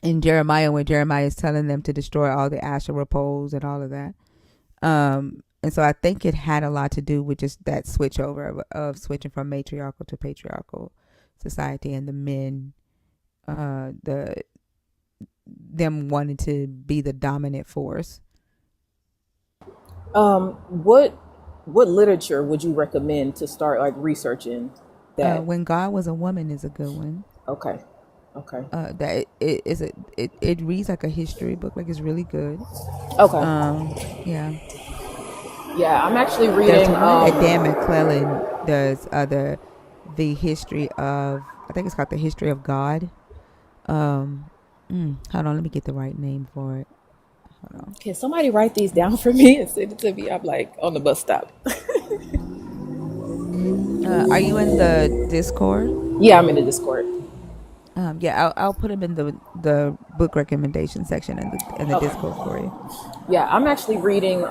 in Jeremiah, when Jeremiah is telling them to destroy all the Asherah poles and all of that. And so I think it had a lot to do with just that switch over of switching from matriarchal to patriarchal society, and the men, them wanting to be the dominant force. What literature would you recommend to start like researching that? When God Was a Woman is a good one. Okay. That it reads like a history book, like it's really good. Okay. Yeah. Yeah, I'm actually There's reading. one that Dan McClellan does. The history of, I think it's called The History of God. Hold on, let me get the right name for it. Hold on. Can somebody write these down for me and send it to me? I'm like on the bus stop. Are you in the Discord? Yeah, I'm in the Discord. Yeah, I'll put them in the book recommendation section in the Discord for you. Yeah, I'm actually reading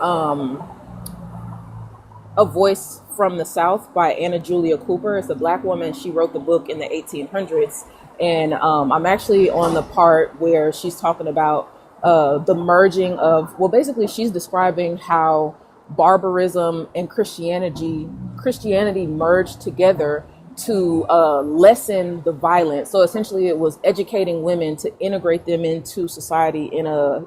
A Voice from the South by Anna Julia Cooper. It's a Black woman. She wrote the book in the 1800s. And I'm actually on the part where she's talking about the merging of, well, basically she's describing how barbarism and Christianity merged together to lessen the violence. So essentially it was educating women to integrate them into society in a,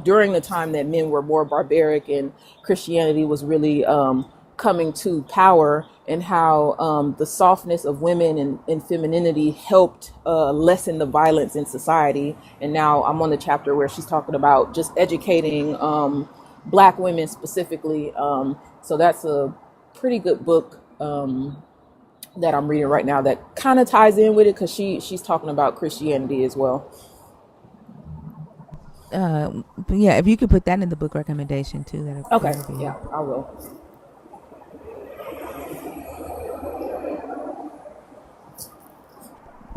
during the time that men were more barbaric and Christianity was really coming to power. and how the softness of women and femininity helped lessen the violence in society. And now I'm on the chapter where she's talking about just educating Black women specifically. So that's a pretty good book that I'm reading right now that kind of ties in with it, because she's talking about Christianity as well. But yeah, if you could put that in the book recommendation too, Okay, that'll be. yeah, I will.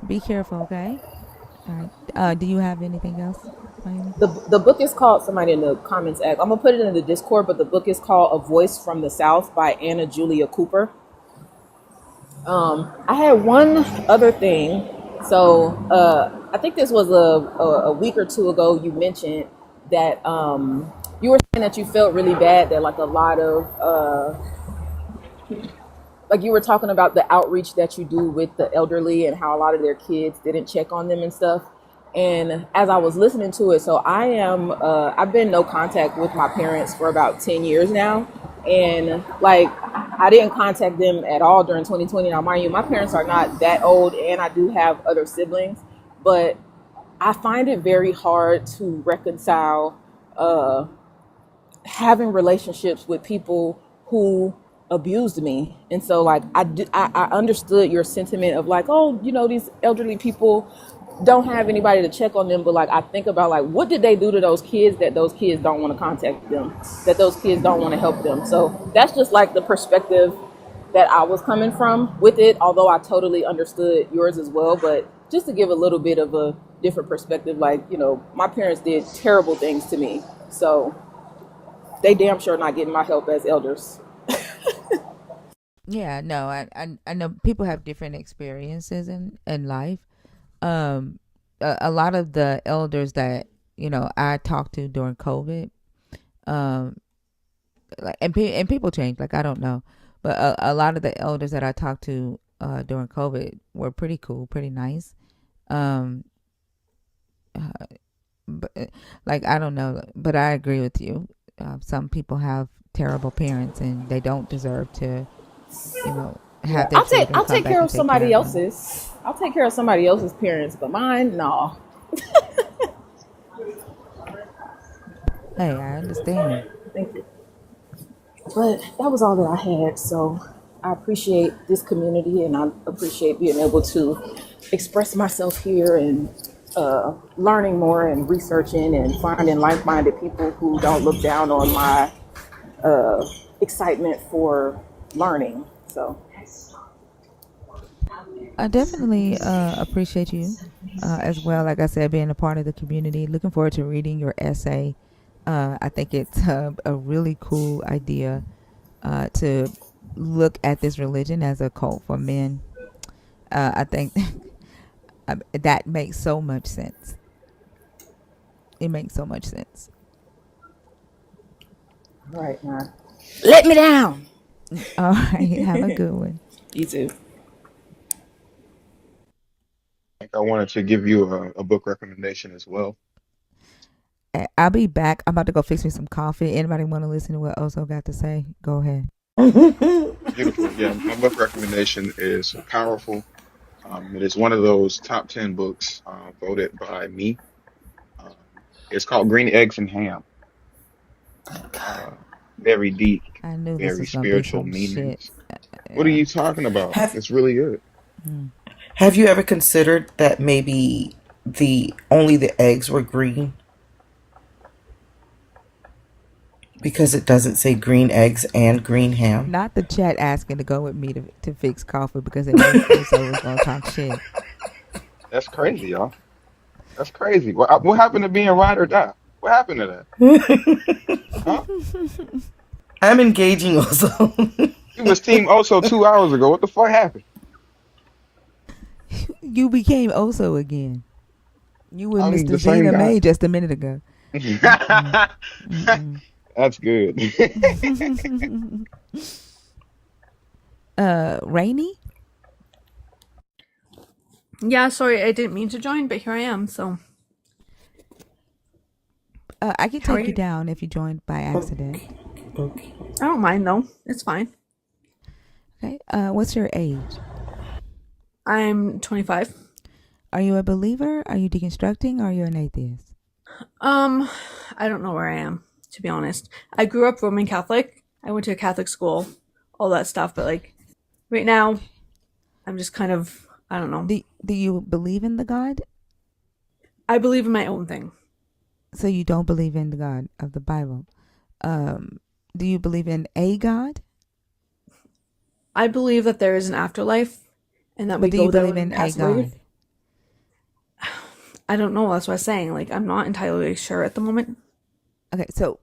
Be careful, okay? All right. Do you have anything else, Miami? The book is called, somebody in the comments asked, I'm gonna put it in the Discord, but the book is called A Voice from the South by Anna Julia Cooper. I had one other thing. So I think this was a week or two ago. You mentioned that you were saying that you felt really bad that like a lot of like you were talking about the outreach that you do with the elderly and how a lot of their kids didn't check on them and stuff. And as I was listening to it, so I've been no contact with my parents for about 10 years now. And like, I didn't contact them at all during 2020. Now, mind you, my parents are not that old and I do have other siblings, but I find it very hard to reconcile having relationships with people who abused me. And so like I understood your sentiment of like, oh, you know, these elderly people don't have anybody to check on them, but like I think about like what did they do to those kids that those kids don't want to contact them, that those kids don't want to help them. So that's just like the perspective that I was coming from with it, although I totally understood yours as well. But just to give a little bit of a different perspective, like, you know, my parents did terrible things to me, so they damn sure not getting my help as elders. Yeah, no, I know people have different experiences in life. A lot of the elders that, you know, I talked to during COVID, like, and people change, like, I don't know, but a lot of the elders that I talked to during COVID were pretty cool, pretty nice. Um, but like, I don't know, but I agree with you. Some people have terrible parents and they don't deserve to, you know, have their children I'll come take back care and of take care somebody of them. else's. I'll take care of somebody else's parents, but mine, no. Hey, I understand. Thank you. But that was all that I had. So I appreciate this community and I appreciate being able to express myself here and learning more and researching and finding like-minded people who don't look down on my excitement for learning. So I definitely appreciate you as well. Like I said, being a part of the community. Looking forward to reading your essay. I think it's a really cool idea to look at this religion as a cult for men. I think that makes so much sense. It makes so much sense. all right, man. Let me down. All right. Have a good one. You too. I wanted to give you a book recommendation as well. I'll be back. I'm about to go fix me some coffee. Anybody want to listen to what Oso got to say? Go ahead. Beautiful. Yeah, my book recommendation is Powerful. It is one of those top 10 books voted by me. Um, it's called Green Eggs and Ham. Very deep, I knew this very was going to be spiritual some shit. meanings. What are you talking about? Have It's really good. Have you ever considered that maybe the only the eggs were green because it doesn't say green eggs and green ham? Not the chat asking to go with me to fix coffee because it knows Oso was going to talk shit. That's crazy, y'all. That's crazy. What happened to being ride or die? What happened to that? Huh? I'm engaging also. You was Team Oso 2 hours ago. What the fuck happened? You became Oso again. You were I'm Mr. the same Zena guy. May just a minute ago. That's good. Rainy? Yeah, sorry, I didn't mean to join, but here I am, so. I can take you down if you joined by accident. Okay. I don't mind, though. It's fine. Okay. What's your age? I'm 25. Are you a believer? Are you deconstructing? Or are you an atheist? I don't know where I am, to be honest. I grew up Roman Catholic. I went to a Catholic school, all that stuff. But like right now, I'm just kind of, I don't know. Do you believe in the God? I believe in my own thing. So you don't believe in the God of the Bible. Do you believe in a God? I believe that there is an afterlife, and that we But do go you there believe when in we a pass away. God? I don't know. That's what I'm saying. Like, I'm not entirely sure at the moment. Okay, so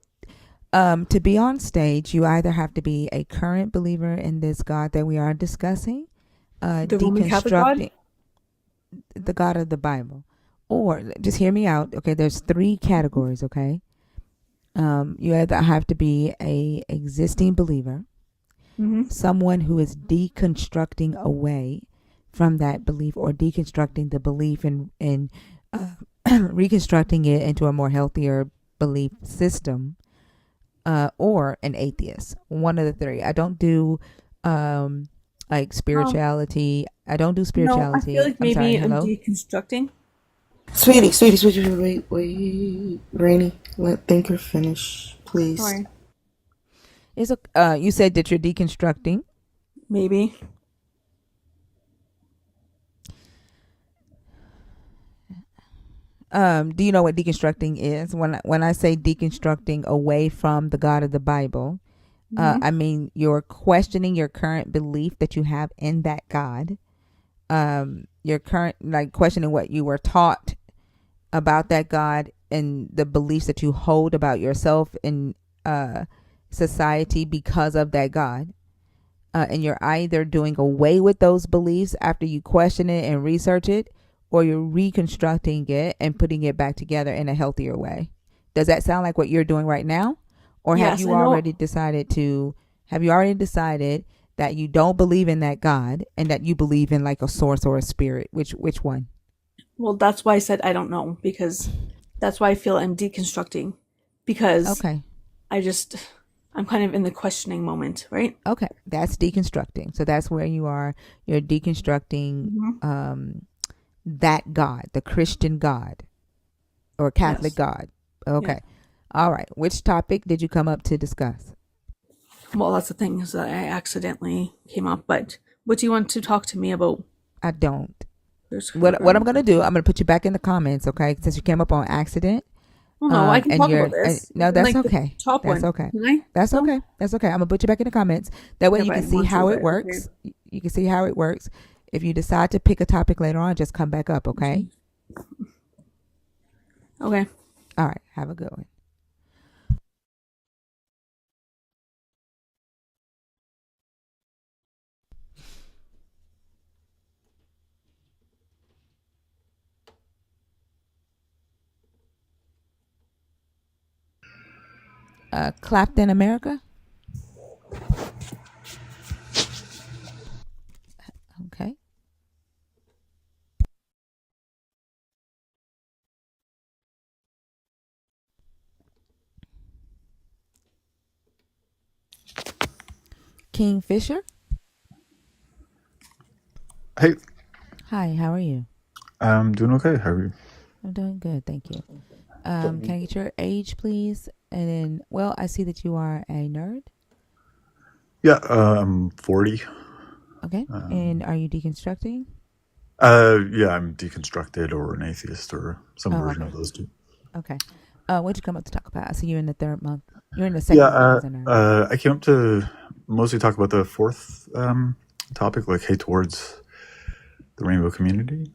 to be on stage, you either have to be a current believer in this God that we are discussing, The Roman Catholic God? the God of the Bible, or just hear me out. Okay, there's 3 categories. Okay, you either have to be a existing believer, someone who is deconstructing away from that belief, or deconstructing the belief and reconstructing it into a more healthier belief system, or an atheist. One of the 3. I don't do like spirituality. I don't do No, I spirituality. feel like maybe I'm Hello? deconstructing. Sweetie, wait. Rainy, let Thinker finish, please. Sorry. It's a, you said that you're deconstructing. Maybe. Do you know what deconstructing is? When I say deconstructing away from the God of the Bible, I mean you're questioning your current belief that you have in that God. Your current, like, questioning what you were taught about that God and the beliefs that you hold about yourself in society because of that God. And you're either doing away with those beliefs after you question it and research it, or you're reconstructing it and putting it back together in a healthier way. Does that sound like what you're doing right now? Or have Yes, you I know. already decided that you don't believe in that God and that you believe in like a source or a spirit? Which one? Well, that's why I said I don't know, because that's why I feel I'm deconstructing, because Okay. I'm kind of in the questioning moment, right? Okay. That's deconstructing. So that's where you are. You're deconstructing that God, the Christian God or Catholic Yes. God. Okay. Yeah. All right. Which topic did you come up to discuss? Well, that's the thing, is that I accidentally came up. But what do you want to talk to me about? I don't. What I'm going to do, I'm going to put you back in the comments, okay? Since you came up on accident. Well, no, I can talk about this. No, that's like okay. Top That's one. okay. Can I? That's No? okay. That's okay. I'm going to put you back in the comments. That way Yeah, you but can I see want how to, it but works. okay. You can see how it works. If you decide to pick a topic later on, just come back up, okay? Okay. All right. Have a good one. Clapton, America. Okay. Kingfisher. Hey, Hi, how are you? I'm doing okay. How are you? I'm doing good, thank you. Can I get your age, please? And then, well, I see that you are a nerd. Yeah, I'm 40. Okay. And are you deconstructing? Yeah, I'm deconstructed or an atheist or some version of those two. Okay. What'd you come up to talk about? I see you're in the 3rd month. You're in the 2nd Yeah, month as a nerd. I came up to mostly talk about the 4th topic, like hate towards the rainbow community.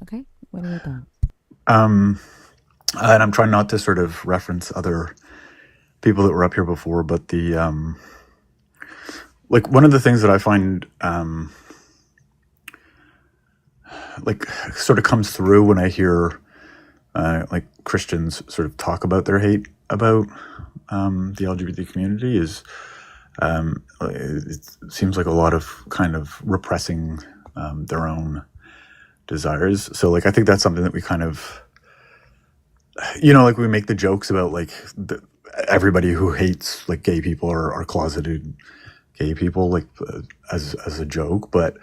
Okay. What are your thoughts? And I'm trying not to sort of reference other people that were up here before, but the like one of the things that I find like sort of comes through when I hear like Christians sort of talk about their hate about the LGBT community is it seems like a lot of kind of repressing their own desires. So like I think that's something that we kind of, you know, like we make the jokes about like everybody who hates like gay people are closeted gay people, like as a joke, but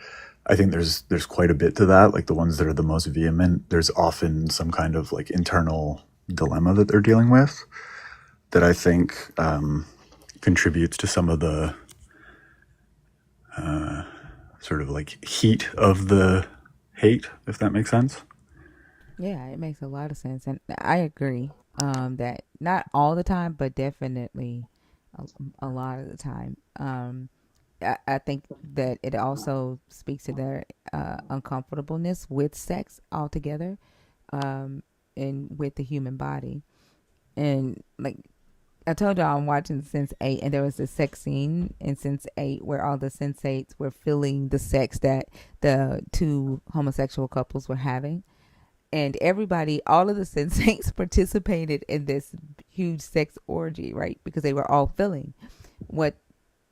I think there's quite a bit to that. Like the ones that are the most vehement, there's often some kind of like internal dilemma that they're dealing with that I think contributes to some of the sort of like heat of the hate, if that makes sense. Yeah, it makes a lot of sense, and I agree that not all the time, but definitely a lot of the time. I think that it also speaks to their uncomfortableness with sex altogether, and with the human body. And like I told y'all, I'm watching Sense8, and there was a sex scene in Sense8 where all the sensates were feeling the sex that the two homosexual couples were having. And everybody, all of the sensates participated in this huge sex orgy, right? Because they were all feeling what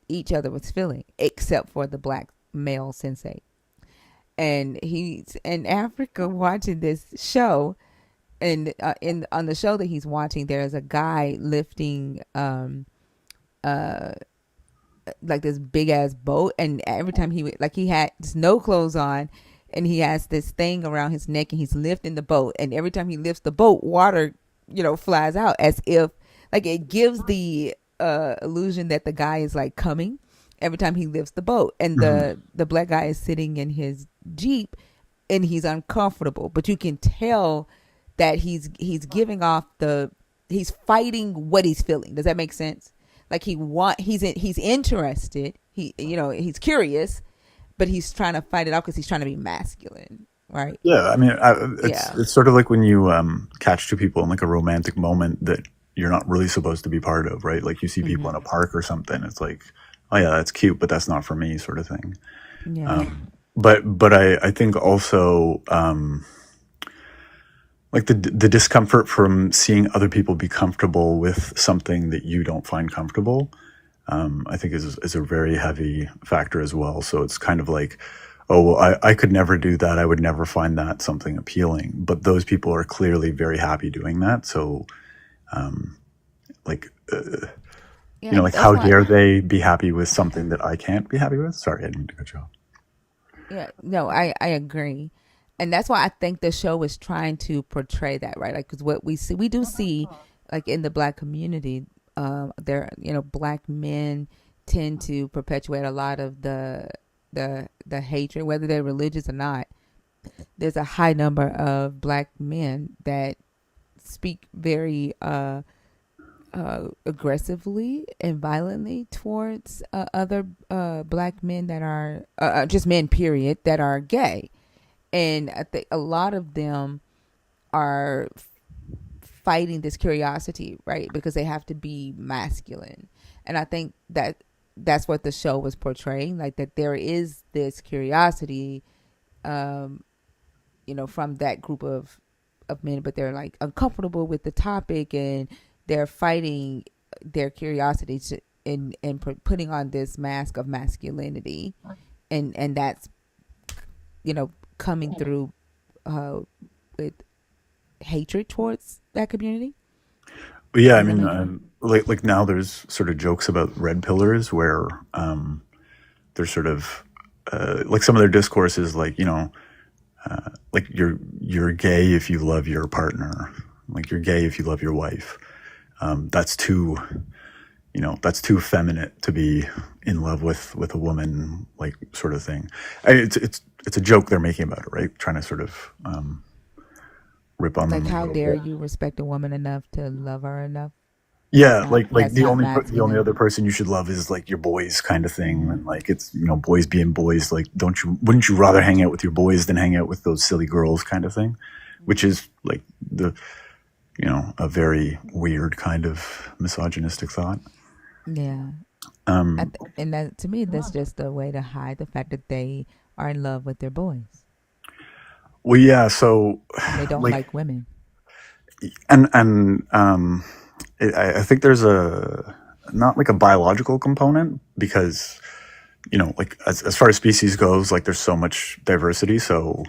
each other was feeling, except for the black male sensate. And he's in Africa watching this show, and on the show that he's watching, there's a guy lifting like this big ass boat, and every time he had just no clothes on, and he has this thing around his neck, and he's lifting the boat, and every time he lifts the boat, water flies out, as if like it gives the illusion that the guy is like coming every time he lifts the boat. And the black guy is sitting in his Jeep, and he's uncomfortable, but you can tell that he's giving off he's fighting what he's feeling. Does that make sense? Like he's interested. He's curious, but he's trying to fight it out because he's trying to be masculine, right? Yeah, I mean, it's sort of like when you catch two people in like a romantic moment that you're not really supposed to be part of, right? Like you see people in a park or something. It's like, oh yeah, that's cute, but that's not for me, sort of thing. Yeah. But I think also like the discomfort from seeing other people be comfortable with something that you don't find comfortable, I think is a very heavy factor as well. So it's kind of like, oh, well, I could never do that. I would never find that something appealing. But those people are clearly very happy doing that. So, like, like how dare they be happy with something that I can't be happy with? Sorry, I didn't mean to cut you off. Yeah, no, I agree. And that's why I think the show is trying to portray that, right? Like, because what we do see, like in the black community, black men tend to perpetuate a lot of the hatred, whether they're religious or not. There's a high number of black men that speak very aggressively and violently towards other black men that are just men, period, that are gay. And I think a lot of them are fighting this curiosity, right? Because they have to be masculine. And I think that that's what the show was portraying, like that there is this curiosity, from that group of men, but they're like uncomfortable with the topic, and they're fighting their curiosity and putting on this mask of masculinity. And that's, coming through with hatred towards that community. Yeah, I mean, like now there's sort of jokes about red pillars where there's sort of like some of their discourse is like, like you're gay if you love your partner, like you're gay if you love your wife. That's too feminine to be in love with a woman, like sort of thing. It's a joke they're making about it, right? Trying to sort of rip on them. Like, how dare you respect a woman enough to love her enough? Yeah, like the only other person you should love is like your boys, kind of thing. And like it's boys being boys. Like, wouldn't you rather hang out with your boys than hang out with those silly girls, kind of thing? Which is like a very weird kind of misogynistic thought. Yeah. And that, to me, that's just a way to hide the fact that they are in love with their boys. Well, yeah. So they don't like women. And I think there's not like a biological component, because like as far as species goes, like there's so much diversity, so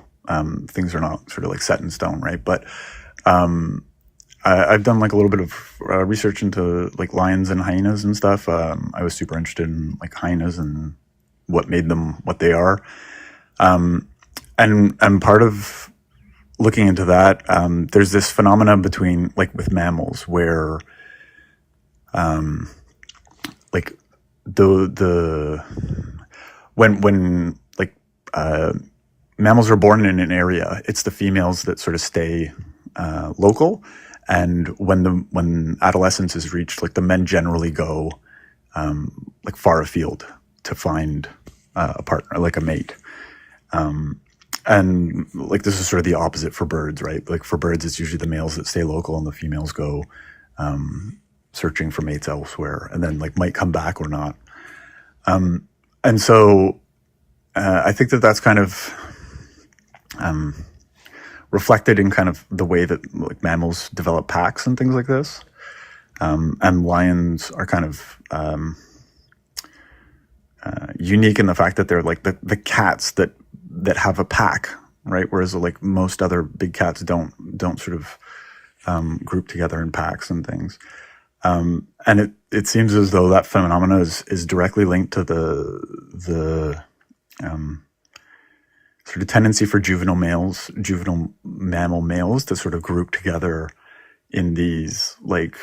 things are not sort of like set in stone, right? But I've done like a little bit of research into like lions and hyenas and stuff. I was super interested in like hyenas and what made them what they are. And part of looking into that, there's this phenomena between like with mammals where, like the when like mammals are born in an area, it's the females that sort of stay local, and when adolescence is reached, like the men generally go like far afield to find a partner, like a mate. And like this is sort of the opposite for birds, right? Like for birds, it's usually the males that stay local and the females go searching for mates elsewhere, and then like might come back or not. And so I think that that's kind of reflected in kind of the way that like mammals develop packs and things like this. And lions are kind of unique in the fact that they're like the cats that have a pack, right? Whereas like most other big cats don't sort of group together in packs and things. And it seems as though that phenomena is directly linked to the sort of tendency for juvenile mammal males to sort of group together in these like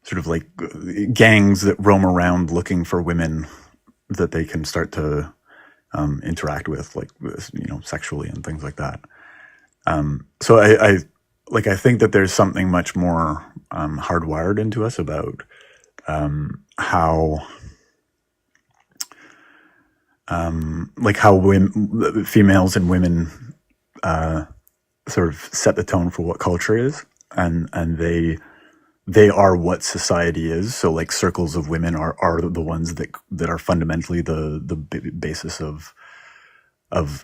sort of like gangs that roam around looking for women that they can start to interact with, like, you know, sexually and things like that. So I think that there's something much more hardwired into us about how females and women sort of set the tone for what culture is, and they are what society is. So like circles of women are the ones that are fundamentally the basis of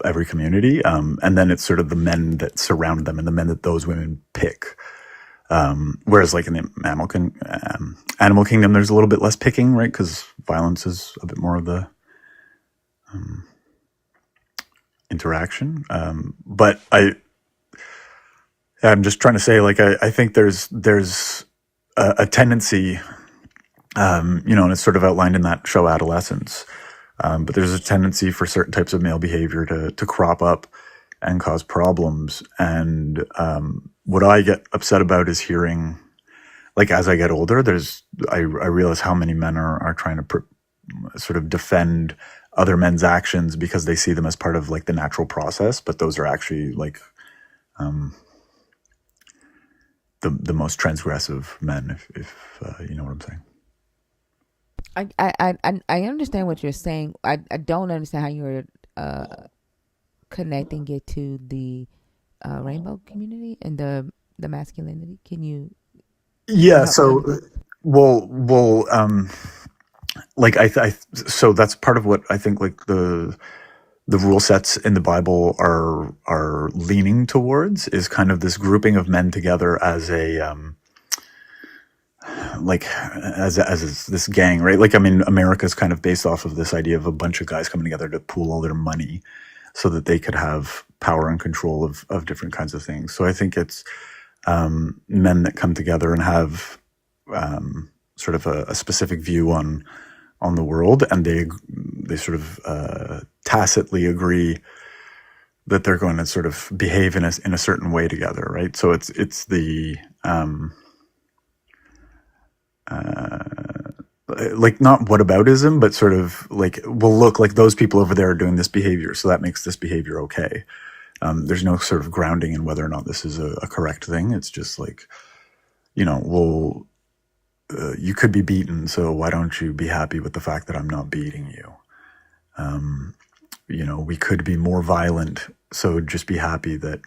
every community. And then it's sort of the men that surround them and the men that those women pick. Whereas like in the animal kingdom, there's a little bit less picking, right? Because violence is a bit more of the interaction. But I'm just trying to say, like, I think there's a tendency, you know, and it's sort of outlined in that show Adolescence. But there's a tendency for certain types of male behavior to crop up and cause problems. And what I get upset about is hearing, like, as I get older, I realize how many men are trying to sort of defend other men's actions because they see them as part of like the natural process, but those are actually like the most transgressive men, if you know what I'm saying. I understand what you're saying. I don't understand how you're connecting it to the rainbow community and the masculinity. Can you? Yeah. So, well, like so that's part of what I think like the rule sets in the Bible are leaning towards, is kind of this grouping of men together as a like as this gang, right? Like, I mean, America's kind of based off of this idea of a bunch of guys coming together to pool all their money so that they could have power and control of different kinds of things. So I think it's men that come together and have sort of a specific view on the world, and they sort of tacitly agree that they're going to sort of behave in a certain way together, right? So it's the like not whataboutism, but sort of like, well, look, like those people over there are doing this behavior, so that makes this behavior okay. There's no sort of grounding in whether or not this is a correct thing. It's just like, you know, well, you could be beaten, so why don't you be happy with the fact that I'm not beating you? You know, we could be more violent, so just be happy that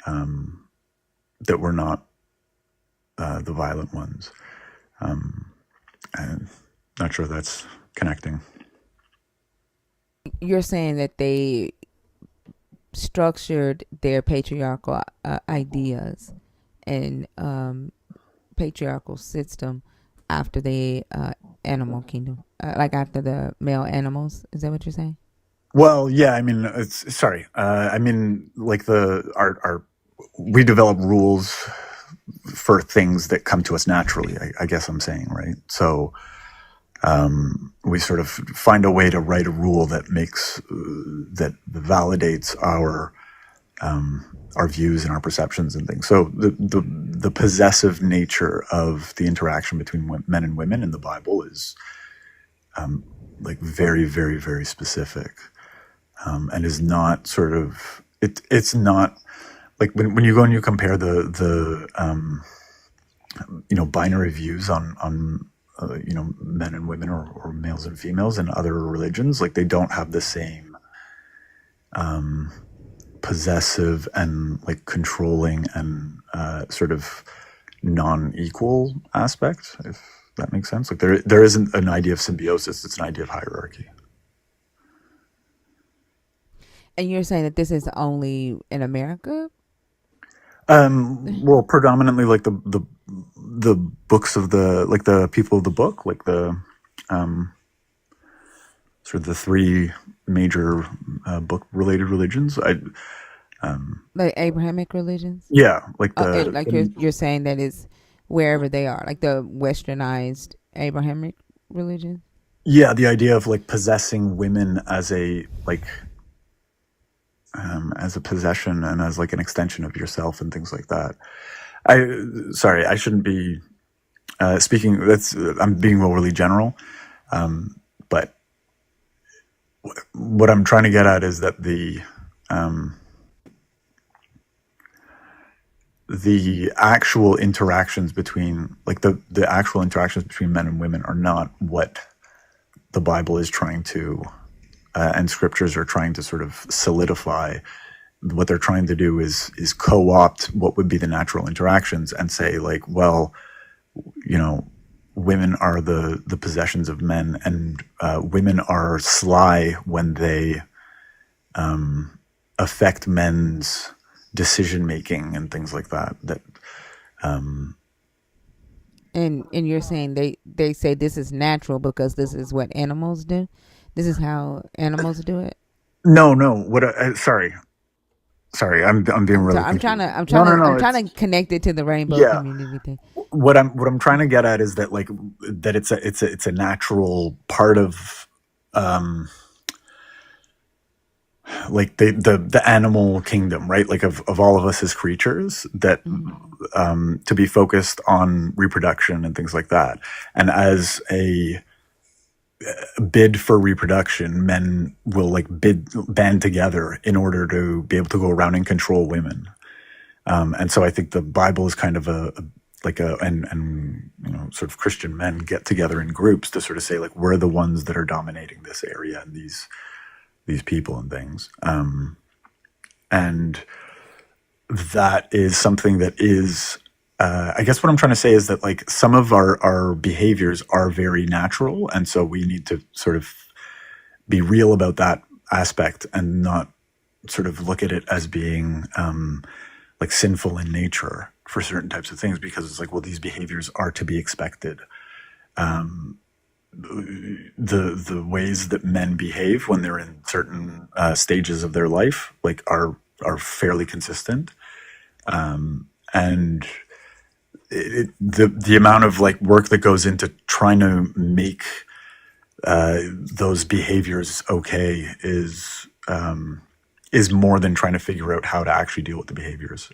that we're not the violent ones. I'm not sure that's connecting. You're saying that they structured their patriarchal ideas and patriarchal system after the animal kingdom, like after the male animals. Is that what you're saying? Well, yeah. I mean, I mean, like our we develop rules for things that come to us naturally. I guess I'm saying, right? So we sort of find a way to write a rule that makes that validates our views and our perceptions and things. So the possessive nature of the interaction between men and women in the Bible is like very, very, very specific, and is not sort of it's not like when you go and you compare the binary views on men and women or males and females in other religions, like they don't have the same possessive and like controlling and sort of non-equal aspect, if that makes sense. Like there isn't an idea of symbiosis, it's an idea of hierarchy. And you're saying that this is only in America? Well, predominantly like the books of the people of the book, like the sort of the three major book related religions. Like Abrahamic religions? Yeah, like the like you're saying that is wherever they are, like the westernized Abrahamic religion. Yeah, the idea of like possessing women as a possession and as like an extension of yourself and things like that. I shouldn't be speaking. I'm being overly general, but what I'm trying to get at is that the actual interactions between the actual interactions between men and women are not what the Bible is trying to and scriptures are trying to sort of solidify. What they're trying to do is co-opt what would be the natural interactions and say like, well, women are the possessions of men, and women are sly when they affect men's decision making and things like that. And you're saying they say this is natural because this is what animals do. This is how animals do it. No. What? Sorry. I'm being really. I'm trying confused. I'm trying to connect it to the rainbow community thing. What I'm trying to get at is that like that it's a natural part of like the animal kingdom, right? Like of all of us as creatures, that to be focused on reproduction and things like that. And as a bid for reproduction, men will like band together in order to be able to go around and control women. And so I think the Bible is kind of and sort of Christian men get together in groups to sort of say like, we're the ones that are dominating this area and these people and things. And that is something that is, I guess what I'm trying to say is that like some of our behaviors are very natural. And so we need to sort of be real about that aspect and not sort of look at it as being like sinful in nature for certain types of things, because it's like, well, these behaviors are to be expected. The ways that men behave when they're in certain stages of their life like are fairly consistent, and the amount of like work that goes into trying to make those behaviors okay is more than trying to figure out how to actually deal with the behaviors.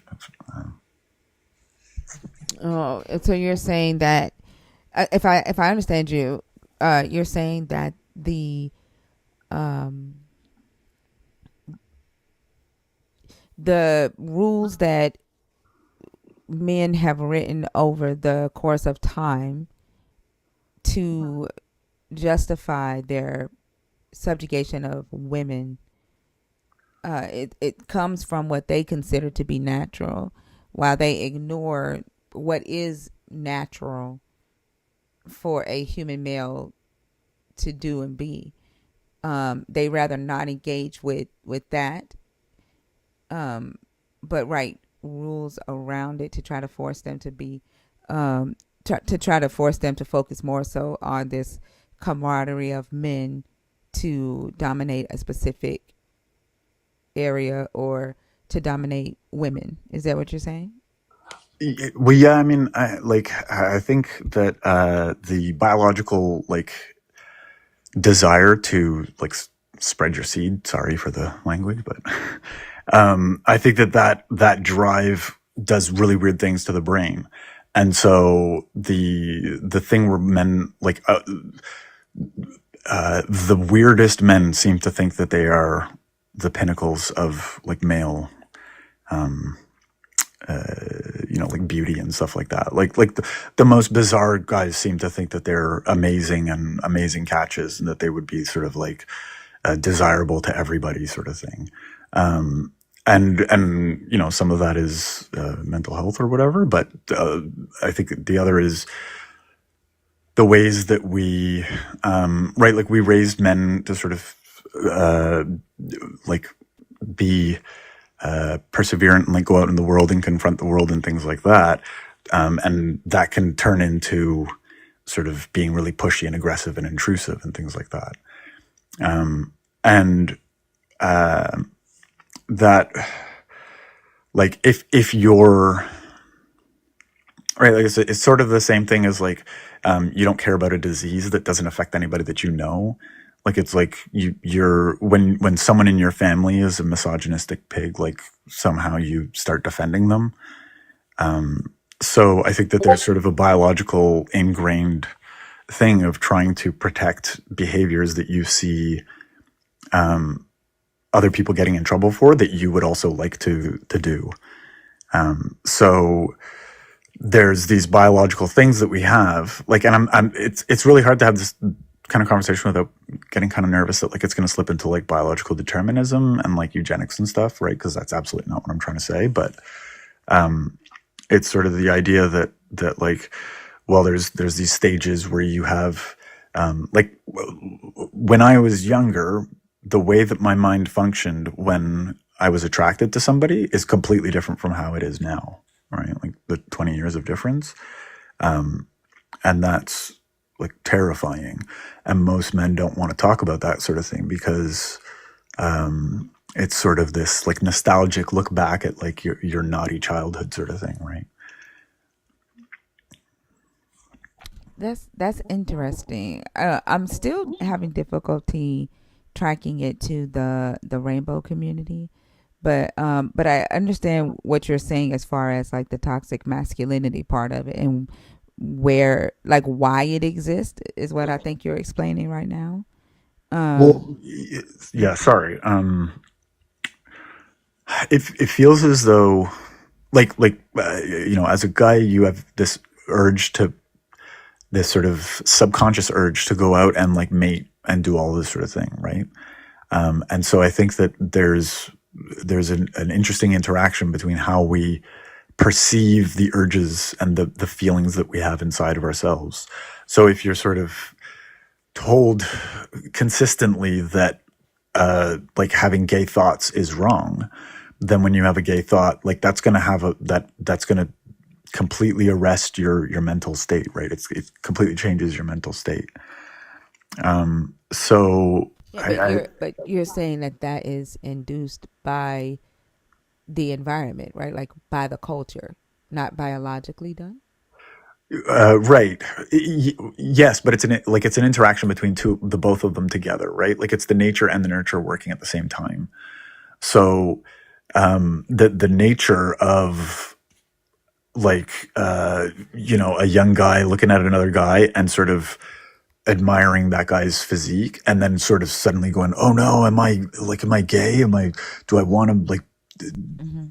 Oh, so you're saying that if I understand you, you're saying that the rules that men have written over the course of time to justify their subjugation of women, it comes from what they consider to be natural, while they ignore what is natural for a human male to do and be. They rather not engage with that, but write rules around it to try to force them to be to try to force them to focus more so on this camaraderie of men to dominate a specific area or to dominate women. Is that what you're saying? Well, yeah, I mean, I think that the biological desire to spread your seed. Sorry for the language, but I think that drive does really weird things to the brain, and so the thing where men the weirdest men seem to think that they are the pinnacles of male beauty and stuff like that. The most bizarre guys seem to think that they're amazing and amazing catches, and that they would be sort of desirable to everybody, sort of thing. And some of that is mental health or whatever, but I think the other is the ways that we we raised men to sort of be perseverant and go out in the world and confront the world and things like that. And that can turn into sort of being really pushy and aggressive and intrusive and things like that. That if you're right, it's sort of the same thing as you don't care about a disease that doesn't affect anybody that you know. It's you're when someone in your family is a misogynistic pig, somehow you start defending them. So I think that there's sort of a biological ingrained thing of trying to protect behaviors that you see other people getting in trouble for that you would also like to do. So there's these biological things that we have, and it's really hard to have this kind of conversation without getting kind of nervous that it's going to slip into biological determinism and eugenics and stuff, right? Because that's absolutely not what I'm trying to say. But it's sort of the idea that there's these stages where you have when I was younger, the way that my mind functioned when I was attracted to somebody is completely different from how it is now, right? The 20 years of difference. And that's terrifying. And most men don't want to talk about that sort of thing because it's sort of this nostalgic look back at your naughty childhood sort of thing, right? That's interesting. I'm still having difficulty tracking it to the rainbow community, but I understand what you're saying as far as the toxic masculinity part of it and where why it exists is what I think you're explaining right now. Well, yeah, sorry. It feels as though as a guy you have this sort of subconscious urge to go out and mate and do all this sort of thing, right? And so I think that there's an interesting interaction between how we perceive the urges and the feelings that we have inside of ourselves. So if you're sort of told consistently that having gay thoughts is wrong, then when you have a gay thought, that's going to that's going to completely arrest your mental state, right? It completely changes your mental state. So but you're saying that is induced by the environment, right? By the culture, not biologically done. Right. Yes, but it's an interaction between the both of them together, right? It's the nature and the nurture working at the same time. So the nature of a young guy looking at another guy and sort of admiring that guy's physique and then sort of suddenly going, oh no, am I gay? Do I want to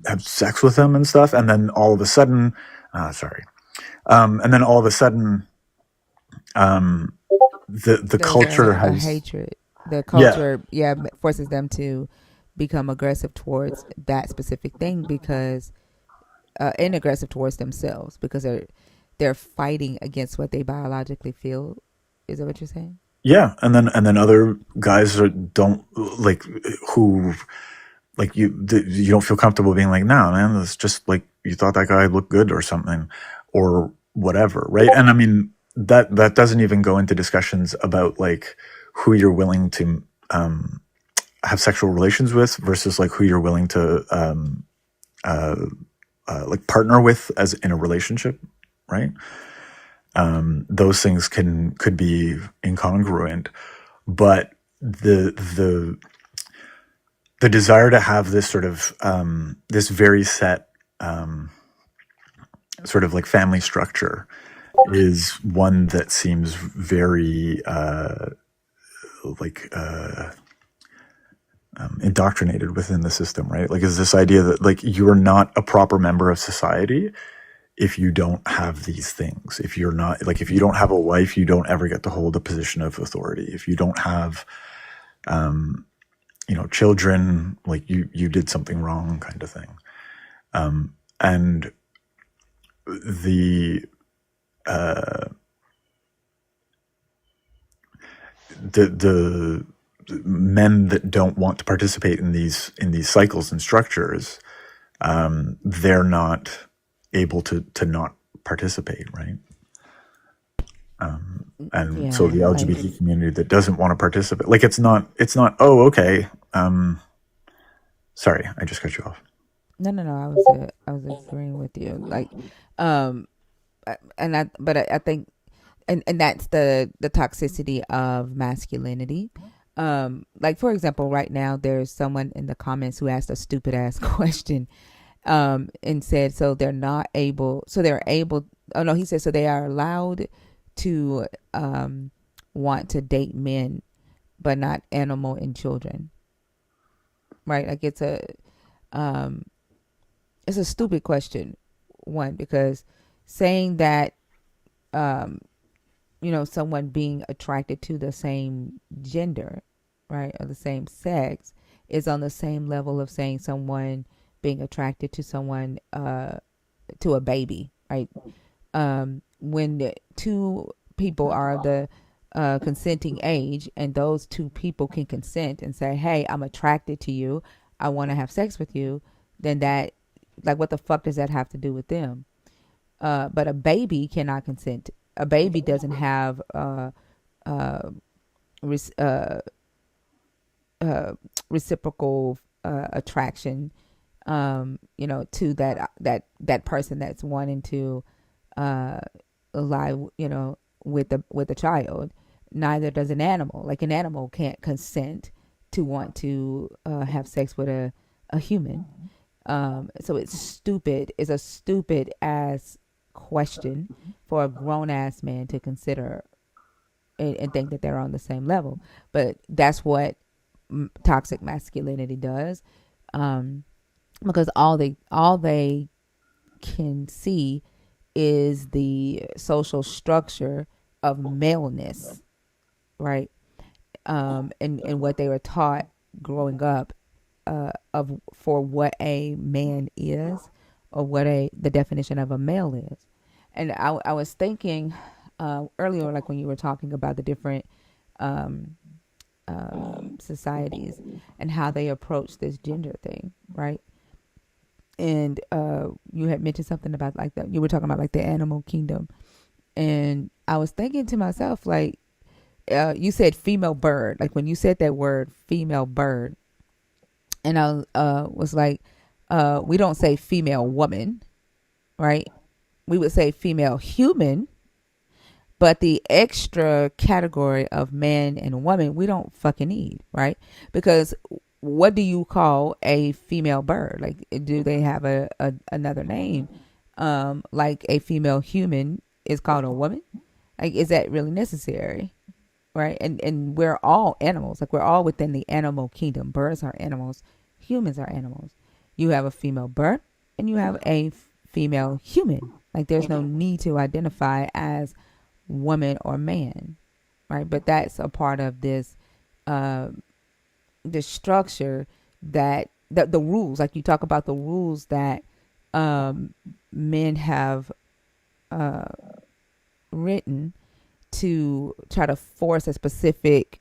have sex with him and stuff? And then all of a sudden, and then all of a sudden, the culture has a hatred. The culture, forces them to become aggressive towards that specific thing because, and aggressive towards themselves because they're fighting against what they biologically feel. Is that what you're saying? Yeah, and then other guys don't who you don't feel comfortable being nah, man, it's just you thought that guy looked good or something or whatever, right? And I mean that doesn't even go into discussions about who you're willing to have sexual relations with versus like who you're willing to like partner with as in a relationship, right? Those things could be incongruent, but the desire to have this sort of this very set sort of like family structure is one that seems very like indoctrinated within the system, right? Like, is this idea that like you are not a proper member of society if you don't have these things. If you're not like, if you don't have a wife, you don't ever get to hold a position of authority. If you don't have you know, children, like you did something wrong, kind of thing. And the men that don't want to participate in these cycles and structures, they're not able to not participate, right? And so the LGBT community that doesn't want to participate, like it's not oh, okay, sorry, I just cut you off. No, I was agreeing with you. Like, I think, and that's the toxicity of masculinity. Like for example, right now there's someone in the comments who asked a stupid ass question, and said, so they're not able, so they're able. Oh no, he said, so they are allowed to want to date men, but not animal and children. Right? Like it's a stupid question. One, because saying that, you know, someone being attracted to the same gender, right, or the same sex is on the same level of saying someone being attracted to someone, to a baby, right? When the two people are the consenting age and those two people can consent and say, hey, I'm attracted to you, I want to have sex with you, then that, like, what the fuck does that have to do with them? But a baby cannot consent. A baby doesn't have reciprocal attraction, you know, to that person that's wanting to lie, you know, with the child. Neither does an animal. Like an animal can't consent to want to have sex with a human. So it's stupid. It's a stupid ass question for a grown ass man to consider and think that they're on the same level. But that's what toxic masculinity does, because all they can see is the social structure of maleness, right? And what they were taught growing up, for what a man is, or what the definition of a male is. And I was thinking earlier, like when you were talking about the different societies and how they approach this gender thing, right? And you had mentioned something about like that. You were talking about like the animal kingdom, and I was thinking to myself, like, you said female bird. Like when you said that word, female bird, and I was like, we don't say female woman, right? We would say female human, but the extra category of man and woman, we don't fucking need, right? Because what do you call a female bird? Like, do they have another name? Like a female human is called a woman? Like, is that really necessary? Right? And we're all animals. Like, we're all within the animal kingdom. Birds are animals. Humans are animals. You have a female bird and you have a female human. Like, there's no need to identify as woman or man, right? But that's a part of this, the structure that the rules, like you talk about the rules that men have written to try to force a specific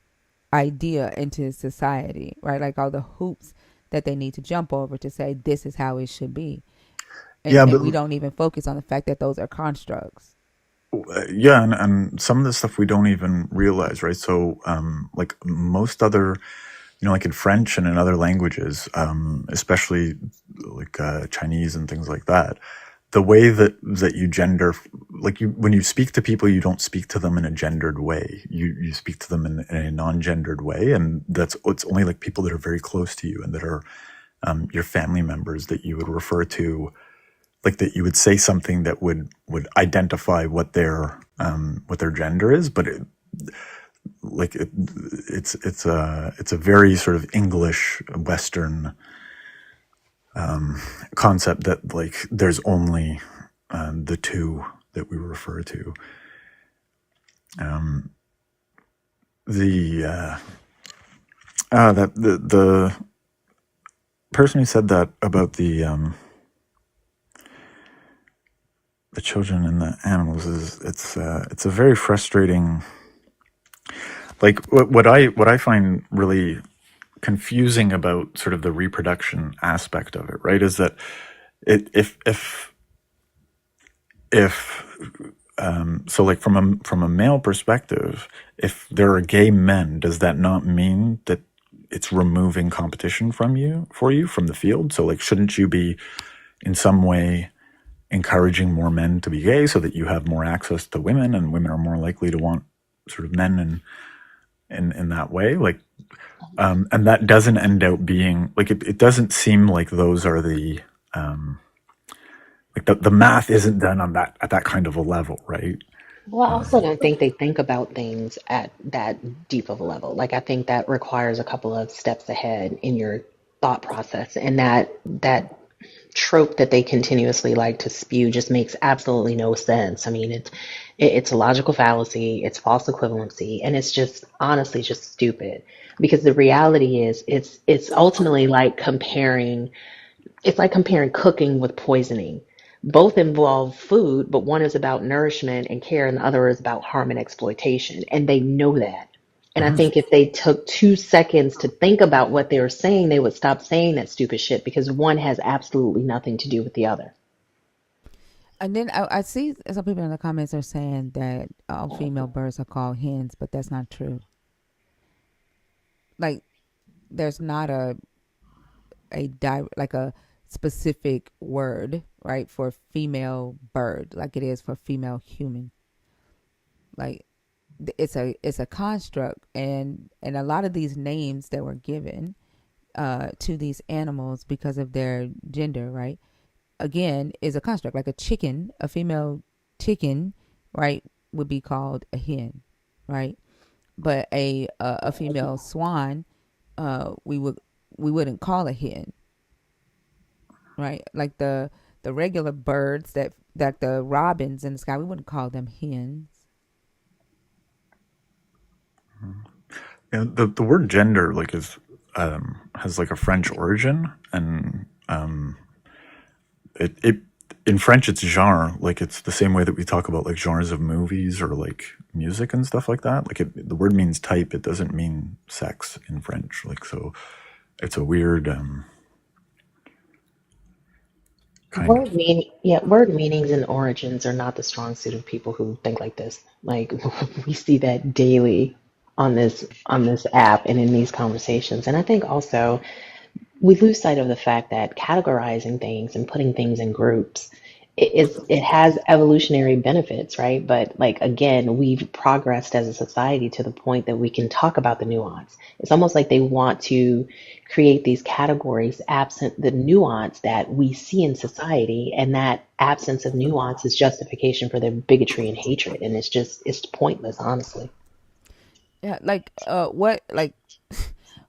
idea into society, right? Like all the hoops that they need to jump over to say this is how it should be. And, Yeah, but and we don't even focus on the fact that those are constructs. yeah, and some of the stuff we don't even realize, right? So like most other like in French and in other languages, especially like Chinese and things like that, the way that you gender, like when you speak to people, you don't speak to them in a gendered way. You speak to them in a non-gendered way, and it's only like people that are very close to you and that are your family members that you would refer to, like that you would say something that would identify what their gender is, but it's a very sort of English Western concept that like there's only the two that we refer to. The person who said that about the children and the animals is it's a very frustrating. Like what I find really confusing about sort of the reproduction aspect of it, right, is that if so like from a male perspective, if there are gay men, does that not mean that it's removing competition from you from the field? So like, shouldn't you be in some way encouraging more men to be gay so that you have more access to women, and women are more likely to want sort of men in that way? Like, and that doesn't end up being like, it doesn't seem like those are the like the math isn't done on that at that kind of a level, right? Well, I also don't think they think about things at that deep of a level. Like I think that requires a couple of steps ahead in your thought process, and that trope that they continuously like to spew just makes absolutely no sense. I mean, it's a logical fallacy, it's false equivalency, and it's just honestly just stupid. Because the reality is, it's ultimately like comparing. It's like comparing cooking with poisoning. Both involve food, but one is about nourishment and care, and the other is about harm and exploitation. And they know that. And I Mhm. think if they took 2 seconds to think about what they were saying, they would stop saying that stupid shit, because one has absolutely nothing to do with the other. And then I see some people in the comments are saying that all female birds are called hens, but that's not true. Like, there's not like a specific word, right, for female bird, like it is for female human. Like, it's a construct, and a lot of these names that were given to these animals because of their gender, right, again, is a construct. Like a female chicken, right, would be called a hen, right? But a female swan, we wouldn't call a hen, right? Like the regular birds that the robins in the sky, we wouldn't call them hens. Yeah, the word gender like is has like a French origin, and it in French it's genre. Like it's the same way that we talk about like genres of movies or like music and stuff like that. Like the word means type, it doesn't mean sex in French. Like, so it's a weird kind of. Word meanings and origins are not the strong suit of people who think like this. Like we see that daily on this app and in these conversations. And I think also we lose sight of the fact that categorizing things and putting things in groups it has evolutionary benefits, right? But like again, we've progressed as a society to the point that we can talk about the nuance. It's almost like they want to create these categories absent the nuance that we see in society, and that absence of nuance is justification for their bigotry and hatred, and it's pointless, honestly. Yeah, like what like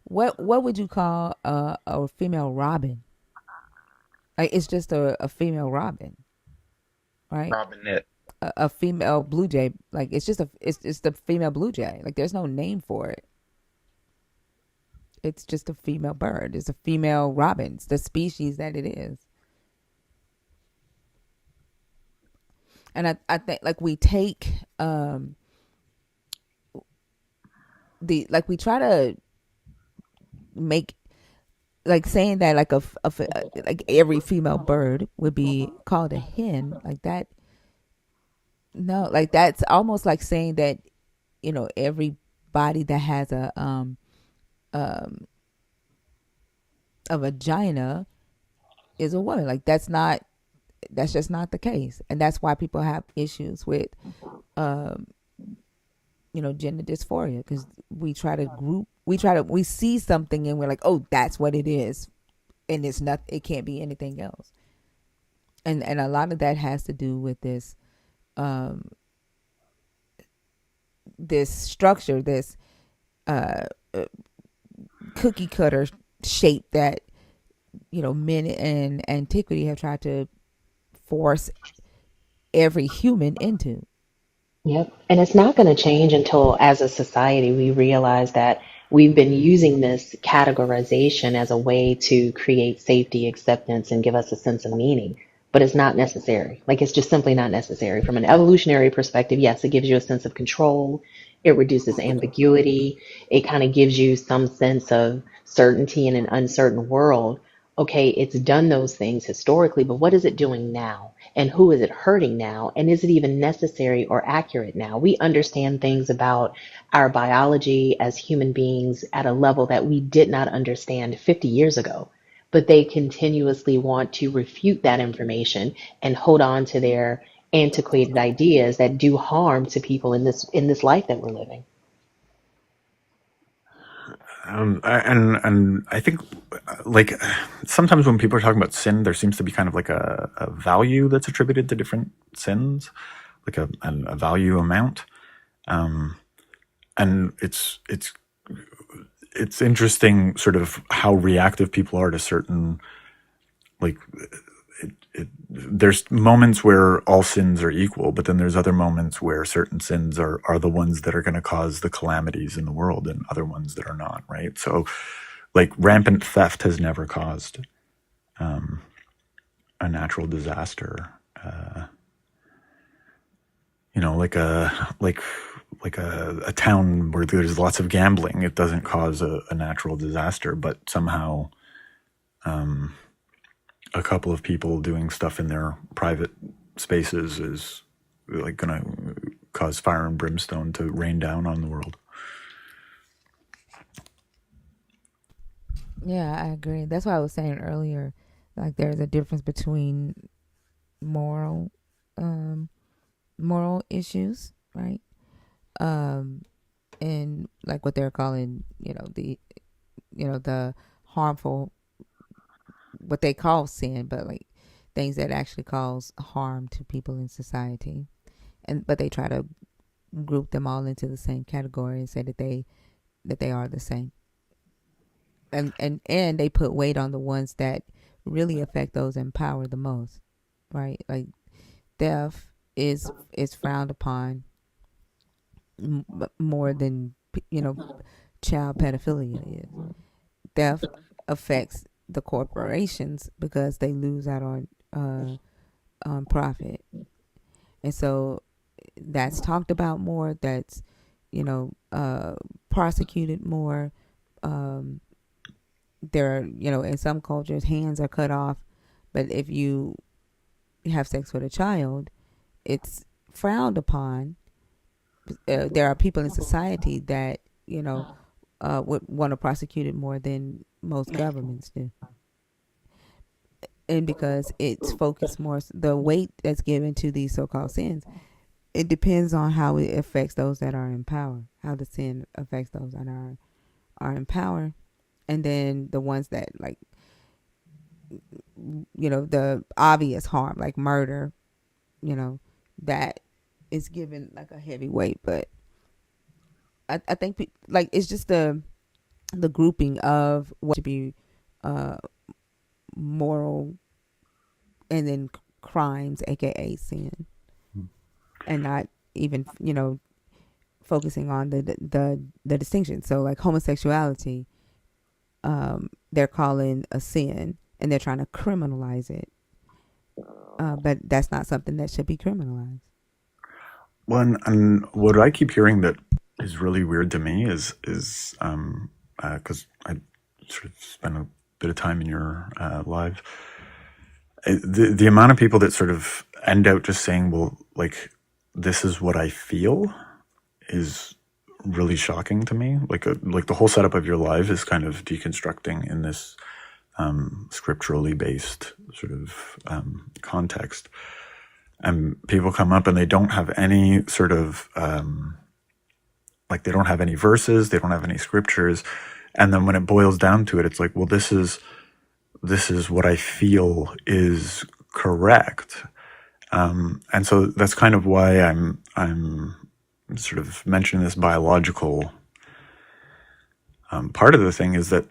what would you call a female robin? Like, it's just a female robin, right? Robinette. A female blue jay, like it's the female blue jay. Like, there's no name for it. It's just a female bird. It's a female robin. It's the species that it is. And I think like we take we try to make, like, saying that like like every female bird would be called a hen, like that. No, like that's almost like saying that everybody that has a a vagina is a woman. Like that's just not the case, and that's why people have issues with gender dysphoria, because we see something and we're like, oh, that's what it is, and it can't be anything else. And a lot of that has to do with this this structure, this cookie cutter shape that men in antiquity have tried to force every human into. Yep. And it's not going to change until, as a society, we realize that we've been using this categorization as a way to create safety, acceptance, and give us a sense of meaning. But it's not necessary. Like, it's just simply not necessary. From an evolutionary perspective, yes, it gives you a sense of control. It reduces ambiguity. It kind of gives you some sense of certainty in an uncertain world. Okay, it's done those things historically, but what is it doing now? And who is it hurting now? And is it even necessary or accurate now? We understand things about our biology as human beings at a level that we did not understand 50 years ago. But they continuously want to refute that information and hold on to their antiquated ideas that do harm to people in this life that we're living. And I think, like, sometimes when people are talking about sin, there seems to be kind of like a value that's attributed to different sins, like a value amount. And it's interesting sort of how reactive people are to certain, like, there's moments where all sins are equal, but then there's other moments where certain sins are the ones that are going to cause the calamities in the world and other ones that are not, right? So, like, rampant theft has never caused a natural disaster. Like a town where there's lots of gambling, it doesn't cause a natural disaster, but somehow a couple of people doing stuff in their private spaces is like going to cause fire and brimstone to rain down on the world. Yeah, I agree. That's why I was saying earlier, like there's a difference between moral issues, right? And like what they're calling, the harmful, what they call sin, but like things that actually cause harm to people in society. But they try to group them all into the same category and say that they are the same. And they put weight on the ones that really affect those in power the most, right? Like theft is frowned upon more than child pedophilia is. Theft affects the corporations because they lose out on profit, and so that's talked about more. That's prosecuted more. There are, in some cultures, hands are cut off, but if you have sex with a child, it's frowned upon. There are people in society that would want to prosecute it more than most governments do, and because it's focused more, the weight that's given to these so-called sins, it depends on how it affects those that are in power, how the sin affects those that are in power. And then the ones that, like, the obvious harm, like murder, that is given like a heavy weight. But I think like it's just the grouping of what should be moral and then crimes, aka sin, and not even focusing on the distinction. So like homosexuality, they're calling a sin and they're trying to criminalize it, but that's not something that should be criminalized. Well, and what I keep hearing that is really weird to me is because I sort of spent a bit of time in your live, the amount of people that sort of end out just saying, well, like, this is what I feel, is really shocking to me. Like the whole setup of your live is kind of deconstructing in this scripturally based sort of context. And people come up and they don't have any sort of like, they don't have any verses, they don't have any scriptures, and then when it boils down to it, it's like, well, this is what I feel is correct. And so that's kind of why I'm sort of mentioning this biological part of the thing is that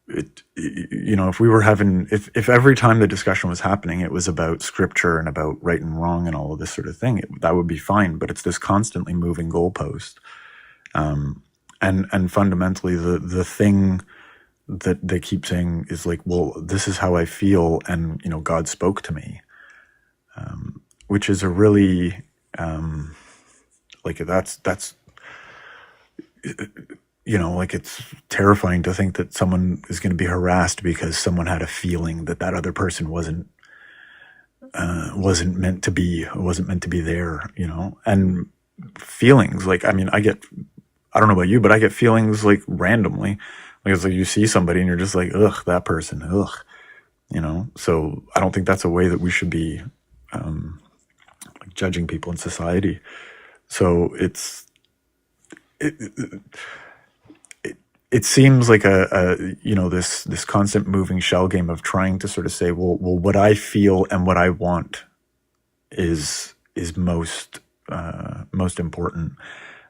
it, you know, if we were having, if every time the discussion was happening, it was about scripture and about right and wrong and all of this sort of thing, that would be fine. But it's this constantly moving goalpost. And fundamentally the thing that they keep saying is like, well, this is how I feel. And, you know, God spoke to me, which is a really, like that's, you know, like, it's terrifying to think that someone is going to be harassed because someone had a feeling that other person wasn't meant to be there, you know. And feelings, like, I mean, I don't know about you, but I get feelings like randomly. Like, it's like you see somebody and you're just like, ugh, that person, ugh, you know. So I don't think that's a way that we should be like judging people in society. So it seems like a you know, this constant moving shell game of trying to sort of say, well, what I feel and what I want is most important.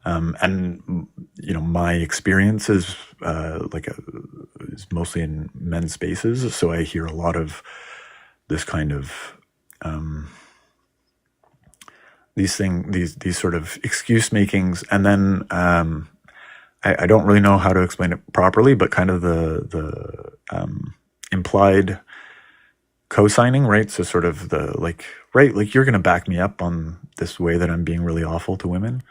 And, you know, my experience is is mostly in men's spaces, so I hear a lot of this kind of these sort of excuse makings, and then I don't really know how to explain it properly, but kind of the implied co-signing, right? So sort of the like, right, like, you're going to back me up on this way that I'm being really awful to women.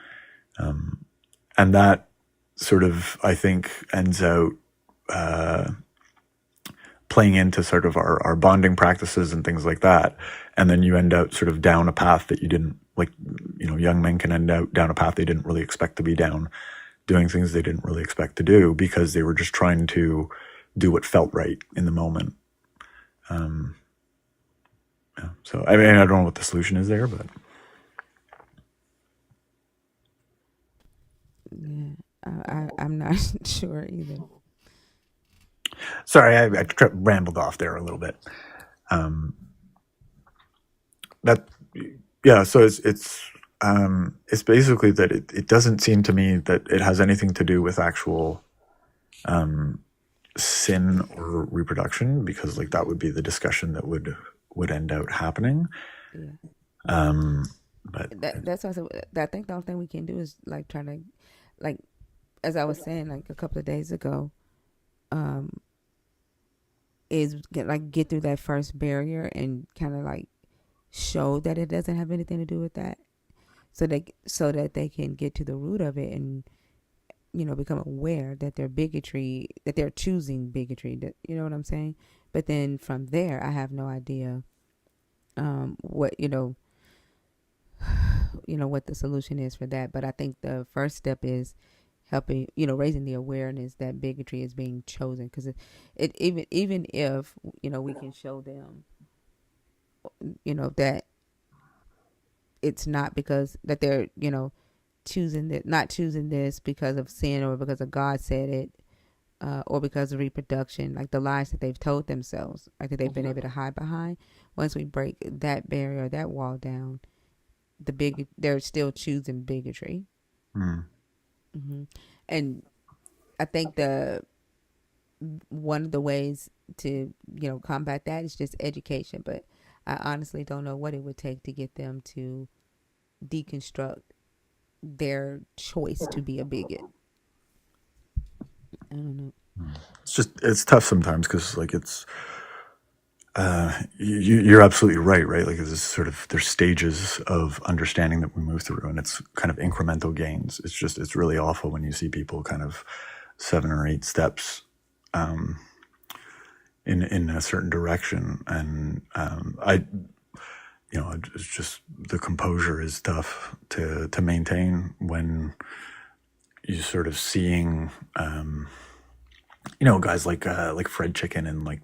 And that sort of, I think, ends out playing into sort of our bonding practices and things like that. And then you end out sort of down a path that you didn't, like, you know, young men can end out down a path they didn't really expect to be down, doing things they didn't really expect to do because they were just trying to do what felt right in the moment. Yeah. So, I mean, I don't know what the solution is there, but. Yeah, I'm not sure either. Sorry, I rambled off there a little bit. So it's basically that it doesn't seem to me that it has anything to do with actual sin or reproduction, because like that would be the discussion that would end out happening. Yeah. But that's also, I think the only thing we can do is like try to, like, as I was saying like a couple of days ago, is get through that first barrier and kind of like show that it doesn't have anything to do with that, so that they can get to the root of it and, you know, become aware that their bigotry, that they're choosing bigotry, that, you know what I'm saying. But then from there, I have no idea what what the solution is for that. But I think the first step is helping, you know, raising the awareness that bigotry is being chosen, because it even if, you know, we can show them, you know, that it's not because that they're, you know, not choosing this because of sin or because of God said it, or because of reproduction, like the lies that they've told themselves, like that they've been able to hide behind. Once we break that barrier, that wall down, they're still choosing bigotry. Mm-hmm. And I think one of the ways to, you know, combat that is just education. But I honestly don't know what it would take to get them to deconstruct their choice to be a bigot. I don't know. It's tough sometimes because like it's you're absolutely right, like it's sort of, there's stages of understanding that we move through, and it's kind of incremental gains. It's really awful when you see people kind of 7 or 8 steps in a certain direction, and it's just, the composure is tough to maintain when you're sort of seeing guys like Fred Chicken and like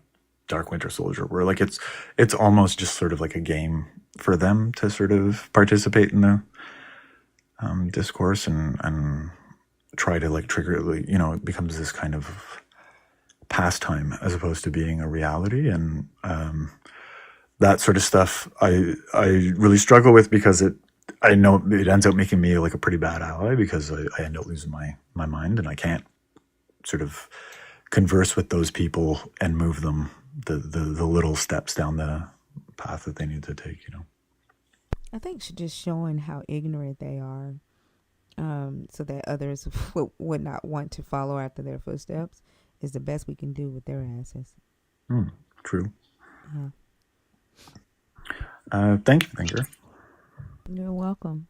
Dark Winter Soldier, where like it's almost just sort of like a game for them to sort of participate in the discourse and try to like trigger, like, you know, it becomes this kind of pastime as opposed to being a reality. And that sort of stuff I really struggle with, because I know it ends up making me like a pretty bad ally, because I end up losing my mind, and I can't sort of converse with those people and move them the little steps down the path that they need to take, you know. I think just showing how ignorant they are, so that others would not want to follow after their footsteps, is the best we can do with their asses. True. Yeah. Thank you, Thinker. You're welcome.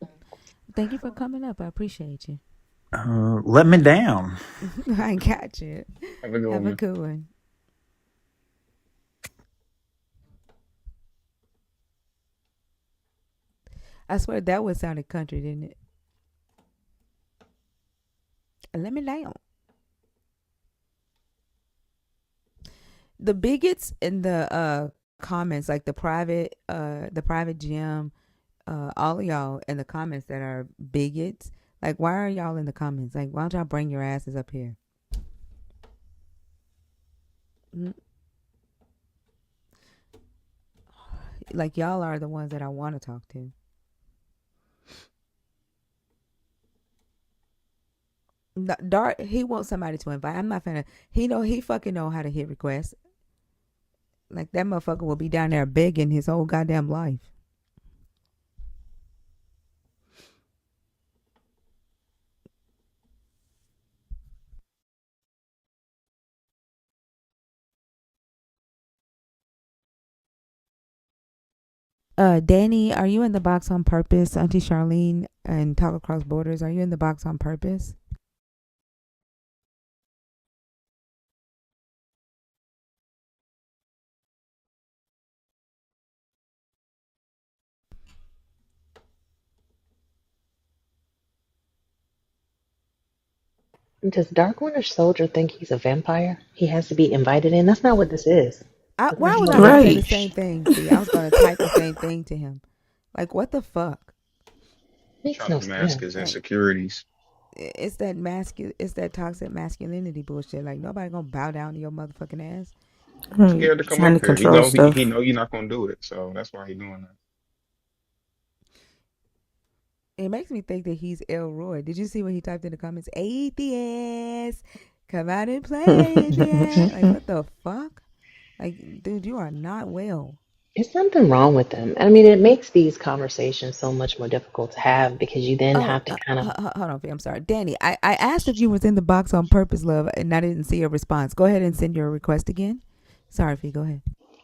Thank you for coming up. I appreciate you. Let me down. I got you. Have a good Have one. a good one. I swear that would sounded country, didn't it? Let me down. The bigots in the comments, like the private gym, all of y'all in the comments that are bigots, like, why are y'all in the comments? Like, why don't y'all bring your asses up here? Like, y'all are the ones that I want to talk to. Dark, he wants somebody to invite. I'm not finna. He fucking know how to hit requests. Like, that motherfucker will be down there begging his whole goddamn life. Danny, are you in the box on purpose? Auntie Charlene and Talk Across Borders, are you in the box on purpose? Does Dark Winter Soldier think he's a vampire? He has to be invited in? That's not what this is. Why was I gonna say the Right. same thing? See, I was gonna type the same thing to him. Like, what the fuck? Makes Trying no to mask sense. his Like, insecurities. it's that toxic masculinity bullshit. Like, nobody gonna bow down to your motherfucking ass. Right. Scared to come Trying up to here. control He stuff. know you're not gonna do it, so that's why he doing that. It makes me think that he's Elroy. Did you see what he typed in the comments? Atheist, come out and play, atheist. Like, what the fuck? Like, dude, you are not well. Is something wrong with them? I mean, it makes these conversations so much more difficult to have because you then Oh, have to kind of. hold on, I'm sorry, Danny. I asked if you was in the box on purpose, love, and I didn't see a response. Go ahead and send your request again. Sorry, Fee. Go ahead.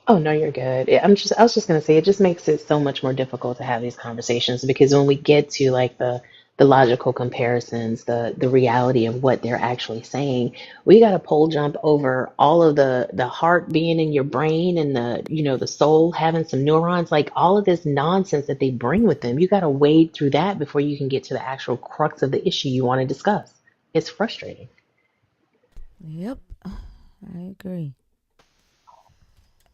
Oh no, you're good. I was just gonna say it just makes it so much more difficult to have these conversations because when we get to like the logical comparisons, the reality of what they're actually saying, we got to pole jump over all of the heart being in your brain and the soul having some neurons, like all of this nonsense that they bring with them. You got to wade through that before you can get to the actual crux of the issue you want to discuss. It's frustrating. Yep, I agree.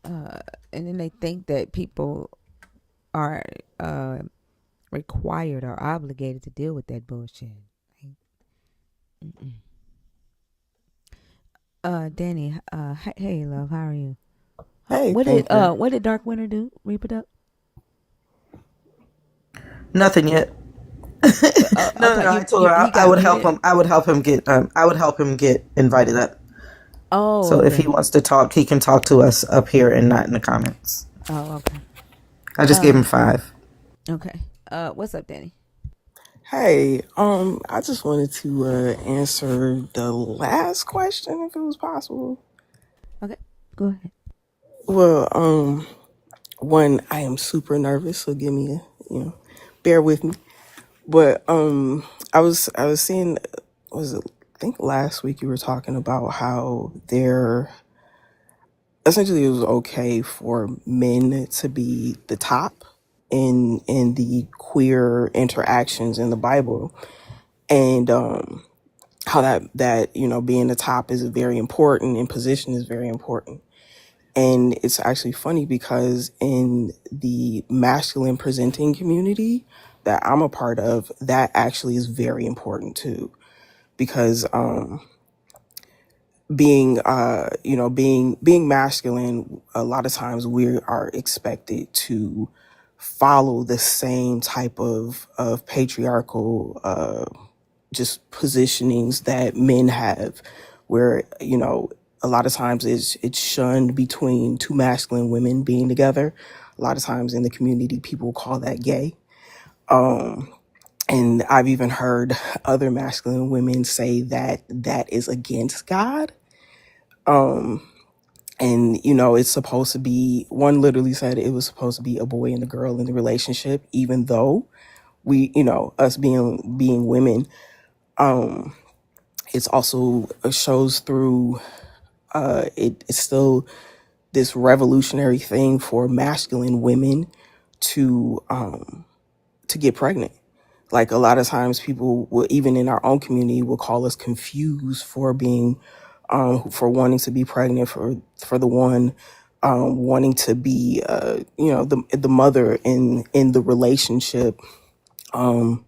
And then they think that people are required or obligated to deal with that bullshit. Danny, hey, love, how are you? Hey, thank you. What did Dark Winter do? Reproduct? Nothing yet. No. I told her He I got would help muted. him. I would help him get. I would help him get invited up. Oh, So okay. if he wants to talk, he can talk to us up here and not in the comments. Oh, okay. I just gave him 5. Okay. What's up, Danny? Hey, I just wanted to answer the last question if it was possible. Okay, go ahead. Well, one, I am super nervous, so give me bear with me. But I was seeing, I think last week you were talking about how essentially it was okay for men to be the top in the queer interactions in the Bible, and how that being the top is very important and position is very important. And it's actually funny because in the masculine presenting community that I'm a part of, that actually is very important too. Because being masculine, a lot of times we are expected to follow the same type of patriarchal just positionings that men have, where a lot of times it's shunned between two masculine women being together. A lot of times in the community, people call that gay. And I've even heard other masculine women say that that is against God. And it's supposed to be, one literally said it was supposed to be a boy and a girl in the relationship, even though we, us being women, it's also shows through it's still this revolutionary thing for masculine women to get pregnant. Like a lot of times people will, even in our own community, will call us confused for being for wanting to be pregnant, for the one wanting to be the mother in the relationship. And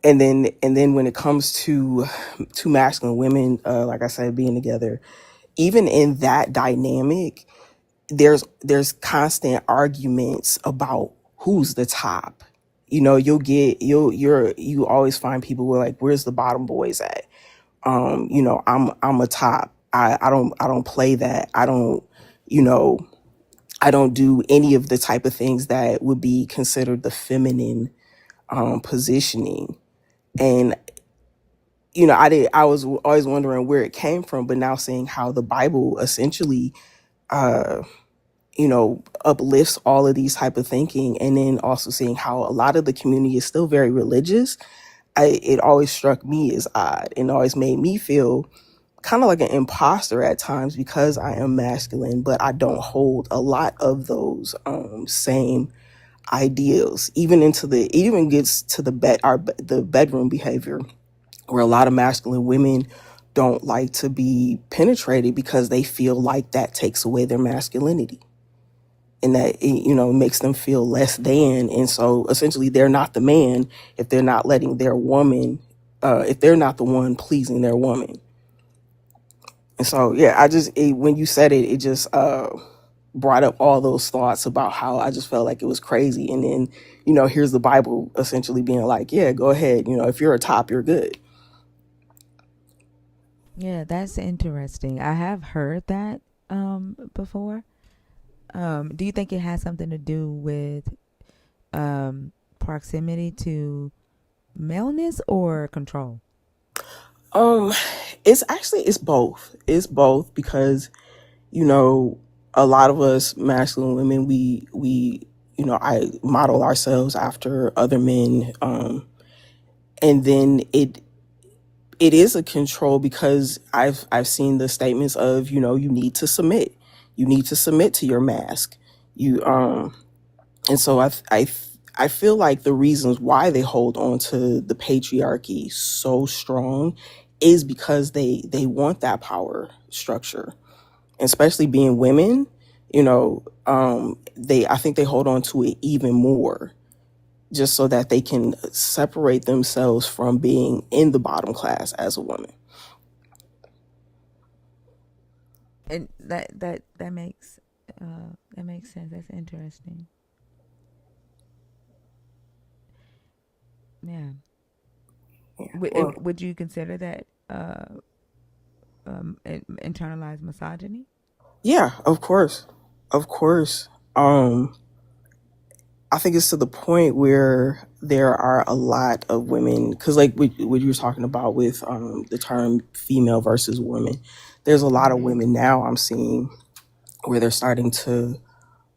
then when it comes to two masculine women, like I said, being together, even in that dynamic, there's constant arguments about who's the top. You always find people who are like, where's the bottom boys at? I'm a top. I don't play that. I don't do any of the type of things that would be considered the feminine positioning. And I was always wondering where it came from, but now seeing how the Bible essentially uplifts all of these type of thinking, and then also seeing how a lot of the community is still very religious, it always struck me as odd and always made me feel kind of like an imposter at times because I am masculine, but I don't hold a lot of those same ideals. It even gets to the bedroom behavior, where a lot of masculine women don't like to be penetrated because they feel like that takes away their masculinity, and that makes them feel less than. And so essentially they're not the man if they're not letting their woman, if they're not the one pleasing their woman. And so yeah, when you said it just brought up all those thoughts about how I just felt like it was crazy. And then here's the Bible essentially being like, yeah, go ahead, if you're a top, you're good. Yeah, that's interesting. I have heard that before. Do you think it has something to do with proximity to maleness or control? It's both. It's both because a lot of us masculine women, we I model ourselves after other men, and then it is a control because I've seen the statements of you need to submit, to your mask, you and so I feel like the reasons why they hold on to the patriarchy so strong is because they want that power structure, especially being women. I think they hold on to it even more just so that they can separate themselves from being in the bottom class as a woman. And that makes sense. That's interesting. Yeah. Well, Would you consider that internalized misogyny? yeah, of course. Of course. I think it's to the point where there are a lot of women, because like what you were talking about with the term female versus woman, there's a lot of women now I'm seeing where they're starting to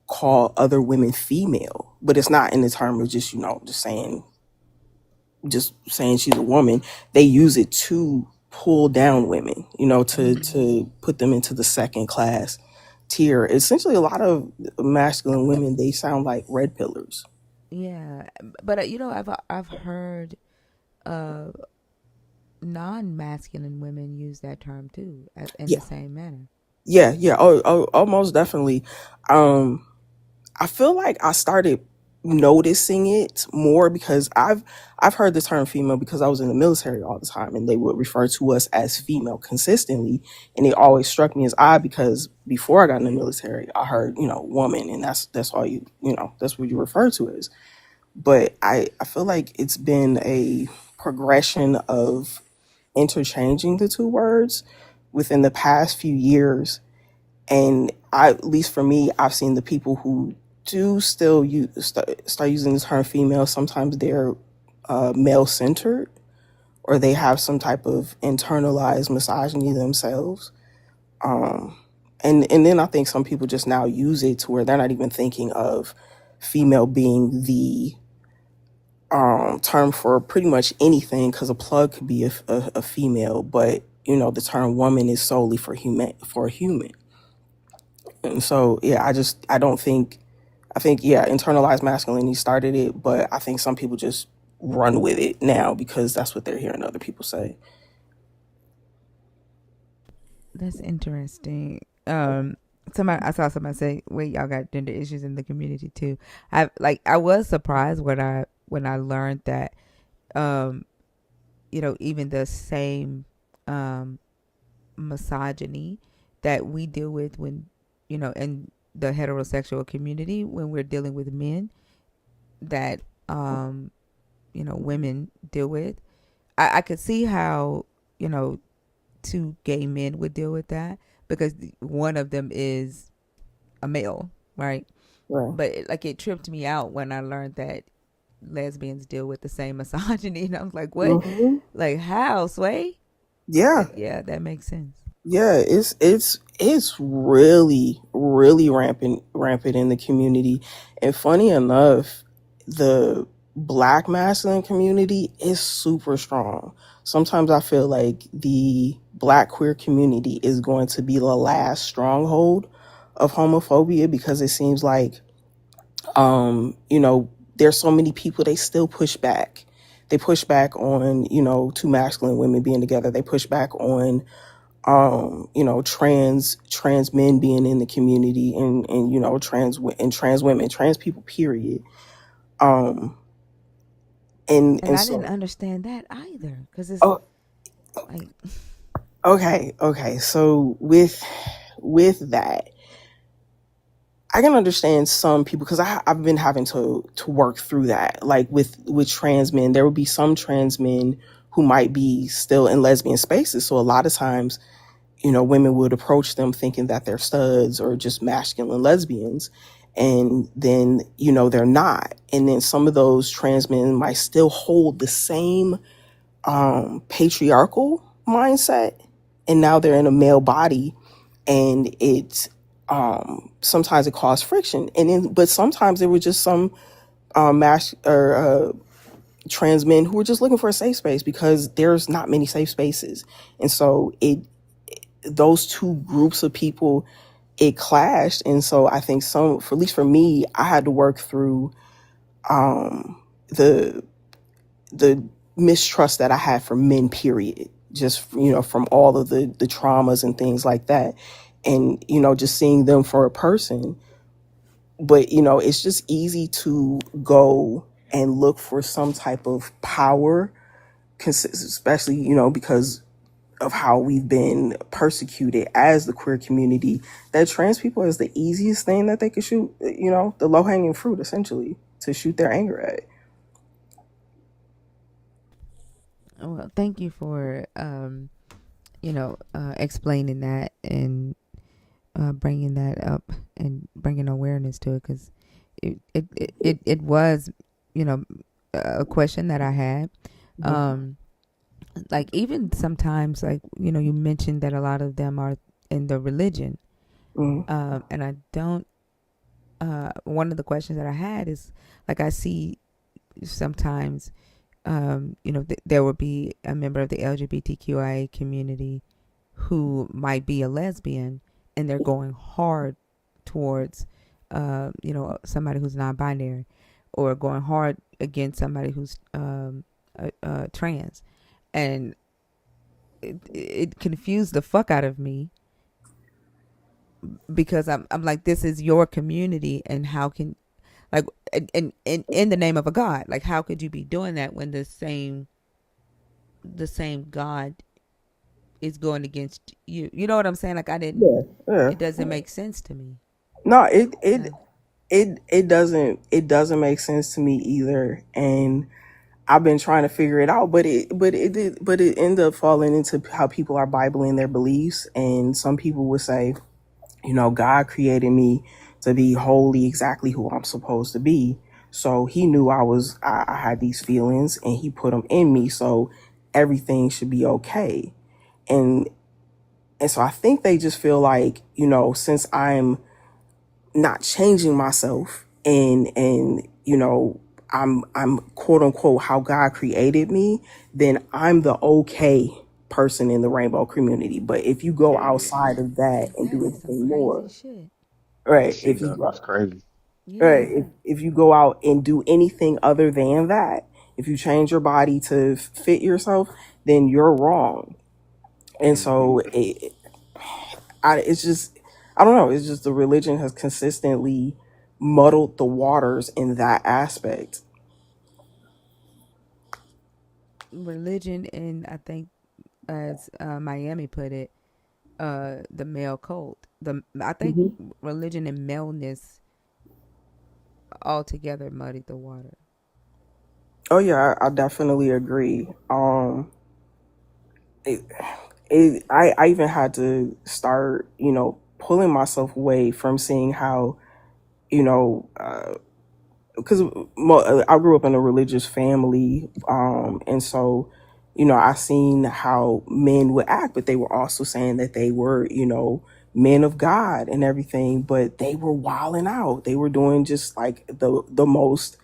call other women female, but it's not in the term of just just saying she's a woman. They use it to pull down women, to put them into the second class tier. Essentially, a lot of masculine women, they sound like red pillars. Yeah, but I've heard non-masculine women use that term too, in Yeah, the same manner. Yeah. Oh, most definitely. Um, I feel like I started noticing it more because I've heard the term female because I was in the military all the time and they would refer to us as female consistently, and it always struck me as odd because before I got in the military I heard, woman, and that's all that's what you refer to as. But I feel like it's been a progression of interchanging the two words within the past few years, and at least for me, I've seen the people who do still start using the term female. Sometimes they're male centered, or they have some type of internalized misogyny themselves. Um, and then I think some people just now use it to where they're not even thinking of female being the term for pretty much anything, because a plug could be a female, but the term woman is solely for a human. And so, yeah, I don't think, I think, yeah, internalized masculinity started it, but I think some people just run with it now because that's what they're hearing other people say. That's interesting. Somebody I saw somebody say, "Wait, y'all got gender issues in the community too." I was surprised when I learned that, um, even the same um misogyny that we deal with when, in the heterosexual community when we're dealing with men, that women deal with. I could see how, two gay men would deal with that because one of them is a male, right? Right. But it tripped me out when I learned that lesbians deal with the same misogyny, and I was like, what? Hmm. Like how, Sway? Yeah. But yeah, that makes sense. Yeah, it's really really rampant in the community, and funny enough, the black masculine community is super strong. Sometimes I feel like the black queer community is going to be the last stronghold of homophobia because it seems like, there's so many people, they still push back. They push back on, two masculine women being together. They push back on trans men being in the community, and trans women, trans people, period. Um And and I didn't so understand that either because it's oh like, okay, so with that, I can understand some people because I've been having to work through that. Like with trans men, there will be some trans men who might be still in lesbian spaces, so a lot of times, women would approach them thinking that they're studs or just masculine lesbians. And then, they're not. And then some of those trans men might still hold the same patriarchal mindset. And now they're in a male body, and sometimes it caused friction. But sometimes there were just some trans men who were just looking for a safe space because there's not many safe spaces. And so those two groups of people, it clashed. And so I think at least for me, I had to work through the the mistrust that I had for men, period. Just, from all of the traumas and things like that. And, just seeing them for a person. But, it's just easy to go and look for some type of power, especially, because of how we've been persecuted as the queer community, that trans people is the easiest thing that they could shoot, the low hanging fruit, essentially, to shoot their anger at. well, thank you for explaining that and bringing that up and bringing awareness to it because it was, you know, a question that I had. Um, like even sometimes, like, you mentioned that a lot of them are in the religion, Mm-hmm. and I don't. One of the questions that I had is like I see sometimes, there will be a member of the LGBTQIA community who might be a lesbian and they're going hard towards, somebody who's non-binary, or going hard against somebody who's trans, and it confused the fuck out of me because I'm like, this is your community, and how can, like, in the name of a God, like, how could you be doing that when the same God is going against you? You know what I'm saying? Like, Yeah, yeah. it doesn't make sense to me. No, it Uh, it it doesn't make sense to me either, and I've been trying to figure it out, but it ended up falling into how people are bibling their beliefs, and some people would say, God created me to be wholly exactly who I'm supposed to be. So he knew I had these feelings and he put them in me. So everything should be okay. And, and so I think they just feel like, since I'm not changing myself and I'm quote unquote how God created me, then I'm the okay person in the rainbow community. But if you go outside of that and do that is some anything crazy more, shit. right? See, that's crazy. Right. Yeah. If you go out and do anything other than that, if you change your body to fit yourself, then you're wrong. And Hmm. so it's just, I don't know. It's just the religion has consistently muddled the waters in that aspect. Religion, and I think, as Miami put it, the male cult. I think Hmm. religion and maleness altogether muddied the water. Oh yeah, I definitely agree. It, I even had to start, pulling myself away from seeing how, you know, because I grew up in a religious family, and so, I seen how men would act, but they were also saying that they were, men of God and everything, but they were wilding out. They were doing just like the most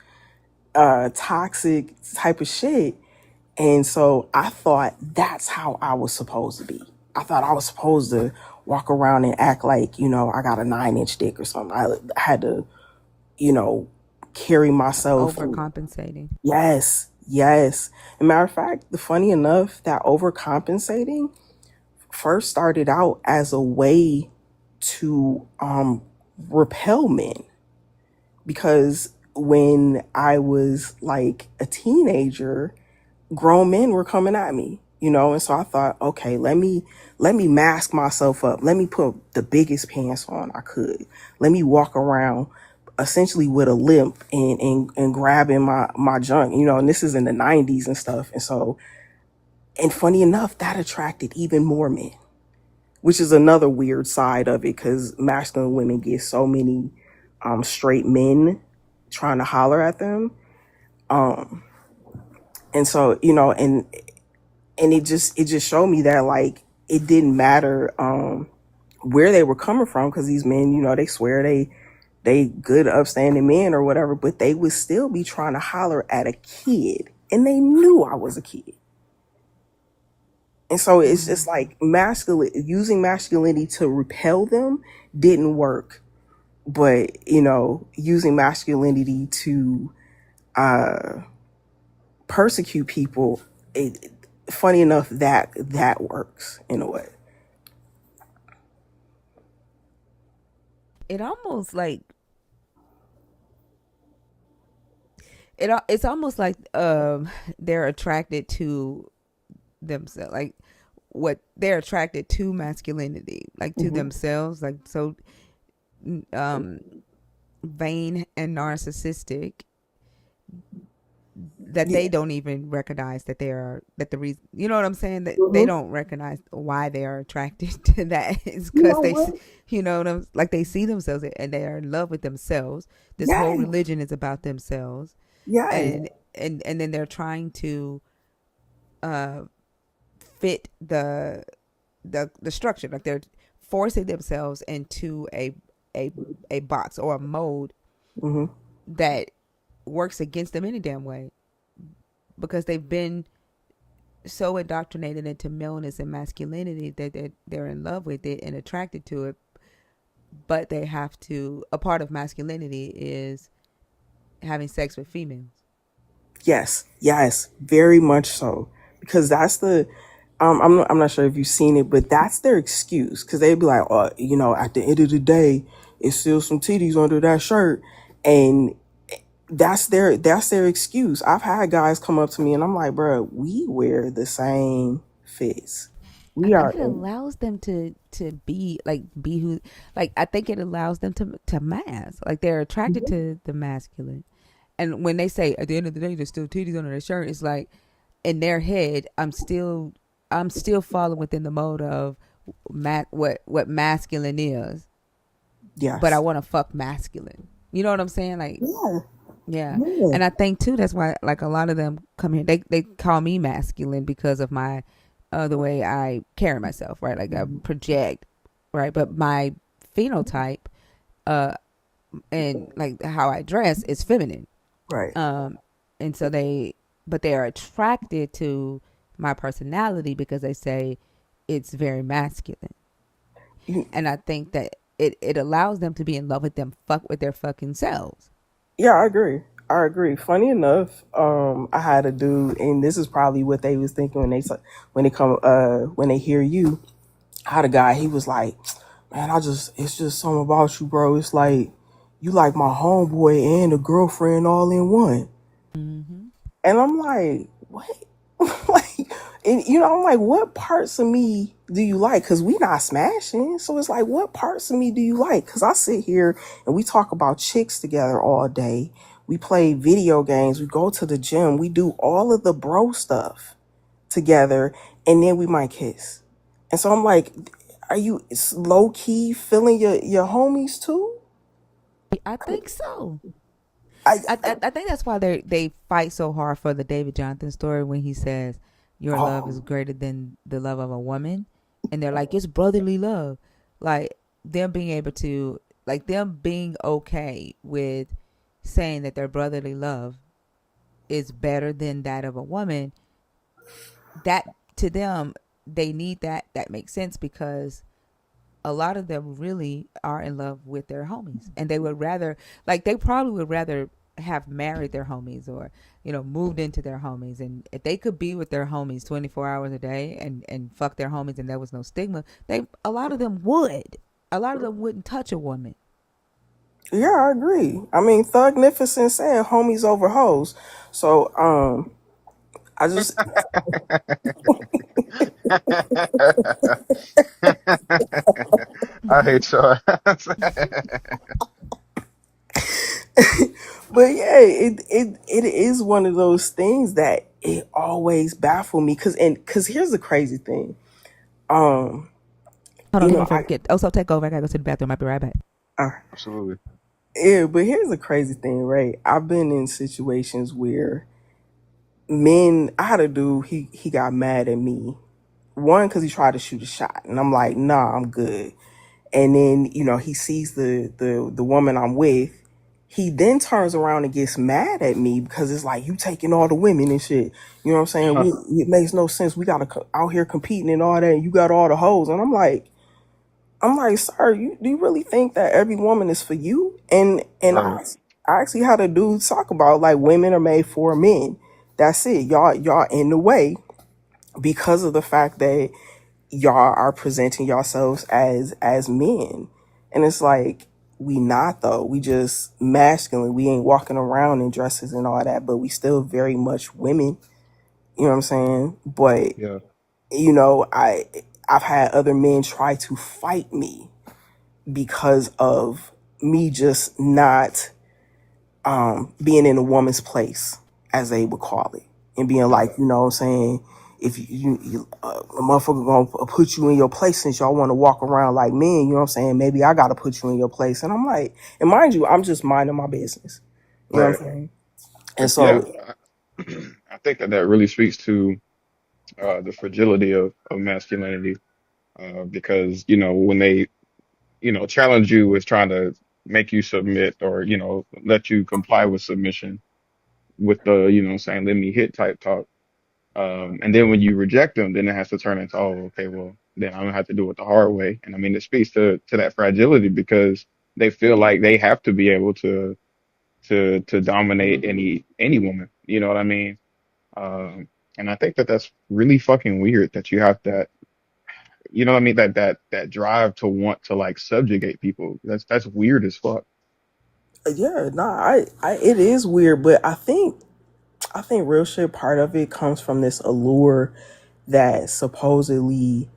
toxic type of shit, and so I thought that's how I was supposed to be. I thought I was supposed to walk around and act like, I got a 9-inch dick or something. I had to, you know, carry myself. Overcompensating. Yes, yes. As a matter of fact, the funny enough, that overcompensating first started out as a way to repel men, because when I was like a teenager, grown men were coming at me, and so I thought, okay, let me mask myself up. Let me put the biggest pants on I could. Let me walk around essentially with a limp and grabbing my junk, and this is in the 90s and stuff. And so, and funny enough, that attracted even more men, which is another weird side of it, because masculine women get so many straight men trying to holler at them. Um, and so, and it just showed me that, like, it didn't matter where they were coming from, because these men, they swear they good upstanding men or whatever, but they would still be trying to holler at a kid, and they knew I was a kid. And so it's just like using masculinity to repel them didn't work, but using masculinity to persecute people, funny enough, that works in a way. It almost like it's almost like they're attracted to themselves, like what they're attracted to masculinity, like to Hmm. themselves, like so um vain and narcissistic that Yeah. they don't even recognize that they are, that the reason, you know what I'm saying, that they Hmm. don't recognize why they are attracted to that is You because know what? what I'm, like, they see themselves and they are in love with themselves. This whole Yes. religion is about themselves, Yes. and then they're trying to uh fit the structure, like they're forcing themselves into a a box or a mold Hmm. that works against them any damn way, because they've been so indoctrinated into maleness and masculinity that they're in love with it and attracted to it. But they have to, a part of masculinity is having sex with females. Yes. Yes. Very much so. Because I'm not sure if you've seen it, but that's their excuse because they'd be like, oh, you know, at the end of the day, it's still some titties under that shirt, and that's their excuse. I've had guys come up to me and I'm like, bro, we wear the same fits. I We are. think it allows them to be who, like, I think it allows them to mask, like they're attracted to the masculine. And when they say at the end of the day there's still titties under their shirt, it's like in their head I'm still falling within the mode of what masculine is, but I Yes. want to fuck masculine. You know what I'm saying? Like, Yeah. yeah. Yeah. And I think too that's why like a lot of them come here. They call me masculine because of my the way I carry myself, right? Like I project, right? But my phenotype uh and like how I dress is feminine. Right. And so they are attracted to my personality because they say it's very masculine. You- And I think that it allows them to be in love with their fucking selves. Yeah, I agree. I agree. Funny enough, I had a dude, and this is probably what they was thinking when they hear you. I had a guy. He was like, "Man, it's just something about you, bro. It's like you like my homeboy and a girlfriend all in one." Mm-hmm. And I'm like, "What?" Like, and I'm like, "What parts of me do you like?" Because we not smashing, so it's like, what parts of me do you like? Because I sit here and we talk about chicks together all day. We play video games. We go to the gym. We do all of the bro stuff together, and then we might kiss. And so I'm like, are you low key feeling your homies too? I think so. I, I think that's why they fight so hard for the David Jonathan story when he says your love is oh, greater than the love of a woman, and they're like it's brotherly love, like them being able to them being okay with saying that their brotherly love is better than that of a woman. That to them they need that makes sense because a lot of them really are in love with their homies and they would rather they probably would rather have married their homies or moved into their homies, and if they could be with their homies 24 hours a day and fuck their homies and there was no stigma, a lot of them wouldn't touch a woman. yeah, I agree. I mean, Thugnificent said homies over hoes. So I just I hate y'all. but yeah, it is one of those things that it always baffled me because here's the crazy thing. Um, Hold on, you let know, me forget. Also, take over. I gotta go to the bathroom. I'll be right back. uh, Absolutely. yeah, but here's the crazy thing, right? I've been in situations where men. I had a dude. He got mad at me. One, because he tried to shoot a shot, and I'm like, nah, I'm good. And then he sees the woman I'm with. He then turns around and gets mad at me because it's like you taking all the women and shit. You know what I'm saying? It makes no sense. We gotta out here competing and all that, and you got all the hoes. And I'm like, sir, do you really think that every woman is for you? And Right. I actually had a dude talk about like women are made for men. That's it. Y'all in the way because of the fact that y'all are presenting yourselves as men. And it's like we not though. We just masculine. We ain't walking around in dresses and all that, but we still very much women. You know what I'm saying? But Yeah. I've had other men try to fight me because of me just not being in a woman's place, as they would call it, and being Yeah. like, what I'm saying, if a motherfucker gonna put you in your place since y'all want to walk around like men, you know what I'm saying? Maybe I gotta put you in your place, and I'm like, and mind you, I'm just minding my business, you know what Right. I'm saying? And Yeah. so, I think that really speaks to the fragility of masculinity, because when they challenge you with trying to make you submit or let you comply with submission with the saying let me hit type talk. And then when you reject them, then it has to turn into, oh, okay, well, then I'm gonna have to do it the hard way. And I mean, it speaks to that fragility because they feel like they have to be able to dominate any woman. You know what I mean? And I think that that's really fucking weird that you have that, you know what I mean? That drive to want to like subjugate people. That's weird as fuck. Yeah, nah, it is weird, but I think real shit part of it comes from this allure that supposedly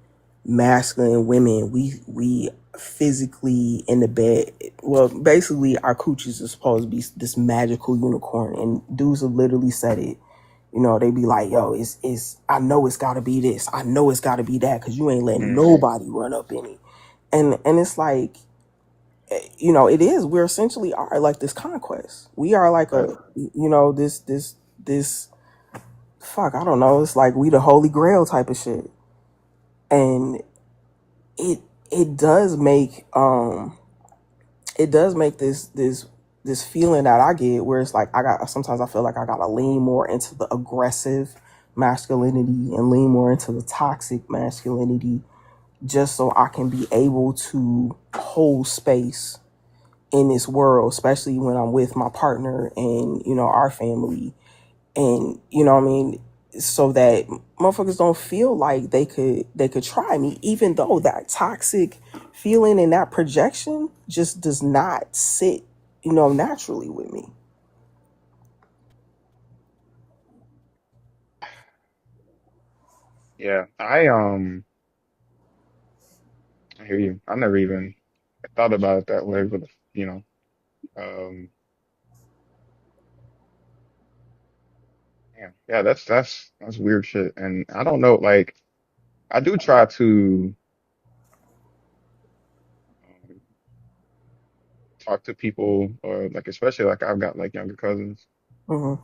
masculine women we physically in the bed, well, basically our coochies are supposed to be this magical unicorn, and dudes have literally said it. You know, they be like, yo, it's I know it's gotta be this, I know it's gotta be that, because you ain't letting Mm, nobody run up in it. And it's like, you know, it is, we're essentially are like this conquest. We are like right. a, you know, this fuck, I don't know, it's like we the holy grail type of shit. And it it does make it does make this feeling that I get where it's like I got, sometimes I feel like I gotta lean more into the aggressive masculinity and lean more into the toxic masculinity, just so I can be able to hold space in this world, especially when I'm with my partner and, you know, our family. And, you know what I mean, so that motherfuckers don't feel like they could try me, even though that toxic feeling and that projection just does not sit, you know, naturally with me. Yeah. I hear you. I never even thought about it that way, but you know, um, yeah, that's weird shit. And I don't know, like I do try to um, talk to people, or like especially like I've got like younger cousins Mm-hmm.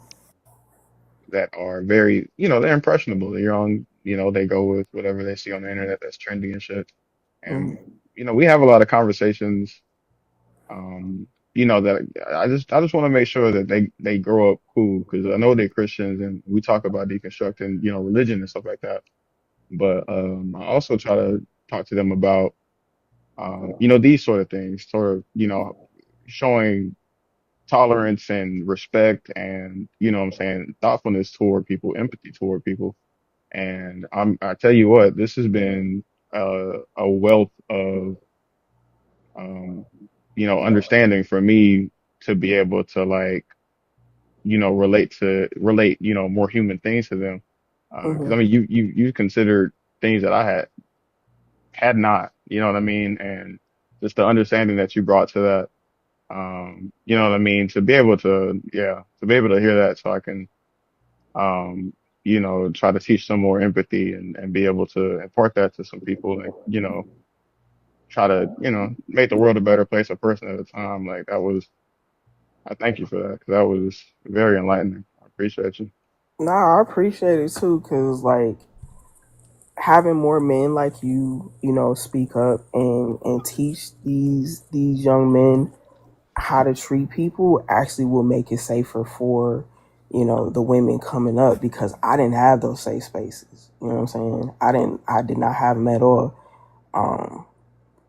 that are very, you know, they're impressionable. They're young, you know, they go with whatever they see on the internet that's trendy and shit. And Mm-hmm. you know, we have a lot of conversations. You know that I just want to make sure that they grow up cool because I know they're Christians and we talk about deconstructing, you know, religion and stuff like that. But I also try to talk to them about you know, these sort of things, sort of, you know, showing tolerance and respect and, you know what I'm saying, thoughtfulness toward people, empathy toward people. And I tell you what, this has been a wealth of, um, you know, understanding for me to be able to like, you know, relate, you know, more human things to them. Cause I Mm-hmm. mean, you considered things that I had not, you know what I mean? And just the understanding that you brought to that, you know what I mean? To be able to, yeah, to be able to hear that so I can, um, you know, try to teach some more empathy and be able to impart that to some people and, you know, try to, you know, make the world a better place, a person at a time. Like that was, I thank you for that because that was very enlightening. I appreciate you. Nah, I appreciate it too, cause like having more men like you know, speak up and teach these young men how to treat people actually will make it safer for, you know, the women coming up, because I didn't have those safe spaces. You know what I'm saying? I did not have them at all. Um,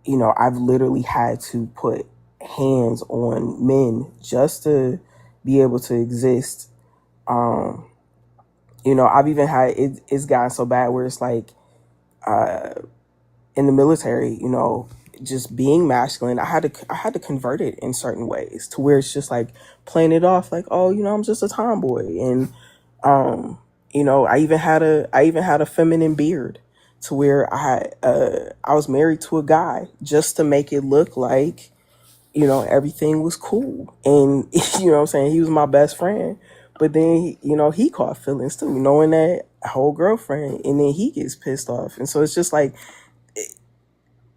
you know, I've literally had to put hands on men just to be able to exist. Um, you know, I've even had it's gotten so bad where it's like, uh, in the military, you know, just being masculine, I had to convert it in certain ways to where it's just like playing it off like, oh, you know, I'm just a tomboy. And you know, I even had a feminine beard to where I was married to a guy just to make it look like, you know, everything was cool. And you know what I'm saying, he was my best friend. But then, you know, he caught feelings too, knowing that whole girlfriend, and then he gets pissed off. And so it's just like,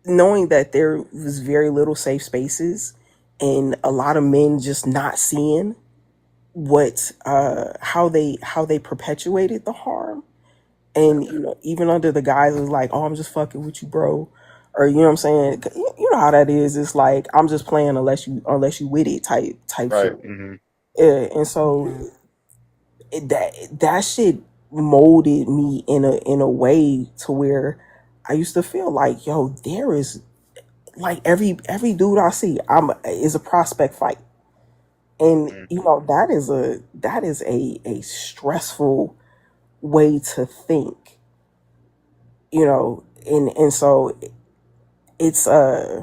knowing that there was very little safe spaces and a lot of men just not seeing what how they perpetuated the harm. And you know, even under the guise of like, oh, I'm just fucking with you, bro, or you know what I'm saying, you know how that is, it's like I'm just playing unless you with it type Right. shit. Hmm. Yeah. And so that shit molded me in a way to where I used to feel like, yo, there is like every dude I see, I'm is a prospect fight. And you know, that is a stressful way to think, you know, and so it's I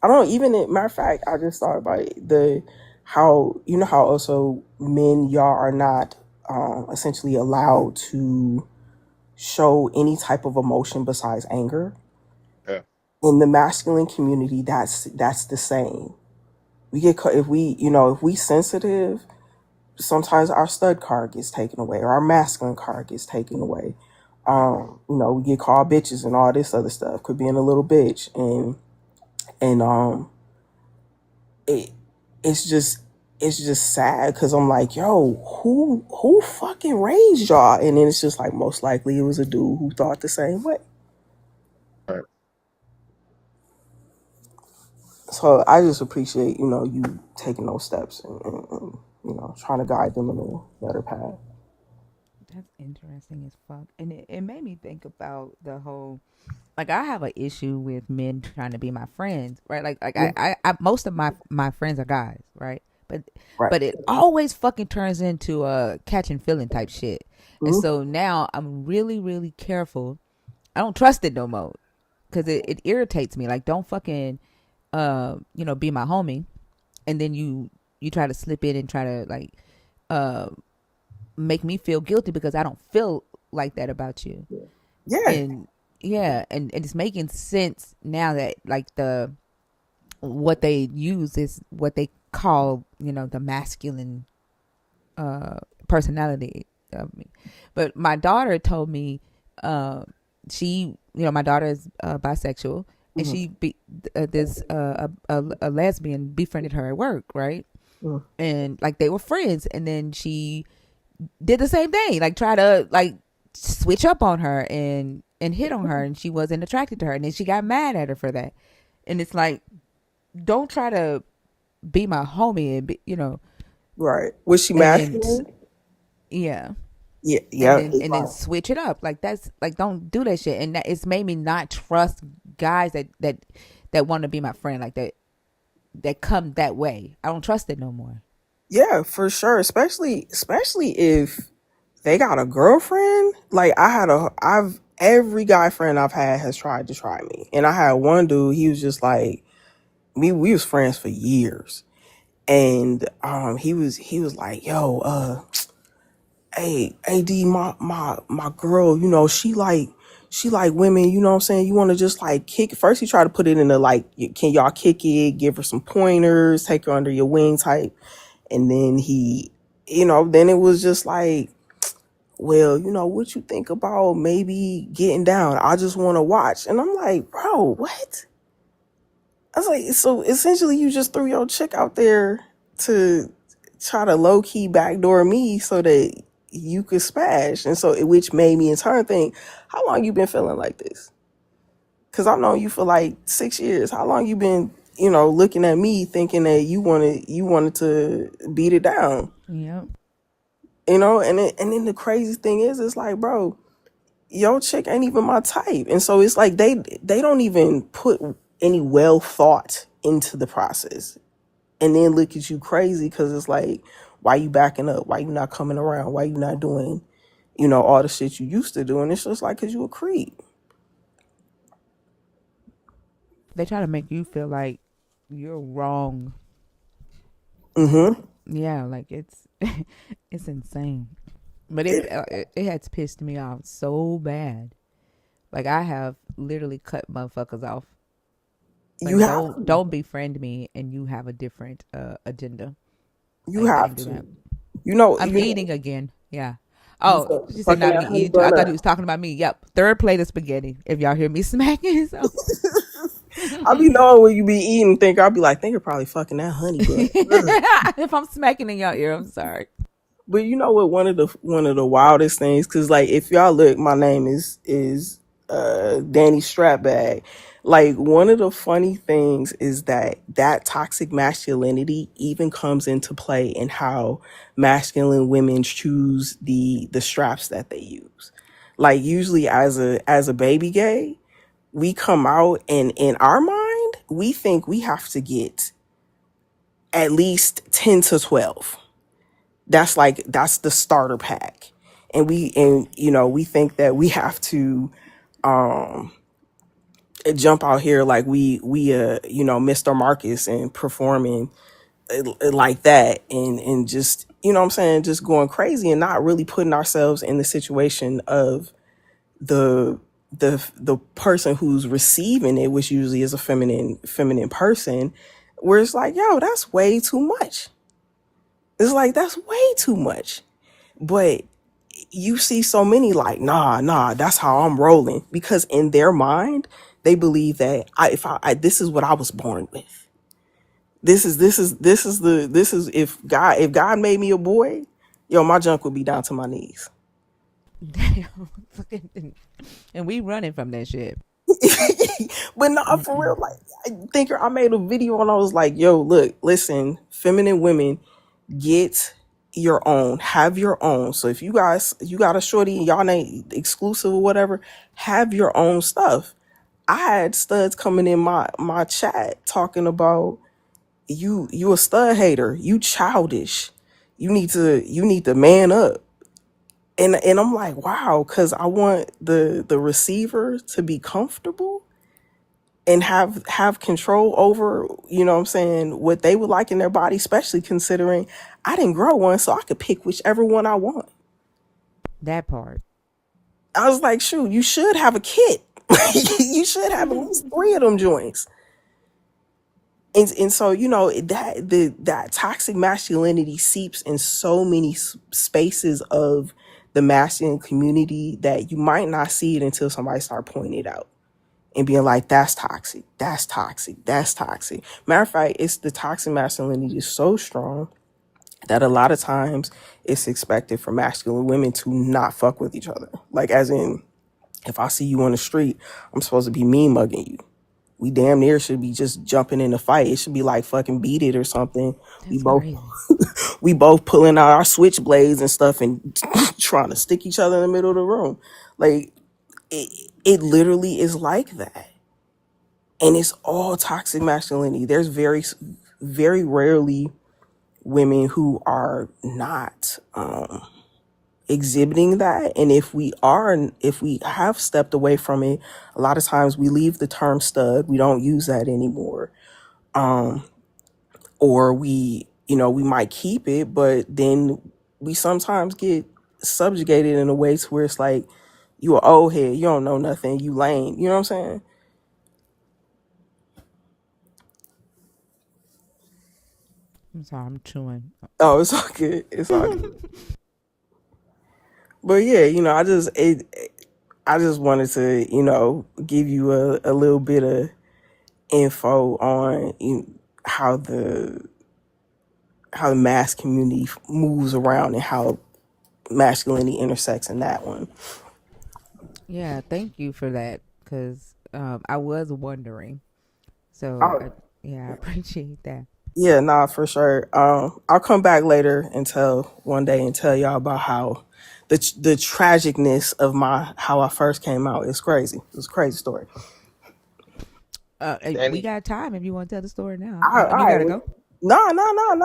don't know, even matter of fact, I just thought about it, how, you know, how also men, y'all are not essentially allowed to show any type of emotion besides anger. Yeah. In the masculine community, that's the same. We get if we, you know, if we sensitive, sometimes our stud card gets taken away or our masculine card gets taken away. You know, we get called bitches and all this other stuff. Could being a little bitch, and it it's just sad because I'm like, yo, who fucking raised y'all? And then it's just like most likely it was a dude who thought the same way. Right. So I just appreciate, you know, you taking those steps and you know, trying to guide them in a better path. That's interesting as fuck. And it made me think about the whole, like, I have an issue with men trying to be my friends, right? Like Yeah. I most of my friends are guys, right? But Right. but it always fucking turns into a catch and feeling type shit. And Mm-hmm. so now I'm really, really careful. I don't trust it no more because it irritates me. Like, don't fucking, you know, be my homie, and then you try to slip in and try to like, make me feel guilty because I don't feel like that about you. Yeah. And yeah, and it's making sense now that like what they use is what they call, you know, the masculine personality of me. But my daughter told me, she, you know, my daughter is bisexual, and Mm-hmm. this a lesbian befriended her at work, right? Mm-hmm. And like they were friends, and then she did the same thing, like try to like switch up on her and hit on her, and she wasn't attracted to her, and then she got mad at her for that. And it's like, don't try to be my homie and be, you know, Right. Was she and then masculine? yeah, Yeah. and Yeah. then switch it up. Like that's like, don't do that shit. And that it's made me not trust guys that want to be my friend, like that come that way. I don't trust it no more. Yeah, for sure. Especially if they got a girlfriend. Like I've every guy friend I've had has tried to try me. And I had one dude, he was just like, we was friends for years. And he was like, yo, hey, AD, my girl, you know, she like women, you know what I'm saying? You want to just like kick. First he tried to put it in the like, can y'all kick it, give her some pointers, take her under your wing type. And then he, you know, then it was just like, well, you know, what you think about maybe getting down? I just want to watch. And I'm like, bro, what? I was like, so essentially you just threw your chick out there to try to low key backdoor me so that you could smash. And so, which made me in turn think, how long you been feeling like this? Cause I've known you for like 6 years. How long you been, you know, looking at me thinking that you wanted to beat it down? Yep. You know, and then the crazy thing is, it's like, bro, your chick ain't even my type. And so it's like they don't even put any well thought into the process. And then look at you crazy because it's like, why you backing up? Why you not coming around? Why you not doing, you know, all the shit you used to do? And it's just like, because you a creep. They try to make you feel like you're wrong. Mm-hmm. Yeah, like it's it's insane. But it has pissed me off so bad. Like I have literally cut motherfuckers off. You Like have to. don't befriend me and you have a different agenda. You I have can't do to. that. You know, I'm eating again. Yeah. you Oh, she said fucking not that me honey eating too. I bun thought he up. was talking about me. Yep. Third plate of spaghetti. If y'all hear me smacking, so. I be knowing when you be eating, I'll be like, you're probably fucking that honey bun. If I'm smacking in your ear, I'm sorry. But you know what? One of the wildest things, because like if y'all look, my name is Danny Strapbag. Like one of the funny things is that toxic masculinity even comes into play in how masculine women choose the straps that they use. Like usually as a baby gay, we come out and in our mind we think we have to get at least 10 to 12. That's the starter pack. and we think that we have to jump out here like we Mr. Marcus and performing like that, and just what I'm saying, just going crazy and not really putting ourselves in the situation of the the person who's receiving it, which usually is a feminine person, where it's like, yo, that's way too much. It's like, that's way too much. But you see so many like, nah, that's how I'm rolling, because in their mind they believe that if I this is what I was born with. This is if God made me a boy, yo, my junk would be down to my knees. Damn. And we running from that shit. But no, for real, like, I made a video and I was like, yo, look, listen, feminine women, get your own, have your own. So if you got a shorty and y'all ain't exclusive or whatever, have your own stuff. I had studs coming in my chat talking about, you a stud hater, you childish, you need to man up. And I'm like, wow, because I want the receiver to be comfortable and have control over, what I'm saying, what they would like in their body, especially considering I didn't grow one, so I could pick whichever one I want. That part. I was like, shoot, you should have a kit. You should have at least 3 of them joints. And so, that toxic masculinity seeps in so many spaces of the masculine community that you might not see it until somebody start pointing it out and being like, that's toxic, that's toxic, that's toxic. Matter of fact, it's the toxic masculinity is so strong that a lot of times it's expected for masculine women to not fuck with each other. Like, as in, if I see you on the street, I'm supposed to be mean mugging you. We damn near should be just jumping in the fight. It should be like fucking Beat It or something. That's crazy. We both pulling out our switchblades and stuff and trying to stick each other in the middle of the room. Like, it literally is like that. And it's all toxic masculinity. There's very, very rarely women who are not exhibiting that. And if we have stepped away from it, a lot of times we leave the term stud. We don't use that anymore. Or we might keep it, but then we sometimes get subjugated in a way to where it's like, you an old head, you don't know nothing, you lame. You know what I'm saying? I'm sorry, I'm chewing. Oh, it's all good. It's all good. But yeah, I just wanted to, give you a little bit of info on how the mass community moves around and how masculinity intersects in that one. Yeah, thank you for that, because I was wondering. So, Oh, I appreciate that. yeah, nah, for sure. I'll come back later and one day and tell y'all about how the tragicness of how I first came out. It's crazy. It's a crazy story. We got time if you want to tell the story now. All You gotta right. go. No.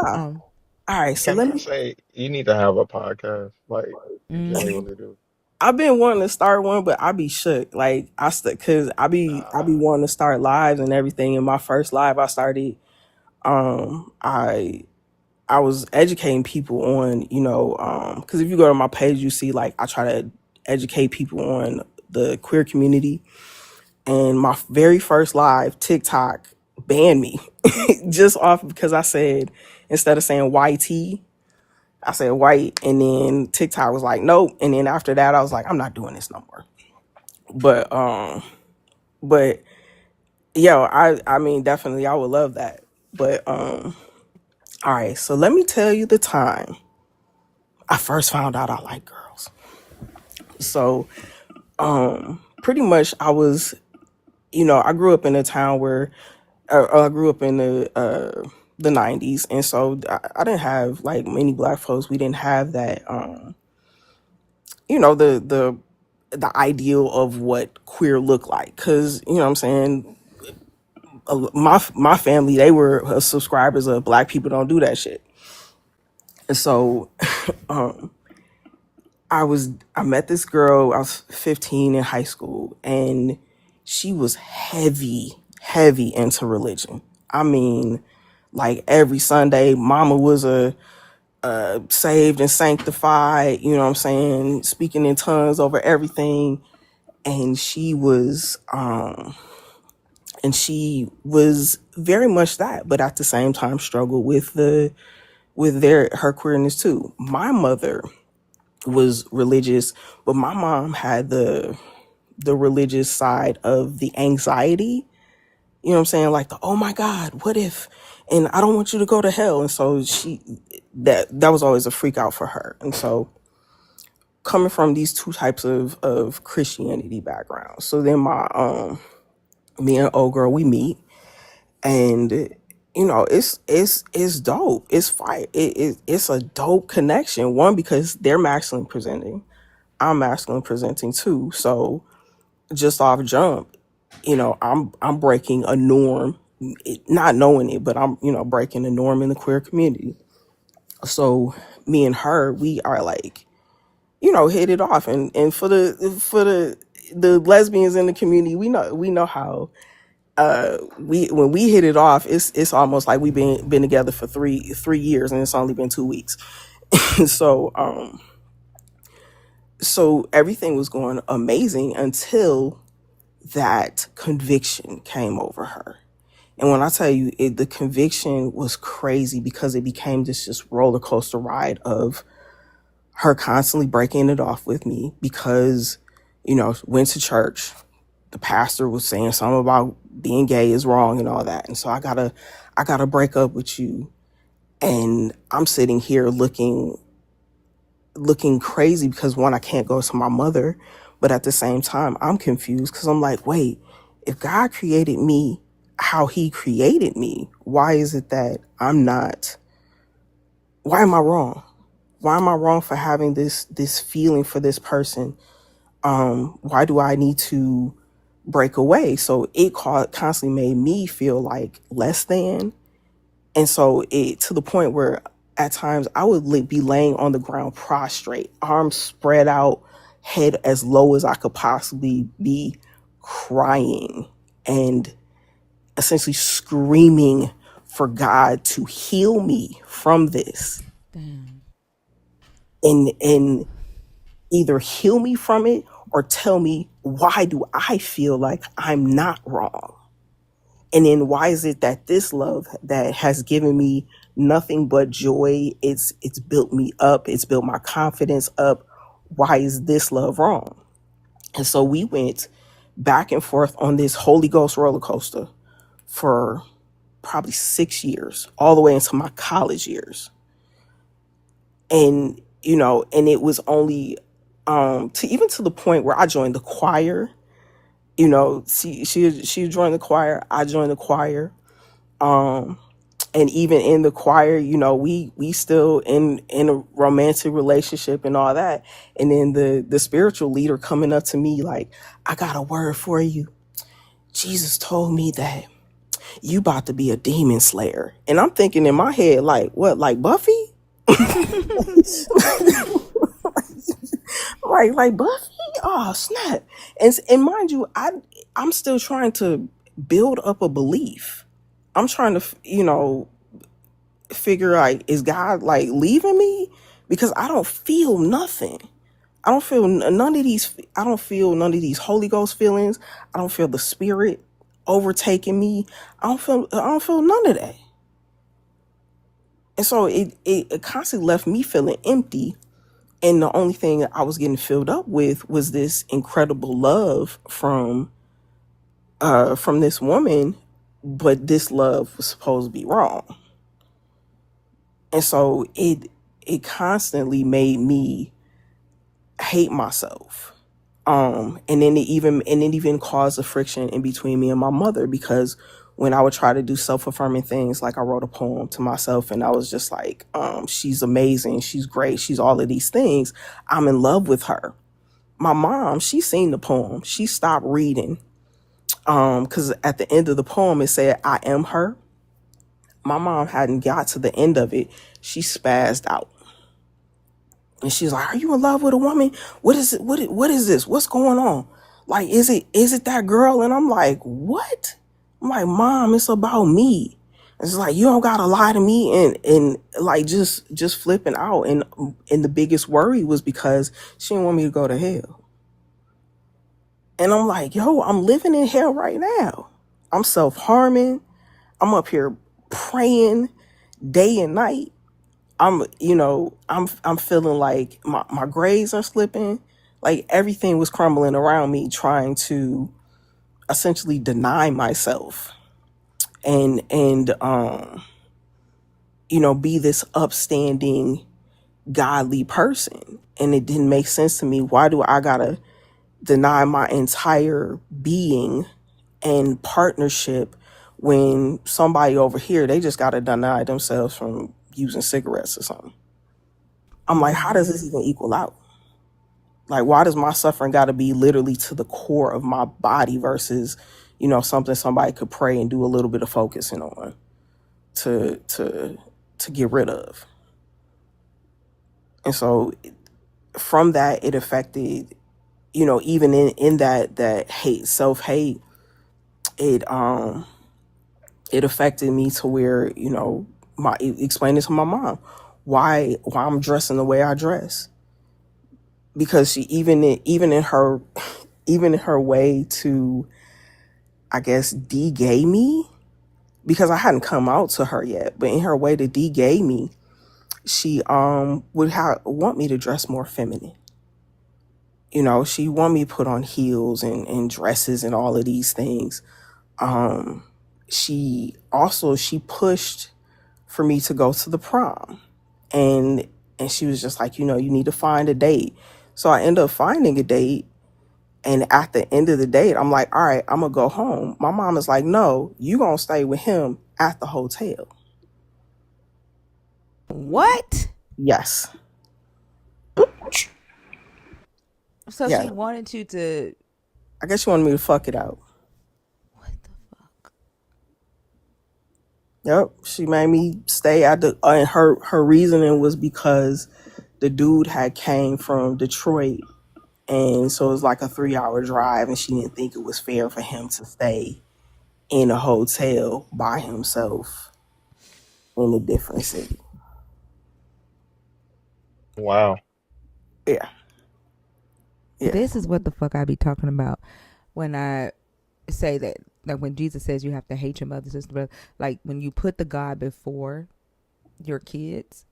Um. All right, so Can let I me. say you need to have a podcast like you Mm-hmm. genuinely do? I've been wanting to start one, but I be shook. Like, cause I be wanting to start lives and everything. In my first live I started, I was educating people on, cause if you go to my page, you see like I try to educate people on the queer community. And my very first live, TikTok banned me just off because I said, instead of saying YT, I said white, and then TikTok was like, nope. And then after that, I was like, I'm not doing this no more. But yo, I mean, definitely, I would love that. But all right, so let me tell you the time I first found out I like girls. So pretty much, I was, I grew up in a town where I grew up in the 90s, and so I didn't have like many black folks. We didn't have that, the ideal of what queer looked like, because what I'm saying, my family, they were subscribers of Black People Don't Do That Shit. And so I met this girl, I was 15 in high school, and she was heavy into religion. I mean, like every Sunday, mama was a saved and sanctified, you know what I'm saying, speaking in tongues over everything. And she was very much that, but at the same time struggled with her queerness too. My mother was religious, but my mom had the religious side of the anxiety, you know what I'm saying, like the, oh my God, what if, and I don't want you to go to hell. And so that was always a freak out for her. And so coming from these two types of Christianity backgrounds, so then me and old girl, we meet, and it's dope. It's fight. It's a dope connection. One, because they're masculine presenting, I'm masculine presenting too. So just off jump, I'm breaking a norm, not knowing it, but I'm breaking a norm in the queer community. So me and her, we are like, hit it off, and for the lesbians in the community, we know how when we hit it off, it's almost like we've been together for three years, and it's only been 2 weeks. So so everything was going amazing until that conviction came over her. And when I tell you, the conviction was crazy, because it became this just roller coaster ride of her constantly breaking it off with me because, went to church. The pastor was saying something about being gay is wrong and all that. And so I gotta break up with you. And I'm sitting here looking crazy because, one, I can't go to my mother, but at the same time, I'm confused because I'm like, wait, if God created me how he created me, why is it that why am I wrong? Why am I wrong for having this feeling for this person? Why do I need to break away? So it constantly made me feel like less than. And so it, to the point where at times I would be laying on the ground prostrate, arms spread out, head as low as I could possibly be, crying and essentially screaming for God to heal me from this. Damn. And either heal me from it or tell me, why do I feel like I'm not wrong? And then why is it that this love that has given me nothing but joy, it's built me up, it's built my confidence up, why is this love wrong? And so we went back and forth on this Holy Ghost roller coaster for probably 6 years, all the way into my college years. And and it was only to the point where I joined the choir. She joined the choir, I joined the choir. And even in the choir, we still in a romantic relationship and all that. And then the spiritual leader coming up to me like, I got a word for you. Jesus told me that you about to be a demon slayer. And I'm thinking in my head, like, what, like Buffy? like Buffy? Oh, snap. And mind you, I'm still trying to build up a belief. I'm trying to, figure, like, is God like leaving me? Because I don't feel nothing. I don't feel none of these Holy Ghost feelings. I don't feel the Spirit overtaking me. I don't feel none of that. And so it constantly left me feeling empty. And the only thing that I was getting filled up with was this incredible love from this woman, but this love was supposed to be wrong. And so it constantly made me hate myself. And then it even caused a friction in between me and my mother, because when I would try to do self-affirming things, like I wrote a poem to myself and I was just like, she's amazing, she's great, she's all of these things, I'm in love with her. My mom, she seen the poem, she stopped reading, because at the end of the poem it said, I am her. My mom hadn't got to the end of it, she spazzed out. And she's like, "Are you in love with a woman? What is it? What is this? What's going on? Like, is it that girl?" And I'm like, "What?" I'm like, "Mom, it's about me." It's like, you don't gotta lie to me, and like just flipping out. And the biggest worry was because she didn't want me to go to hell. And I'm like, yo, I'm living in hell right now. I'm self-harming. I'm up here praying day and night. I'm feeling like my grades are slipping. Like everything was crumbling around me, trying to essentially deny myself and be this upstanding, godly person. And it didn't make sense to me. Why do I gotta deny my entire being and partnership when somebody over here, they just gotta deny themselves from using cigarettes or something? I'm like, how does this even equal out? Like, why does my suffering got to be literally to the core of my body versus, something somebody could pray and do a little bit of focusing on to get rid of? And so from that, it affected, even in that hate, self-hate, it affected me to where, explaining to my mom why I'm dressing the way I dress. Because she even in her way to, I guess, de-gay me, because I hadn't come out to her yet, but in her way to de-gay me, she would want me to dress more feminine. She want me to put on heels and dresses and all of these things. She pushed for me to go to the prom, and she was just like, you need to find a date. So I ended up finding a date. And at the end of the date, I'm like, all right, I'm going to go home. My mom is like, no, you going to stay with him at the hotel. What? Yes. So Yeah. she wanted you to. I guess she wanted me to fuck it out. What the fuck? Yep. She made me stay at the. And her reasoning was because the dude had came from Detroit. And so it was like a 3-hour drive. And she didn't think it was fair for him to stay in a hotel by himself in a different city. Wow. Yeah. This is what the fuck I be talking about when I say that, like when Jesus says you have to hate your mother, sister, brother. Like when you put the God before your kids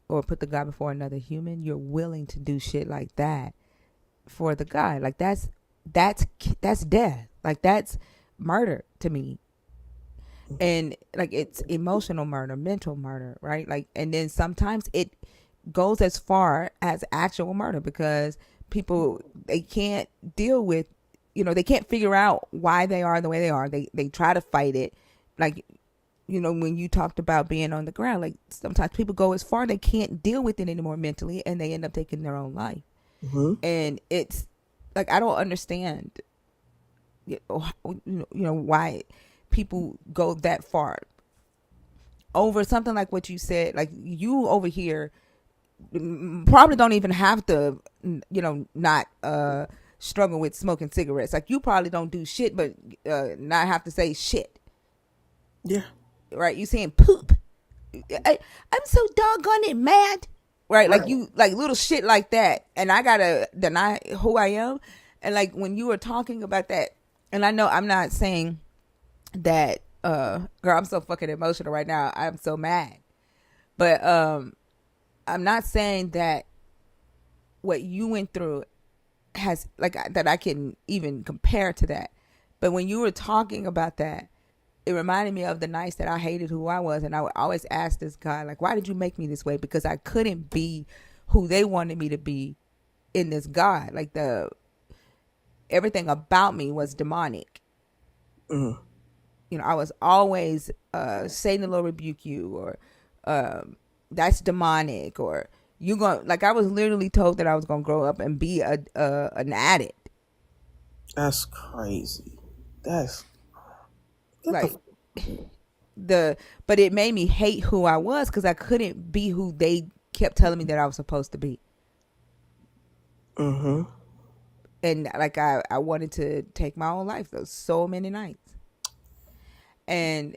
or put the God before another human, you're willing to do shit like that for the God. Like that's death. Like that's murder to me. And like it's emotional murder, mental murder, right? Like, and then sometimes it goes as far as actual murder because people, they can't deal with, they can't figure out why they are the way they are. They try to fight it. Like, when you talked about being on the ground, like sometimes people go as far, they can't deal with it anymore mentally and they end up taking their own life. Mm-hmm. And it's like, I don't understand, why people go that far over something like what you said. Like you over here probably don't even have to, not struggle with smoking cigarettes. Like you probably don't do shit, but not have to say shit. Yeah. Right? You saying poop. I'm so doggone it mad. Right? Like you, like little shit like that. And I gotta deny who I am. And like when you were talking about that, and I know I'm not saying that, girl, I'm so fucking emotional right now. I'm so mad. But I'm not saying that what you went through has like that I can even compare to that. But when you were talking about that, it reminded me of the nights that I hated who I was, and I would always ask this guy, like, why did you make me this way? Because I couldn't be who they wanted me to be in this God. Like everything about me was demonic. Mm. I was always Satan will rebuke you, or that's demonic, or you going, like I was literally told that I was gonna grow up and be an addict. That's crazy. That's like but it made me hate who I was because I couldn't be who they kept telling me that I was supposed to be. Mm-hmm. And like I wanted to take my own life. Those so many nights, and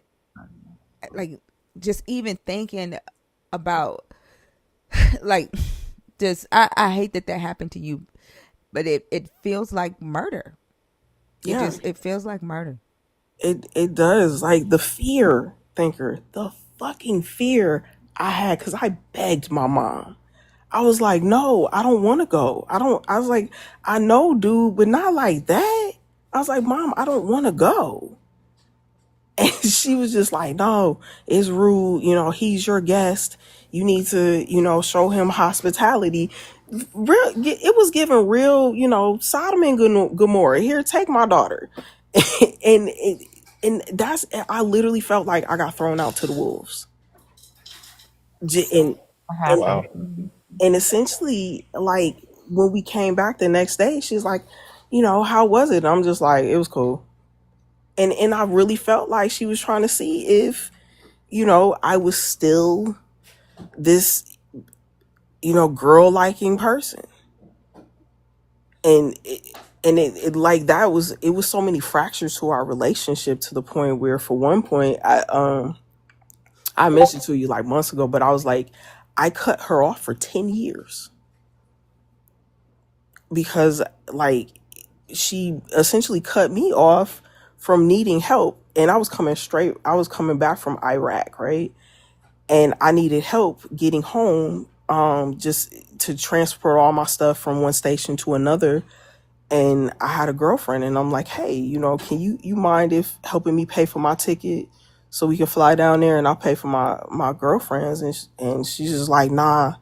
like just even thinking about like just I hate that that happened to you, but it feels like murder. Yeah, It feels like murder. it does. Like the fear, thinker, the fucking fear I had because I begged my mom. I was like, no, I don't want to go. I was like, I know, dude, but not like that. I was like, Mom, I don't want to go. And she was just like, no, it's rude. You know, he's your guest. You need to, show him hospitality. Real, it was given real, Sodom and Gomorrah. Here, take my daughter. and I literally felt like I got thrown out to the wolves. And, and, Wow. and essentially, like, when we came back the next day, she's like, how was it? I'm just like, it was cool. And I really felt like she was trying to see if I was still this, girl liking person. And it like that was, it was so many fractures to our relationship to the point where for one point I mentioned to you like months ago, but I was like, I cut her off for 10 years because like she essentially cut me off from needing help. And I was coming back from Iraq, right? And I needed help getting home, just to transport all my stuff from one station to another. And I had a girlfriend, and I'm like, hey, can you mind if helping me pay for my ticket so we can fly down there, and I'll pay for my girlfriend's. And she's just like, nah,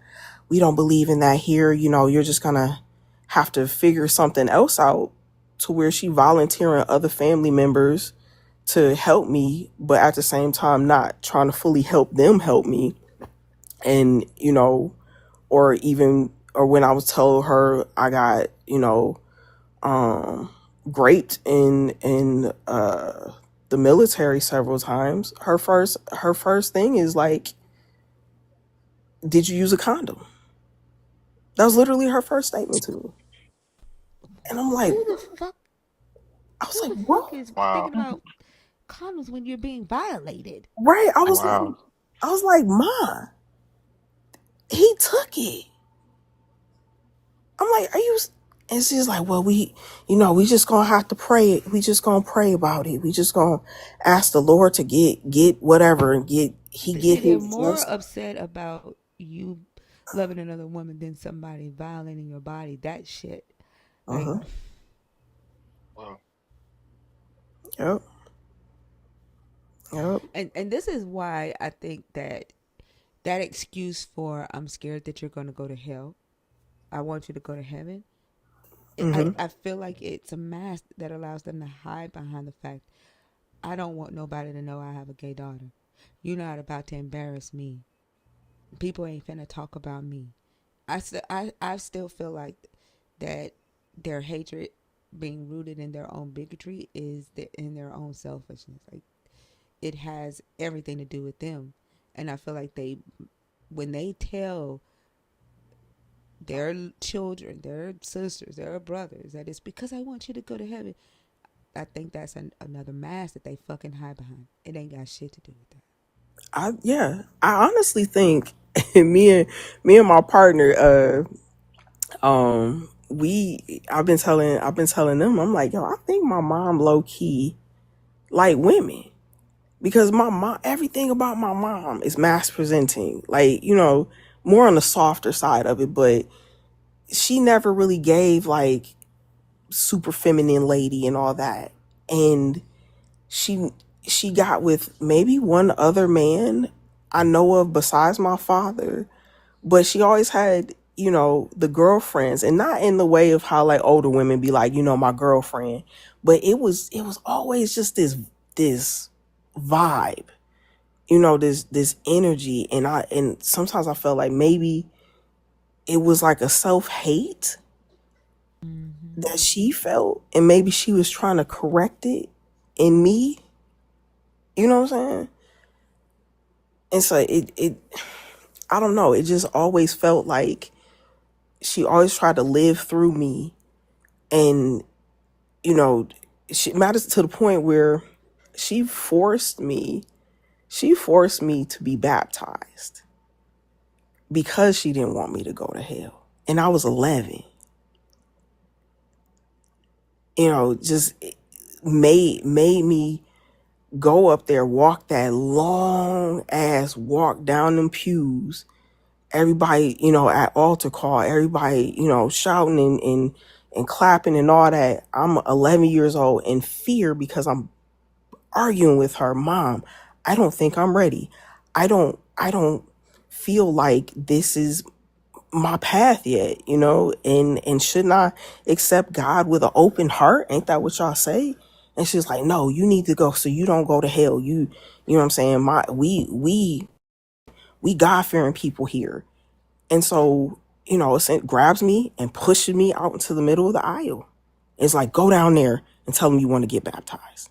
we don't believe in that here. You're just gonna have to figure something else out, to where she volunteering other family members to help me, but at the same time not trying to fully help them help me. And or when I was told her I got raped in the military several times, her first thing is like, did you use a condom? That was literally her first statement to me. And I'm like, Who the fuck? I was Who like, the fuck what? is Wow. thinking about condoms when you're being violated? Right? Wow. I was like, Ma, he took it. I'm like, are you? And she's like, well, we just gonna have to pray. We just gonna pray about it. We just gonna ask the Lord to get whatever and get See, they're his more blessing. upset about you loving another woman than somebody violating your body. That shit, like, Uh-huh. Wow. Yep. Yep. and this is why I think that that excuse for I'm scared that you're gonna go to hell. I want you to go to heaven. Mm-hmm. I feel like it's a mask that allows them to hide behind the fact I don't want nobody to know I have a gay daughter. You're not about to embarrass me. People ain't finna talk about me. I still feel like that their hatred being rooted in their own bigotry is in their own selfishness. Like it has everything to do with them, and I feel like when they tell their children, their sisters, their brothers that it's because I want you to go to heaven. I think that's another mask that they fucking hide behind. It ain't got shit to do with that. I honestly think me and my partner, I've been telling them, I'm like, yo, I think my mom low key like women. Because my mom, everything about my mom is mass presenting, like, more on the softer side of it, but she never really gave like super feminine lady and all that. And she she got with maybe one other man I know of besides my father, but she always had, the girlfriends, and not in the way of how like older women be like, my girlfriend, but it was always just this vibe, this energy. And sometimes I felt like maybe it was like a self-hate Mm-hmm. that she felt, and maybe she was trying to correct it in me. You know what I'm saying? And so it I don't know, it just always felt like she always tried to live through me. And, you know, she matters to the point where she forced me to be baptized because she didn't want me to go to hell. And I was 11. You know, just made me go up there, walk that long ass walk down them pews. Everybody, you know, at altar call, everybody, you know, shouting and clapping and all that. I'm 11 years old in fear because I'm arguing with her. Mom, I don't think I'm ready. I don't feel like this is my path yet, you know, and shouldn't I accept God with an open heart? Ain't that what y'all say? And she's like, no, you need to go so you don't go to hell. You know what I'm saying? We God-fearing people here. And so, you know, it grabs me and pushes me out into the middle of the aisle. It's like, go down there and tell them you want to get baptized.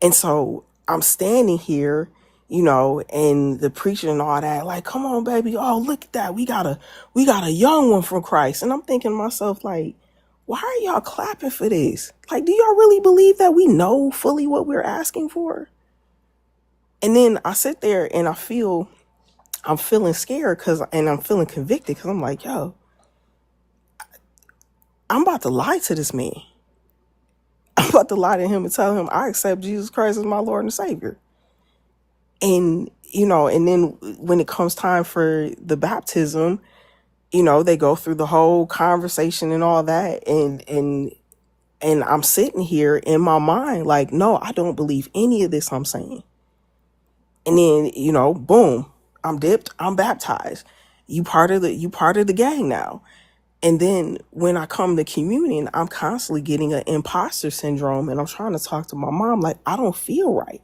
And so I'm standing here, you know, and the preacher and all that, like, come on, baby. Oh, look at that. We got a young one from Christ. And I'm thinking to myself, like, why are y'all clapping for this? Like, do y'all really believe that we know fully what we're asking for? And then I sit there and I'm feeling scared and I'm feeling convicted because I'm like, yo, I'm about to lie to this man. I'm about to lie to him and tell him I accept Jesus Christ as my Lord and Savior. And, you know, and then when it comes time for the baptism, you know, they go through the whole conversation and all that. And I'm sitting here in my mind like, no, I don't believe any of this I'm saying. And then, you know, boom, I'm dipped, I'm baptized. You part of the gang now. And then when I come to communion, I'm constantly getting an imposter syndrome, and I'm trying to talk to my mom like, I don't feel right.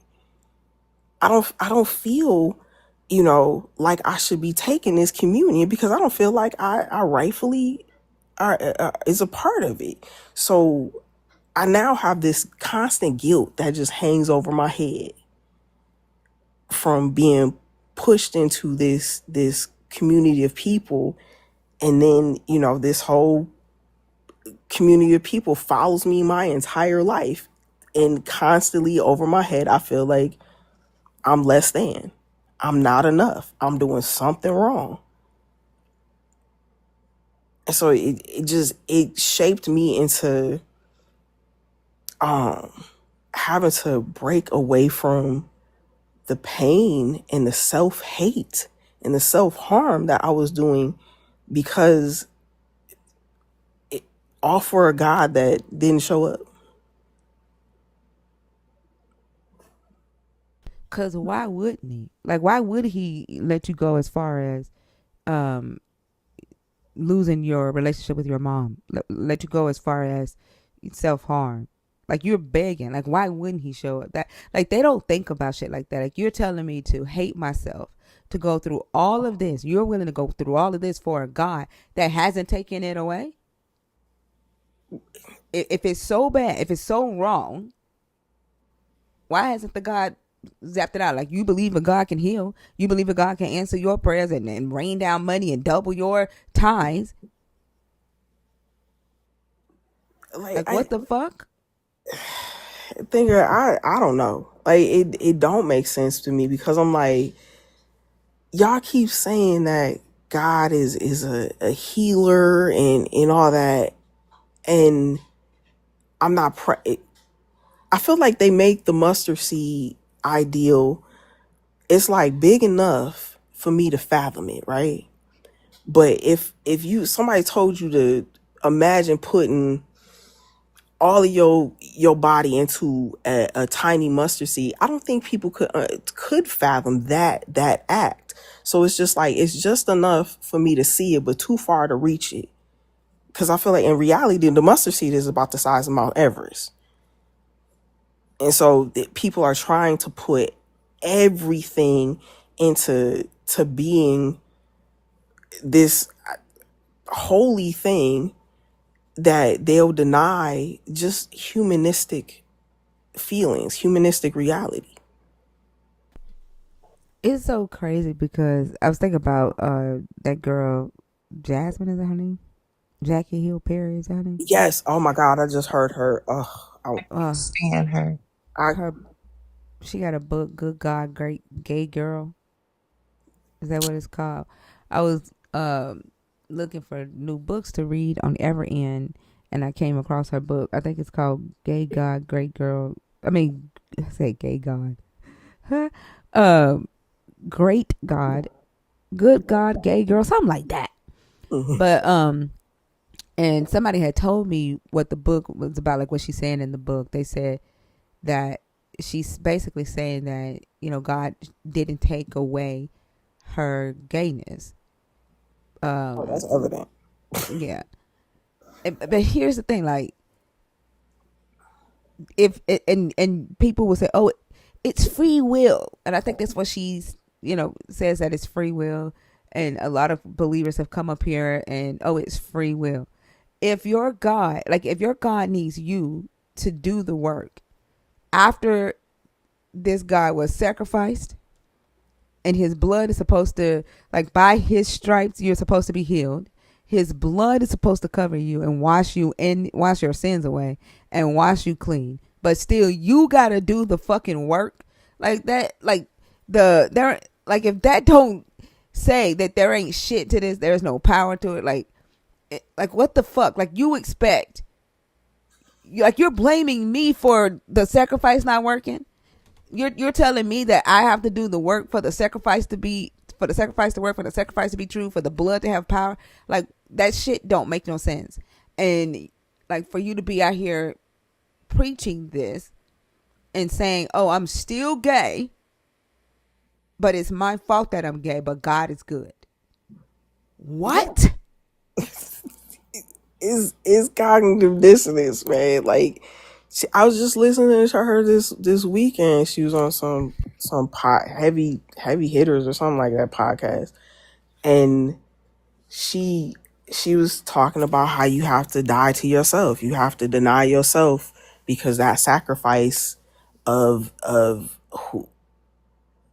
I don't feel, you know, like I should be taking this communion because I don't feel like I rightfully is a part of it. So I now have this constant guilt that just hangs over my head from being pushed into this community of people. And then, you know, this whole community of people follows me my entire life. And constantly over my head, I feel like I'm less than. I'm not enough. I'm doing something wrong. And so it shaped me into having to break away from the pain and the self-hate and the self-harm that I was doing because all for a God that didn't show up. Cause why wouldn't he? Like, why would he let you go as far as um losing your relationship with your mom? Let you go as far as self harm? Like, you're begging. Like, why wouldn't he show up? That, like, they don't think about shit like that. Like, you're telling me to hate myself, to go through all of this. You're willing to go through all of this for a God that hasn't taken it away? If it's so bad, if it's so wrong, why hasn't the God zapped it out? Like, you believe a God can heal. You believe a God can answer your prayers and rain down money and double your tithes. Like what the fuck? I don't know. Like, it don't make sense to me because I'm like, y'all keep saying that God is a healer and all that. And I'm not, I feel like they make the mustard seed ideal. It's like big enough for me to fathom it, right? But if somebody told you to imagine putting all of your body into a tiny mustard seed, I don't think people could fathom that act. So it's just like, it's just enough for me to see it, but too far to reach it. Because I feel like in reality, the mustard seed is about the size of Mount Everest. And so people are trying to put everything into being this holy thing that they'll deny just humanistic feelings, humanistic reality. It's so crazy because I was thinking about that girl Jasmine, is that her name? Jackie Hill Perry, is that her name? Yes. Oh my God, I just heard her. Stand her. I Her, she got a book, Good God, Great Gay Girl. Is that what it's called? I was looking for new books to read on Everend, and I came across her book. I think it's called Gay God, Great Girl. I mean, I say Gay God. Huh? Great God, Good God, Gay Girl, something like that. But and somebody had told me what the book was about, like what she's saying in the book. They said that she's basically saying that, you know, God didn't take away her gayness. oh, that's evident. Yeah. But here's the thing, like, if and people will say, oh, it's free will, and I think that's what she's, you know, says, that it's free will, and a lot of believers have come up here and, oh, it's free will. If your God, like, if your God needs you to do the work after this guy was sacrificed, and his blood is supposed to, like, by his stripes you're supposed to be healed, his blood is supposed to cover you and wash you and wash your sins away and wash you clean, but still you gotta do the fucking work like that. Like, there, like, if that don't say that there ain't shit to this, there's no power to it, like what the fuck? Like, you expect, like, you're blaming me for the sacrifice not working. You're telling me that I have to do the work for the sacrifice to be, for the sacrifice to work, for the sacrifice to be true, for the blood to have power. Like, that shit don't make no sense. And, like, for you to be out here preaching this and saying, oh, I'm still gay, but it's my fault that I'm gay, but God is good. What? Is cognitive dissonance, man. Like, I was just listening to her this weekend. She was on some heavy hitters or something like that podcast, and she was talking about how you have to die to yourself. You have to deny yourself, because that sacrifice of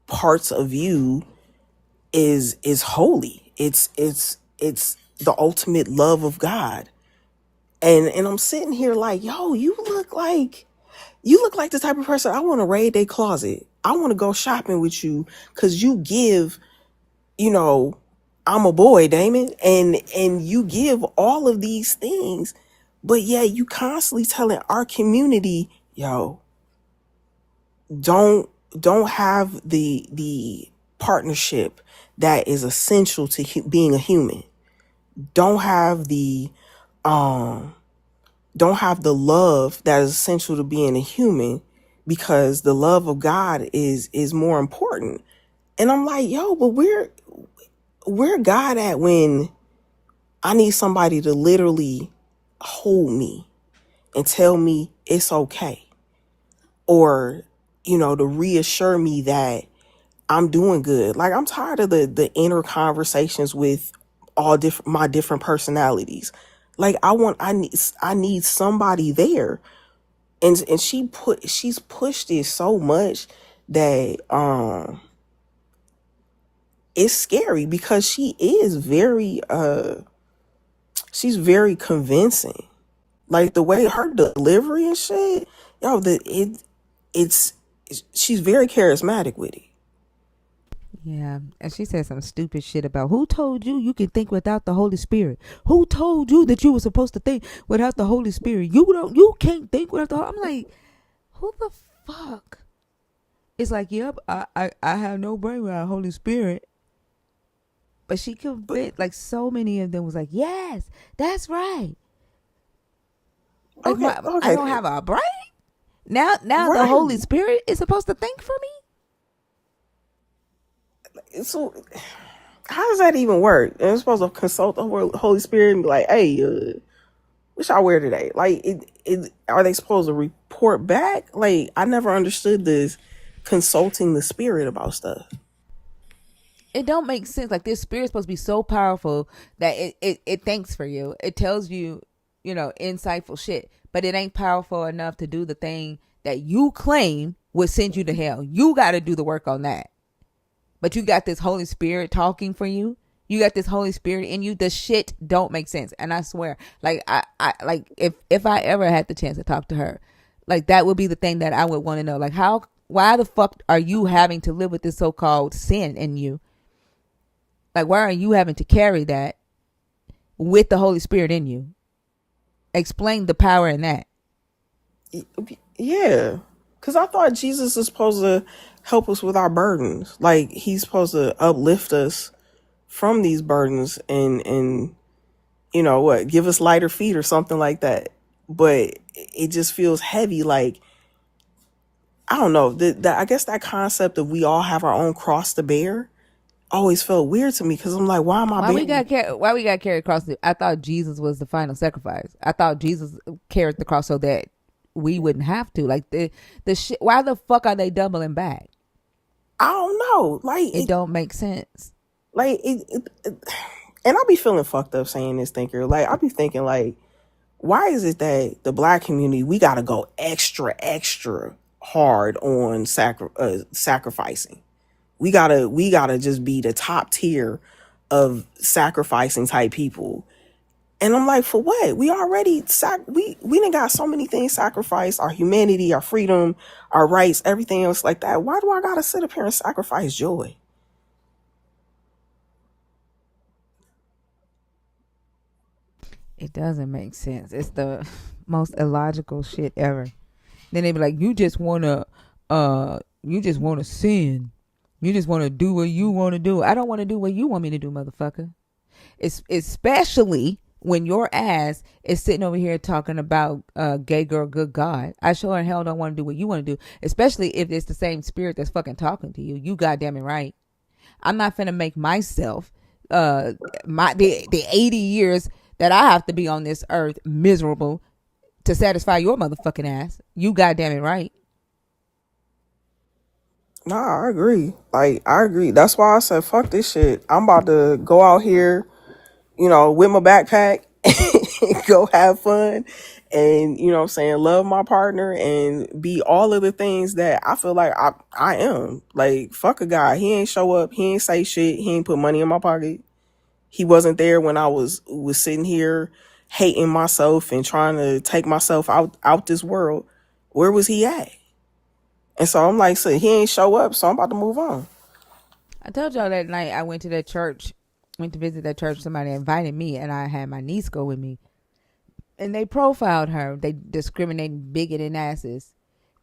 parts of you is holy. It's the ultimate love of God. And I'm sitting here like, yo, you look like the type of person I want to raid their closet. I want to go shopping with you, because you give, you know, I'm a boy, Damon, and you give all of these things, but yeah, you constantly telling our community, yo, don't have the partnership that is essential to being a human. Don't have the love that is essential to being a human, because the love of God is more important. And I'm like, yo, but where God at when I need somebody to literally hold me and tell me it's okay, or, you know, to reassure me that I'm doing good. Like, I'm tired of the inner conversations with my different personalities. Like, I need somebody there. And she's pushed it so much that it's scary, because she's very convincing. Like, the way her delivery and shit, yo, it's she's very charismatic with it. Yeah, and she said some stupid shit about, who told you you can think without the Holy Spirit? Who told you that you were supposed to think without the Holy Spirit? You can't think without the Holy. I'm like, who the fuck? It's like, yep, I have no brain without Holy Spirit. But she convinced, like, so many of them was like, yes, that's right. Like, Okay, I okay, don't have a brain. Now the right. Holy Spirit is supposed to think for me? So how does that even work? And I'm supposed to consult the Holy Spirit and be like, hey, what y'all wear today? Like, are they supposed to report back? Like, I never understood this consulting the spirit about stuff. It don't make sense. Like, this spirit's supposed to be so powerful that it thinks for you. It tells you, you know, insightful shit, but it ain't powerful enough to do the thing that you claim would send you to hell. You got to do the work on that. But you got this Holy Spirit talking for you. You got this Holy Spirit in you. The shit don't make sense. And I swear, like I like if I ever had the chance to talk to her, like that would be the thing that I would want to know. Like why the fuck are you having to live with this so-called sin in you? Like why are you having to carry that with the Holy Spirit in you? Explain the power in that. Yeah, because I thought Jesus is supposed to help us with our burdens. Like he's supposed to uplift us from these burdens and you know what, give us lighter feet or something like that. But it just feels heavy. Like I don't know. I guess that concept of we all have our own cross to bear always felt weird to me because I'm like, why am I Why we bearing? got carried across I thought Jesus was the final sacrifice. I thought Jesus carried the cross so that we wouldn't have to. Like the shit. Why the fuck are they doubling back? I don't know. Like it don't make sense. Like and I'll be feeling fucked up saying this, thinker. Like I'll be thinking like, why is it that the black community, we got to go extra hard on sacrificing? We gotta just be the top tier of sacrificing type people. And I'm like, for what? We already we done got so many things sacrificed: our humanity, our freedom, our rights, everything else like that. Why do I gotta sit up here and sacrifice joy? It doesn't make sense. It's the most illogical shit ever. Then they be like, you just wanna sin. You just wanna do what you wanna do. I don't wanna do what you want me to do, motherfucker. It's especially when your ass is sitting over here talking about gay girl, good God. I sure in hell don't want to do what you want to do, especially if it's the same spirit that's fucking talking to you. You goddamn it right. I'm not finna make myself the 80 years that I have to be on this earth miserable to satisfy your motherfucking ass. You goddamn it right. Nah, I agree. Like, I agree. That's why I said, fuck this shit. I'm about to go out here, you know, with my backpack and go have fun and, you know what I'm saying, love my partner and be all of the things that I feel like I am. Like, fuck a guy. He ain't show up. He ain't say shit. He ain't put money in my pocket. He wasn't there when I was sitting here hating myself and trying to take myself out this world. Where was he at? And so I'm like, so he ain't show up, so I'm about to move on. I told y'all that night I went to that church, went to visit that church. Somebody invited me, and I had my niece go with me. And they profiled her. They discriminating bigoted asses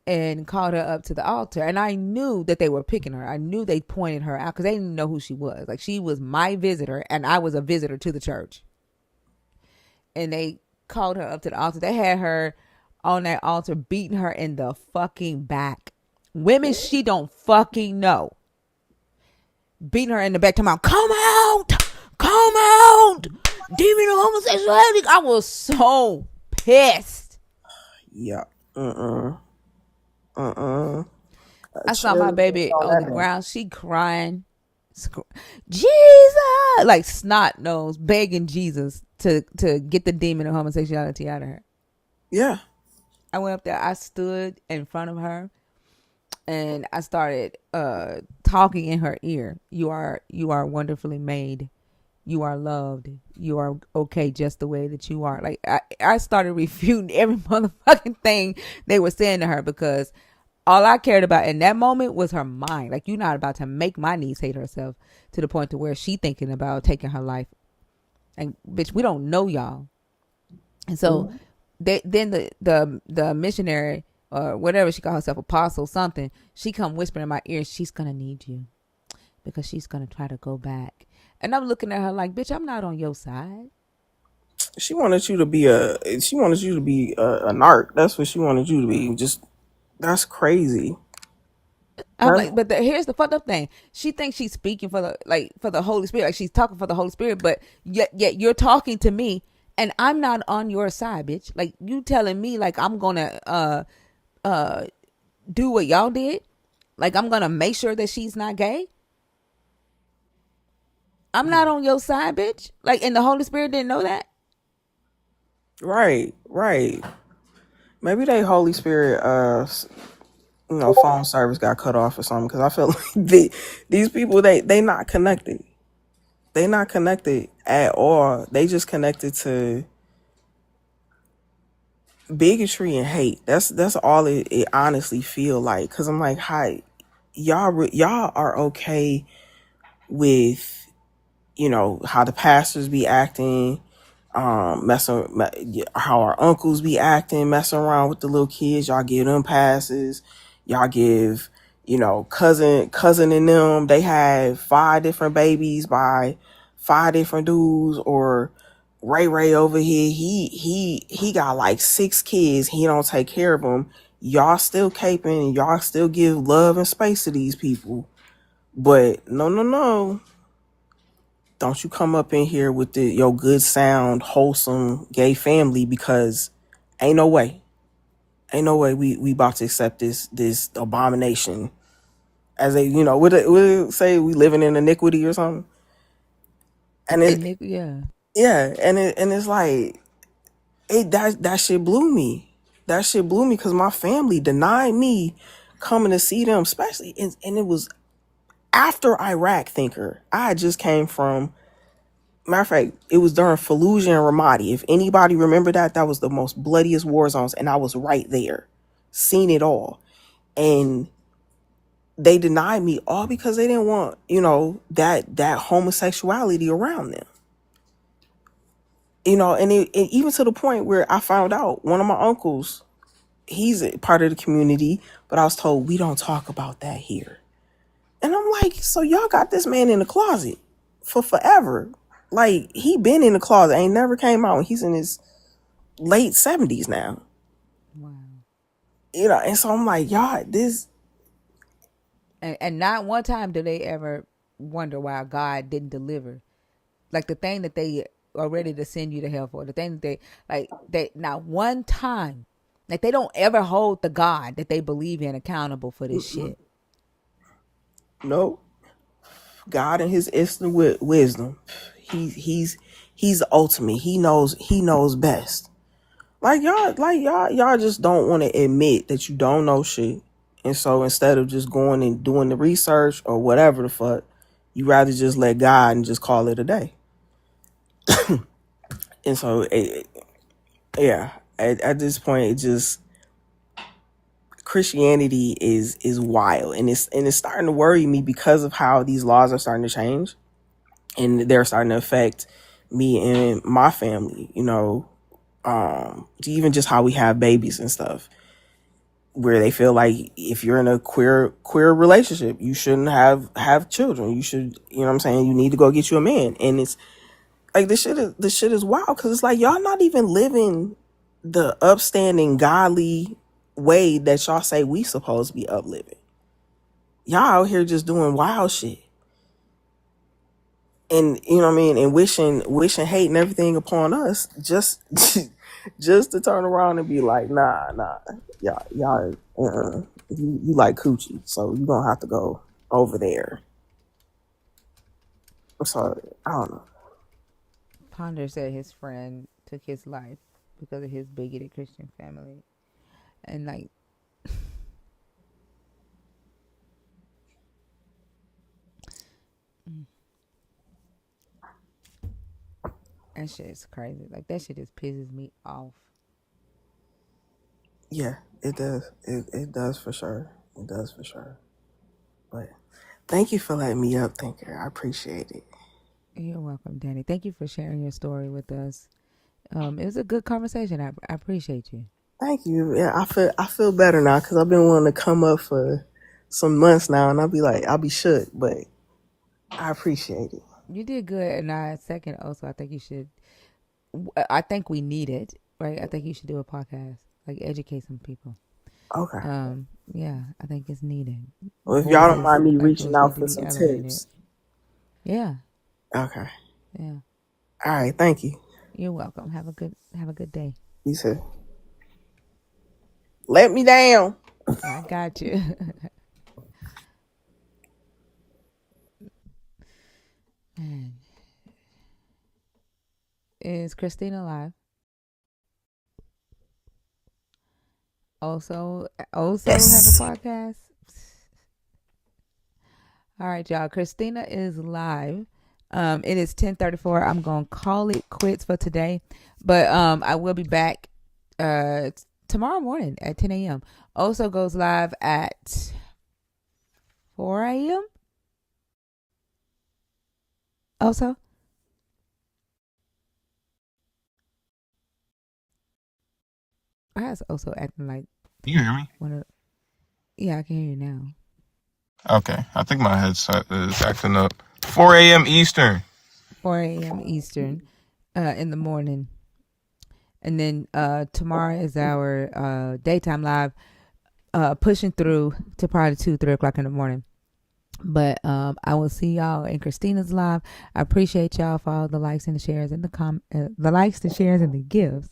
and called her up to the altar. And I knew that they were picking her. I knew they pointed her out because they didn't know who she was. Like, she was my visitor, and I was a visitor to the church. And they called her up to the altar. They had her on that altar beating her in the fucking back. Women she don't fucking know. Beating her in the back, talking about, come out! Demon of homosexuality. I was so pissed. Yeah. I saw my baby on the ground. She crying. Jesus! Like snot nose, begging Jesus to get the demon of homosexuality out of her. Yeah. I went up there. I stood in front of her. And I started talking in her ear. You are wonderfully made. You are loved. You are okay just the way that you are. Like I started refuting every motherfucking thing they were saying to her because all I cared about in that moment was her mind. Like, you're not about to make my niece hate herself to the point to where she thinking about taking her life. And bitch, we don't know y'all. And so then the missionary, or whatever she called herself, apostle something, she come whispering in my ear, she's gonna need you because she's gonna try to go back. And I'm looking at her like, bitch, I'm not on your side. She wanted you to be a narc. That's what she wanted you to be. Just, that's crazy. I'm like, but here's the fucked up thing. She thinks she's speaking for the Holy Spirit, like she's talking for the Holy Spirit, but yet you're talking to me and I'm not on your side, bitch. Like, you telling me like I'm gonna do what y'all did? Like, I'm gonna make sure that she's not gay? I'm not on your side, bitch. Like, and the Holy Spirit didn't know that? Right. Maybe they Holy Spirit, phone service got cut off or something. Because I feel like these people, they not connected. They not connected at all. They just connected to bigotry and hate. That's all it honestly feel like. Cause I'm like, hi, y'all are okay with, you know, how the pastors be acting, how our uncles be acting, messing around with the little kids. Y'all give them passes. Y'all give, you know, cousin and them, they had 5 different babies by 5 different dudes. Or Ray over here, he got like 6 kids. He don't take care of them. Y'all still caping and y'all still give love and space to these people. But no. Don't you come up in here with your good sound, wholesome gay family, because ain't no way. Ain't no way we about to accept this abomination. As a, you know, would it say we living in iniquity or something? And Yeah. and it's like that shit blew me. That shit blew me because my family denied me coming to see them, especially and it was after Iraq. Thinker, I just came from. Matter of fact, it was during Fallujah and Ramadi. If anybody remember that was the most bloodiest war zones, and I was right there, seen it all. And they denied me all because they didn't want, you know, that homosexuality around them. You know, and even to the point where I found out one of my uncles, he's a part of the community, but I was told we don't talk about that here. And I'm like, so y'all got this man in the closet for forever. Like, he been in the closet, ain't never came out. He's in his late 70s now. Wow. You know, and so I'm like, y'all, this. And not one time do they ever wonder why God didn't deliver. Like the thing that they are ready to send you to hell for, the thing that they not one time, like they don't ever hold the God that they believe in accountable for this shit. Nope. God and his instant wisdom. He's the ultimate. He knows best. Y'all just don't want to admit that you don't know shit. And so instead of just going and doing the research or whatever the fuck, you rather just let God and just call it a day. And so, yeah, at this point, it just, Christianity is wild, and it's starting to worry me because of how these laws are starting to change, and they're starting to affect me and my family. You know, even just how we have babies and stuff, where they feel like if you're in a queer relationship, you shouldn't have children. You should, you know what I'm saying, you need to go get you a man. And it's like this shit is wild, because it's like y'all not even living the upstanding godly way that y'all say we supposed to be upliving. Y'all out here just doing wild shit. And you know what I mean, and wishing hate and everything upon us, just just to turn around and be like, nah, y'all, you like coochie, so you gonna have to go over there. I'm sorry, I don't know. Ponder said his friend took his life because of his bigoted Christian family, and like. That shit is crazy. Like, that shit just pisses me off. Yeah, it does. It does for sure. It does for sure. But thank you for letting me up, Thinker. I appreciate it. You're welcome, Danny. Thank you for sharing your story with us. It was a good conversation. I appreciate you. Thank you. Yeah, I feel better now, because I've been wanting to come up for some months now, and I'll be shook, but I appreciate it. You did good, and I second also. I think you should. I think we need it, right? I think you should do a podcast, like educate some people. Okay. Yeah, I think it's needed. Well, if y'all don't mind me like reaching voices out need to for be some elevated. tips. Yeah. Okay. Yeah. All right. Thank you. You're welcome. Have a good day. You too. Let me down. I got you. Man. Is Christina live? Also Yes. have a podcast. All right, y'all. Christina is live. It is 10:34. I'm gonna call it quits for today, but I will be back tomorrow morning at 10 a.m. Also goes live at 4 a.m. Also, I was also acting like You hear me? yeah, I can hear you now. Okay, I think my headset is acting up. 4 a.m. Eastern. 4 a.m. Eastern in the morning. And then tomorrow is our daytime live, pushing through to probably 2, 3 o'clock in the morning. But I will see y'all in Christina's live. I appreciate y'all for all the likes and the shares and the likes, the shares, and the gifts.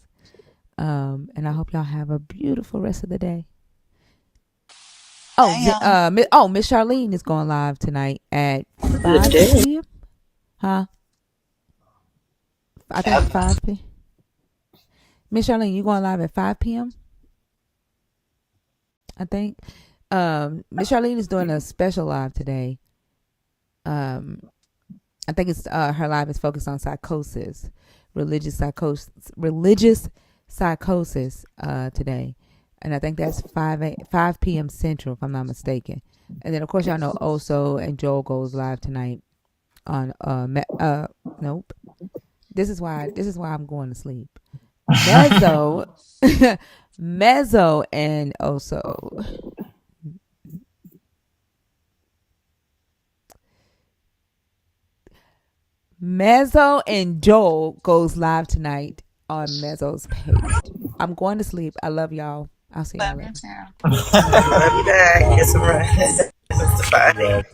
And I hope y'all have a beautiful rest of the day. Miss Charlene is going live tonight at 5 p.m. Huh? I think 5 p.m. Miss Charlene, you going live at 5 p.m.? I think. Miss Charlene is doing a special live today. I think it's her live is focused on psychosis, religious psychosis today. And I think that's 5 p.m. Central, if I'm not mistaken. And then of course y'all know Oso and Joel goes live tonight on nope. This is why I'm going to sleep. Mezzo and Oso. Mezzo and Joel goes live tonight on Mezzo's page. I'm going to sleep. I love y'all. I'll see y'all later. Love you back. Get some rest. Bye.